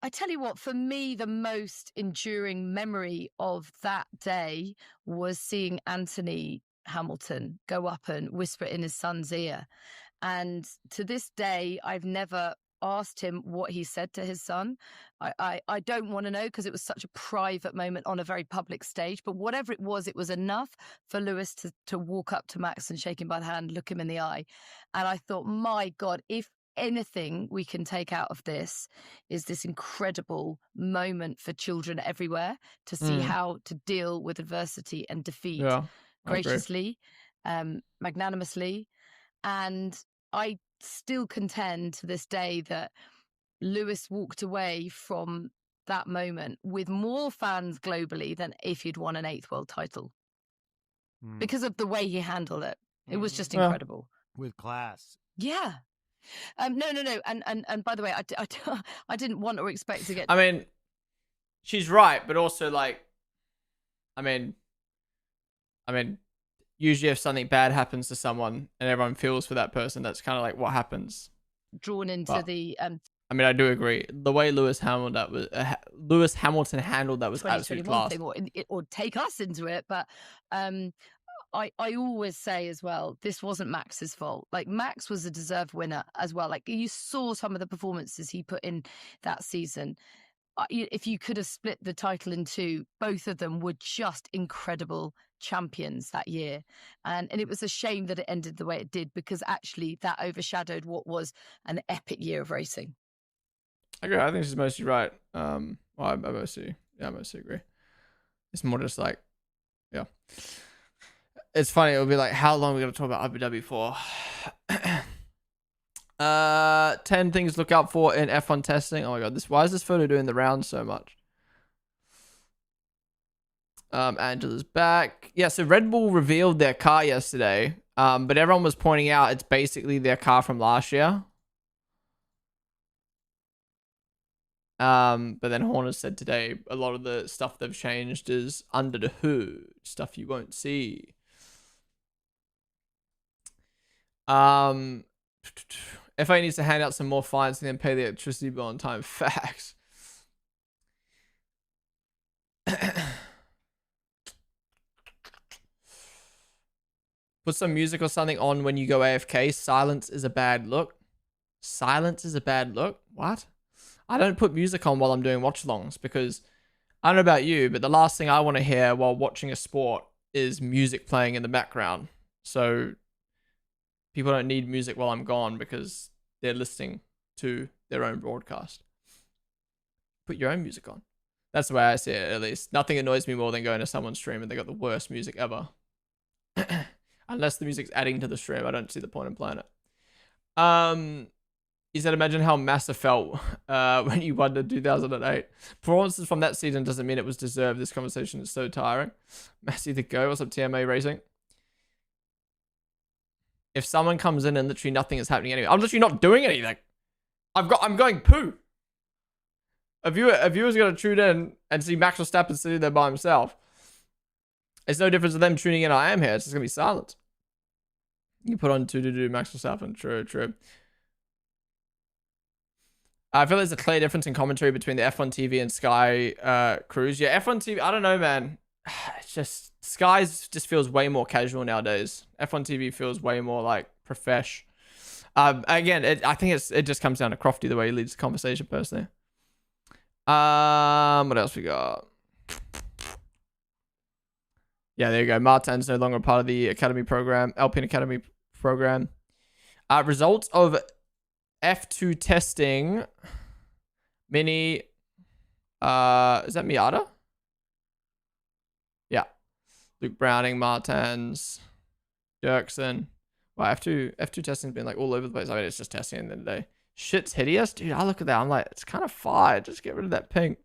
I tell you what, for me, the most enduring memory of that day was seeing Anthony Hamilton go up and whisper in his son's ear. And to this day, I've never asked him what he said to his son. I don't want to know because it was such a private moment on a very public stage. But whatever it was enough for Lewis to walk up to Max and shake him by the hand, look him in the eye. And I thought, my God, if anything we can take out of this is this incredible moment for children everywhere to see how to deal with adversity and defeat graciously. magnanimously. And I still contend to this day that Lewis walked away from that moment with more fans globally than if he'd won an 8th world title. Because of the way he handled it. It was just incredible. With class. Yeah. No. And by the way, I didn't want or expect to get... I mean, she's right, but also, like, I mean, usually if something bad happens to someone and everyone feels for that person, that's kind of like what happens. Drawn into the... I mean, I do agree. The way Lewis Hamilton handled that was absolutely class. Thing, or take us into it, but I always say as well, this wasn't Max's fault. Like, Max was a deserved winner as well. Like, you saw some of the performances he put in that season. If you could have split the title in two, both of them were just incredible champions that year. And it was a shame that it ended the way it did, because actually that overshadowed what was an epic year of racing. I agree. I think she's mostly right. I mostly agree. It's more just like, yeah. It's funny. It'll be like, how long are we going to talk about Abu Dhabi for? 10 things to look out for in F1 testing. Oh my god, why is this photo doing the round so much? Angela's back. Yeah, so Red Bull revealed their car yesterday. But everyone was pointing out it's basically their car from last year. But then Horner said today a lot of the stuff they've changed is under the hood, stuff you won't see. FA needs to hand out some more fines and then pay the electricity bill on time. Facts. Put some music or something on when you go AFK. Silence is a bad look. Silence is a bad look? What? I don't put music on while I'm doing watch-alongs because I don't know about you, but the last thing I want to hear while watching a sport is music playing in the background. So people don't need music while I'm gone because they're listening to their own broadcast. Put your own music on. That's the way I see it, at least. Nothing annoys me more than going to someone's stream and they got the worst music ever. Unless the music's adding to the stream, I don't see the point in playing it. He said, imagine how Massa felt when you won in 2008. Performances from that season doesn't mean it was deserved. This conversation is so tiring. Massey the go. What's up, TMA Racing? If someone comes in and literally nothing is happening anyway, I'm literally not doing anything. I'm going poo. A viewer's gonna tune in and see Max Verstappen sitting there by himself. It's no difference to them tuning in. I am here. It's just gonna be silent. You put on do Max Verstappen. True. I feel there's a clear difference in commentary between the F1 TV and Sky Cruise. Yeah, F1 TV, I don't know, man. It's just, Sky's just feels way more casual nowadays. F1 TV feels way more like profesh. Again, I think it just comes down to Crofty, the way he leads the conversation, personally. What else we got? Yeah, there you go. Martin's no longer part of the Academy program, Alpine Academy program. Results of F2 testing. Mini. Is that Miata? Yeah. Luke Browning, Martins, Dirksen. Wow, F2 testing's been like all over the place. I mean, it's just testing at the end of the day. Shit's hideous. Dude, I look at that. I'm like, it's kind of fire. Just get rid of that pink.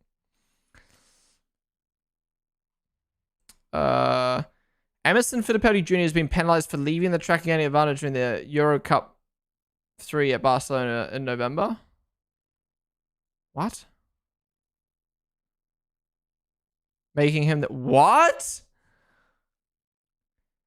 Emerson Fittipaldi Jr. has been penalized for leaving the track and gaining advantage in the Euro Cup 3 at Barcelona in November. What? Making him that. What?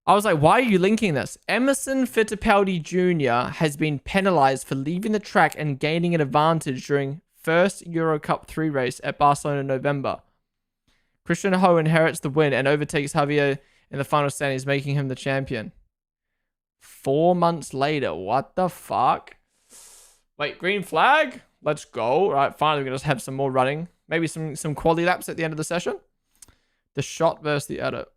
I was like, why are you linking this? Emerson Fittipaldi Jr. has been penalized for leaving the track and gaining an advantage during first Euro Cup 3 race at Barcelona in November. Christian Ho inherits the win and overtakes Javier in the final standings, making him the champion. 4 months later, what the fuck? Wait, green flag? Let's go. All right, finally, we're going to have some more running. Maybe some quality laps at the end of the session. The shot versus the edit.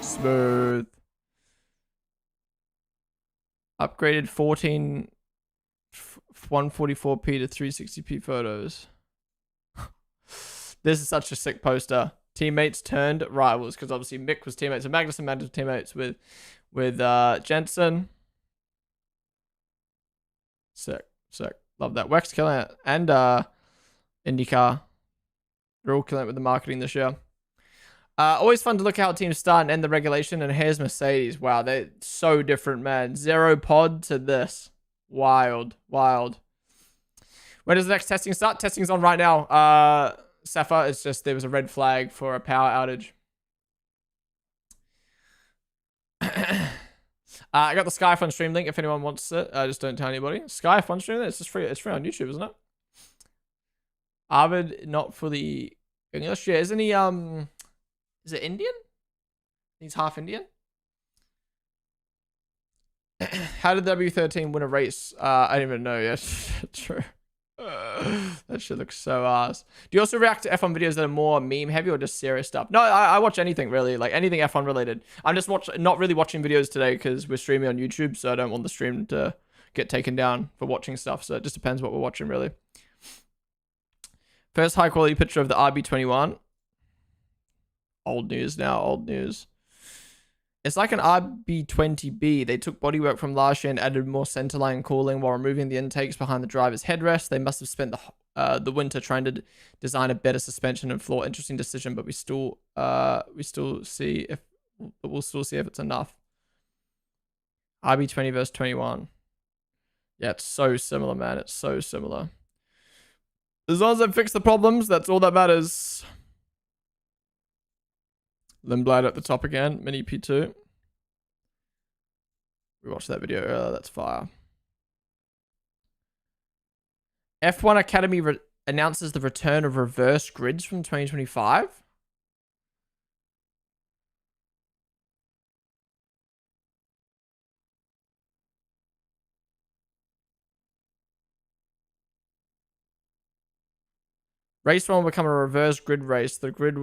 Smooth. Upgraded 144p to 360p photos. This is such a sick poster. Teammates turned rivals, because obviously Mick was teammates with Magnussen, Magnussen was teammates with Jensen. Sick. Love that. Wex killing it. And IndyCar. They're all killing it with the marketing this year. Always fun to look how teams start and end the regulation. And here's Mercedes. Wow, they're so different, man. 0 pod to this. Wild. When does the next testing start? Testing's on right now. Safa, it's just there was a red flag for a power outage. I got the Sky F1 stream link if anyone wants it. Just don't tell anybody. Sky F1 stream, it's just free. It's free on YouTube, isn't it? Arvid, not for the English. Yeah, isn't he? Is it Indian? He's half Indian. How did W13 win a race? I don't even know yet. True. That shit looks so ass. Do you also react to F1 videos that are more meme heavy or just serious stuff? No, I watch anything really, like anything F1 related. I'm just not really watching videos today because we're streaming on YouTube, so I don't want the stream to get taken down for watching stuff. So it just depends what we're watching really. First high quality picture of the RB21. Old news now, old news. It's like an RB20B. They took bodywork from last year and added more centerline cooling while removing the intakes behind the driver's headrest. They must have spent the winter trying to design a better suspension and floor. Interesting decision, but we'll still see if it's enough. RB20 versus 21. Yeah, it's so similar, man. It's so similar. As long as they fix the problems, that's all that matters. Lindblad at the top again. Mini P2. We watched that video earlier. That's fire. F1 Academy announces the return of reverse grids from 2025. Race 1 will become a reverse grid race. The grid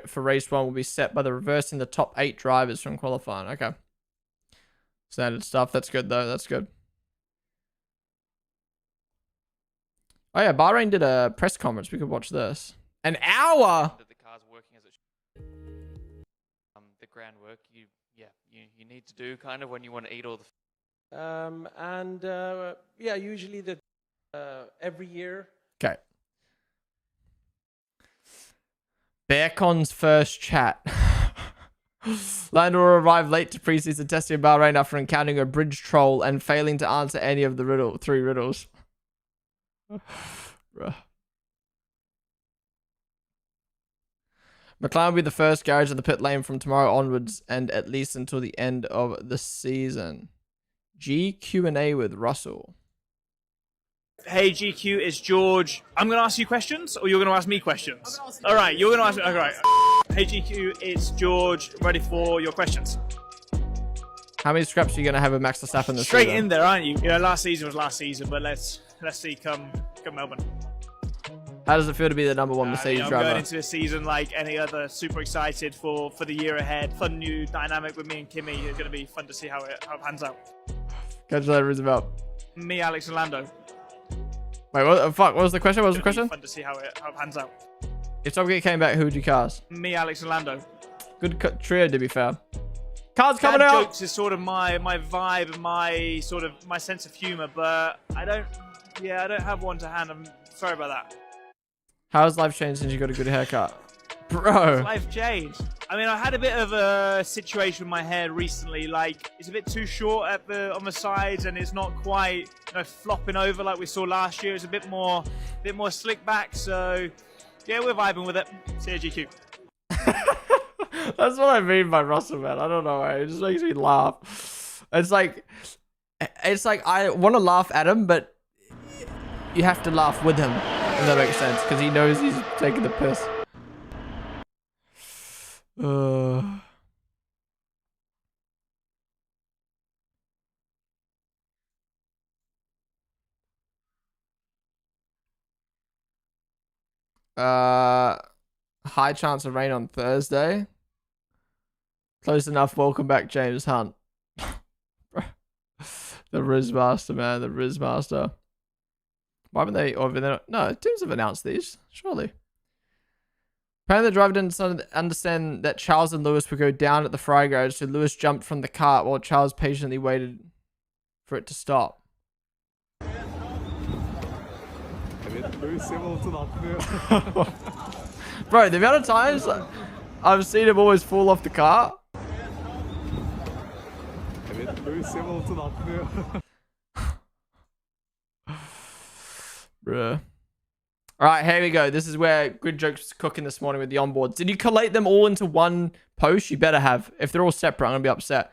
for race 1 will be set by the reversing the top 8 drivers from qualifying. Okay. Standard stuff. That's good, though. That's good. Oh, yeah. Bahrain did a press conference. We could watch this. An hour? The car's working as it should. The groundwork you need to do kind of when you want to eat all the... yeah, usually every year. Okay. Bearcon's first chat. Lando arrived late to preseason testing in Bahrain after encountering a bridge troll and failing to answer any of the 3 riddles. McLaren will be the first garage in the pit lane from tomorrow onwards and at least until the end of the season. Q&A with Russell. Hey GQ, it's George. I'm going to ask you questions, or you're going to ask me questions? All right, you're going to ask me. All right. Hey GQ, it's George. I'm ready for your questions. How many scraps are you going to have with Max Verstappen this Straight season? in there, aren't you? You know, last season was last season, but let's see come Melbourne. How does it feel to be the number 1 Mercedes I'm driver? going into a season like any other. Super excited for the year ahead. Fun new dynamic with me and Kimmy. It's going to be fun to see how it pans out. Congratulations, about Me, Alex, and Lando. Wait, what the fuck? What was the question? What was the question? Fun to see how it pans out. If Top Gear came back, who would you cast? Me, Alex, and Lando. Good trio, to be fair. Cards coming Dad out. Jokes is sort of my vibe and my sense of humor, but I don't have one to hand. I'm sorry about that. How's life changed since you got a good haircut? Bro. Life changed. I mean, I had a bit of a situation with my hair recently. Like, it's a bit too short on the sides, and it's not quite flopping over like we saw last year. It's a bit more slick back. So, yeah, we're vibing with it. See you, GQ. That's what I mean by Russell, man. I don't know why. It just makes me laugh. It's like I want to laugh at him, but you have to laugh with him, if that makes sense, because he knows he's taking the piss. High chance of rain on Thursday. Close enough. Welcome back, James Hunt. The Riz Master, man. The Riz Master. Why haven't they? Or have they not? No, teams have announced these, surely. Apparently the driver didn't understand that Charles and Lewis would go down at the Ferrari garage, so Lewis jumped from the cart while Charles patiently waited for it to stop. Bro, the amount of times I've seen him always fall off the cart. Bruh. Alright, here we go. This is where Grid Jokes was cooking this morning with the onboards. Did you collate them all into one post? You better have. If they're all separate, I'm going to be upset.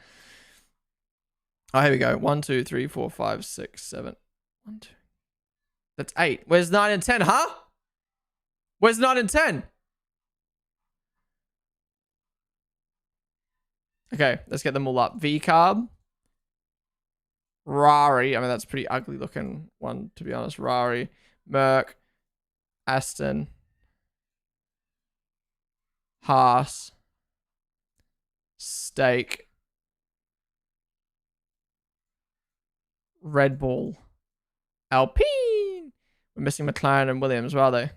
Oh, here we go. 1, 2, 3, 4, 5, 6, 7. 1, 2. That's 8. Where's 9 and 10, huh? Where's 9 and 10? Okay, let's get them all up. V-Carb. Rari. I mean, that's a pretty ugly looking one, to be honest. Rari. Merc. Aston. Haas. Stake. Red Bull. Alpine. We're missing McLaren and Williams, were they?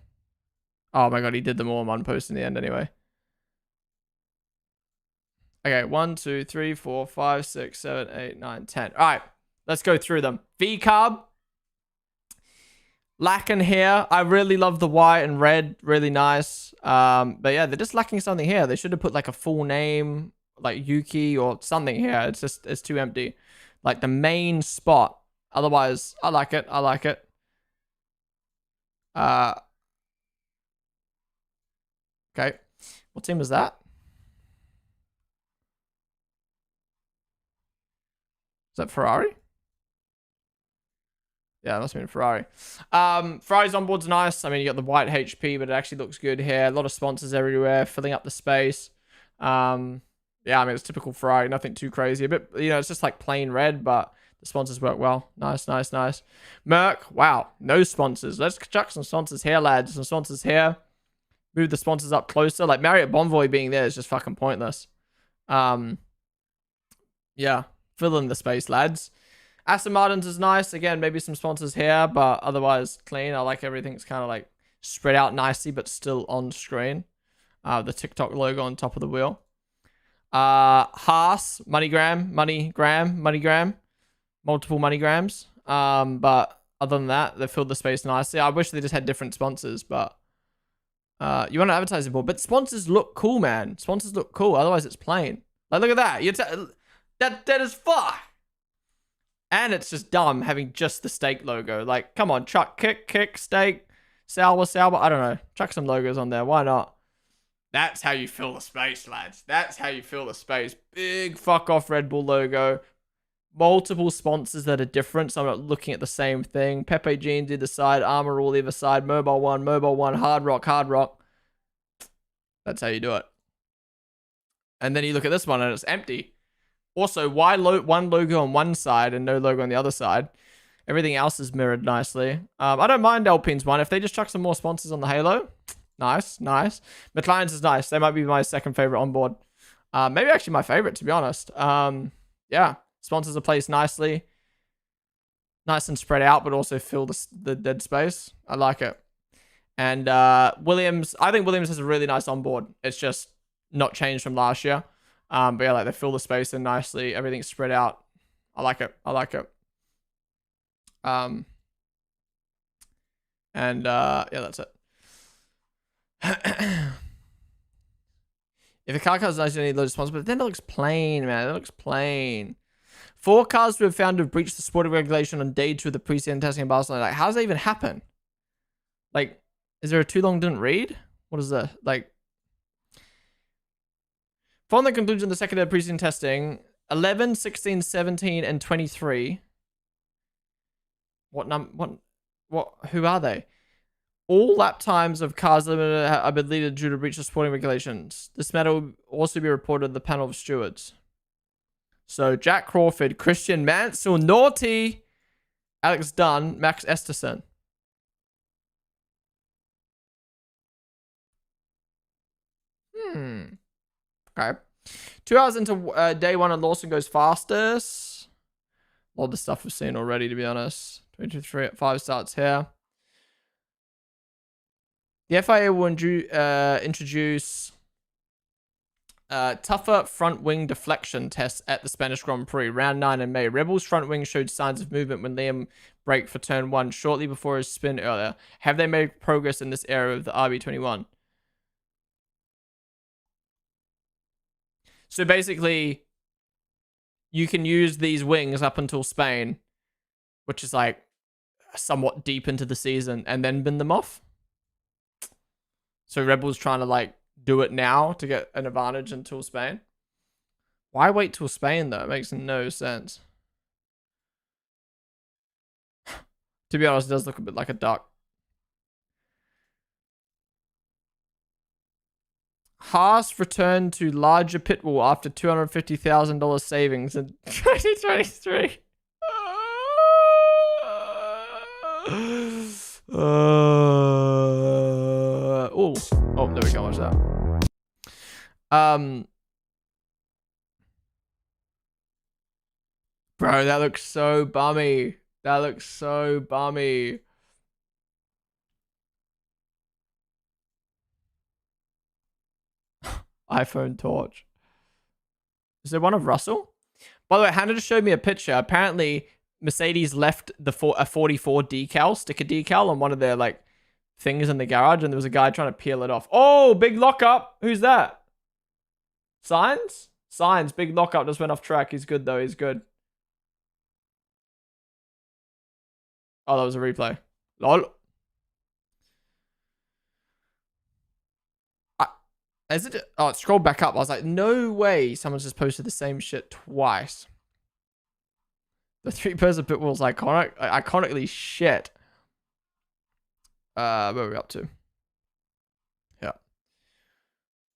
Oh my god, he did them all in one post in the end anyway. Okay, 1, 2, 3, 4, 5, 6, 7, 8, 9, 10. Alright, let's go through them. V-Carb. Lacking here. I really love the white and red. Really nice. But yeah, they're just lacking something here. They should have put like a full name, like Yuki or something here. It's just, it's too empty. Like the main spot. Otherwise, I like it. I like it. Okay. What team was that? Is that Ferrari? Yeah, it must have been Ferrari. Ferrari's onboard's nice. I mean, you got the white HP, but it actually looks good here. A lot of sponsors everywhere, filling up the space. Yeah, I mean, it's typical Ferrari. Nothing too crazy. A bit, you know, it's just like plain red, but the sponsors work well. Nice, nice, nice. Merc, wow, no sponsors. Let's chuck some sponsors here, lads. Some sponsors here. Move the sponsors up closer. Like Marriott Bonvoy being there is just fucking pointless. Yeah, fill in the space, lads. Aston Martin's is nice. Again, maybe some sponsors here, but otherwise clean. I like everything's kind of like spread out nicely, but still on screen. The TikTok logo on top of the wheel. Haas, MoneyGram. Multiple MoneyGrams. But other than that, they filled the space nicely. I wish they just had different sponsors, but you want to advertise it more. But sponsors look cool, man. Sponsors look cool. Otherwise, it's plain. Like, look at that. That is fuck. And it's just dumb having just the stake logo. Like, come on, chuck kick, stake, Sauber. I don't know. Chuck some logos on there. Why not? That's how you fill the space, lads. That's how you fill the space. Big fuck off Red Bull logo. Multiple sponsors that are different, so I'm not looking at the same thing. Pepe Jeans either side, Armor All either side, Mobile One, Hard Rock. That's how you do it. And then you look at this one and it's empty. Also, why one logo on one side and no logo on the other side? Everything else is mirrored nicely. I don't mind Alpine's one. If they just chuck some more sponsors on the halo, nice, nice. McLaren's is nice. They might be my second favorite on board. Maybe actually my favorite, to be honest. Yeah, sponsors are placed nicely. Nice and spread out, but also fill the dead space. I like it. And Williams, I think Williams has a really nice onboard. It's just not changed from last year. But yeah, like they fill the space in nicely. Everything's spread out. I like it. I like it. And yeah, that's it. If a car is nice, you need loads of sponsors, but then it looks plain, man. It looks plain. 4 cars were found to have breached the sporting regulation on day 2 of the preseason testing in Barcelona. Like, how does that even happen? Like, is there a too long didn't read? What is that? Like, following the conclusion of the second day of preseason testing, 11, 16, 17, and 23. Who are they? All lap times of cars limited have been deleted due to breach of sporting regulations. This matter will also be reported to the panel of stewards. So, Jack Crawford, Christian Mansell, Naughty, Alex Dunn, Max Esterson. Okay. 2 hours into day 1 and Lawson goes fastest. A lot of the stuff we've seen already, to be honest. 22, 3, 5 starts here. The FIA will introduce tougher front wing deflection tests at the Spanish Grand Prix, round 9 in May. Red Bull's front wing showed signs of movement when Liam braked for turn 1 shortly before his spin earlier. Have they made progress in this area of the RB21? So basically, you can use these wings up until Spain, which is like somewhat deep into the season, and then bin them off. So Red Bull's trying to like do it now to get an advantage until Spain. Why wait till Spain though? It makes no sense. To be honest, it does look a bit like a duck. Haas returned to larger pit wall after $250,000 savings in 2023. Oh, there we go. Watch that. Bro, that looks so bummy. That looks so bummy. iPhone torch. Is there one of Russell? By the way, Hannah just showed me a picture. Apparently, Mercedes left a 44 decal, sticker decal on one of their like things in the garage, and there was a guy trying to peel it off. Oh, big lockup. Who's that? Signs? Signs. Big lockup just went off track. He's good though. He's good. Oh, that was a replay. Lol. Is it? Oh, it scrolled back up. I was like, no way someone's just posted the same shit twice. The 3-person pit wall's iconic. Iconically shit. Where are we up to? Yeah.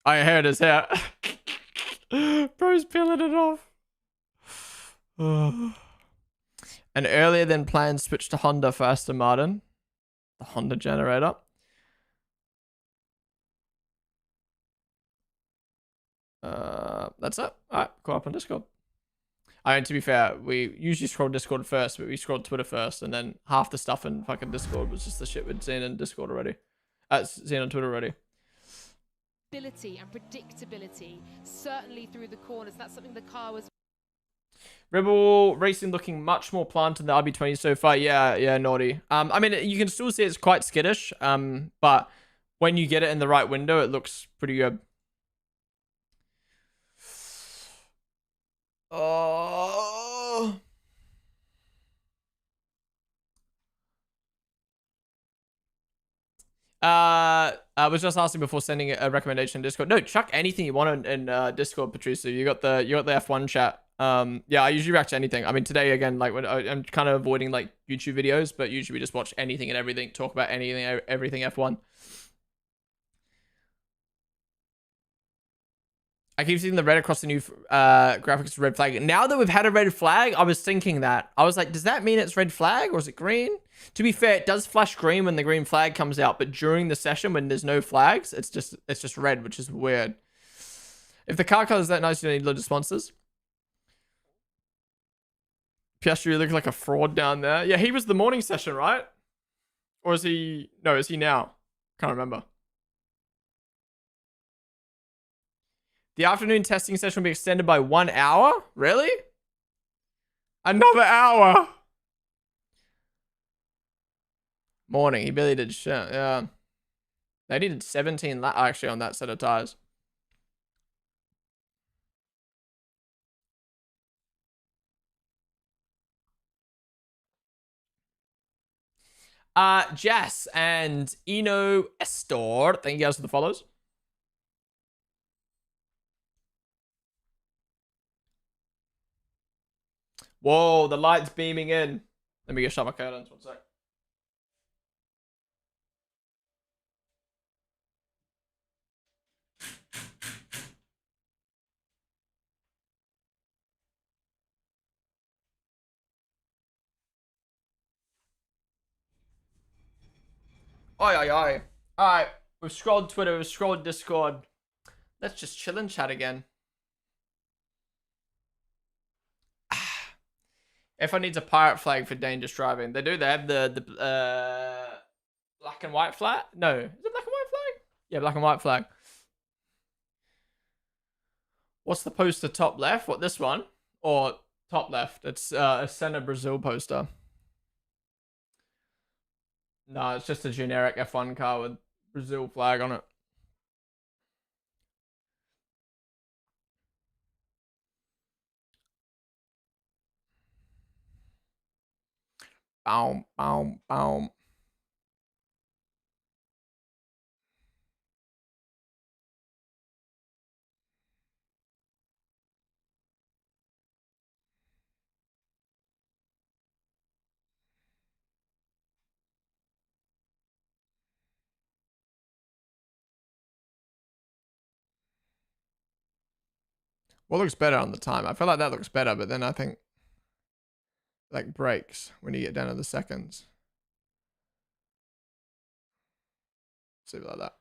I heard his hair. Bro's peeling it off. An earlier than planned switch to Honda for Aston Martin. The Honda generator. That's it. Alright, go up on Discord. I mean, to be fair, we usually scroll Discord first, but we scrolled Twitter first, and then half the stuff in fucking Discord was just the shit we'd seen in Discord already. Seen on Twitter already. Stability and predictability, certainly through the corners. That's something the car was. Rebel Racing looking much more planted than the RB20 so far. Yeah, naughty. I mean, you can still see it's quite skittish, but when you get it in the right window, it looks pretty good. Oh. I was just asking before sending a recommendation in Discord. No, chuck anything you want in Discord, Patricia. You got the F1 chat. Yeah, I usually react to anything. I mean, today again, like when I'm kind of avoiding like YouTube videos, but usually we just watch anything and everything, talk about anything, everything F1. I keep seeing the red across the new graphics red flag. Now that we've had a red flag, I was thinking that. I was like, does that mean it's red flag or is it green? To be fair, it does flash green when the green flag comes out, but during the session when there's no flags, it's just red, which is weird. If the car color is that nice, you don't need loads of sponsors. Piastri looking like a fraud down there. Yeah, he was the morning session, right? Or is he... No, is he now? Can't remember. The afternoon testing session will be extended by 1 hour? Really? Another hour? Morning. He barely did shit. Yeah. They needed 17 laps actually on that set of tires. Jess and Eno Estor. Thank you guys for the follows. Whoa, the light's beaming in. Let me go shut my curtains. 1 sec. Oi, oi, oi. Alright, we've scrolled Twitter, we've scrolled Discord. Let's just chill and chat again. F1 needs a pirate flag for dangerous driving. They do. They have the black and white flag. No, is it black and white Yeah, black and white flag. What's the poster top left? What, this one? Or top left? It's a Senna Brazil poster. No, it's just a generic F1 car with Brazil flag on it. Boom, boom, boom. What looks better on the time? I feel like that looks better, but then I think like breaks when you get down to the seconds. See like that.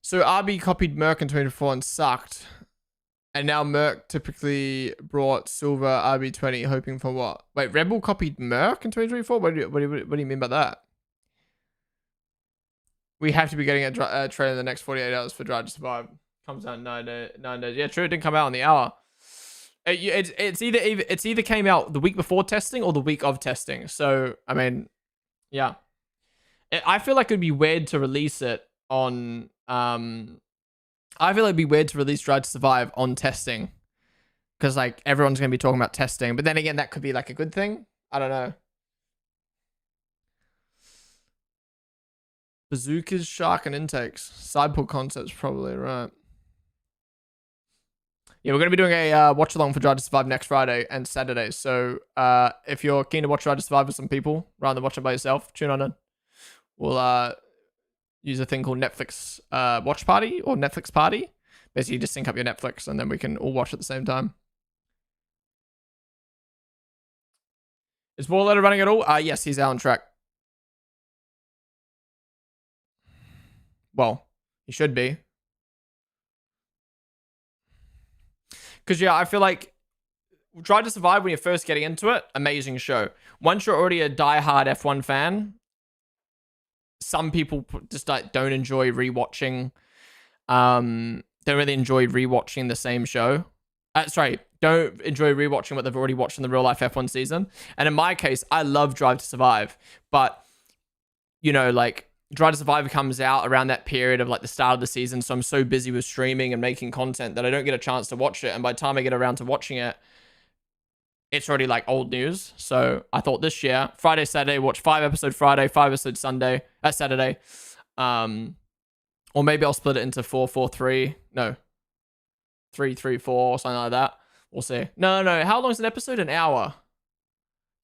So RB copied Merc in 2024 and sucked. And now Merc typically brought silver RB20 hoping for what? Wait, Red Bull copied Merc in 2024? What do you mean by that? We have to be getting a trailer in the next 48 hours for Drive to Survive. Comes out in 9 days. Yeah, true. It didn't come out on the hour. It's either came out the week before testing or the week of testing. So I mean, yeah. I feel like it'd be weird to release it on. I feel like it'd be weird to release Drive to Survive on testing, because like everyone's gonna be talking about testing. But then again, that could be like a good thing. I don't know. Bazookas, shark, and intakes. Sideport concepts, probably, right. Yeah, we're going to be doing a watch-along for Drive to Survive next Friday and Saturday. So if you're keen to watch Drive to Survive with some people, rather than watch it by yourself, tune on in. We'll use a thing called Netflix Watch Party or Netflix Party. Basically, just sync up your Netflix and then we can all watch at the same time. Is Warletter running at all? Yes, he's out on track. Well, he should be. Because, yeah, I feel like Drive to Survive when you're first getting into it, amazing show. Once you're already a diehard F1 fan, some people just like, don't enjoy rewatching. Don't really enjoy rewatching the same show. Don't enjoy rewatching what they've already watched in the real life F1 season. And in my case, I love Drive to Survive. But, you know, like, Drive to Survive comes out around that period of like the start of the season, so I'm so busy with streaming and making content that I don't get a chance to watch it, and by the time I get around to watching it, it's already like old news. So I thought this year, Friday, Saturday, watch 5 episodes Friday, 5 episodes Saturday, or maybe I'll split it into 4, 4, 3, no, 3, 3, 4, or something like that. We'll see. No, how long is an episode? An hour.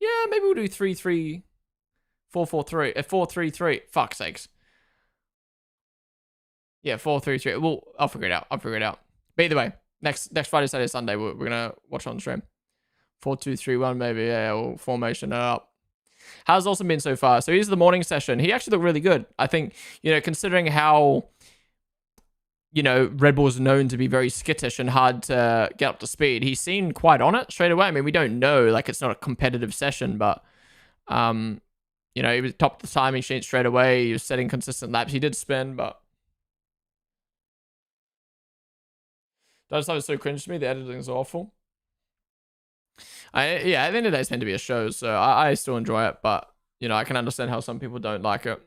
Yeah, maybe we'll do 3, 3. 4, 4, 3. 4, 3, 3. Fuck's sakes. Yeah, 4, 3, 3. Well, I'll figure it out. But either way, next Friday, Saturday, Sunday, we're gonna watch on stream. 4, 2, 3, 1, maybe. Yeah, we'll formation it up. How's Olsen been so far? So here's the morning session. He actually looked really good. I think, you know, considering how, you know, Red Bull's known to be very skittish and hard to get up to speed, he seemed quite on it straight away. I mean, we don't know, like, it's not a competitive session, but you know, he was top of the timing sheet straight away. He was setting consistent laps. He did spin, but Drive to Survive is so cringe to me. The editing is awful. Yeah, at the end of the day, it's meant to be a show, so I still enjoy it. But you know, I can understand how some people don't like it.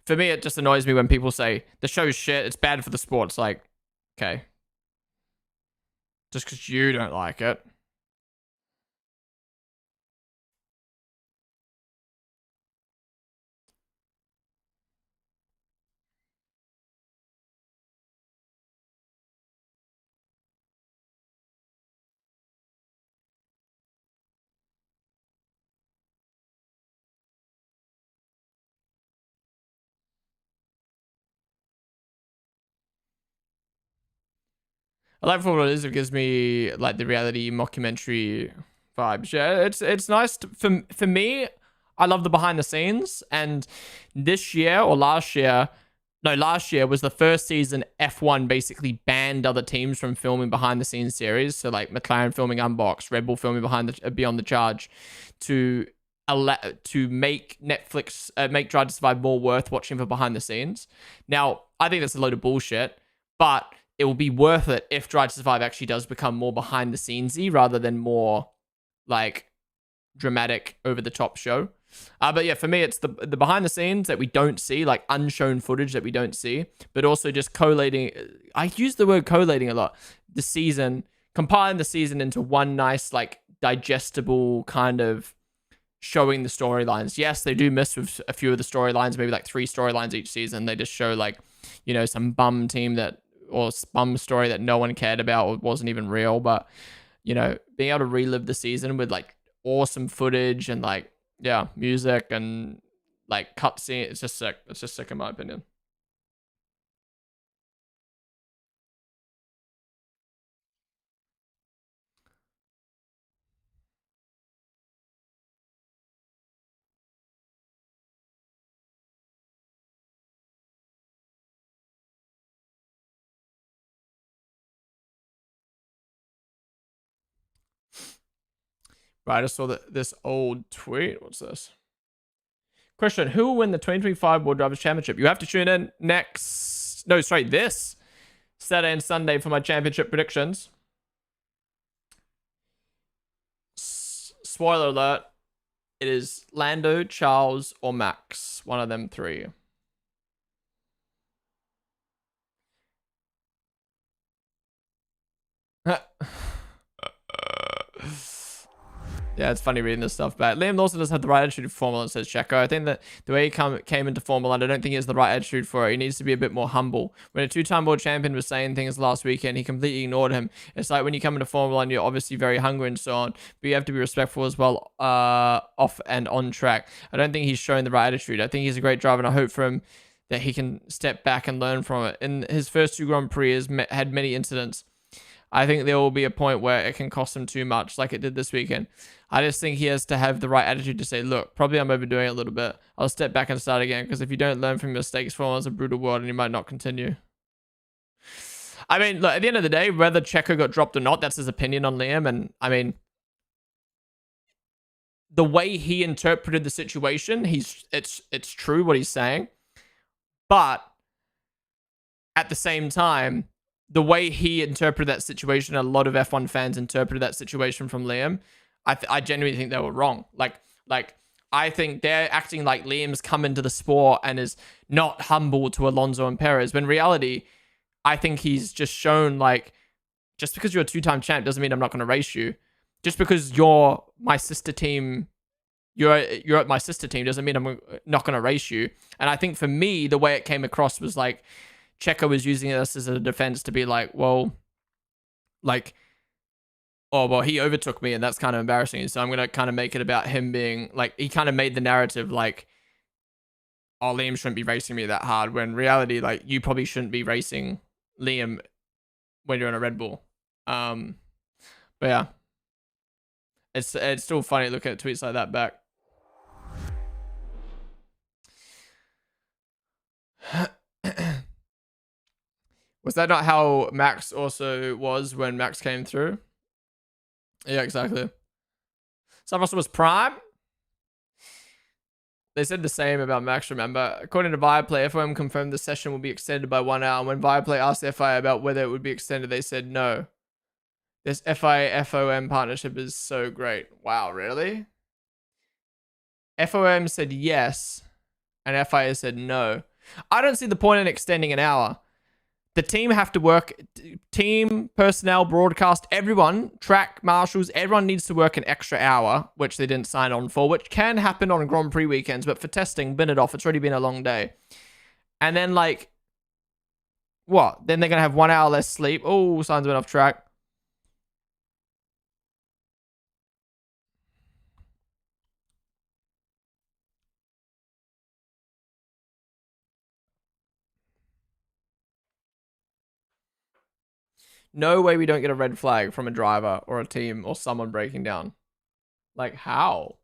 For me, it just annoys me when people say the show's shit. It's bad for the sport. It's like, okay, just because you don't like it. I like for what it is. It gives me like the reality mockumentary vibes. Yeah, it's nice for me. I love the behind the scenes, and this year or last year was the first season F1 basically banned other teams from filming behind the scenes series. So like McLaren filming Unbox, Red Bull filming Beyond the Charge, to to make Netflix make Drive to Survive more worth watching for behind the scenes. Now, I think that's a load of bullshit, but it will be worth it if Drive to Survive actually does become more behind the scenesy rather than more like dramatic over the top show. But yeah, for me, it's the behind the scenes that we don't see, like unshown footage that we don't see, but also just collating. I use the word collating a lot. The season, compiling the season into one nice, like digestible kind of showing the storylines. Yes, they do miss with a few of the storylines, maybe like 3 storylines each season. They just show like, you know, some bum team that, or bum story that no one cared about or wasn't even real. But, you know, being able to relive the season with like awesome footage and like, yeah, music and like cutscene, it's just sick. It's just sick in my opinion. Right, I just saw this old tweet. What's this? Question, who will win the 2025 World Drivers' Championship? You have to tune in this Saturday and Sunday for my championship predictions. Spoiler alert, it is Lando, Charles, or Max. One of them 3. Yeah, it's funny reading this stuff back. Liam Lawson doesn't have the right attitude for Formula 1, says Checo. I think that the way he came into Formula 1, I don't think he has the right attitude for it. He needs to be a bit more humble. When a 2-time world champion was saying things last weekend, he completely ignored him. It's like when you come into Formula 1, you're obviously very hungry and so on, but you have to be respectful as well, off and on track. I don't think he's showing the right attitude. I think he's a great driver, and I hope for him that he can step back and learn from it. In his first 2 Grand Prix, he had many incidents. I think there will be a point where it can cost him too much, like it did this weekend. I just think he has to have the right attitude to say, look, probably I'm overdoing it a little bit. I'll step back and start again, because if you don't learn from your mistakes, Formula is a brutal world and you might not continue. I mean, look, at the end of the day, whether Checo got dropped or not, that's his opinion on Liam. And I mean, the way he interpreted the situation, it's true what he's saying. But at the same time, the way he interpreted that situation, a lot of F1 fans interpreted that situation from Liam. I genuinely think they were wrong. Like I think they're acting like Liam's come into the sport and is not humble to Alonso and Perez. When in reality, I think he's just shown like, just because you're a 2-time champ doesn't mean I'm not going to race you. Just because you're my sister team, you're at my sister team doesn't mean I'm not going to race you. And I think for me, the way it came across was like, Checo was using this as a defense to be like, well, like, oh, well, he overtook me and that's kind of embarrassing. So I'm going to kind of make it about him being like, he kind of made the narrative like, oh, Liam shouldn't be racing me that hard. When in reality, like, you probably shouldn't be racing Liam when you're in a Red Bull. But yeah, it's still funny looking at tweets like that back. Was that not how Max also was when Max came through? Yeah, exactly. Some Russell was prime. They said the same about Max, remember? According to Viaplay, FOM confirmed the session will be extended by 1 hour. And when Viaplay asked FIA about whether it would be extended, they said no. This FIA-FOM partnership is so great. Wow, really? FOM said yes, and FIA said no. I don't see the point in extending an hour. The team have to work, team, personnel, broadcast, everyone, track, marshals, everyone needs to work an extra hour, which they didn't sign on for, which can happen on Grand Prix weekends, but for testing, bin it off. It's already been a long day. And then, like, what? Then they're going to have 1 hour less sleep. Oh, signs went off track. No way we don't get a red flag from a driver or a team or someone breaking down. Like, how?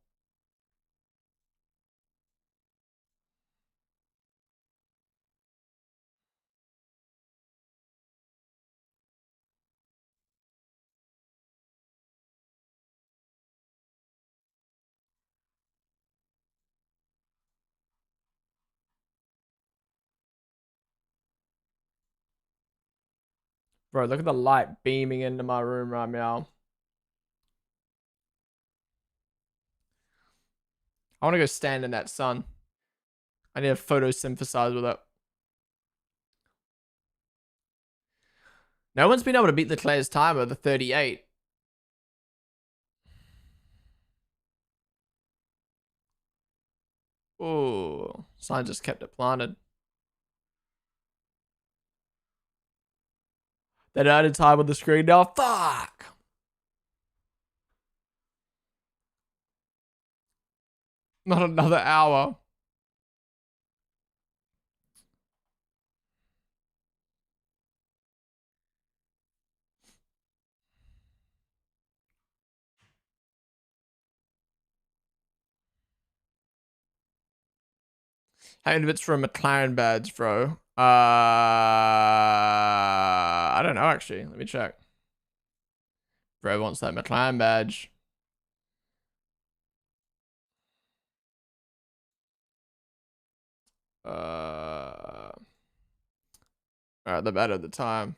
Bro, look at the light beaming into my room right now. I want to go stand in that sun. I need to photosynthesize with it. No one's been able to beat Leclerc's time of the 38. Oh, sign just kept it planted. That added time on the screen now. Fuck. Not another hour. How many bits for a McLaren badge, bro? I don't know, actually. Let me check. Bro wants that McLaren badge. Alright, the better at the time.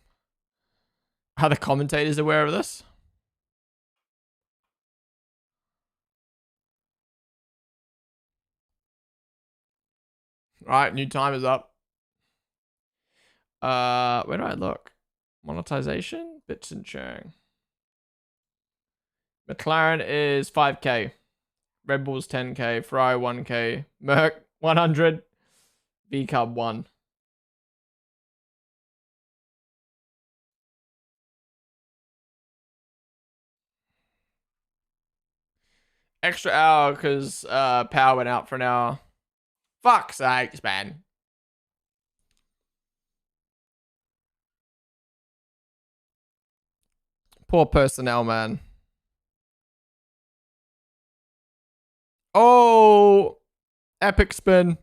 Are the commentators aware of this? Alright, new time is up. Where do I look? Monetization? Bits and sharing. McLaren is 5k. Red Bull's 10k. Ferrari 1k. Merc 100. V-Cub 1. Extra hour because power went out for an hour. Fuck's sakes, man. Poor personnel, man. Oh, epic spin.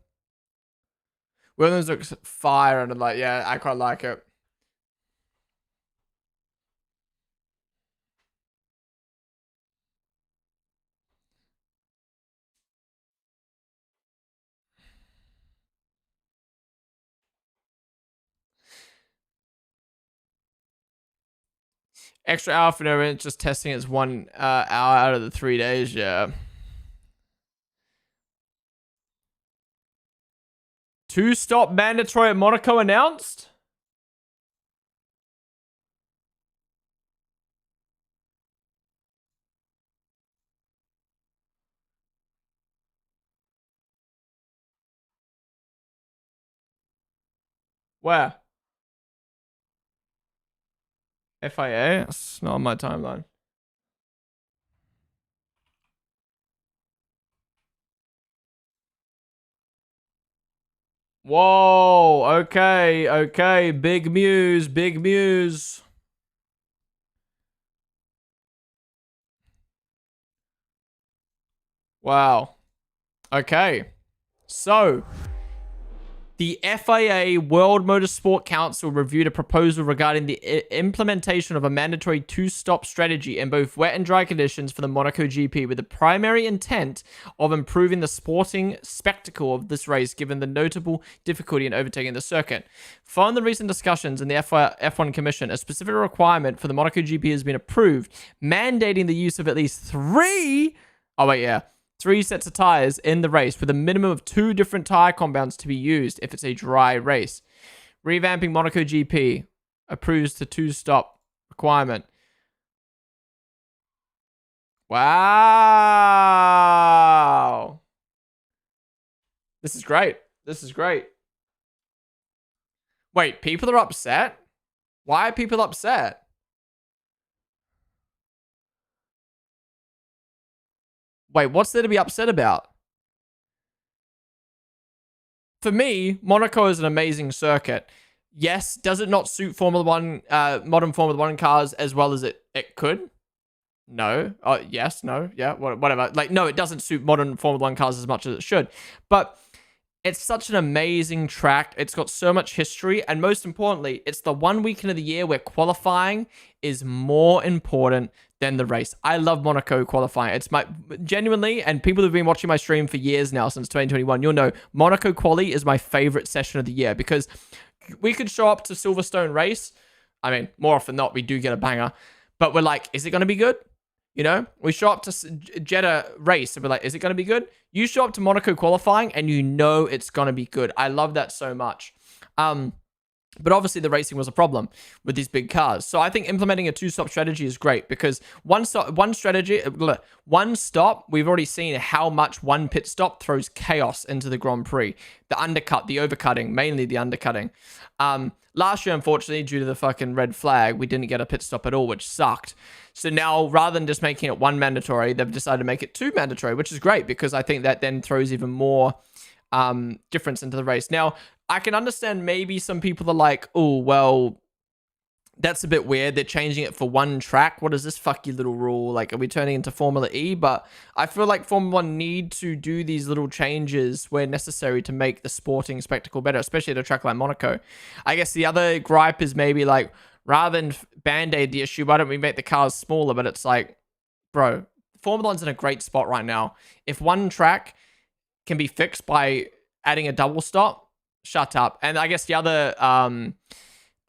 Williams looks fire and I'm like, yeah, I quite like it. Extra hour for no reason, just testing it's 1 hour out of the 3 days, yeah. 2-stop mandatory at Monaco announced? Where? FIA? It's not on my timeline. Whoa, okay, okay. Big Muse, big Muse. Wow. Okay. So, the FIA World Motorsport Council reviewed a proposal regarding the implementation of a mandatory 2-stop strategy in both wet and dry conditions for the Monaco GP with the primary intent of improving the sporting spectacle of this race given the notable difficulty in overtaking the circuit. Following the recent discussions in the F1 Commission, a specific requirement for the Monaco GP has been approved, mandating the use of at least 3 sets of tires in the race with a minimum of 2 different tire compounds to be used if it's a dry race. Revamping Monaco GP approves the 2-stop requirement. Wow. This is great. This is great. Wait, people are upset? Why are people upset? Wait, what's there to be upset about? For me, Monaco is an amazing circuit. Yes, does it not suit Formula One, modern Formula One cars as well as it could? No. Yes, no, yeah, whatever. Like, no, it doesn't suit modern Formula One cars as much as it should. But it's such an amazing track. It's got so much history. And most importantly, it's the one weekend of the year where qualifying is more important than the race. I love Monaco qualifying. It's my genuinely, and people who've been watching my stream for years now, since 2021, you'll know Monaco quali is my favorite session of the year because we could show up to Silverstone race I mean, more often than not, we do get a banger. But we're like, is it going to be good? You know, we show up to Jeddah race and we're like, is it going to be good? You show up to Monaco qualifying and you know it's going to be good. I love that so much. But obviously the racing was a problem with these big cars. So I think implementing a 2-stop strategy is great because one stop, we've already seen how much one pit stop throws chaos into the Grand Prix. The undercut, the overcutting, mainly the undercutting. Last year, unfortunately, due to the fucking red flag, we didn't get a pit stop at all, which sucked. So now, rather than just making it 1 mandatory, they've decided to make it 2 mandatory, which is great because I think that then throws even more difference into the race. Now, I can understand maybe some people are like, oh, well, that's a bit weird. They're changing it for 1 track. What is this fucky little rule? Like, are we turning into Formula E? But I feel like Formula 1 need to do these little changes where necessary to make the sporting spectacle better, especially at a track like Monaco. I guess the other gripe is maybe like, rather than band-aid the issue, why don't we make the cars smaller? But it's like, bro, Formula 1's in a great spot right now. If 1 track can be fixed by adding a double stop, shut up. And I guess the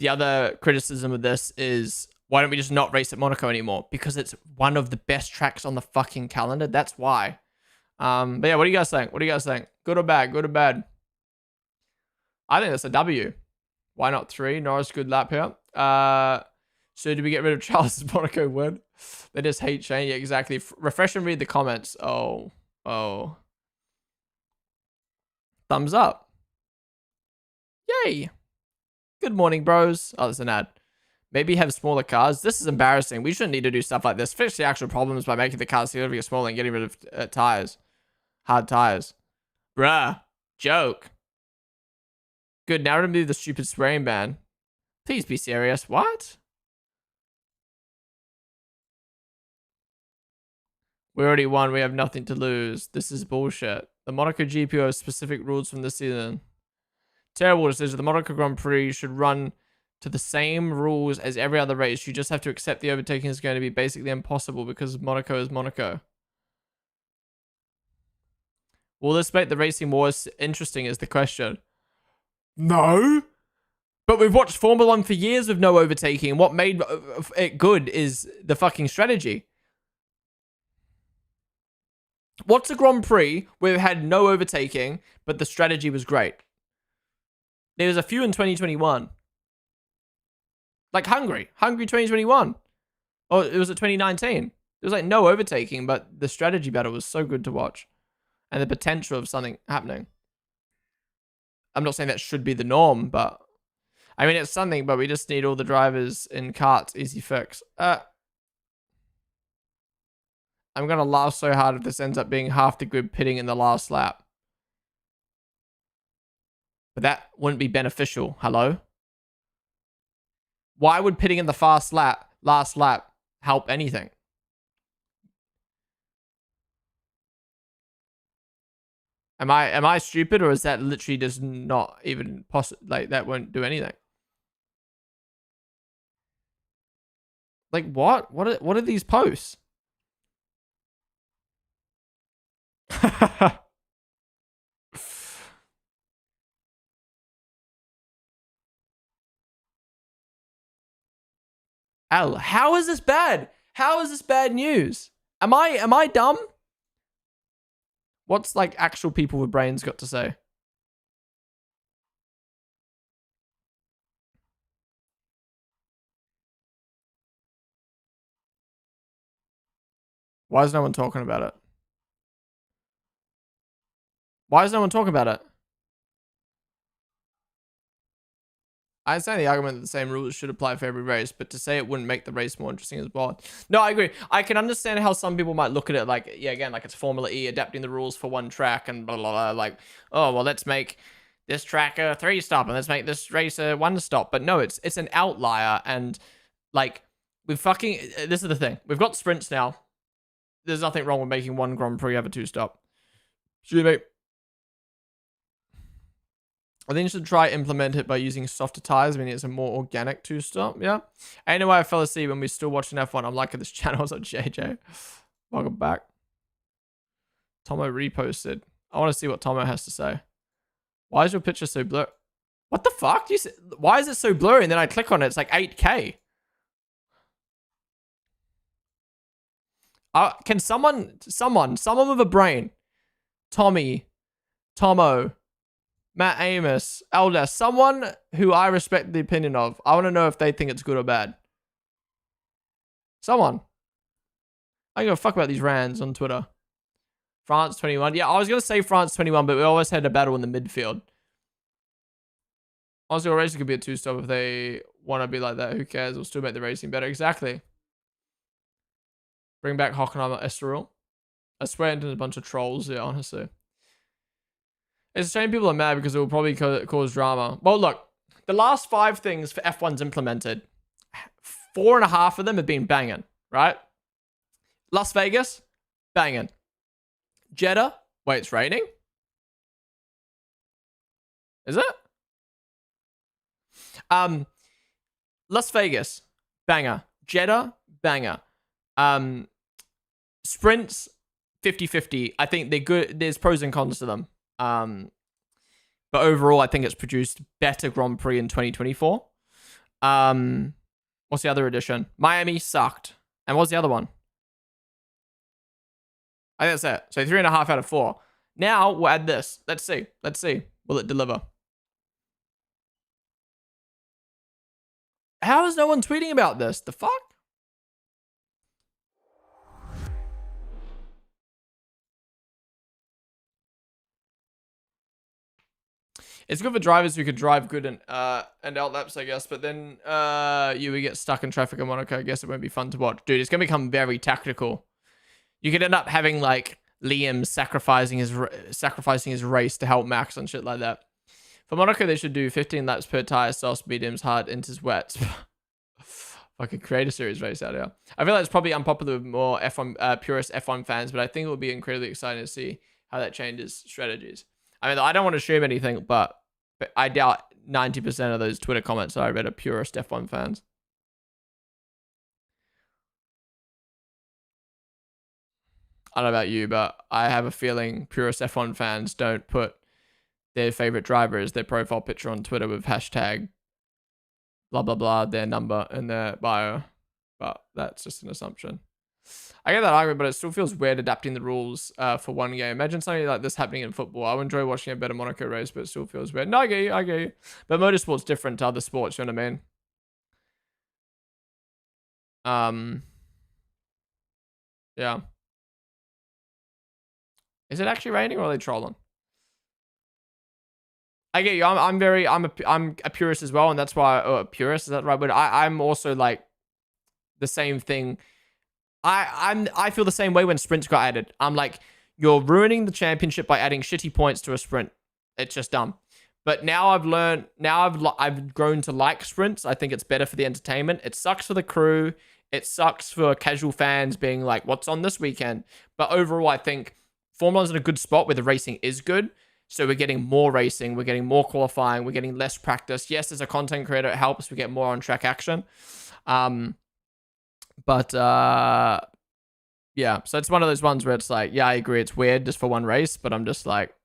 other criticism of this is, why don't we just not race at Monaco anymore? Because it's one of the best tracks on the fucking calendar. That's why. But yeah, what do you guys think? What do you guys think? Good or bad? Good or bad? I think that's a W. Why not 3? Norris, good lap here. So do we get rid of Charles' Monaco win? They just hate Shane. Yeah, exactly. Refresh and read the comments. Oh. Thumbs up. Yay. Good morning, bros. Oh, there's an ad. Maybe have smaller cars. This is embarrassing. We shouldn't need to do stuff like this. Fix the actual problems by making the cars significantly smaller and getting rid of tires. Hard tires. Bruh. Joke. Good. Now remove the stupid swearing ban. Please be serious. What? We already won. We have nothing to lose. This is bullshit. The Monaco GP has specific rules from this season. Terrible decision. The Monaco Grand Prix should run to the same rules as every other race. You just have to accept the overtaking is going to be basically impossible because Monaco is Monaco. Will this make the racing more interesting is the question. No. But we've watched Formula 1 for years with no overtaking. What made it good is the fucking strategy. What's a Grand Prix where we've had no overtaking, but the strategy was great? There was a few in 2021. Like Hungary 2021. Oh, it was at 2019. There was like no overtaking, but the strategy battle was so good to watch. And the potential of something happening. I'm not saying that should be the norm, but I mean, it's something, but we just need all the drivers in karts. Easy fix. I'm going to laugh so hard if this ends up being half the grid pitting in the last lap. But that wouldn't be beneficial. Hello? Why would pitting in the last lap, help anything? Am I stupid, or is that literally just not even possible? Like, that won't do anything. Like, what? What are these posts? Al, how is this bad? How is this bad news? Am I dumb? What's like actual people with brains got to say? Why is no one talking about it? Why is no one talking about it? I understand the argument that the same rules should apply for every race, but to say it wouldn't make the race more interesting is bold. No, I agree. I can understand how some people might look at it like, yeah, again, like it's Formula E adapting the rules for 1 track and blah, blah, blah. Like, oh, well, let's make this track a 3-stop and let's make this race a 1-stop. But no, it's an outlier. And like, this is the thing. We've got sprints now. There's nothing wrong with making 1 Grand Prix have a 2-stop. Should we make... I think you should try implement it by using softer tires. I mean, it's a more organic 2-stop. Yeah. Anyway, I fell asleep when we're still watching F1. I'm liking this channel. What's up, JJ? Welcome back. Tomo reposted. I want to see what Tomo has to say. Why is your picture so blur? What the fuck? Why is it so blurry? And then I click on it, it's like 8K. Can someone with a brain, Tommy, Tomo, Matt Amos, Elder, someone who I respect the opinion of, I want to know if they think it's good or bad. Someone. I don't give a fuck about these rants on Twitter. France 21. Yeah, I was going to say France 21, but we always had a battle in the midfield. Honestly, a racer could be a two-stop if they want to be like that. Who cares? We'll still make the racing better. Exactly. Bring back Hockenheim Estoril. I swear into a bunch of trolls, yeah, honestly. It's a shame people are mad because it will probably cause drama. Well, look, the last 5 things for F1's implemented, 4.5 of them have been banging, right? Las Vegas, banging. Jeddah, wait, it's raining? Is it? Las Vegas, banger. Jeddah, banger. Sprints, 50-50. I think they're good. There's pros and cons to them. But overall, I think it's produced better Grand Prix in 2024. What's the other edition? Miami sucked. And what's the other one? I think that's it. So 3.5 out of 4. Now we'll add this. Let's see. Let's see. Will it deliver? How is no one tweeting about this? The fuck? It's good for drivers who could drive good and out laps, I guess. But then you would get stuck in traffic in Monaco. I guess it won't be fun to watch. Dude, it's going to become very tactical. You could end up having, like, Liam sacrificing his race to help Max and shit like that. For Monaco, they should do 15 laps per tire, soft, mediums, hard, inters, wets. Fucking create a series race out here. I feel like it's probably unpopular with more F1 purist F1 fans, but I think it would be incredibly exciting to see how that changes strategies. I mean, I don't want to assume anything, but I doubt 90% of those Twitter comments that I read are purist F1 fans. I don't know about you, but I have a feeling purist F1 fans don't put their favorite driver as their profile picture on Twitter with hashtag blah, blah, blah, their number in their bio. But that's just an assumption. I get that argument, but it still feels weird adapting the rules for one game. Imagine something like this happening in football. I would enjoy watching a better Monaco race, but it still feels weird. No, I get you. But motorsport's different to other sports, you know what I mean? Yeah. Is it actually raining or are they trolling? I get you. I'm a purist as well, and that's why a purist, is that right? But I'm also like the same thing. I feel the same way when sprints got added. I'm like, you're ruining the championship by adding shitty points to a sprint. It's just dumb. But now I've learned. Now I've grown to like sprints. I think it's better for the entertainment. It sucks for the crew. It sucks for casual fans being like, what's on this weekend? But overall, I think Formula 1's in a good spot where the racing is good. So we're getting more racing, we're getting more qualifying, we're getting less practice. Yes, as a content creator, it helps. We get more on-track action. Yeah, so it's one of those ones where it's like, yeah, I agree, it's weird just for one race, but I'm just like,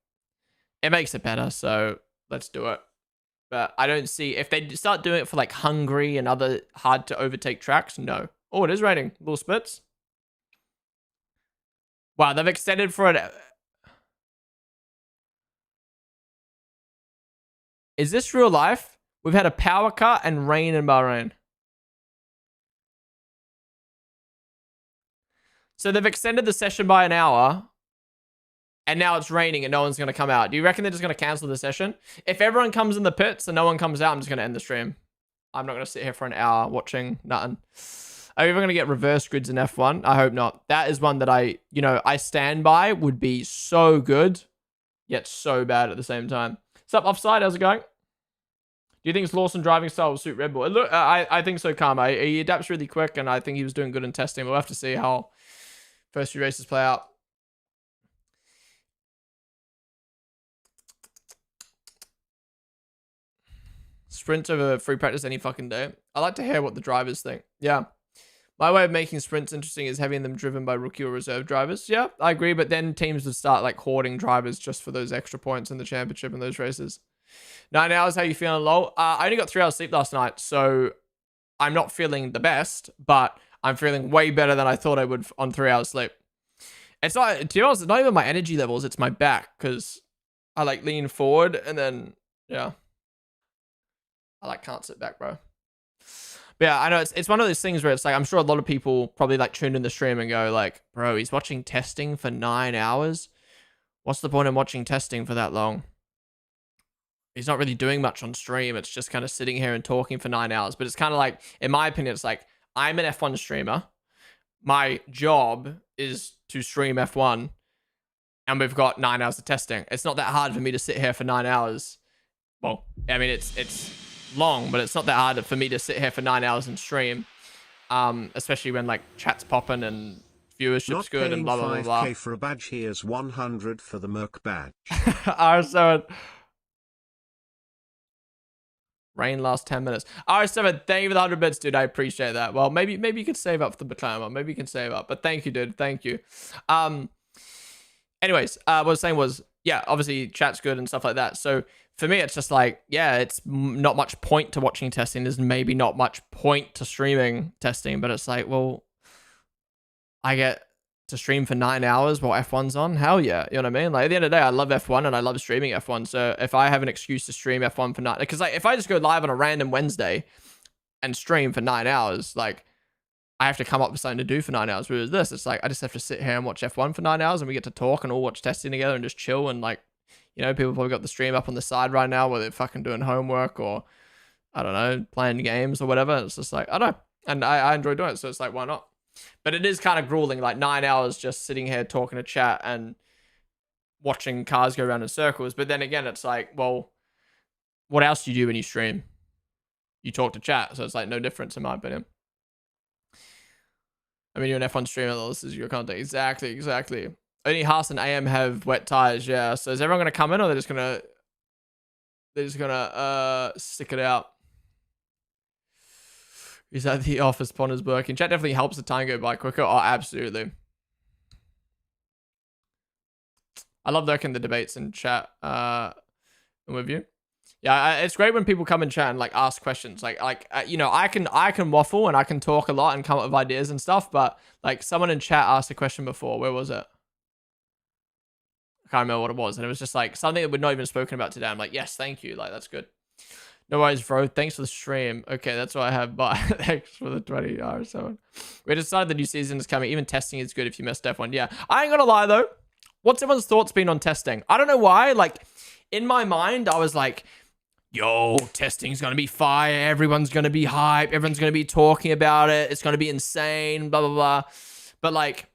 it makes it better, so let's do it. But I don't see, if they start doing it for like Hungary and other hard-to-overtake tracks, no. Oh, it is raining. Little spits. Wow, they've extended for it. Is this real life? We've had a power cut and rain in Bahrain. So they've extended the session by an hour. And now it's raining and no one's going to come out. Do you reckon they're just going to cancel the session? If everyone comes in the pits and no one comes out, I'm just going to end the stream. I'm not going to sit here for an hour watching nothing. Are we ever going to get reverse grids in F1? I hope not. That is one that I stand by. Would be so good, yet so bad at the same time. What's up, Offside? How's it going? Do you think his Lawson driving style will suit Red Bull? Look, I think so, Karma. He adapts really quick, and I think he was doing good in testing. We'll have to see how first few races play out. Sprint over free practice any fucking day. I like to hear what the drivers think. Yeah. My way of making sprints interesting is having them driven by rookie or reserve drivers. Yeah, I agree. But then teams would start like hoarding drivers just for those extra points in the championship and those races. 9 hours, how you feeling, lol? I only got 3 hours sleep last night, so I'm not feeling the best, but I'm feeling way better than I thought I would on 3 hours sleep. It's not, to be honest, it's not even my energy levels, it's my back, because I like lean forward and then, yeah. I like can't sit back, bro. But yeah, I know it's one of those things where it's like, I'm sure a lot of people probably like tuned in the stream and go like, bro, he's watching testing for 9 hours. What's the point in watching testing for that long? He's not really doing much on stream. It's just kind of sitting here and talking for 9 hours. But it's kind of like, in my opinion, it's like, I'm an F1 streamer. My job is to stream F1 and we've got 9 hours of testing. It's not that hard for me to sit here for 9 hours. Well, I mean, it's long, but it's not that hard for me to sit here for 9 hours and stream. Especially when like chat's popping and viewership's Not good and blah, blah, blah, blah. 5k for a badge, here's 100 for the Merc badge. R7. Rain last 10 minutes. R7, thank you for the 100 bits, dude. I appreciate that. Well, maybe you could save up for the McLaren one. Maybe you can save up. But thank you, dude. Thank you. Anyways, what I was saying was, yeah, obviously chat's good and stuff like that. So for me, it's just like, yeah, it's not much point to watching testing. There's maybe not much point to streaming testing, but it's like, well, I get to stream for 9 hours while F1's on. Hell yeah. You know what I mean? Like at the end of the day, I love F1 and I love streaming F1. So if I have an excuse to stream F1 for 9, because like if I just go live on a random Wednesday and stream for 9 hours, like I have to come up with something to do for 9 hours. Whereas this, it's like, I just have to sit here and watch F1 for 9 hours and we get to talk and all watch testing together and just chill. And like, you know, people probably got the stream up on the side right now where they're fucking doing homework or I don't know, playing games or whatever. It's just like, I don't know. And I enjoy doing it. So it's like, why not? But it is kind of grueling, like 9 hours just sitting here talking to chat and watching cars go around in circles. But then again, it's like, well, what else do you do when you stream? You talk to chat. So it's like no difference in my opinion. I mean, you're an F1 streamer, this is your content. Exactly. Only Haas and AM have wet tires, yeah. So is everyone going to come in or they're just going to stick it out? Is that the office Ponder's working? Chat definitely helps the time go by quicker. Oh, absolutely. I love lurking the debates in chat with you. Yeah, it's great when people come in chat and like ask questions. You know, I can waffle and I can talk a lot and come up with ideas and stuff. But like someone in chat asked a question before. Where was it? I can't remember what it was. And it was just like something that we'd not even spoken about today. I'm like, yes, thank you. Like, that's good. No worries, bro. Thanks for the stream. Okay, that's what I have. But thanks for the 20 hours. So we decided the new season is coming. Even testing is good if you missed F1. Yeah, I ain't gonna lie though. What's everyone's thoughts been on testing? I don't know why. Like in my mind, I was like, yo, testing's gonna be fire. Everyone's gonna be hype. Everyone's gonna be talking about it. It's gonna be insane. Blah blah blah. But like,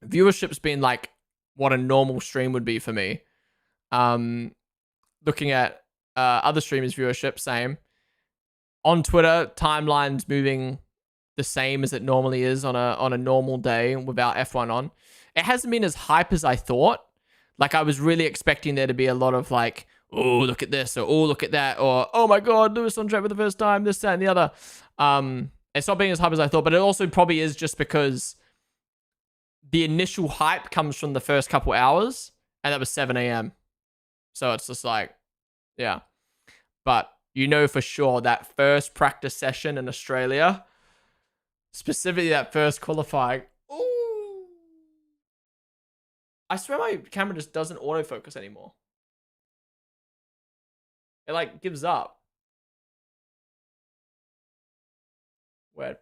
viewership's been like what a normal stream would be for me. Looking at other streamers' viewership, same. On Twitter, timeline's moving the same as it normally is on a normal day without F1 on. It hasn't been as hype as I thought. Like I was really expecting there to be a lot of like, oh, look at this, or oh, look at that, or oh my god, Lewis on track for the first time, this, that, and the other. It's not being as hype as I thought, but it also probably is just because the initial hype comes from the first couple hours, and that was 7 a.m. So it's just like, yeah. But you know for sure that first practice session in Australia, specifically that first qualifying, ooh, I swear my camera just doesn't autofocus anymore. It like gives up. Weird.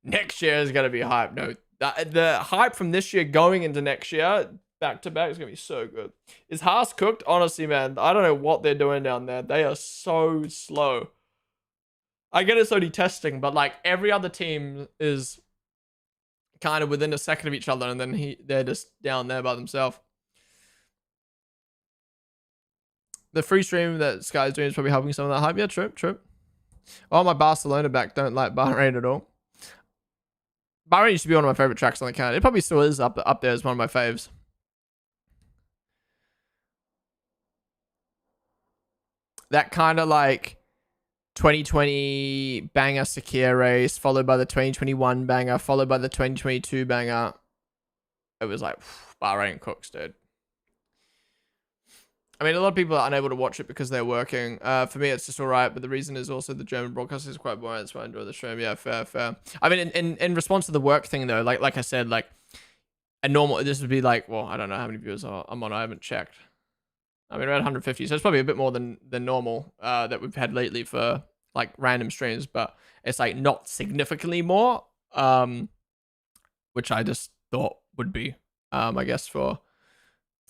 Next year is going to be hype. No, the hype from this year going into next year, back to back, is going to be so good. Is Haas cooked? Honestly, man, I don't know what they're doing down there. They are so slow. I get it's only testing, but like every other team is kind of within a second of each other, and then they're just down there by themselves. The free stream that Sky's doing is probably helping some of that hype. Yeah, true. Oh, my Barcelona back don't like Bahrain at all. Bahrain used to be one of my favorite tracks on the calendar. It probably still is up there as one of my faves. That kind of like 2020 banger Sakir race, followed by the 2021 banger, followed by the 2022 banger. It was like, Bahrain cooks, dude. I mean, a lot of people are unable to watch it because they're working. For me, it's just all right, but the reason is also the German broadcast is quite boring. That's why I enjoy the stream. Yeah, fair. I mean, in response to the work thing though, like I said, like a normal, this would be like, well, I don't know how many viewers I'm on. I haven't checked. I mean, around 150, so it's probably a bit more than normal that we've had lately for like random streams, but it's like not significantly more, which I just thought would be, I guess, for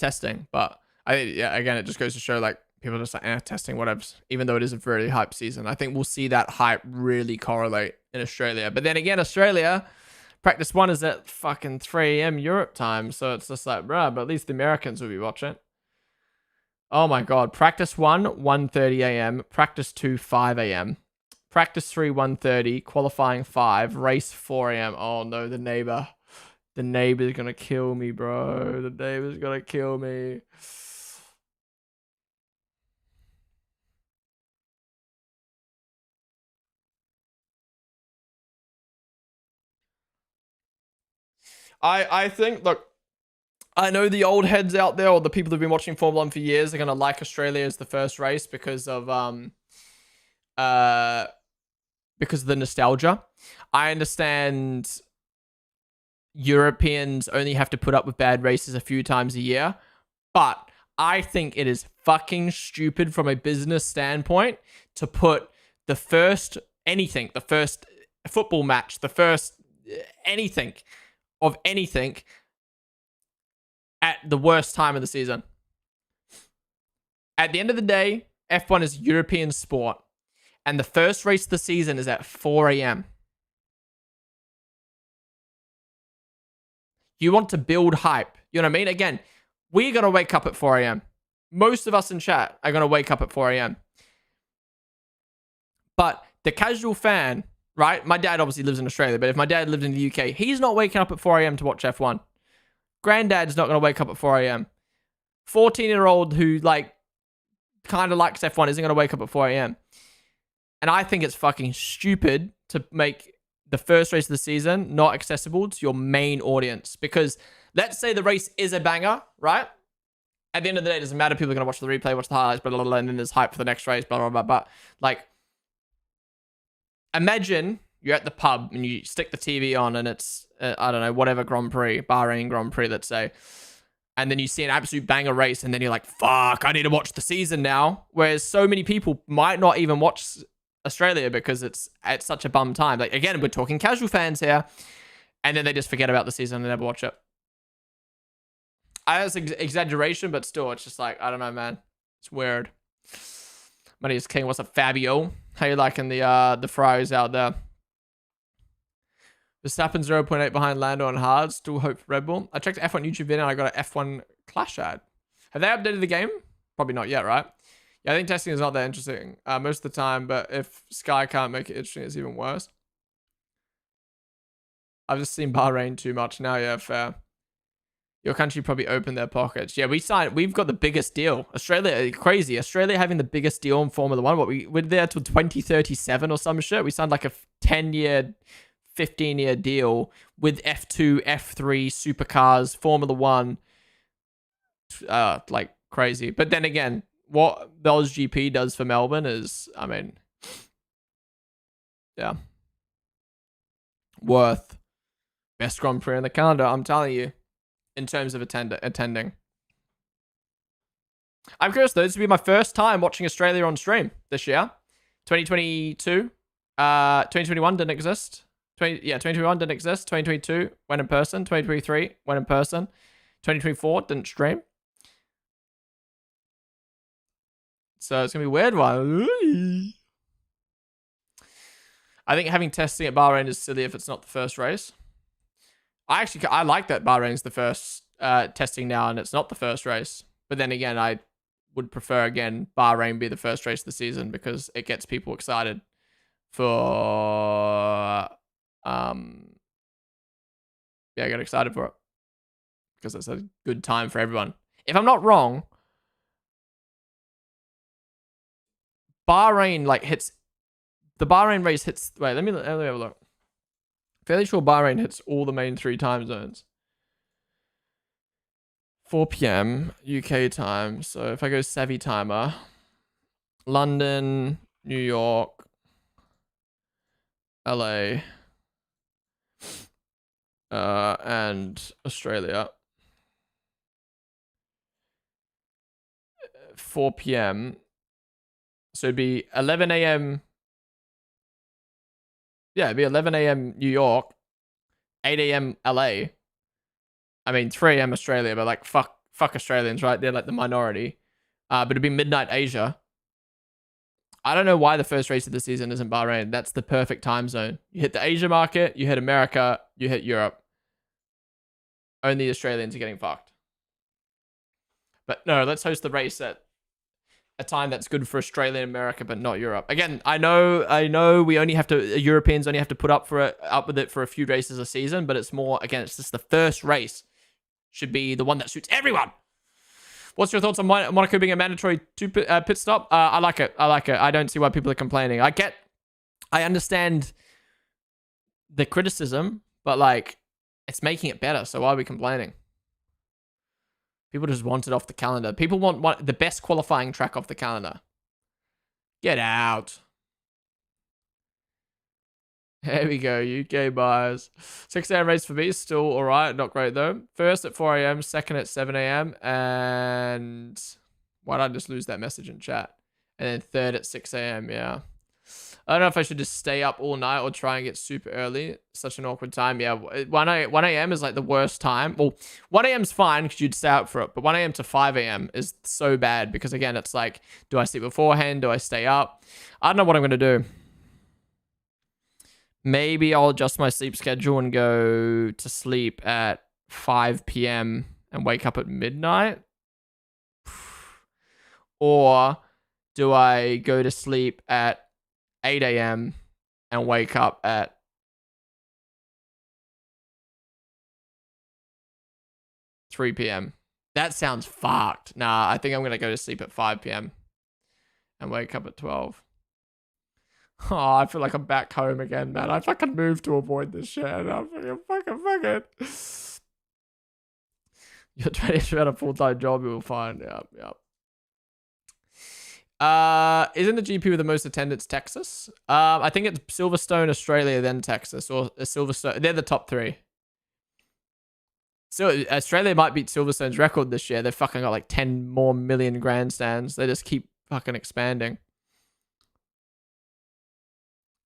testing, but. Again, it just goes to show like people are just like, testing whatever, even though it is a very hype season. I think we'll see that hype really correlate in Australia. But then again, Australia, practice 1 is at fucking 3 a.m. Europe time. So it's just like, bruh, but at least the Americans will be watching. Oh my God. Practice 1, 1:30 a.m. Practice 2, 5 a.m. Practice 3, 1:30. Qualifying 5. Race 4 a.m. Oh no, the neighbor. The neighbor's gonna kill me, bro. The neighbor's gonna kill me. I think, look, I know the old heads out there, or the people who've been watching Formula 1 for years, are going to like Australia as the first race because of the nostalgia. I understand Europeans only have to put up with bad races a few times a year, but I think it is fucking stupid from a business standpoint to put the first football match, the first anything of anything at the worst time of the season. At the end of the day, F1 is European sport, and the first race of the season is at 4 a.m. You want to build hype. You know what I mean? Again, we're going to wake up at 4 a.m. Most of us in chat are going to wake up at 4 a.m. But the casual fan, right? My dad obviously lives in Australia, but if my dad lived in the UK, he's not waking up at 4 a.m. to watch F1. Granddad's not going to wake up at 4 a.m. 14-year-old who, like, kind of likes F1 isn't going to wake up at 4 a.m. And I think it's fucking stupid to make the first race of the season not accessible to your main audience. Because let's say the race is a banger, right? At the end of the day, it doesn't matter. People are going to watch the replay, watch the highlights, blah, blah, blah, and then there's hype for the next race, blah, blah, blah, blah. Like, imagine you're at the pub and you stick the TV on and it's, I don't know, whatever Grand Prix, Bahrain Grand Prix, let's say. And then you see an absolute banger race and then you're like, fuck, I need to watch the season now. Whereas so many people might not even watch Australia because it's at such a bum time. Like, again, we're talking casual fans here. And then they just forget about the season and never watch it. That's exaggeration, but still, it's just like, I don't know, man. It's weird. Money is king. What's up, Fabio? How you liking the fries out there? Verstappen 0.8 behind Lando on hard. Still hope for Red Bull. I checked F1 YouTube video and I got an F1 Clash ad. Have they updated the game? Probably not yet, right? Yeah, I think testing is not that interesting most of the time, but if Sky can't make it interesting, it's even worse. I've just seen Bahrain too much now. Yeah, fair. Your country probably opened their pockets. Yeah, we've got the biggest deal. Australia, crazy. Australia having the biggest deal in Formula 1. What, we're there till 2037 or some shit. We signed like a 10-year, 15-year deal with F2, F3, supercars, Formula 1. Like crazy. But then again, what Bells GP does for Melbourne is, I mean, yeah. Worth best Grand Prix in the calendar, I'm telling you. In terms of attending. I'm curious though, this will be my first time watching Australia on stream this year. 2022. 2021 didn't exist. 2021 didn't exist. 2022 went in person. 2023 went in person. 2024 didn't stream. So it's going to be a weird one. I think having testing at Bahrain is silly if it's not the first race. I like that Bahrain's the first testing now and it's not the first race. But then again, I would prefer, again, Bahrain be the first race of the season because it gets people excited for... yeah, get excited for it. Because it's a good time for everyone. If I'm not wrong, Bahrain, like, hits... The Bahrain race hits... Wait, let me have a look. Fairly sure Bahrain hits all the main 3 time zones. 4 p.m. UK time. So if I go Savvy Timer, London, New York, LA, and Australia. 4 p.m. So it'd be 11 a.m. Yeah, it'd be 11 a.m. New York, 8 a.m. LA. I mean, 3 a.m. Australia, but like, fuck Australians, right? They're like the minority. But it'd be midnight Asia. I don't know why the first race of the season isn't Bahrain. That's the perfect time zone. You hit the Asia market, you hit America, you hit Europe. Only Australians are getting fucked. But no, let's host the race at a time that's good for Australia and America, but not Europe. Again, I know we only have to, Europeans only have to put up with it for a few races a season, but it's more, again, it's just the first race should be the one that suits everyone. What's your thoughts on Monaco being a mandatory pit stop? I like it. I don't see why people are complaining. I understand the criticism, but like, it's making it better. So why are we complaining? People just want it off the calendar. People want the best qualifying track off the calendar. Get out. There we go, UK buyers. 6 a.m. race for me, still alright, not great though. First at 4 a.m., second at 7 a.m. And why did I just lose that message in chat? And then third at 6 a.m., yeah. I don't know if I should just stay up all night or try and get super early. Such an awkward time. Yeah, 1 a.m. is like the worst time. Well, 1 a.m. is fine because you'd stay up for it. But 1 a.m. to 5 a.m. is so bad because, again, it's like, do I sleep beforehand? Do I stay up? I don't know what I'm going to do. Maybe I'll adjust my sleep schedule and go to sleep at 5 p.m. and wake up at midnight. Or do I go to sleep at 8 a.m. and wake up at 3 p.m. That sounds fucked. Nah, I think I'm going to go to sleep at 5 p.m. and wake up at 12. Oh, I feel like I'm back home again, man. I fucking moved to avoid this shit. I'm fucking it. You're 20 at a full-time job, you will find. Yep. Isn't the GP with the most attendance Texas? I think it's Silverstone, Australia, then Texas, or Silverstone. They're the top three. So Australia might beat Silverstone's record this year. They've fucking got like 10 more million grandstands. They just keep fucking expanding.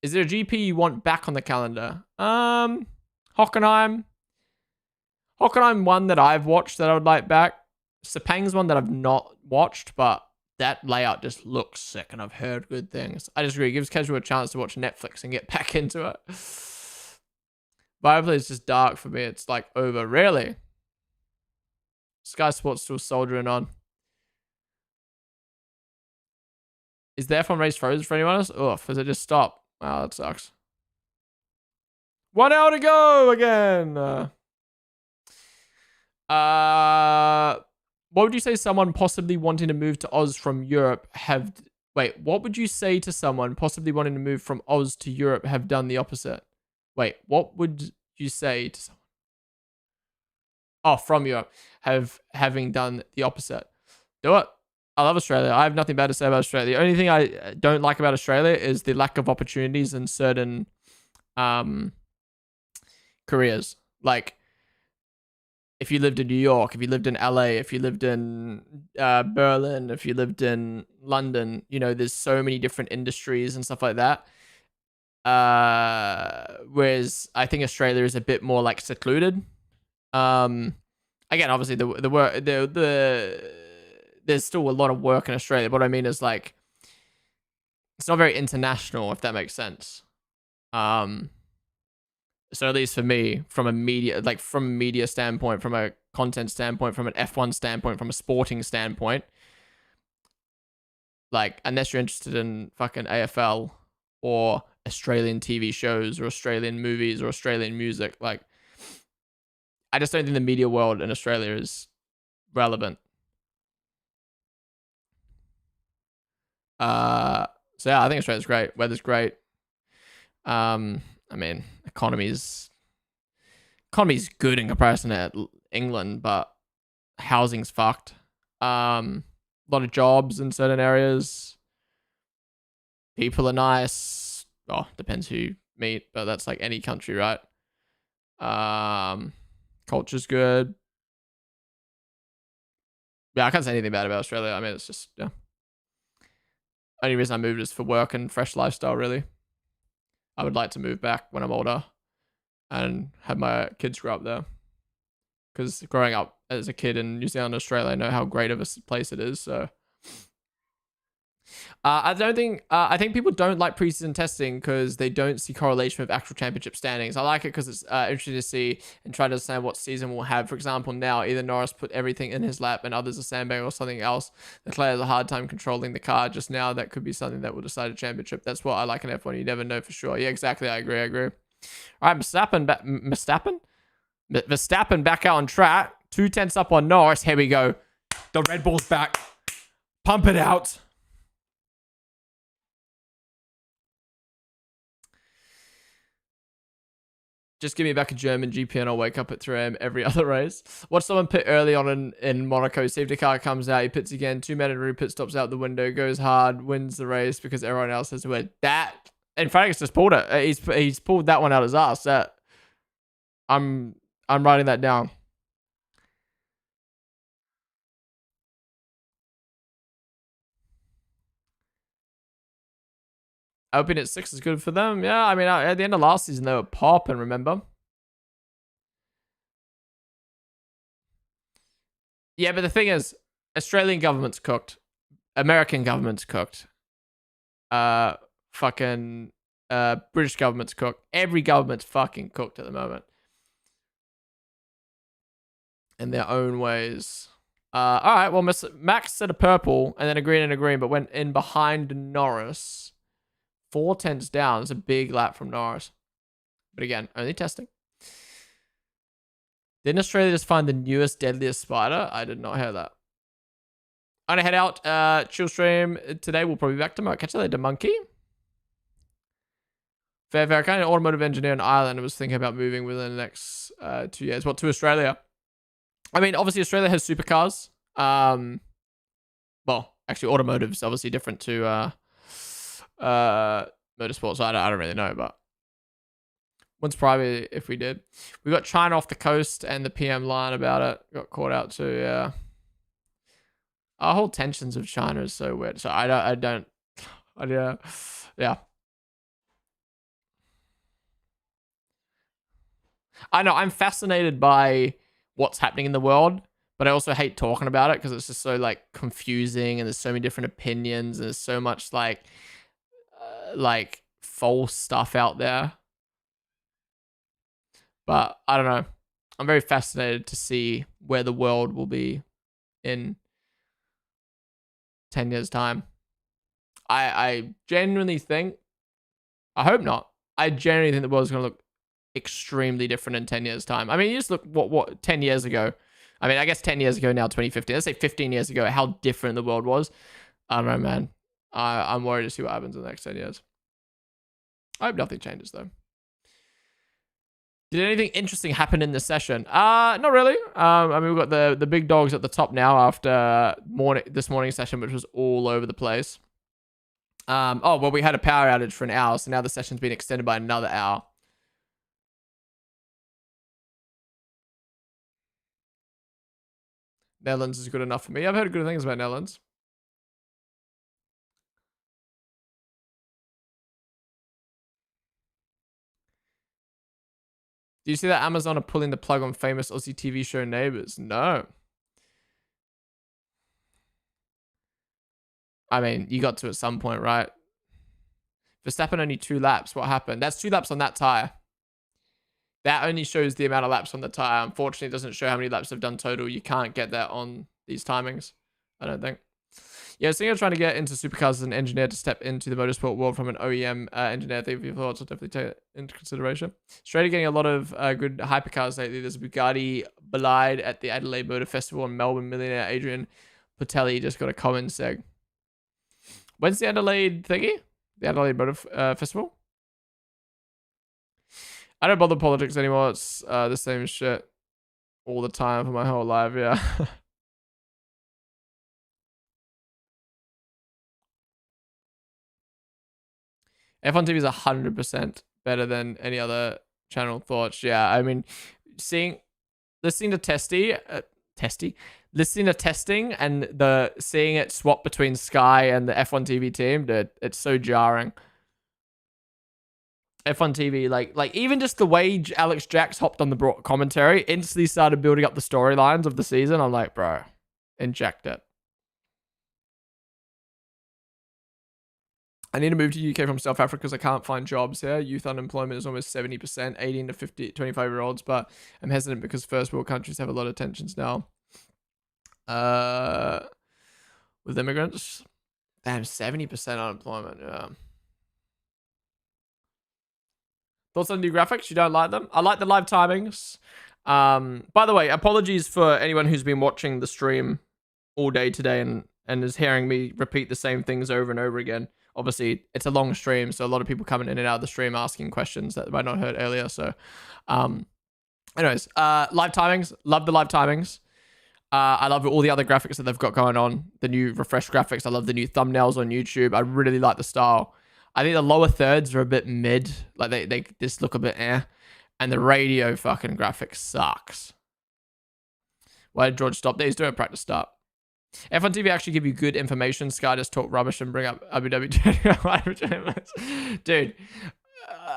Is there a GP you want back on the calendar? Hockenheim. Hockenheim one that I've watched that I would like back. Sepang's one that I've not watched, but that layout just looks sick and I've heard good things. I just agree. It gives casual a chance to watch Netflix and get back into it. Viaplay is just dark for me. It's like over. Really? Sky Sports still soldiering on. Is the F1 race frozen for anyone else? Oof, has it just stopped? Wow, that sucks. 1 hour to go again. What would you say someone possibly wanting to move to Oz from Europe have... Wait, what would you say to someone possibly wanting to move from Oz to Europe have done the opposite? Wait, what would you say to someone? Oh, from Europe. Having done the opposite. Do it. I love Australia. I have nothing bad to say about Australia. The only thing I don't like about Australia is the lack of opportunities in certain careers. Like, if you lived in New York, if you lived in LA, if you lived in Berlin, if you lived in London, you know, there's so many different industries and stuff like that. Whereas I think Australia is a bit more like secluded. Again, obviously there's still a lot of work in Australia. But what I mean is like, it's not very international, if that makes sense. So at least for me, from a media standpoint, from a content standpoint, from an F1 standpoint, from a sporting standpoint, like, unless you're interested in fucking AFL or Australian TV shows or Australian movies or Australian music, like, I just don't think the media world in Australia is relevant. So yeah, I think Australia's great. Weather's great. I mean, economy's good in comparison to England, but housing's fucked. A lot of jobs in certain areas. People are nice. Oh, depends who you meet, but that's like any country, right? Culture's good. Yeah, I can't say anything bad about Australia. I mean, it's just, yeah. Only reason I moved is for work and fresh lifestyle, really. I would like to move back when I'm older and have my kids grow up there. Because growing up as a kid in New Zealand, Australia, I know how great of a place it is, so... I think people don't like preseason testing because they don't see correlation with actual championship standings. I like it because it's interesting to see and try to understand what season we'll have. For example, now either Norris put everything in his lap and others are sandbag or something else. Leclerc has a hard time controlling the car just now. That could be something that will decide a championship. That's what I like in F1. You never know for sure. Yeah, exactly. I agree. All right, Verstappen back out on track. 2/10 up on Norris. Here we go. The Red Bull's back. Pump it out. Just give me back a German GP and I'll wake up at 3 a.m. every other race. Watch someone pit early on in Monaco. Safety car comes out. He pits again. 2 mandatory pit stops out the window. Goes hard. Wins the race because everyone else has to win. That. And Frank's just pulled it. He's pulled that one out of his ass. I'm writing that down. Opening at 6 is good for them. Yeah, I mean, at the end of last season, they were popping, remember? Yeah, but the thing is, Australian government's cooked. American government's cooked. Fucking British government's cooked. Every government's fucking cooked at the moment. In their own ways. All right, well, Max said a purple and then a green and a green, but went in behind Norris. 4/10 down. It's a big lap from Norris. But again, only testing. Didn't Australia just find the newest, deadliest spider? I did not hear that. I'm gonna head out. Chill stream today. We'll probably be back tomorrow. Catch you later, monkey. Fair. I kind of automotive engineer in Ireland. I was thinking about moving within the next 2 years. What, to Australia? I mean, obviously Australia has supercars. Well, actually, automotive's obviously different to motorsports. So I don't really know, but wouldn't surprise me if we did. We got China off the coast and the PM line about it. Got caught out too. Yeah. Our whole tensions of China is so weird. So yeah. I know I'm fascinated by what's happening in the world, but I also hate talking about it because it's just so like confusing and there's so many different opinions and there's so much like false stuff out there. But I don't know. I'm very fascinated to see where the world will be in 10 years time. I genuinely think, I hope not. I genuinely think the world's going to look extremely different in 10 years time. I mean, you just look what 10 years ago. I mean, I guess 10 years ago now, 2015. Let's say 15 years ago, how different the world was. I don't know, man. I'm worried to see what happens in the next 10 years. I hope nothing changes, though. Did anything interesting happen in this session? Not really. I mean, we've got the big dogs at the top now after this morning session, which was all over the place. Oh, well, we had a power outage for an hour, so now the session's been extended by another hour. Netherlands is good enough for me. I've heard good things about Netherlands. Do you see that Amazon are pulling the plug on famous Aussie TV show Neighbours? No. I mean, you got to at some point, right? Verstappen only 2 laps. What happened? That's 2 laps on that tyre. That only shows the amount of laps on the tyre. Unfortunately, it doesn't show how many laps they've done total. You can't get that on these timings, I don't think. Yeah, so you're trying to get into supercars as an engineer to step into the motorsport world from an OEM engineer. I think your thoughts will definitely take it into consideration. Straight getting a lot of good hypercars lately. There's Bugatti Bolide at the Adelaide Motor Festival and Melbourne millionaire Adrian Patelli just got a comment seg. When's the Adelaide thingy? The Adelaide Motor Festival? I don't bother politics anymore. It's the same shit all the time for my whole life, yeah. F1 TV is 100% better than any other channel thoughts. Yeah, I mean, listening to listening to testing and seeing it swap between Sky and the F1 TV team, dude, it's so jarring. F1 TV, like even just the way Alex Jacks hopped on the commentary, instantly started building up the storylines of the season. I'm like, bro, inject it. I need to move to UK from South Africa because I can't find jobs here. Youth unemployment is almost 70%, 18 to 25-year-olds, but I'm hesitant because first world countries have a lot of tensions now. With immigrants. Damn, 70% unemployment, yeah. Thoughts on new graphics? You don't like them? I like the live timings. By the way, apologies for anyone who's been watching the stream all day today and is hearing me repeat the same things over and over again. Obviously, it's a long stream, so a lot of people coming in and out of the stream asking questions that they might not have heard earlier. So, anyways, live timings. Love the live timings. I love all the other graphics that they've got going on. The new refresh graphics. I love the new thumbnails on YouTube. I really like the style. I think the lower thirds are a bit mid. Like, they just look a bit eh. And the radio fucking graphics sucks. Why did George stop there? He's doing a practice start. F1 TV actually give you good information. Sky just talk rubbish and bring up Abu Dhabi. Dude,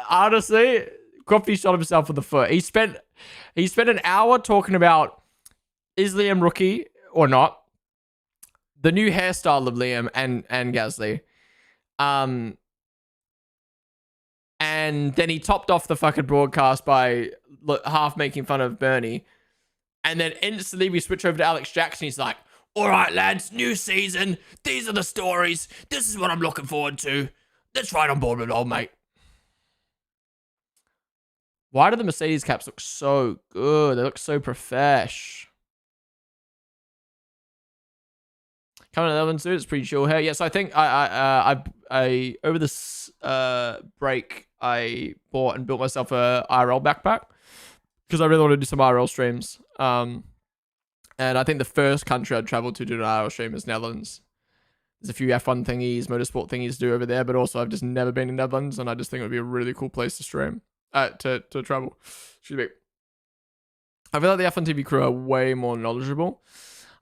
honestly, Crofty shot himself in the foot. He spent an hour talking about is Liam rookie or not, the new hairstyle of Liam and Gasly, and then he topped off the fucking broadcast by half making fun of Bernie, and then instantly we switch over to Alex Jackson. He's like, all right, lads, new season. These are the stories. This is what I'm looking forward to. Let's ride on board with it all, mate. Why do the Mercedes caps look so good? They look so profesh. Coming to 11 suit, it's pretty chill here. Yes, I think I over this break, I bought and built myself a IRL backpack because I really want to do some IRL streams. And I think the first country I'd travel to do an IRL stream is Netherlands. There's a few F1 thingies, motorsport thingies to do over there, but also I've just never been in Netherlands, and I just think it would be a really cool place to stream, to travel. Excuse me. I feel like the F1 TV crew are way more knowledgeable.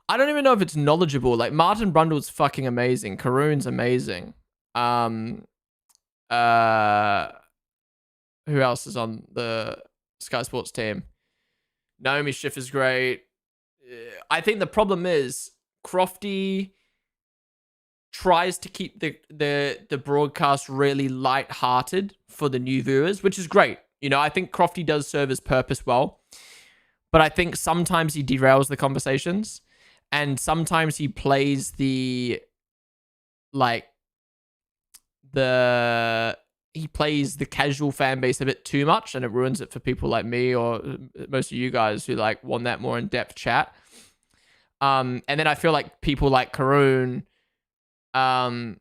I don't even know if it's knowledgeable. Like, Martin Brundle's fucking amazing. Karun's amazing. Who else is on the Sky Sports team? Naomi Schiff is great. I think the problem is Crofty tries to keep the broadcast really light-hearted for the new viewers, which is great. You know, I think Crofty does serve his purpose well, but I think sometimes he derails the conversations, and sometimes he plays he plays the casual fan base a bit too much, and it ruins it for people like me or most of you guys who like want that more in-depth chat. And then I feel like people like Karun kind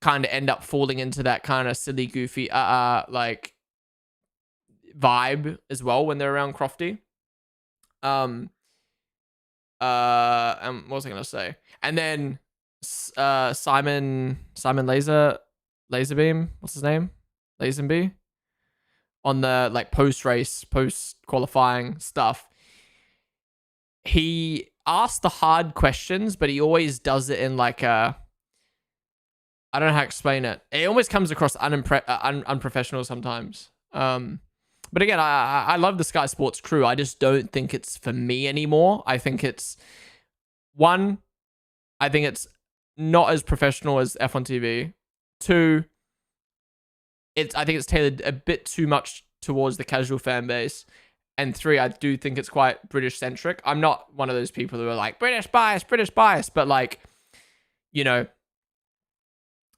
of end up falling into that kind of silly, goofy like vibe as well when they're around Crofty. And what was I gonna say? And then Simon Laserbeam, what's his name? Lazenby, on the like post-race, post-qualifying stuff. He asks the hard questions, but he always does it in like a, I don't know how to explain it. It almost comes across unprofessional sometimes. But again, I love the Sky Sports crew. I just don't think it's for me anymore. I think it's not as professional as F1 TV. 2, I think it's tailored a bit too much towards the casual fan base. And 3, I do think it's quite British centric. I'm not one of those people who are like British bias, but like, you know,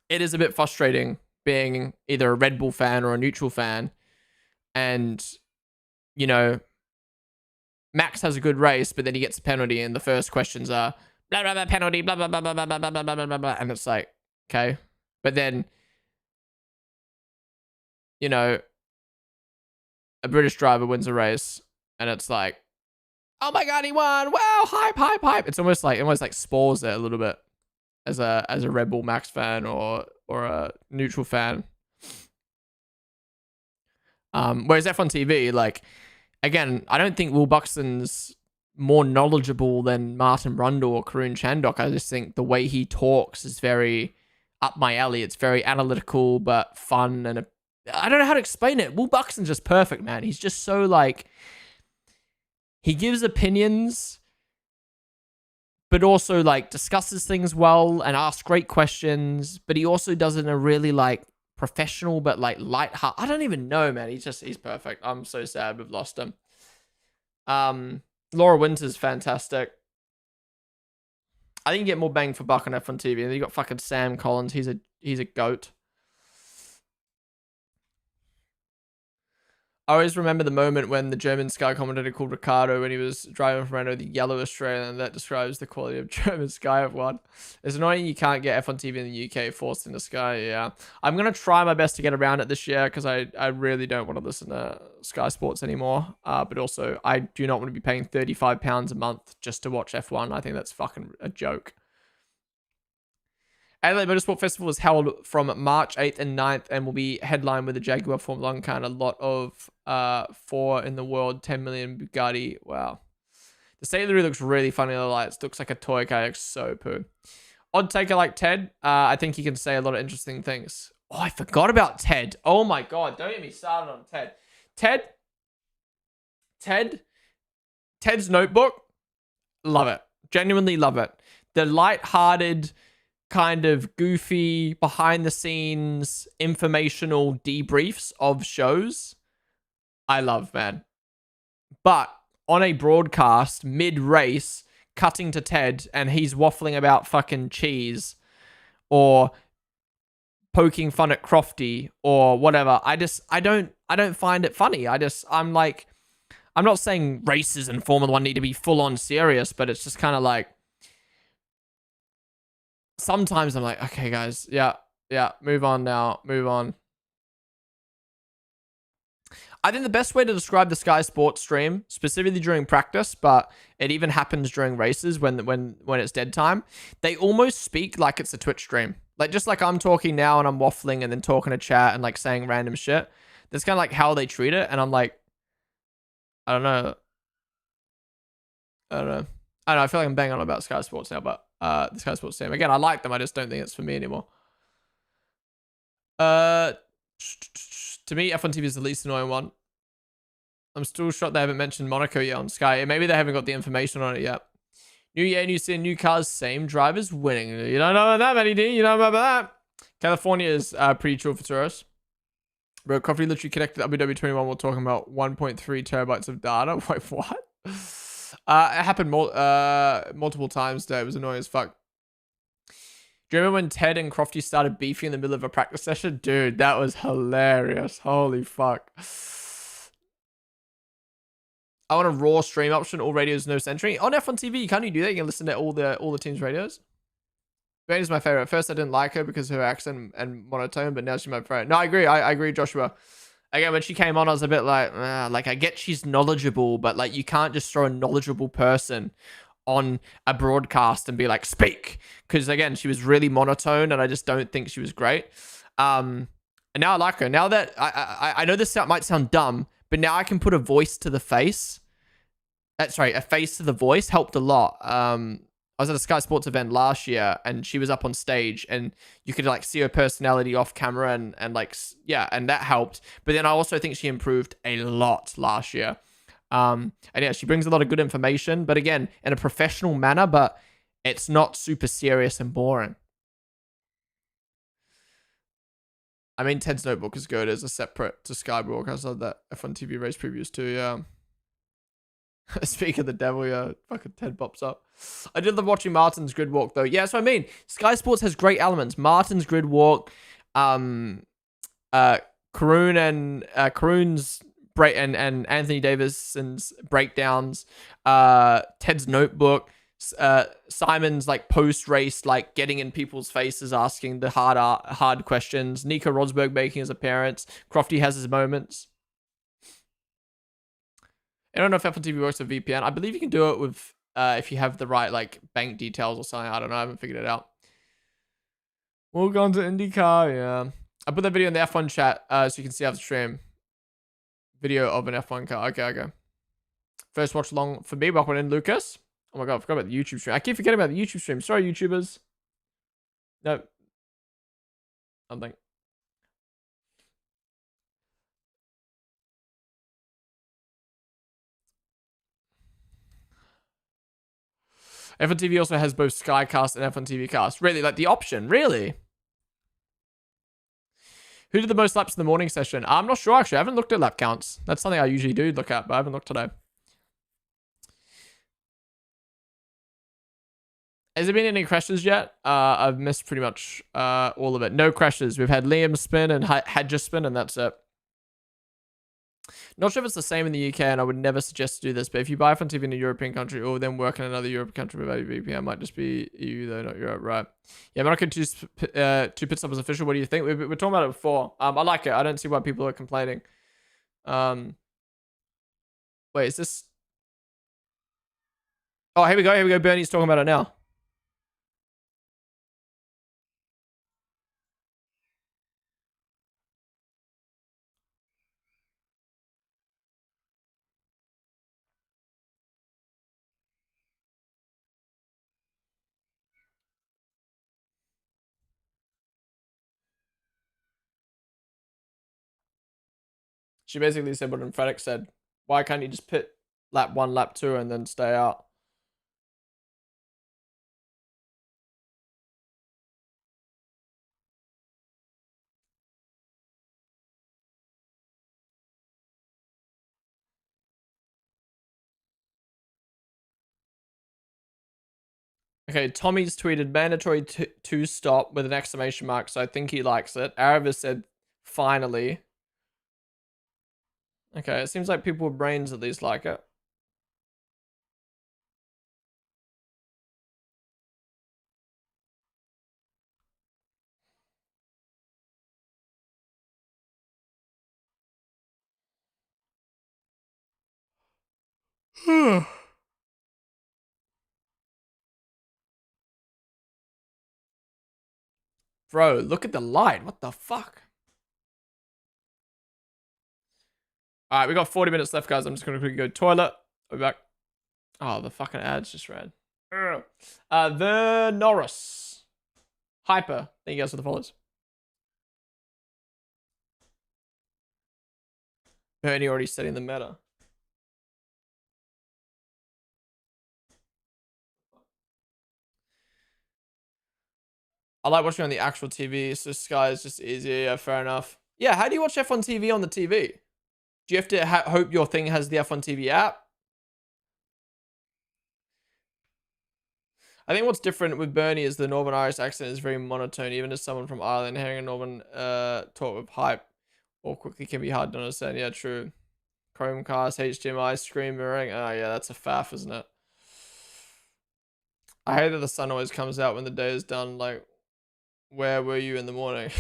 it is a bit frustrating being either a Red Bull fan or a neutral fan. And, you know, Max has a good race, but then he gets a penalty, and the first questions are blah blah blah penalty, blah blah blah blah blah blah blah blah blah blah, and it's like, okay. But then, you know, a British driver wins a race, and it's like, oh my god, he won! Wow, hype, hype, hype! It's almost like spoils it a little bit as a Red Bull Max fan or a neutral fan. Whereas F1 TV, like, again, I don't think Will Buxton's more knowledgeable than Martin Brundle or Karun Chandok. I just think the way he talks is very up my alley. It's very analytical but fun, and I don't know how to explain it. Will Buxton's just perfect, man. He's just so like, he gives opinions, but also like discusses things well and asks great questions. But he also does it in a really like professional but like light-hearted. I don't even know, man. He's perfect. I'm so sad we've lost him. Laura Winter's fantastic. I think you get more bang for buck on F1 TV. And then you got fucking Sam Collins. He's a goat. I always remember the moment when the German Sky commentator called Ricardo when he was driving for Renault the yellow Australian. That describes the quality of German Sky F1. It's annoying you can't get F1 TV in the UK forced into Sky. Yeah, I'm gonna try my best to get around it this year because I really don't want to listen to Sky Sports anymore. But also I do not want to be paying £35 a month just to watch F1. I think that's fucking a joke. Adelaide Motorsport Festival is held from March 8th and 9th and will be headlined with the Jaguar Formula 1 car and a lot of 4 in the world, 10 million Bugatti. Wow. The state of the looks really funny in the lights. Looks like a toy car. Looks so poo. Odd taker like Ted. I think he can say a lot of interesting things. Oh, I forgot about Ted. Oh my God. Don't get me started on Ted. Ted's Notebook. Love it. Genuinely love it. The light-hearted, kind of goofy, behind the scenes, informational debriefs of shows, I love, man. But on a broadcast, mid-race, cutting to Ted, and he's waffling about fucking cheese, or poking fun at Crofty, or whatever. I don't find it funny. I'm not saying races and Formula 1 need to be full-on serious, but it's just kind of like, sometimes I'm like, okay, guys, yeah, move on now, move on. I think the best way to describe the Sky Sports stream, specifically during practice, but it even happens during races when it's dead time, they almost speak like it's a Twitch stream. Like, just like I'm talking now and I'm waffling and then talking to chat and like saying random shit. That's kind of like how they treat it, and I'm like, I don't know. I feel like I'm banging on about Sky Sports now, but the Sky Sports team. Again, I like them. I just don't think it's for me anymore. To me, F1 TV is the least annoying one. I'm still shocked they haven't mentioned Monaco yet on Sky. Maybe they haven't got the information on it yet. New year, new season, new cars, same drivers winning. You don't know about that, Matty D. You know about that. California is pretty chill for tourists. Bro, Coffee literally connected WW21 while talking about 1.3 terabytes of data. Wait, what? It happened multiple times today. It was annoying as fuck. Do you remember when Ted and Crofty started beefing in the middle of a practice session? Dude, that was hilarious. Holy fuck. I want a raw stream option. All radios, no censoring. On F1 TV, you can't do that. You can listen to all the team's radios. Jane is my favorite. At first, I didn't like her because of her accent and monotone, but now she's my favorite. No, I agree. I agree, Joshua. Again, when she came on, I was a bit like I get she's knowledgeable, but like you can't just throw a knowledgeable person on a broadcast and be like, speak. Because again, she was really monotone and I just don't think she was great. And now I like her. Now that I know this might sound dumb, but now I can put a voice to the face. Sorry, a face to the voice helped a lot. I was at a Sky Sports event last year and she was up on stage and you could like see her personality off camera and like, yeah, and that helped. But then I also think she improved a lot last year. And yeah, she brings a lot of good information, but again, in a professional manner, but it's not super serious and boring. I mean, Ted's Notebook is good as a separate to Sky broadcast. I love that F1 TV race previews too, yeah. Speak of the devil, yeah, fucking Ted pops up. I did love watching Martin's grid walk though. Yeah, so I mean, Sky Sports has great elements. Martin's grid walk, Karun and Karun's break and Anthony Davison's breakdowns, Ted's Notebook, Simon's like post race, like getting in people's faces, asking the hard questions. Nico Rosberg making his appearance. Crofty has his moments. I don't know if F1 TV works with VPN. I believe you can do it with if you have the right like bank details or something. I don't know. I haven't figured it out. We'll go on to IndyCar. Yeah, I put that video in the F1 chat so you can see how the stream. Video of an F1 car. Okay, okay. First watch along for me. Welcome in, Lucas. Oh my god, I forgot about the YouTube stream. I keep forgetting about the YouTube stream. Sorry, YouTubers. No. Something. F1 TV also has both Skycast and F1 TV Cast. Really? Like the option? Really? Who did the most laps in the morning session? I'm not sure, actually. I haven't looked at lap counts. That's something I usually do look at, but I haven't looked today. Has there been any crashes yet? I've missed pretty much all of it. No crashes. We've had Liam spin and Hadja spin, and that's it. Not sure if it's the same in the UK, and I would never suggest to do this, but if you buy F1 TV in a European country or then work in another European country without your VPN, might just be EU though, not Europe, right? Yeah, Monaco 2 pit stop is official. What do you think? We're talking about it before. I like it. I don't see why people are complaining. Wait, is this... Oh, here we go. Here we go. Bernie's talking about it now. She basically said what Infratic said. Why can't you just pit lap 1, lap 2, and then stay out? Okay, Tommy's tweeted mandatory 2 stop with an exclamation mark, so I think he likes it. Aravis said, finally. Okay, it seems like people with brains at least like it. Bro, look at the light. What the fuck? All right, we got 40 minutes left, guys. I'm just going to quickly go toilet. I'll be back. Oh, the fucking ads just ran. The Norris. Hyper. Thank you guys for the follows. Bernie already setting the meta. I like watching on the actual TV, so Sky is just easier. Yeah, fair enough. Yeah, how do you watch F1 TV on the TV? Do you have to hope your thing has the F1 TV app? I think what's different with Bernie is the Northern Irish accent is very monotone. Even as someone from Ireland, hearing a Northern talk with hype or quickly can be hard to understand. Yeah, true. Chromecast, HDMI, screen mirroring. Oh, yeah, that's a faff, isn't it? I hate that the sun always comes out when the day is done. Like, where were you in the morning?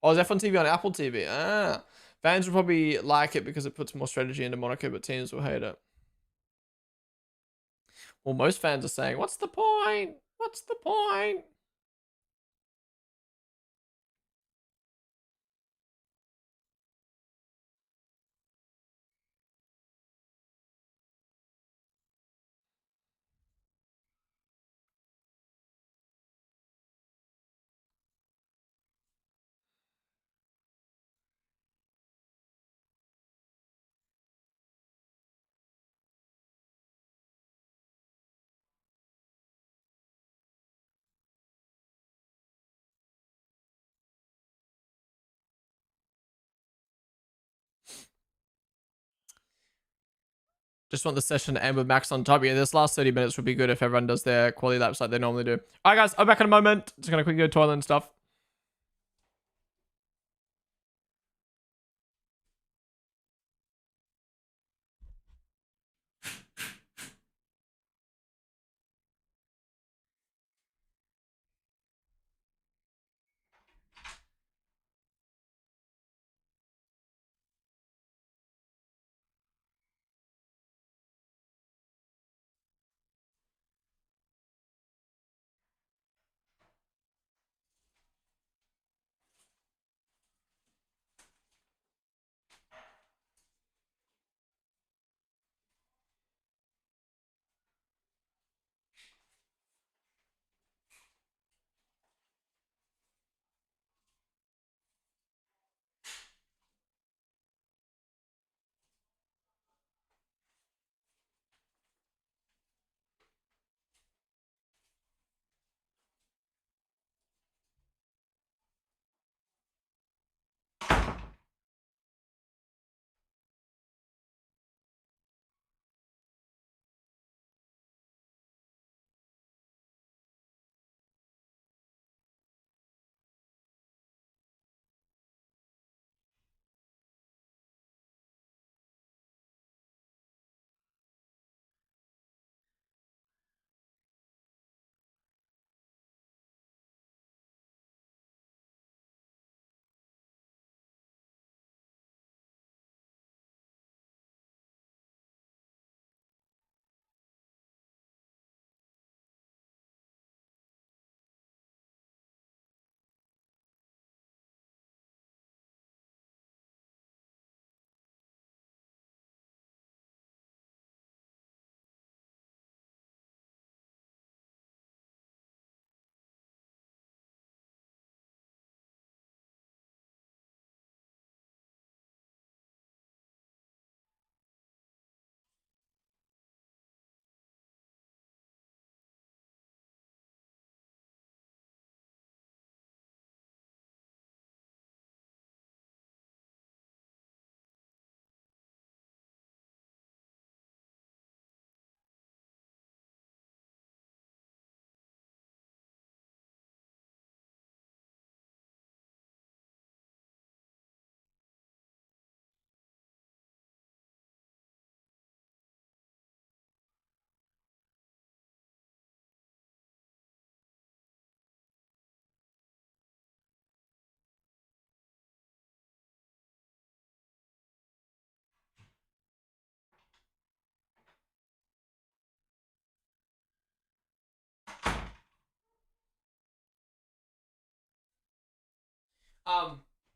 Oh, is F1 TV on Apple TV? Ah. Fans will probably like it because it puts more strategy into Monaco, but teams will hate it. Well, most fans are saying, what's the point? What's the point? Just want the session to end with Max on top. Yeah, this last 30 minutes would be good if everyone does their quality laps like they normally do. All right, guys, I'm back in a moment. Just going to quickly go to the toilet and stuff.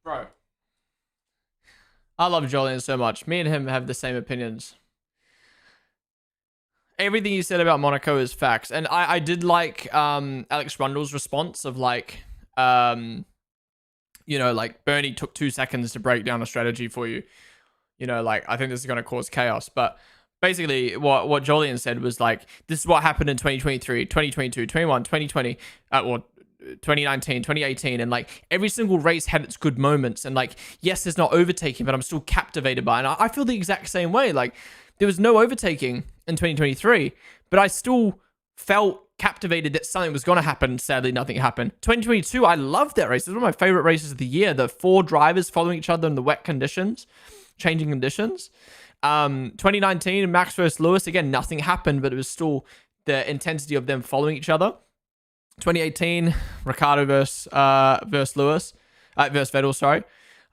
Bro. I love Jolien so much. Me and him have the same opinions. Everything you said about Monaco is facts. And I did like Alex Rundle's response of like, you know, like Bernie took 2 seconds to break down a strategy for you. You know, like, I think this is going to cause chaos. But basically what Jolien said was like, this is what happened in 2023, 2022, 21, 2020, or 2019, 2018, and like every single race had its good moments, and like, yes, there's not overtaking, but I'm still captivated by it. And I feel the exact same way. Like, there was no overtaking in 2023, but I still felt captivated that something was going to happen. Sadly, nothing happened. 2022, I loved that race. It was one of my favorite races of the year. The 4 drivers following each other in the wet conditions, changing conditions. 2019, Max versus Lewis, again, nothing happened, but it was still the intensity of them following each other. 2018, Ricardo versus Lewis, versus Vettel, sorry.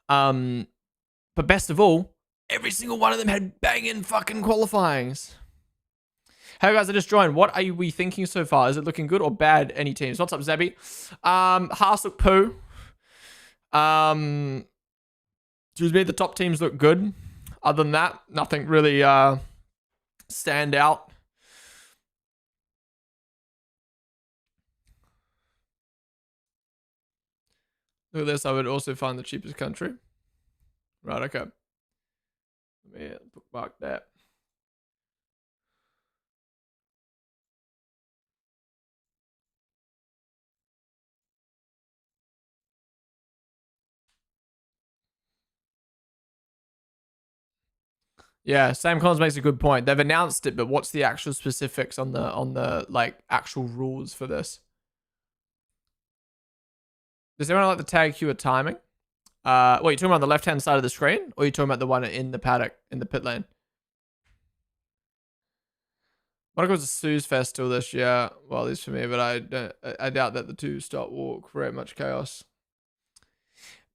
But best of all, every single one of them had banging fucking qualifyings. Hey guys, I just joined. What are we thinking so far? Is it looking good or bad? Any teams? What's up, Zebby? Haas look poo. Excuse me, the top teams look good. Other than that, nothing really stand out. Look at this. I would also find the cheapest country. Right, okay. Let me bookmark that. Yeah, Sam Collins makes a good point. They've announced it, but what's the actual specifics on the like actual rules for this? Does anyone like the tag queue or timing? What, you talking about on the left-hand side of the screen? Or are you talking about the one in the paddock, in the pit lane? Monaco's a snooze festival this year. Well, at least for me, but I doubt that the 2-stop will create much chaos.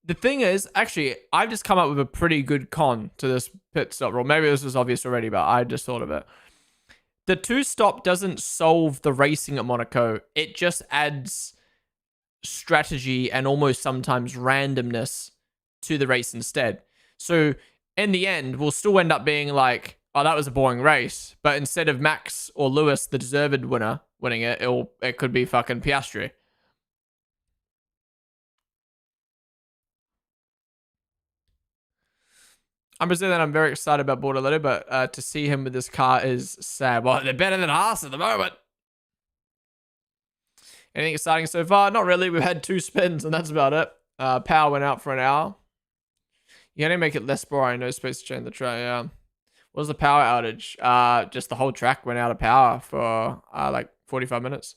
The thing is, actually, I've just come up with a pretty good con to this pit stop rule. Maybe this was obvious already, but I just thought of it. The 2-stop doesn't solve the racing at Monaco. It just adds strategy and almost sometimes randomness to the race instead. So in the end, we'll still end up being like, oh, that was a boring race. But instead of Max or Lewis, the deserved winner, winning it, it could be fucking Piastri. I'm Brazilian. I'm very excited about Bortoleto, but to see him with this car is sad. Well, they're better than Haas at the moment. Anything exciting so far? Not really. We've had 2 spins, and that's about it. Power went out for an hour. You gotta make it less boring. No space to change the track. Yeah. What was the power outage? Just the whole track went out of power for like 45 minutes.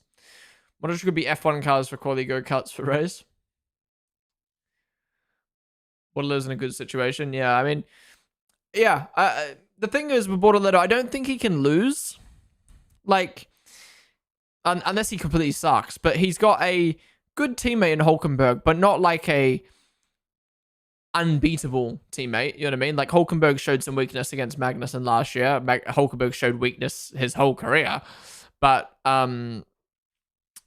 What could be F1 cars for quality go-karts for race? Bortoleto's in a good situation. Yeah, I mean, yeah. The thing is with Bortoleto, I don't think he can lose. Like, unless he completely sucks. But he's got a good teammate in Hulkenberg, but not like a unbeatable teammate. You know what I mean? Like, Hulkenberg showed some weakness against Magnussen last year. Hulkenberg showed weakness his whole career. But, yeah,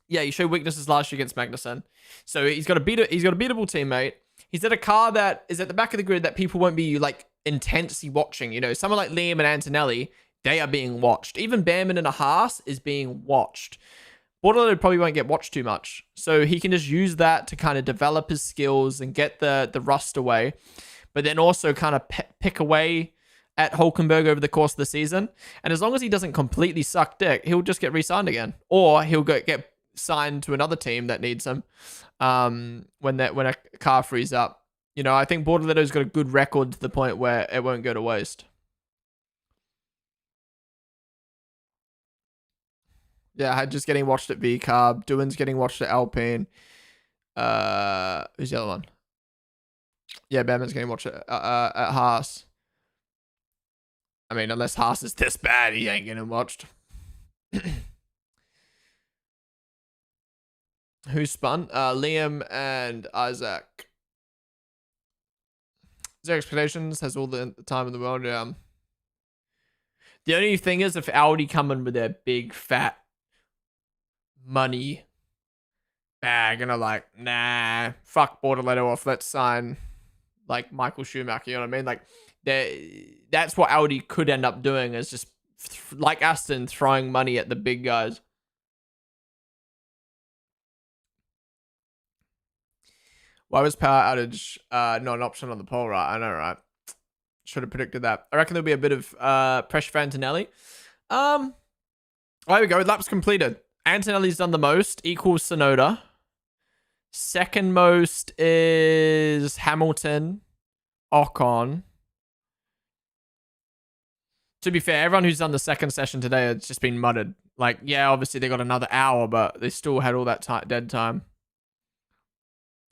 he showed weaknesses last year against Magnussen. So he's got a beatable teammate. He's at a car that is at the back of the grid that people won't be, like, intensely watching. You know, someone like Liam and Antonelli, they are being watched. Even Behrman and a Haas is being watched. Bortolero probably won't get watched too much. So he can just use that to kind of develop his skills and get the rust away. But then also kind of pick away at Hulkenberg over the course of the season. And as long as he doesn't completely suck dick, he'll just get re-signed again. Or he'll get signed to another team that needs him when a car frees up. You know, I think Bortoleto's got a good record to the point where it won't go to waste. Yeah, just getting watched at V-Carb. Duin's getting watched at Alpine. Who's the other one? Yeah, Behrman's getting watched at Haas. I mean, unless Haas is this bad, he ain't getting watched. Who spun? Liam and Isaac. Zero expectations, has all the time in the world. Yeah. The only thing is, if Audi come in with their big, fat money gonna like, nah, fuck Bortoletto off. Let's sign like Michael Schumacher. You know what I mean? Like, that's what Audi could end up doing, is just like Aston throwing money at the big guys. Why was power outage not an option on the poll? Right, I know, right? Should have predicted that. I reckon there'll be a bit of pressure for Antonelli. There we go. Laps completed. Antonelli's done the most, equals Sonoda. Second most is Hamilton, Ocon. To be fair, everyone who's done the second session today has just been mudded. Like, yeah, obviously they got another hour, but they still had all that dead time.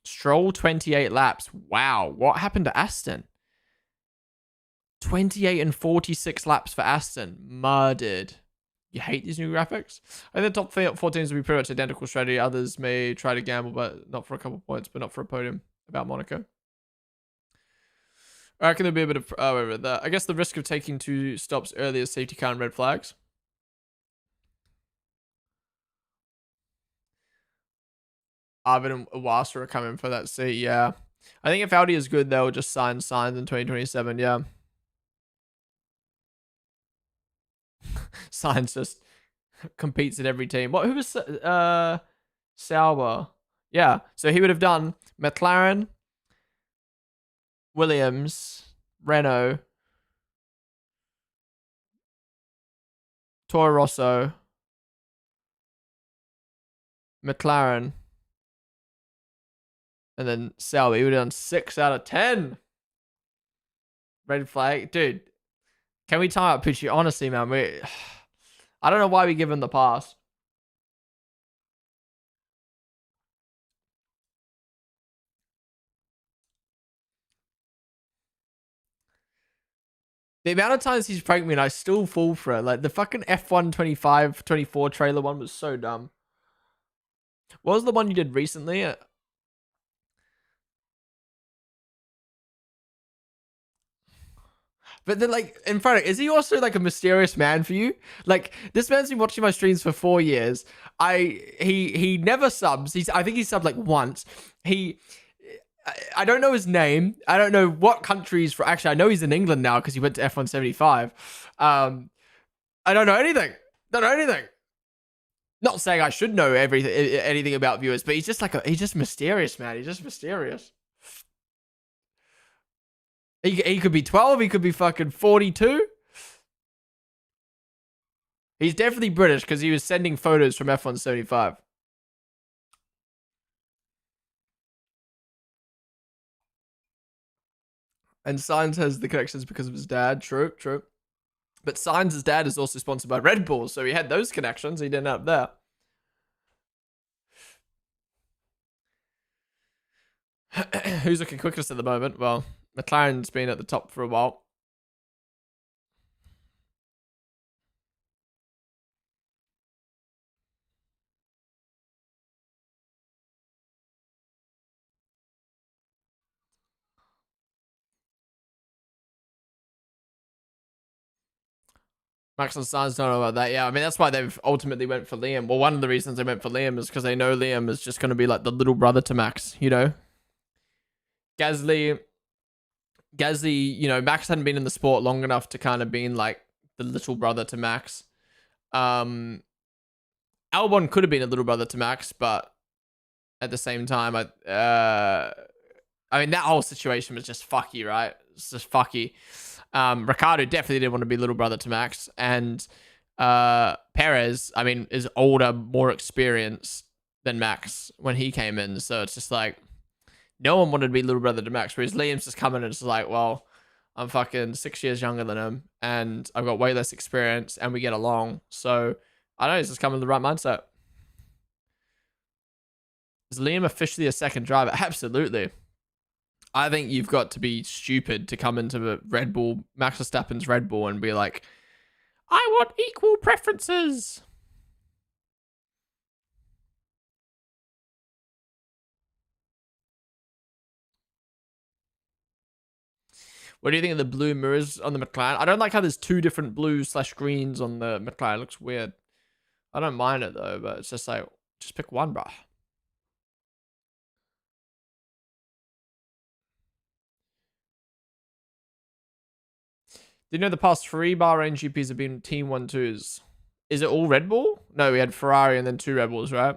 Stroll 28 laps. Wow, what happened to Aston? 28 and 46 laps for Aston. Murdered. You hate these new graphics? I think the top 4 teams will be pretty much identical strategy. Others may try to gamble, but not for a couple points, but not for a podium. About Monaco. I reckon there'll be a bit of... I guess the risk of taking 2 stops early is safety car and red flags. Arvid and Iwasa are coming for that seat, yeah. I think if Audi is good, they'll just sign Sainz in 2027, yeah. Sainz just competes at every team. Who was Sauber? Yeah, so he would have done McLaren, Williams, Renault, Toro Rosso, McLaren, and then Sauber. He would have done 6 out of 10. Red flag. Dude, can we time out Pucci? Honestly, man, I don't know why we give him the pass. The amount of times he's pranked me and I still fall for it. Like, the fucking F1 25, 24 trailer one was so dumb. What was the one you did recently? But then, like, in front of, is he also like a mysterious man for you? Like, this man's been watching my streams for 4 years. He never subs. I think he subbed like once. I don't know his name. I don't know what country he's from. Actually, I know he's in England now because he went to F175. I don't know anything. Don't know anything. Not saying I should know anything about viewers, but he's just like he's just mysterious, man. He's just mysterious. He could be 12. He could be fucking 42. He's definitely British because he was sending photos from F175. And Sainz has the connections because of his dad. True, true. But Sainz's dad is also sponsored by Red Bull, so he had those connections. He didn't have that. Who's looking quickest at the moment? Well, McLaren's been at the top for a while. Max and Sainz don't know about that. Yeah, I mean, that's why they've ultimately went for Liam. Well, one of the reasons they went for Liam is because they know Liam is just going to be like the little brother to Max, you know? Gasly, you know, Max hadn't been in the sport long enough to kind of being like the little brother to Max. Albon could have been a little brother to Max, but at the same time, I mean, that whole situation was just fucky, right? It's just fucky. Ricardo definitely didn't want to be little brother to Max, and Perez, I mean, is older, more experienced than Max when he came in, so it's just like no one wanted to be little brother to Max, whereas Liam's just coming and it's like, well, I'm fucking 6 years younger than him, and I've got way less experience, and we get along, so I don't know, he's just coming with the right mindset. Is Liam officially a second driver? Absolutely. I think you've got to be stupid to come into the Red Bull, Max Verstappen's Red Bull, and be like, I want equal preferences. What do you think of the blue mirrors on the McLaren? I don't like how there's 2 different blues/greens on the McLaren. It looks weird. I don't mind it though, but it's just like, just pick one, bruh. Do you know the past 3 Bahrain GPs have been Team 1-2s? Is it all Red Bull? No, we had Ferrari and then 2 Red Bulls, right?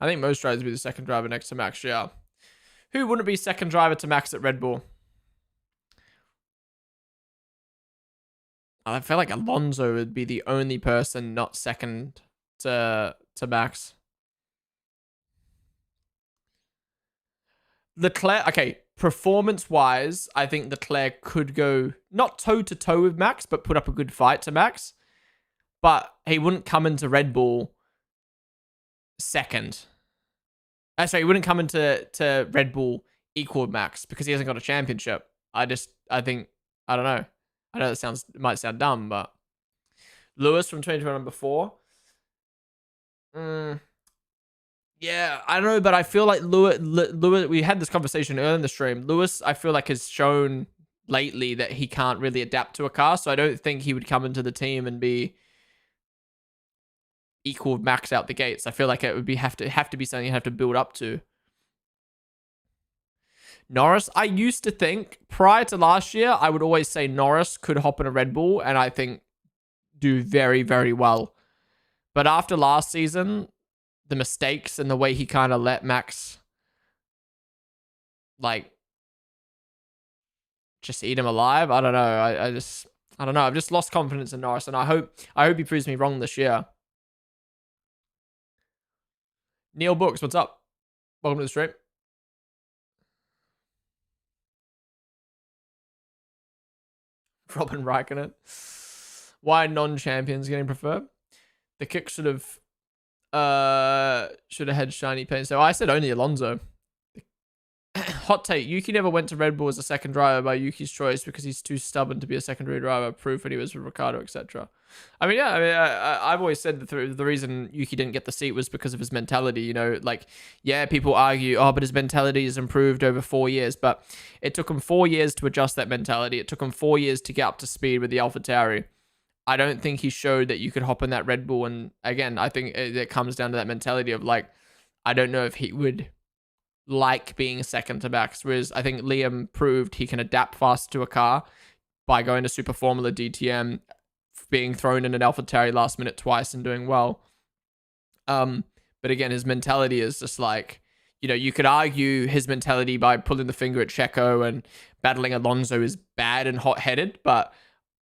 I think most drivers would be the second driver next to Max, yeah. Who wouldn't be second driver to Max at Red Bull? I feel like Alonso would be the only person not second to Max. Leclerc, okay, performance-wise, I think Leclerc could go not toe-to-toe with Max, but put up a good fight to Max. But he wouldn't come into Red Bull second. Sorry, he wouldn't come into Red Bull equal with Max because he hasn't got a championship. I don't know. I know it might sound dumb, but Lewis from 2021 before. Yeah, I don't know, but I feel like Lewis, we had this conversation earlier in the stream. Lewis, I feel like has shown lately that he can't really adapt to a car, so I don't think he would come into the team and be equal with Max out the gates. I feel like it would have to be something you have to build up to. Norris, I used to think prior to last year, I would always say Norris could hop in a Red Bull and I think do very, very well. But after last season, the mistakes and the way he kind of let Max like just eat him alive, I don't know. I don't know. I've just lost confidence in Norris, and I hope he proves me wrong this year. Neil Books, what's up? Welcome to the stream. Robin Raikkonen. Why non-champions getting preferred? The kick should have had shiny paint. So I said only Alonso. Hot take. Yuki never went to Red Bull as a second driver by Yuki's choice because he's too stubborn to be a secondary driver. Proof when he was with Ricardo, etc. I mean, yeah. I've always said that the reason Yuki didn't get the seat was because of his mentality. You know, like, yeah, people argue, oh, but his mentality has improved over 4 years. But it took him 4 years to adjust that mentality. It took him 4 years to get up to speed with the AlphaTauri. I don't think he showed that you could hop in that Red Bull. And again, I think it comes down to that mentality of like, I don't know if he would like being second to Max, whereas I think Liam proved he can adapt fast to a car by going to Super Formula DTM, being thrown in an AlphaTauri last minute twice and doing well. But again, his mentality is just like, you know, you could argue his mentality by pulling the finger at Checo and battling Alonso is bad and hot-headed, but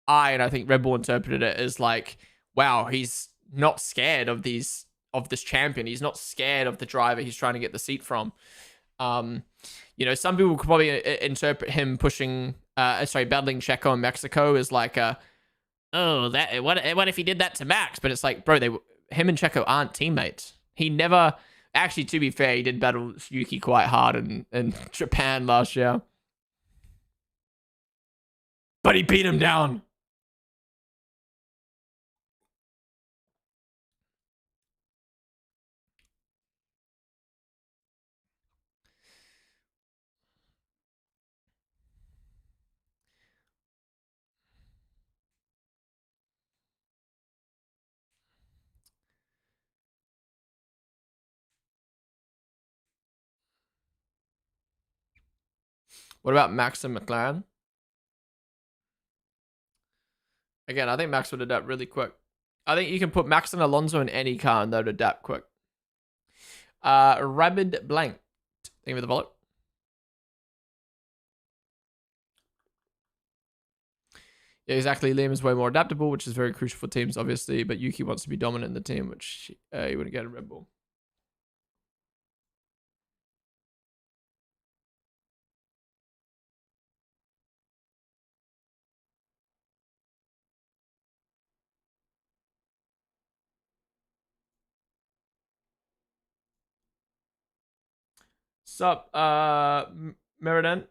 I think Red Bull interpreted it as like, wow, he's not scared of this champion. He's not scared of the driver he's trying to get the seat from. You know, some people could probably interpret him battling Checo in Mexico as like what if he did that to Max? But it's like, bro, him and Checo aren't teammates. He never, actually, to be fair, he did battle Yuki quite hard in Japan last year. But he beat him down. What about Max and McLaren? Again, I think Max would adapt really quick. I think you can put Max and Alonso in any car and they'd adapt quick. Rabid Blank. Thank you for the follow. Yeah, exactly. Liam is way more adaptable, which is very crucial for teams, obviously. But Yuki wants to be dominant in the team, which he wouldn't get in Red Bull. Sup, Meriden?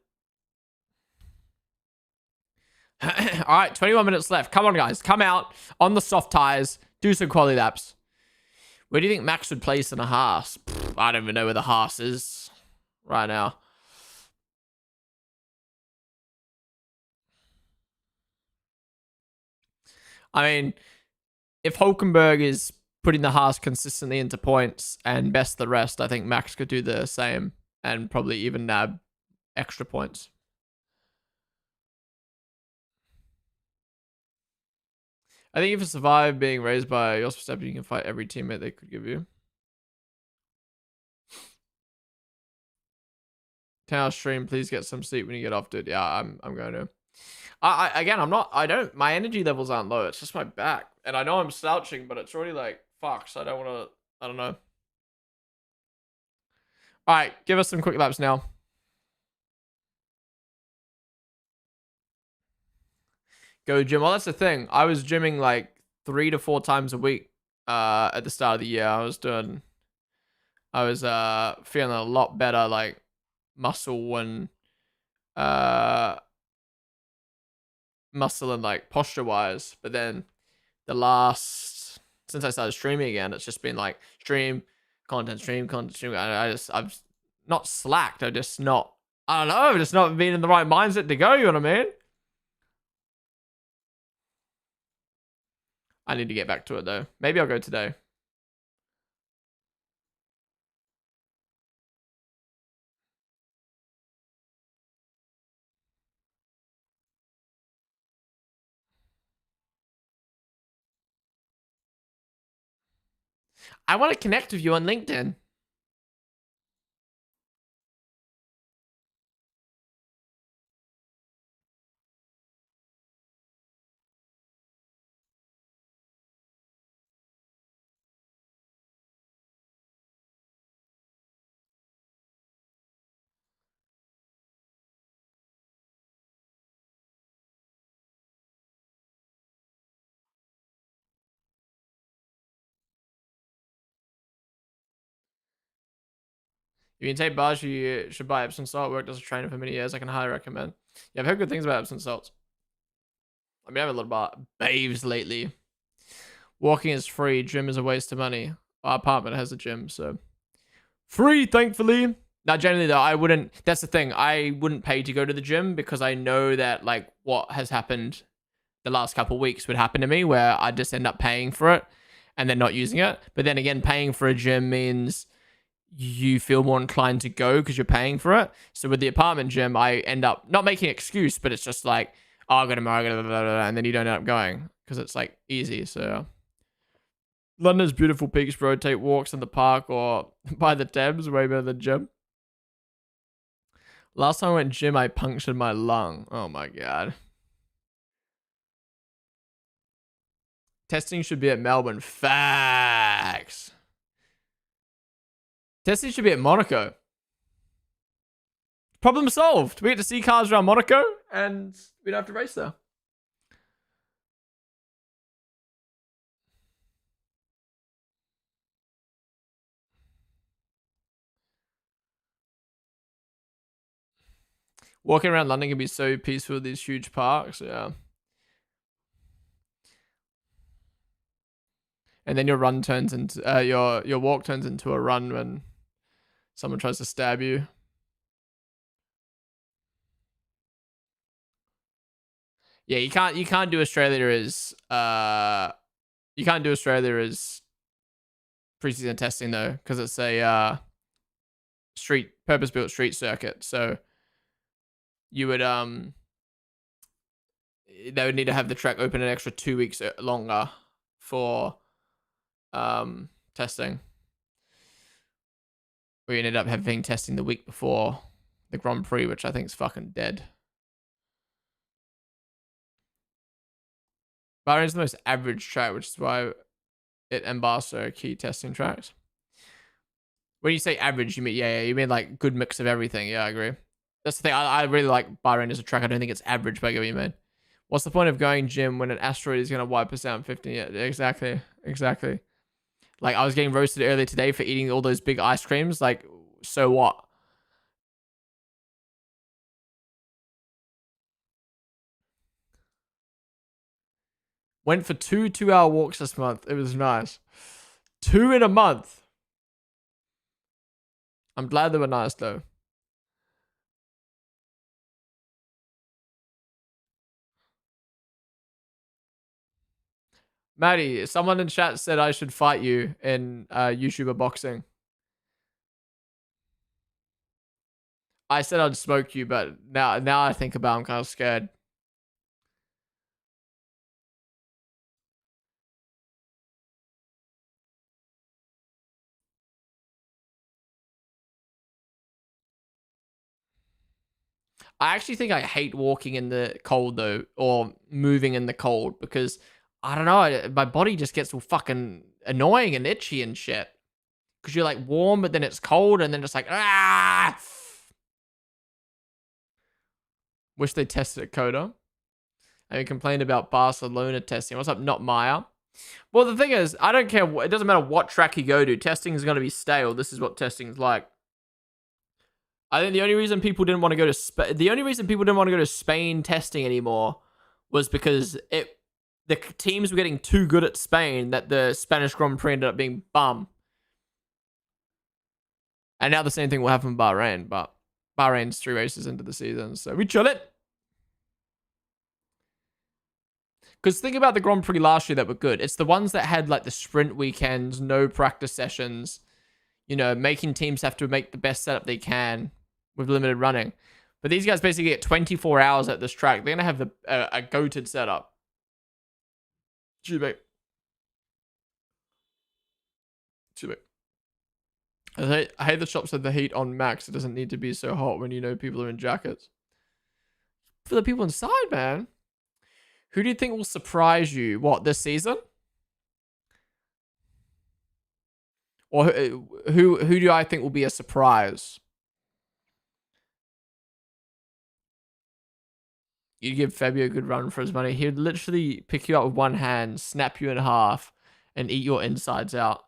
All right, 21 minutes left. Come on, guys. Come out on the soft tires. Do some quality laps. Where do you think Max would place in a Haas? I don't even know where the Haas is right now. I mean, if Hulkenberg is putting the Haas consistently into points and best the rest, I think Max could do the same. and probably even nab extra points. I think if you survive being raised by your step, you can fight every teammate they could give you. 10-hour stream, please get some sleep when you get off, dude. Yeah, I'm going to. Again, my energy levels aren't low. It's just my back. And I know I'm slouching, but it's already like, fuck, so I don't want to, I don't know. All right, give us some quick laps now. Go gym. Well, that's the thing. I was gymming like 3 to 4 times a week at the start of the year. I was feeling a lot better, like muscle and like posture wise. But then since I started streaming again, it's just been like stream content. I've not slacked. I've just not been in the right mindset to go, you know what I mean? I need to get back to it though. Maybe I'll go today. I want to connect with you on LinkedIn. If you can take bars, you should buy Epsom salt. Worked as a trainer for many years. I can highly recommend. Yeah, I've heard good things about Epsom salts. I've been having a lot about baves lately. Walking is free. Gym is a waste of money. Our apartment has a gym, so free, thankfully. Now, generally though, I wouldn't. That's the thing. I wouldn't pay to go to the gym because I know that like what has happened the last couple of weeks would happen to me, where I just end up paying for it and then not using it. But then again, paying for a gym means you feel more inclined to go because you're paying for it. So with the apartment gym, I end up not making an excuse, but it's just like, oh, I'll go tomorrow, blah, blah, blah, blah, and then you don't end up going because it's like easy. So London's beautiful peaks, bro. Take walks in the park or by the Thames, way better than gym. Last time I went gym, I punctured my lung. Oh my God. Testing should be at Melbourne. Facts. Testing should be at Monaco. Problem solved. We get to see cars around Monaco and we don't have to race there. Walking around London can be so peaceful with these huge parks. Yeah. And then your run turns into your walk turns into a run when someone tries to stab you. Yeah, you can't do Australia as preseason testing though, because it's a purpose-built street circuit. So you would they would need to have the track open an extra 2 weeks longer for testing. We ended up having testing the week before the Grand Prix, which I think is fucking dead. Bahrain's the most average track, which is why it and Barca are key testing tracks. When you say average, you mean you mean like good mix of everything. Yeah, I agree. That's the thing. I really like Bahrain as a track. I don't think it's average, but I get what you mean. What's the point of going gym when an asteroid is gonna wipe us out in 15 years? Exactly. Like I was getting roasted earlier today for eating all those big ice creams. Like, so what? Went for 2 2-hour walks this month. It was nice. 2 in a month. I'm glad they were nice though. Maddie, someone in chat said I should fight you in YouTuber boxing. I said I'd smoke you, but now I think about it, I'm kind of scared. I actually think I hate walking in the cold though, or moving in the cold, because I don't know, my body just gets all fucking annoying and itchy and shit. Because you're like warm, but then it's cold, and then it's like, ah! Wish they tested at Coda. And we complained about Barcelona testing. What's up, not Maya? Well, the thing is, I don't care. It doesn't matter what track you go to. Testing is going to be stale. This is what testing is like. I think the only reason people didn't want to go to Spain testing anymore was because the teams were getting too good at Spain that the Spanish Grand Prix ended up being bum. And now the same thing will happen in Bahrain, but Bahrain's 3 races into the season, so we chill it. Because think about the Grand Prix last year that were good. It's the ones that had like the sprint weekends, no practice sessions, you know, making teams have to make the best setup they can with limited running. But these guys basically get 24 hours at this track. They're going to have a goated setup. Excuse me. I hate the shops with the heat on max. It doesn't need to be so hot when you know people are in jackets. For the people inside, man. Who do you think will surprise you? What, this season? Or who do I think will be a surprise? You give Fabio a good run for his money. He'd literally pick you up with one hand, snap you in half, and eat your insides out.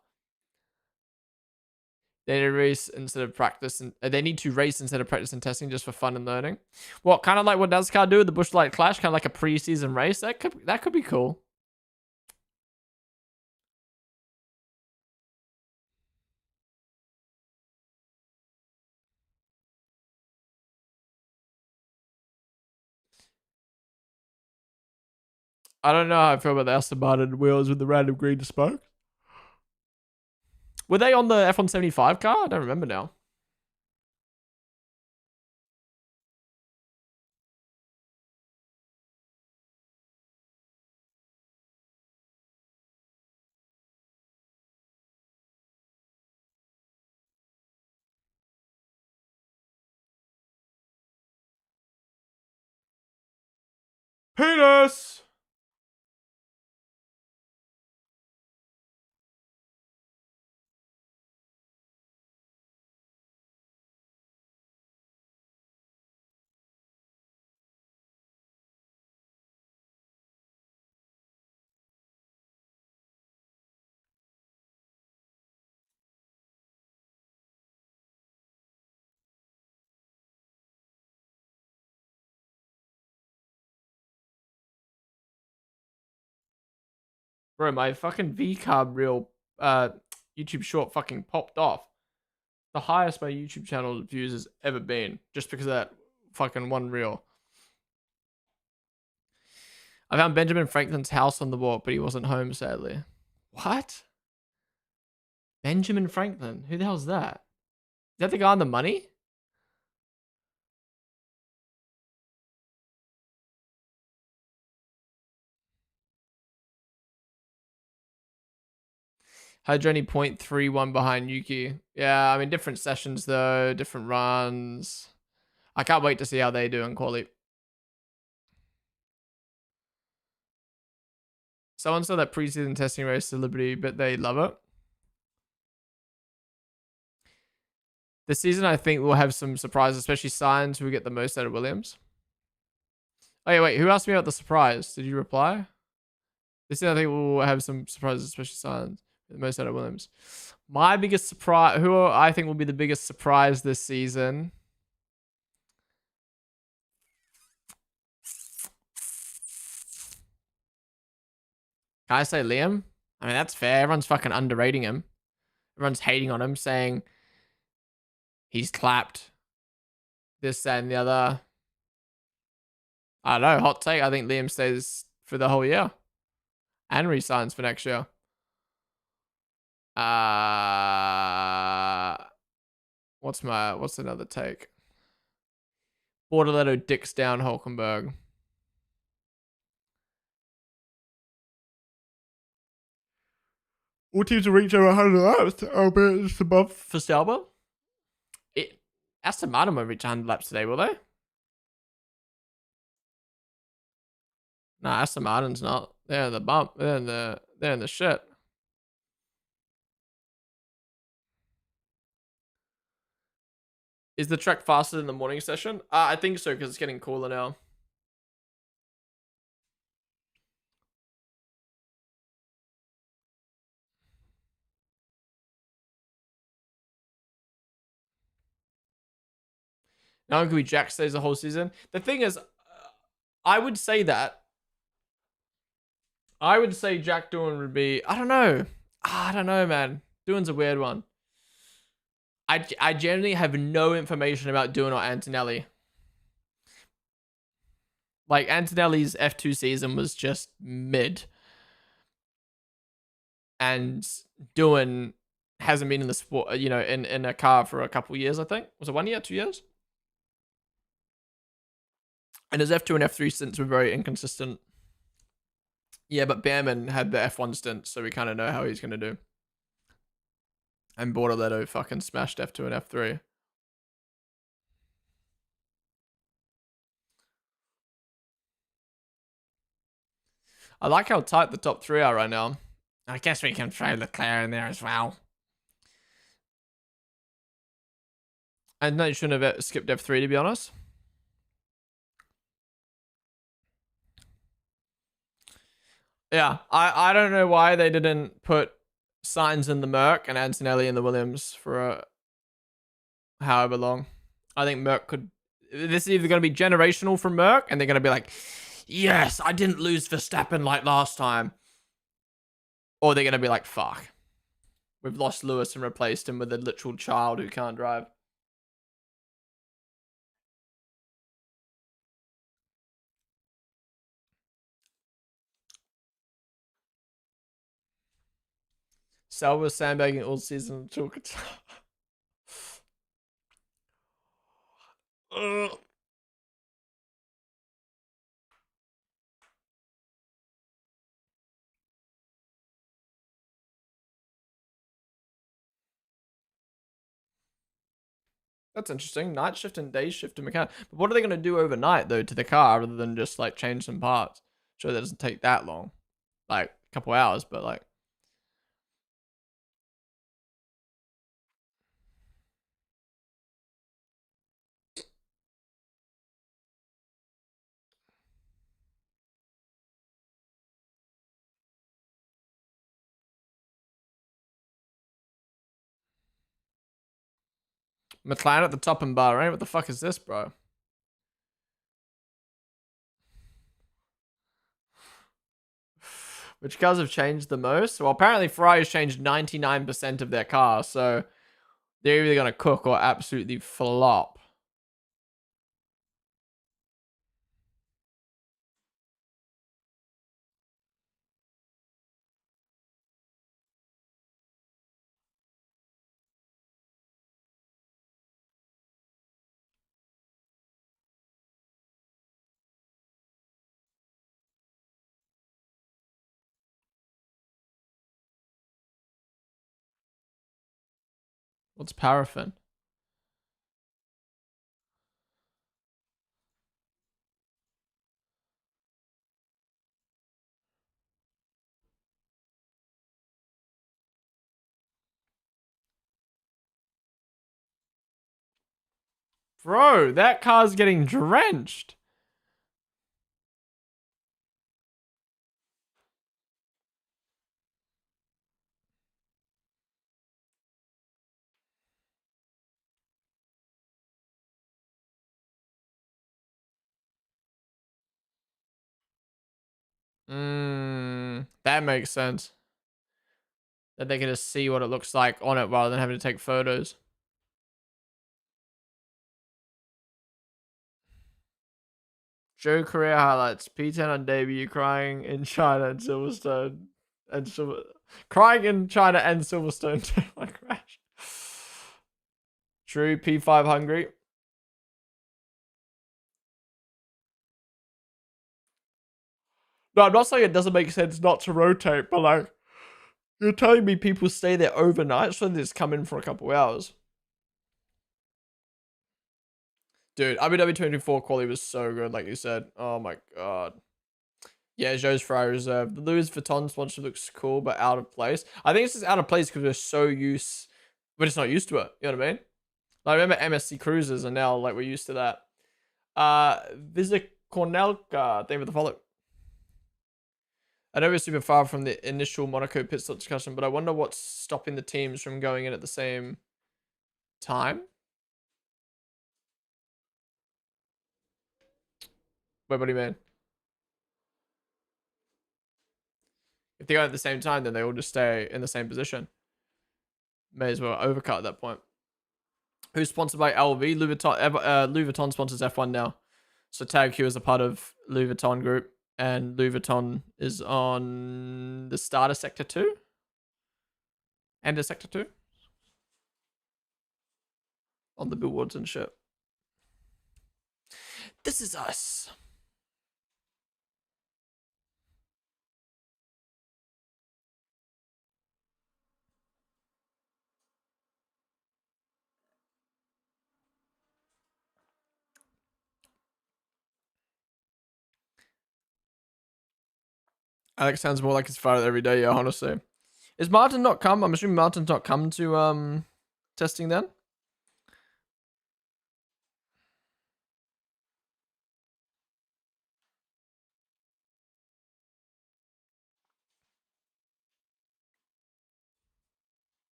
They need to race instead of practice, and they need to race instead of practice and testing just for fun and learning. What, kind of like what NASCAR do with the Busch Light Clash, kind of like a preseason race. That could be cool. I don't know how I feel about the Aston Martin wheels with the random green spoke. Were they on the F175 car? I don't remember now. Penis! Bro, my fucking V-carb reel YouTube short fucking popped off. The highest my YouTube channel views has ever been. Just because of that fucking one reel. I found Benjamin Franklin's house on the walk, but he wasn't home, sadly. What? Benjamin Franklin? Who the hell's that? Is that the guy on the money? Hydroni 0.31 behind Yuki. Yeah, I mean, different sessions though, different runs. I can't wait to see how they do in quali. Someone saw that preseason testing race to Liberty, but they love it. This season, I think we'll have some surprises, especially Signs, who will get the most out of Williams. Oh, yeah, wait, who asked me about the surprise? Did you reply? This season, I think we'll have some surprises, especially Signs. The most out of Williams. My biggest surprise, who I think will be the biggest surprise this season. Can I say Liam? I mean, that's fair. Everyone's fucking underrating him. Everyone's hating on him, saying he's clapped. This, that, and the other. I don't know. Hot take. I think Liam stays for the whole year. And resigns for next year. What's another take? Bortoletto dicks down Hulkenberg. All teams will reach over 100 laps, albeit just above for Sauber. Aston Martin won't reach 100 laps today, will they? No, Aston Martin's not. They're in the bump. They're in the shit. Is the track faster than the morning session? I think so, because it's getting cooler now. Now it could be Jack stays the whole season. The thing is, I would say that. I would say Jack Doohan would be. I don't know. I don't know, man. Doohan's a weird one. I generally have no information about Doohan or Antonelli. Like, Antonelli's F2 season was just mid. And Doohan hasn't been in the sport, you know, in a car for a couple years, I think. Was it 1 year, 2 years? And his F2 and F3 stints were very inconsistent. Yeah, but Behrman had the F1 stint, so we kind of know how he's going to do. And Bortoletto fucking smashed F2 and F3. I like how tight the top three are right now. I guess we can throw Leclerc in there as well. And no, you shouldn't have skipped F3, to be honest. Yeah, I don't know why they didn't put Sainz in the Merc and Antonelli in the Williams for however long. I think Merc could... This is either going to be generational for Merc, and they're going to be like, yes, I didn't lose Verstappen like last time. Or they're going to be like, fuck. We've lost Lewis and replaced him with a literal child who can't drive. Sal was sandbagging all season until Qatar. That's interesting. Night shift and day shift to mechanic. But what are they going to do overnight, though, to the car, other than just, like, change some parts? Sure, that doesn't take that long. Like, a couple hours, but, like... McLaren at the top in Bahrain? What the fuck is this, bro? Which cars have changed the most? Well, apparently Ferrari's changed 99% of their cars, so they're either going to cook or absolutely flop. What's paraffin? Bro, that car's getting drenched. That makes sense. That they can just see what it looks like on it rather than having to take photos. Joe career highlights. P10 on debut, crying in China and Silverstone. Crying in China and Silverstone to my crash. True, P5 hungry. No, I'm not saying it doesn't make sense not to rotate, but like, you're telling me people stay there overnight, so they just come in for a couple hours. Dude, Abu Dhabi 2024 quality was so good, like you said. Oh my god. Yeah, Joe's Ferrari Reserve. The Louis Vuitton sponsorship looks cool, but out of place. I think it's just out of place because we're just not used to it. You know what I mean? Like, I remember MSC Cruises, and now like we're used to that. Visit Cornelka. Thank you for the follow. I know we're super far from the initial Monaco pit stop discussion, but I wonder what's stopping the teams from going in at the same time. Wait, what do you mean? If they go at the same time, then they all just stay in the same position. May as well overcut at that point. Who's sponsored by LV? Louis Vuitton sponsors F1 now. So Tag Q is a part of Louis Vuitton group. And Louis Vuitton is on the start of Sector 2. And the Sector 2. On the billboards and shit. This is us. Alex sounds more like his father every day, yeah, honestly. Is Martin not come? I'm assuming Martin's not come to testing then?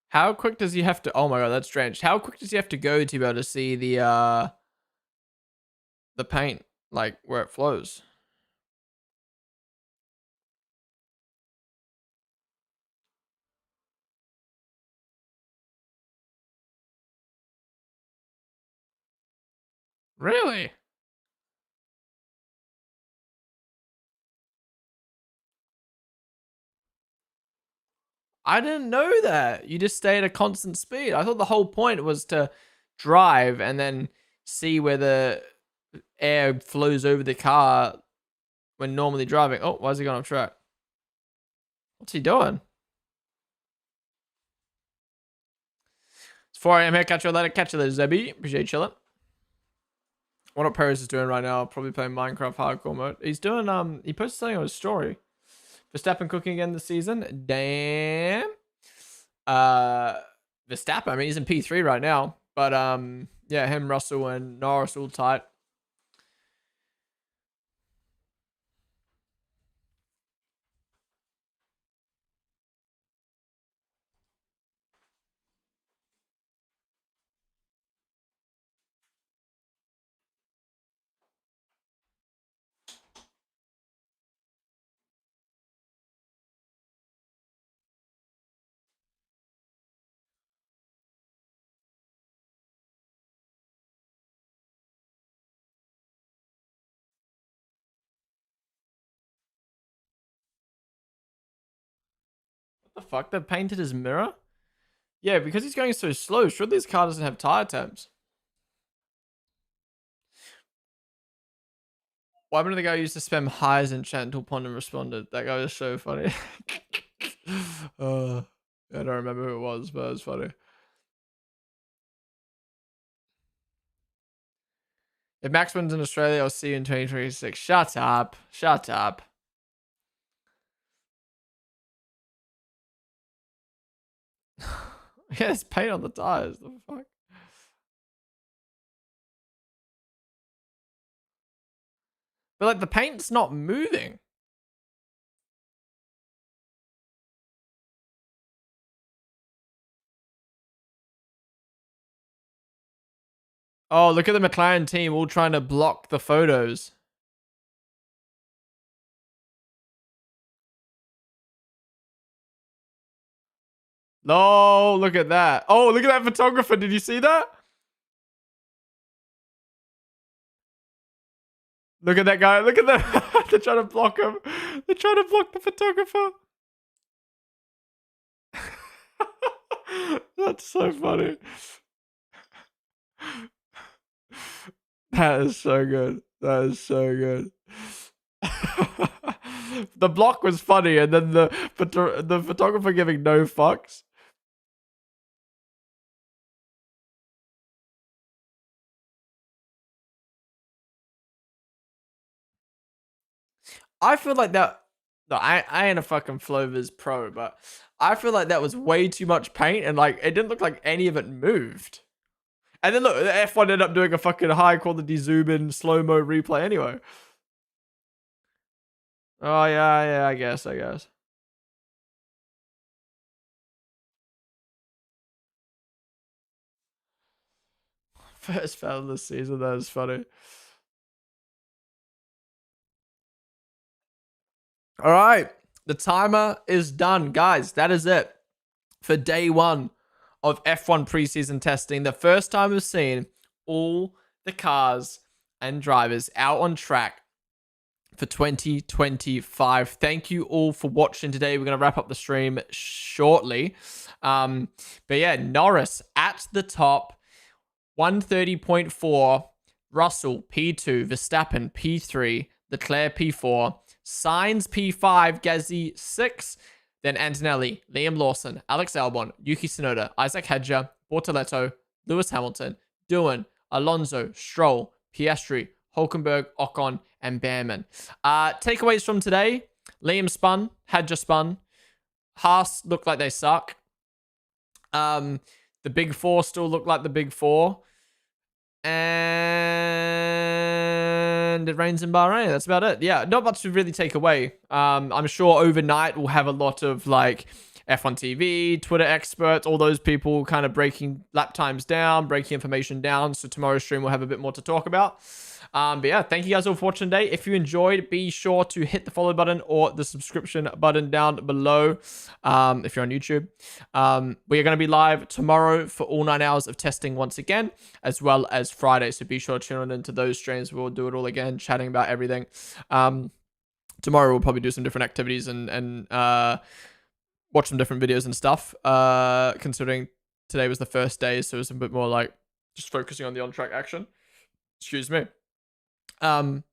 How quick does he have to... Oh my god, that's strange. How quick does he have to go to be able to see the paint, like, where it flows? Really? I didn't know that. You just stay at a constant speed. I thought the whole point was to drive and then see where the air flows over the car when normally driving. Oh, why is he going off track? What's he doing? It's 4 a.m. here. Catch you later. Catch you later, Zebby. Appreciate you chilling. I wonder what Paris is doing right now. Probably playing Minecraft hardcore mode. He's doing, he posted something on his story. Verstappen cooking again this season. Damn. Verstappen, I mean, he's in P3 right now. But, yeah, him, Russell, and Norris all tight. What the fuck? They painted his mirror? Yeah, because he's going so slow. Surely this car doesn't have tire temps. Why didn't the guy who used to spam highs in chat until Ponden responded? That guy was so funny. I don't remember who it was, but it was funny. If Max wins in Australia, I'll see you in 2026. Shut up. Shut up. Yeah, there's paint on the tires. The fuck? But like the paint's not moving. Oh, look at the McLaren team all trying to block the photos. No, look at that. Oh, look at that photographer. Did you see that? Look at that guy. Look at that. They're trying to block him. They're trying to block the photographer. That's so funny. That is so good. That is so good. The block was funny, and then the photographer giving no fucks. I feel like that. No, I ain't a fucking Flover's pro, but I feel like that was way too much paint, and like it didn't look like any of it moved. And then look, the F1 ended up doing a fucking high quality zoom in slow mo replay anyway. Oh yeah, I guess. First foul of the season. That is funny. All right, the timer is done, guys. That is it for day 1 of F1 preseason testing. The first time we've seen all the cars and drivers out on track for 2025. Thank you all for watching today. We're going to wrap up the stream shortly. But yeah, Norris at the top, 130.4. Russell, P2. Verstappen, P3. Leclerc, P4. Sainz, P5. Gasly, 6. Then Antonelli, Liam Lawson, Alex Albon, Yuki Tsunoda, Isaac Hedger, Bortoletto, Lewis Hamilton, Doohan, Alonso, Stroll, Piastri, Hulkenberg, Ocon, and Behrman. Takeaways from today: Liam spun, Hedger spun, Haas looked like they suck. The Big Four still look like the Big Four. And it rains in Bahrain. That's about it. Yeah, not much to really take away. I'm sure overnight we'll have a lot of like F1 TV, Twitter experts, all those people kind of breaking lap times down, breaking information down. So tomorrow's stream we'll have a bit more to talk about. But yeah, thank you guys all for watching today. If you enjoyed, be sure to hit the follow button or the subscription button down below if you're on YouTube. We are going to be live tomorrow for all 9 hours of testing once again, as well as Friday. So be sure to tune into those streams. We'll do it all again, chatting about everything. Tomorrow we'll probably do some different activities and watch some different videos and stuff, considering today was the first day, so it's a bit more like just focusing on the on-track action. Excuse me. But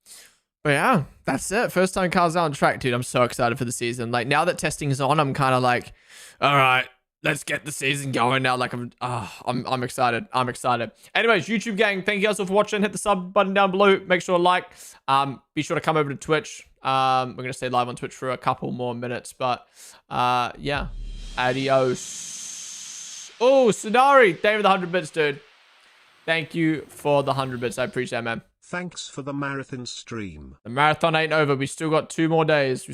yeah, that's it. First time cars out on track, dude. I'm so excited for the season. Like now that testing is on, I'm kind of like, all right, let's get the season going now. Like I'm excited. I'm excited. Anyways, YouTube gang, thank you guys all for watching. Hit the sub button down below. Make sure to like. Be sure to come over to Twitch. We're gonna stay live on Twitch for a couple more minutes, but yeah, adios. Oh, Sonari, thank you for the 100 bits, dude. Thank you for the 100 bits. I appreciate it, man. Thanks for the marathon stream. The marathon ain't over. We still got 2 more days.